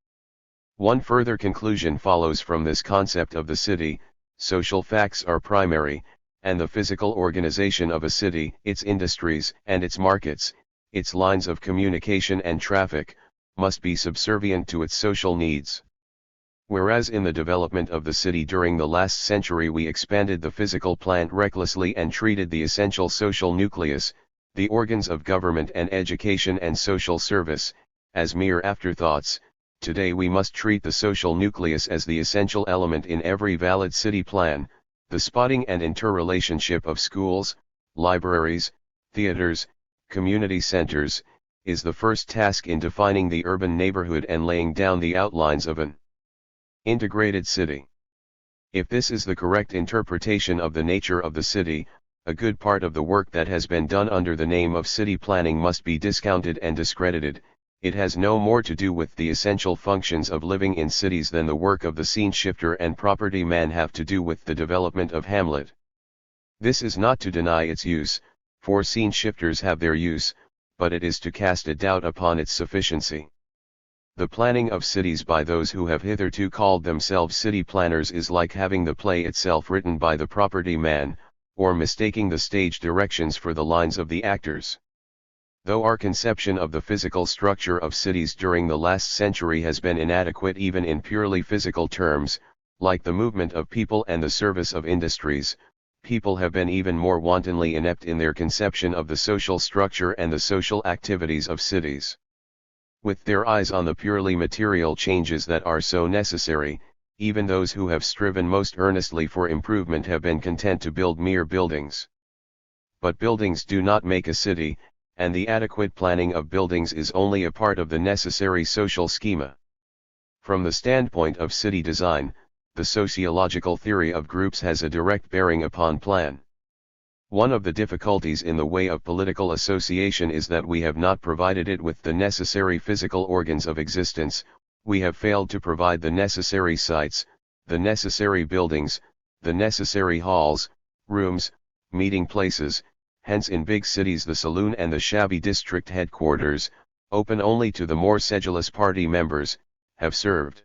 One further conclusion follows from this concept of the city: social facts are primary, and the physical organization of a city, its industries and its markets, its lines of communication and traffic, must be subservient to its social needs. Whereas in the development of the city during the last century we expanded the physical plant recklessly and treated the essential social nucleus, the organs of government and education and social service, as mere afterthoughts, today we must treat the social nucleus as the essential element in every valid city plan. The spotting and interrelationship of schools, libraries, theaters, community centers, is the first task in defining the urban neighborhood and laying down the outlines of an integrated city. If this is the correct interpretation of the nature of the city, a good part of the work that has been done under the name of city planning must be discounted and discredited. It has no more to do with the essential functions of living in cities than the work of the scene shifter and property man have to do with the development of Hamlet. This is not to deny its use, for scene shifters have their use, but it is to cast a doubt upon its sufficiency. The planning of cities by those who have hitherto called themselves city planners is like having the play itself written by the property man, or mistaking the stage directions for the lines of the actors. Though our conception of the physical structure of cities during the last century has been inadequate even in purely physical terms, like the movement of people and the service of industries, people have been even more wantonly inept in their conception of the social structure and the social activities of cities. With their eyes on the purely material changes that are so necessary, even those who have striven most earnestly for improvement have been content to build mere buildings. But buildings do not make a city, and the adequate planning of buildings is only a part of the necessary social schema. From the standpoint of city design, the sociological theory of groups has a direct bearing upon plan. One of the difficulties in the way of political association is that we have not provided it with the necessary physical organs of existence. We have failed to provide the necessary sites, the necessary buildings, the necessary halls, rooms, meeting places. Hence in big cities the saloon and the shabby district headquarters, open only to the more sedulous party members, have served.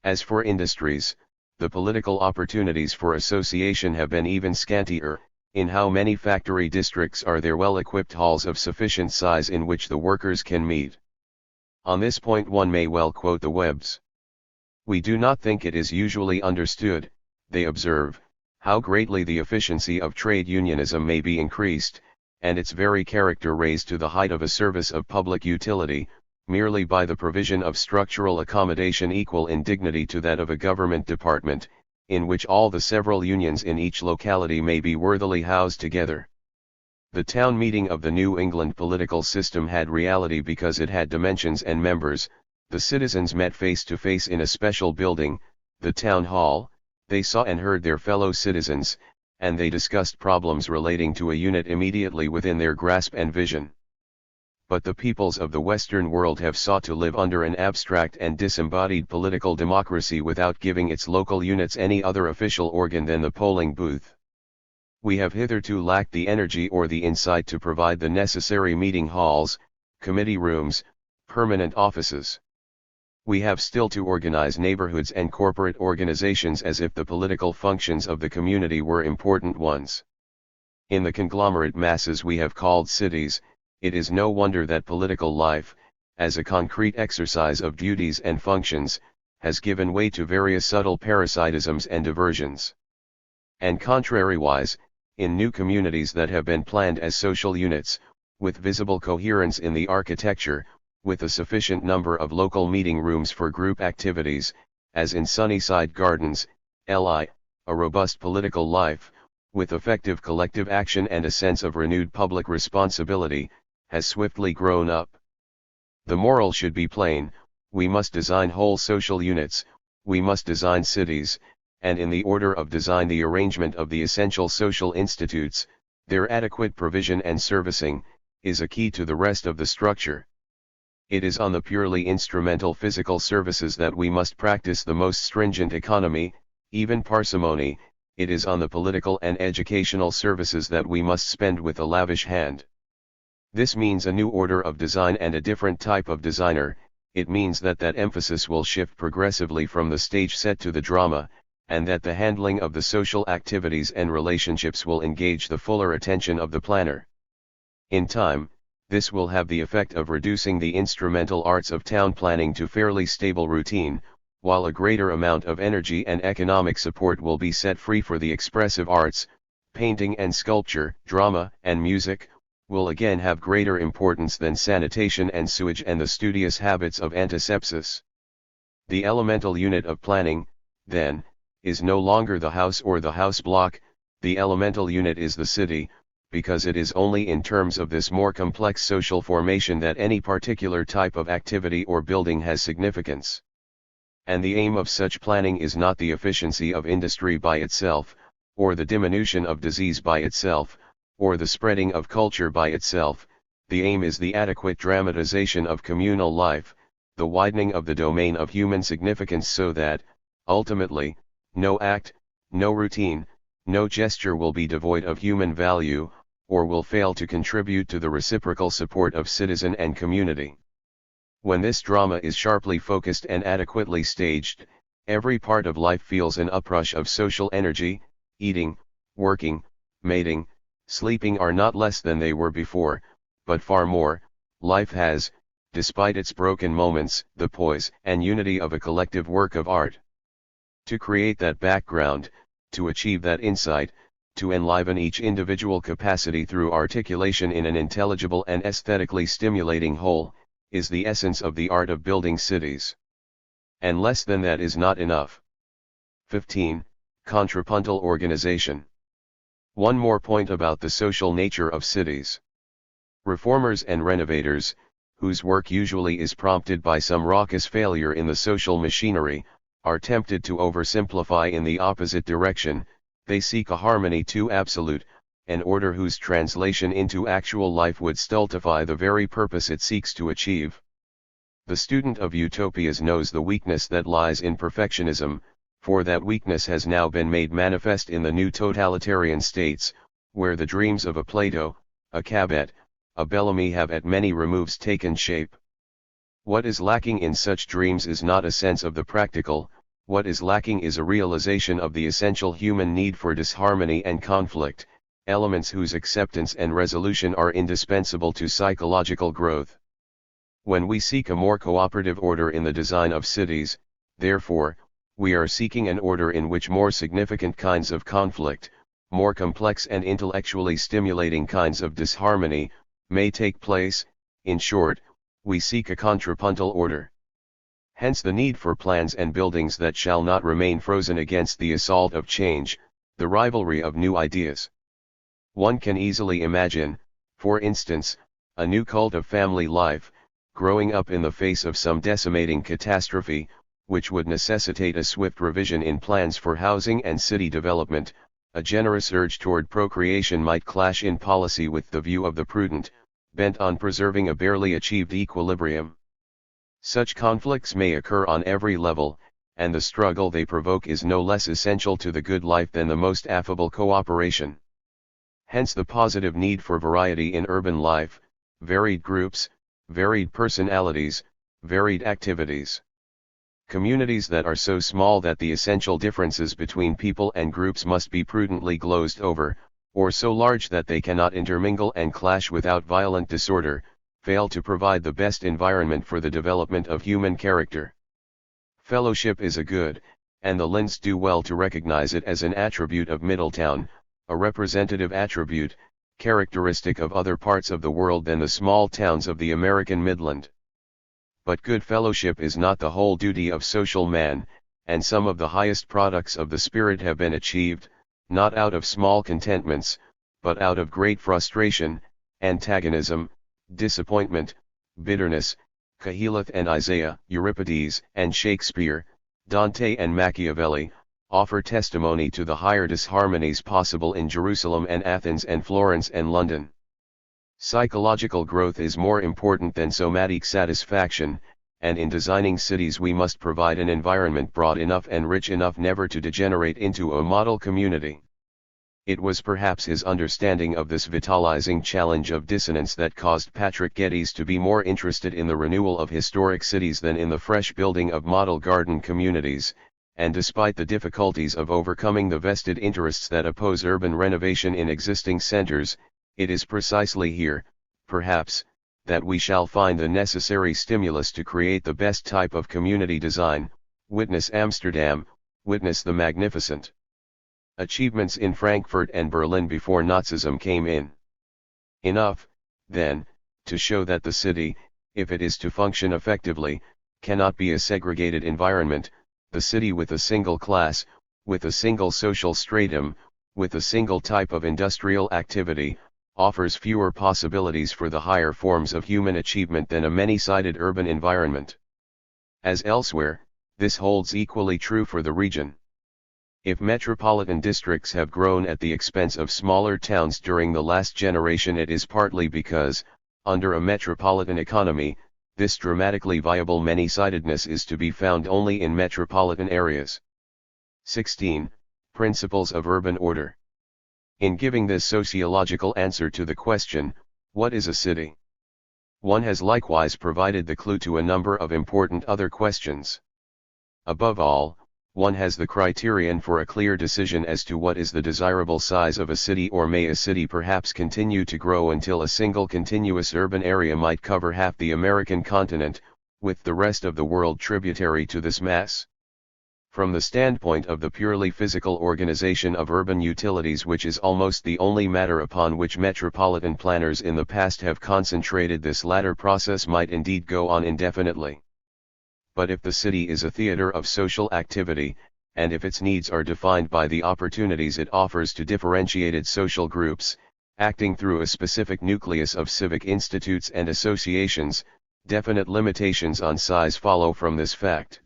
As for industries, the political opportunities for association have been even scantier. In how many factory districts are there well-equipped halls of sufficient size in which the workers can meet? On this point one may well quote the Webbs. We do not think it is usually understood, they observe, how greatly the efficiency of trade unionism may be increased, and its very character raised to the height of a service of public utility, merely by the provision of structural accommodation equal in dignity to that of a government department, in which all the several unions in each locality may be worthily housed together. The town meeting of the New England political system had reality because it had dimensions and members. The citizens met face to face in a special building, the town hall. They saw and heard their fellow citizens, and they discussed problems relating to a unit immediately within their grasp and vision. But the peoples of the Western world have sought to live under an abstract and disembodied political democracy without giving its local units any other official organ than the polling booth. We have hitherto lacked the energy or the insight to provide the necessary meeting halls, committee rooms, permanent offices. We have still to organize neighborhoods and corporate organizations as if the political functions of the community were important ones. In the conglomerate masses we have called cities, it is no wonder that political life, as a concrete exercise of duties and functions, has given way to various subtle parasitisms and diversions. And contrariwise, in new communities that have been planned as social units, with visible coherence in the architecture, with a sufficient number of local meeting rooms for group activities, as in Sunnyside Gardens, LI, a robust political life, with effective collective action and a sense of renewed public responsibility, has swiftly grown up. The moral should be plain: we must design whole social units, we must design cities, and in the order of design the arrangement of the essential social institutes, their adequate provision and servicing, is a key to the rest of the structure. It is on the purely instrumental physical services that we must practice the most stringent economy, even parsimony. It is on the political and educational services that we must spend with a lavish hand. This means a new order of design and a different type of designer. It means that emphasis will shift progressively from the stage set to the drama, and that the handling of the social activities and relationships will engage the fuller attention of the planner. In time, this will have the effect of reducing the instrumental arts of town planning to fairly stable routine, while a greater amount of energy and economic support will be set free for the expressive arts. Painting and sculpture, drama and music, will again have greater importance than sanitation and sewage and the studious habits of antisepsis. The elemental unit of planning, then, is no longer the house or the house block. The elemental unit is the city, because it is only in terms of this more complex social formation that any particular type of activity or building has significance. And the aim of such planning is not the efficiency of industry by itself, or the diminution of disease by itself, or the spreading of culture by itself. The aim is the adequate dramatization of communal life, the widening of the domain of human significance so that, ultimately, no act, no routine, no gesture will be devoid of human value, or will fail to contribute to the reciprocal support of citizen and community. When this drama is sharply focused and adequately staged, every part of life feels an uprush of social energy. Eating, working, mating, sleeping are not less than they were before, but far more. Life has, despite its broken moments, the poise and unity of a collective work of art. To create that background, to achieve that insight, to enliven each individual capacity through articulation in an intelligible and aesthetically stimulating whole, is the essence of the art of building cities. And less than that is not enough. 15. Contrapuntal organization. One more point about the social nature of cities. Reformers and renovators, whose work usually is prompted by some raucous failure in the social machinery, are tempted to oversimplify in the opposite direction. They seek a harmony too absolute, an order whose translation into actual life would stultify the very purpose it seeks to achieve. The student of utopias knows the weakness that lies in perfectionism, for that weakness has now been made manifest in the new totalitarian states, where the dreams of a Plato, a Cabet, a Bellamy have at many removes taken shape. What is lacking in such dreams is not a sense of the practical, what is lacking is a realization of the essential human need for disharmony and conflict, elements whose acceptance and resolution are indispensable to psychological growth. When we seek a more cooperative order in the design of cities, therefore, we are seeking an order in which more significant kinds of conflict, more complex and intellectually stimulating kinds of disharmony, may take place. In short, we seek a contrapuntal order. Hence the need for plans and buildings that shall not remain frozen against the assault of change, the rivalry of new ideas. One can easily imagine, for instance, a new cult of family life, growing up in the face of some decimating catastrophe, which would necessitate a swift revision in plans for housing and city development. A generous urge toward procreation might clash in policy with the view of the prudent, bent on preserving a barely achieved equilibrium. Such conflicts may occur on every level, and the struggle they provoke is no less essential to the good life than the most affable cooperation. Hence the positive need for variety in urban life, varied groups, varied personalities, varied activities. Communities that are so small that the essential differences between people and groups must be prudently glozed over, or so large that they cannot intermingle and clash without violent disorder, fail to provide the best environment for the development of human character. Fellowship is a good, and the Linds do well to recognize it as an attribute of Middletown, a representative attribute, characteristic of other parts of the world than the small towns of the American Midland. But good fellowship is not the whole duty of social man, and some of the highest products of the spirit have been achieved, not out of small contentments, but out of great frustration, antagonism, disappointment, bitterness. Cahilleth and Isaiah, Euripides and Shakespeare, Dante and Machiavelli, offer testimony to the higher disharmonies possible in Jerusalem and Athens and Florence and London. Psychological growth is more important than somatic satisfaction, and in designing cities we must provide an environment broad enough and rich enough never to degenerate into a model community. It was perhaps his understanding of this vitalizing challenge of dissonance that caused Patrick Geddes to be more interested in the renewal of historic cities than in the fresh building of model garden communities, and despite the difficulties of overcoming the vested interests that oppose urban renovation in existing centers, it is precisely here, perhaps, that we shall find the necessary stimulus to create the best type of community design. Witness Amsterdam, witness the magnificent achievements in Frankfurt and Berlin before Nazism came in. Enough, then, to show that the city, if it is to function effectively, cannot be a segregated environment. The city with a single class, with a single social stratum, with a single type of industrial activity, offers fewer possibilities for the higher forms of human achievement than a many-sided urban environment. As elsewhere, this holds equally true for the region. If metropolitan districts have grown at the expense of smaller towns during the last generation, it is partly because, under a metropolitan economy, this dramatically viable many-sidedness is to be found only in metropolitan areas. 16. Principles of urban order. In giving this sociological answer to the question, what is a city? One has likewise provided the clue to a number of important other questions. Above all, one has the criterion for a clear decision as to what is the desirable size of a city, or may a city perhaps continue to grow until a single continuous urban area might cover half the American continent, with the rest of the world tributary to this mass. From the standpoint of the purely physical organization of urban utilities, which is almost the only matter upon which metropolitan planners in the past have concentrated, this latter process might indeed go on indefinitely. But if the city is a theater of social activity, and if its needs are defined by the opportunities it offers to differentiated social groups, acting through a specific nucleus of civic institutes and associations, definite limitations on size follow from this fact.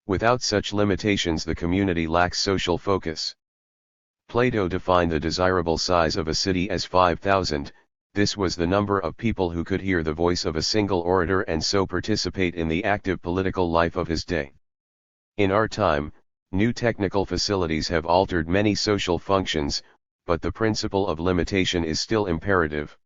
Without such limitations the community lacks social focus. Plato defined the desirable size of a city as 5,000, this was the number of people who could hear the voice of a single orator and so participate in the active political life of his day. In our time, new technical facilities have altered many social functions, but the principle of limitation is still imperative.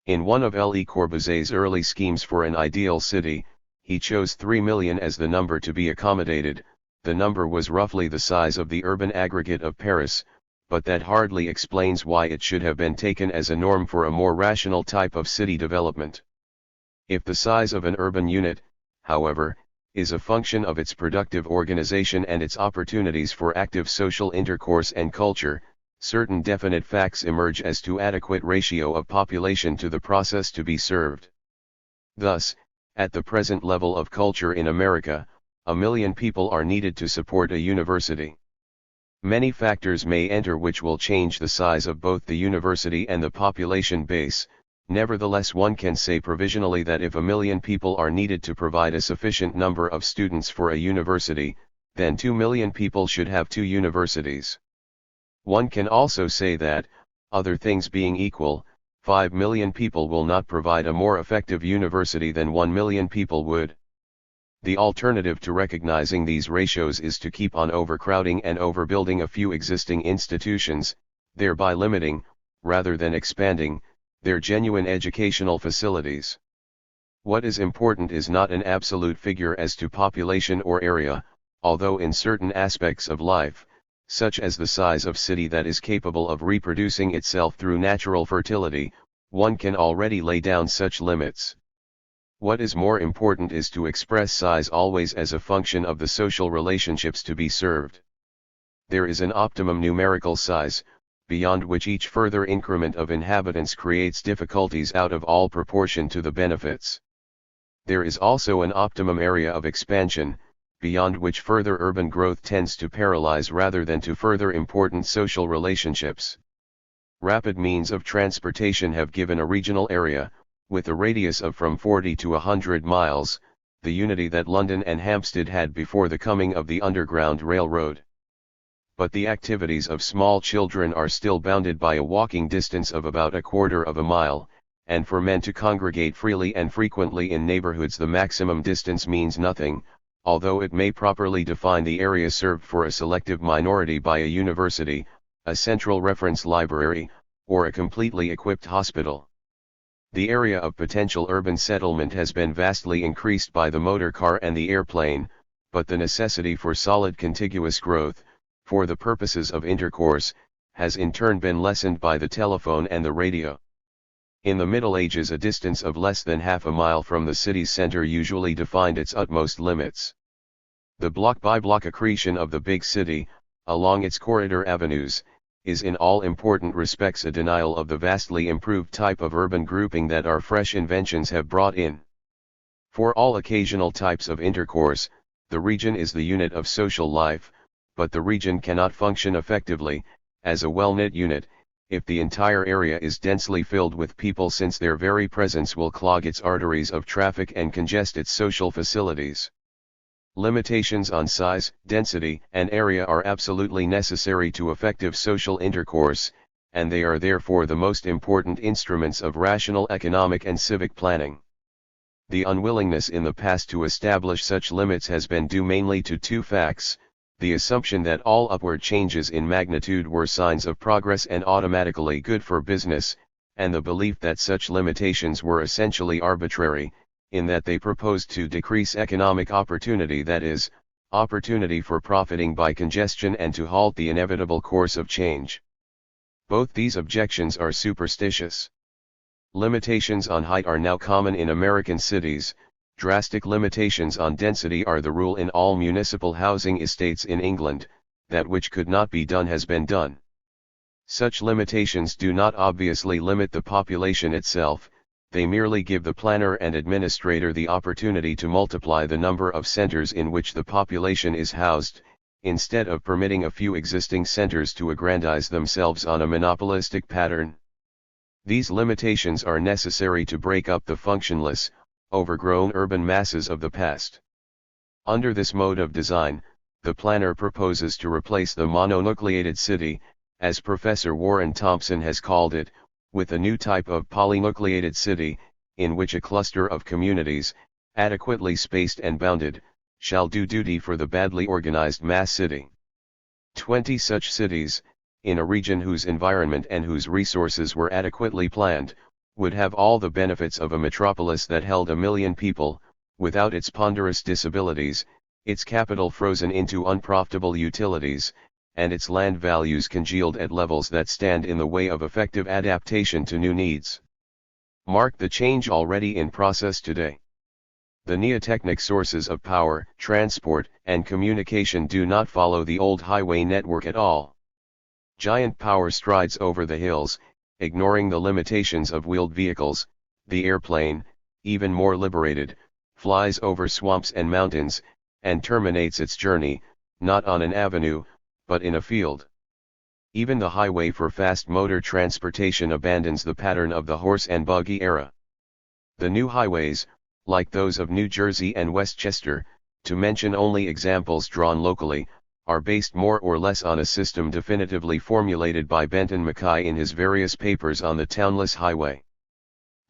In one of Le Corbusier's early schemes for an ideal city, he chose 3 million as the number to be accommodated. The number was roughly the size of the urban aggregate of Paris, but that hardly explains why it should have been taken as a norm for a more rational type of city development. If the size of an urban unit, however, is a function of its productive organization and its opportunities for active social intercourse and culture, certain definite facts emerge as to adequate ratio of population to the process to be served. Thus, at the present level of culture in America, 1 million people are needed to support a university. Many factors may enter which will change the size of both the university and the population base. Nevertheless, one can say provisionally that if 1 million people are needed to provide a sufficient number of students for a university, then 2 million people should have 2 universities. One can also say that, other things being equal, 5 million people will not provide a more effective university than 1 million people would. The alternative to recognizing these ratios is to keep on overcrowding and overbuilding a few existing institutions, thereby limiting, rather than expanding, their genuine educational facilities. What is important is not an absolute figure as to population or area, although in certain aspects of life, such as the size of city that is capable of reproducing itself through natural fertility, one can already lay down such limits. What is more important is to express size always as a function of the social relationships to be served. There is an optimum numerical size, beyond which each further increment of inhabitants creates difficulties out of all proportion to the benefits. There is also an optimum area of expansion, beyond which further urban growth tends to paralyze rather than to further important social relationships. Rapid means of transportation have given a regional area, with a radius of from 40 to 100 miles, the unity that London and Hampstead had before the coming of the Underground Railroad. But the activities of small children are still bounded by a walking distance of about a quarter of a mile, and for men to congregate freely and frequently in neighborhoods the maximum distance means nothing, although it may properly define the area served for a selective minority by a university, a central reference library, or a completely equipped hospital. The area of potential urban settlement has been vastly increased by the motor car and the airplane, but the necessity for solid contiguous growth, for the purposes of intercourse, has in turn been lessened by the telephone and the radio. In the Middle Ages a distance of less than half a mile from the city's center usually defined its utmost limits. The block-by-block accretion of the big city, along its corridor avenues, is in all important respects a denial of the vastly improved type of urban grouping that our fresh inventions have brought in. For all occasional types of intercourse, the region is the unit of social life, but the region cannot function effectively, as a well-knit unit, if the entire area is densely filled with people, since their very presence will clog its arteries of traffic and congest its social facilities. Limitations on size, density, and area are absolutely necessary to effective social intercourse, and they are therefore the most important instruments of rational economic and civic planning. The unwillingness in the past to establish such limits has been due mainly to 2 facts: the assumption that all upward changes in magnitude were signs of progress and automatically good for business, and the belief that such limitations were essentially arbitrary, in that they proposed to decrease economic opportunity, that is, opportunity for profiting by congestion, and to halt the inevitable course of change. Both these objections are superstitious. Limitations on height are now common in American cities. Drastic limitations on density are the rule in all municipal housing estates in England. That which could not be done has been done. Such limitations do not obviously limit the population itself, they merely give the planner and administrator the opportunity to multiply the number of centers in which the population is housed, instead of permitting a few existing centers to aggrandize themselves on a monopolistic pattern. These limitations are necessary to break up the functionless, overgrown urban masses of the past. Under this mode of design, the planner proposes to replace the mononucleated city, as Professor Warren Thompson has called it, with a new type of polynucleated city, in which a cluster of communities, adequately spaced and bounded, shall do duty for the badly organized mass city. 20 such cities, in a region whose environment and whose resources were adequately planned, would have all the benefits of a metropolis that held 1 million people, without its ponderous disabilities, its capital frozen into unprofitable utilities, and its land values congealed at levels that stand in the way of effective adaptation to new needs. Mark the change already in process today. The neotechnic sources of power, transport, and communication do not follow the old highway network at all. Giant power strides over the hills, ignoring the limitations of wheeled vehicles. The airplane, even more liberated, flies over swamps and mountains, and terminates its journey, not on an avenue, but in a field. Even the highway for fast motor transportation abandons the pattern of the horse and buggy era. The new highways, like those of New Jersey and Westchester, to mention only examples drawn locally, are based more or less on a system definitively formulated by Benton Mackay in his various papers on the townless highway.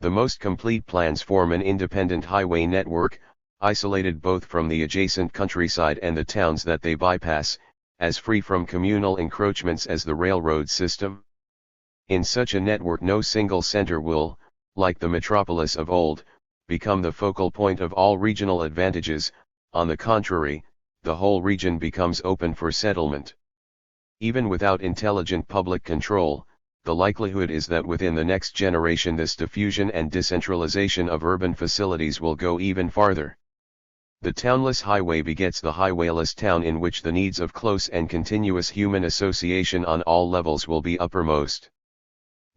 The most complete plans form an independent highway network, isolated both from the adjacent countryside and the towns that they bypass, as free from communal encroachments as the railroad system. In such a network no single center will, like the metropolis of old, become the focal point of all regional advantages. On the contrary, the whole region becomes open for settlement. Even without intelligent public control, the likelihood is that within the next generation this diffusion and decentralization of urban facilities will go even farther. The townless highway begets the highwayless town, in which the needs of close and continuous human association on all levels will be uppermost.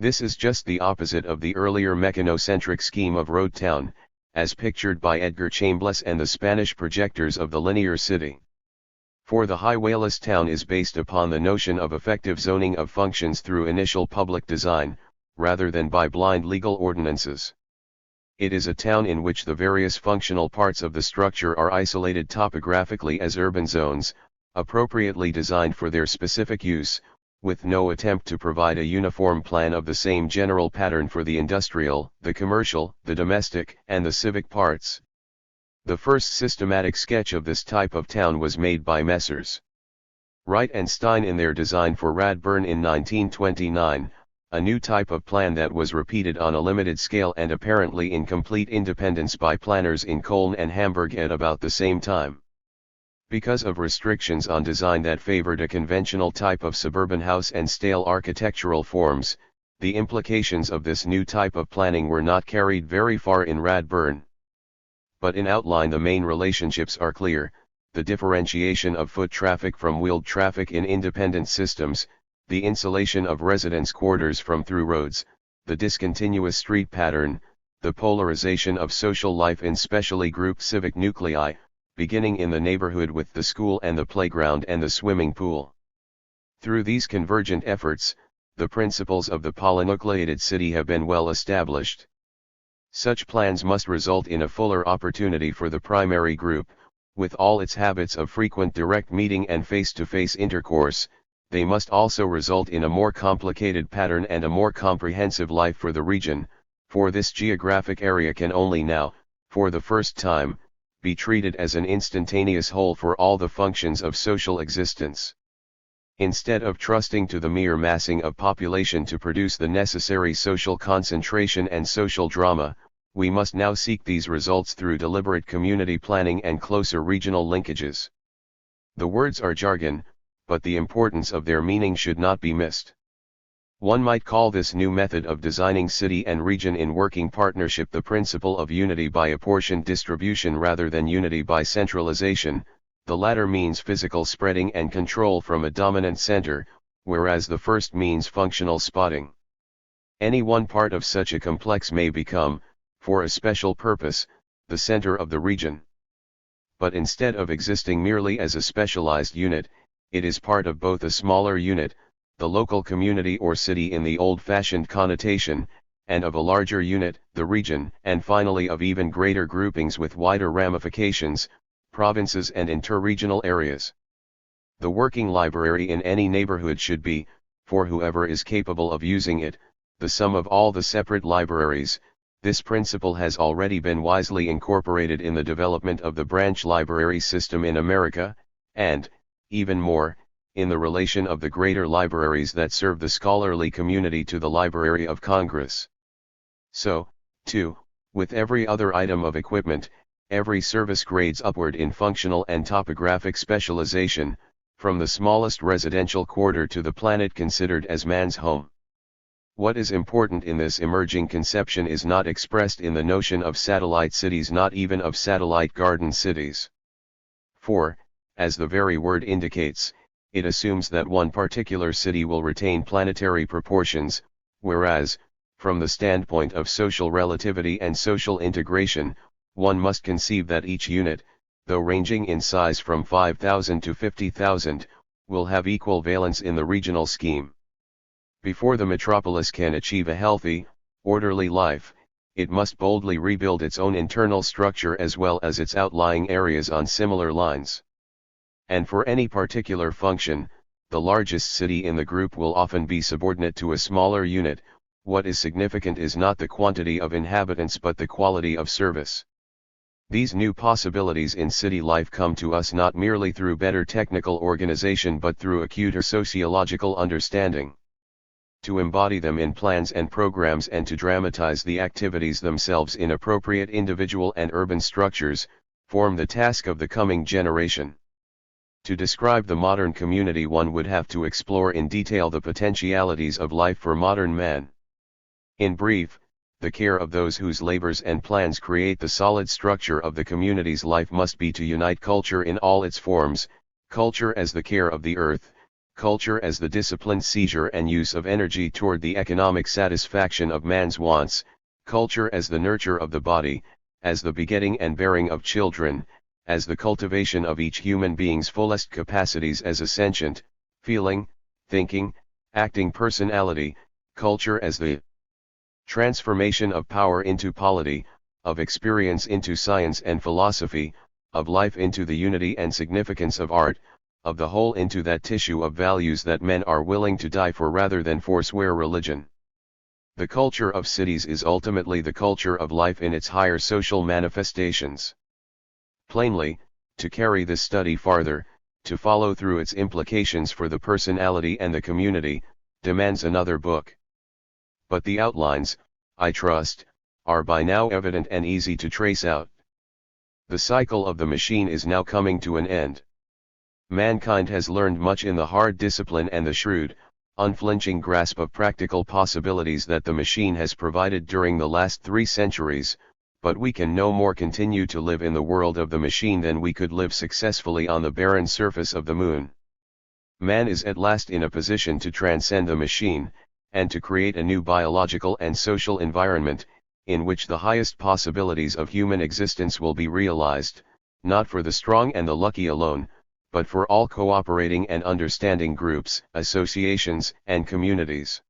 This is just the opposite of the earlier mechanocentric scheme of road town, as pictured by Edgar Chambliss and the Spanish projectors of the linear city. For the highwayless town is based upon the notion of effective zoning of functions through initial public design, rather than by blind legal ordinances. It is a town in which the various functional parts of the structure are isolated topographically as urban zones, appropriately designed for their specific use, with no attempt to provide a uniform plan of the same general pattern for the industrial, the commercial, the domestic, and the civic parts. The first systematic sketch of this type of town was made by Messrs. Wright and Stein in their design for Radburn in 1929, a new type of plan that was repeated on a limited scale and apparently in complete independence by planners in Cologne and Hamburg at about the same time. Because of restrictions on design that favored a conventional type of suburban house and stale architectural forms, the implications of this new type of planning were not carried very far in Radburn. But in outline the main relationships are clear: the differentiation of foot traffic from wheeled traffic in independent systems, the insulation of residence quarters from through roads, the discontinuous street pattern, the polarization of social life in specially grouped civic nuclei, beginning in the neighborhood with the school and the playground and the swimming pool. Through these convergent efforts, the principles of the polynucleated city have been well established. Such plans must result in a fuller opportunity for the primary group, with all its habits of frequent direct meeting and face-to-face intercourse. They must also result in a more complicated pattern and a more comprehensive life for the region, for this geographic area can only now, for the first time, be treated as an instantaneous whole for all the functions of social existence. Instead of trusting to the mere massing of population to produce the necessary social concentration and social drama, we must now seek these results through deliberate community planning and closer regional linkages. The words are jargon, but the importance of their meaning should not be missed. One might call this new method of designing city and region in working partnership the principle of unity by apportioned distribution rather than unity by centralization. The latter means physical spreading and control from a dominant center, whereas the first means functional spotting. Any one part of such a complex may become, for a special purpose, the center of the region. But instead of existing merely as a specialized unit, it is part of both a smaller unit, the local community or city in the old-fashioned connotation, and of a larger unit, the region, and finally of even greater groupings with wider ramifications, provinces and interregional areas. The working library in any neighborhood should be, for whoever is capable of using it, the sum of all the separate libraries. This principle has already been wisely incorporated in the development of the branch library system in America, and, even more, in the relation of the greater libraries that serve the scholarly community to the Library of Congress. So, too, with every other item of equipment, every service grades upward in functional and topographic specialization, from the smallest residential quarter to the planet considered as man's home. What is important in this emerging conception is not expressed in the notion of satellite cities, not even of satellite garden cities. For, as the very word indicates, it assumes that one particular city will retain planetary proportions, whereas, from the standpoint of social relativity and social integration, one must conceive that each unit, though ranging in size from 5,000 to 50,000, will have equal valence in the regional scheme. Before the metropolis can achieve a healthy, orderly life, it must boldly rebuild its own internal structure as well as its outlying areas on similar lines. And for any particular function, the largest city in the group will often be subordinate to a smaller unit. What is significant is not the quantity of inhabitants but the quality of service. These new possibilities in city life come to us not merely through better technical organization but through acuter sociological understanding. To embody them in plans and programs and to dramatize the activities themselves in appropriate individual and urban structures, form the task of the coming generation. To describe the modern community, one would have to explore in detail the potentialities of life for modern man. In brief, the care of those whose labors and plans create the solid structure of the community's life must be to unite culture in all its forms, culture as the care of the earth, culture as the disciplined seizure and use of energy toward the economic satisfaction of man's wants, culture as the nurture of the body, as the begetting and bearing of children, as the cultivation of each human being's fullest capacities as a sentient, feeling, thinking, acting personality, culture as the transformation of power into polity, of experience into science and philosophy, of life into the unity and significance of art, of the whole into that tissue of values that men are willing to die for rather than forswear religion. The culture of cities is ultimately the culture of life in its higher social manifestations. Plainly, to carry this study farther, to follow through its implications for the personality and the community, demands another book. But the outlines, I trust, are by now evident and easy to trace out. The cycle of the machine is now coming to an end. Mankind has learned much in the hard discipline and the shrewd, unflinching grasp of practical possibilities that the machine has provided during the last 3 centuries, but we can no more continue to live in the world of the machine than we could live successfully on the barren surface of the moon. Man is at last in a position to transcend the machine, and to create a new biological and social environment, in which the highest possibilities of human existence will be realized, not for the strong and the lucky alone, but for all cooperating and understanding groups, associations, and communities.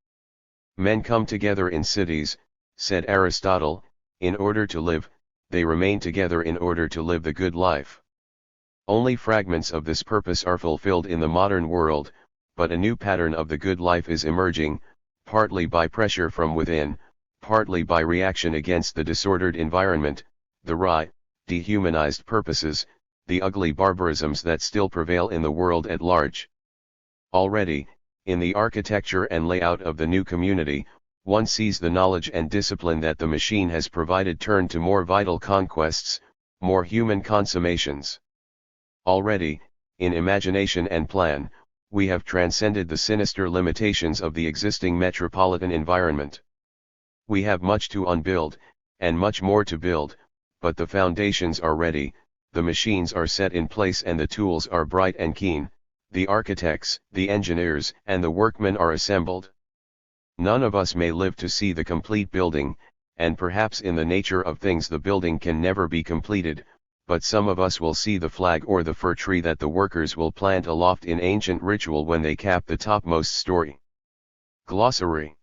Men come together in cities, said Aristotle, in order to live, they remain together in order to live the good life. Only fragments of this purpose are fulfilled in the modern world, but a new pattern of the good life is emerging, partly by pressure from within, partly by reaction against the disordered environment, the wry, dehumanized purposes, the ugly barbarisms that still prevail in the world at large. Already, in the architecture and layout of the new community, one sees the knowledge and discipline that the machine has provided turn to more vital conquests, more human consummations. Already, in imagination and plan, we have transcended the sinister limitations of the existing metropolitan environment. We have much to unbuild, and much more to build, but the foundations are ready, the machines are set in place and the tools are bright and keen, the architects, the engineers, and the workmen are assembled. None of us may live to see the complete building, and perhaps in the nature of things the building can never be completed, but some of us will see the flag or the fir tree that the workers will plant aloft in ancient ritual when they cap the topmost story. Glossary.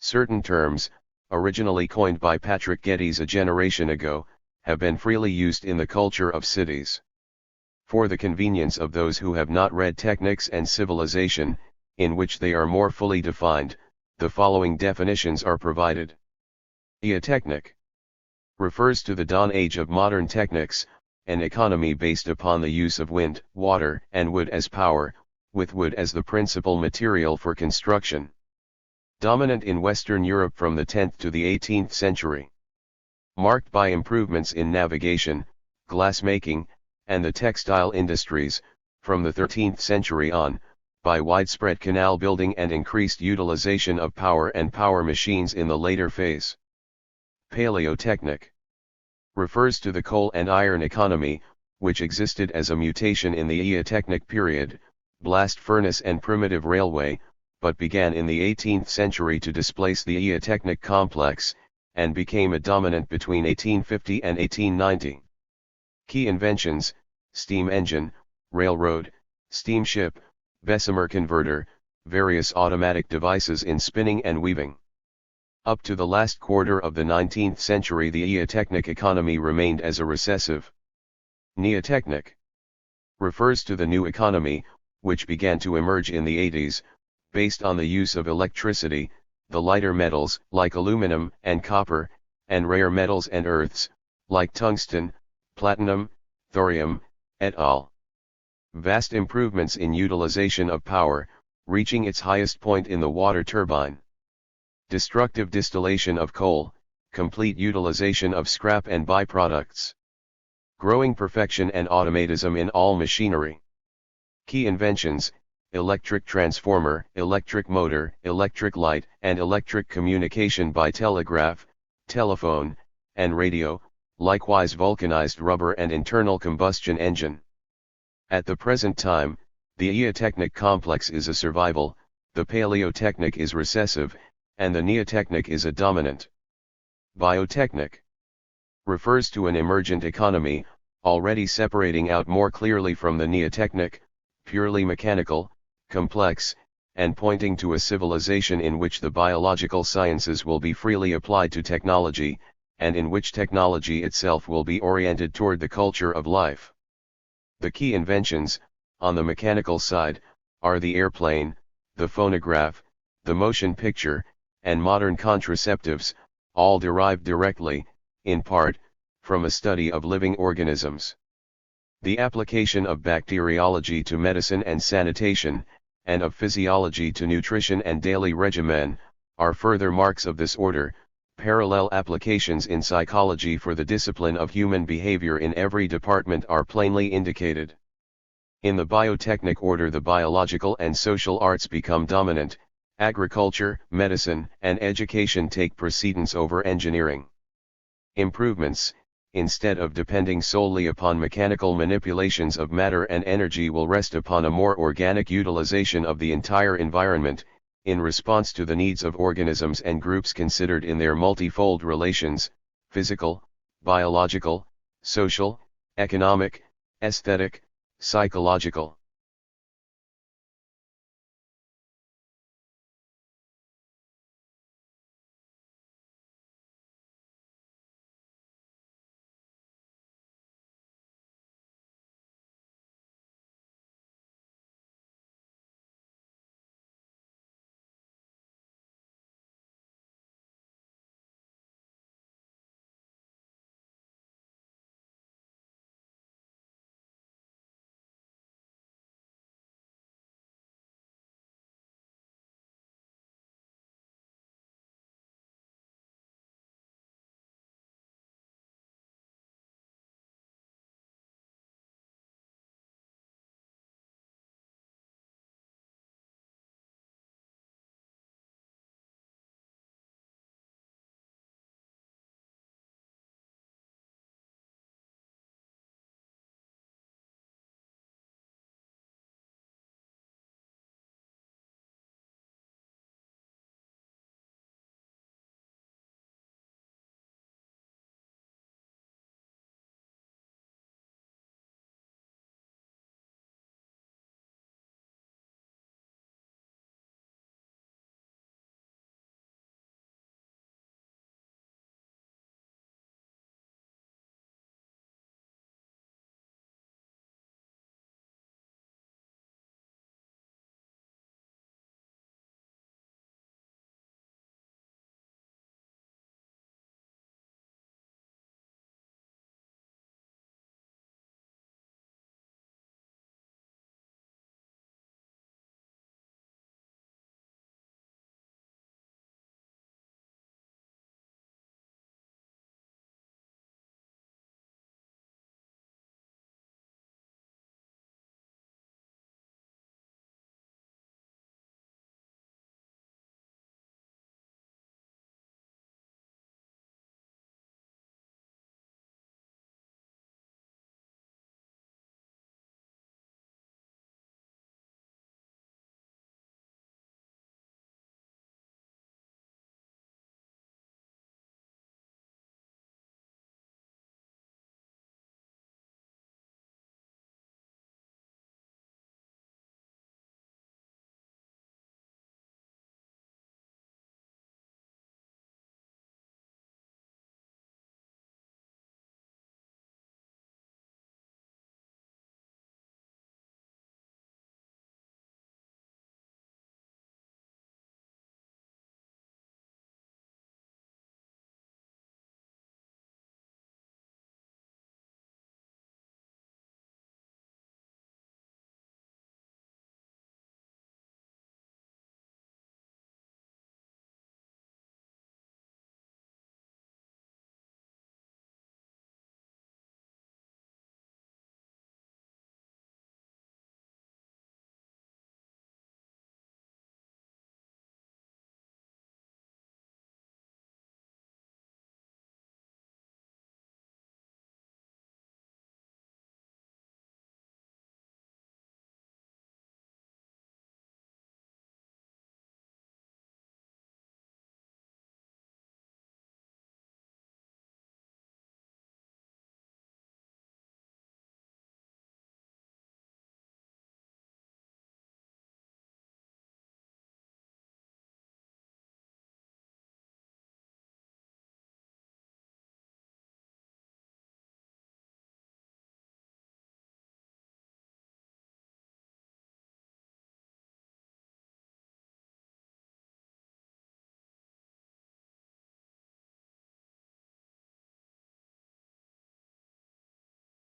Certain terms, originally coined by Patrick Geddes a generation ago, have been freely used in the culture of cities. For the convenience of those who have not read Technics and Civilization, in which they are more fully defined, the following definitions are provided. Geotechnic refers to the dawn age of modern techniques, an economy based upon the use of wind, water, and wood as power, with wood as the principal material for construction. Dominant in Western Europe from the 10th to the 18th century. Marked by improvements in navigation, glassmaking, and the textile industries, from the 13th century on, by widespread canal building and increased utilization of power and power machines in the later phase. Paleotechnic refers to the coal and iron economy, which existed as a mutation in the Eotechnic period, blast furnace and primitive railway, but began in the 18th century to displace the Eotechnic complex, and became a dominant between 1850 and 1890. Key inventions: steam engine, railroad, steamship, Bessemer converter, various automatic devices in spinning and weaving. Up to the last quarter of the 19th century the Eotechnic economy remained as a recessive. Neotechnic refers to the new economy, which began to emerge in the 80s, based on the use of electricity, the lighter metals, like aluminum and copper, and rare metals and earths, like tungsten, platinum, thorium, et al. Vast improvements in utilization of power, reaching its highest point in the water turbine. Destructive distillation of coal, complete utilization of scrap and byproducts. Growing perfection and automatism in all machinery. Key inventions: electric transformer, electric motor, electric light, and electric communication by telegraph, telephone, and radio, likewise vulcanized rubber and internal combustion engine. At the present time, the Eotechnic complex is a survival, the Paleotechnic is recessive, and the Neotechnic is a dominant. Biotechnic refers to an emergent economy, already separating out more clearly from the Neotechnic, purely mechanical, complex, and pointing to a civilization in which the biological sciences will be freely applied to technology, and in which technology itself will be oriented toward the culture of life. The key inventions, on the mechanical side, are the airplane, the phonograph, the motion picture, and modern contraceptives, all derived directly, in part, from a study of living organisms. The application of bacteriology to medicine and sanitation, and of physiology to nutrition and daily regimen, are further marks of this order. Parallel applications in psychology for the discipline of human behavior in every department are plainly indicated. In the biotechnic order the biological and social arts become dominant, agriculture, medicine, and education take precedence over engineering. Improvements, instead of depending solely upon mechanical manipulations of matter and energy, will rest upon a more organic utilization of the entire environment, in response to the needs of organisms and groups considered in their multifold relations: physical, biological, social, economic, aesthetic, psychological.